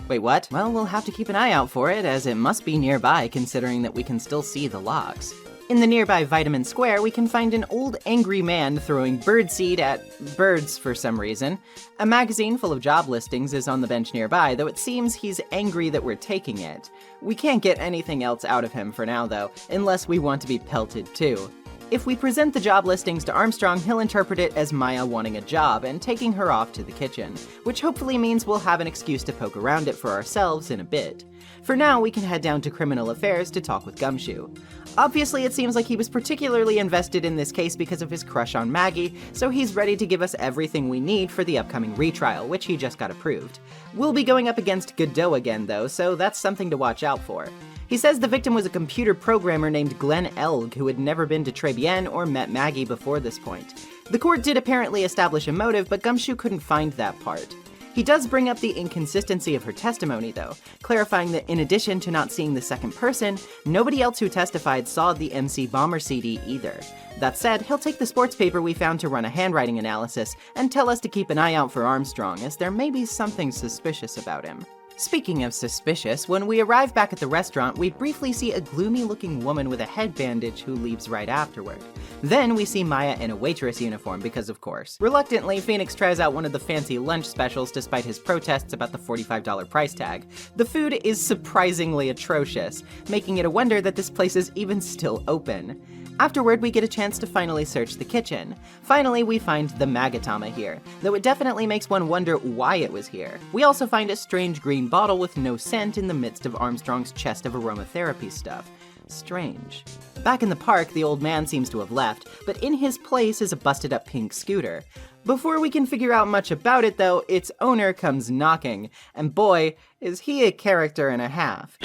Wait, what? Well, we'll have to keep an eye out for it, as it must be nearby, considering that we can still see the locks. In the nearby Vitamin Square, we can find an old angry man throwing birdseed at birds for some reason. A magazine full of job listings is on the bench nearby, though it seems he's angry that we're taking it. We can't get anything else out of him for now, though, unless we want to be pelted too. If we present the job listings to Armstrong, he'll interpret it as Maya wanting a job and taking her off to the kitchen, which hopefully means we'll have an excuse to poke around it for ourselves in a bit. For now, we can head down to Criminal Affairs to talk with Gumshoe. Obviously, it seems like he was particularly invested in this case because of his crush on Maggie, so he's ready to give us everything we need for the upcoming retrial, which he just got approved. We'll be going up against Godot again, though, so that's something to watch out for. He says the victim was a computer programmer named Glenn Elg who had never been to Très Bien or met Maggie before this point. The court did apparently establish a motive, but Gumshoe couldn't find that part. He does bring up the inconsistency of her testimony, though, clarifying that in addition to not seeing the second person, nobody else who testified saw the MC Bomber CD either. That said, he'll take the sports paper we found to run a handwriting analysis and tell us to keep an eye out for Armstrong, as there may be something suspicious about him. Speaking of suspicious, when we arrive back at the restaurant, we briefly see a gloomy-looking woman with a head bandage who leaves right afterward. Then we see Maya in a waitress uniform, because of course. Reluctantly, Phoenix tries out one of the fancy lunch specials despite his protests about the $45 price tag. The food is surprisingly atrocious, making it a wonder that this place is even still open. Afterward, we get a chance to finally search the kitchen. Finally, we find the Magatama here, though it definitely makes one wonder why it was here. We also find a strange green bottle with no scent in the midst of Armstrong's chest of aromatherapy stuff. Strange. Back in the park, the old man seems to have left, but in his place is a busted-up pink scooter. Before we can figure out much about it, though, its owner comes knocking, and boy, is he a character and a half.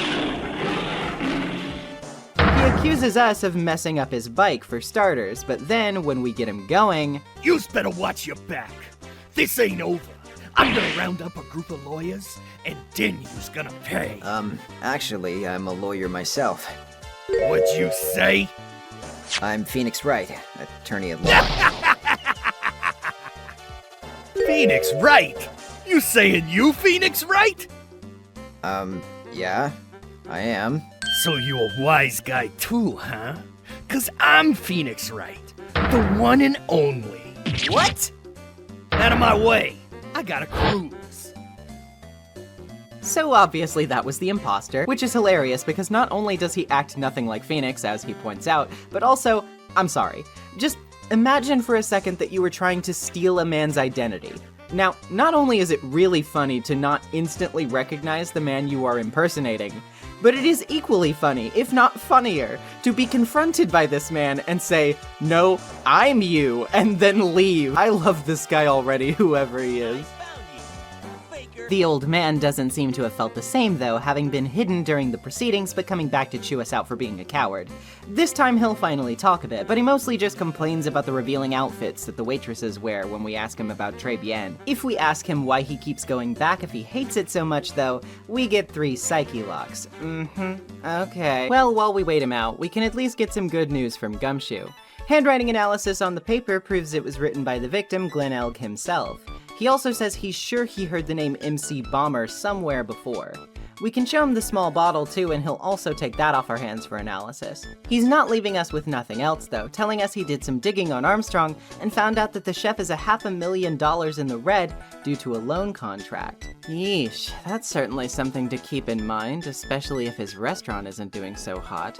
He accuses us of messing up his bike, for starters, but then, when we get him going... Yous better watch your back. This ain't over. I'm gonna round up a group of lawyers, and then you's gonna pay. Actually, I'm a lawyer myself. What'd you say? I'm Phoenix Wright, attorney at law. Phoenix Wright? You saying you Phoenix Wright? Yeah, I am. So you a wise guy too, huh? 'Cause I'm Phoenix Wright, the one and only. What? Out of my way. I gotta cruise. So obviously that was the imposter, which is hilarious because not only does he act nothing like Phoenix, as he points out, but also, I'm sorry, just imagine for a second that you were trying to steal a man's identity. Now, not only is it really funny to not instantly recognize the man you are impersonating, but it is equally funny, if not funnier, to be confronted by this man and say, "No, I'm you," and then leave. I love this guy already, whoever he is. The old man doesn't seem to have felt the same though, having been hidden during the proceedings but coming back to chew us out for being a coward. This time he'll finally talk a bit, but he mostly just complains about the revealing outfits that the waitresses wear when we ask him about Très Bien. If we ask him why he keeps going back if he hates it so much though, we get 3 psyche locks. Okay. Well, while we wait him out, we can at least get some good news from Gumshoe. Handwriting analysis on the paper proves it was written by the victim, Glenn Elg himself. He also says he's sure he heard the name MC Bomber somewhere before. We can show him the small bottle too, and he'll also take that off our hands for analysis. He's not leaving us with nothing else though, telling us he did some digging on Armstrong and found out that the chef is $500,000 in the red due to a loan contract. Yeesh, that's certainly something to keep in mind, especially if his restaurant isn't doing so hot.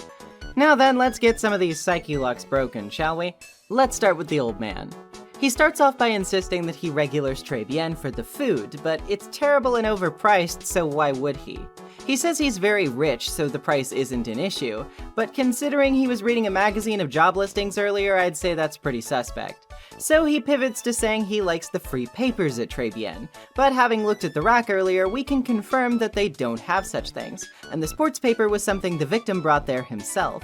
Now then, let's get some of these psyche locks broken, shall we? Let's start with the old man. He starts off by insisting that he regulars Très Bien for the food, but it's terrible and overpriced, so why would he? He says he's very rich, so the price isn't an issue, but considering he was reading a magazine of job listings earlier, I'd say that's pretty suspect. So he pivots to saying he likes the free papers at Très Bien, but having looked at the rack earlier, we can confirm that they don't have such things, and the sports paper was something the victim brought there himself.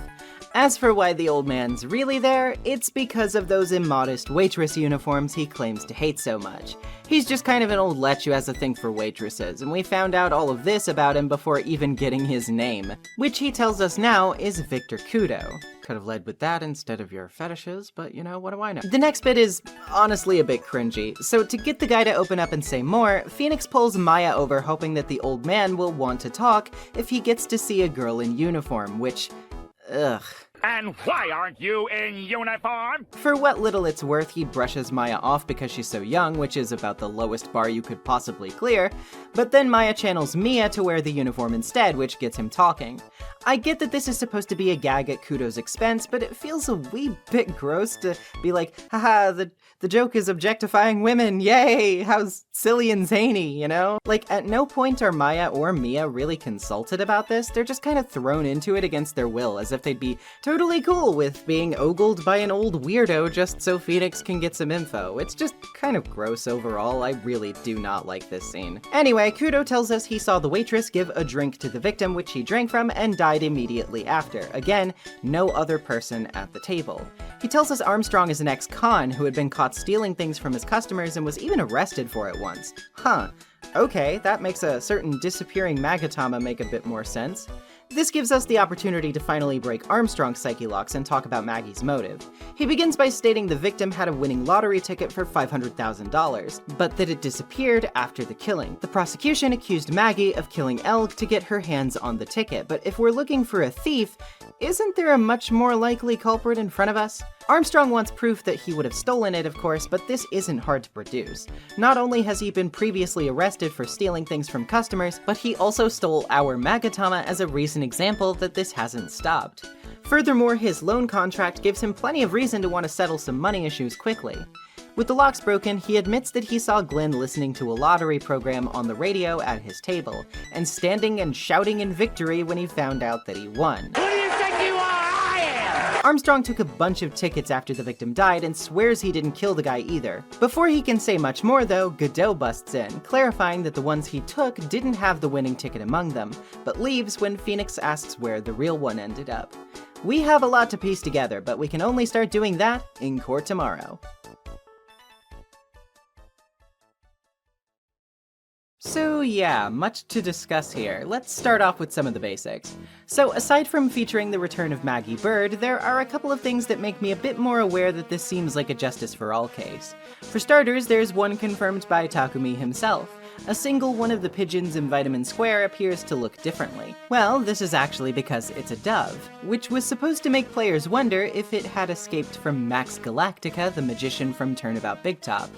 As for why the old man's really there, it's because of those immodest waitress uniforms he claims to hate so much. He's just kind of an old lech who has a thing for waitresses, and we found out all of this about him before even getting his name, which he tells us now is Victor Kudo. Could have led with that instead of your fetishes, but you know, what do I know? The next bit is honestly a bit cringy, so to get the guy to open up and say more, Phoenix pulls Maya over hoping that the old man will want to talk if he gets to see a girl in uniform, which, ugh. And why aren't you in uniform? For what little it's worth, he brushes Maya off because she's so young, which is about the lowest bar you could possibly clear, but then Maya channels Mia to wear the uniform instead, which gets him talking. I get that this is supposed to be a gag at Kudo's expense, but it feels a wee bit gross to be like, haha, the joke is objectifying women, yay, how silly and zany, you know? Like, at no point are Maya or Mia really consulted about this, they're just kind of thrown into it against their will, as if they'd be totally cool with being ogled by an old weirdo just so Phoenix can get some info. It's just kind of gross overall, I really do not like this scene. Anyway, Kudo tells us he saw the waitress give a drink to the victim, which he drank from, and died immediately after. Again, no other person at the table. He tells us Armstrong is an ex-con who had been caught stealing things from his customers and was even arrested for it once. Huh. Okay, that makes a certain disappearing Magatama make a bit more sense. This gives us the opportunity to finally break Armstrong's psyche locks and talk about Maggie's motive. He begins by stating the victim had a winning lottery ticket for $500,000, but that it disappeared after the killing. The prosecution accused Maggie of killing Elg to get her hands on the ticket, but if we're looking for a thief, isn't there a much more likely culprit in front of us? Armstrong wants proof that he would have stolen it, of course, but this isn't hard to produce. Not only has he been previously arrested for stealing things from customers, but he also stole our Magatama as a recent example that this hasn't stopped. Furthermore, his loan contract gives him plenty of reason to want to settle some money issues quickly. With the locks broken, he admits that he saw Glenn listening to a lottery program on the radio at his table, and standing and shouting in victory when he found out that he won. Armstrong took a bunch of tickets after the victim died and swears he didn't kill the guy either. Before he can say much more though, Godot busts in, clarifying that the ones he took didn't have the winning ticket among them, but leaves when Phoenix asks where the real one ended up. We have a lot to piece together, but we can only start doing that in court tomorrow. So yeah, much to discuss here. Let's start off with some of the basics. So aside from featuring the return of Maggie Bird, there are a couple of things that make me a bit more aware that this seems like a Justice for All case. For starters, there's one confirmed by Takumi himself. A single one of the pigeons in Vitamin Square appears to look differently. Well, this is actually because it's a dove, which was supposed to make players wonder if it had escaped from Max Galactica, the magician from Turnabout Big Top.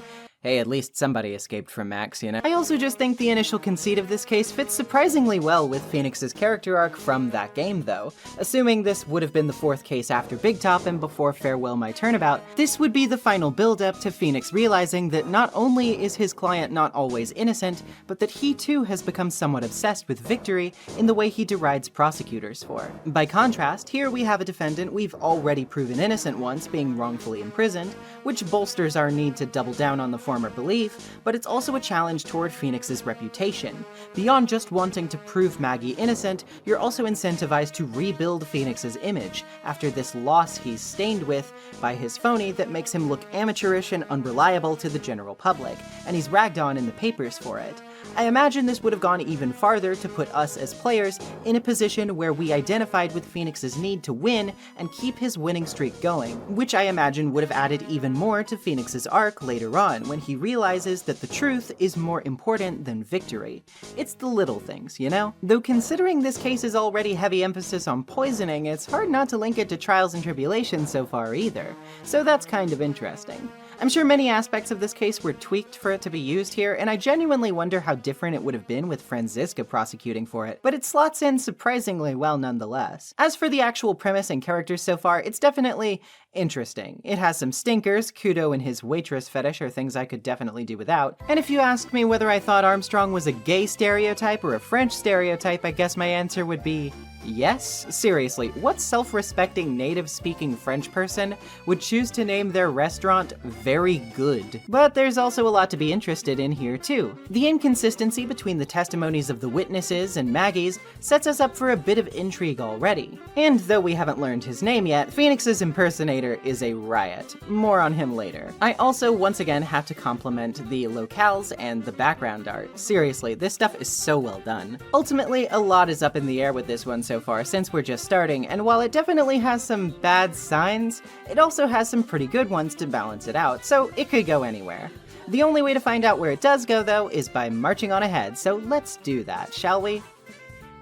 Hey, at least somebody escaped from Max, you know? I also just think the initial conceit of this case fits surprisingly well with Phoenix's character arc from that game, though. Assuming this would have been the fourth case after Big Top and before Farewell My Turnabout, this would be the final build-up to Phoenix realizing that not only is his client not always innocent, but that he too has become somewhat obsessed with victory in the way he derides prosecutors for. By contrast, here we have a defendant we've already proven innocent once being wrongfully imprisoned, which bolsters our need to double down on the form former belief, but it's also a challenge toward Phoenix's reputation. Beyond just wanting to prove Maggie innocent, you're also incentivized to rebuild Phoenix's image after this loss he's stained with by his phony that makes him look amateurish and unreliable to the general public, and he's ragged on in the papers for it. I imagine this would have gone even farther to put us as players in a position where we identified with Phoenix's need to win and keep his winning streak going, which I imagine would have added even more to Phoenix's arc later on when he realizes that the truth is more important than victory. It's the little things, you know? Though considering this case is already heavy emphasis on poisoning, it's hard not to link it to trials and tribulations so far either, so that's kind of interesting. I'm sure many aspects of this case were tweaked for it to be used here, and I genuinely wonder how different it would have been with Franziska prosecuting for it, but it slots in surprisingly well nonetheless. As for the actual premise and characters so far, it's definitely interesting. It has some stinkers, Kudo and his waitress fetish are things I could definitely do without, and if you asked me whether I thought Armstrong was a gay stereotype or a French stereotype, I guess my answer would be yes? Seriously, what self-respecting native-speaking French person would choose to name their restaurant Very Good? But there's also a lot to be interested in here too. The inconsistency between the testimonies of the witnesses and Maggie's sets us up for a bit of intrigue already. And though we haven't learned his name yet, Phoenix's impersonator is a riot. More on him later. I also once again have to compliment the locales and the background art. Seriously, this stuff is so well done. Ultimately, a lot is up in the air with this one so far since we're just starting, and while it definitely has some bad signs, it also has some pretty good ones to balance it out, so it could go anywhere. The only way to find out where it does go, though, is by marching on ahead, so let's do that, shall we?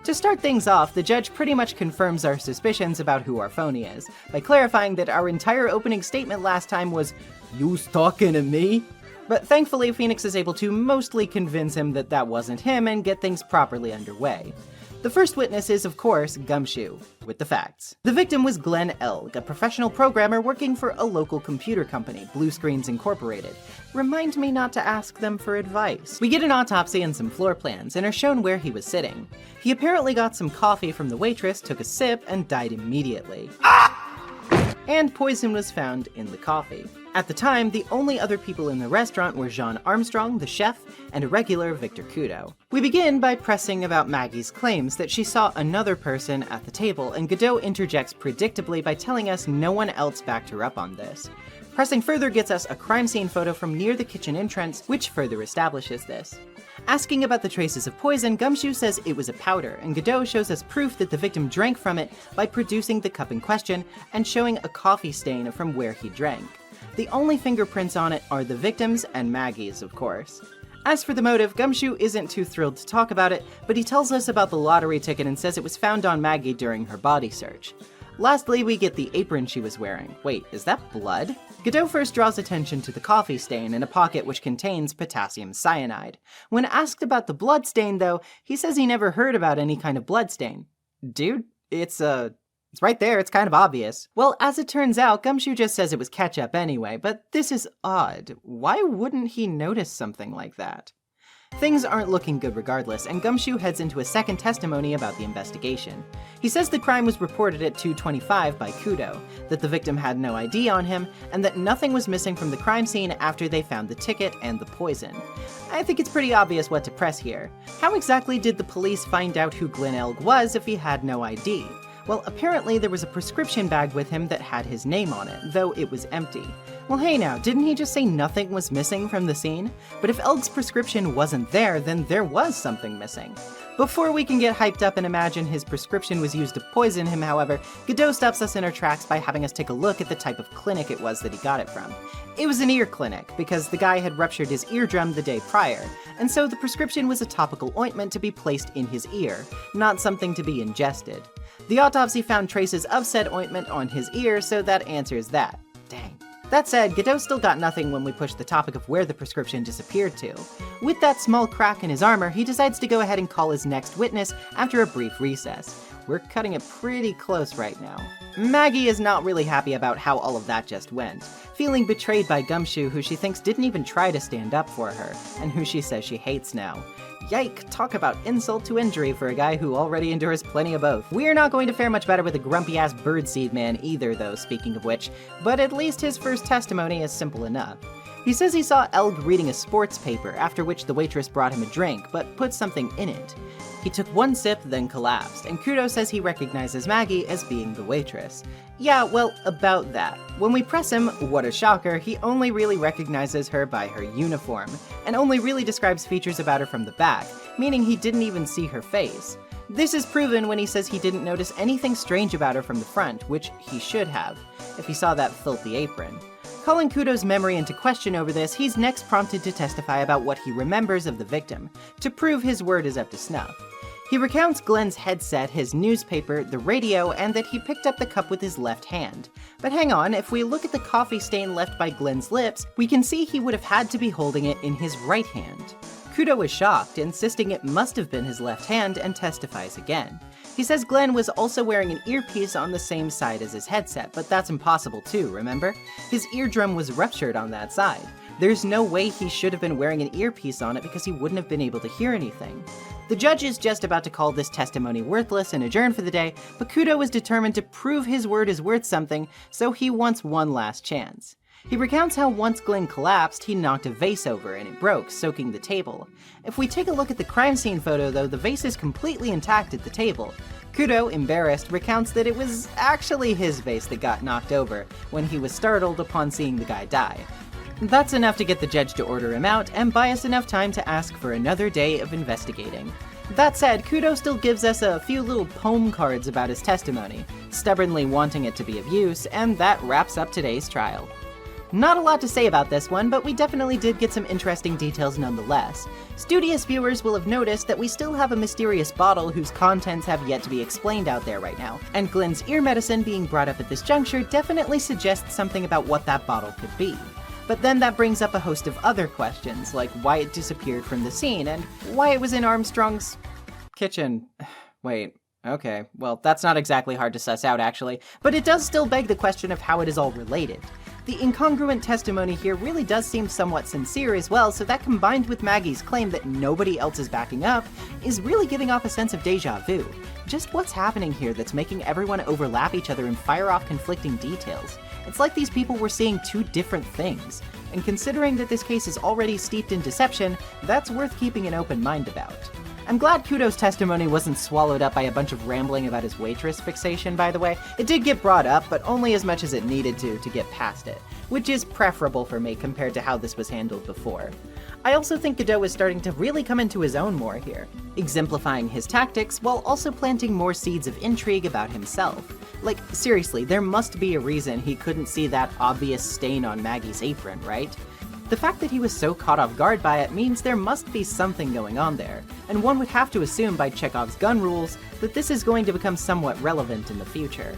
To start things off, the judge pretty much confirms our suspicions about who our phony is, by clarifying that our entire opening statement last time was, "You's talking to me?" But thankfully, Phoenix is able to mostly convince him that that wasn't him and get things properly underway. The first witness is, of course, Gumshoe, with the facts. The victim was Glenn Elg, a professional programmer working for a local computer company, Blue Screens Incorporated. Remind me not to ask them for advice. We get an autopsy and some floor plans, and are shown where he was sitting. He apparently got some coffee from the waitress, took a sip, and died immediately. And poison was found in the coffee. At the time, the only other people in the restaurant were Jean Armstrong, the chef, and a regular Victor Kudo. We begin by pressing about Maggie's claims that she saw another person at the table, and Godot interjects predictably by telling us no one else backed her up on this. Pressing further gets us a crime scene photo from near the kitchen entrance, which further establishes this. Asking about the traces of poison, Gumshoe says it was a powder, and Godot shows us proof that the victim drank from it by producing the cup in question and showing a coffee stain from where he drank. The only fingerprints on it are the victim's and Maggie's, of course. As for the motive, Gumshoe isn't too thrilled to talk about it, but he tells us about the lottery ticket and says it was found on Maggie during her body search. Lastly, we get the apron she was wearing. Wait, is that blood? Godot first draws attention to the coffee stain in a pocket which contains potassium cyanide. When asked about the blood stain, though, he says he never heard about any kind of blood stain. Dude, it's right there, it's kind of obvious. Well, as it turns out, Gumshoe just says it was ketchup anyway, but this is odd. Why wouldn't he notice something like that? Things aren't looking good regardless, and Gumshoe heads into a second testimony about the investigation. He says the crime was reported at 2:25 by Kudo, that the victim had no ID on him, and that nothing was missing from the crime scene after they found the ticket and the poison. I think it's pretty obvious what to press here. How exactly did the police find out who Glenn Elg was if he had no ID? Well, apparently there was a prescription bag with him that had his name on it, though it was empty. Well, hey now, didn't he just say nothing was missing from the scene? But if Elg's prescription wasn't there, then there was something missing. Before we can get hyped up and imagine his prescription was used to poison him, however, Godot stops us in our tracks by having us take a look at the type of clinic it was that he got it from. It was an ear clinic, because the guy had ruptured his eardrum the day prior, and so the prescription was a topical ointment to be placed in his ear, not something to be ingested. The autopsy found traces of said ointment on his ear, so that answers that. Dang. That said, Godot still got nothing when we pushed the topic of where the prescription disappeared to. With that small crack in his armor, he decides to go ahead and call his next witness after a brief recess. We're cutting it pretty close right now. Maggie is not really happy about how all of that just went, feeling betrayed by Gumshoe, who she thinks didn't even try to stand up for her, and who she says she hates now. Yike, talk about insult to injury for a guy who already endures plenty of both. We're not going to fare much better with a grumpy-ass birdseed man either, though, speaking of which, but at least his first testimony is simple enough. He says he saw Elg reading a sports paper, after which the waitress brought him a drink, but put something in it. He took one sip, then collapsed, and Kudo says he recognizes Maggie as being the waitress. Yeah, well, about that. When we press him, what a shocker, he only really recognizes her by her uniform, and only really describes features about her from the back, meaning he didn't even see her face. This is proven when he says he didn't notice anything strange about her from the front, which he should have, if he saw that filthy apron. Calling Kudo's memory into question over this, he's next prompted to testify about what he remembers of the victim, to prove his word is up to snuff. He recounts Glenn's headset, his newspaper, the radio, and that he picked up the cup with his left hand. But hang on, if we look at the coffee stain left by Glenn's lips, we can see he would have had to be holding it in his right hand. Kudo is shocked, insisting it must have been his left hand, and testifies again. He says Glenn was also wearing an earpiece on the same side as his headset, but that's impossible too, remember? His eardrum was ruptured on that side. There's no way he should have been wearing an earpiece on it because he wouldn't have been able to hear anything. The judge is just about to call this testimony worthless and adjourn for the day, but Kudo is determined to prove his word is worth something, so he wants one last chance. He recounts how once Glenn collapsed, he knocked a vase over and it broke, soaking the table. If we take a look at the crime scene photo though, the vase is completely intact at the table. Kudo, embarrassed, recounts that it was actually his vase that got knocked over when he was startled upon seeing the guy die. That's enough to get the judge to order him out and buy us enough time to ask for another day of investigating. That said, Kudo still gives us a few little poem cards about his testimony, stubbornly wanting it to be of use, and that wraps up today's trial. Not a lot to say about this one, but we definitely did get some interesting details nonetheless. Studious viewers will have noticed that we still have a mysterious bottle whose contents have yet to be explained out there right now, and Glenn's ear medicine being brought up at this juncture definitely suggests something about what that bottle could be. But then that brings up a host of other questions, like why it disappeared from the scene, and why it was in Armstrong's kitchen. Wait, okay, well that's not exactly hard to suss out actually, but it does still beg the question of how it is all related. The incongruent testimony here really does seem somewhat sincere as well, so that combined with Maggie's claim that nobody else is backing up, is really giving off a sense of deja vu. Just what's happening here that's making everyone overlap each other and fire off conflicting details? It's like these people were seeing two different things. And considering that this case is already steeped in deception, that's worth keeping an open mind about. I'm glad Kudo's testimony wasn't swallowed up by a bunch of rambling about his waitress fixation, by the way. It did get brought up, but only as much as it needed to get past it, which is preferable for me compared to how this was handled before. I also think Godot is starting to really come into his own more here, exemplifying his tactics while also planting more seeds of intrigue about himself. Like, seriously, there must be a reason he couldn't see that obvious stain on Maggie's apron, right? The fact that he was so caught off guard by it means there must be something going on there, and one would have to assume by Chekhov's gun rules that this is going to become somewhat relevant in the future.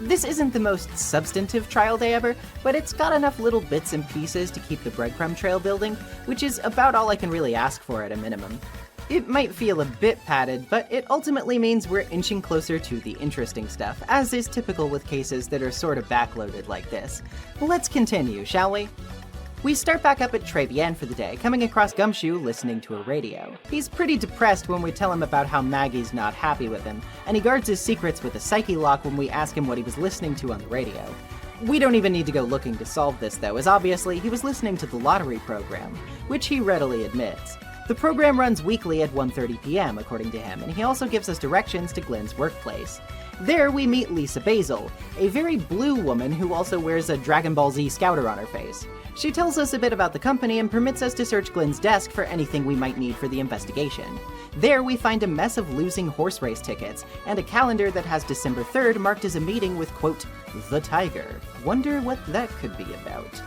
This isn't the most substantive trial day ever, but it's got enough little bits and pieces to keep the breadcrumb trail building, which is about all I can really ask for at a minimum. It might feel a bit padded, but it ultimately means we're inching closer to the interesting stuff, as is typical with cases that are sort of backloaded like this. Let's continue, shall we? We start back up at Trevian for the day, coming across Gumshoe listening to a radio. He's pretty depressed when we tell him about how Maggie's not happy with him, and he guards his secrets with a psyche lock when we ask him what he was listening to on the radio. We don't even need to go looking to solve this though, as obviously he was listening to the lottery program, which he readily admits. The program runs weekly at 1:30 p.m. according to him, and he also gives us directions to Glenn's workplace. There we meet Lisa Basil, a very blue woman who also wears a Dragon Ball Z scouter on her face. She tells us a bit about the company and permits us to search Glenn's desk for anything we might need for the investigation. There we find a mess of losing horse race tickets, and a calendar that has December 3rd marked as a meeting with, quote, the Tiger. Wonder what that could be about.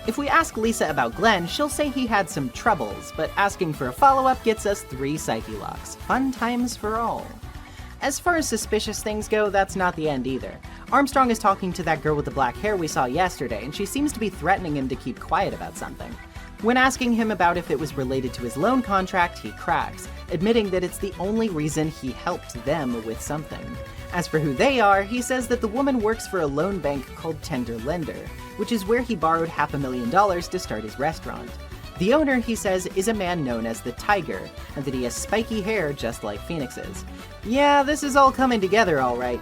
If we ask Lisa about Glenn, she'll say he had some troubles, but asking for a follow-up gets us 3 psyche locks. Fun times for all. As far as suspicious things go, that's not the end either. Armstrong is talking to that girl with the black hair we saw yesterday, and she seems to be threatening him to keep quiet about something. When asking him about if it was related to his loan contract, he cracks, admitting that it's the only reason he helped them with something. As for who they are, he says that the woman works for a loan bank called Tender Lender, which is where he borrowed $500,000 to start his restaurant. The owner, he says, is a man known as the Tiger, and that he has spiky hair just like Phoenix's. Yeah, this is all coming together all right.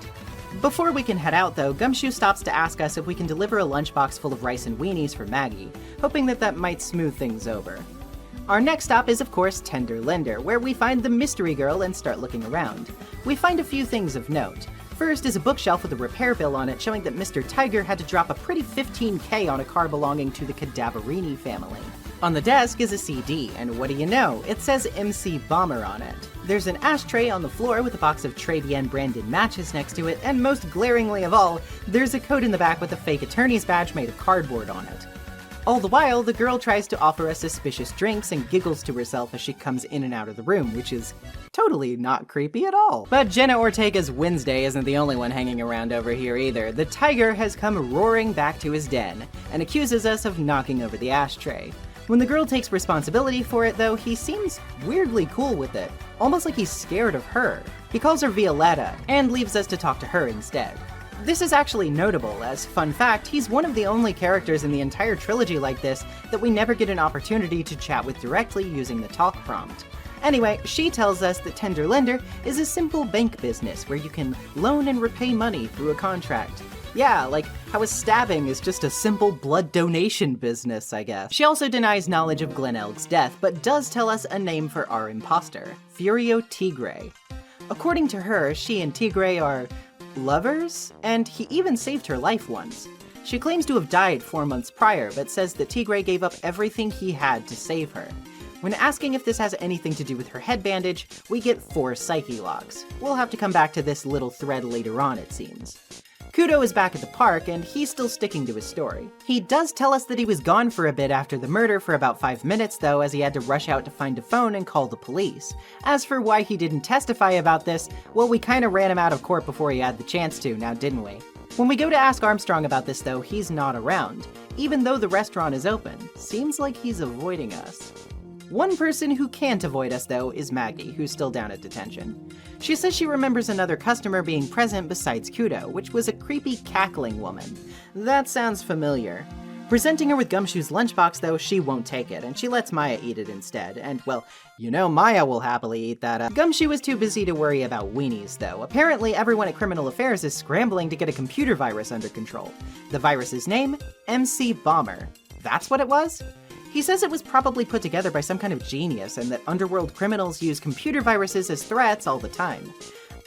Before we can head out, though, Gumshoe stops to ask us if we can deliver a lunchbox full of rice and weenies for Maggie, hoping that might smooth things over. Our next stop is, of course, Tender Lender, where we find the mystery girl and start looking around. We find a few things of note. First is a bookshelf with a repair bill on it showing that Mr. Tiger had to drop a pretty $15K on a car belonging to the Cadaverini family. On the desk is a CD, and what do you know? It says MC Bomber on it. There's an ashtray on the floor with a box of Trade Yen branded matches next to it, and most glaringly of all, there's a coat in the back with a fake attorney's badge made of cardboard on it. All the while, the girl tries to offer us suspicious drinks and giggles to herself as she comes in and out of the room, which is totally not creepy at all. But Jenna Ortega's Wednesday isn't the only one hanging around over here either. The tiger has come roaring back to his den and accuses us of knocking over the ashtray. When the girl takes responsibility for it, though, he seems weirdly cool with it, almost like he's scared of her. He calls her Violetta and leaves us to talk to her instead. This is actually notable, as, fun fact, he's one of the only characters in the entire trilogy like this that we never get an opportunity to chat with directly using the talk prompt. Anyway, she tells us that Tender Lender is a simple bank business where you can loan and repay money through a contract. Yeah, like how a stabbing is just a simple blood donation business, I guess. She also denies knowledge of Glen Elg's death, but does tell us a name for our imposter, Furio Tigre. According to her, she and Tigre are lovers, and he even saved her life once. She claims to have died 4 months prior, but says that Tigre gave up everything he had to save her. When asking if this has anything to do with her head bandage, we get 4 psyche locks. We'll have to come back to this little thread later on, it seems. Kudo is back at the park, and he's still sticking to his story. He does tell us that he was gone for a bit after the murder for about 5 minutes though, as he had to rush out to find a phone and call the police. As for why he didn't testify about this, well, we kinda ran him out of court before he had the chance to, now didn't we? When we go to ask Armstrong about this though, he's not around. Even though the restaurant is open, seems like he's avoiding us. One person who can't avoid us, though, is Maggie, who's still down at detention. She says she remembers another customer being present besides Kudo, which was a creepy, cackling woman. That sounds familiar. Presenting her with Gumshoe's lunchbox, though, she won't take it, and she lets Maya eat it instead. And, well, you know Maya will happily eat that up. Gumshoe is too busy to worry about weenies, though. Apparently, everyone at Criminal Affairs is scrambling to get a computer virus under control. The virus's name? MC Bomber. That's what it was? He says it was probably put together by some kind of genius and that underworld criminals use computer viruses as threats all the time.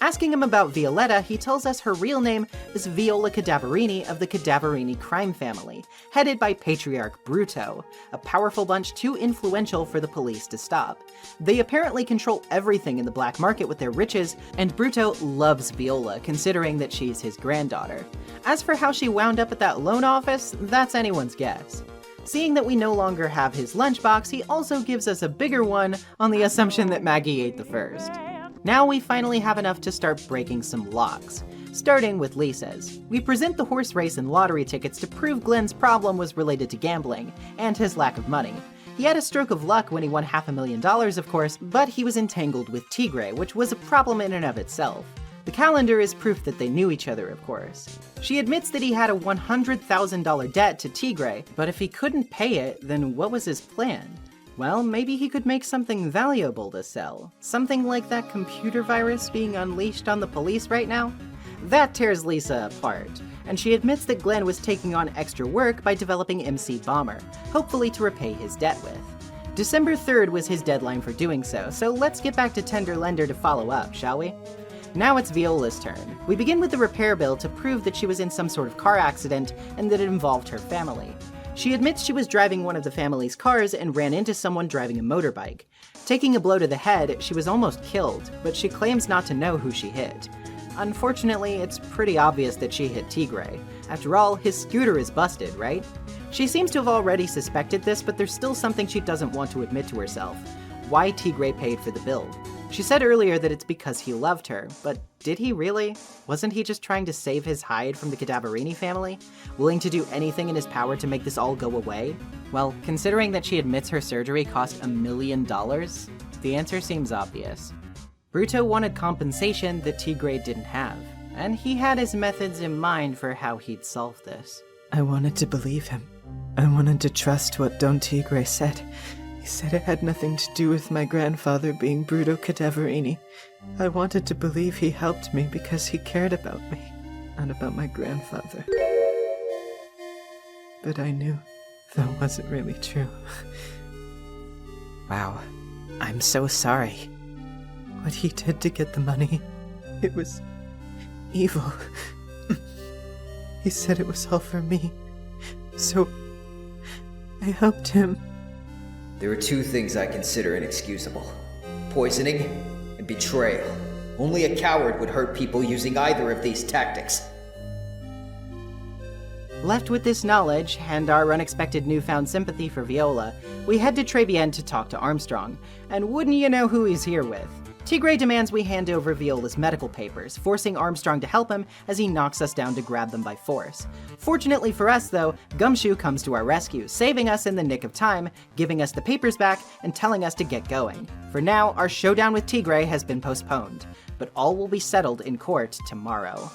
Asking him about Violetta, he tells us her real name is Viola Cadaverini of the Cadaverini crime family, headed by Patriarch Bruto, a powerful bunch too influential for the police to stop. They apparently control everything in the black market with their riches, and Bruto loves Viola, considering that she's his granddaughter. As for how she wound up at that loan office, that's anyone's guess. Seeing that we no longer have his lunchbox, he also gives us a bigger one on the assumption that Maggie ate the first. Now we finally have enough to start breaking some locks, starting with Lisa's. We present the horse race and lottery tickets to prove Glenn's problem was related to gambling, and his lack of money. He had a stroke of luck when he won $500,000, of course, but he was entangled with Tigre, which was a problem in and of itself. The calendar is proof that they knew each other, of course. She admits that he had a $100,000 debt to Tigre, but if he couldn't pay it, then what was his plan? Well, maybe he could make something valuable to sell. Something like that computer virus being unleashed on the police right now? That tears Lisa apart, and she admits that Glenn was taking on extra work by developing MC Bomber, hopefully to repay his debt with. December 3rd was his deadline for doing so let's get back to Tender Lender to follow up, shall we? Now it's Viola's turn. We begin with the repair bill to prove that she was in some sort of car accident and that it involved her family. She admits she was driving one of the family's cars and ran into someone driving a motorbike. Taking a blow to the head, she was almost killed, but she claims not to know who she hit. Unfortunately, it's pretty obvious that she hit Tigre. After all, his scooter is busted, right? She seems to have already suspected this, but there's still something she doesn't want to admit to herself. Why Tigre paid for the bill. She said earlier that it's because he loved her, but did he really? Wasn't he just trying to save his hide from the Cadaverini family? Willing to do anything in his power to make this all go away? Well, considering that she admits her surgery cost $1 million, the answer seems obvious. Bruto wanted compensation that Tigre didn't have, and he had his methods in mind for how he'd solve this. I wanted to believe him. I wanted to trust what Don Tigre said. He said it had nothing to do with my grandfather being Bruto Cadaverini. I wanted to believe he helped me because he cared about me. and about my grandfather. But I knew that wasn't really true. Wow, I'm so sorry. What he did to get the money, it was evil. He said it was all for me, so I helped him. There are two things I consider inexcusable: poisoning and betrayal. Only a coward would hurt people using either of these tactics. Left with this knowledge, and our unexpected newfound sympathy for Viola, we head to Trebienne to talk to Armstrong, and wouldn't you know who he's here with? Tigre demands we hand over Viola's medical papers, forcing Armstrong to help him as he knocks us down to grab them by force. Fortunately for us, though, Gumshoe comes to our rescue, saving us in the nick of time, giving us the papers back, and telling us to get going. For now, our showdown with Tigre has been postponed, but all will be settled in court tomorrow.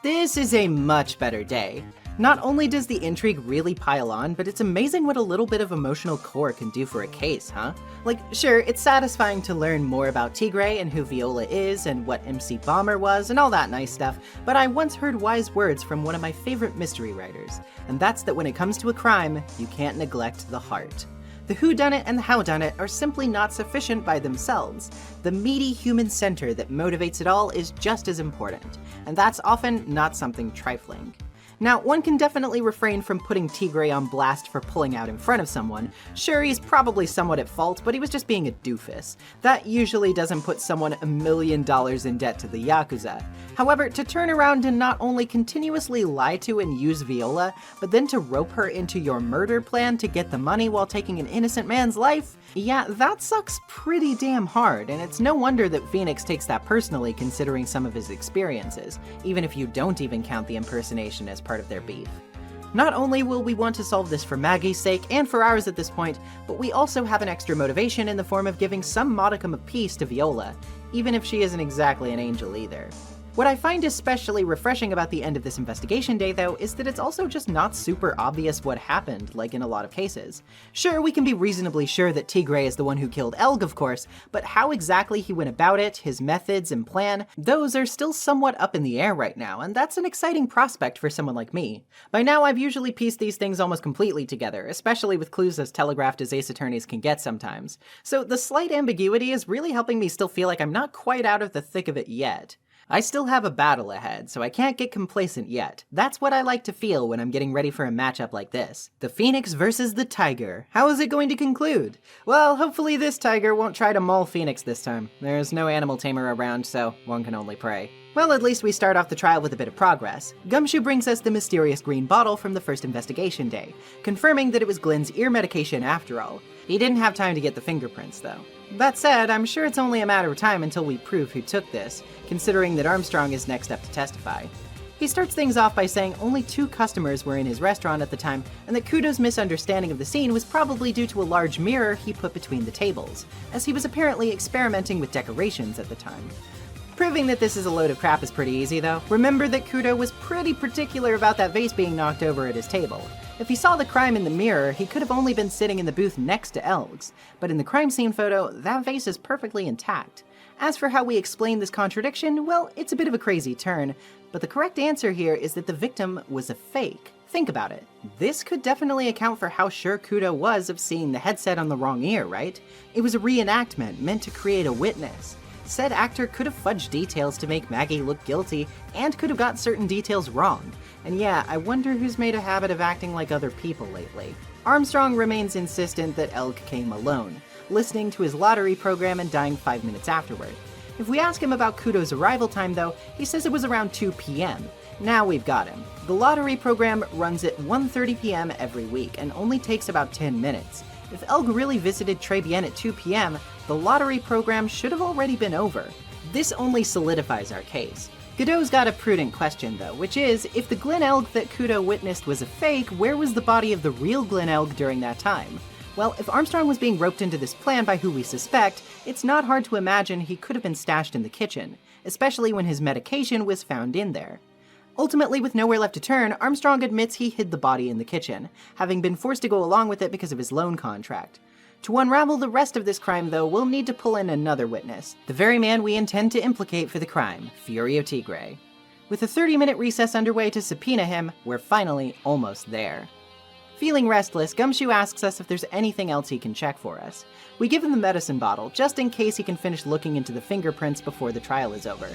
This is a much better day. Not only does the intrigue really pile on, but it's amazing what a little bit of emotional core can do for a case, huh? Like, sure, it's satisfying to learn more about Tigre and who Viola is and what MC Bomber was and all that nice stuff, but I once heard wise words from one of my favorite mystery writers, and that's that when it comes to a crime, you can't neglect the heart. The whodunit and the howdunit are simply not sufficient by themselves. The meaty human center that motivates it all is just as important, and that's often not something trifling. Now, one can definitely refrain from putting Tigre on blast for pulling out in front of someone. Sure, he's probably somewhat at fault, but he was just being a doofus. That usually doesn't put someone $1 million in debt to the Yakuza. However, to turn around and not only continuously lie to and use Viola, but then to rope her into your murder plan to get the money while taking an innocent man's life? Yeah, that sucks pretty damn hard, and it's no wonder that Phoenix takes that personally considering some of his experiences, even if you don't even count the impersonation as part of their beef. Not only will we want to solve this for Maggie's sake and for ours at this point, but we also have an extra motivation in the form of giving some modicum of peace to Viola, even if she isn't exactly an angel either. What I find especially refreshing about the end of this investigation day, though, is that it's also just not super obvious what happened, like in a lot of cases. Sure, we can be reasonably sure that Tigre is the one who killed Elg, of course, but how exactly he went about it, his methods and plan, those are still somewhat up in the air right now, and that's an exciting prospect for someone like me. By now, I've usually pieced these things almost completely together, especially with clues as telegraphed as Ace Attorneys can get sometimes. So the slight ambiguity is really helping me still feel like I'm not quite out of the thick of it yet. I still have a battle ahead, so I can't get complacent yet. That's what I like to feel when I'm getting ready for a matchup like this. The Phoenix versus the Tiger. How is it going to conclude? Well, hopefully this tiger won't try to maul Phoenix this time. There's no animal tamer around, so one can only pray. Well, at least we start off the trial with a bit of progress. Gumshoe brings us the mysterious green bottle from the first investigation day, confirming that it was Glenn's ear medication after all. He didn't have time to get the fingerprints, though. That said, I'm sure it's only a matter of time until we prove who took this, considering that Armstrong is next up to testify. He starts things off by saying only 2 customers were in his restaurant at the time, and that Kudo's misunderstanding of the scene was probably due to a large mirror he put between the tables, as he was apparently experimenting with decorations at the time. Proving that this is a load of crap is pretty easy, though. Remember that Kudo was pretty particular about that vase being knocked over at his table. If he saw the crime in the mirror, he could have only been sitting in the booth next to Elg's, but in the crime scene photo, that vase is perfectly intact. As for how we explain this contradiction, well, it's a bit of a crazy turn, but the correct answer here is that the victim was a fake. Think about it. This could definitely account for how sure Kudo was of seeing the headset on the wrong ear, right? It was a reenactment meant to create a witness. Said actor could have fudged details to make Maggie look guilty, and could have got certain details wrong. And yeah, I wonder who's made a habit of acting like other people lately. Armstrong remains insistent that Elg came alone, listening to his lottery program and dying 5 minutes afterward. If we ask him about Kudo's arrival time, though, he says it was around 2 p.m. Now we've got him. The lottery program runs at 1:30 p.m. every week and only takes about 10 minutes. If Elg really visited Trebienne at 2 p.m., the lottery program should have already been over. This only solidifies our case. Godot's got a prudent question, though, which is, if the Glen Elg that Kudo witnessed was a fake, where was the body of the real Glen Elg during that time? Well, if Armstrong was being roped into this plan by who we suspect, it's not hard to imagine he could have been stashed in the kitchen, especially when his medication was found in there. Ultimately, with nowhere left to turn, Armstrong admits he hid the body in the kitchen, having been forced to go along with it because of his loan contract. To unravel the rest of this crime, though, we'll need to pull in another witness, the very man we intend to implicate for the crime, Furio Tigre. With a 30-minute recess underway to subpoena him, we're finally almost there. Feeling restless, Gumshoe asks us if there's anything else he can check for us. We give him the medicine bottle, just in case he can finish looking into the fingerprints before the trial is over.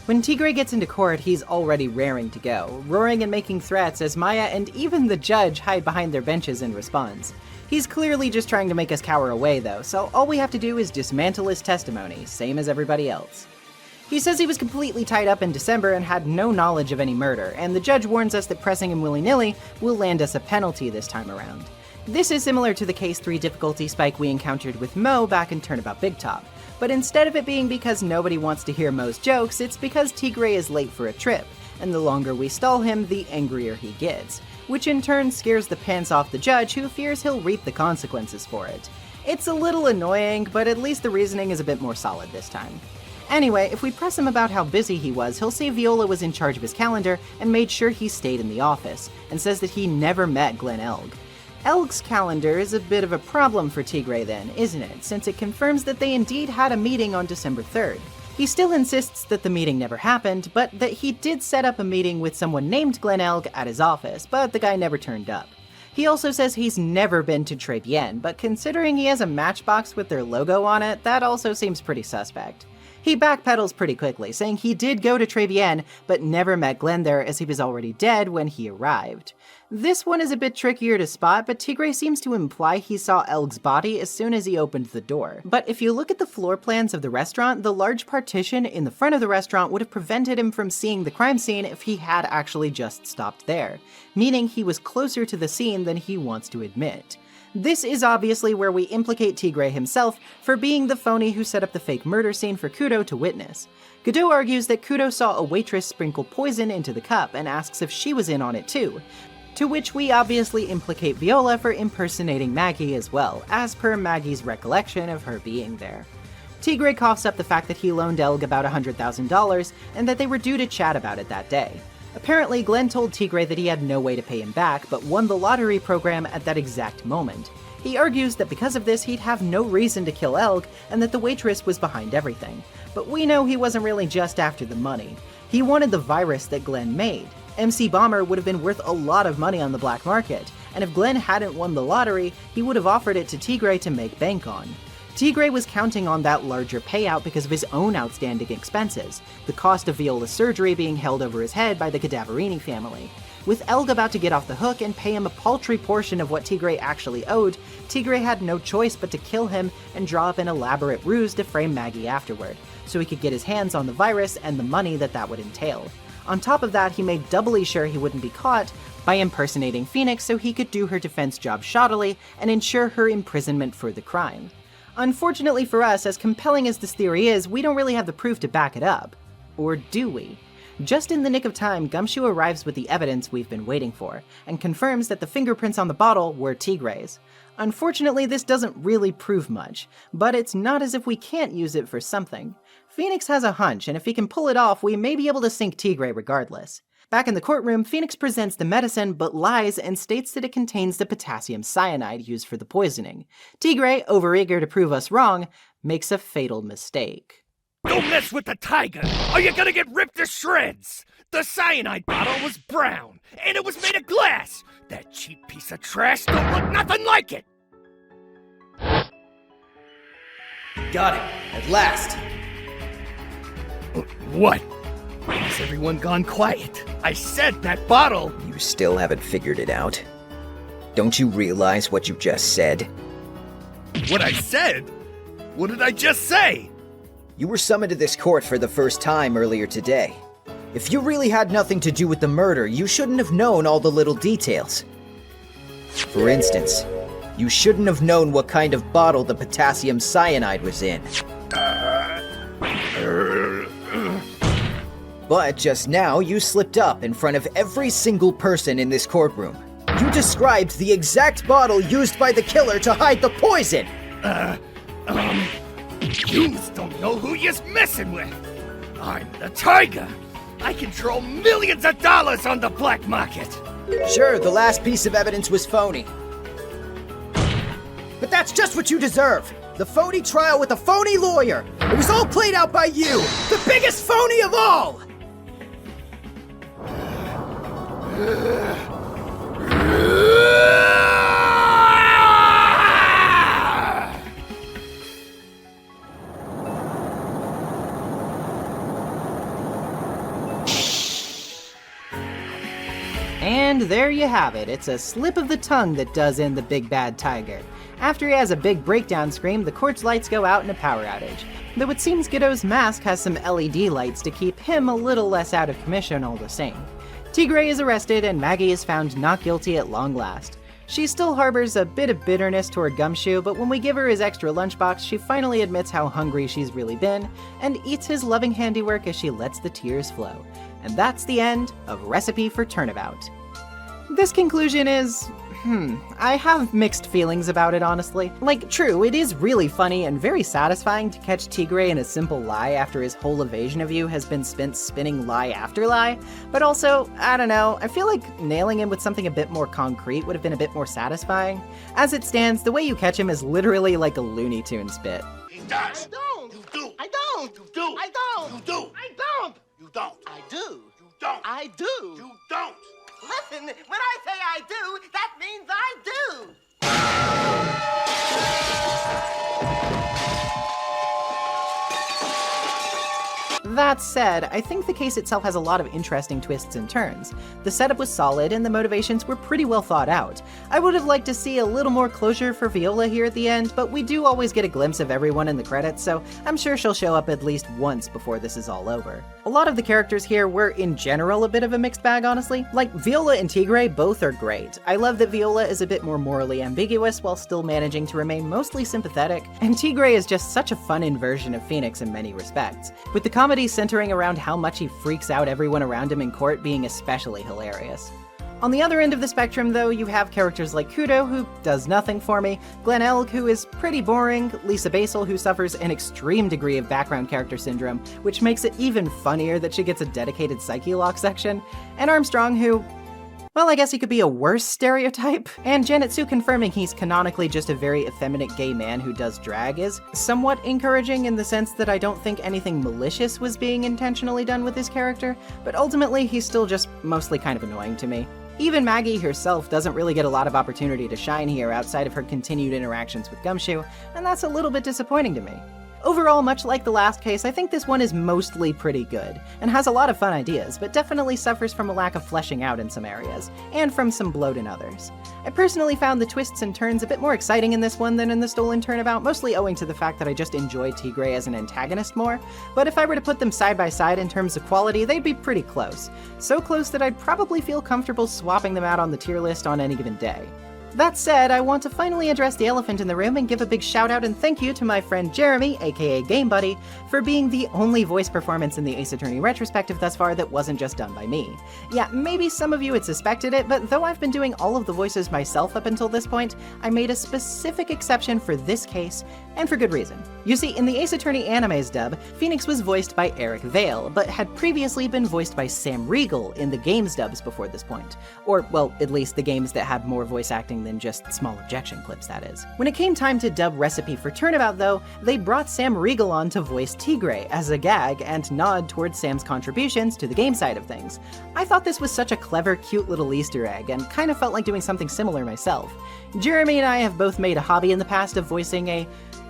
When Tigray gets into court, he's already raring to go, roaring and making threats as Maya and even the judge hide behind their benches in response. He's clearly just trying to make us cower away though, so all we have to do is dismantle his testimony, same as everybody else. He says he was completely tied up in December and had no knowledge of any murder, and the judge warns us that pressing him willy-nilly will land us a penalty this time around. This is similar to the Case 3 difficulty spike we encountered with Mo back in Turnabout Big Top, but instead of it being because nobody wants to hear Mo's jokes, it's because Tigray is late for a trip, and the longer we stall him, the angrier he gets, which in turn scares the pants off the judge who fears he'll reap the consequences for it. It's a little annoying, but at least the reasoning is a bit more solid this time. Anyway, if we press him about how busy he was, he'll say Viola was in charge of his calendar and made sure he stayed in the office, and says that he never met Glenn Elg. Elg's calendar is a bit of a problem for Tigray then, isn't it, since it confirms that they indeed had a meeting on December 3rd. He still insists that the meeting never happened, but that he did set up a meeting with someone named Glenn Elg at his office, but the guy never turned up. He also says he's never been to Très Bien, but considering he has a matchbox with their logo on it, that also seems pretty suspect. He backpedals pretty quickly, saying he did go to Très Bien, but never met Glenn there as he was already dead when he arrived. This one is a bit trickier to spot, but Tigray seems to imply he saw Elg's body as soon as he opened the door. But if you look at the floor plans of the restaurant, the large partition in the front of the restaurant would have prevented him from seeing the crime scene if he had actually just stopped there, meaning he was closer to the scene than he wants to admit. This is obviously where we implicate Tigray himself for being the phony who set up the fake murder scene for Kudo to witness. Godot argues that Kudo saw a waitress sprinkle poison into the cup and asks if she was in on it too, to which we obviously implicate Viola for impersonating Maggie as well, as per Maggie's recollection of her being there. Tigray coughs up the fact that he loaned Elg about $100,000 and that they were due to chat about it that day. Apparently, Glenn told Tigray that he had no way to pay him back, but won the lottery program at that exact moment. He argues that because of this, he'd have no reason to kill Elg, and that the waitress was behind everything. But we know he wasn't really just after the money. He wanted the virus that Glenn made. MC Bomber would have been worth a lot of money on the black market, and if Glenn hadn't won the lottery, he would have offered it to Tigray to make bank on. Tigray was counting on that larger payout because of his own outstanding expenses, the cost of Viola's surgery being held over his head by the Cadaverini family. With Elg about to get off the hook and pay him a paltry portion of what Tigray actually owed, Tigray had no choice but to kill him and draw up an elaborate ruse to frame Maggie afterward, so he could get his hands on the virus and the money that would entail. On top of that, he made doubly sure he wouldn't be caught by impersonating Phoenix so he could do her defense job shoddily and ensure her imprisonment for the crime. Unfortunately for us, as compelling as this theory is, we don't really have the proof to back it up. Or do we? Just in the nick of time, Gumshoe arrives with the evidence we've been waiting for, and confirms that the fingerprints on the bottle were Tigray's. Unfortunately, this doesn't really prove much, but it's not as if we can't use it for something. Phoenix has a hunch, and if he can pull it off, we may be able to sink Tigray regardless. Back in the courtroom, Phoenix presents the medicine, but lies and states that it contains the potassium cyanide used for the poisoning. Tigray, overeager to prove us wrong, makes a fatal mistake. Don't mess with the tiger, or you're gonna get ripped to shreds! The cyanide bottle was brown, and it was made of glass! That cheap piece of trash don't look nothing like it! Got it, at last! What? Why has everyone gone quiet? I said that bottle! You still haven't figured it out? Don't you realize what you just said? What I said? What did I just say? You were summoned to this court for the first time earlier today. If you really had nothing to do with the murder, you shouldn't have known all the little details. For instance, you shouldn't have known what kind of bottle the potassium cyanide was in. But just now, you slipped up in front of every single person in this courtroom. You described the exact bottle used by the killer to hide the poison! Yous don't know who you're messing with! I'm the tiger! I control millions of dollars on the black market! Sure, the last piece of evidence was phony. But that's just what you deserve! The phony trial with a phony lawyer! It was all played out by you! The biggest phony of all! And there you have it. It's a slip of the tongue that does in the big bad tiger. After he has a big breakdown scream, the court's lights go out in a power outage. Though it seems Godot's mask has some LED lights to keep him a little less out of commission all the same. Tigre is arrested and Maggie is found not guilty at long last. She still harbors a bit of bitterness toward Gumshoe, but when we give her his extra lunchbox, she finally admits how hungry she's really been, and eats his loving handiwork as she lets the tears flow. And that's the end of Recipe for Turnabout. This conclusion is... I have mixed feelings about it, honestly. Like, true, it is really funny and very satisfying to catch Tigre in a simple lie after his whole evasion of you has been spent spinning lie after lie, but also, I don't know, I feel like nailing him with something a bit more concrete would have been a bit more satisfying. As it stands, the way you catch him is literally like a Looney Tunes bit. He does. I don't. You do. I don't. You do. I don't. You do. I don't. You don't. I do. You don't. I do. You don't. Listen, when I say I do, that means I do! That said, I think the case itself has a lot of interesting twists and turns. The setup was solid and the motivations were pretty well thought out. I would have liked to see a little more closure for Viola here at the end, but we do always get a glimpse of everyone in the credits, so I'm sure she'll show up at least once before this is all over. A lot of the characters here were in general a bit of a mixed bag, honestly. Like, Viola and Tigre both are great. I love that Viola is a bit more morally ambiguous while still managing to remain mostly sympathetic, and Tigre is just such a fun inversion of Phoenix in many respects, with the comedy centering around how much he freaks out everyone around him in court being especially hilarious. On the other end of the spectrum, though, you have characters like Kudo, who does nothing for me, Glenn Elg, who is pretty boring, Lisa Basel, who suffers an extreme degree of background character syndrome, which makes it even funnier that she gets a dedicated Psyche Lock section, and Armstrong, who... well, I guess he could be a worse stereotype. And Janetsu confirming he's canonically just a very effeminate gay man who does drag is somewhat encouraging in the sense that I don't think anything malicious was being intentionally done with his character, but ultimately he's still just mostly kind of annoying to me. Even Maggie herself doesn't really get a lot of opportunity to shine here outside of her continued interactions with Gumshoe, and that's a little bit disappointing to me. Overall, much like the last case, I think this one is mostly pretty good, and has a lot of fun ideas, but definitely suffers from a lack of fleshing out in some areas, and from some bloat in others. I personally found the twists and turns a bit more exciting in this one than in the Stolen Turnabout, mostly owing to the fact that I just enjoy Tigre as an antagonist more, but if I were to put them side by side in terms of quality, they'd be pretty close. So close that I'd probably feel comfortable swapping them out on the tier list on any given day. That said, I want to finally address the elephant in the room and give a big shout out and thank you to my friend Jeremy, aka Game Buddy, for being the only voice performance in the Ace Attorney retrospective thus far that wasn't just done by me. Yeah, maybe some of you had suspected it, but though I've been doing all of the voices myself up until this point, I made a specific exception for this case, and for good reason. You see, in the Ace Attorney anime's dub, Phoenix was voiced by Eric Vale, but had previously been voiced by Sam Riegel in the game's dubs before this point. Or, well, at least the games that had more voice acting than just small objection clips, that is. When it came time to dub Recipe for Turnabout, though, they brought Sam Riegel on to voice Tigre as a gag and nod towards Sam's contributions to the game side of things. I thought this was such a clever, cute little Easter egg, and kind of felt like doing something similar myself. Jeremy and I have both made a hobby in the past of voicing a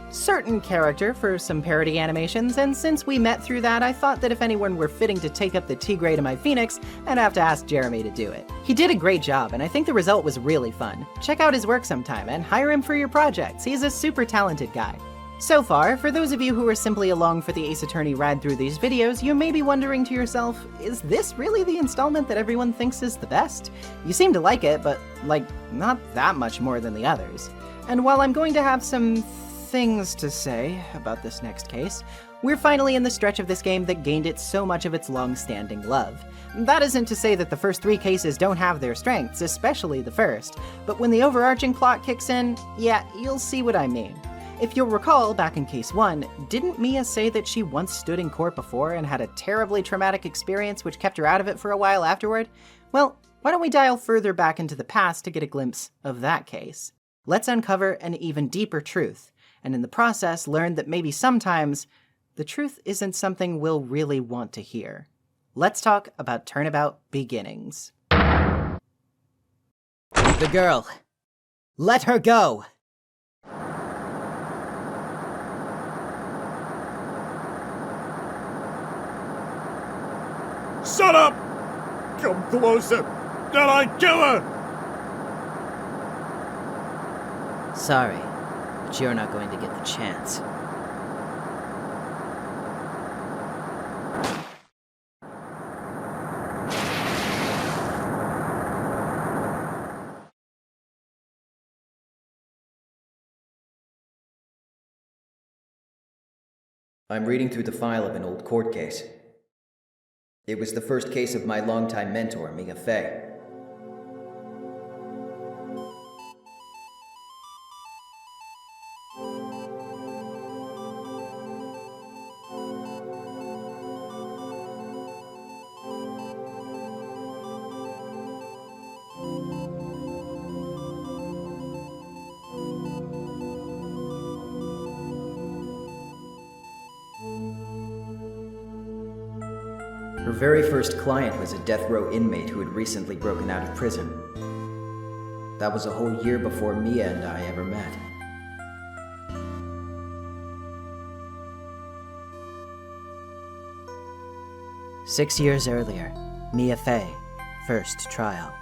certain character for some parody animations, and since we met through that, I thought that if anyone were fitting to take up the Tigre to my Phoenix, I'd have to ask Jeremy to do it. He did a great job, and I think the result was really fun. Check out his work sometime, and hire him for your projects. He's a super talented guy. So far, for those of you who are simply along for the Ace Attorney ride through these videos, you may be wondering to yourself, is this really the installment that everyone thinks is the best? You seem to like it, but, like, not that much more than the others. And while I'm going to have some things to say about this next case, we're finally in the stretch of this game that gained it so much of its long-standing love. That isn't to say that the first three cases don't have their strengths, especially the first, but when the overarching plot kicks in, yeah, you'll see what I mean. If you'll recall, back in case 1, didn't Mia say that she once stood in court before and had a terribly traumatic experience which kept her out of it for a while afterward? Well, why don't we dial further back into the past to get a glimpse of that case? Let's uncover an even deeper truth, and in the process learn that maybe sometimes the truth isn't something we'll really want to hear. Let's talk about Turnabout Beginnings. The girl. Let her go! Shut up! Come closer, then I kill her! Sorry, but you're not going to get the chance. I'm reading through the file of an old court case. It was the first case of my longtime mentor, Mia Fey. Her very first client was a death row inmate who had recently broken out of prison. That was a whole year before Mia and I ever met. "6 years earlier, Mia Fey, first trial."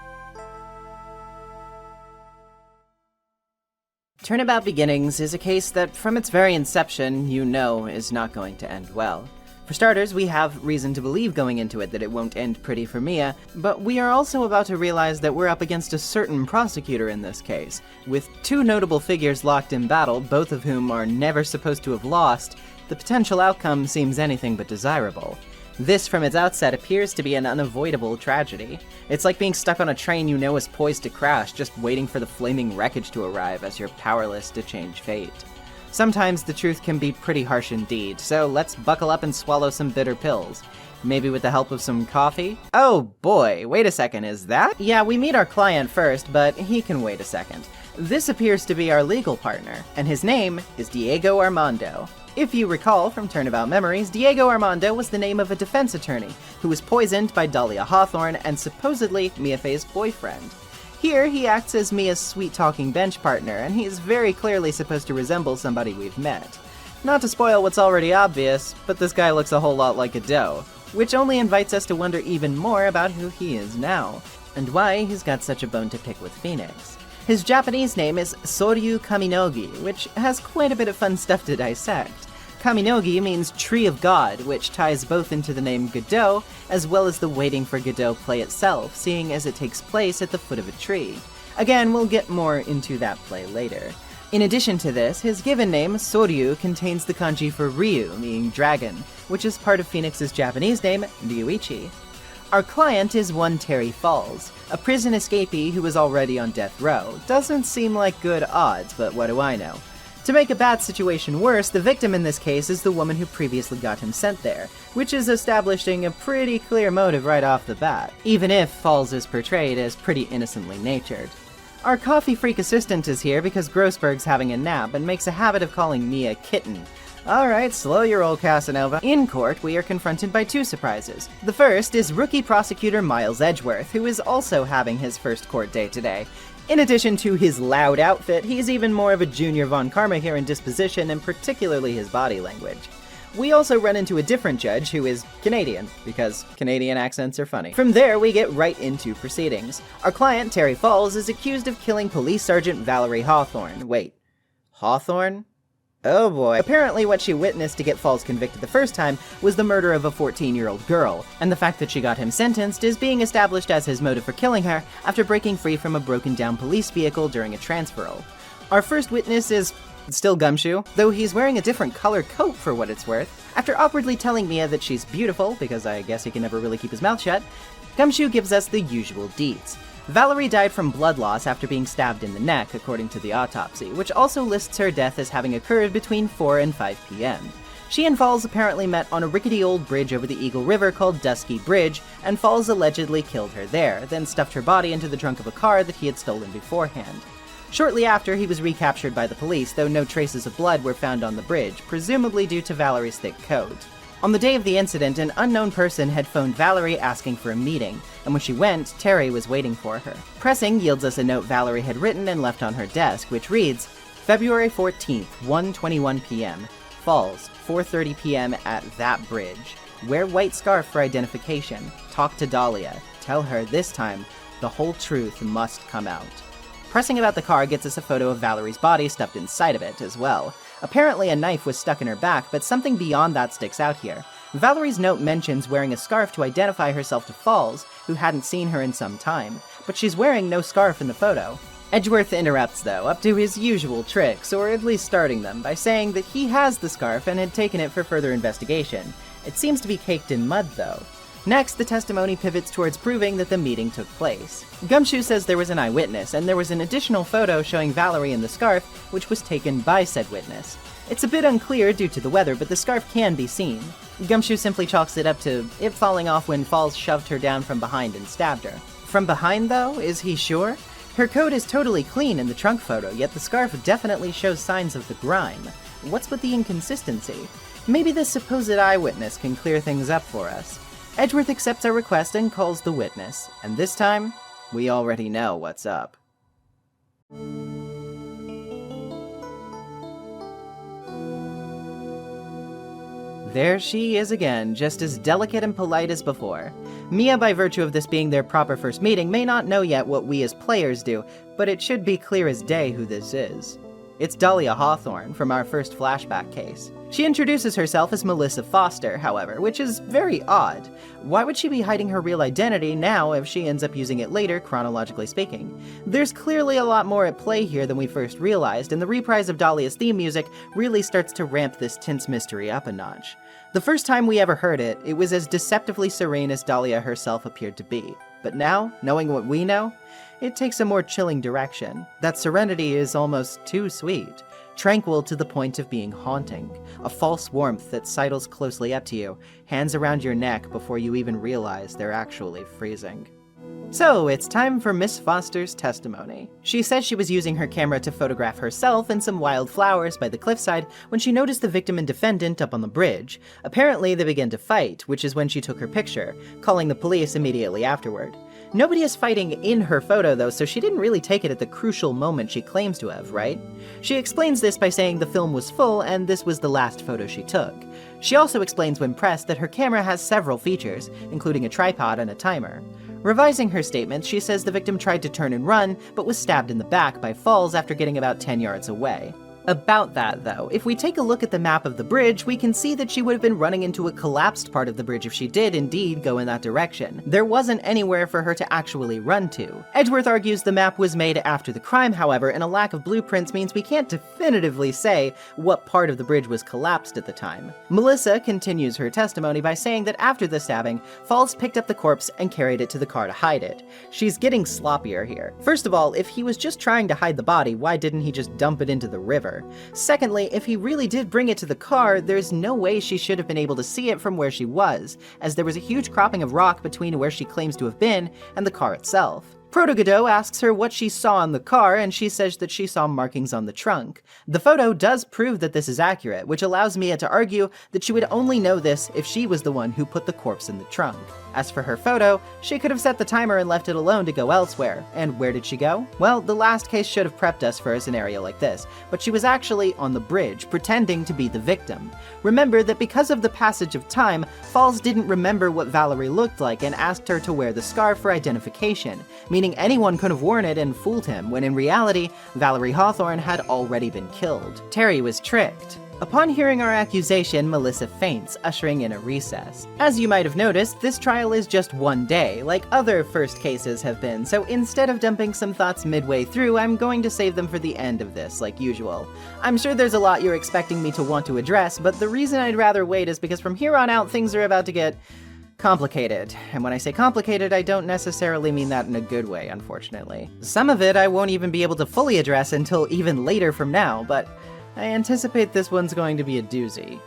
Turnabout Beginnings is a case that, from its very inception, you know is not going to end well. For starters, we have reason to believe going into it that it won't end pretty for Mia, but we are also about to realize that we're up against a certain prosecutor in this case. With two notable figures locked in battle, both of whom are never supposed to have lost, the potential outcome seems anything but desirable. This, from its outset, appears to be an unavoidable tragedy. It's like being stuck on a train you know is poised to crash, just waiting for the flaming wreckage to arrive as you're powerless to change fate. Sometimes the truth can be pretty harsh indeed, so let's buckle up and swallow some bitter pills. Maybe with the help of some coffee? Oh boy, wait a second, is that? Yeah, we meet our client first, but he can wait a second. This appears to be our legal partner, and his name is Diego Armando. If you recall from Turnabout Memories, Diego Armando was the name of a defense attorney who was poisoned by Dahlia Hawthorne and supposedly Mia Fey's boyfriend. Here, he acts as Mia's sweet-talking bench partner, and he is very clearly supposed to resemble somebody we've met. Not to spoil what's already obvious, but this guy looks a whole lot like a doe, which only invites us to wonder even more about who he is now, and why he's got such a bone to pick with Phoenix. His Japanese name is Soryu Kaminogi, which has quite a bit of fun stuff to dissect. Kaminogi means Tree of God, which ties both into the name Godot, as well as the Waiting for Godot play itself, seeing as it takes place at the foot of a tree. Again, we'll get more into that play later. In addition to this, his given name, Soryu, contains the kanji for Ryu, meaning dragon, which is part of Phoenix's Japanese name, Ryuichi. Our client is one Terry Falls, a prison escapee who was already on death row. Doesn't seem like good odds, but what do I know? To make a bad situation worse, the victim in this case is the woman who previously got him sent there, which is establishing a pretty clear motive right off the bat, even if Falls is portrayed as pretty innocently natured. Our coffee freak assistant is here because Grossberg's having a nap and makes a habit of calling Mia kitten. Alright, slow your roll, Casanova. In court, we are confronted by two surprises. The first is rookie prosecutor Miles Edgeworth, who is also having his first court day today. In addition to his loud outfit, he's even more of a junior Von Karma here in disposition and particularly his body language. We also run into a different judge who is Canadian, because Canadian accents are funny. From there, we get right into proceedings. Our client, Terry Falls, is accused of killing Police Sergeant Valerie Hawthorne. Wait, Hawthorne? Oh boy. Apparently what she witnessed to get Falls convicted the first time was the murder of a 14-year-old girl, and the fact that she got him sentenced is being established as his motive for killing her after breaking free from a broken-down police vehicle during a transferal. Our first witness is still Gumshoe, though he's wearing a different color coat for what it's worth. After awkwardly telling Mia that she's beautiful, because I guess he can never really keep his mouth shut, Gumshoe gives us the usual deets. Valerie died from blood loss after being stabbed in the neck, according to the autopsy, which also lists her death as having occurred between 4 and 5 p.m. She and Falls apparently met on a rickety old bridge over the Eagle River called Dusky Bridge, and Falls allegedly killed her there, then stuffed her body into the trunk of a car that he had stolen beforehand. Shortly after, he was recaptured by the police, though no traces of blood were found on the bridge, presumably due to Valerie's thick coat. On the day of the incident, an unknown person had phoned Valerie asking for a meeting, and when she went, Terry was waiting for her. Pressing yields us a note Valerie had written and left on her desk, which reads, February 14th, 1:21 p.m. Falls, 4:30 p.m. at that bridge. Wear white scarf for identification. Talk to Dahlia. Tell her this time the whole truth must come out. Pressing about the car gets us a photo of Valerie's body stuffed inside of it as well. Apparently a knife was stuck in her back, but something beyond that sticks out here. Valerie's note mentions wearing a scarf to identify herself to Falls, who hadn't seen her in some time, but she's wearing no scarf in the photo. Edgeworth interrupts, though, up to his usual tricks, or at least starting them, by saying that he has the scarf and had taken it for further investigation. It seems to be caked in mud, though. Next, the testimony pivots towards proving that the meeting took place. Gumshoe says there was an eyewitness, and there was an additional photo showing Valerie in the scarf, which was taken by said witness. It's a bit unclear due to the weather, but the scarf can be seen. Gumshoe simply chalks it up to it falling off when Falls shoved her down from behind and stabbed her. From behind, though? Is he sure? Her coat is totally clean in the trunk photo, yet the scarf definitely shows signs of the grime. What's with the inconsistency? Maybe this supposed eyewitness can clear things up for us. Edgeworth accepts our request and calls the witness, and this time, we already know what's up. There she is again, just as delicate and polite as before. Mia, by virtue of this being their proper first meeting, may not know yet what we as players do, but it should be clear as day who this is. It's Dahlia Hawthorne from our first flashback case. She introduces herself as Melissa Foster, however, which is very odd. Why would she be hiding her real identity now if she ends up using it later, chronologically speaking? There's clearly a lot more at play here than we first realized, and the reprise of Dahlia's theme music really starts to ramp this tense mystery up a notch. The first time we ever heard it, it was as deceptively serene as Dahlia herself appeared to be. But now, knowing what we know, it takes a more chilling direction. That serenity is almost too sweet. Tranquil to the point of being haunting. A false warmth that sidles closely up to you, hands around your neck before you even realize they're actually freezing. So, it's time for Miss Foster's testimony. She says she was using her camera to photograph herself and some wild flowers by the cliffside when she noticed the victim and defendant up on the bridge. Apparently, they began to fight, which is when she took her picture, calling the police immediately afterward. Nobody is fighting in her photo, though, so she didn't really take it at the crucial moment she claims to have, right? She explains this by saying the film was full and this was the last photo she took. She also explains when pressed that her camera has several features, including a tripod and a timer. Revising her statement, she says the victim tried to turn and run, but was stabbed in the back by Falls after getting about 10 yards away. About that, though, if we take a look at the map of the bridge, we can see that she would have been running into a collapsed part of the bridge if she did indeed go in that direction. There wasn't anywhere for her to actually run to. Edgeworth argues the map was made after the crime, however, and a lack of blueprints means we can't definitively say what part of the bridge was collapsed at the time. Melissa continues her testimony by saying that after the stabbing, Falls picked up the corpse and carried it to the car to hide it. She's getting sloppier here. First of all, if he was just trying to hide the body, why didn't he just dump it into the river? Secondly, if he really did bring it to the car, there's no way she should have been able to see it from where she was, as there was a huge cropping of rock between where she claims to have been and the car itself. Proto-Godot asks her what she saw in the car, and she says that she saw markings on the trunk. The photo does prove that this is accurate, which allows Mia to argue that she would only know this if she was the one who put the corpse in the trunk. As for her photo, she could have set the timer and left it alone to go elsewhere. And where did she go? Well, the last case should have prepped us for a scenario like this, but she was actually on the bridge, pretending to be the victim. Remember that because of the passage of time, Falls didn't remember what Valerie looked like and asked her to wear the scarf for identification, meaning anyone could have worn it and fooled him, when in reality, Valerie Hawthorne had already been killed. Terry was tricked. Upon hearing our accusation, Melissa faints, ushering in a recess. As you might have noticed, this trial is just one day, like other first cases have been, so instead of dumping some thoughts midway through, I'm going to save them for the end of this, like usual. I'm sure there's a lot you're expecting me to want to address, but the reason I'd rather wait is because from here on out, things are about to get complicated. And when I say complicated, I don't necessarily mean that in a good way, unfortunately. Some of it I won't even be able to fully address until even later from now, but I anticipate this one's going to be a doozy.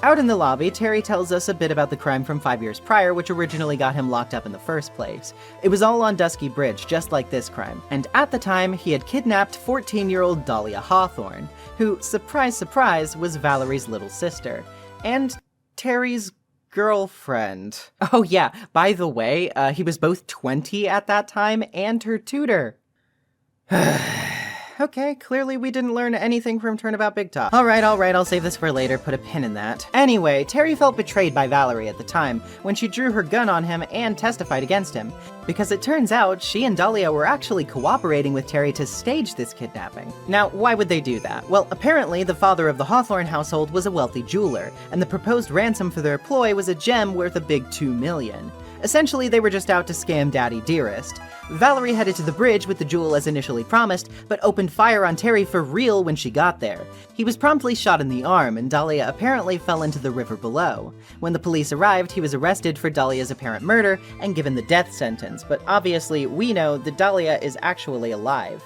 Out in the lobby, Terry tells us a bit about the crime from 5 years prior, which originally got him locked up in the first place. It was all on Dusky Bridge, just like this crime, and at the time, he had kidnapped 14-year-old Dahlia Hawthorne, who, surprise surprise, was Valerie's little sister. And Terry's girlfriend. Oh yeah, by the way, he was both 20 at that time and her tutor. Okay, clearly we didn't learn anything from Turnabout Big Top. Alright, I'll save this for later, put a pin in that. Anyway, Terry felt betrayed by Valerie at the time, when she drew her gun on him and testified against him, because it turns out she and Dahlia were actually cooperating with Terry to stage this kidnapping. Now, why would they do that? Well, apparently the father of the Hawthorne household was a wealthy jeweler, and the proposed ransom for their ploy was a gem worth a big $2 million. Essentially, they were just out to scam Daddy Dearest. Valerie headed to the bridge with the jewel as initially promised, but opened fire on Terry for real when she got there. He was promptly shot in the arm, and Dahlia apparently fell into the river below. When the police arrived, he was arrested for Dahlia's apparent murder and given the death sentence, but obviously we know that Dahlia is actually alive.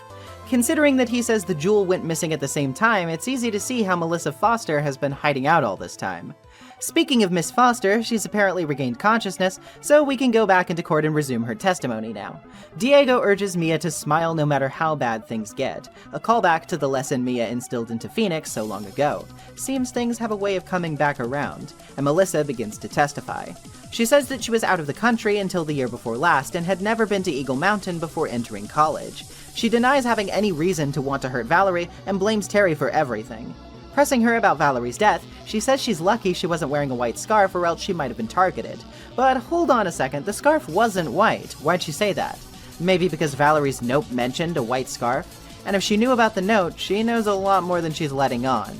Considering that he says the jewel went missing at the same time, it's easy to see how Melissa Foster has been hiding out all this time. Speaking of Miss Foster, she's apparently regained consciousness, so we can go back into court and resume her testimony now. Diego urges Mia to smile no matter how bad things get, a callback to the lesson Mia instilled into Phoenix so long ago. Seems things have a way of coming back around, and Melissa begins to testify. She says that she was out of the country until the year before last and had never been to Eagle Mountain before entering college. She denies having any reason to want to hurt Valerie and blames Terry for everything. Pressing her about Valerie's death, she says she's lucky she wasn't wearing a white scarf or else she might have been targeted. But hold on a second, the scarf wasn't white. Why'd she say that? Maybe because Valerie's note mentioned a white scarf? And if she knew about the note, she knows a lot more than she's letting on.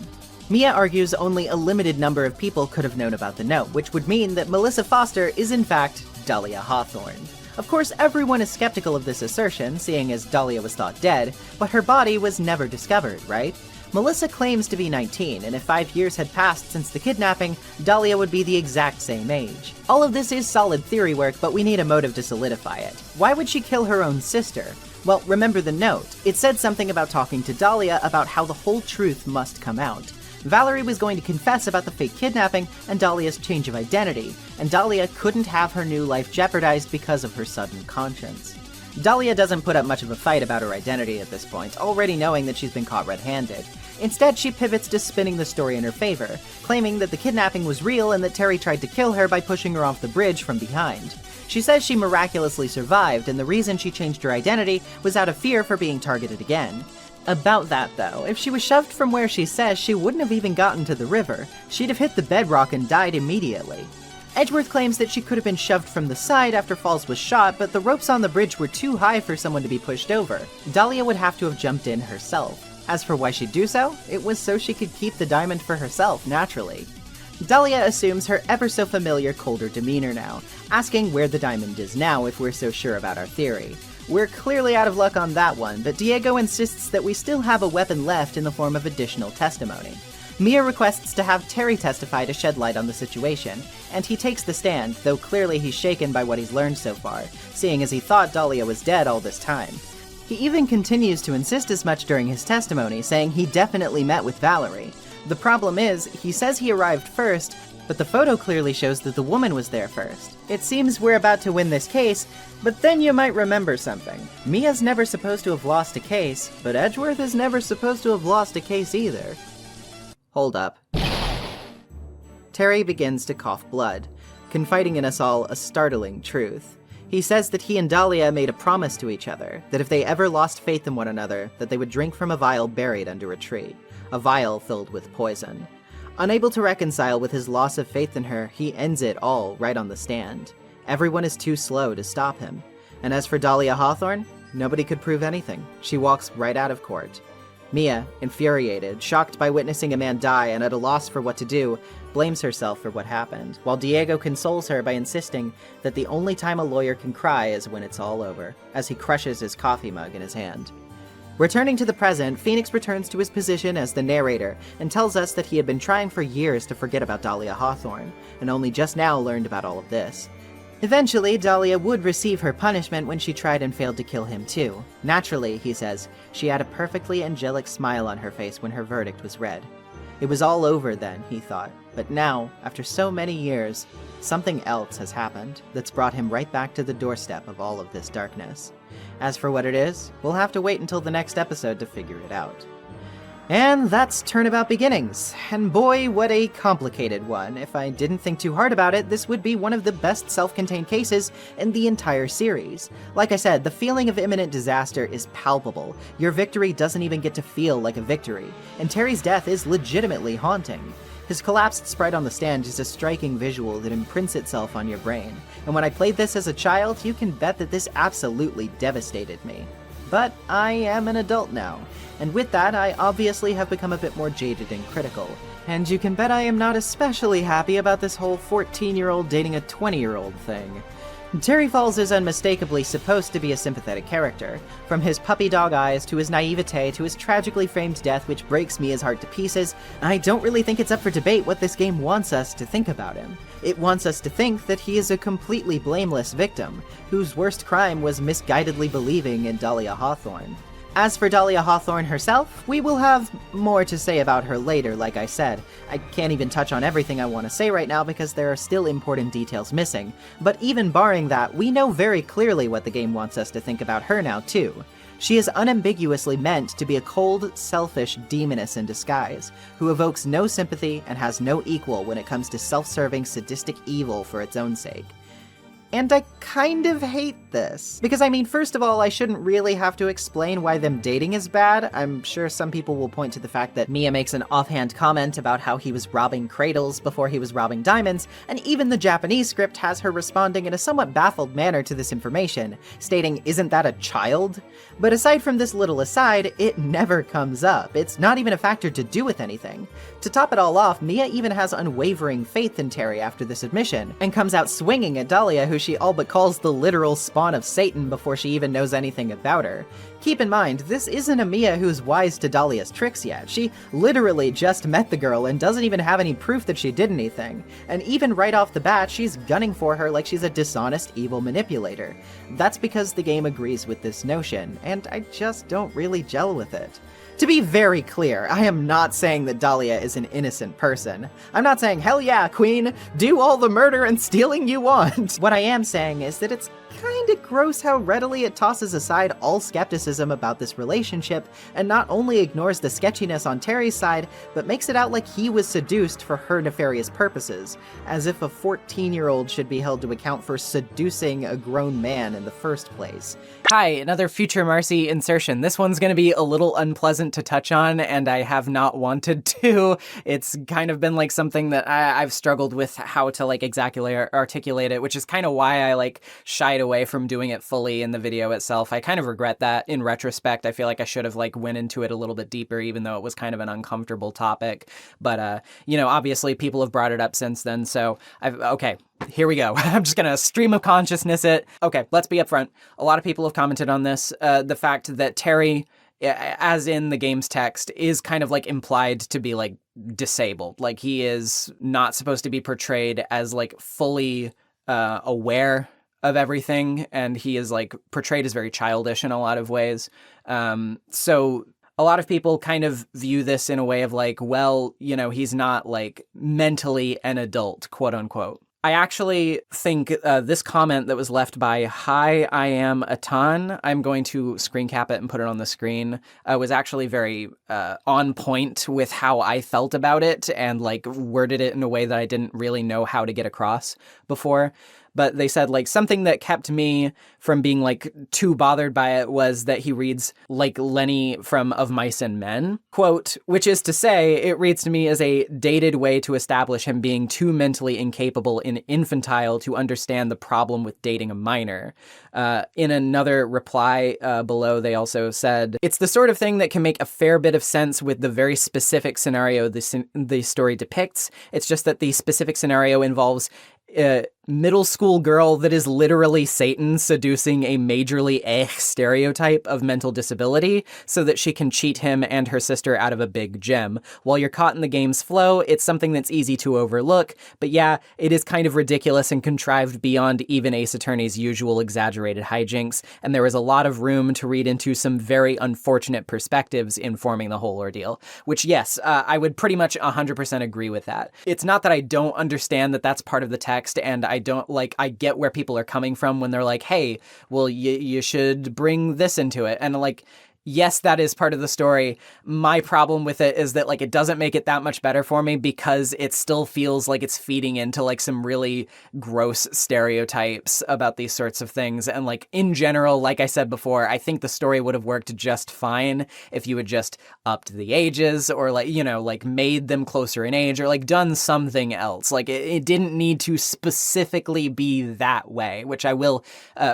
Mia argues only a limited number of people could have known about the note, which would mean that Melissa Foster is in fact Dahlia Hawthorne. Of course, everyone is skeptical of this assertion, seeing as Dahlia was thought dead, but her body was never discovered, right? Melissa claims to be 19, and if 5 years had passed since the kidnapping, Dahlia would be the exact same age. All of this is solid theory work, but we need a motive to solidify it. Why would she kill her own sister? Well, remember the note. It said something about talking to Dahlia about how the whole truth must come out. Valerie was going to confess about the fake kidnapping and Dahlia's change of identity, and Dahlia couldn't have her new life jeopardized because of her sudden conscience. Dahlia doesn't put up much of a fight about her identity at this point, already knowing that she's been caught red-handed. Instead, she pivots to spinning the story in her favor, claiming that the kidnapping was real and that Terry tried to kill her by pushing her off the bridge from behind. She says she miraculously survived, and the reason she changed her identity was out of fear for being targeted again. About that, though, if she was shoved from where she says, she wouldn't have even gotten to the river. She'd have hit the bedrock and died immediately. Edgeworth claims that she could have been shoved from the side after Falls was shot, but the ropes on the bridge were too high for someone to be pushed over. Dahlia would have to have jumped in herself. As for why she'd do so, it was so she could keep the diamond for herself, naturally. Dahlia assumes her ever-so-familiar colder demeanor now, asking where the diamond is now if we're so sure about our theory. We're clearly out of luck on that one, but Diego insists that we still have a weapon left in the form of additional testimony. Mia requests to have Terry testify to shed light on the situation, and he takes the stand, though clearly he's shaken by what he's learned so far, seeing as he thought Dahlia was dead all this time. He even continues to insist as much during his testimony, saying he definitely met with Valerie. The problem is, he says he arrived first, but the photo clearly shows that the woman was there first. It seems we're about to win this case, but then you might remember something. Mia's never supposed to have lost a case, but Edgeworth is never supposed to have lost a case either. Hold up. Terry begins to cough blood, confiding in us all a startling truth. He says that he and Dahlia made a promise to each other, that if they ever lost faith in one another, that they would drink from a vial buried under a tree, a vial filled with poison. Unable to reconcile with his loss of faith in her, he ends it all right on the stand. Everyone is too slow to stop him. And as for Dahlia Hawthorne, nobody could prove anything. She walks right out of court. Mia, infuriated, shocked by witnessing a man die and at a loss for what to do, blames herself for what happened, while Diego consoles her by insisting that the only time a lawyer can cry is when it's all over, as he crushes his coffee mug in his hand. Returning to the present, Phoenix returns to his position as the narrator and tells us that he had been trying for years to forget about Dahlia Hawthorne, and only just now learned about all of this. Eventually, Dahlia would receive her punishment when she tried and failed to kill him too. Naturally, he says, she had a perfectly angelic smile on her face when her verdict was read. It was all over then, he thought, but now, after so many years, something else has happened that's brought him right back to the doorstep of all of this darkness. As for what it is, we'll have to wait until the next episode to figure it out. And that's Turnabout Beginnings. And boy, what a complicated one. If I didn't think too hard about it, this would be one of the best self-contained cases in the entire series. Like I said, the feeling of imminent disaster is palpable. Your victory doesn't even get to feel like a victory. And Terry's death is legitimately haunting. His collapsed sprite on the stand is a striking visual that imprints itself on your brain. And when I played this as a child, you can bet that this absolutely devastated me. But I am an adult now, and with that, I obviously have become a bit more jaded and critical. And you can bet I am not especially happy about this whole 14-year-old dating a 20-year-old thing. Terry Falls is unmistakably supposed to be a sympathetic character. From his puppy dog eyes to his naivete to his tragically framed death which breaks Mia's heart to pieces, I don't really think it's up for debate what this game wants us to think about him. It wants us to think that he is a completely blameless victim, whose worst crime was misguidedly believing in Dahlia Hawthorne. As for Dahlia Hawthorne herself, we will have more to say about her later, like I said. I can't even touch on everything I want to say right now because there are still important details missing. But even barring that, we know very clearly what the game wants us to think about her now, too. She is unambiguously meant to be a cold, selfish demoness in disguise, who evokes no sympathy and has no equal when it comes to self-serving, sadistic evil for its own sake. And I kind of hate this. Because I mean, first of all, I shouldn't really have to explain why them dating is bad. I'm sure some people will point to the fact that Mia makes an offhand comment about how he was robbing cradles before he was robbing diamonds, and even the Japanese script has her responding in a somewhat baffled manner to this information, stating, "Isn't that a child?" But aside from this little aside, it never comes up. It's not even a factor to do with anything. To top it all off, Mia even has unwavering faith in Terry after this admission, and comes out swinging at Dahlia, who she all but calls the literal spawn of Satan before she even knows anything about her. Keep in mind, this isn't a Mia who's wise to Dahlia's tricks yet. She literally just met the girl and doesn't even have any proof that she did anything. And even right off the bat, she's gunning for her like she's a dishonest, evil manipulator. That's because the game agrees with this notion, and I just don't really gel with it. To be very clear, I am not saying that Dahlia is an innocent person. I'm not saying, hell yeah, queen, do all the murder and stealing you want. What I am saying is that it's kinda gross how readily it tosses aside all skepticism about this relationship, and not only ignores the sketchiness on Terry's side, but makes it out like he was seduced for her nefarious purposes, as if a 14-year-old should be held to account for seducing a grown man in the first place. Hi, another Future Marcy insertion. This one's gonna be a little unpleasant to touch on, and I have not wanted to. It's kind of been like something that I've struggled with how to like exactly articulate it, which is kind of why I like shied away from doing it fully in the video itself. I kind of regret that in retrospect. I feel like I should have like went into it a little bit deeper, even though it was kind of an uncomfortable topic. But, you know, obviously people have brought it up since then, so okay. Here we go. I'm just gonna stream of consciousness it. Okay, let's be upfront. A lot of people have commented on this. The fact that Terry, as in the game's text, is kind of like implied to be like disabled. Like he is not supposed to be portrayed as like fully aware of everything, and he is like portrayed as very childish in a lot of ways. So a lot of people kind of view this in a way of like, well, you know, he's not like mentally an adult, quote unquote. I actually think this comment that was left by Hi, I am Atan, I'm going to screen cap it and put it on the screen, was actually very on point with how I felt about it, and like worded it in a way that I didn't really know how to get across before. But they said, like, something that kept me from being, like, too bothered by it was that he reads like Lenny from Of Mice and Men, quote, which is to say, it reads to me as a dated way to establish him being too mentally incapable and infantile to understand the problem with dating a minor. In another reply below, they also said, it's the sort of thing that can make a fair bit of sense with the very specific scenario the story depicts. It's just that the specific scenario involves middle school girl that is literally Satan seducing a majorly stereotype of mental disability so that she can cheat him and her sister out of a big gem. While you're caught in the game's flow, it's something that's easy to overlook, but yeah, it is kind of ridiculous and contrived beyond even Ace Attorney's usual exaggerated hijinks, and there is a lot of room to read into some very unfortunate perspectives in forming the whole ordeal, which yes, I would pretty much 100% agree with that. It's not that I don't understand that that's part of the text, and I get where people are coming from when they're like, hey, well, you should bring this into it. And like, yes, that is part of the story. My problem with it is that, like, it doesn't make it that much better for me because it still feels like it's feeding into, like, some really gross stereotypes about these sorts of things. And, like, in general, like I said before, I think the story would have worked just fine if you had just upped the ages or, like, you know, like, made them closer in age or, like, done something else. Like, it didn't need to specifically be that way, which I will,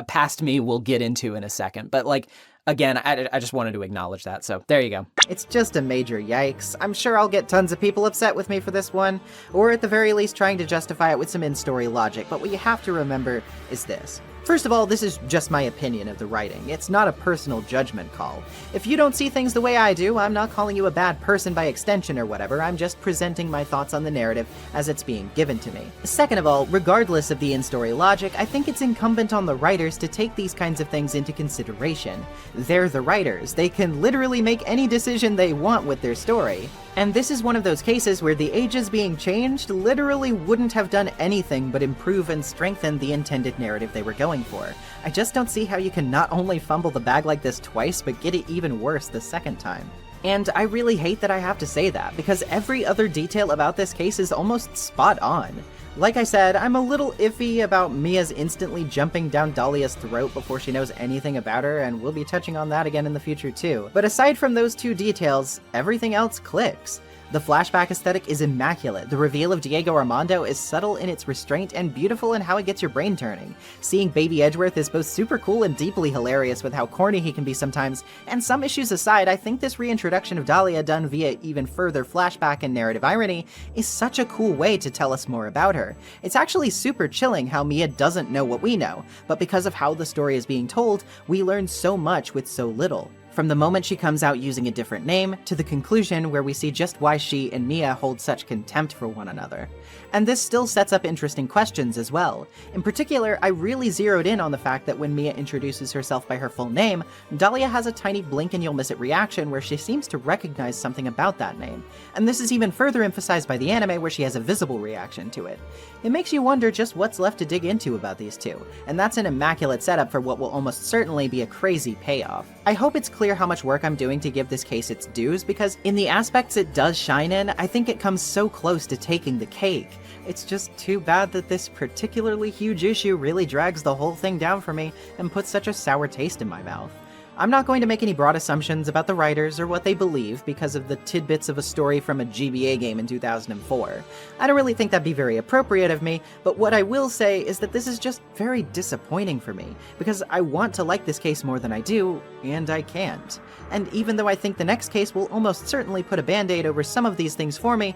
past me, will get into in a second. But, like, again, I just wanted to acknowledge that, so there you go. It's just a major yikes. I'm sure I'll get tons of people upset with me for this one, or at the very least trying to justify it with some in-story logic, but what you have to remember is this. First of all, this is just my opinion of the writing. It's not a personal judgment call. If you don't see things the way I do, I'm not calling you a bad person by extension or whatever, I'm just presenting my thoughts on the narrative as it's being given to me. Second of all, regardless of the in-story logic, I think it's incumbent on the writers to take these kinds of things into consideration. They're the writers. They can literally make any decision they want with their story. And this is one of those cases where the ages being changed literally wouldn't have done anything but improve and strengthen the intended narrative they were going for. I just don't see how you can not only fumble the bag like this twice, but get it even worse the second time. And I really hate that I have to say that, because every other detail about this case is almost spot on. Like I said, I'm a little iffy about Mia's instantly jumping down Dahlia's throat before she knows anything about her, and we'll be touching on that again in the future too. But aside from those two details, everything else clicks. The flashback aesthetic is immaculate. The reveal of Diego Armando is subtle in its restraint and beautiful in how it gets your brain turning. Seeing Baby Edgeworth is both super cool and deeply hilarious with how corny he can be sometimes, and some issues aside, I think this reintroduction of Dahlia done via even further flashback and narrative irony is such a cool way to tell us more about her. It's actually super chilling how Mia doesn't know what we know, but because of how the story is being told, we learn so much with so little. From the moment she comes out using a different name, to the conclusion where we see just why she and Mia hold such contempt for one another. And this still sets up interesting questions as well. In particular, I really zeroed in on the fact that when Mia introduces herself by her full name, Dahlia has a tiny blink and you'll miss it reaction where she seems to recognize something about that name. And this is even further emphasized by the anime where she has a visible reaction to it. It makes you wonder just what's left to dig into about these two, and that's an immaculate setup for what will almost certainly be a crazy payoff. I hope it's clear how much work I'm doing to give this case its dues, because in the aspects it does shine in, I think it comes so close to taking the cake. It's just too bad that this particularly huge issue really drags the whole thing down for me and puts such a sour taste in my mouth. I'm not going to make any broad assumptions about the writers or what they believe because of the tidbits of a story from a GBA game in 2004. I don't really think that'd be very appropriate of me, but what I will say is that this is just very disappointing for me, because I want to like this case more than I do, and I can't. And even though I think the next case will almost certainly put a band-aid over some of these things for me,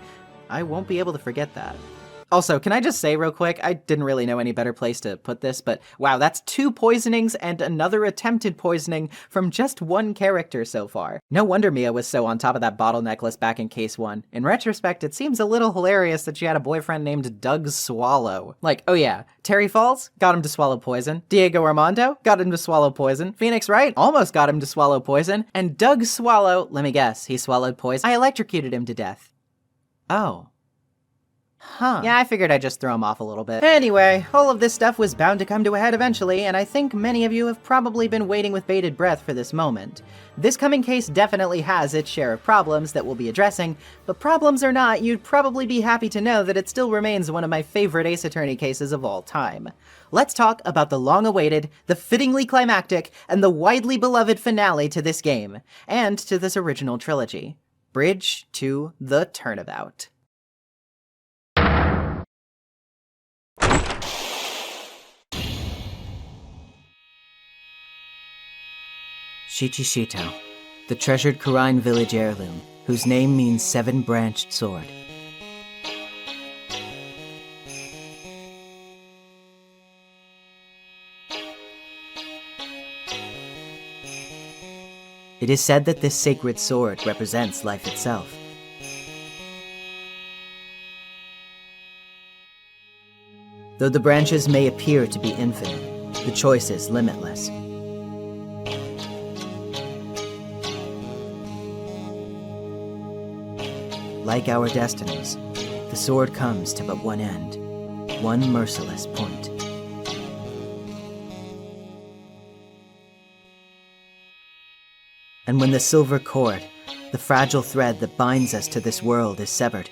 I won't be able to forget that. Also, can I just say real quick, I didn't really know any better place to put this, but wow, that's 2 poisonings and another attempted poisoning from just one character so far. No wonder Mia was so on top of that bottle necklace back in case 1. In retrospect, it seems a little hilarious that she had a boyfriend named Doug Swallow. Like, oh yeah, Terry Falls got him to swallow poison, Diego Armando got him to swallow poison, Phoenix Wright almost got him to swallow poison, and Doug Swallow, let me guess, he swallowed poison. I electrocuted him to death. Oh. Huh. Yeah, I figured I'd just throw him off a little bit. Anyway, all of this stuff was bound to come to a head eventually, and I think many of you have probably been waiting with bated breath for this moment. This coming case definitely has its share of problems that we'll be addressing, but problems or not, you'd probably be happy to know that it still remains one of my favorite Ace Attorney cases of all time. Let's talk about the long-awaited, the fittingly climactic, and the widely beloved finale to this game, and to this original trilogy. Bridge to the Turnabout. Shichishito, the treasured Kurine village heirloom, whose name means 7-branched sword. It is said that this sacred sword represents life itself. Though the branches may appear to be infinite, the choice is limitless. Like our destinies, the sword comes to but one end, one merciless point. And when the silver cord, the fragile thread that binds us to this world, is severed,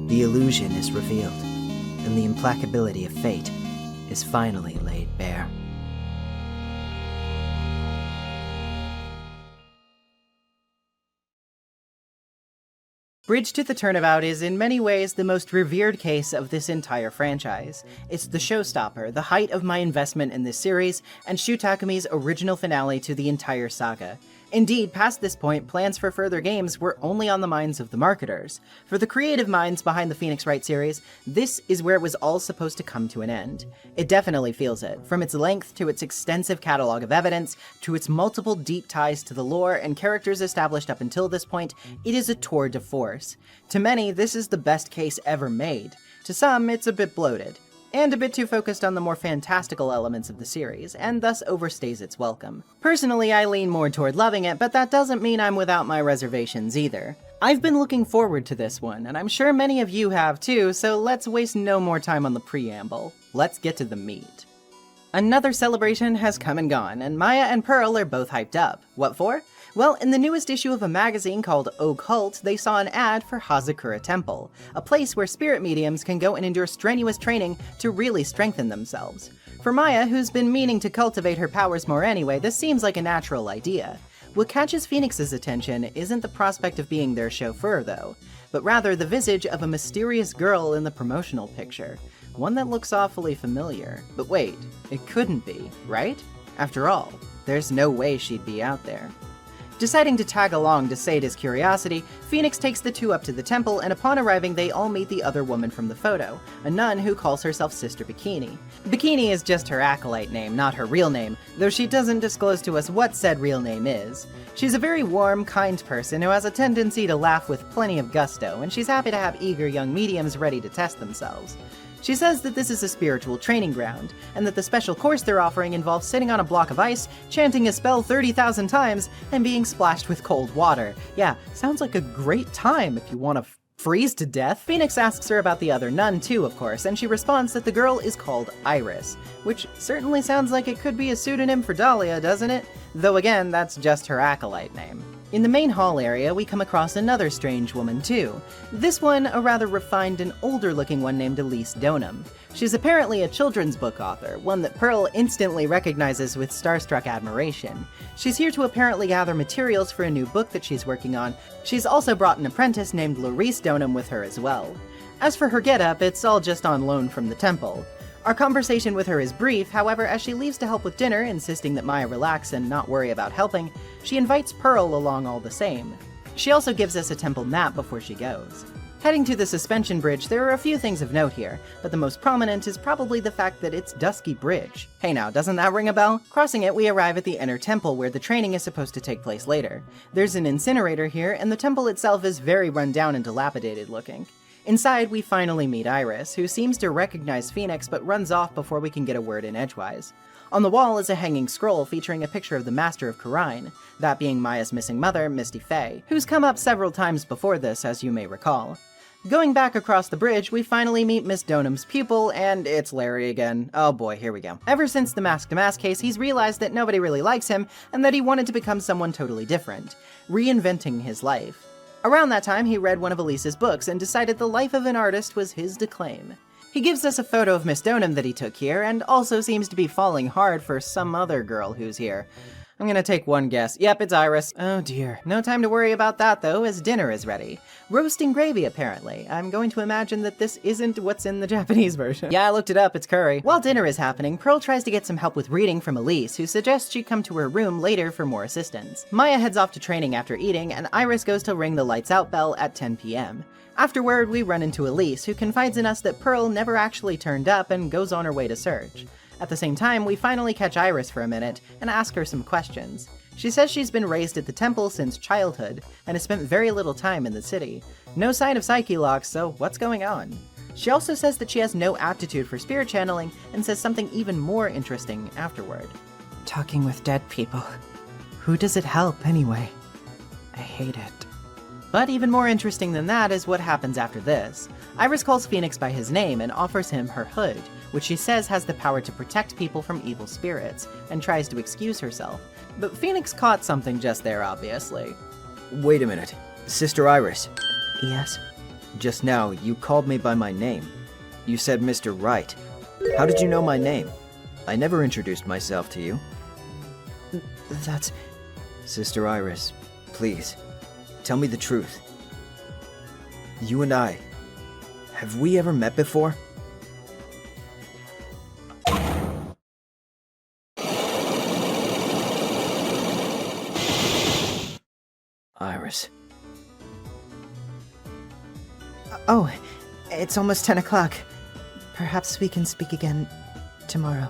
the illusion is revealed, and the implacability of fate is finally laid bare. Bridge to the Turnabout is in many ways the most revered case of this entire franchise. It's the showstopper, the height of my investment in this series, and Shu Takumi's original finale to the entire saga. Indeed, past this point, plans for further games were only on the minds of the marketers. For the creative minds behind the Phoenix Wright series, this is where it was all supposed to come to an end. It definitely feels it, from its length to its extensive catalog of evidence, to its multiple deep ties to the lore and characters established up until this point. It is a tour de force. To many, this is the best case ever made. To some, it's a bit bloated, and a bit too focused on the more fantastical elements of the series, and thus overstays its welcome. Personally, I lean more toward loving it, but that doesn't mean I'm without my reservations either. I've been looking forward to this one, and I'm sure many of you have too, so let's waste no more time on the preamble. Let's get to the meat. Another celebration has come and gone, and Maya and Pearl are both hyped up. What for? Well, in the newest issue of a magazine called Occult, they saw an ad for Hazakura Temple, a place where spirit mediums can go and endure strenuous training to really strengthen themselves. For Maya, who's been meaning to cultivate her powers more anyway, this seems like a natural idea. What catches Phoenix's attention isn't the prospect of being their chauffeur, though, but rather the visage of a mysterious girl in the promotional picture. One that looks awfully familiar. But wait, it couldn't be, right? After all, there's no way she'd be out there. Deciding to tag along to sate his curiosity, Phoenix takes the two up to the temple, and upon arriving they all meet the other woman from the photo, a nun who calls herself Sister Bikini. Bikini is just her acolyte name, not her real name, though she doesn't disclose to us what said real name is. She's a very warm, kind person who has a tendency to laugh with plenty of gusto, and she's happy to have eager young mediums ready to test themselves. She says that this is a spiritual training ground, and that the special course they're offering involves sitting on a block of ice, chanting a spell 30,000 times, and being splashed with cold water. Yeah, sounds like a great time if you want to freeze to death. Phoenix asks her about the other nun too, of course, and she responds that the girl is called Iris, which certainly sounds like it could be a pseudonym for Dahlia, doesn't it? Though again, that's just her acolyte name. In the main hall area, we come across another strange woman too. This one, a rather refined and older-looking one named Elise Donham. She's apparently a children's book author, one that Pearl instantly recognizes with starstruck admiration. She's here to apparently gather materials for a new book that she's working on. She's also brought an apprentice named Laurice Donham with her as well. As for her getup, it's all just on loan from the temple. Our conversation with her is brief, however, as she leaves to help with dinner, insisting that Maya relax and not worry about helping, she invites Pearl along all the same. She also gives us a temple map before she goes. Heading to the suspension bridge, there are a few things of note here, but the most prominent is probably the fact that it's Dusky Bridge. Hey now, doesn't that ring a bell? Crossing it, we arrive at the inner temple where the training is supposed to take place later. There's an incinerator here, and the temple itself is very run down and dilapidated looking. Inside, we finally meet Iris, who seems to recognize Phoenix but runs off before we can get a word in edgewise. On the wall is a hanging scroll featuring a picture of the Master of Khura'in, that being Maya's missing mother, Misty Faye, who's come up several times before this, as you may recall. Going back across the bridge, we finally meet Miss Donham's pupil, and it's Larry again. Oh boy, here we go. Ever since the Mask-to-Mask case, he's realized that nobody really likes him, and that he wanted to become someone totally different, reinventing his life. Around that time, he read one of Elise's books and decided the life of an artist was his to claim. He gives us a photo of Miss Donham that he took here, and also seems to be falling hard for some other girl who's here. I'm gonna take one guess. Yep, it's Iris. Oh dear. No time to worry about that though, as dinner is ready. Roasting gravy, apparently. I'm going to imagine that this isn't what's in the Japanese version. Yeah, I looked it up, it's curry. While dinner is happening, Pearl tries to get some help with reading from Elise, who suggests she come to her room later for more assistance. Maya heads off to training after eating, and Iris goes to ring the lights out bell at 10 p.m. Afterward, we run into Elise, who confides in us that Pearl never actually turned up and goes on her way to search. At the same time, we finally catch Iris for a minute and ask her some questions. She says she's been raised at the temple since childhood and has spent very little time in the city. No sign of psyche locks, so what's going on? She also says that she has no aptitude for spirit channeling and says something even more interesting afterward. Talking with dead people. Who does it help, anyway? I hate it. But even more interesting than that is what happens after this. Iris calls Phoenix by his name and offers him her hood, which she says has the power to protect people from evil spirits, and tries to excuse herself. But Phoenix caught something just there, obviously. Wait a minute. Sister Iris. Yes? Just now, you called me by my name. You said Mr. Wright. How did you know my name? I never introduced myself to you. That's... Sister Iris, please, tell me the truth. You and I, have we ever met before? Iris. Oh, it's almost 10 o'clock. Perhaps we can speak again tomorrow.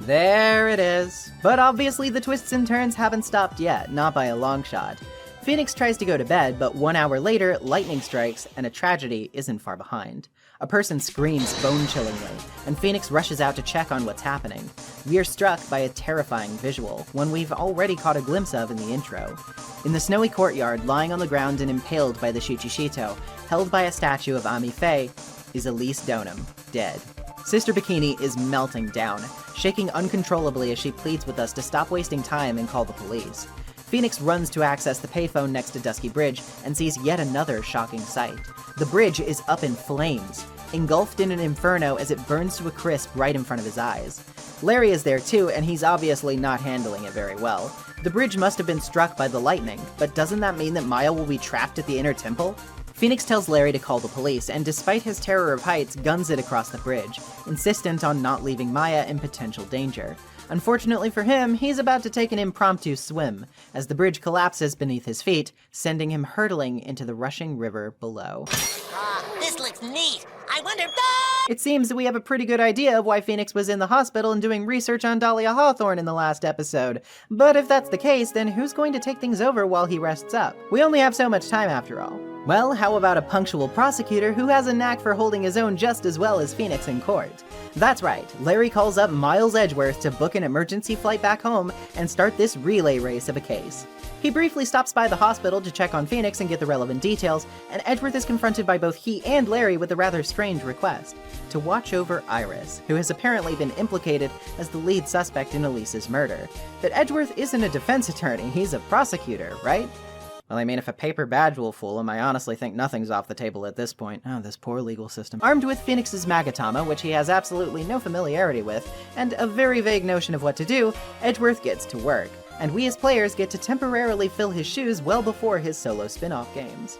There it is. But obviously the twists and turns haven't stopped yet, not by a long shot. Phoenix tries to go to bed, but 1 hour later, lightning strikes, and a tragedy isn't far behind. A person screams bone-chillingly, and Phoenix rushes out to check on what's happening. We are struck by a terrifying visual, one we've already caught a glimpse of in the intro. In the snowy courtyard, lying on the ground and impaled by the Shichishito, held by a statue of Ami Faye, is Elise Donham, dead. Sister Bikini is melting down, shaking uncontrollably as she pleads with us to stop wasting time and call the police. Phoenix runs to access the payphone next to Dusky Bridge and sees yet another shocking sight. The bridge is up in flames, engulfed in an inferno as it burns to a crisp right in front of his eyes. Larry is there too, and he's obviously not handling it very well. The bridge must have been struck by the lightning, but doesn't that mean that Maya will be trapped at the inner temple? Phoenix tells Larry to call the police, and despite his terror of heights, guns it across the bridge, insistent on not leaving Maya in potential danger. Unfortunately for him, he's about to take an impromptu swim, as the bridge collapses beneath his feet, sending him hurtling into the rushing river below. This looks neat. I wonder... It seems that we have a pretty good idea of why Phoenix was in the hospital and doing research on Dahlia Hawthorne in the last episode. But if that's the case, then who's going to take things over while he rests up? We only have so much time after all. Well, how about a punctual prosecutor who has a knack for holding his own just as well as Phoenix in court? That's right, Larry calls up Miles Edgeworth to book an emergency flight back home and start this relay race of a case. He briefly stops by the hospital to check on Phoenix and get the relevant details, and Edgeworth is confronted by both he and Larry with a rather strange request: to watch over Iris, who has apparently been implicated as the lead suspect in Elise's murder. But Edgeworth isn't a defense attorney, he's a prosecutor, right? Well, I mean, if a paper badge will fool him, I honestly think nothing's off the table at this point. Oh, this poor legal system. Armed with Phoenix's Magatama, which he has absolutely no familiarity with, and a very vague notion of what to do, Edgeworth gets to work, and we as players get to temporarily fill his shoes well before his solo spin-off games.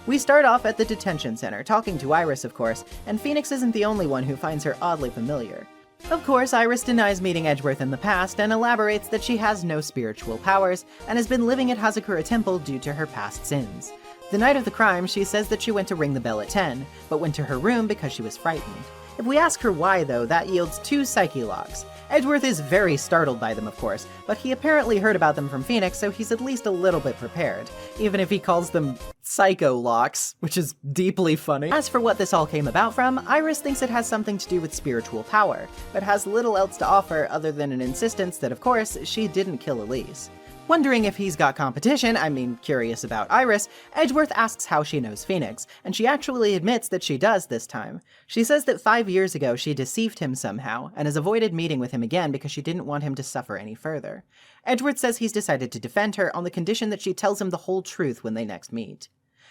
We start off at the detention center, talking to Iris, of course, and Phoenix isn't the only one who finds her oddly familiar. Of course, Iris denies meeting Edgeworth in the past and elaborates that she has no spiritual powers and has been living at Hazakura Temple due to her past sins. The night of the crime, she says that she went to ring the bell at 10, but went to her room because she was frightened. If we ask her why, though, that yields 2 psyche locks. Edgeworth is very startled by them, of course, but he apparently heard about them from Phoenix, so he's at least a little bit prepared, even if he calls them psycho locks, which is deeply funny. As for what this all came about from, Iris thinks it has something to do with spiritual power, but has little else to offer other than an insistence that, of course, she didn't kill Elise. Wondering if he's got competition, curious about Iris, Edgeworth asks how she knows Phoenix, and she actually admits that she does this time. She says that 5 years ago she deceived him somehow, and has avoided meeting with him again because she didn't want him to suffer any further. Edgeworth says he's decided to defend her on the condition that she tells him the whole truth when they next meet.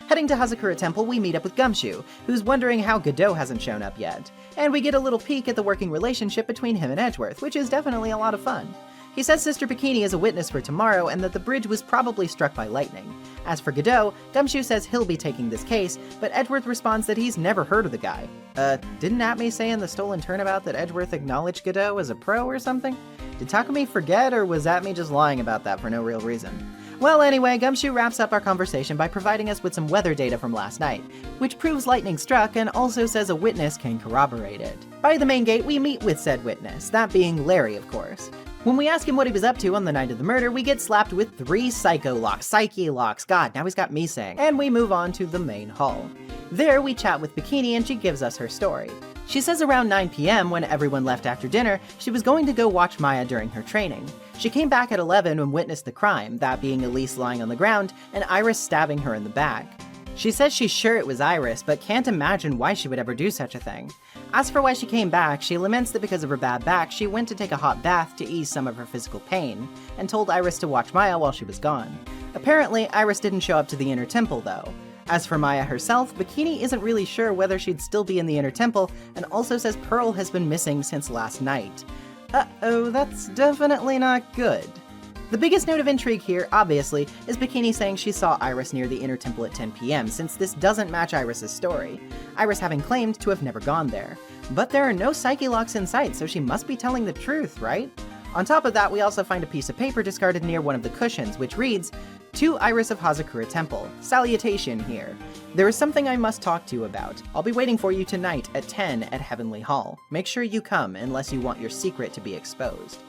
Heading to Hazakura Temple, we meet up with Gumshoe, who's wondering how Godot hasn't shown up yet, and we get a little peek at the working relationship between him and Edgeworth, which is definitely a lot of fun. He says Sister Bikini is a witness for tomorrow and that the bridge was probably struck by lightning. As for Godot, Gumshoe says he'll be taking this case, but Edgeworth responds that he's never heard of the guy. Didn't Atme say in the Stolen Turnabout that Edgeworth acknowledged Godot as a pro or something? Did Takumi forget, or was Atme just lying about that for no real reason? Well, anyway, Gumshoe wraps up our conversation by providing us with some weather data from last night, which proves lightning struck and also says a witness can corroborate it. By the main gate, we meet with said witness, that being Larry, of course. When we ask him what he was up to on the night of the murder, we get slapped with 3 psyche locks, god, now he's got me saying, and we move on to the main hall. There, we chat with Bikini and she gives us her story. She says around 9 p.m. when everyone left after dinner, she was going to go watch Maya during her training. She came back at 11 and witnessed the crime, that being Elise lying on the ground and Iris stabbing her in the back. She says she's sure it was Iris, but can't imagine why she would ever do such a thing. As for why she came back, she laments that because of her bad back, she went to take a hot bath to ease some of her physical pain, and told Iris to watch Maya while she was gone. Apparently, Iris didn't show up to the Inner Temple, though. As for Maya herself, Bikini isn't really sure whether she'd still be in the Inner Temple, and also says Pearl has been missing since last night. Uh-oh, that's definitely not good. The biggest note of intrigue here, obviously, is Bikini saying she saw Iris near the Inner Temple at 10 p.m., since this doesn't match Iris's story, Iris having claimed to have never gone there. But there are no psyche locks in sight, so she must be telling the truth, right? On top of that, we also find a piece of paper discarded near one of the cushions, which reads, "To Iris of Hazakura Temple. Salutation here. There is something I must talk to you about. I'll be waiting for you tonight at 10 at Heavenly Hall. Make sure you come unless you want your secret to be exposed."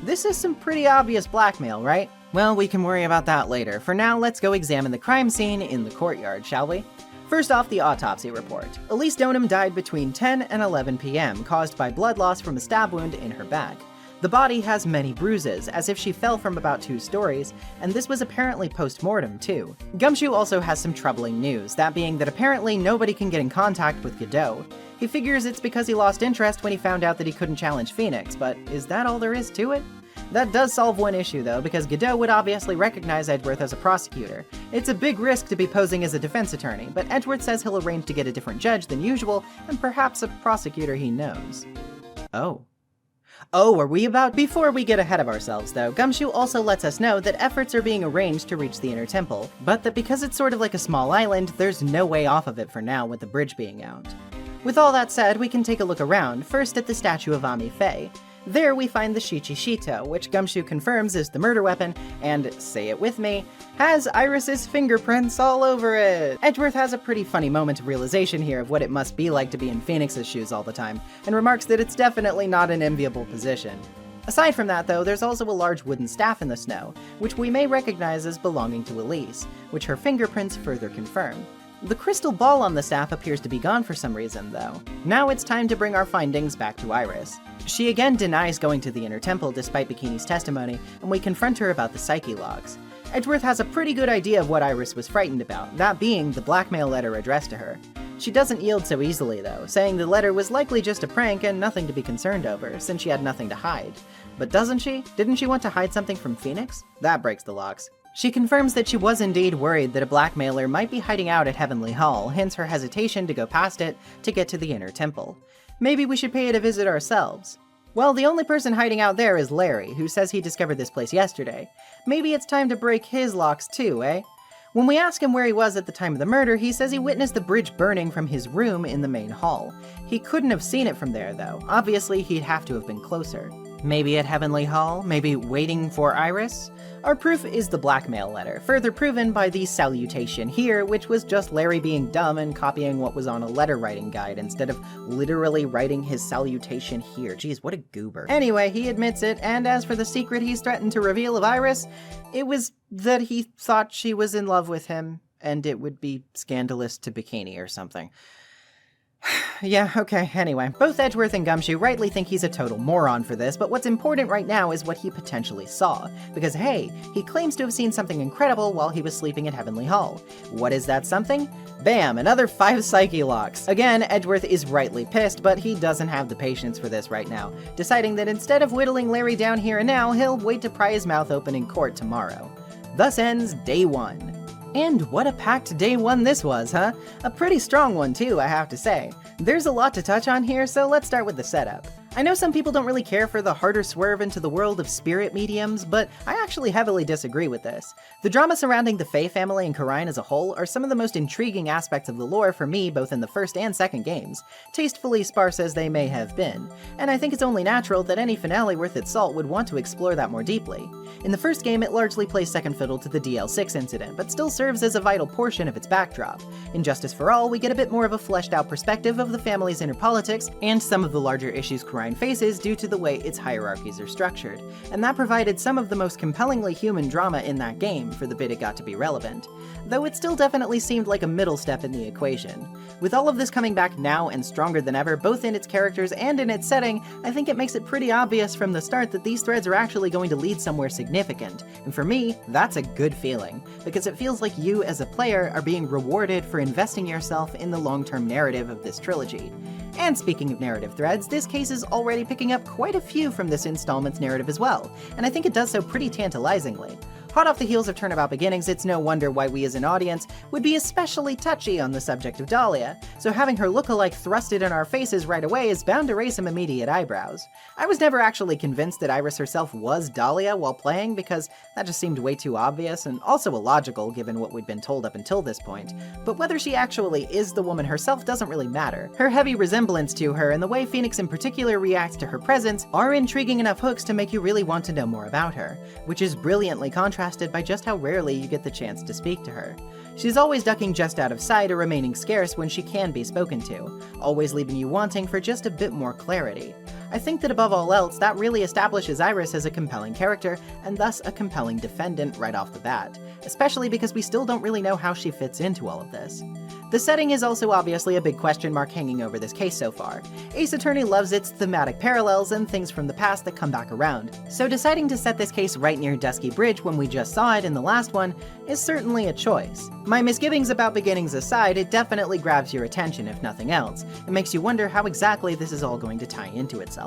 This is some pretty obvious blackmail, right? Well, we can worry about that later. For now, let's go examine the crime scene in the courtyard, shall we? First off, the autopsy report. Elise Donham died between 10 and 11 p.m., caused by blood loss from a stab wound in her back. The body has many bruises, as if she fell from about 2 stories, and this was apparently post-mortem too. Gumshoe also has some troubling news, that being that apparently nobody can get in contact with Godot. He figures it's because he lost interest when he found out that he couldn't challenge Phoenix, but is that all there is to it? That does solve one issue though, because Godot would obviously recognize Edgeworth as a prosecutor. It's a big risk to be posing as a defense attorney, but Edgeworth says he'll arrange to get a different judge than usual, and perhaps a prosecutor he knows. Oh, are we about? Before we get ahead of ourselves though, Gumshoe also lets us know that efforts are being arranged to reach the Inner Temple, but that because it's sort of like a small island, there's no way off of it for now with the bridge being out. With all that said, we can take a look around, first at the statue of Ami Faye. There we find the Shichishito, which Gumshoe confirms is the murder weapon, and, say it with me, has Iris's fingerprints all over it. Edgeworth has a pretty funny moment of realization here of what it must be like to be in Phoenix's shoes all the time, and remarks that it's definitely not an enviable position. Aside from that though, there's also a large wooden staff in the snow, which we may recognize as belonging to Elise, which her fingerprints further confirm. The crystal ball on the staff appears to be gone for some reason, though. Now it's time to bring our findings back to Iris. She again denies going to the Inner Temple despite Bikini's testimony, and we confront her about the psyche logs. Edgeworth has a pretty good idea of what Iris was frightened about, that being the blackmail letter addressed to her. She doesn't yield so easily though, saying the letter was likely just a prank and nothing to be concerned over, since she had nothing to hide. But doesn't she? Didn't she want to hide something from Phoenix? That breaks the locks. She confirms that she was indeed worried that a blackmailer might be hiding out at Heavenly Hall, hence her hesitation to go past it to get to the Inner Temple. Maybe we should pay it a visit ourselves. Well, the only person hiding out there is Larry, who says he discovered this place yesterday. Maybe it's time to break his locks too, eh? When we ask him where he was at the time of the murder, he says he witnessed the bridge burning from his room in the main hall. He couldn't have seen it from there though. Obviously, he'd have to have been closer. Maybe at Heavenly Hall? Maybe waiting for Iris? Our proof is the blackmail letter, further proven by the salutation here, which was just Larry being dumb and copying what was on a letter writing guide instead of literally writing his salutation here. Geez, what a goober. Anyway, he admits it, and as for the secret he's threatened to reveal of Iris, it was that he thought she was in love with him, and it would be scandalous to Bikini or something. Yeah, okay, anyway. Both Edgeworth and Gumshoe rightly think he's a total moron for this, but what's important right now is what he potentially saw. Because hey, he claims to have seen something incredible while he was sleeping at Heavenly Hall. What is that something? Bam, another 5 psyche locks. Again, Edgeworth is rightly pissed, but he doesn't have the patience for this right now, deciding that instead of whittling Larry down here and now, he'll wait to pry his mouth open in court tomorrow. Thus ends day 1. And what a packed day 1 this was, huh? A pretty strong one too, I have to say. There's a lot to touch on here, so let's start with the setup. I know some people don't really care for the harder swerve into the world of spirit mediums, but I actually heavily disagree with this. The drama surrounding the Fae family and Khura'in as a whole are some of the most intriguing aspects of the lore for me both in the first and second games, tastefully sparse as they may have been, and I think it's only natural that any finale worth its salt would want to explore that more deeply. In the first game, it largely plays second fiddle to the DL6 incident, but still serves as a vital portion of its backdrop. In Justice for All, we get a bit more of a fleshed out perspective of the family's inner politics and some of the larger issues Khura'in faces due to the way its hierarchies are structured, and that provided some of the most compellingly human drama in that game for the bit it got to be relevant. though it still definitely seemed like a middle step in the equation. With all of this coming back now and stronger than ever, both in its characters and in its setting, I think it makes it pretty obvious from the start that these threads are actually going to lead somewhere significant. And for me, that's a good feeling, because it feels like you as a player are being rewarded for investing yourself in the long-term narrative of this trilogy. And speaking of narrative threads, this case is already picking up quite a few from this installment's narrative as well, and I think it does so pretty tantalizingly. Hot off the heels of Turnabout Beginnings, it's no wonder why we as an audience would be especially touchy on the subject of Dahlia, so having her look-alike thrusted in our faces right away is bound to raise some immediate eyebrows. I was never actually convinced that Iris herself was Dahlia while playing, because that just seemed way too obvious and also illogical given what we'd been told up until this point, but whether she actually is the woman herself doesn't really matter. Her heavy resemblance to her and the way Phoenix in particular reacts to her presence are intriguing enough hooks to make you really want to know more about her, which is brilliantly contrasted by just how rarely you get the chance to speak to her. She's always ducking just out of sight or remaining scarce when she can be spoken to, always leaving you wanting for just a bit more clarity. I think that above all else, that really establishes Iris as a compelling character, and thus a compelling defendant right off the bat, especially because we still don't really know how she fits into all of this. The setting is also obviously a big question mark hanging over this case so far. Ace Attorney loves its thematic parallels and things from the past that come back around, so deciding to set this case right near Dusky Bridge when we just saw it in the last one is certainly a choice. My misgivings about Beginnings aside, it definitely grabs your attention if nothing else. It makes you wonder how exactly this is all going to tie into itself.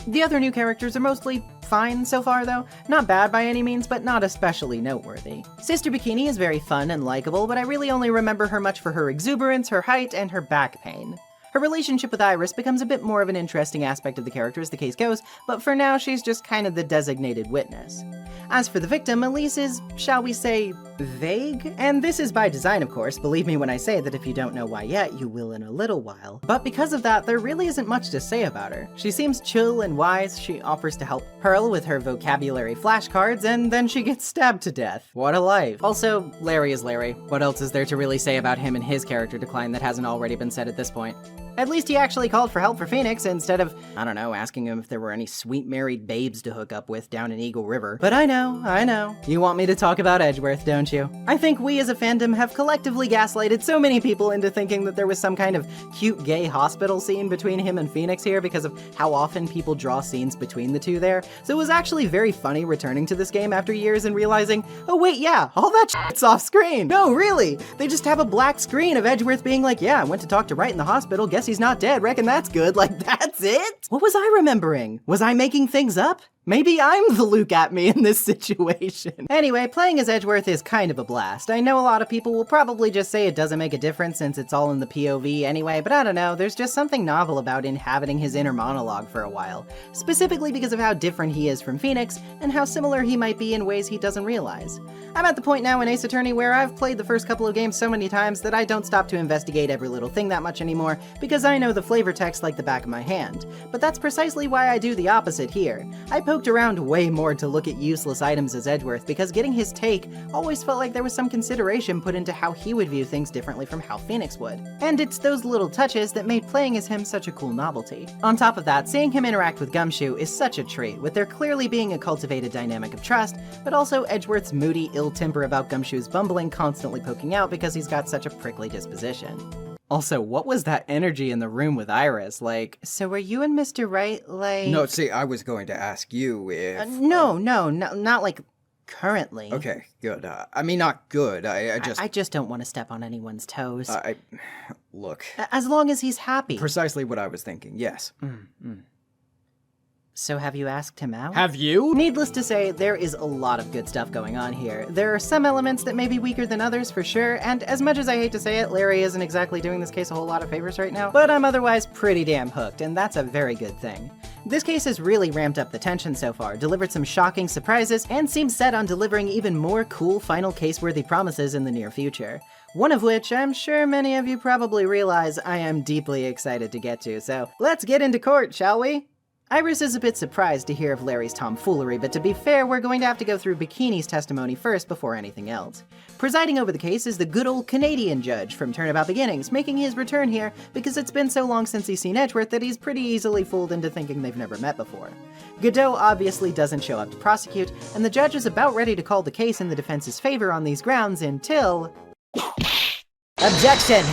The other new characters are mostly fine so far though. Not bad by any means, but not especially noteworthy. Sister Bikini is very fun and likable, but I really only remember her much for her exuberance, her height, and her back pain. Her relationship with Iris becomes a bit more of an interesting aspect of the character as the case goes, but for now she's just kind of the designated witness. As for the victim, Elise is, shall we say, vague? And this is by design, of course. Believe me when I say that if you don't know why yet, you will in a little while. But because of that, there really isn't much to say about her. She seems chill and wise, she offers to help Pearl with her vocabulary flashcards, and then she gets stabbed to death. What a life. Also, Larry is Larry. What else is there to really say about him and his character decline that hasn't already been said at this point? At least he actually called for help for Phoenix instead of, I don't know, asking him if there were any sweet married babes to hook up with down in Eagle River. But I know. You want me to talk about Edgeworth, don't you? I think we as a fandom have collectively gaslighted so many people into thinking that there was some kind of cute gay hospital scene between him and Phoenix here because of how often people draw scenes between the two there. So it was actually very funny returning to this game after years and realizing, oh wait, yeah, all that shit's off screen. No, really. They just have a black screen of Edgeworth being like, yeah, I went to talk to Wright in the hospital, guess he's not dead, reckon that's good, like that's it? What was I remembering? Was I making things up? Maybe I'm the Luke at me in this situation. Anyway, playing as Edgeworth is kind of a blast. I know a lot of people will probably just say it doesn't make a difference since it's all in the POV anyway, but I don't know, there's just something novel about inhabiting his inner monologue for a while. Specifically because of how different he is from Phoenix, and how similar he might be in ways he doesn't realize. I'm at the point now in Ace Attorney where I've played the first couple of games so many times that I don't stop to investigate every little thing that much anymore, because I know the flavor text like the back of my hand. But that's precisely why I do the opposite here. I poked around way more to look at useless items as Edgeworth, because getting his take always felt like there was some consideration put into how he would view things differently from how Phoenix would. And it's those little touches that made playing as him such a cool novelty. On top of that, seeing him interact with Gumshoe is such a treat, with there clearly being a cultivated dynamic of trust, but also Edgeworth's moody ill temper about Gumshoe's bumbling constantly poking out because he's got such a prickly disposition. Also, what was that energy in the room with Iris? Like, so were you and Mr. Wright, like... No, see, I was going to ask you if... No, not like currently. Okay, good. I mean, not good, I just don't want to step on anyone's toes. Look... As long as he's happy. Precisely what I was thinking, yes. So have you asked him out? Have you? Needless to say, there is a lot of good stuff going on here. There are some elements that may be weaker than others for sure, and as much as I hate to say it, Larry isn't exactly doing this case a whole lot of favors right now, but I'm otherwise pretty damn hooked, and that's a very good thing. This case has really ramped up the tension so far, delivered some shocking surprises, and seems set on delivering even more cool final case-worthy promises in the near future. One of which I'm sure many of you probably realize I am deeply excited to get to, so let's get into court, shall we? Iris is a bit surprised to hear of Larry's tomfoolery, but to be fair, we're going to have to go through Bikini's testimony first before anything else. Presiding over the case is the good old Canadian judge from Turnabout Beginnings, making his return here because it's been so long since he's seen Edgeworth that he's pretty easily fooled into thinking they've never met before. Godot obviously doesn't show up to prosecute, and the judge is about ready to call the case in the defense's favor on these grounds until... Objection!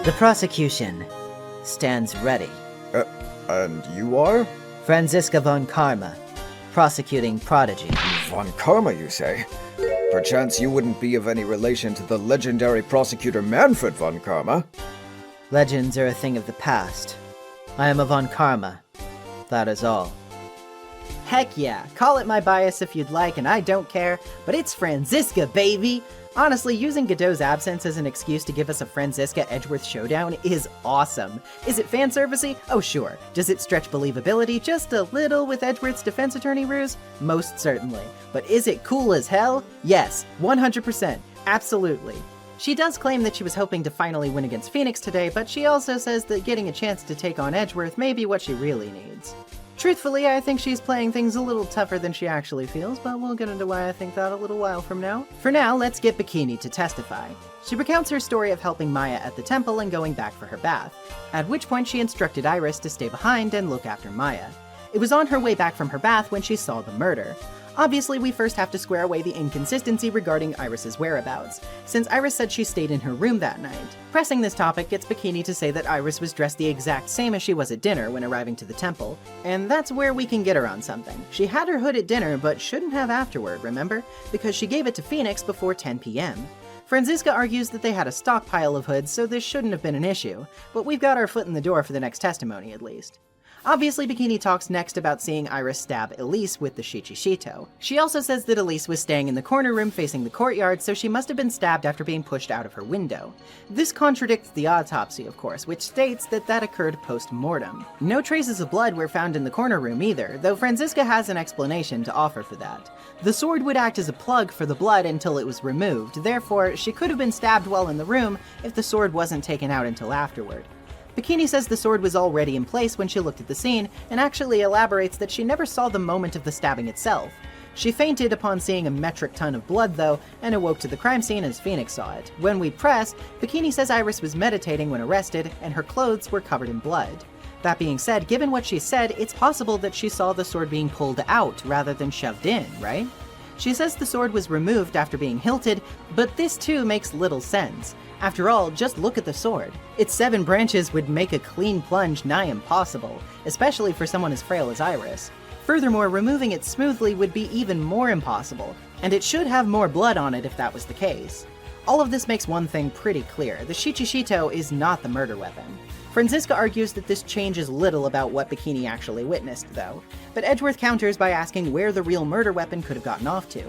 The prosecution stands ready. And you are? Franziska von Karma, prosecuting prodigy. Von Karma, you say? Perchance you wouldn't be of any relation to the legendary prosecutor Manfred von Karma? Legends are a thing of the past. I am a von Karma. That is all. Heck yeah, call it my bias if you'd like, and I don't care, but it's Franziska, baby! Honestly, using Godot's absence as an excuse to give us a Franziska-Edgeworth showdown is awesome. Is it fanservice-y? Oh sure. Does it stretch believability just a little with Edgeworth's defense attorney ruse? Most certainly. But is it cool as hell? Yes, 100%. Absolutely. She does claim that she was hoping to finally win against Phoenix today, but she also says that getting a chance to take on Edgeworth may be what she really needs. Truthfully, I think she's playing things a little tougher than she actually feels, but we'll get into why I think that a little while from now. For now, let's get Bikini to testify. She recounts her story of helping Maya at the temple and going back for her bath, at which point she instructed Iris to stay behind and look after Maya. It was on her way back from her bath when she saw the murder. Obviously, we first have to square away the inconsistency regarding Iris's whereabouts, since Iris said she stayed in her room that night. Pressing this topic gets Bikini to say that Iris was dressed the exact same as she was at dinner when arriving to the temple, and that's where we can get her on something. She had her hood at dinner, but shouldn't have afterward, remember? Because she gave it to Phoenix before 10 p.m. Franziska argues that they had a stockpile of hoods, so this shouldn't have been an issue, but we've got our foot in the door for the next testimony at least. Obviously, Bikini talks next about seeing Iris stab Elise with the Shichishito. She also says that Elise was staying in the corner room facing the courtyard, so she must have been stabbed after being pushed out of her window. This contradicts the autopsy, of course, which states that that occurred post-mortem. No traces of blood were found in the corner room either, though Franziska has an explanation to offer for that. The sword would act as a plug for the blood until it was removed, therefore she could have been stabbed while in the room if the sword wasn't taken out until afterward. Bikini says the sword was already in place when she looked at the scene, and actually elaborates that she never saw the moment of the stabbing itself. She fainted upon seeing a metric ton of blood though, and awoke to the crime scene as Phoenix saw it. When we press, Bikini says Iris was meditating when arrested, and her clothes were covered in blood. That being said, given what she said, it's possible that she saw the sword being pulled out rather than shoved in, right? She says the sword was removed after being hilted, but this too makes little sense. After all, just look at the sword. Its 7 branches would make a clean plunge nigh impossible, especially for someone as frail as Iris. Furthermore, removing it smoothly would be even more impossible, and it should have more blood on it if that was the case. All of this makes one thing pretty clear: the Shichishito is not the murder weapon. Franziska argues that this changes little about what Bikini actually witnessed, though, but Edgeworth counters by asking where the real murder weapon could have gotten off to.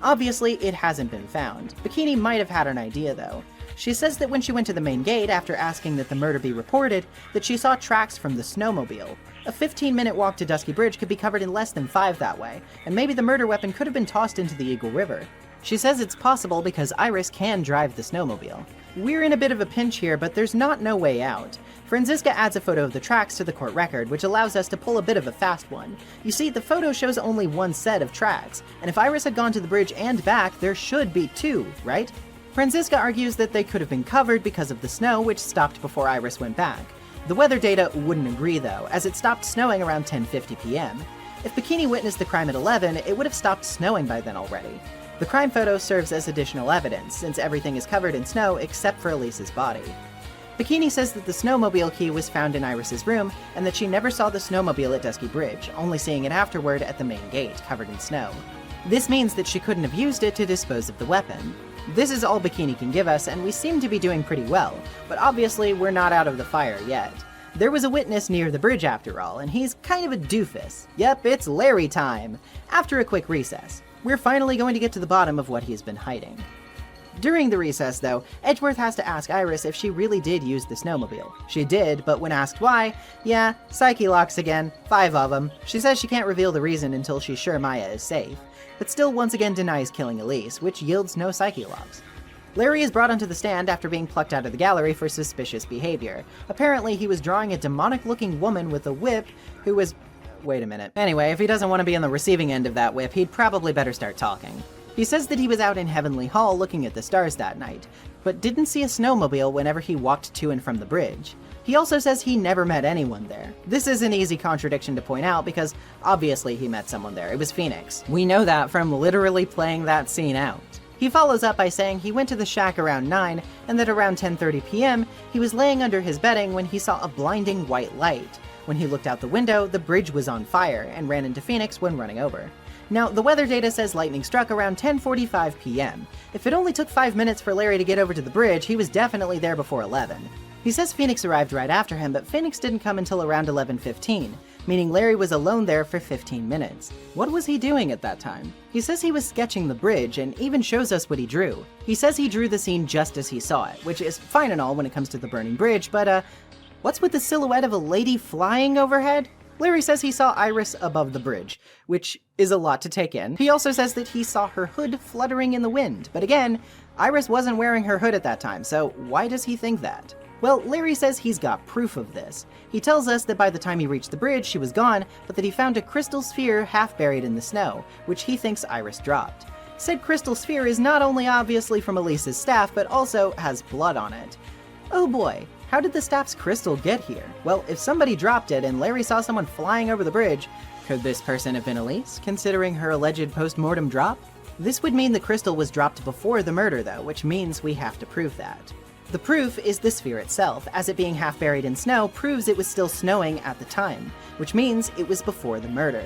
Obviously, it hasn't been found. Bikini might have had an idea, though. She says that when she went to the main gate after asking that the murder be reported, that she saw tracks from the snowmobile. A 15-minute walk to Dusky Bridge could be covered in less than 5 that way, and maybe the murder weapon could have been tossed into the Eagle River. She says it's possible because Iris can drive the snowmobile. We're in a bit of a pinch here, but there's no way out. Franziska adds a photo of the tracks to the court record, which allows us to pull a bit of a fast one. You see, the photo shows only one set of tracks, and if Iris had gone to the bridge and back, there should be 2, right? Franziska argues that they could have been covered because of the snow, which stopped before Iris went back. The weather data wouldn't agree though, as it stopped snowing around 10:50 p.m. If Bikini witnessed the crime at 11, it would have stopped snowing by then already. The crime photo serves as additional evidence, since everything is covered in snow except for Elise's body. Bikini says that the snowmobile key was found in Iris's room, and that she never saw the snowmobile at Dusky Bridge, only seeing it afterward at the main gate, covered in snow. This means that she couldn't have used it to dispose of the weapon. This is all Bikini can give us, and we seem to be doing pretty well, but obviously we're not out of the fire yet. There was a witness near the bridge after all, and he's kind of a doofus. Yep, it's Larry time! After a quick recess, we're finally going to get to the bottom of what he's been hiding. During the recess, though, Edgeworth has to ask Iris if she really did use the snowmobile. She did, but when asked why, yeah, psyche locks again, 5 of them. She says she can't reveal the reason until she's sure Maya is safe, but still once again denies killing Elise, which yields no psyche locks. Larry is brought onto the stand after being plucked out of the gallery for suspicious behavior. Apparently, he was drawing a demonic-looking woman with a whip who was... Wait a minute. Anyway, if he doesn't want to be on the receiving end of that whip, he'd probably better start talking. He says that he was out in Heavenly Hall looking at the stars that night, but didn't see a snowmobile whenever he walked to and from the bridge. He also says he never met anyone there. This is an easy contradiction to point out because obviously he met someone there. It was Phoenix. We know that from literally playing that scene out. He follows up by saying he went to the shack around 9 and that around 10:30 p.m. he was laying under his bedding when he saw a blinding white light. When he looked out the window, the bridge was on fire and ran into Phoenix when running over. Now, the weather data says lightning struck around 10:45 p.m. If it only took 5 minutes for Larry to get over to the bridge, he was definitely there before 11. He says Phoenix arrived right after him, but Phoenix didn't come until around 11:15, meaning Larry was alone there for 15 minutes. What was he doing at that time? He says he was sketching the bridge and even shows us what he drew. He says he drew the scene just as he saw it, which is fine and all when it comes to the burning bridge, but what's with the silhouette of a lady flying overhead? Larry says he saw Iris above the bridge, which is a lot to take in. He also says that he saw her hood fluttering in the wind, but again, Iris wasn't wearing her hood at that time, so why does he think that? Well, Larry says he's got proof of this. He tells us that by the time he reached the bridge, she was gone, but that he found a crystal sphere half buried in the snow, which he thinks Iris dropped. Said crystal sphere is not only obviously from Elise's staff, but also has blood on it. Oh boy, how did the staff's crystal get here? Well, if somebody dropped it and Larry saw someone flying over the bridge, could this person have been Elise, considering her alleged post-mortem drop? This would mean the crystal was dropped before the murder though, which means we have to prove that. The proof is the sphere itself, as it being half buried in snow proves it was still snowing at the time, which means it was before the murder.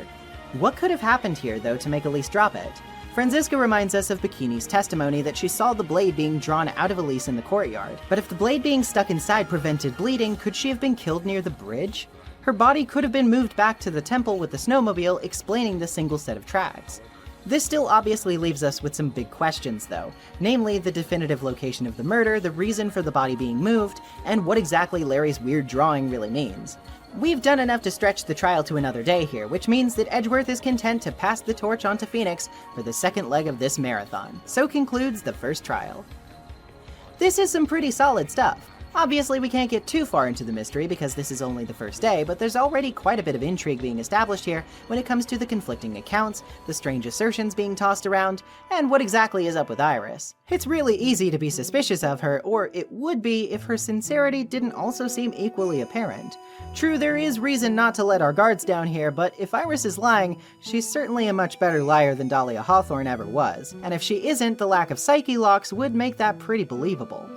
What could have happened here though to make Elise drop it? Franziska reminds us of Bikini's testimony that she saw the blade being drawn out of Elise in the courtyard, but if the blade being stuck inside prevented bleeding, could she have been killed near the bridge? Her body could have been moved back to the temple with the snowmobile, explaining the single set of tracks. This still obviously leaves us with some big questions though, namely the definitive location of the murder, the reason for the body being moved, and what exactly Larry's weird drawing really means. We've done enough to stretch the trial to another day here, which means that Edgeworth is content to pass the torch on to Phoenix for the second leg of this marathon. So concludes the first trial. This is some pretty solid stuff. Obviously, we can't get too far into the mystery because this is only the first day, but there's already quite a bit of intrigue being established here when it comes to the conflicting accounts, the strange assertions being tossed around, and what exactly is up with Iris. It's really easy to be suspicious of her, or it would be if her sincerity didn't also seem equally apparent. True, there is reason not to let our guards down here, but if Iris is lying, she's certainly a much better liar than Dahlia Hawthorne ever was, and if she isn't, the lack of psyche locks would make that pretty believable.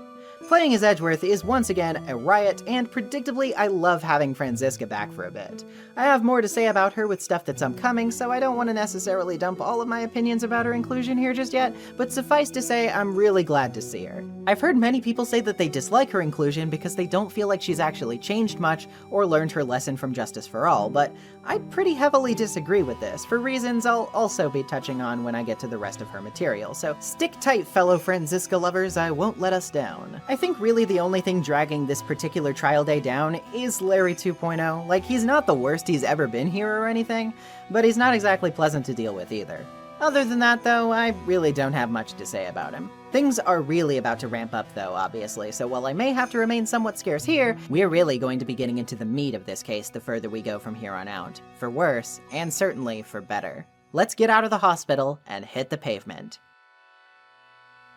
Playing as Edgeworth is once again a riot, and predictably I love having Franziska back for a bit. I have more to say about her with stuff that's upcoming, so I don't want to necessarily dump all of my opinions about her inclusion here just yet, but suffice to say I'm really glad to see her. I've heard many people say that they dislike her inclusion because they don't feel like she's actually changed much or learned her lesson from Justice for All, but I pretty heavily disagree with this, for reasons I'll also be touching on when I get to the rest of her material, so stick tight fellow Franziska lovers, I won't let us down. I think really the only thing dragging this particular trial day down is Larry 2.0. Like, he's not the worst he's ever been here or anything, but he's not exactly pleasant to deal with either. Other than that though, I really don't have much to say about him. Things are really about to ramp up though, obviously, so while I may have to remain somewhat scarce here, we're really going to be getting into the meat of this case the further we go from here on out. For worse, and certainly for better. Let's get out of the hospital and hit the pavement.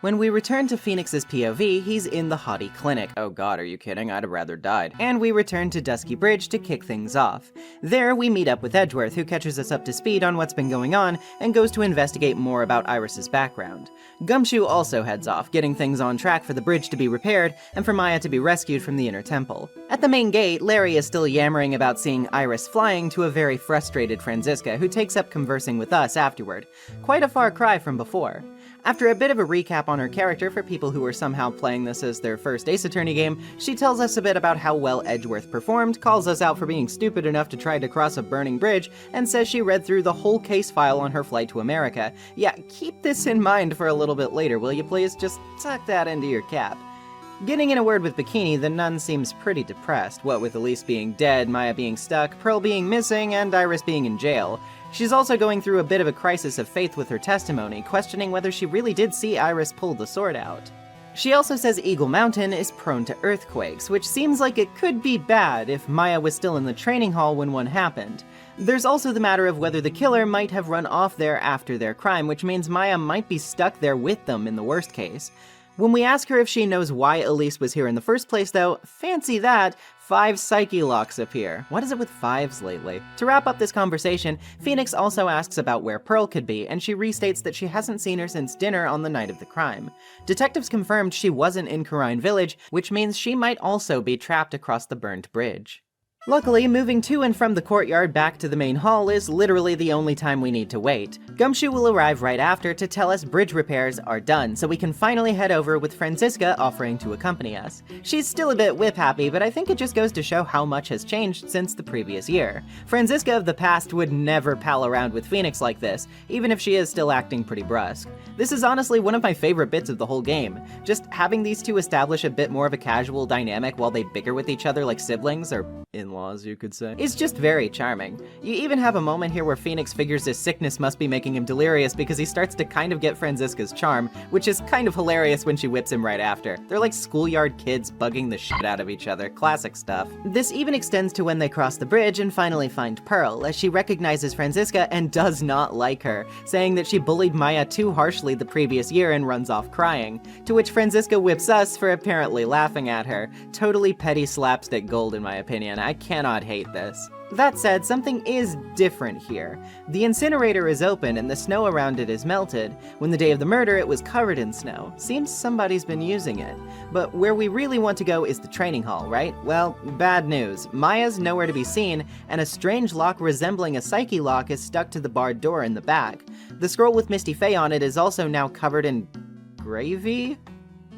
When we return to Phoenix's POV, he's in the Hottie clinic. Oh god, are you kidding? I'd have rather died. And we return to Dusky Bridge to kick things off. There, we meet up with Edgeworth, who catches us up to speed on what's been going on and goes to investigate more about Iris's background. Gumshoe also heads off, getting things on track for the bridge to be repaired and for Maya to be rescued from the inner temple. At the main gate, Larry is still yammering about seeing Iris flying to a very frustrated Franziska, who takes up conversing with us afterward. Quite a far cry from before. After a bit of a recap on her character for people who are somehow playing this as their first Ace Attorney game, she tells us a bit about how well Edgeworth performed, calls us out for being stupid enough to try to cross a burning bridge, and says she read through the whole case file on her flight to America. Yeah, keep this in mind for a little bit later, will you please? Just tuck that into your cap. Getting in a word with Bikini, the nun seems pretty depressed, what with Elise being dead, Maya being stuck, Pearl being missing, and Iris being in jail. She's also going through a bit of a crisis of faith with her testimony, questioning whether she really did see Iris pull the sword out. She also says Eagle Mountain is prone to earthquakes, which seems like it could be bad if Maya was still in the training hall when one happened. There's also the matter of whether the killer might have run off there after their crime, which means Maya might be stuck there with them in the worst case. When we ask her if she knows why Elise was here in the first place though, fancy that, 5 psyche locks appear. What is it with 5s lately? To wrap up this conversation, Phoenix also asks about where Pearl could be, and she restates that she hasn't seen her since dinner on the night of the crime. Detectives confirmed she wasn't in Karine Village, which means she might also be trapped across the burned bridge. Luckily, moving to and from the courtyard back to the main hall is literally the only time we need to wait. Gumshoe will arrive right after to tell us bridge repairs are done, so we can finally head over with Franziska offering to accompany us. She's still a bit whip-happy, but I think it just goes to show how much has changed since the previous year. Franziska of the past would never pal around with Phoenix like this, even if she is still acting pretty brusque. This is honestly one of my favorite bits of the whole game. Just having these two establish a bit more of a casual dynamic while they bicker with each other like siblings, or in-laws, you could say, is just very charming. You even have a moment here where Phoenix figures his sickness must be making him delirious because he starts to kind of get Franziska's charm, which is kind of hilarious when she whips him right after. They're like schoolyard kids bugging the shit out of each other, classic stuff. This even extends to when they cross the bridge and finally find Pearl, as she recognizes Franziska and does not like her, saying that she bullied Maya too harshly the previous year and runs off crying, to which Franziska whips us for apparently laughing at her. Totally petty slapstick gold in my opinion. I cannot hate this. That said, something is different here. The incinerator is open and the snow around it is melted. When the day of the murder, it was covered in snow. Seems somebody's been using it. But where we really want to go is the training hall, right? Well, bad news. Maya's nowhere to be seen, and a strange lock resembling a psyche lock is stuck to the barred door in the back. The scroll with Misty Faye on it is also now covered in gravy?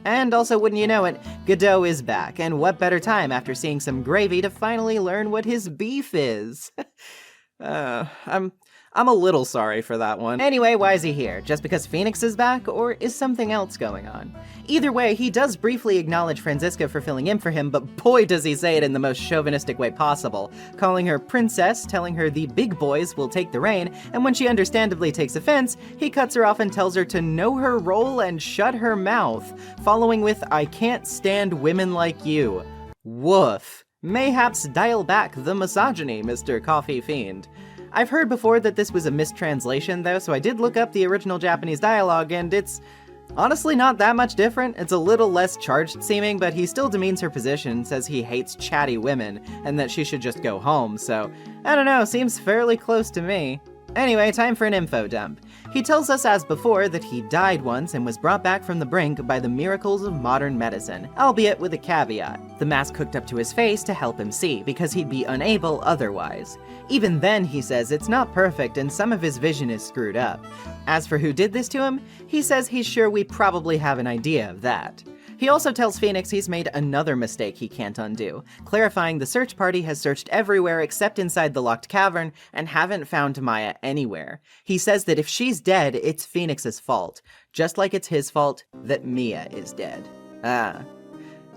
And also, wouldn't you know it, Godot is back, and what better time after seeing some gravy to finally learn what his beef is? I'm a little sorry for that one. Anyway, why is he here? Just because Phoenix is back, or is something else going on? Either way, he does briefly acknowledge Franziska for filling in for him, but boy does he say it in the most chauvinistic way possible, calling her princess, telling her the big boys will take the reign, and when she understandably takes offense, he cuts her off and tells her to know her role and shut her mouth, following with, "I can't stand women like you." Woof. Mayhaps dial back the misogyny, Mr. Coffee Fiend. I've heard before that this was a mistranslation though, so I did look up the original Japanese dialogue, and it's honestly not that much different. It's a little less charged seeming, but he still demeans her position, says he hates chatty women, and that she should just go home, so I don't know, seems fairly close to me. Anyway, time for an info dump. He tells us as before that he died once and was brought back from the brink by the miracles of modern medicine, albeit with a caveat. The mask hooked up to his face to help him see, because he'd be unable otherwise. Even then, he says it's not perfect and some of his vision is screwed up. As for who did this to him, he says he's sure we probably have an idea of that. He also tells Phoenix he's made another mistake he can't undo, clarifying the search party has searched everywhere except inside the locked cavern and haven't found Maya anywhere. He says that if she's dead, it's Phoenix's fault, just like it's his fault that Mia is dead.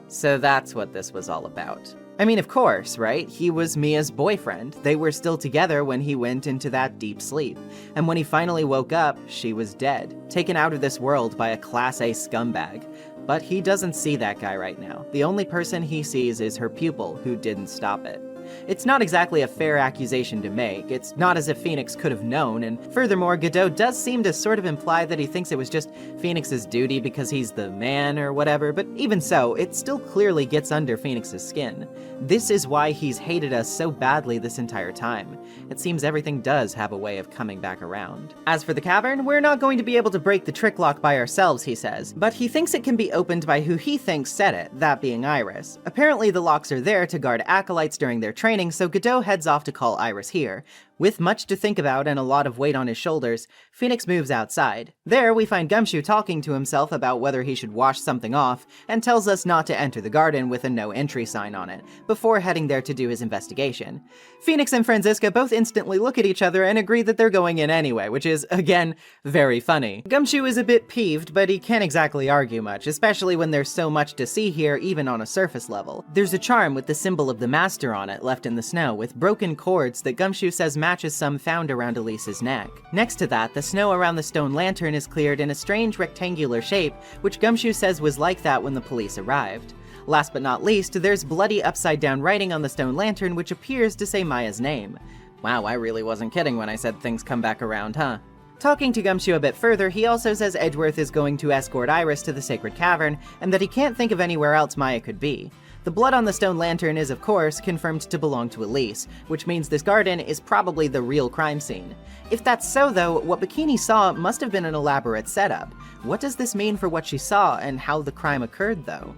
So that's what this was all about. I mean, of course, right? He was Mia's boyfriend. They were still together when he went into that deep sleep. And when he finally woke up, she was dead, taken out of this world by a Class A scumbag. But he doesn't see that guy right now. The only person he sees is her pupil, who didn't stop it. It's not exactly a fair accusation to make. It's not as if Phoenix could have known, and furthermore, Godot does seem to sort of imply that he thinks it was just Phoenix's duty because he's the man or whatever, but even so, it still clearly gets under Phoenix's skin. This is why he's hated us so badly this entire time. It seems everything does have a way of coming back around. As for the cavern, we're not going to be able to break the trick lock by ourselves, he says, but he thinks it can be opened by who he thinks said it, that being Iris. Apparently the locks are there to guard acolytes during their training, so Godot heads off to call Iris here. With much to think about and a lot of weight on his shoulders, Phoenix moves outside. There, we find Gumshoe talking to himself about whether he should wash something off, and tells us not to enter the garden with a no entry sign on it, before heading there to do his investigation. Phoenix and Franziska both instantly look at each other and agree that they're going in anyway, which is, again, very funny. Gumshoe is a bit peeved, but he can't exactly argue much, especially when there's so much to see here even on a surface level. There's a charm with the symbol of the Master on it left in the snow, with broken cords that Gumshoe says matches some found around Elise's neck. Next to that, the snow around the stone lantern is cleared in a strange rectangular shape, which Gumshoe says was like that when the police arrived. Last but not least, there's bloody upside-down writing on the stone lantern which appears to say Maya's name. Wow, I really wasn't kidding when I said things come back around, huh? Talking to Gumshoe a bit further, he also says Edgeworth is going to escort Iris to the Sacred Cavern, and that he can't think of anywhere else Maya could be. The blood on the stone lantern is, of course, confirmed to belong to Elise, which means this garden is probably the real crime scene. If that's so, though, what Bikini saw must have been an elaborate setup. What does this mean for what she saw, and how the crime occurred, though?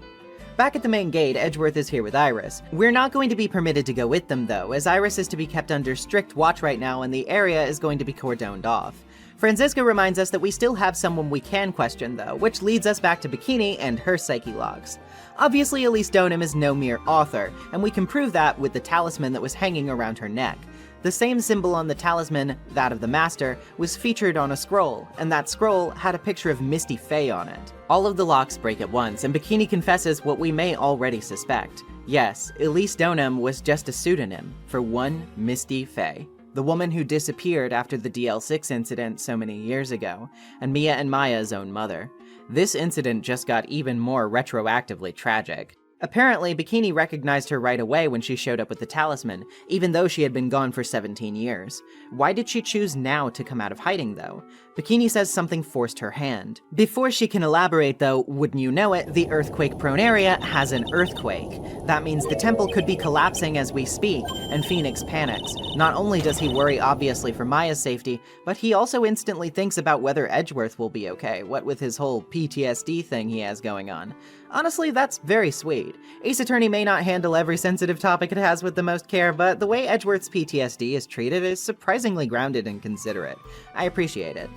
Back at the main gate, Edgeworth is here with Iris. We're not going to be permitted to go with them, though, as Iris is to be kept under strict watch right now and the area is going to be cordoned off. Franziska reminds us that we still have someone we can question, though, which leads us back to Bikini and her psyche logs. Obviously, Elise Donham is no mere author, and we can prove that with the talisman that was hanging around her neck. The same symbol on the talisman, that of the Master, was featured on a scroll, and that scroll had a picture of Misty Faye on it. All of the locks break at once, and Bikini confesses what we may already suspect. Yes, Elise Donham was just a pseudonym for one Misty Faye, the woman who disappeared after the DL6 incident so many years ago, and Mia and Maya's own mother. This incident just got even more retroactively tragic. Apparently, Bikini recognized her right away when she showed up with the talisman, even though she had been gone for 17 years. Why did she choose now to come out of hiding, though? Bikini says something forced her hand. Before she can elaborate, though, wouldn't you know it, the earthquake-prone area has an earthquake. That means the temple could be collapsing as we speak, and Phoenix panics. Not only does he worry obviously for Maya's safety, but he also instantly thinks about whether Edgeworth will be okay, what with his whole PTSD thing he has going on. Honestly, that's very sweet. Ace Attorney may not handle every sensitive topic it has with the most care, but the way Edgeworth's PTSD is treated is surprisingly grounded and considerate. I appreciate it.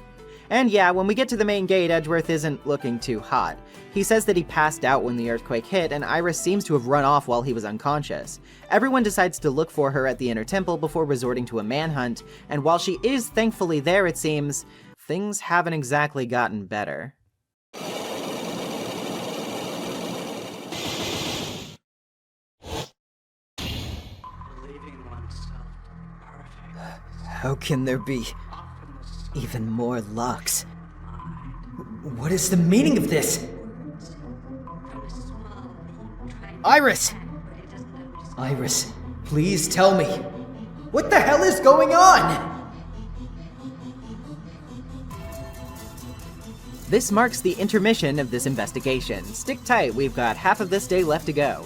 And yeah, when we get to the main gate, Edgeworth isn't looking too hot. He says that he passed out when the earthquake hit, and Iris seems to have run off while he was unconscious. Everyone decides to look for her at the inner temple before resorting to a manhunt, and while she is thankfully there, it seems, things haven't exactly gotten better. How can there be even more locks? What is the meaning of this? Iris! Iris, please tell me. What the hell is going on? This marks the intermission of this investigation. Stick tight, we've got half of this day left to go.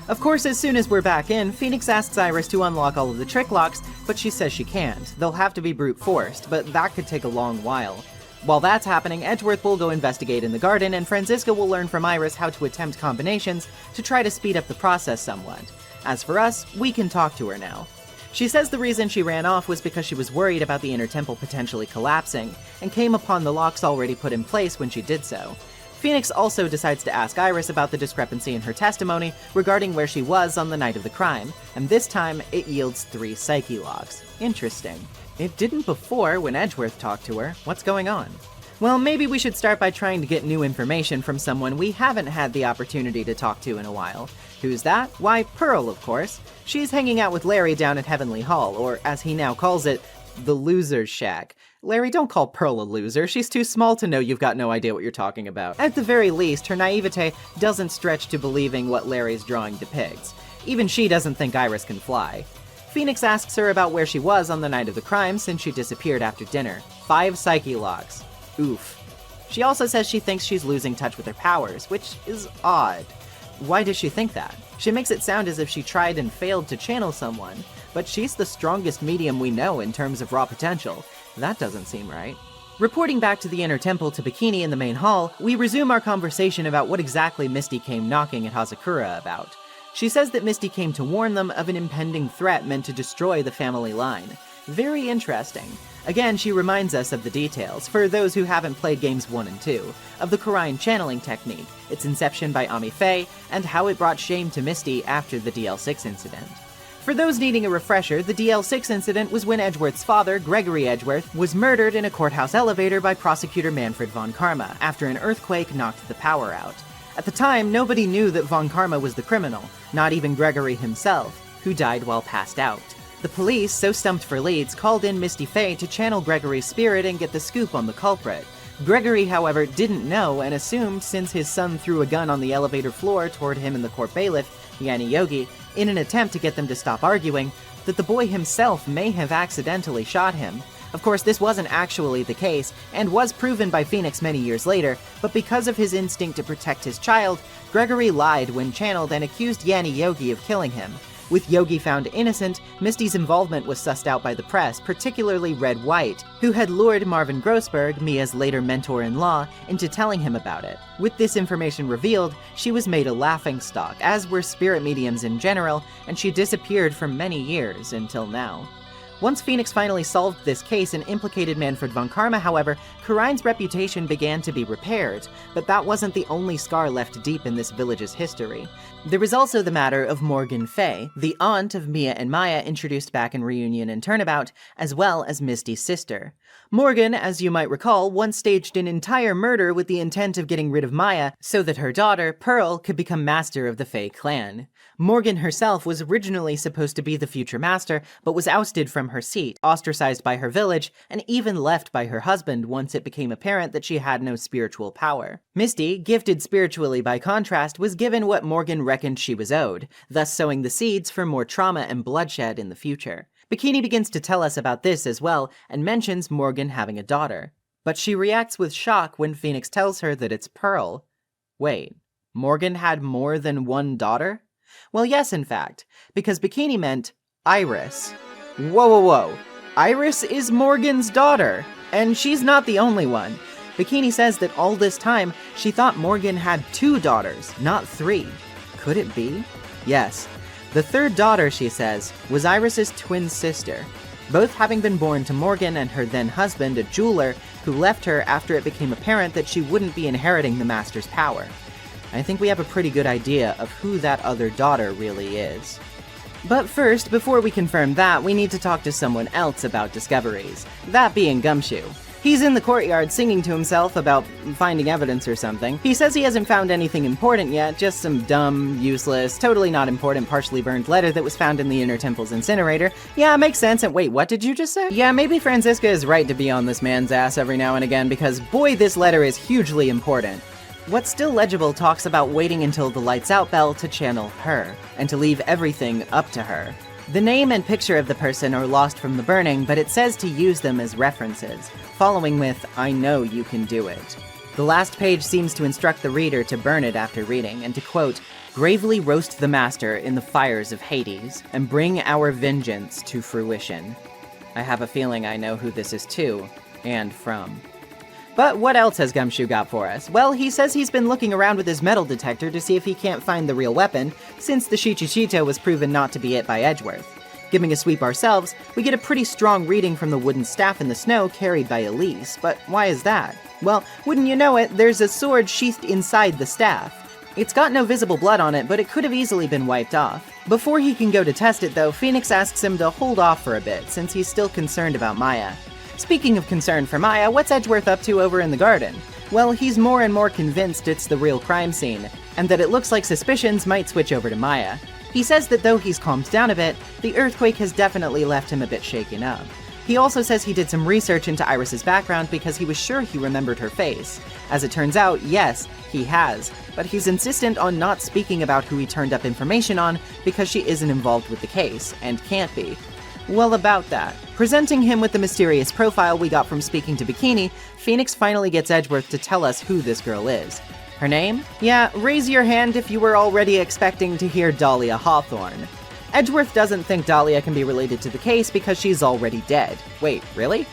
Of course, as soon as we're back in, Phoenix asks Iris to unlock all of the trick locks, but she says she can't. They'll have to be brute forced, but that could take a long while. While that's happening, Edgeworth will go investigate in the garden, and Franziska will learn from Iris how to attempt combinations to try to speed up the process somewhat. As for us, we can talk to her now. She says the reason she ran off was because she was worried about the inner temple potentially collapsing, and came upon the locks already put in place when she did so. Phoenix also decides to ask Iris about the discrepancy in her testimony regarding where she was on the night of the crime, and this time it yields 3 psyche logs. Interesting. It didn't before when Edgeworth talked to her. What's going on? Well, maybe we should start by trying to get new information from someone we haven't had the opportunity to talk to in a while. Who's that? Why, Pearl, of course. She's hanging out with Larry down at Heavenly Hall, or as he now calls it, the Loser's Shack. Larry, don't call Pearl a loser. She's too small to know you've got no idea what you're talking about. At the very least, her naivete doesn't stretch to believing what Larry's drawing depicts. Even she doesn't think Iris can fly. Phoenix asks her about where she was on the night of the crime since she disappeared after dinner. 5 psyche logs. Oof. She also says she thinks she's losing touch with her powers, which is odd. Why does she think that? She makes it sound as if she tried and failed to channel someone, but she's the strongest medium we know in terms of raw potential. That doesn't seem right. Reporting back to the inner temple to Bikini in the main hall, we resume our conversation about what exactly Misty came knocking at Hazakura about. She says that Misty came to warn them of an impending threat meant to destroy the family line. Very interesting. Again, she reminds us of the details, for those who haven't played games 1 and 2, of the Korine channeling technique, its inception by Ami Faye, and how it brought shame to Misty after the DL6 incident. For those needing a refresher, the DL6 incident was when Edgeworth's father, Gregory Edgeworth, was murdered in a courthouse elevator by prosecutor Manfred von Karma after an earthquake knocked the power out. At the time, nobody knew that von Karma was the criminal, not even Gregory himself, who died while passed out. The police, so stumped for leads, called in Misty Faye to channel Gregory's spirit and get the scoop on the culprit. Gregory, however, didn't know and assumed since his son threw a gun on the elevator floor toward him and the court bailiff, Yanni Yogi, in an attempt to get them to stop arguing, that the boy himself may have accidentally shot him. Of course, this wasn't actually the case, and was proven by Phoenix many years later, but because of his instinct to protect his child, Gregory lied when channeled and accused Yanni Yogi of killing him. With Yogi found innocent, Misty's involvement was sussed out by the press, particularly Red Wright, who had lured Marvin Grossberg, Mia's later mentor-in-law, into telling him about it. With this information revealed, she was made a laughingstock, as were spirit mediums in general, and she disappeared for many years, until now. Once Phoenix finally solved this case and implicated Manfred von Karma, however, Karine's reputation began to be repaired, but that wasn't the only scar left deep in this village's history. There was also the matter of Morgan Fay, the aunt of Mia and Maya introduced back in Reunion and Turnabout, as well as Misty's sister. Morgan, as you might recall, once staged an entire murder with the intent of getting rid of Maya so that her daughter, Pearl, could become master of the Fay clan. Morgan herself was originally supposed to be the future master, but was ousted from her seat, ostracized by her village, and even left by her husband once it became apparent that she had no spiritual power. Misty, gifted spiritually by contrast, was given what Morgan reckoned she was owed, thus sowing the seeds for more trauma and bloodshed in the future. Bikini begins to tell us about this as well, and mentions Morgan having a daughter. But she reacts with shock when Phoenix tells her that it's Pearl. Wait, Morgan had more than one daughter? Well, yes, in fact, because Bikini meant Iris. Whoa. Iris is Morgan's daughter, and she's not the only one. Bikini says that all this time, she thought Morgan had 2 daughters, not 3. Could it be? Yes. The third daughter, she says, was Iris's twin sister, both having been born to Morgan and her then husband, a jeweler, who left her after it became apparent that she wouldn't be inheriting the Master's power. I think we have a pretty good idea of who that other daughter really is. But first, before we confirm that, we need to talk to someone else about discoveries, that being Gumshoe. He's in the courtyard singing to himself about finding evidence or something. He says he hasn't found anything important yet, just some dumb, useless, totally not important, partially burned letter that was found in the Inner Temple's incinerator. Yeah, makes sense, and wait, what did you just say? Yeah, maybe Franziska is right to be on this man's ass every now and again, because boy, this letter is hugely important. What's still legible talks about waiting until the lights out bell to channel her, and to leave everything up to her. The name and picture of the person are lost from the burning, but it says to use them as references, following with, "I know you can do it." The last page seems to instruct the reader to burn it after reading, and to quote, "Gravely roast the Master in the fires of Hades, and bring our vengeance to fruition." I have a feeling I know who this is to, and from. But what else has Gumshoe got for us? Well, he says he's been looking around with his metal detector to see if he can't find the real weapon, since the Shichichito was proven not to be it by Edgeworth. Giving a sweep ourselves, we get a pretty strong reading from the wooden staff in the snow carried by Elise, but why is that? Well, wouldn't you know it, there's a sword sheathed inside the staff. It's got no visible blood on it, but it could have easily been wiped off. Before he can go to test it though, Phoenix asks him to hold off for a bit, since he's still concerned about Maya. Speaking of concern for Maya, what's Edgeworth up to over in the garden? Well, he's more and more convinced it's the real crime scene, and that it looks like suspicions might switch over to Maya. He says that though he's calmed down a bit, the earthquake has definitely left him a bit shaken up. He also says he did some research into Iris's background because he was sure he remembered her face. As it turns out, yes, he has, but he's insistent on not speaking about who he turned up information on because she isn't involved with the case, and can't be. Well, about that. Presenting him with the mysterious profile we got from speaking to Bikini, Phoenix finally gets Edgeworth to tell us who this girl is. Her name? Yeah, raise your hand if you were already expecting to hear Dahlia Hawthorne. Edgeworth doesn't think Dahlia can be related to the case because she's already dead. Wait, really?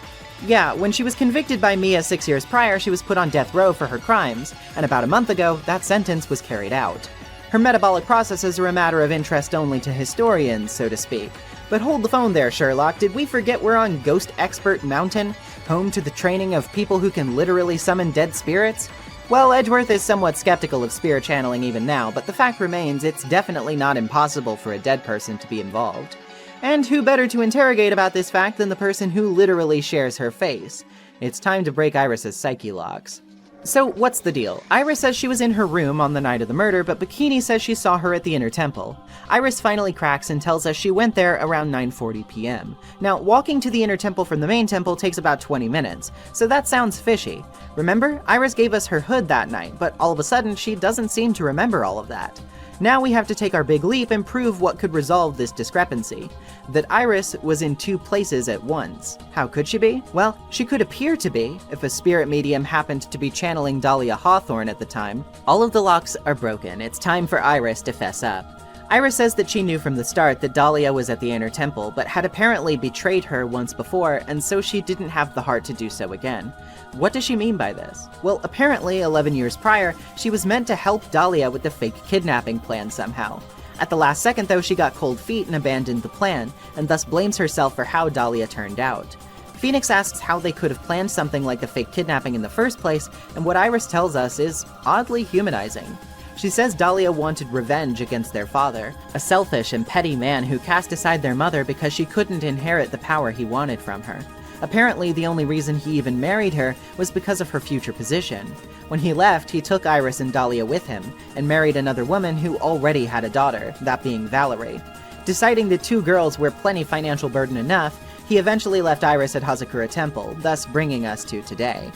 Yeah, when she was convicted by Mia 6 years prior, she was put on death row for her crimes, and about a month ago, that sentence was carried out. Her metabolic processes are a matter of interest only to historians, so to speak. But hold the phone there, Sherlock. Did we forget we're on Ghost Expert Mountain, home to the training of people who can literally summon dead spirits? Well, Edgeworth is somewhat skeptical of spirit channeling even now, but the fact remains it's definitely not impossible for a dead person to be involved. And who better to interrogate about this fact than the person who literally shares her face? It's time to break Iris's psyche locks. So what's the deal? Iris says she was in her room on the night of the murder, but Bikini says she saw her at the Inner Temple. Iris finally cracks and tells us she went there around 9:40 p.m. Now, walking to the Inner Temple from the main temple takes about 20 minutes, so that sounds fishy. Remember, Iris gave us her hood that night, but all of a sudden she doesn't seem to remember all of that. Now we have to take our big leap and prove what could resolve this discrepancy. That Iris was in two places at once. How could she be? Well, she could appear to be, if a spirit medium happened to be channeling Dahlia Hawthorne at the time. All of the locks are broken. It's time for Iris to fess up. Iris says that she knew from the start that Dahlia was at the Inner Temple, but had apparently betrayed her once before, and so she didn't have the heart to do so again. What does she mean by this? Well, apparently, 11 years prior, she was meant to help Dahlia with the fake kidnapping plan somehow. At the last second, though, she got cold feet and abandoned the plan, and thus blames herself for how Dahlia turned out. Phoenix asks how they could have planned something like the fake kidnapping in the first place, and what Iris tells us is oddly humanizing. She says Dahlia wanted revenge against their father, a selfish and petty man who cast aside their mother because she couldn't inherit the power he wanted from her. Apparently, the only reason he even married her was because of her future position. When he left, he took Iris and Dahlia with him, and married another woman who already had a daughter, that being Valerie. Deciding the two girls were plenty financial burden enough, he eventually left Iris at Hazakura Temple, thus bringing us to today.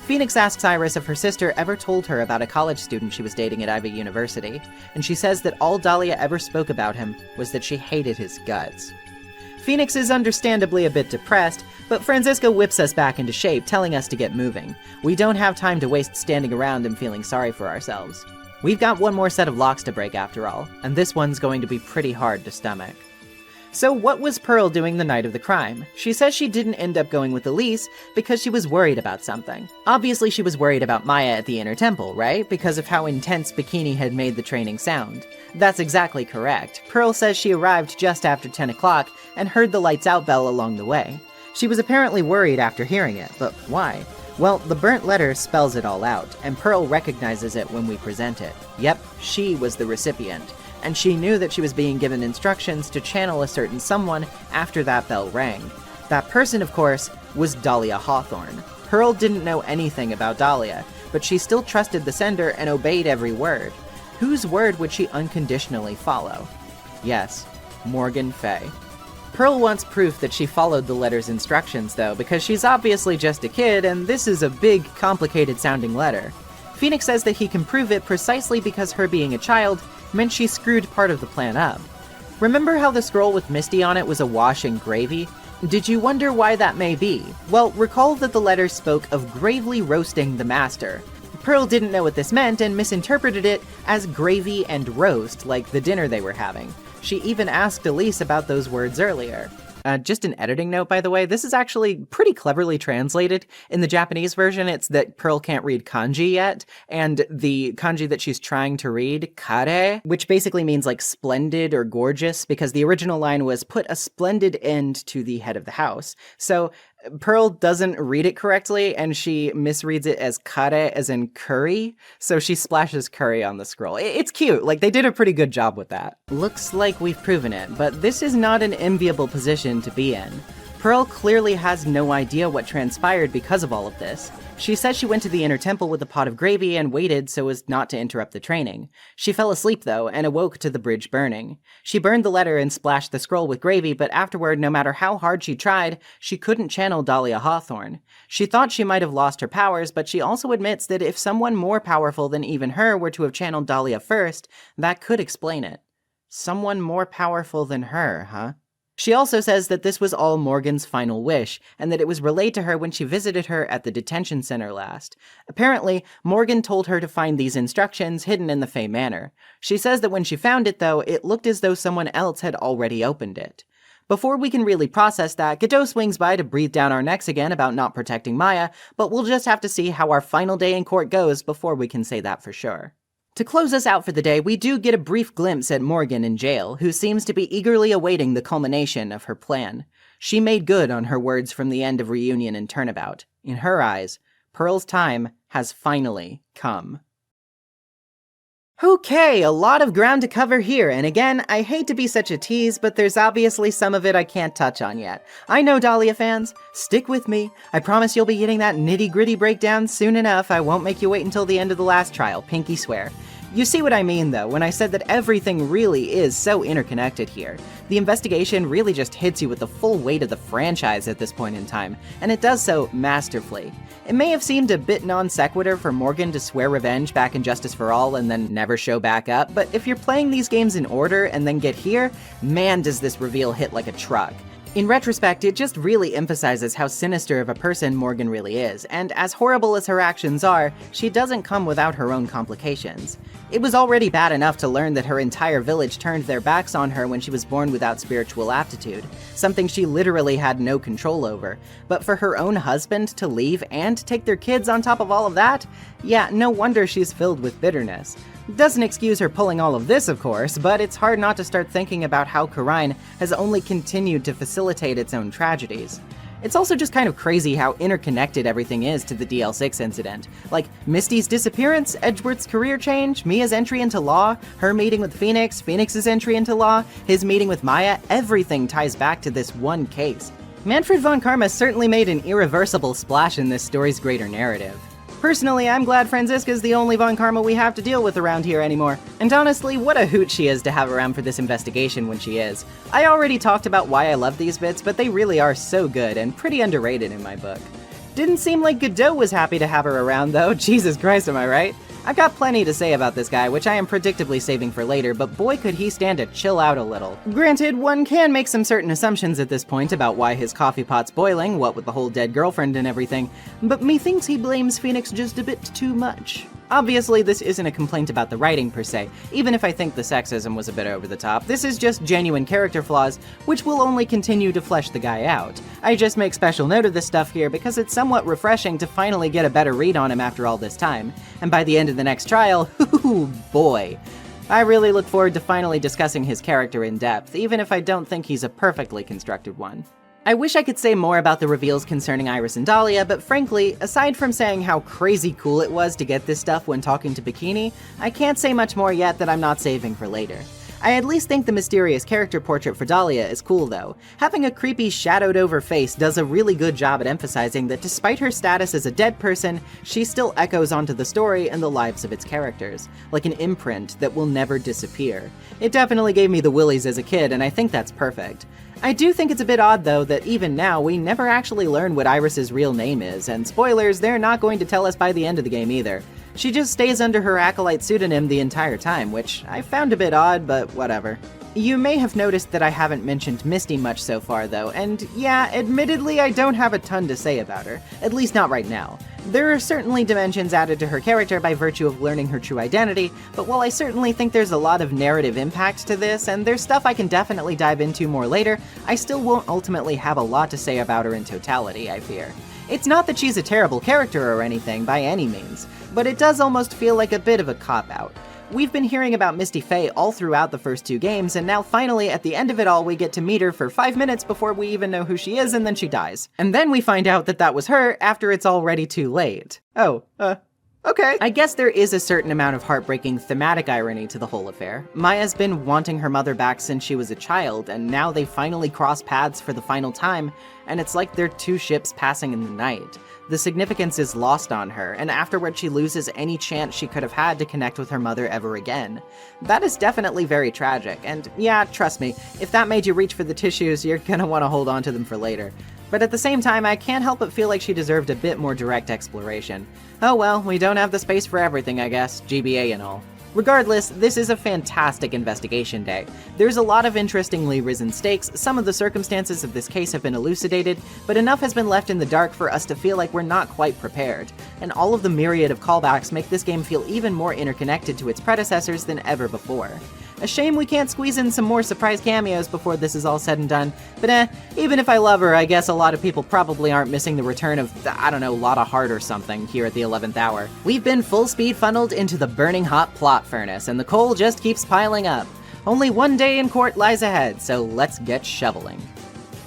Phoenix asks Iris if her sister ever told her about a college student she was dating at Ivy University, and she says that all Dahlia ever spoke about him was that she hated his guts. Phoenix is understandably a bit depressed, but Franziska whips us back into shape, telling us to get moving. We don't have time to waste standing around and feeling sorry for ourselves. We've got one more set of locks to break after all, and this one's going to be pretty hard to stomach. So what was Pearl doing the night of the crime? She says she didn't end up going with Elise because she was worried about something. Obviously she was worried about Maya at the Inner Temple, right? Because of how intense Bikini had made the training sound. That's exactly correct. Pearl says she arrived just after 10 o'clock and heard the lights out bell along the way. She was apparently worried after hearing it, but why? Well, the burnt letter spells it all out, and Pearl recognizes it when we present it. Yep, she was the recipient. And she knew that she was being given instructions to channel a certain someone after that bell rang. That person, of course, was Dahlia Hawthorne. Pearl didn't know anything about Dahlia, but she still trusted the sender and obeyed every word. Whose word would she unconditionally follow? Yes, Morgan Fay. Pearl wants proof that she followed the letter's instructions, though, because she's obviously just a kid, and this is a big, complicated-sounding letter. Phoenix says that he can prove it precisely because her being a child meant she screwed part of the plan up. Remember how the scroll with Misty on it was awash in gravy? Did you wonder why that may be? Well, recall that the letter spoke of gravely roasting the master. Pearl didn't know what this meant and misinterpreted it as gravy and roast, like the dinner they were having. She even asked Elise about those words earlier. Just an editing note, by the way, this is actually pretty cleverly translated. In the Japanese version, it's that Pearl can't read kanji yet, and the kanji that she's trying to read, kare, which basically means like splendid or gorgeous, because the original line was put a splendid end to the head of the house. So Pearl doesn't read it correctly, and she misreads it as kare, as in curry, so she splashes curry on the scroll. It's cute, like they did a pretty good job with that. Looks like we've proven it, but this is not an enviable position to be in. Pearl clearly has no idea what transpired because of all of this. She says she went to the Inner Temple with a pot of gravy and waited so as not to interrupt the training. She fell asleep, though, and awoke to the bridge burning. She burned the letter and splashed the scroll with gravy, but afterward, no matter how hard she tried, she couldn't channel Dahlia Hawthorne. She thought she might have lost her powers, but she also admits that if someone more powerful than even her were to have channeled Dahlia first, that could explain it. Someone more powerful than her, huh? She also says that this was all Morgan's final wish, and that it was relayed to her when she visited her at the detention center last. Apparently, Morgan told her to find these instructions hidden in the Fey Manor. She says that when she found it, though, it looked as though someone else had already opened it. Before we can really process that, Godot swings by to breathe down our necks again about not protecting Maya, but we'll just have to see how our final day in court goes before we can say that for sure. To close us out for the day, we do get a brief glimpse at Morgan in jail, who seems to be eagerly awaiting the culmination of her plan. She made good on her words from the end of Reunion and Turnabout. In her eyes, Pearl's time has finally come. Okay, a lot of ground to cover here, and again, I hate to be such a tease, but there's obviously some of it I can't touch on yet. I know, Dahlia fans, stick with me. I promise you'll be getting that nitty-gritty breakdown soon enough. I won't make you wait until the end of the last trial, pinky swear. You see what I mean, though, when I said that everything really is so interconnected here. The investigation really just hits you with the full weight of the franchise at this point in time, and it does so masterfully. It may have seemed a bit non sequitur for Morgan to swear revenge back in Justice for All and then never show back up, but if you're playing these games in order and then get here, man does this reveal hit like a truck. In retrospect, it just really emphasizes how sinister of a person Morgan really is, and as horrible as her actions are, she doesn't come without her own complications. It was already bad enough to learn that her entire village turned their backs on her when she was born without spiritual aptitude, something she literally had no control over. But for her own husband to leave and take their kids on top of all of that? Yeah, no wonder she's filled with bitterness. Doesn't excuse her pulling all of this, of course, but it's hard not to start thinking about how Khura'in has only continued to facilitate its own tragedies. It's also just kind of crazy how interconnected everything is to the DL6 incident. Like, Misty's disappearance, Edgeworth's career change, Mia's entry into law, her meeting with Phoenix, Phoenix's entry into law, his meeting with Maya, everything ties back to this one case. Manfred von Karma certainly made an irreversible splash in this story's greater narrative. Personally, I'm glad Franziska's the only Von Karma we have to deal with around here anymore. And honestly, what a hoot she is to have around for this investigation when she is. I already talked about why I love these bits, but they really are so good and pretty underrated in my book. Didn't seem like Godot was happy to have her around though, Jesus Christ, am I right? I've got plenty to say about this guy, which I am predictably saving for later, but boy could he stand to chill out a little. Granted, one can make some certain assumptions at this point about why his coffee pot's boiling, what with the whole dead girlfriend and everything, but methinks he blames Phoenix just a bit too much. Obviously, this isn't a complaint about the writing per se, even if I think the sexism was a bit over the top. This is just genuine character flaws, which will only continue to flesh the guy out. I just make special note of this stuff here because it's somewhat refreshing to finally get a better read on him after all this time. And by the end of the next trial, ooh boy. I really look forward to finally discussing his character in depth, even if I don't think he's a perfectly constructed one. I wish I could say more about the reveals concerning Iris and Dahlia, but frankly, aside from saying how crazy cool it was to get this stuff when talking to Bikini, I can't say much more yet that I'm not saving for later. I at least think the mysterious character portrait for Dahlia is cool though. Having a creepy shadowed over face does a really good job at emphasizing that despite her status as a dead person, she still echoes onto the story and the lives of its characters, like an imprint that will never disappear. It definitely gave me the willies as a kid, and I think that's perfect. I do think it's a bit odd though that even now we never actually learn what Iris's real name is, and spoilers, they're not going to tell us by the end of the game either. She just stays under her acolyte pseudonym the entire time, which I found a bit odd, but whatever. You may have noticed that I haven't mentioned Misty much so far though, and yeah, admittedly I don't have a ton to say about her, at least not right now. There are certainly dimensions added to her character by virtue of learning her true identity, but while I certainly think there's a lot of narrative impact to this, and there's stuff I can definitely dive into more later, I still won't ultimately have a lot to say about her in totality, I fear. It's not that she's a terrible character or anything, by any means, but it does almost feel like a bit of a cop-out. We've been hearing about Misty Faye all throughout the first two games, and now finally at the end of it all we get to meet her for 5 minutes before we even know who she is, and then she dies. And then we find out that that was her after it's already too late. Okay. I guess there is a certain amount of heartbreaking thematic irony to the whole affair. Maya's been wanting her mother back since she was a child, and now they finally cross paths for the final time, and it's like they're two ships passing in the night. The significance is lost on her, and afterward she loses any chance she could have had to connect with her mother ever again. That is definitely very tragic, and yeah, trust me, if that made you reach for the tissues, you're gonna want to hold on to them for later. But at the same time, I can't help but feel like she deserved a bit more direct exploration. Oh well, we don't have the space for everything, I guess, GBA and all. Regardless, this is a fantastic investigation day. There's a lot of interestingly risen stakes, some of the circumstances of this case have been elucidated, but enough has been left in the dark for us to feel like we're not quite prepared. And all of the myriad of callbacks make this game feel even more interconnected to its predecessors than ever before. A shame we can't squeeze in some more surprise cameos before this is all said and done, but even if I love her, I guess a lot of people probably aren't missing the return of, I don't know, Lotta Hart or something here at the 11th hour. We've been full speed funneled into the burning hot plot furnace, and the coal just keeps piling up. Only one day in court lies ahead, so let's get shoveling.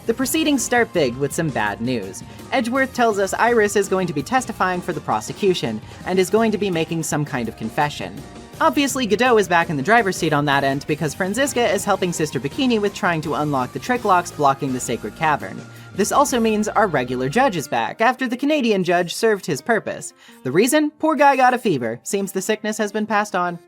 The proceedings start big with some bad news. Edgeworth tells us Iris is going to be testifying for the prosecution, and is going to be making some kind of confession. Obviously, Godot is back in the driver's seat on that end because Franziska is helping Sister Bikini with trying to unlock the trick locks blocking the sacred cavern. This also means our regular judge is back, after the Canadian judge served his purpose. The reason? Poor guy got a fever. Seems the sickness has been passed on.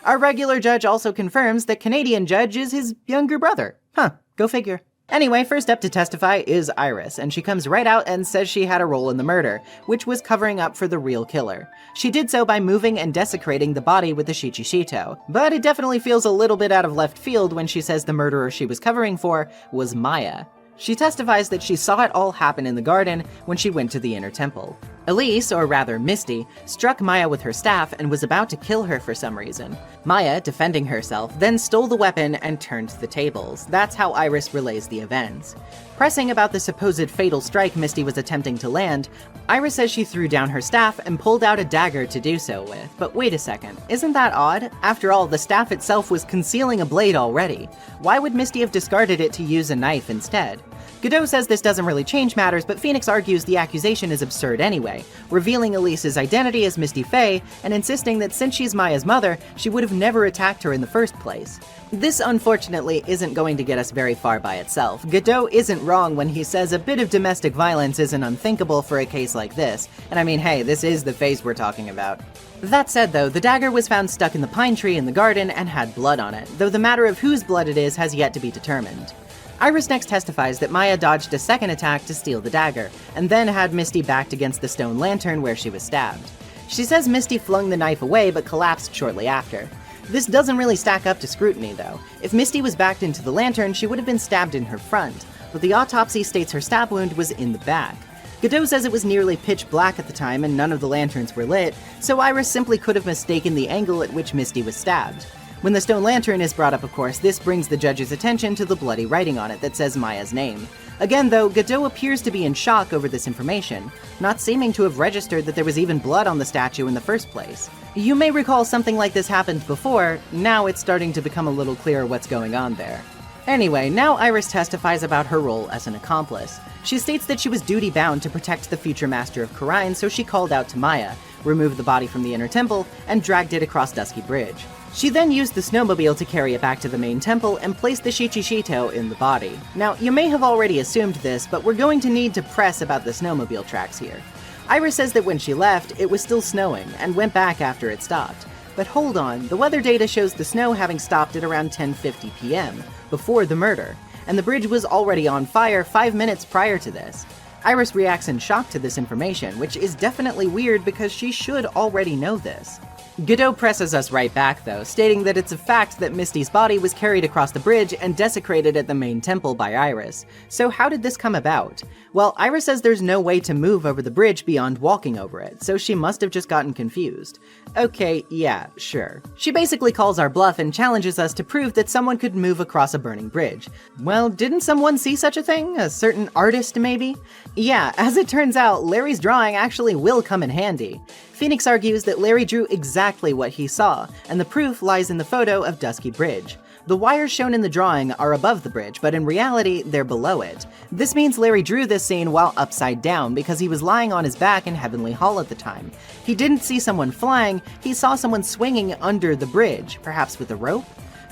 Our regular judge also confirms that Canadian judge is his younger brother. Huh, go figure. Anyway, first up to testify is Iris, and she comes right out and says she had a role in the murder, which was covering up for the real killer. She did so by moving and desecrating the body with the Shichishito, but it definitely feels a little bit out of left field when she says the murderer she was covering for was Maya. She testifies that she saw it all happen in the garden when she went to the inner temple. Elise, or rather Misty, struck Maya with her staff and was about to kill her for some reason. Maya, defending herself, then stole the weapon and turned the tables. That's how Iris relays the events. Pressing about the supposed fatal strike Misty was attempting to land, Iris says she threw down her staff and pulled out a dagger to do so with. But wait a second, isn't that odd? After all, the staff itself was concealing a blade already. Why would Misty have discarded it to use a knife instead? Godot says this doesn't really change matters, but Phoenix argues the accusation is absurd anyway, revealing Elise's identity as Misty Faye and insisting that since she's Maya's mother, she would have never attacked her in the first place. This, unfortunately, isn't going to get us very far by itself. Godot isn't wrong when he says a bit of domestic violence isn't unthinkable for a case like this, and I mean, hey, this is the Fays we're talking about. That said though, the dagger was found stuck in the pine tree in the garden and had blood on it, though the matter of whose blood it is has yet to be determined. Iris next testifies that Maya dodged a second attack to steal the dagger, and then had Misty backed against the stone lantern where she was stabbed. She says Misty flung the knife away but collapsed shortly after. This doesn't really stack up to scrutiny though. If Misty was backed into the lantern, she would have been stabbed in her front, but the autopsy states her stab wound was in the back. Godot says it was nearly pitch black at the time and none of the lanterns were lit, so Iris simply could have mistaken the angle at which Misty was stabbed. When the stone lantern is brought up, of course, this brings the judge's attention to the bloody writing on it that says Maya's name. Again, though, Godot appears to be in shock over this information, not seeming to have registered that there was even blood on the statue in the first place. You may recall something like this happened before, now it's starting to become a little clearer what's going on there. Anyway, now Iris testifies about her role as an accomplice. She states that she was duty-bound to protect the future master of Khura'in, so she called out to Maya, removed the body from the inner temple, and dragged it across Dusky Bridge. She then used the snowmobile to carry it back to the main temple and placed the Shichishito in the body. Now, you may have already assumed this, but we're going to need to press about the snowmobile tracks here. Iris says that when she left, it was still snowing, and went back after it stopped. But hold on, the weather data shows the snow having stopped at around 10:50 p.m., before the murder, and the bridge was already on fire 5 minutes prior to this. Iris reacts in shock to this information, which is definitely weird because she should already know this. Godot presses us right back though, stating that it's a fact that Misty's body was carried across the bridge and desecrated at the main temple by Iris. So how did this come about? Well, Iris says there's no way to move over the bridge beyond walking over it, so she must have just gotten confused. Okay, yeah, sure. She basically calls our bluff and challenges us to prove that someone could move across a burning bridge. Well, didn't someone see such a thing? A certain artist, maybe? Yeah, as it turns out, Larry's drawing actually will come in handy. Phoenix argues that Larry drew exactly what he saw, and the proof lies in the photo of Dusky Bridge. The wires shown in the drawing are above the bridge, but in reality, they're below it. This means Larry drew this scene while upside down because he was lying on his back in Heavenly Hall at the time. He didn't see someone flying, he saw someone swinging under the bridge, perhaps with a rope?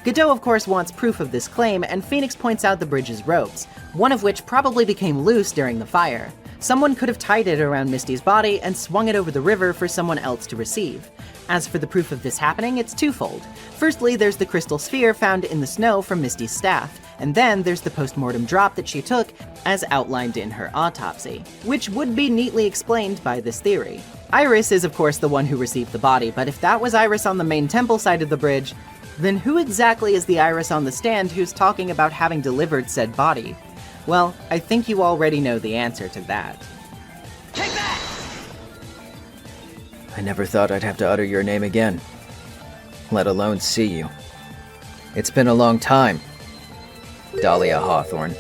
Godot, of course, wants proof of this claim, and Phoenix points out the bridge's ropes, one of which probably became loose during the fire. Someone could have tied it around Misty's body and swung it over the river for someone else to receive. As for the proof of this happening, it's twofold. Firstly, there's the crystal sphere found in the snow from Misty's staff, and then there's the post-mortem drop that she took, as outlined in her autopsy, which would be neatly explained by this theory. Iris is, of course, the one who received the body, but if that was Iris on the main temple side of the bridge, then who exactly is the Iris on the stand who's talking about having delivered said body? Well, I think you already know the answer to that. Take that! I never thought I'd have to utter your name again, let alone see you. It's been a long time, Dahlia Hawthorne.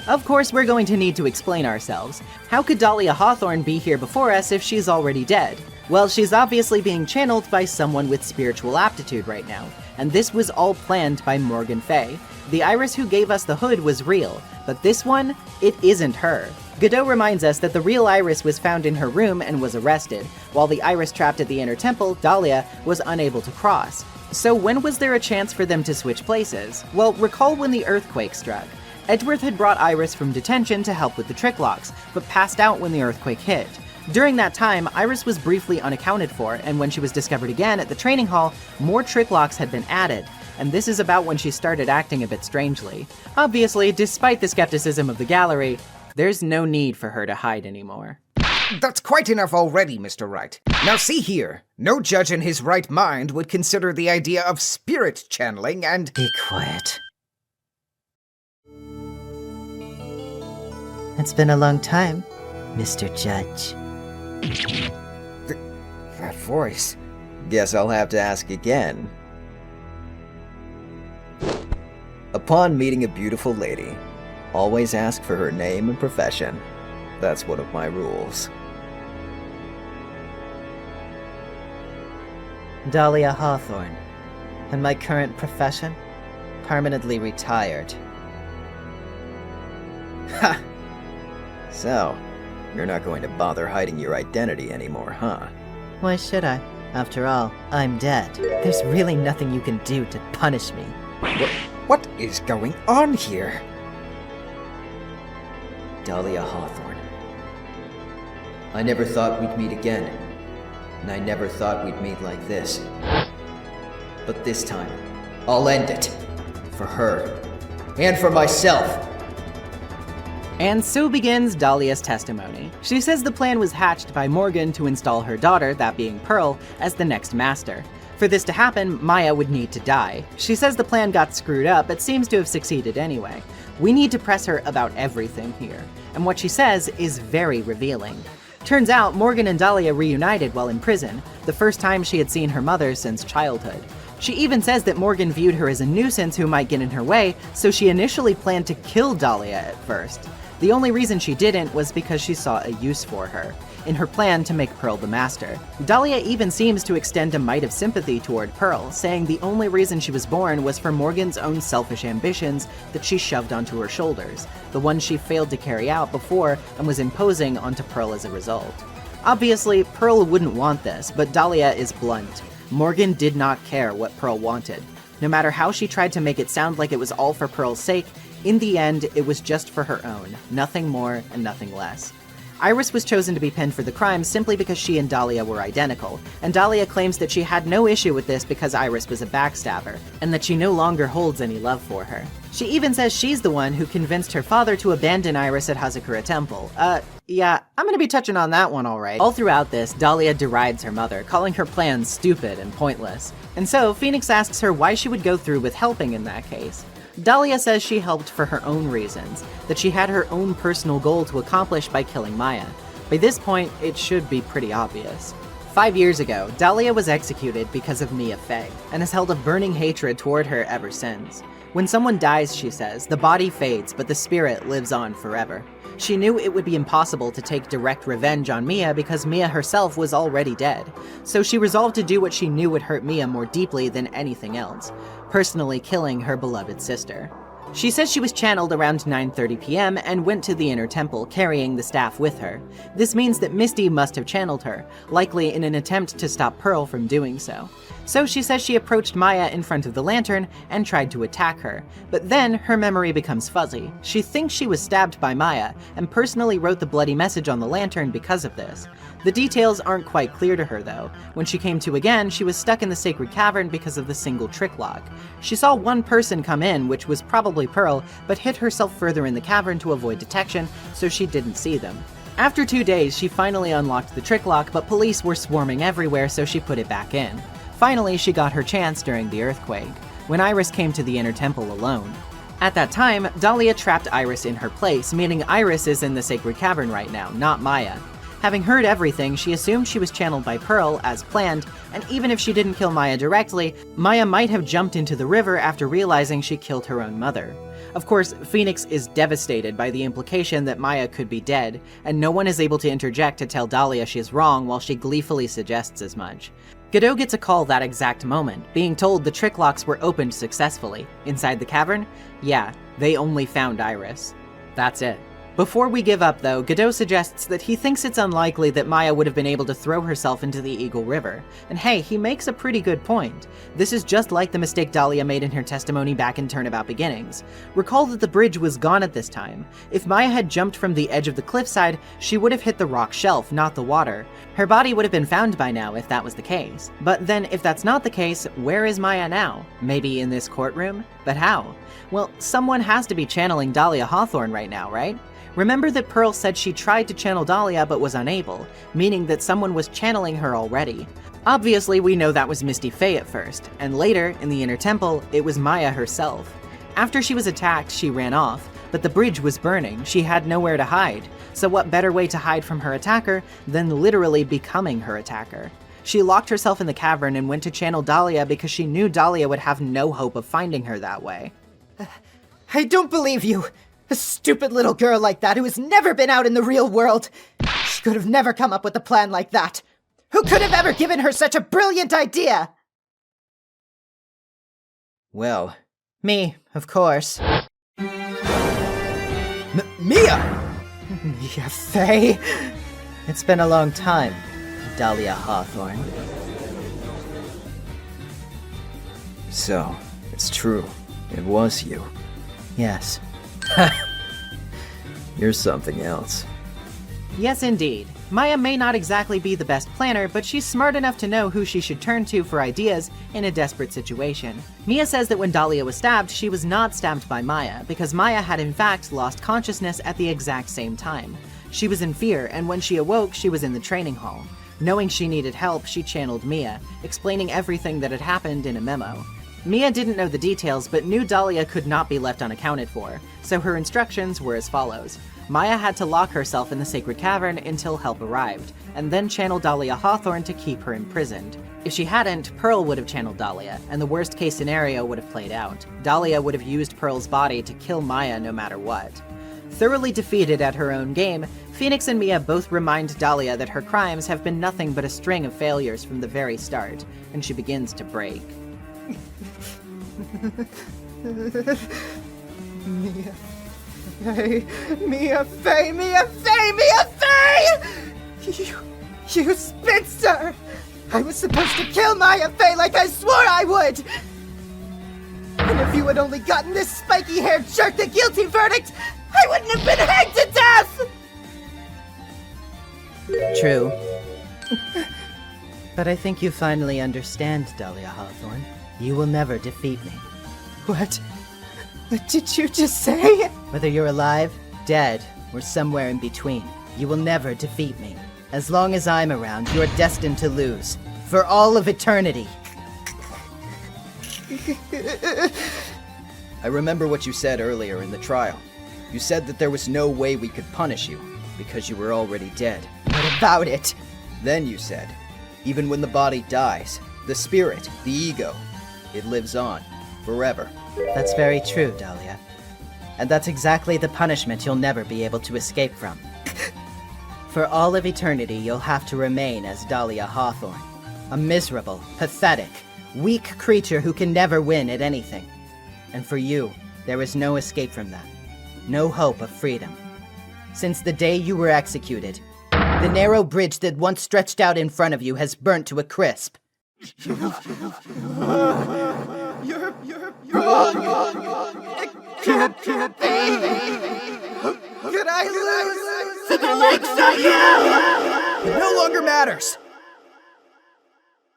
Of course, we're going to need to explain ourselves. How could Dahlia Hawthorne be here before us if she's already dead? Well, she's obviously being channeled by someone with spiritual aptitude right now, and this was all planned by Morgan Fay. The Iris who gave us the hood was real, but this one, it isn't her. Godot reminds us that the real Iris was found in her room and was arrested, while the Iris trapped at the inner temple, Dahlia, was unable to cross. So when was there a chance for them to switch places? Well, recall when the earthquake struck. Edgeworth had brought Iris from detention to help with the trick locks, but passed out when the earthquake hit. During that time, Iris was briefly unaccounted for, and when she was discovered again at the training hall, more trick locks had been added, and this is about when she started acting a bit strangely. Obviously, despite the skepticism of the gallery, there's no need for her to hide anymore. That's quite enough already, Mr. Wright. Now see here, no judge in his right mind would consider the idea of spirit channeling and— Be quiet. It's been a long time, Mr. Judge. That voice. Guess I'll have to ask again. Upon meeting a beautiful lady, always ask for her name and profession. That's one of my rules. Dahlia Hawthorne. And my current profession? Permanently retired. Ha! So, you're not going to bother hiding your identity anymore, huh? Why should I? After all, I'm dead. There's really nothing you can do to punish me. What is going on here? Dahlia Hawthorne. I never thought we'd meet again. And I never thought we'd meet like this. But this time, I'll end it. For her. And for myself. And so begins Dahlia's testimony. She says the plan was hatched by Morgan to install her daughter, that being Pearl, as the next master. For this to happen, Maya would need to die. She says the plan got screwed up, but seems to have succeeded anyway. We need to press her about everything here. And what she says is very revealing. Turns out, Morgan and Dahlia reunited while in prison, the first time she had seen her mother since childhood. She even says that Morgan viewed her as a nuisance who might get in her way, so she initially planned to kill Dahlia at first. The only reason she didn't was because she saw a use for her, in her plan to make Pearl the master. Dahlia even seems to extend a mite of sympathy toward Pearl, saying the only reason she was born was for Morgan's own selfish ambitions that she shoved onto her shoulders, the ones she failed to carry out before and was imposing onto Pearl as a result. Obviously, Pearl wouldn't want this, but Dahlia is blunt. Morgan did not care what Pearl wanted. No matter how she tried to make it sound like it was all for Pearl's sake, in the end, it was just for her own, nothing more and nothing less. Iris was chosen to be pinned for the crime simply because she and Dahlia were identical, and Dahlia claims that she had no issue with this because Iris was a backstabber, and that she no longer holds any love for her. She even says she's the one who convinced her father to abandon Iris at Hazakura Temple. Yeah, I'm gonna be touching on that one alright. All throughout this, Dahlia derides her mother, calling her plans stupid and pointless. And so, Phoenix asks her why she would go through with helping in that case. Dahlia says she helped for her own reasons, that she had her own personal goal to accomplish by killing Maya. By this point, it should be pretty obvious. 5 years ago, Dahlia was executed because of Mia Fey, and has held a burning hatred toward her ever since. When someone dies, she says, the body fades, but the spirit lives on forever. She knew it would be impossible to take direct revenge on Mia because Mia herself was already dead, so she resolved to do what she knew would hurt Mia more deeply than anything else, personally killing her beloved sister. She says she was channeled around 9:30 p.m. and went to the inner temple, carrying the staff with her. This means that Misty must have channeled her, likely in an attempt to stop Pearl from doing so. So she says she approached Maya in front of the lantern and tried to attack her, but then her memory becomes fuzzy. She thinks she was stabbed by Maya, and personally wrote the bloody message on the lantern because of this. The details aren't quite clear to her though. When she came to again, she was stuck in the sacred cavern because of the single trick lock. She saw one person come in, which was probably Pearl, but hid herself further in the cavern to avoid detection, so she didn't see them. After 2 days, she finally unlocked the trick lock, but police were swarming everywhere, so she put it back in. Finally, she got her chance during the earthquake, when Iris came to the inner temple alone. At that time, Dahlia trapped Iris in her place, meaning Iris is in the sacred cavern right now, not Maya. Having heard everything, she assumed she was channeled by Pearl, as planned, and even if she didn't kill Maya directly, Maya might have jumped into the river after realizing she killed her own mother. Of course, Phoenix is devastated by the implication that Maya could be dead, and no one is able to interject to tell Dahlia she's wrong while she gleefully suggests as much. Godot gets a call that exact moment, being told the trick locks were opened successfully. Inside the cavern? Yeah, they only found Iris. That's it. Before we give up, though, Godot suggests that he thinks it's unlikely that Maya would have been able to throw herself into the Eagle River. And hey, he makes a pretty good point. This is just like the mistake Dahlia made in her testimony back in Turnabout Beginnings. Recall that the bridge was gone at this time. If Maya had jumped from the edge of the cliffside, she would have hit the rock shelf, not the water. Her body would have been found by now if that was the case. But then, if that's not the case, where is Maya now? Maybe in this courtroom? But how? Well, someone has to be channeling Dahlia Hawthorne right now, right? Remember that Pearl said she tried to channel Dahlia but was unable, meaning that someone was channeling her already. Obviously, we know that was Misty Faye at first, and later, in the Inner Temple, it was Maya herself. After she was attacked, she ran off, but the bridge was burning, she had nowhere to hide, so what better way to hide from her attacker than literally becoming her attacker? She locked herself in the cavern and went to channel Dahlia because she knew Dahlia would have no hope of finding her that way. I don't believe you! A stupid little girl like that who has never been out in the real world! She could have never come up with a plan like that! Who could have ever given her such a brilliant idea? Well, me, of course. Mia! Mia Faye? It's been a long time, Dahlia Hawthorne. So, it's true. It was you. Yes. You're something else. Yes, indeed. Maya may not exactly be the best planner, but she's smart enough to know who she should turn to for ideas in a desperate situation. Mia says that when Dahlia was stabbed, she was not stabbed by Maya, because Maya had in fact lost consciousness at the exact same time. She was in fear, and when she awoke, she was in the training hall. Knowing she needed help, she channeled Mia, explaining everything that had happened in a memo. Mia didn't know the details, but knew Dahlia could not be left unaccounted for, so her instructions were as follows. Maya had to lock herself in the sacred cavern until help arrived, and then channel Dahlia Hawthorne to keep her imprisoned. If she hadn't, Pearl would have channeled Dahlia, and the worst case scenario would have played out. Dahlia would have used Pearl's body to kill Maya no matter what. Thoroughly defeated at her own game, Phoenix and Mia both remind Dahlia that her crimes have been nothing but a string of failures from the very start, and she begins to break. Mia Faye, Mia Faye, Mia Faye, Mia Faye! You spinster! I was supposed to kill Maya Faye like I swore I would! And if you had only gotten this spiky-haired jerk the guilty verdict, I wouldn't have been hanged to death! True. But I think you finally understand, Dahlia Hawthorne. You will never defeat me. What? What did you just say? Whether you're alive, dead, or somewhere in between, you will never defeat me. As long as I'm around, you're destined to lose. For all of eternity. I remember what you said earlier in the trial. You said that there was no way we could punish you, because you were already dead. What about it? Then you said, even when the body dies, the spirit, the ego, it lives on, forever. That's very true, Dahlia. And that's exactly the punishment you'll never be able to escape from. For all of eternity, you'll have to remain as Dahlia Hawthorne. A miserable, pathetic, weak creature who can never win at anything. And for you, there is no escape from that. No hope of freedom. Since the day you were executed, the narrow bridge that once stretched out in front of you has burnt to a crisp. You're wrong. It can't be. Could I lose to the likes of you? It no longer matters.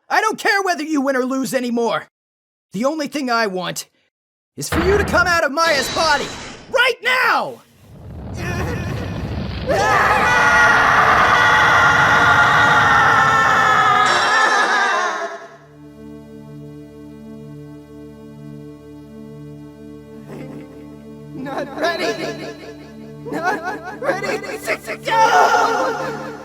I don't care whether you win or lose anymore. The only thing I want is for you to come out of Maya's body right now! Not ready! Not ready to go!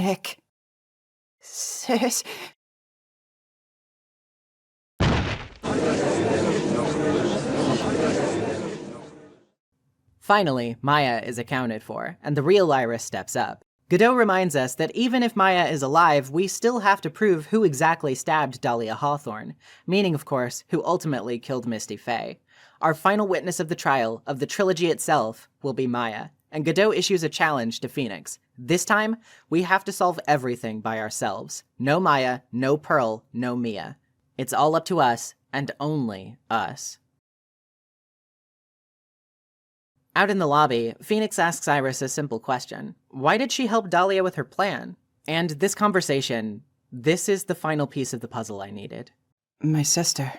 sick. Sis. Finally, Maya is accounted for, and the real Iris steps up. Godot reminds us that even if Maya is alive, we still have to prove who exactly stabbed Dahlia Hawthorne, meaning, of course, who ultimately killed Misty Faye. Our final witness of the trial, of the trilogy itself, will be Maya, and Godot issues a challenge to Phoenix. This time, we have to solve everything by ourselves. No Maya, no Pearl, no Mia. It's all up to us, and only us. Out in the lobby, Phoenix asks Iris a simple question. Why did she help Dahlia with her plan? And this conversation, this is the final piece of the puzzle I needed. My sister.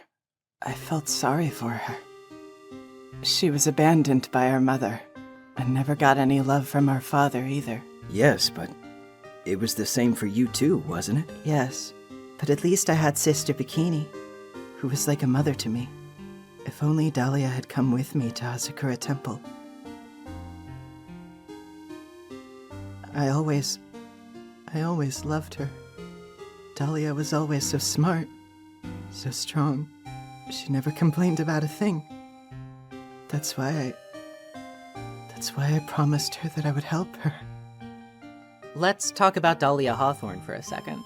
I felt sorry for her. She was abandoned by her mother, and never got any love from her father either. Yes, but it was the same for you too, wasn't it? Yes, but at least I had Sister Bikini, who was like a mother to me. If only Dahlia had come with me to Asakura Temple. I always loved her. Dahlia was always so smart, so strong. She never complained about a thing. That's why I promised her that I would help her. Let's talk about Dahlia Hawthorne for a second.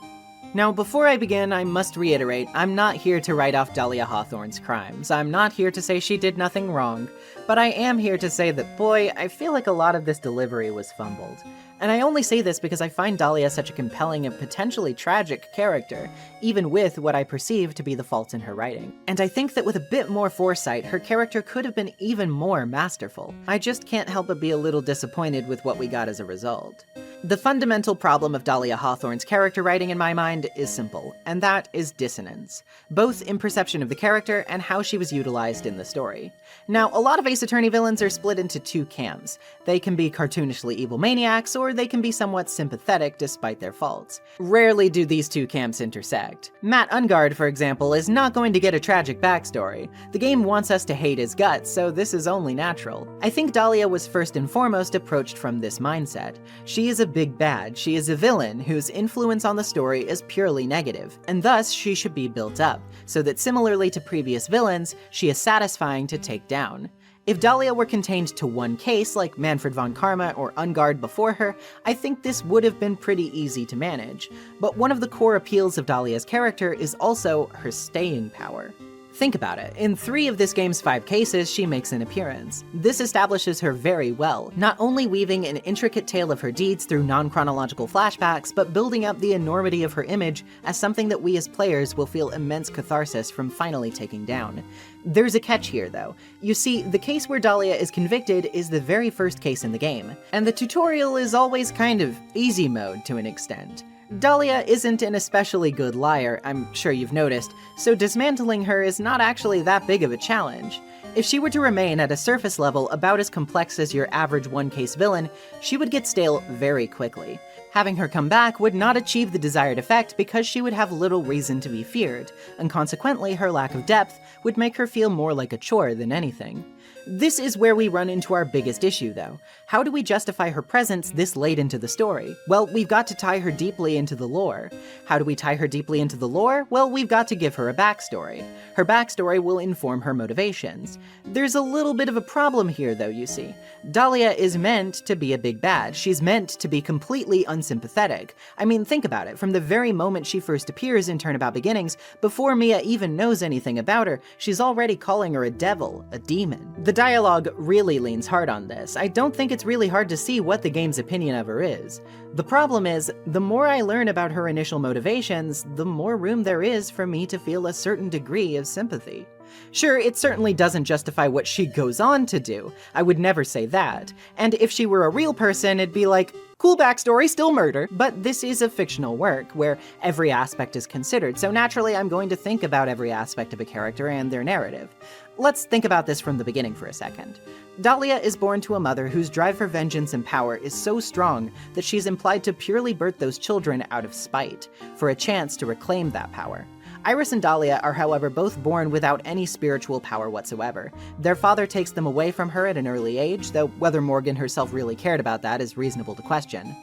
Now, before I begin, I must reiterate, I'm not here to write off Dahlia Hawthorne's crimes. I'm not here to say she did nothing wrong, but I am here to say that, boy, I feel like a lot of this delivery was fumbled. And I only say this because I find Dahlia such a compelling and potentially tragic character, even with what I perceive to be the faults in her writing. And I think that with a bit more foresight, her character could have been even more masterful. I just can't help but be a little disappointed with what we got as a result. The fundamental problem of Dahlia Hawthorne's character writing in my mind is simple, and that is dissonance, both in perception of the character and how she was utilized in the story. Now, a lot of Ace Attorney villains are split into two camps. They can be cartoonishly evil maniacs, or they can be somewhat sympathetic despite their faults. Rarely do these two camps intersect. Matt Ungard, for example, is not going to get a tragic backstory. The game wants us to hate his guts, so this is only natural. I think Dahlia was first and foremost approached from this mindset. She is a big bad. She is a villain whose influence on the story is purely negative, and thus she should be built up, so that similarly to previous villains, she is satisfying to take down. If Dahlia were contained to one case, like Manfred von Karma or Ungard before her, I think this would have been pretty easy to manage. But one of the core appeals of Dahlia's character is also her staying power. Think about it. In 3 of this game's 5 cases, she makes an appearance. This establishes her very well, not only weaving an intricate tale of her deeds through non-chronological flashbacks, but building up the enormity of her image as something that we as players will feel immense catharsis from finally taking down. There's a catch here, though. You see, the case where Dahlia is convicted is the very first case in the game, and the tutorial is always kind of easy mode to an extent. Dahlia isn't an especially good liar, I'm sure you've noticed, so dismantling her is not actually that big of a challenge. If she were to remain at a surface level about as complex as your average one-case villain, she would get stale very quickly. Having her come back would not achieve the desired effect because she would have little reason to be feared, and consequently her lack of depth would make her feel more like a chore than anything. This is where we run into our biggest issue, though. How do we justify her presence this late into the story? Well, we've got to tie her deeply into the lore. How do we tie her deeply into the lore? Well, we've got to give her a backstory. Her backstory will inform her motivations. There's a little bit of a problem here, though, you see. Dahlia is meant to be a big bad. She's meant to be completely unsympathetic. I mean, think about it. From the very moment she first appears in Turnabout Beginnings, before Mia even knows anything about her, she's already calling her a devil, a demon. The dialogue really leans hard on this. I don't think it's really hard to see what the game's opinion of her is. The problem is, the more I learn about her initial motivations, the more room there is for me to feel a certain degree of sympathy. Sure, it certainly doesn't justify what she goes on to do. I would never say that. And if she were a real person, it'd be like, cool backstory, still murder. But this is a fictional work, where every aspect is considered, so naturally I'm going to think about every aspect of a character and their narrative. Let's think about this from the beginning for a second. Dahlia is born to a mother whose drive for vengeance and power is so strong that she's implied to purely birth those children out of spite, for a chance to reclaim that power. Iris and Dahlia are, however, both born without any spiritual power whatsoever. Their father takes them away from her at an early age, though whether Morgan herself really cared about that is reasonable to question.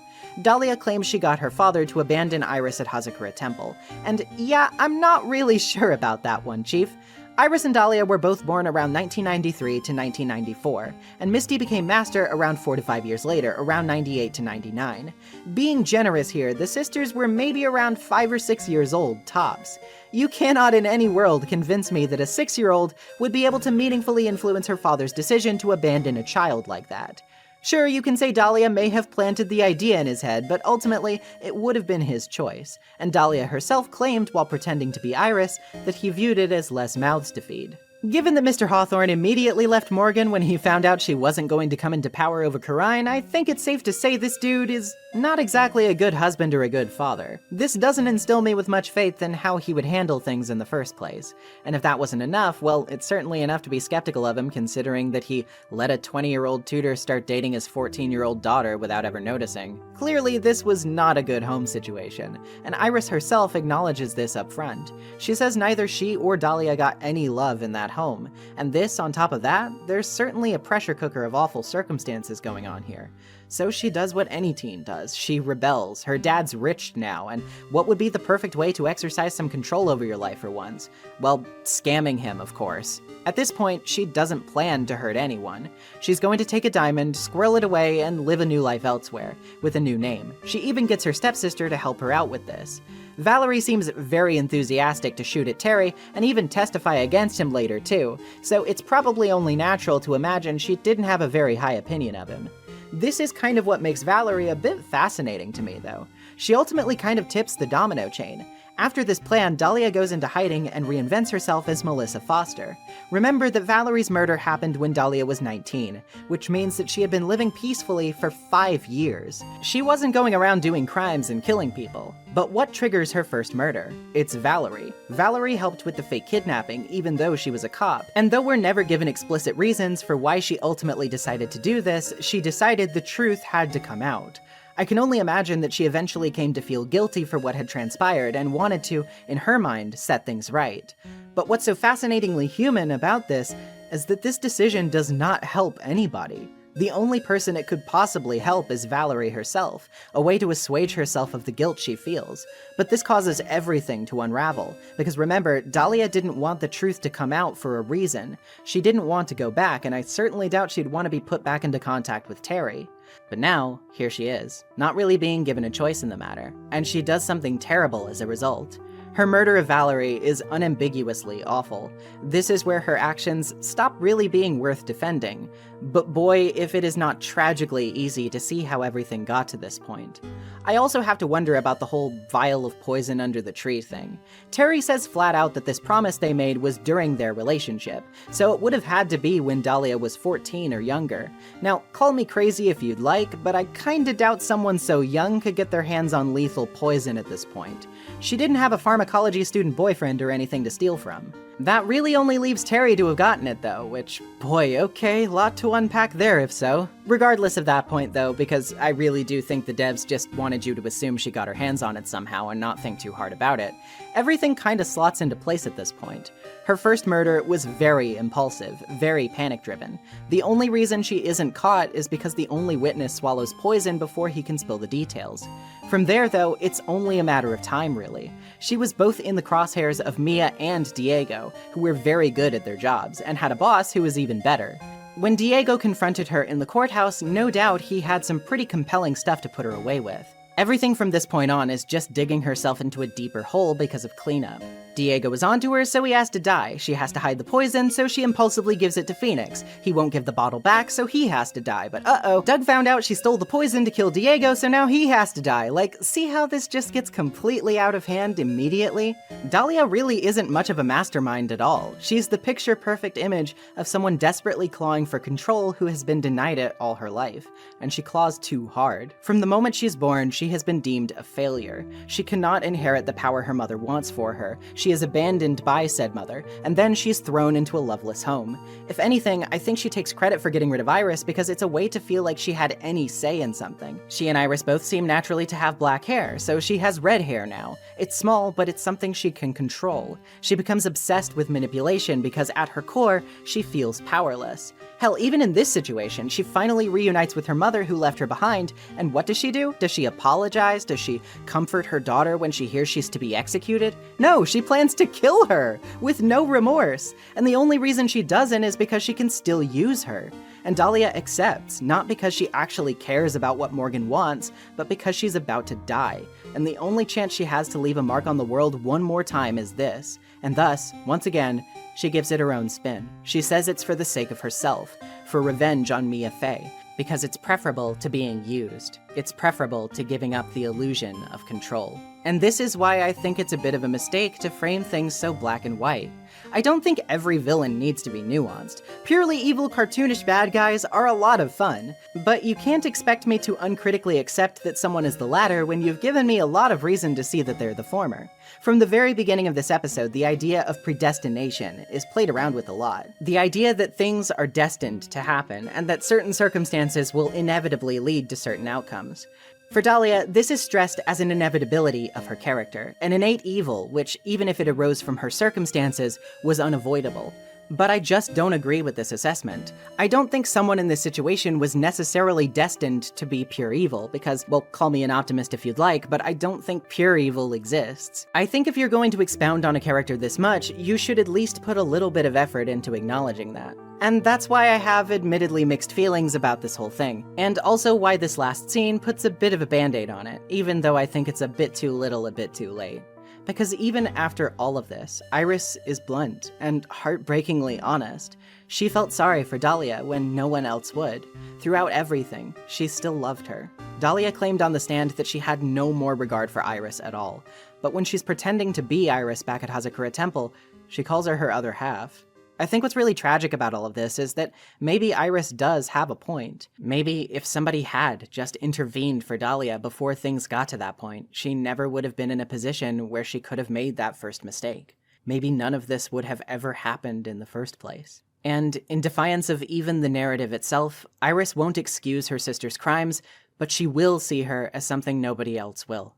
Dahlia claims she got her father to abandon Iris at Hazakura Temple. And yeah, I'm not really sure about that one, Chief. Iris and Dahlia were both born around 1993 to 1994, and Misty became master around 4 to 5 years later, around 98 to 99. Being generous here, the sisters were maybe around 5 or 6 years old, tops. You cannot in any world convince me that a 6-year-old would be able to meaningfully influence her father's decision to abandon a child like that. Sure, you can say Dahlia may have planted the idea in his head, but ultimately, it would have been his choice, and Dahlia herself claimed, while pretending to be Iris, that he viewed it as less mouths to feed. Given that Mr. Hawthorne immediately left Morgan when he found out she wasn't going to come into power over Karine, I think it's safe to say this dude is not exactly a good husband or a good father. This doesn't instill me with much faith in how he would handle things in the first place. And if that wasn't enough, well, it's certainly enough to be skeptical of him, considering that he let a 20-year-old tutor start dating his 14-year-old daughter without ever noticing. Clearly, this was not a good home situation, and Iris herself acknowledges this up front. She says neither she or Dahlia got any love in that home, and this, on top of that, there's certainly a pressure cooker of awful circumstances going on here. So she does what any teen does. She rebels. Her dad's rich now, and what would be the perfect way to exercise some control over your life for once? Well, scamming him, of course. At this point, she doesn't plan to hurt anyone. She's going to take a diamond, squirrel it away, and live a new life elsewhere, with a new name. She even gets her stepsister to help her out with this. Valerie seems very enthusiastic to shoot at Terry, and even testify against him later too, so it's probably only natural to imagine she didn't have a very high opinion of him. This is kind of what makes Valerie a bit fascinating to me, though. She ultimately kind of tips the domino chain. After this plan, Dahlia goes into hiding and reinvents herself as Melissa Foster. Remember that Valerie's murder happened when Dahlia was 19, which means that she had been living peacefully for 5 years. She wasn't going around doing crimes and killing people. But what triggers her first murder? It's Valerie. Valerie helped with the fake kidnapping, even though she was a cop. And though we're never given explicit reasons for why she ultimately decided to do this, she decided the truth had to come out. I can only imagine that she eventually came to feel guilty for what had transpired and wanted to, in her mind, set things right. But what's so fascinatingly human about this is that this decision does not help anybody. The only person it could possibly help is Valerie herself, a way to assuage herself of the guilt she feels. But this causes everything to unravel, because remember, Dahlia didn't want the truth to come out for a reason. She didn't want to go back, and I certainly doubt she'd want to be put back into contact with Terry. But now, here she is, not really being given a choice in the matter, and she does something terrible as a result. Her murder of Valerie is unambiguously awful. This is where her actions stop really being worth defending. But boy, if it is not tragically easy to see how everything got to this point. I also have to wonder about the whole vial of poison under the tree thing. Terry says flat out that this promise they made was during their relationship, so it would have had to be when Dahlia was 14 or younger. Now, call me crazy if you'd like, but I kinda doubt someone so young could get their hands on lethal poison at this point. She didn't have a pharmacology student boyfriend or anything to steal from. That really only leaves Terry to have gotten it though, which, boy, okay, lot to unpack there if so. Regardless of that point though, because I really do think the devs just wanted you to assume she got her hands on it somehow and not think too hard about it, everything kinda slots into place at this point. Her first murder was very impulsive, very panic-driven. The only reason she isn't caught is because the only witness swallows poison before he can spill the details. From there, though, it's only a matter of time, really. She was both in the crosshairs of Mia and Diego, who were very good at their jobs, and had a boss who was even better. When Diego confronted her in the courthouse, no doubt he had some pretty compelling stuff to put her away with. Everything from this point on is just digging herself into a deeper hole because of cleanup. Diego was onto her, so he has to die. She has to hide the poison, so she impulsively gives it to Phoenix. He won't give the bottle back, so he has to die. But uh-oh, Doug found out she stole the poison to kill Diego, so now he has to die. Like, see how this just gets completely out of hand immediately? Dahlia really isn't much of a mastermind at all. She's the picture-perfect image of someone desperately clawing for control who has been denied it all her life. And she claws too hard. From the moment she's born, she has been deemed a failure. She cannot inherit the power her mother wants for her. She is abandoned by said mother, and then she's thrown into a loveless home. If anything, I think she takes credit for getting rid of Iris because it's a way to feel like she had any say in something. She and Iris both seem naturally to have black hair, so she has red hair now. It's small, but it's something she can control. She becomes obsessed with manipulation because at her core, she feels powerless. Hell, even in this situation, she finally reunites with her mother who left her behind, and what does she do? Does she apologize? Does she comfort her daughter when she hears she's to be executed? No, she plans to kill her, with no remorse. And the only reason she doesn't is because she can still use her. And Dahlia accepts, not because she actually cares about what Morgan wants, but because she's about to die. And the only chance she has to leave a mark on the world one more time is this. And thus, once again, she gives it her own spin. She says it's for the sake of herself, for revenge on Mia Fey, because it's preferable to being used. It's preferable to giving up the illusion of control. And this is why I think it's a bit of a mistake to frame things so black and white. I don't think every villain needs to be nuanced. Purely evil, cartoonish bad guys are a lot of fun, but you can't expect me to uncritically accept that someone is the latter when you've given me a lot of reason to see that they're the former. From the very beginning of this episode, the idea of predestination is played around with a lot. The idea that things are destined to happen, and that certain circumstances will inevitably lead to certain outcomes. For Dahlia, this is stressed as an inevitability of her character, an innate evil which, even if it arose from her circumstances, was unavoidable. But I just don't agree with this assessment. I don't think someone in this situation was necessarily destined to be pure evil, because, well, call me an optimist if you'd like, but I don't think pure evil exists. I think if you're going to expound on a character this much, you should at least put a little bit of effort into acknowledging that. And that's why I have admittedly mixed feelings about this whole thing, and also why this last scene puts a bit of a band-aid on it, even though I think it's a bit too little a bit too late. Because even after all of this, Iris is blunt and heartbreakingly honest. She felt sorry for Dahlia when no one else would. Throughout everything, she still loved her. Dahlia claimed on the stand that she had no more regard for Iris at all, but when she's pretending to be Iris back at Hazakura Temple, she calls her other half. I think what's really tragic about all of this is that maybe Iris does have a point. Maybe if somebody had just intervened for Dahlia before things got to that point, she never would have been in a position where she could have made that first mistake. Maybe none of this would have ever happened in the first place. And in defiance of even the narrative itself, Iris won't excuse her sister's crimes, but she will see her as something nobody else will.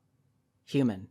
Human.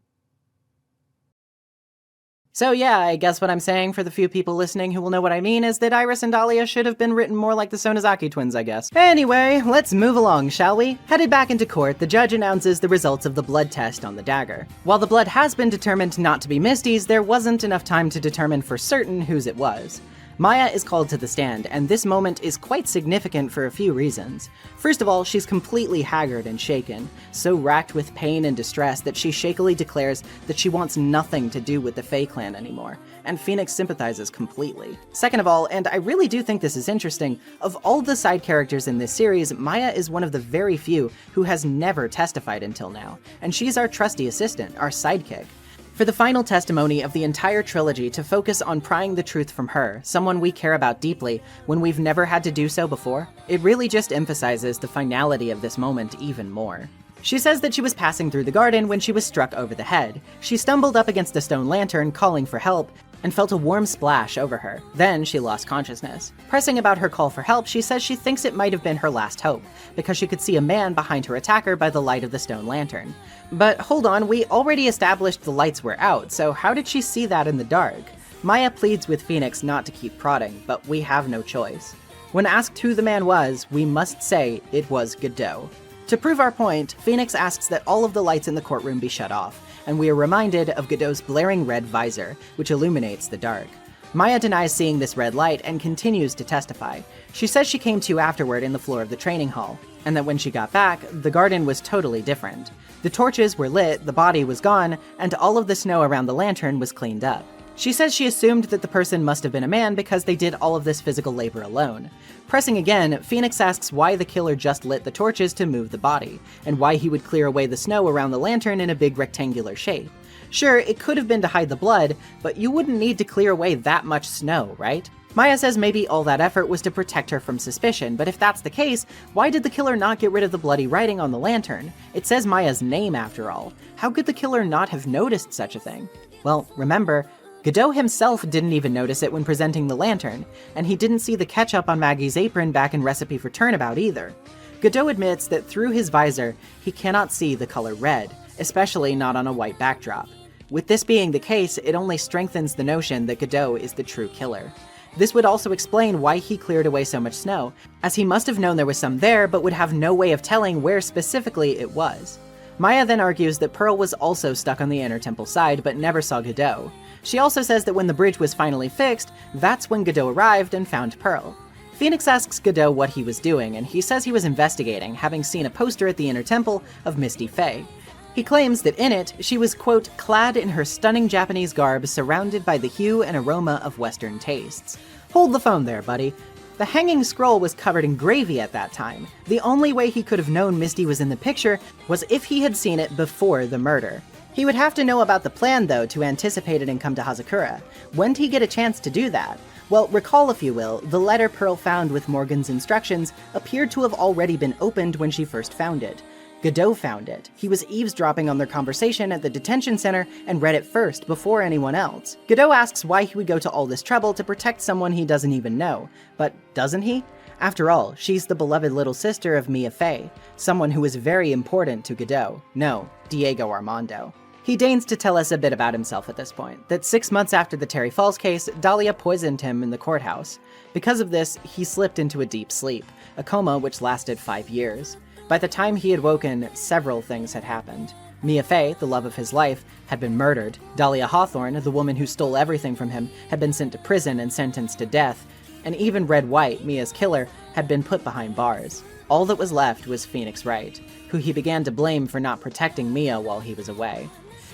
So yeah, I guess what I'm saying for the few people listening who will know what I mean is that Iris and Dahlia should have been written more like the Sonozaki twins, I guess. Anyway, let's move along, shall we? Headed back into court, the judge announces the results of the blood test on the dagger. While the blood has been determined not to be Misty's, there wasn't enough time to determine for certain whose it was. Maya is called to the stand, and this moment is quite significant for a few reasons. First of all, she's completely haggard and shaken, so racked with pain and distress that she shakily declares that she wants nothing to do with the Fae clan anymore, and Phoenix sympathizes completely. Second of all, and I really do think this is interesting, of all the side characters in this series, Maya is one of the very few who has never testified until now, and she's our trusty assistant, our sidekick. For the final testimony of the entire trilogy to focus on prying the truth from her, someone we care about deeply, when we've never had to do so before, it really just emphasizes the finality of this moment even more. She says that she was passing through the garden when she was struck over the head. She stumbled up against a stone lantern, calling for help, and felt a warm splash over her. Then she lost consciousness. Pressing about her call for help, she says she thinks it might have been her last hope, because she could see a man behind her attacker by the light of the stone lantern. But hold on, we already established the lights were out, so how did she see that in the dark? Maya pleads with Phoenix not to keep prodding, but we have no choice. When asked who the man was, we must say it was Godot. To prove our point, Phoenix asks that all of the lights in the courtroom be shut off, and we are reminded of Godot's blaring red visor, which illuminates the dark. Maya denies seeing this red light and continues to testify. She says she came to afterward in the floor of the training hall, and that when she got back, the garden was totally different. The torches were lit, the body was gone, and all of the snow around the lantern was cleaned up. She says she assumed that the person must have been a man because they did all of this physical labor alone. Pressing again, Phoenix asks why the killer just lit the torches to move the body, and why he would clear away the snow around the lantern in a big rectangular shape. Sure, it could have been to hide the blood, but you wouldn't need to clear away that much snow, right? Maya says maybe all that effort was to protect her from suspicion, but if that's the case, why did the killer not get rid of the bloody writing on the lantern? It says Maya's name after all. How could the killer not have noticed such a thing? Well, remember, Godot himself didn't even notice it when presenting the lantern, and he didn't see the ketchup on Maggie's apron back in Recipe for Turnabout either. Godot admits that through his visor, he cannot see the color red, especially not on a white backdrop. With this being the case, it only strengthens the notion that Godot is the true killer. This would also explain why he cleared away so much snow, as he must have known there was some there but would have no way of telling where specifically it was. Maya then argues that Pearl was also stuck on the inner temple side but never saw Godot. She also says that when the bridge was finally fixed, that's when Godot arrived and found Pearl. Phoenix asks Godot what he was doing, and he says he was investigating, having seen a poster at the inner temple of Misty Faye. He claims that in it, she was, quote, clad in her stunning Japanese garb surrounded by the hue and aroma of Western tastes. Hold the phone there, buddy. The hanging scroll was covered in gravy at that time. The only way he could have known Misty was in the picture was if he had seen it before the murder. He would have to know about the plan, though, to anticipate it and come to Hazakura. When'd he get a chance to do that? Well, recall, if you will, the letter Pearl found with Morgan's instructions appeared to have already been opened when she first found it. Godot found it. He was eavesdropping on their conversation at the detention center and read it first, before anyone else. Godot asks why he would go to all this trouble to protect someone he doesn't even know. But doesn't he? After all, she's the beloved little sister of Mia Fey, someone who is very important to Godot. No, Diego Armando. He deigns to tell us a bit about himself at this point, that 6 months after the Terry Falls case, Dahlia poisoned him in the courthouse. Because of this, he slipped into a deep sleep, a coma which lasted 5 years. By the time he had woken, several things had happened. Mia Fey, the love of his life, had been murdered. Dahlia Hawthorne, the woman who stole everything from him, had been sent to prison and sentenced to death. And even Red White, Mia's killer, had been put behind bars. All that was left was Phoenix Wright, who he began to blame for not protecting Mia while he was away.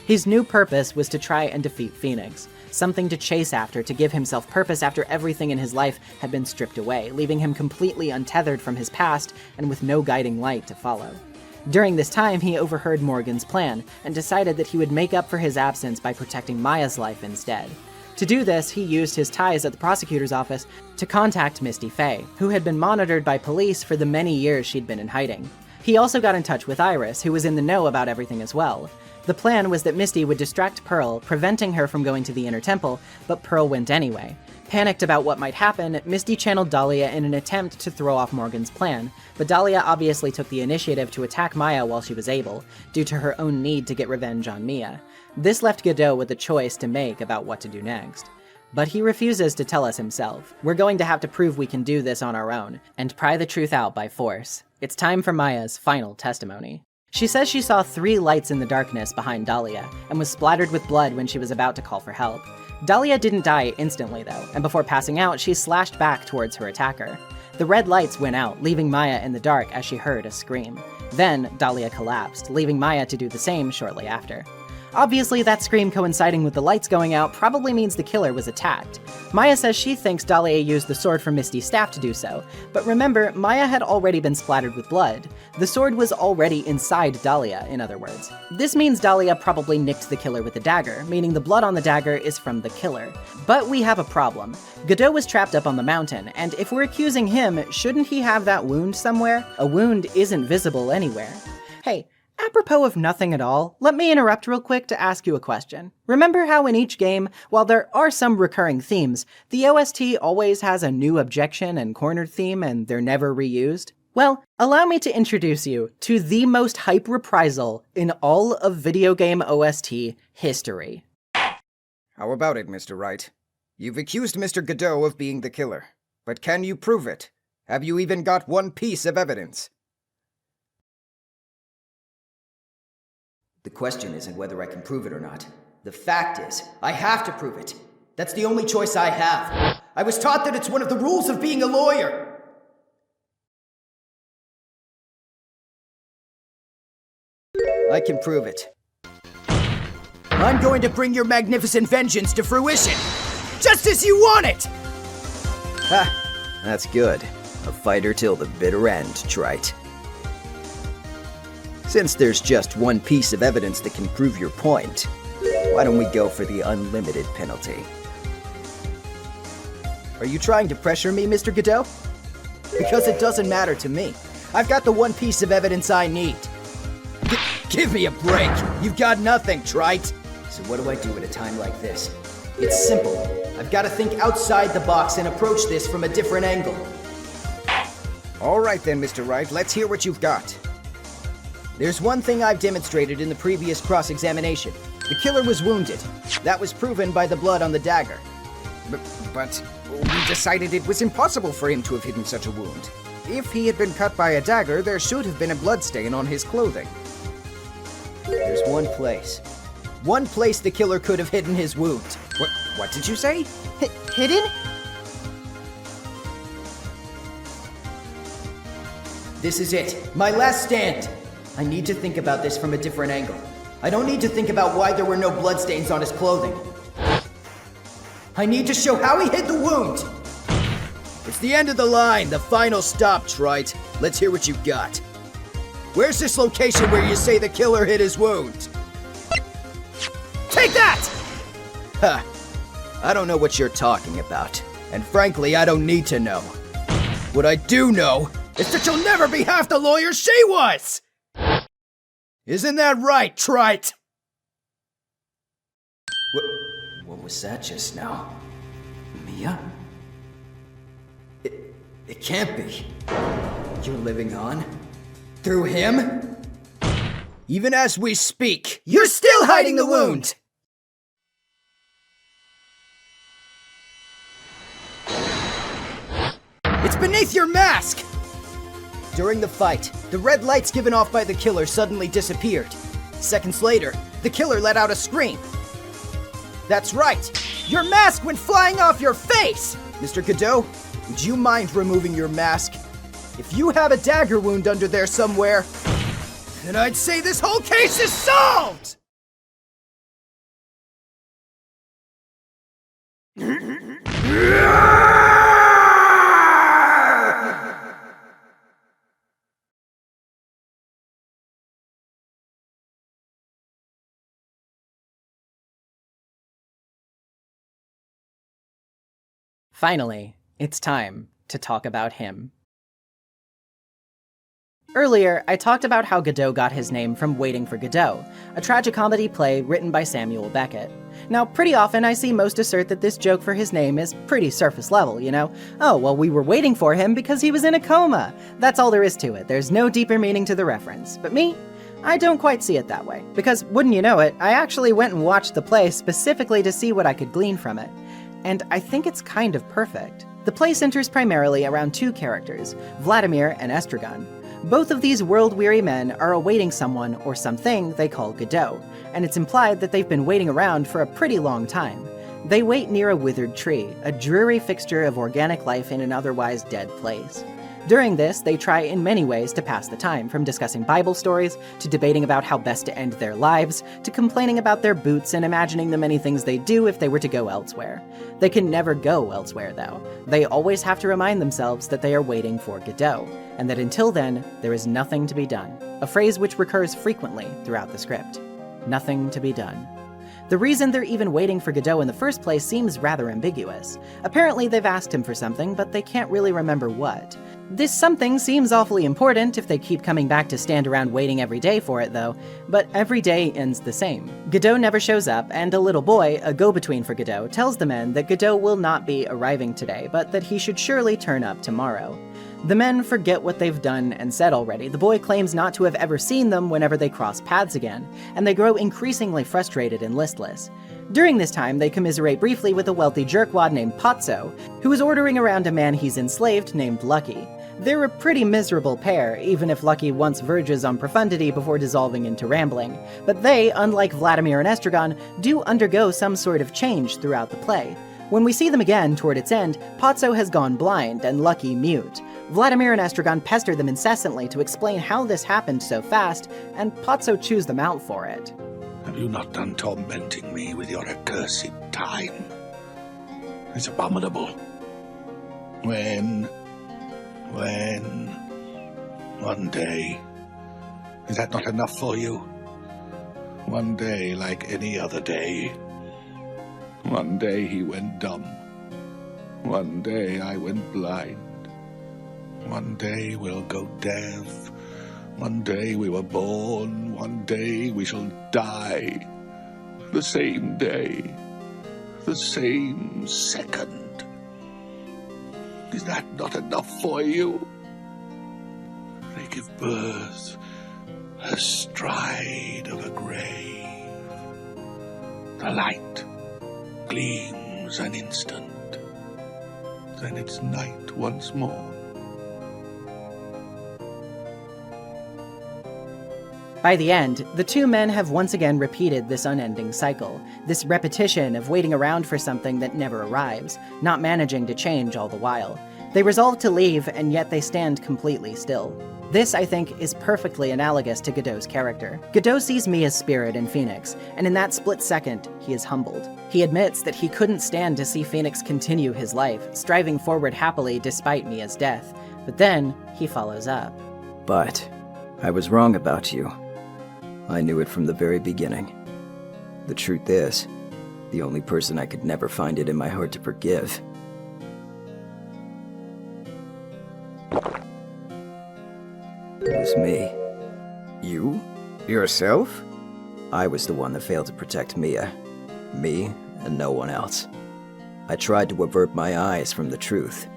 His new purpose was to try and defeat Phoenix, something to chase after, to give himself purpose after everything in his life had been stripped away, leaving him completely untethered from his past and with no guiding light to follow. During this time, he overheard Morgan's plan and decided that he would make up for his absence by protecting Maya's life instead. To do this, he used his ties at the prosecutor's office to contact Misty Faye, who had been monitored by police for the many years she'd been in hiding. He also got in touch with Iris, who was in the know about everything as well. The plan was that Misty would distract Pearl, preventing her from going to the inner temple, but Pearl went anyway. Panicked about what might happen, Misty channeled Dahlia in an attempt to throw off Morgan's plan, but Dahlia obviously took the initiative to attack Maya while she was able, due to her own need to get revenge on Mia. This left Godot with a choice to make about what to do next. But he refuses to tell us himself. We're going to have to prove we can do this on our own, and pry the truth out by force. It's time for Maya's final testimony. She says she saw 3 lights in the darkness behind Dahlia, and was splattered with blood when she was about to call for help. Dahlia didn't die instantly though, and before passing out, she slashed back towards her attacker. The red lights went out, leaving Maya in the dark as she heard a scream. Then, Dahlia collapsed, leaving Maya to do the same shortly after. Obviously, that scream coinciding with the lights going out probably means the killer was attacked. Maya says she thinks Dahlia used the sword from Misty's staff to do so, but remember, Maya had already been splattered with blood. The sword was already inside Dahlia, in other words. This means Dahlia probably nicked the killer with the dagger, meaning the blood on the dagger is from the killer. But we have a problem. Godot was trapped up on the mountain, and if we're accusing him, shouldn't he have that wound somewhere? A wound isn't visible anywhere. Hey, apropos of nothing at all, let me interrupt real quick to ask you a question. Remember how in each game, while there are some recurring themes, the OST always has a new objection and cornered theme and they're never reused? Well, allow me to introduce you to the most hype reprisal in all of video game OST history. How about it, Mr. Wright? You've accused Mr. Godot of being the killer, but can you prove it? Have you even got one piece of evidence? The question isn't whether I can prove it or not. The fact is, I have to prove it. That's the only choice I have. I was taught that it's one of the rules of being a lawyer. I can prove it. I'm going to bring your magnificent vengeance to fruition, just as you want it! Ha! That's good. A fighter till the bitter end, Trite. Since there's just one piece of evidence that can prove your point, why don't we go for the unlimited penalty? Are you trying to pressure me, Mr. Godot? Because it doesn't matter to me. I've got the one piece of evidence I need. Give me a break! You've got nothing, Trite! So what do I do at a time like this? It's simple. I've got to think outside the box and approach this from a different angle. All right then, Mr. Wright, let's hear what you've got. There's one thing I've demonstrated in the previous cross-examination. The killer was wounded. That was proven by the blood on the dagger. But we decided it was impossible for him to have hidden such a wound. If he had been cut by a dagger, there should have been a bloodstain on his clothing. There's one place. One place the killer could have hidden his wound. What did you say? Hidden? This is it. My last stand. I need to think about this from a different angle. I don't need to think about why there were no bloodstains on his clothing. I need to show how he hid the wound. It's the end of the line, the final stop, Wright. Let's hear what you got. Where's this location where you say the killer hid his wound? Take that! Ha! I don't know what you're talking about. And frankly, I don't need to know. What I do know is that you'll never be half the lawyer she was! Isn't that right, Trite? What was that just now? Mia? It can't be. You're living on? Through him? Even as we speak, you're still hiding the wound! It's beneath your mask! During the fight, the red lights given off by the killer suddenly disappeared. Seconds later, the killer let out a scream. That's right! Your mask went flying off your face! Mr. Godot, would you mind removing your mask? If you have a dagger wound under there somewhere, then I'd say this whole case is solved! Finally, it's time to talk about him. Earlier, I talked about how Godot got his name from Waiting for Godot, a tragicomedy play written by Samuel Beckett. Now, pretty often I see most assert that this joke for his name is pretty surface level, you know? Oh, well, we were waiting for him because he was in a coma. That's all there is to it. There's no deeper meaning to the reference. But me? I don't quite see it that way. Because, wouldn't you know it, I actually went and watched the play specifically to see what I could glean from it. And I think it's kind of perfect. The play centers primarily around two characters, Vladimir and Estragon. Both of these world-weary men are awaiting someone or something they call Godot, and it's implied that they've been waiting around for a pretty long time. They wait near a withered tree, a dreary fixture of organic life in an otherwise dead place. During this, they try in many ways to pass the time, from discussing Bible stories, to debating about how best to end their lives, to complaining about their boots and imagining the many things they'd do if they were to go elsewhere. They can never go elsewhere, though. They always have to remind themselves that they are waiting for Godot, and that until then, there is nothing to be done. A phrase which recurs frequently throughout the script. Nothing to be done. The reason they're even waiting for Godot in the first place seems rather ambiguous. Apparently they've asked him for something, but they can't really remember what. This something seems awfully important if they keep coming back to stand around waiting every day for it, though, but every day ends the same. Godot never shows up, and a little boy, a go-between for Godot, tells the men that Godot will not be arriving today, but that he should surely turn up tomorrow. The men forget what they've done and said already. The boy claims not to have ever seen them whenever they cross paths again, and they grow increasingly frustrated and listless. During this time, they commiserate briefly with a wealthy jerkwad named Pozzo, who is ordering around a man he's enslaved named Lucky. They're a pretty miserable pair, even if Lucky once verges on profundity before dissolving into rambling. But they, unlike Vladimir and Estragon, do undergo some sort of change throughout the play. When we see them again toward its end, Pozzo has gone blind and Lucky mute. Vladimir and Estragon pester them incessantly to explain how this happened so fast, and Pozzo chews them out for it. Have you not done tormenting me with your accursed time? It's abominable. When? One day. Is that not enough for you? One day like any other day. One day he went dumb. One day I went blind. One day we'll go deaf. One day we were born. One day we shall die. The same day. the same second. Is that not enough for you? They give birth astride of a grave. The light gleams an instant, then it's night once more. By the end, the two men have once again repeated this unending cycle, this repetition of waiting around for something that never arrives, not managing to change all the while. They resolve to leave, and yet they stand completely still. This, I think, is perfectly analogous to Godot's character. Godot sees Mia's spirit in Phoenix, and in that split second, he is humbled. He admits that he couldn't stand to see Phoenix continue his life, striving forward happily despite Mia's death. But then, he follows up. But I was wrong about you. I knew it from the very beginning. The truth is, the only person I could never find it in my heart to forgive was me. You? Yourself? I was the one that failed to protect Mia. Me and no one else. I tried to avert my eyes from the truth,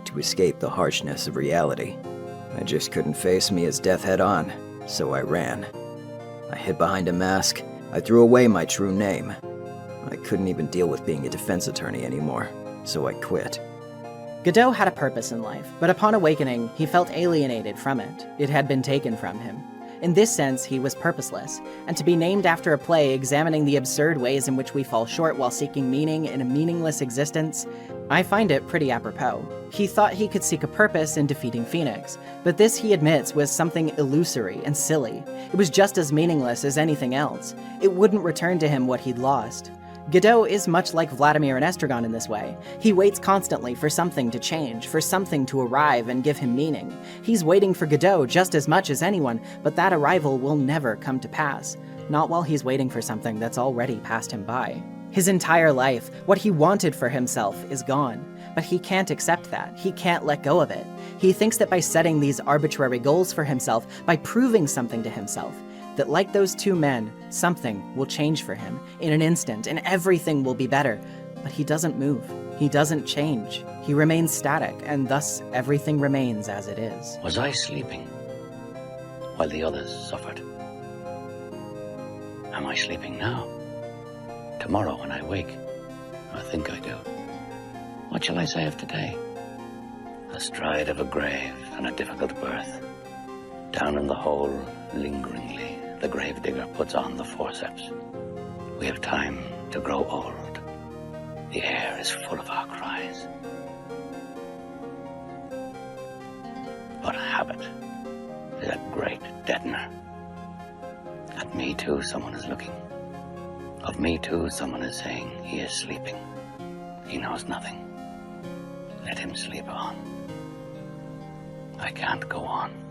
to escape the harshness of reality. I just couldn't face Mia's death head on, so I ran. I hid behind a mask. I threw away my true name. I couldn't even deal with being a defense attorney anymore, so I quit. Godot had a purpose in life, but upon awakening, he felt alienated from it. It had been taken from him. In this sense, he was purposeless, and to be named after a play examining the absurd ways in which we fall short while seeking meaning in a meaningless existence, I find it pretty apropos. He thought he could seek a purpose in defeating Phoenix, but this, he admits, was something illusory and silly. It was just as meaningless as anything else. It wouldn't return to him what he'd lost. Godot is much like Vladimir and Estragon in this way. He waits constantly for something to change, for something to arrive and give him meaning. He's waiting for Godot just as much as anyone, but that arrival will never come to pass. Not while he's waiting for something that's already passed him by. His entire life, what he wanted for himself, is gone. But he can't accept that. He can't let go of it. He thinks that by setting these arbitrary goals for himself, by proving something to himself, that like those two men, something will change for him in an instant and everything will be better. But he doesn't move. He doesn't change. He remains static, and thus everything remains as it is. Was I sleeping while the others suffered? Am I sleeping now? Tomorrow when I wake, I think I do. What shall I say of today? Astride of a grave and a difficult birth. Down in the hole, lingeringly, the gravedigger puts on the forceps. We have time to grow old. The air is full of our cries. But habit is a great deadener. At me too someone is looking. Of me too someone is saying he is sleeping. He knows nothing. Let him sleep on. I can't go on.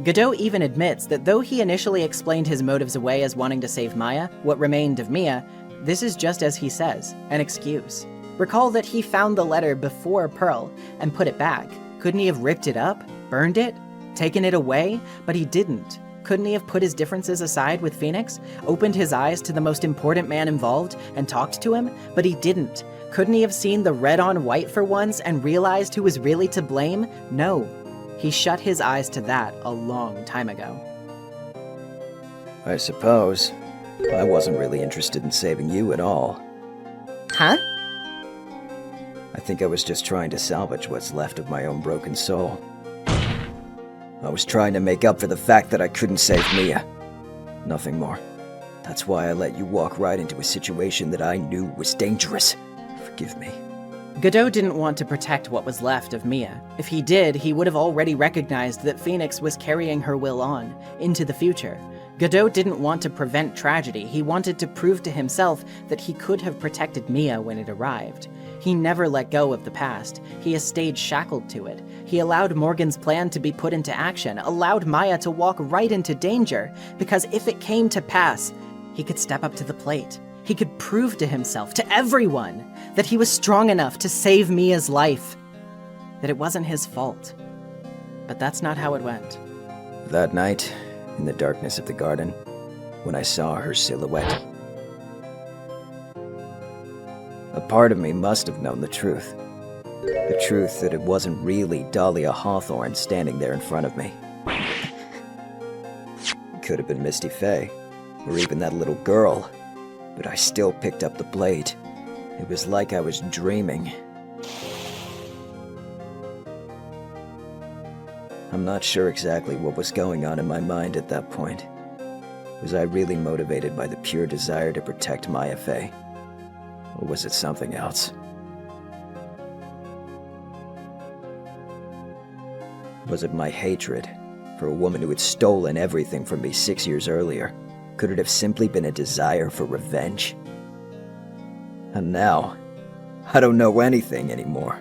Godot even admits that though he initially explained his motives away as wanting to save Maya, what remained of Mia, this is just as he says, an excuse. Recall that he found the letter before Pearl and put it back. Couldn't he have ripped it up, burned it, taken it away? But he didn't. Couldn't he have put his differences aside with Phoenix, opened his eyes to the most important man involved, and talked to him? But he didn't. Couldn't he have seen the red on white for once and realized who was really to blame? No. He shut his eyes to that a long time ago. I suppose. I wasn't really interested in saving you at all. Huh? I think I was just trying to salvage what's left of my own broken soul. I was trying to make up for the fact that I couldn't save Mia. Nothing more. That's why I let you walk right into a situation that I knew was dangerous. Forgive me. Godot didn't want to protect what was left of Mia. If he did, he would have already recognized that Phoenix was carrying her will on, into the future. Godot didn't want to prevent tragedy. He wanted to prove to himself that he could have protected Mia when it arrived. He never let go of the past. He has stayed shackled to it. He allowed Morgan's plan to be put into action, allowed Maya to walk right into danger, because if it came to pass, he could step up to the plate. He could prove to himself, to everyone, that he was strong enough to save Mia's life. That it wasn't his fault. But that's not how it went. That night, in the darkness of the garden, when I saw her silhouette, A part of me must have known the truth. The truth that it wasn't really Dahlia Hawthorne standing there in front of me. It could have been Misty Faye, or even that little girl, but I still picked up the blade. It was like I was dreaming. I'm not sure exactly what was going on in my mind at that point. Was I really motivated by the pure desire to protect Maya Faye? Or was it something else? Was it my hatred for a woman who had stolen everything from me 6 years earlier? Could it have simply been a desire for revenge? And now, I don't know anything anymore.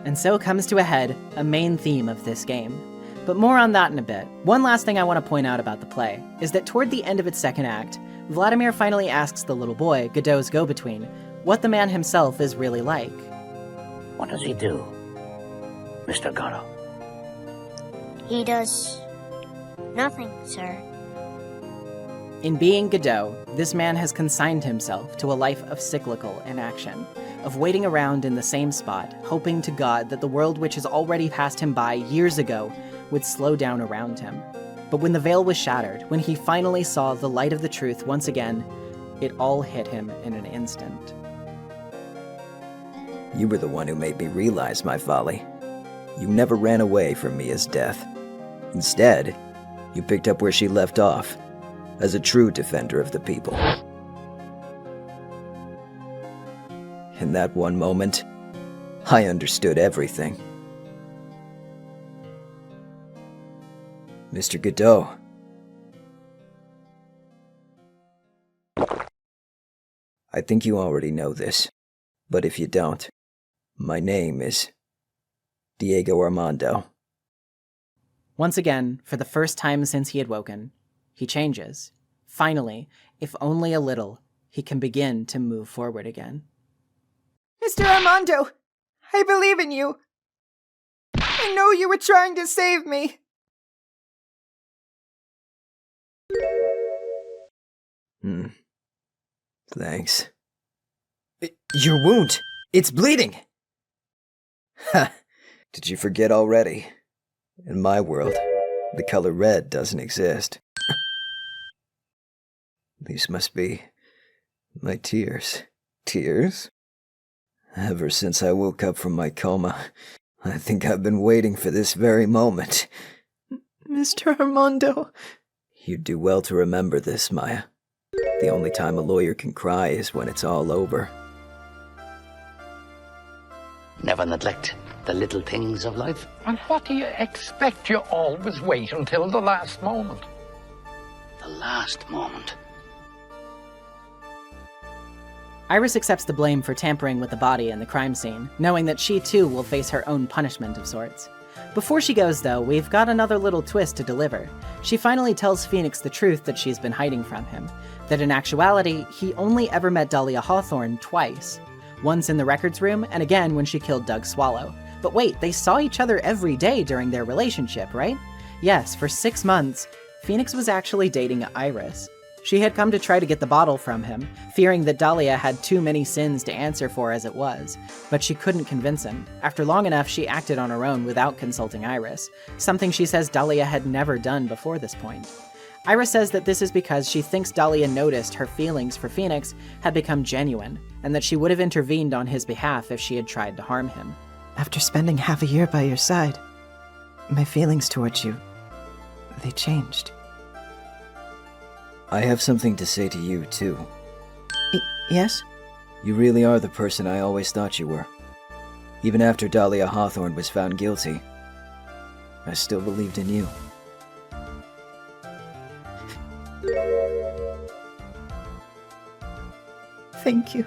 And so comes to a head a main theme of this game. But more on that in a bit. One last thing I want to point out about the play is that toward the end of its second act, Vladimir finally asks the little boy, Godot's go-between, what the man himself is really like. What does he do, Mr. Godot? He does nothing, sir. In being Godot, this man has consigned himself to a life of cyclical inaction, of waiting around in the same spot, hoping to God that the world which has already passed him by years ago would slow down around him. But when the veil was shattered, when he finally saw the light of the truth once again, it all hit him in an instant. You were the one who made me realize my folly. You never ran away from Mia's death. Instead, you picked up where she left off, as a true defender of the people. In that one moment, I understood everything. Mr. Godot. I think you already know this, but if you don't, my name is Diego Armando. Once again, for the first time since he had woken, he changes. Finally, if only a little, he can begin to move forward again. Mr. Armando, I believe in you. I know you were trying to save me. Thanks. Your wound! It's bleeding! Ha! Did you forget already? In my world, the color red doesn't exist. These must be my tears. Tears? Ever since I woke up from my coma, I think I've been waiting for this very moment. Mr. Armando. You'd do well to remember this, Maya. The only time a lawyer can cry is when it's all over. Never neglect the little things of life. And what do you expect? You always wait until the last moment. The last moment. Iris accepts the blame for tampering with the body in the crime scene, knowing that she too will face her own punishment of sorts. Before she goes, though, we've got another little twist to deliver. She finally tells Phoenix the truth that she's been hiding from him, that in actuality, he only ever met Dahlia Hawthorne twice. Once in the records room, and again when she killed Doug Swallow. But wait, they saw each other every day during their relationship, right? Yes, for 6 months, Phoenix was actually dating Iris. She had come to try to get the bottle from him, fearing that Dahlia had too many sins to answer for as it was, but she couldn't convince him. After long enough, she acted on her own without consulting Iris, something she says Dahlia had never done before this point. Iris says that this is because she thinks Dahlia noticed her feelings for Phoenix had become genuine, and that she would have intervened on his behalf if she had tried to harm him. After spending half a year by your side, my feelings towards you, they changed. I have something to say to you, too. Yes? You really are the person I always thought you were. Even after Dahlia Hawthorne was found guilty, I still believed in you. Thank you.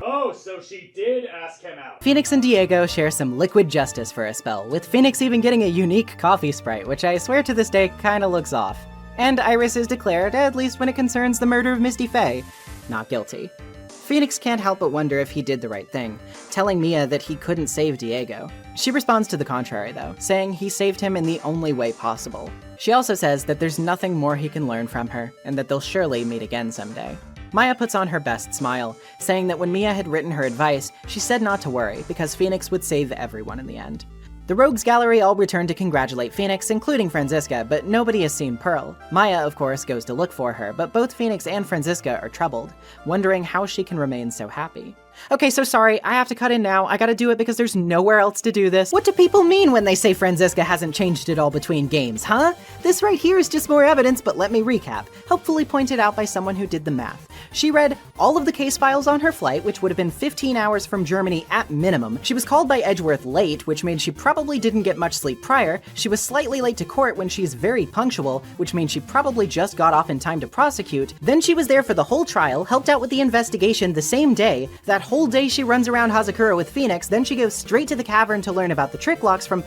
Oh, so she did ask him out. Phoenix and Diego share some liquid justice for a spell, with Phoenix even getting a unique coffee sprite, which I swear to this day kinda looks off. And Iris is declared, at least when it concerns the murder of Misty Faye, not guilty. Phoenix can't help but wonder if he did the right thing, telling Mia that he couldn't save Diego. She responds to the contrary, though, saying he saved him in the only way possible. She also says that there's nothing more he can learn from her, and that they'll surely meet again someday. Maya puts on her best smile, saying that when Mia had written her advice, she said not to worry, because Phoenix would save everyone in the end. The Rogues Gallery all return to congratulate Phoenix, including Franziska, but nobody has seen Pearl. Maya, of course, goes to look for her, but both Phoenix and Franziska are troubled, wondering how she can remain so happy. Okay, so sorry, I have to cut in now. I gotta do it because there's nowhere else to do this. What do people mean when they say Franziska hasn't changed at all between games, huh? This right here is just more evidence, but let me recap, helpfully pointed out by someone who did the math. She read all of the case files on her flight, which would have been 15 hours from Germany at minimum. She was called by Edgeworth late, which means she probably didn't get much sleep prior. She was slightly late to court when she's very punctual, which means she probably just got off in time to prosecute. Then she was there for the whole trial, helped out with the investigation the same day. That whole day she runs around Hazakura with Phoenix, then she goes straight to the cavern to learn about the trick locks from...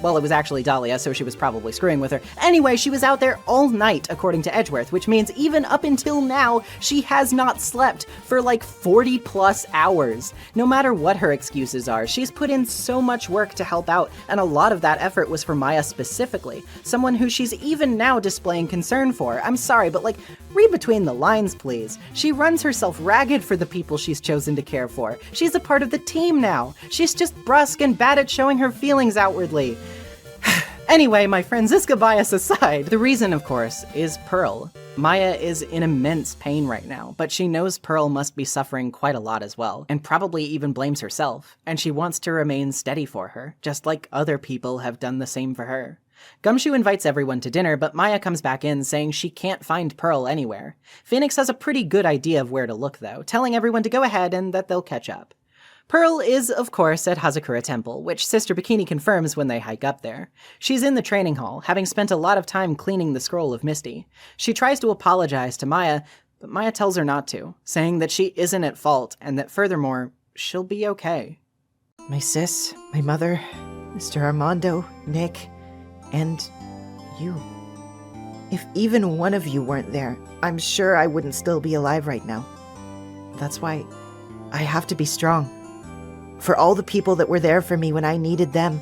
well, it was actually Dahlia, so she was probably screwing with her. Anyway, she was out there all night, according to Edgeworth, which means even up until now, she has not slept for like 40 plus hours. No matter what her excuses are, she's put in so much work to help out, and a lot of that effort was for Maya specifically, someone who she's even now displaying concern for. I'm sorry, but like, read between the lines, please. She runs herself ragged for the people she's chosen to care for. She's a part of the team now. She's just brusque and bad at showing her feelings outwardly. Anyway, my Franziska bias aside, the reason, of course, is Pearl. Maya is in immense pain right now, but she knows Pearl must be suffering quite a lot as well, and probably even blames herself, and she wants to remain steady for her, just like other people have done the same for her. Gumshoe invites everyone to dinner, but Maya comes back in saying she can't find Pearl anywhere. Phoenix has a pretty good idea of where to look though, telling everyone to go ahead and that they'll catch up. Pearl is, of course, at Hazakura Temple, which Sister Bikini confirms when they hike up there. She's in the training hall, having spent a lot of time cleaning the Scroll of Misty. She tries to apologize to Maya, but Maya tells her not to, saying that she isn't at fault and that furthermore, she'll be okay. My sis, my mother, Mr. Armando, Nick, and you. If even one of you weren't there, I'm sure I wouldn't still be alive right now. That's why I have to be strong. For all the people that were there for me when I needed them,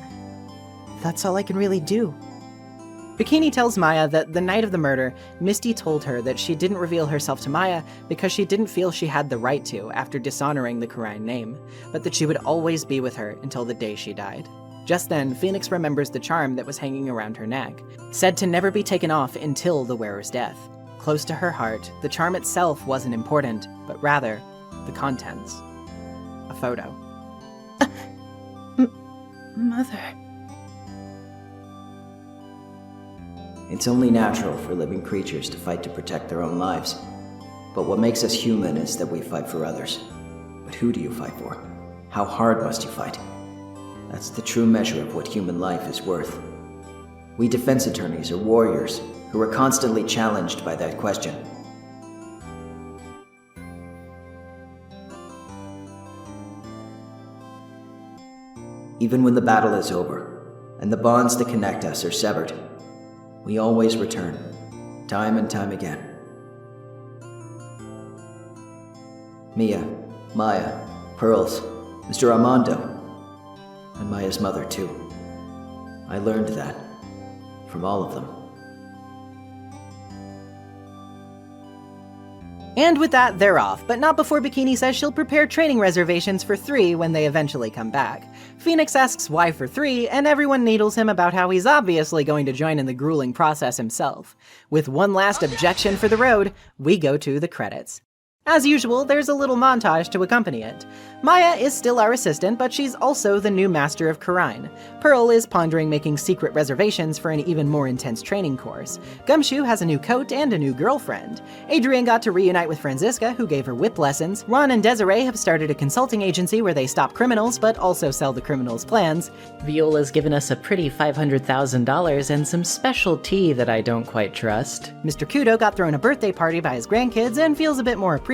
that's all I can really do. Bikini tells Maya that the night of the murder, Misty told her that she didn't reveal herself to Maya because she didn't feel she had the right to after dishonoring the Kurine name, but that she would always be with her until the day she died. Just then, Phoenix remembers the charm that was hanging around her neck, said to never be taken off until the wearer's death. Close to her heart, the charm itself wasn't important, but rather, the contents. A photo. Mother. It's only natural for living creatures to fight to protect their own lives. But what makes us human is that we fight for others. But who do you fight for? How hard must you fight? That's the true measure of what human life is worth. We defense attorneys are warriors who are constantly challenged by that question. Even when the battle is over, and the bonds that connect us are severed, we always return, time and time again. Mia, Maya, Pearls, Mr. Armando, and Maya's mother too. I learned that from all of them. And with that, they're off, but not before Bikini says she'll prepare training reservations for 3 when they eventually come back. Phoenix asks why for 3, and everyone needles him about how he's obviously going to join in the grueling process himself. With one last objection for the road, we go to the credits. As usual, there's a little montage to accompany it. Maya is still our assistant, but she's also the new master of Kurine. Pearl is pondering making secret reservations for an even more intense training course. Gumshoe has a new coat and a new girlfriend. Adrian got to reunite with Franziska, who gave her whip lessons. Ron and Desiree have started a consulting agency where they stop criminals, but also sell the criminals' plans. Viola's given us a pretty $500,000 and some special tea that I don't quite trust. Mr. Kudo got thrown a birthday party by his grandkids and feels a bit more appreciated.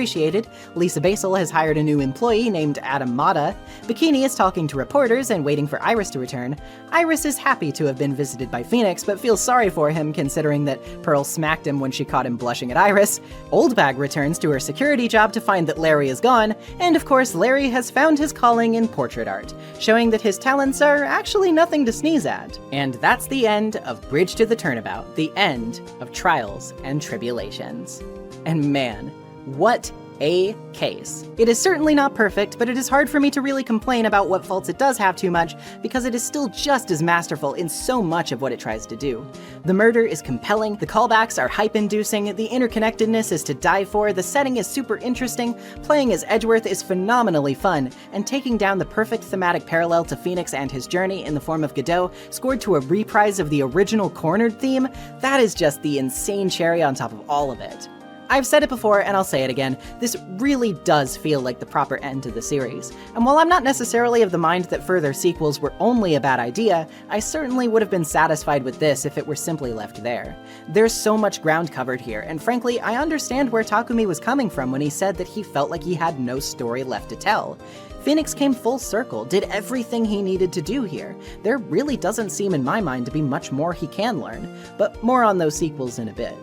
Lisa Basel has hired a new employee named Adam Mata. Bikini is talking to reporters and waiting for Iris to return. Iris is happy to have been visited by Phoenix, but feels sorry for him considering that Pearl smacked him when she caught him blushing at Iris. Oldbag returns to her security job to find that Larry is gone, and of course Larry has found his calling in portrait art, showing that his talents are actually nothing to sneeze at. And that's the end of Bridge to the Turnabout, the end of Trials and Tribulations. And man, what a case. It is certainly not perfect, but it is hard for me to really complain about what faults it does have too much, because it is still just as masterful in so much of what it tries to do. The murder is compelling, the callbacks are hype-inducing, the interconnectedness is to die for, the setting is super interesting, playing as Edgeworth is phenomenally fun, and taking down the perfect thematic parallel to Phoenix and his journey in the form of Godot, scored to a reprise of the original Cornered theme, that is just the insane cherry on top of all of it. I've said it before, and I'll say it again, this really does feel like the proper end to the series. And while I'm not necessarily of the mind that further sequels were only a bad idea, I certainly would have been satisfied with this if it were simply left there. There's so much ground covered here, and frankly, I understand where Takumi was coming from when he said that he felt like he had no story left to tell. Phoenix came full circle, did everything he needed to do here. There really doesn't seem in my mind to be much more he can learn, but more on those sequels in a bit.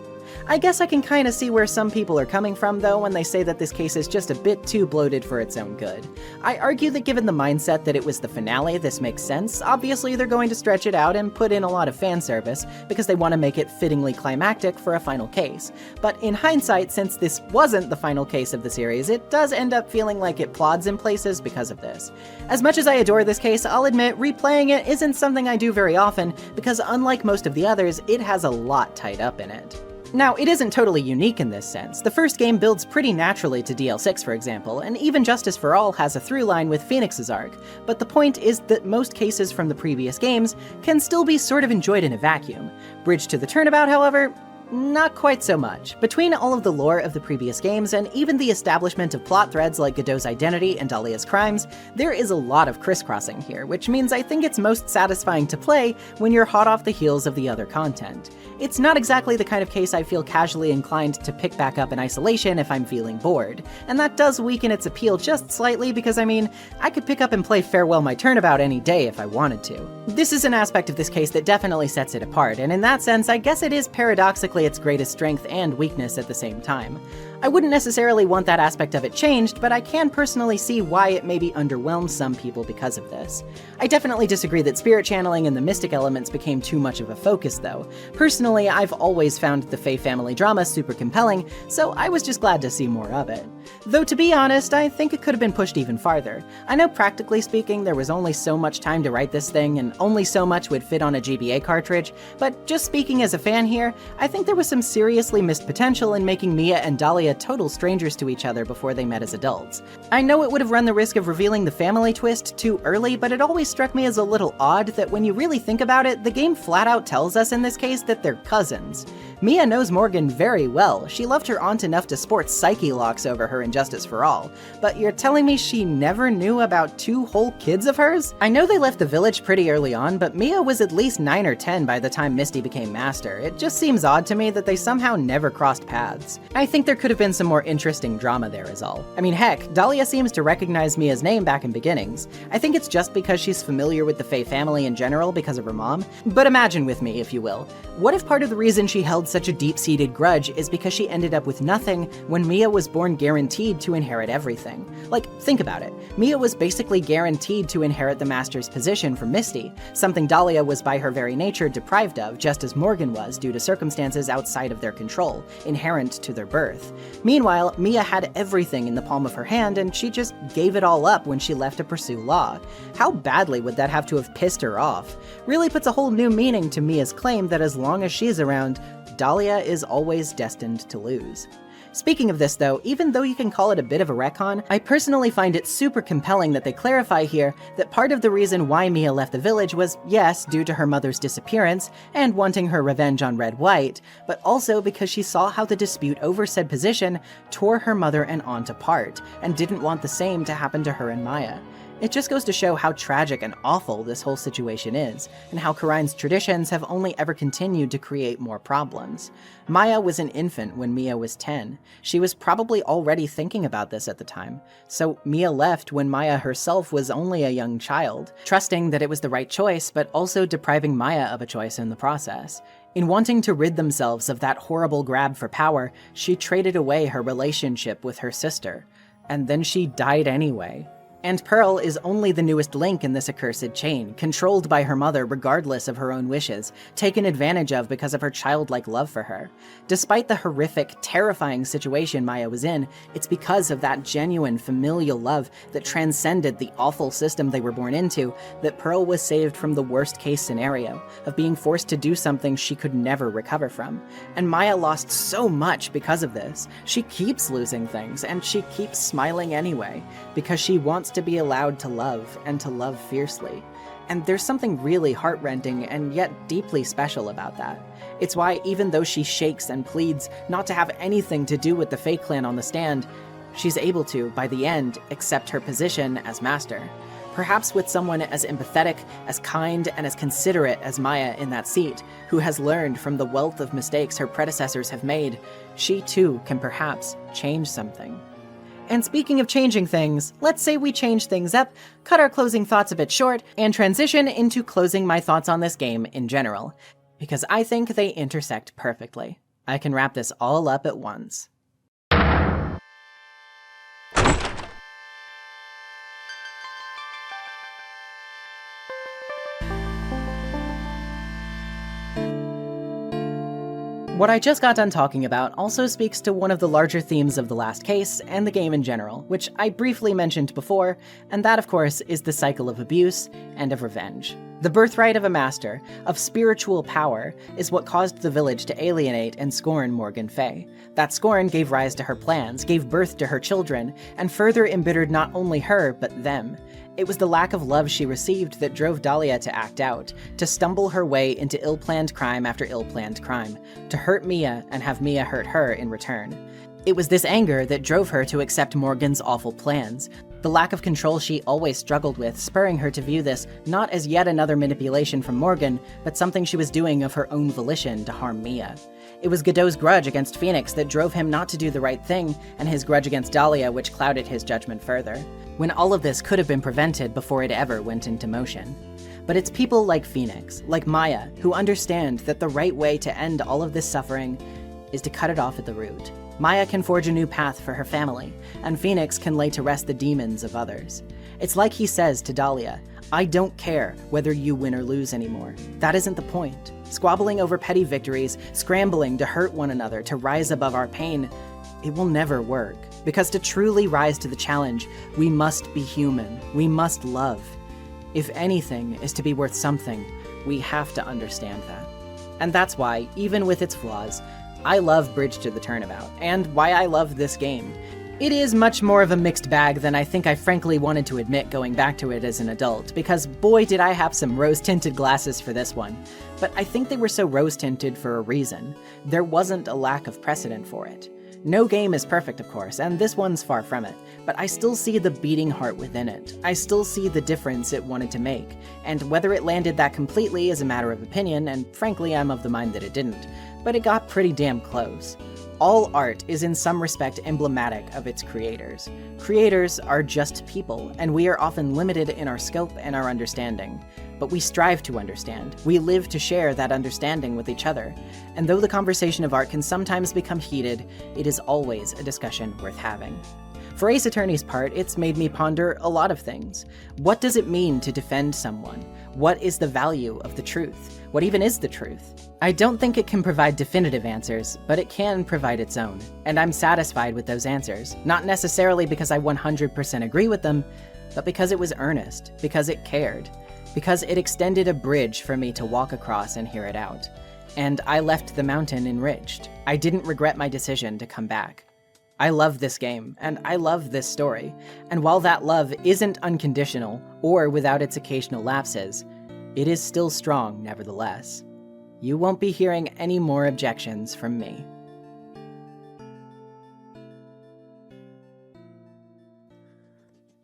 I guess I can kinda see where some people are coming from though when they say that this case is just a bit too bloated for its own good. I argue that given the mindset that it was the finale, this makes sense. Obviously they're going to stretch it out and put in a lot of fan service because they want to make it fittingly climactic for a final case. But in hindsight, since this wasn't the final case of the series, it does end up feeling like it plods in places because of this. As much as I adore this case, I'll admit replaying it isn't something I do very often because unlike most of the others, it has a lot tied up in it. Now, it isn't totally unique in this sense. The first game builds pretty naturally to DL6, for example, and even Justice for All has a through line with Phoenix's arc, but the point is that most cases from the previous games can still be sort of enjoyed in a vacuum. Bridge to the Turnabout, however, not quite so much. Between all of the lore of the previous games and even the establishment of plot threads like Godot's identity and Dahlia's crimes, there is a lot of crisscrossing here, which means I think it's most satisfying to play when you're hot off the heels of the other content. It's not exactly the kind of case I feel casually inclined to pick back up in isolation if I'm feeling bored, and that does weaken its appeal just slightly because, I mean, I could pick up and play Farewell My Turnabout any day if I wanted to. This is an aspect of this case that definitely sets it apart, and in that sense, I guess it is paradoxically its greatest strength and weakness at the same time. I wouldn't necessarily want that aspect of it changed, but I can personally see why it maybe underwhelms some people because of this. I definitely disagree that spirit channeling and the mystic elements became too much of a focus, though. Personally, I've always found the Faye family drama super compelling, so I was just glad to see more of it. Though to be honest, I think it could have been pushed even farther. I know practically speaking, there was only so much time to write this thing, and only so much would fit on a GBA cartridge, but just speaking as a fan here, I think there was some seriously missed potential in making Mia and Dahlia total strangers to each other before they met as adults. I know it would have run the risk of revealing the family twist too early, but it always struck me as a little odd that when you really think about it, the game flat out tells us in this case that they're cousins. Mia knows Morgan very well. She loved her aunt enough to sport psyche locks over her in Justice for All. But you're telling me she never knew about 2 whole kids of hers? I know they left the village pretty early on, but Mia was at least 9 or 10 by the time Misty became master. It just seems odd to me that they somehow never crossed paths. I think there could have been some more interesting drama there is all. I mean, heck, Dahlia seems to recognize Mia's name back in Beginnings. I think it's just because she's familiar with the Faye family in general because of her mom. But imagine with me, if you will. What if part of the reason she held such a deep-seated grudge is because she ended up with nothing when Mia was born guaranteed to inherit everything? Like, think about it. Mia was basically guaranteed to inherit the Master's position from Misty, something Dahlia was by her very nature deprived of, just as Morgan was due to circumstances outside of their control, inherent to their birth. Meanwhile, Mia had everything in the palm of her hand, and she just gave it all up when she left to pursue law. How badly would that have to have pissed her off? Really puts a whole new meaning to Mia's claim that as long as she's around, Dahlia is always destined to lose. Speaking of this though, even though you can call it a bit of a retcon, I personally find it super compelling that they clarify here that part of the reason why Mia left the village was, yes, due to her mother's disappearance and wanting her revenge on Red White, but also because she saw how the dispute over said position tore her mother and aunt apart, and didn't want the same to happen to her and Maya. It just goes to show how tragic and awful this whole situation is, and how Karine's traditions have only ever continued to create more problems. Maya was an infant when Mia was 10. She was probably already thinking about this at the time, so Mia left when Maya herself was only a young child, trusting that it was the right choice, but also depriving Maya of a choice in the process. In wanting to rid themselves of that horrible grab for power, she traded away her relationship with her sister, and then she died anyway. And Pearl is only the newest link in this accursed chain, controlled by her mother regardless of her own wishes, taken advantage of because of her childlike love for her. Despite the horrific, terrifying situation Maya was in, it's because of that genuine familial love that transcended the awful system they were born into that Pearl was saved from the worst case scenario, of being forced to do something she could never recover from. And Maya lost so much because of this. She keeps losing things, and she keeps smiling anyway, because she wants to be allowed to love, and to love fiercely. And there's something really heartrending and yet deeply special about that. It's why even though she shakes and pleads not to have anything to do with the Fae Clan on the stand, she's able to, by the end, accept her position as master. Perhaps with someone as empathetic, as kind, and as considerate as Maya in that seat, who has learned from the wealth of mistakes her predecessors have made, she too can perhaps change something. And speaking of changing things, let's say we change things up, cut our closing thoughts a bit short, and transition into closing my thoughts on this game in general, because I think they intersect perfectly. I can wrap this all up at once. What I just got done talking about also speaks to one of the larger themes of the last case, and the game in general, which I briefly mentioned before, and that of course is the cycle of abuse and of revenge. The birthright of a master, of spiritual power, is what caused the village to alienate and scorn Morgan Fay. That scorn gave rise to her plans, gave birth to her children, and further embittered not only her, but them. It was the lack of love she received that drove Dahlia to act out, to stumble her way into ill-planned crime after ill-planned crime, to hurt Mia and have Mia hurt her in return. It was this anger that drove her to accept Morgan's awful plans, the lack of control she always struggled with, spurring her to view this not as yet another manipulation from Morgan, but something she was doing of her own volition to harm Mia. It was Godot's grudge against Phoenix that drove him not to do the right thing, and his grudge against Dahlia which clouded his judgment further, when all of this could have been prevented before it ever went into motion. But it's people like Phoenix, like Maya, who understand that the right way to end all of this suffering is to cut it off at the root. Maya can forge a new path for her family, and Phoenix can lay to rest the demons of others. It's like he says to Dahlia, I don't care whether you win or lose anymore. That isn't the point. Squabbling over petty victories, scrambling to hurt one another to rise above our pain, it will never work. Because to truly rise to the challenge, we must be human. We must love. If anything is to be worth something, we have to understand that. And that's why, even with its flaws, I love Bridge to the Turnabout, and why I love this game. It is much more of a mixed bag than I think I frankly wanted to admit going back to it as an adult, because boy did I have some rose-tinted glasses for this one. But I think they were so rose-tinted for a reason. There wasn't a lack of precedent for it. No game is perfect, of course, and this one's far from it, but I still see the beating heart within it. I still see the difference it wanted to make, and whether it landed that completely is a matter of opinion, and frankly I'm of the mind that it didn't, but it got pretty damn close. All art is in some respect emblematic of its creators. Creators are just people, and we are often limited in our scope and our understanding. But we strive to understand. We live to share that understanding with each other. And though the conversation of art can sometimes become heated, it is always a discussion worth having. For Ace Attorney's part, it's made me ponder a lot of things. What does it mean to defend someone? What is the value of the truth? What even is the truth? I don't think it can provide definitive answers, but it can provide its own. And I'm satisfied with those answers, not necessarily because I 100% agree with them, but because it was earnest, because it cared, because it extended a bridge for me to walk across and hear it out. And I left the mountain enriched. I didn't regret my decision to come back. I love this game, and I love this story, and while that love isn't unconditional, or without its occasional lapses, it is still strong nevertheless. You won't be hearing any more objections from me.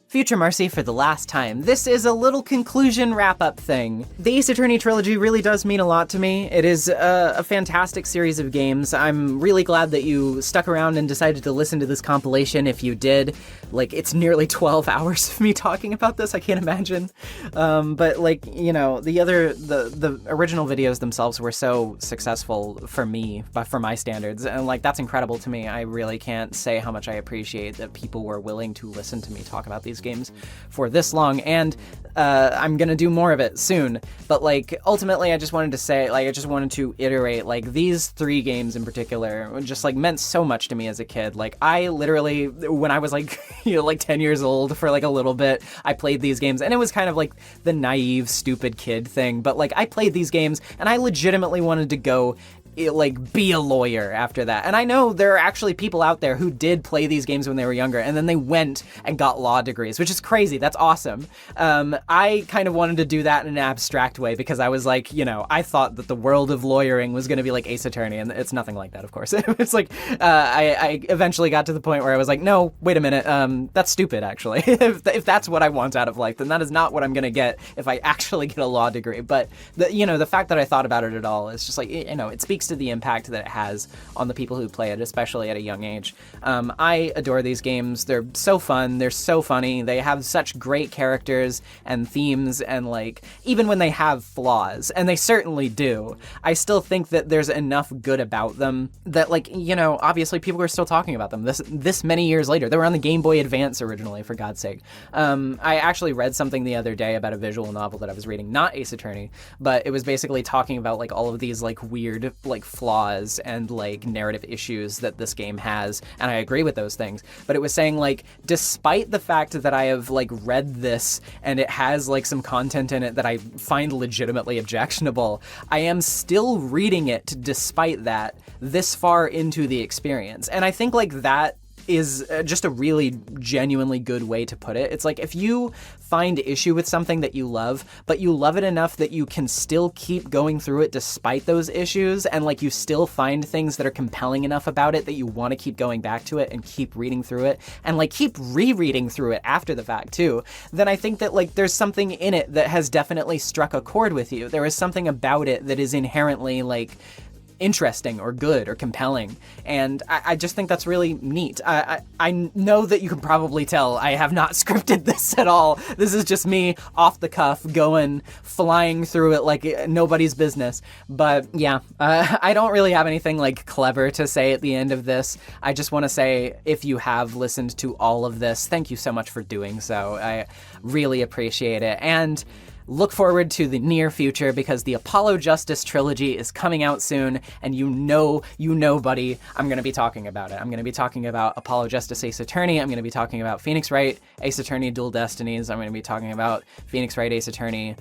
Future Mercy for the last time. This is a little conclusion wrap-up thing. The Ace Attorney Trilogy really does mean a lot to me. It is a fantastic series of games. I'm really glad that you stuck around and decided to listen to this compilation if you did. Like, it's nearly 12 hours of me talking about this, I can't imagine. But like, you know, the original videos themselves were so successful for me, but for my standards, and like, that's incredible to me. I really can't say how much I appreciate that people were willing to listen to me talk about these games for this long, and I'm gonna do more of it soon. But like, ultimately, I just wanted to say, like, I just wanted to iterate, like, these 3 games in particular just like meant so much to me as a kid. Like, I literally, when I was like, you know, like 10 years old for like a little bit, I played these games, and it was kind of like the naive, stupid kid thing. But like, I played these games, and I legitimately wanted to go be a lawyer after that. And I know there are actually people out there who did play these games when they were younger, and then they went and got law degrees, which is crazy. That's awesome. I kind of wanted to do that in an abstract way because I was like, you know, I thought that the world of lawyering was going to be like Ace Attorney, and it's nothing like that, of course. It's like, I eventually got to the point where I was like, no, wait a minute, that's stupid, actually. if that's what I want out of life, then that is not what I'm going to get if I actually get a law degree. But, the fact that I thought about it at all is just like, you know, it speaks to the impact that it has on the people who play it, especially at a young age. I adore these games. They're so fun. They're so funny. They have such great characters and themes, and like, even when they have flaws, and they certainly do, I still think that there's enough good about them that, like, you know, obviously people are still talking about them this many years later. They were on the Game Boy Advance originally, for God's sake. I actually read something the other day about a visual novel that I was reading, not Ace Attorney, but it was basically talking about like all of these like weird like flaws and like narrative issues that this game has, and I agree with those things. But it was saying like, despite the fact that I have like read this and it has like some content in it that I find legitimately objectionable, I am still reading it despite that this far into the experience. And I think like that is just a really genuinely good way to put it. It's like, if you find issue with something that you love, but you love it enough that you can still keep going through it despite those issues, and like you still find things that are compelling enough about it that you want to keep going back to it and keep reading through it and like keep rereading through it after the fact too, then I think that like there's something in it that has definitely struck a chord with you. There is something about it that is inherently like interesting or good or compelling, and I just think that's really neat. I know that you can probably tell I have not scripted this at all. This is just me off the cuff flying through it like nobody's business. But yeah, I don't really have anything like clever to say at the end of this. I just want to say, if you have listened to all of this, thank you so much for doing so. I really appreciate it, and look forward to the near future, because the Apollo Justice Trilogy is coming out soon, and you know, buddy, I'm going to be talking about it. I'm going to be talking about Apollo Justice Ace Attorney. I'm going to be talking about Phoenix Wright Ace Attorney Dual Destinies. I'm going to be talking about Phoenix Wright Ace Attorney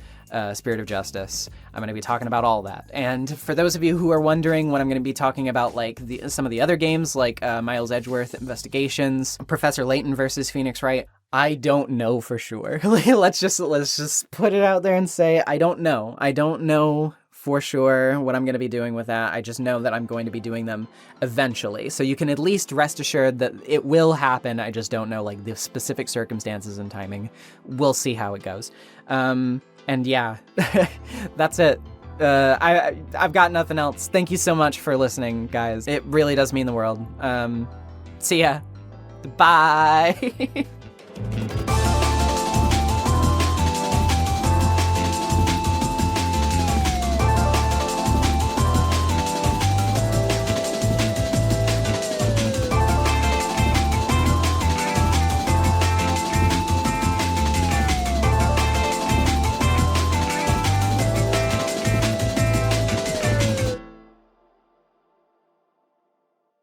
Spirit of Justice. I'm going to be talking about all that. And for those of you who are wondering what I'm going to be talking about, like some of the other games, like Miles Edgeworth Investigations, Professor Layton versus Phoenix Wright, I don't know for sure. let's just put it out there and say I don't know. I don't know for sure what I'm going to be doing with that. I just know that I'm going to be doing them eventually. So you can at least rest assured that it will happen. I just don't know like the specific circumstances and timing. We'll see how it goes. And yeah, that's it. I've got nothing else. Thank you so much for listening, guys. It really does mean the world. See ya. Bye.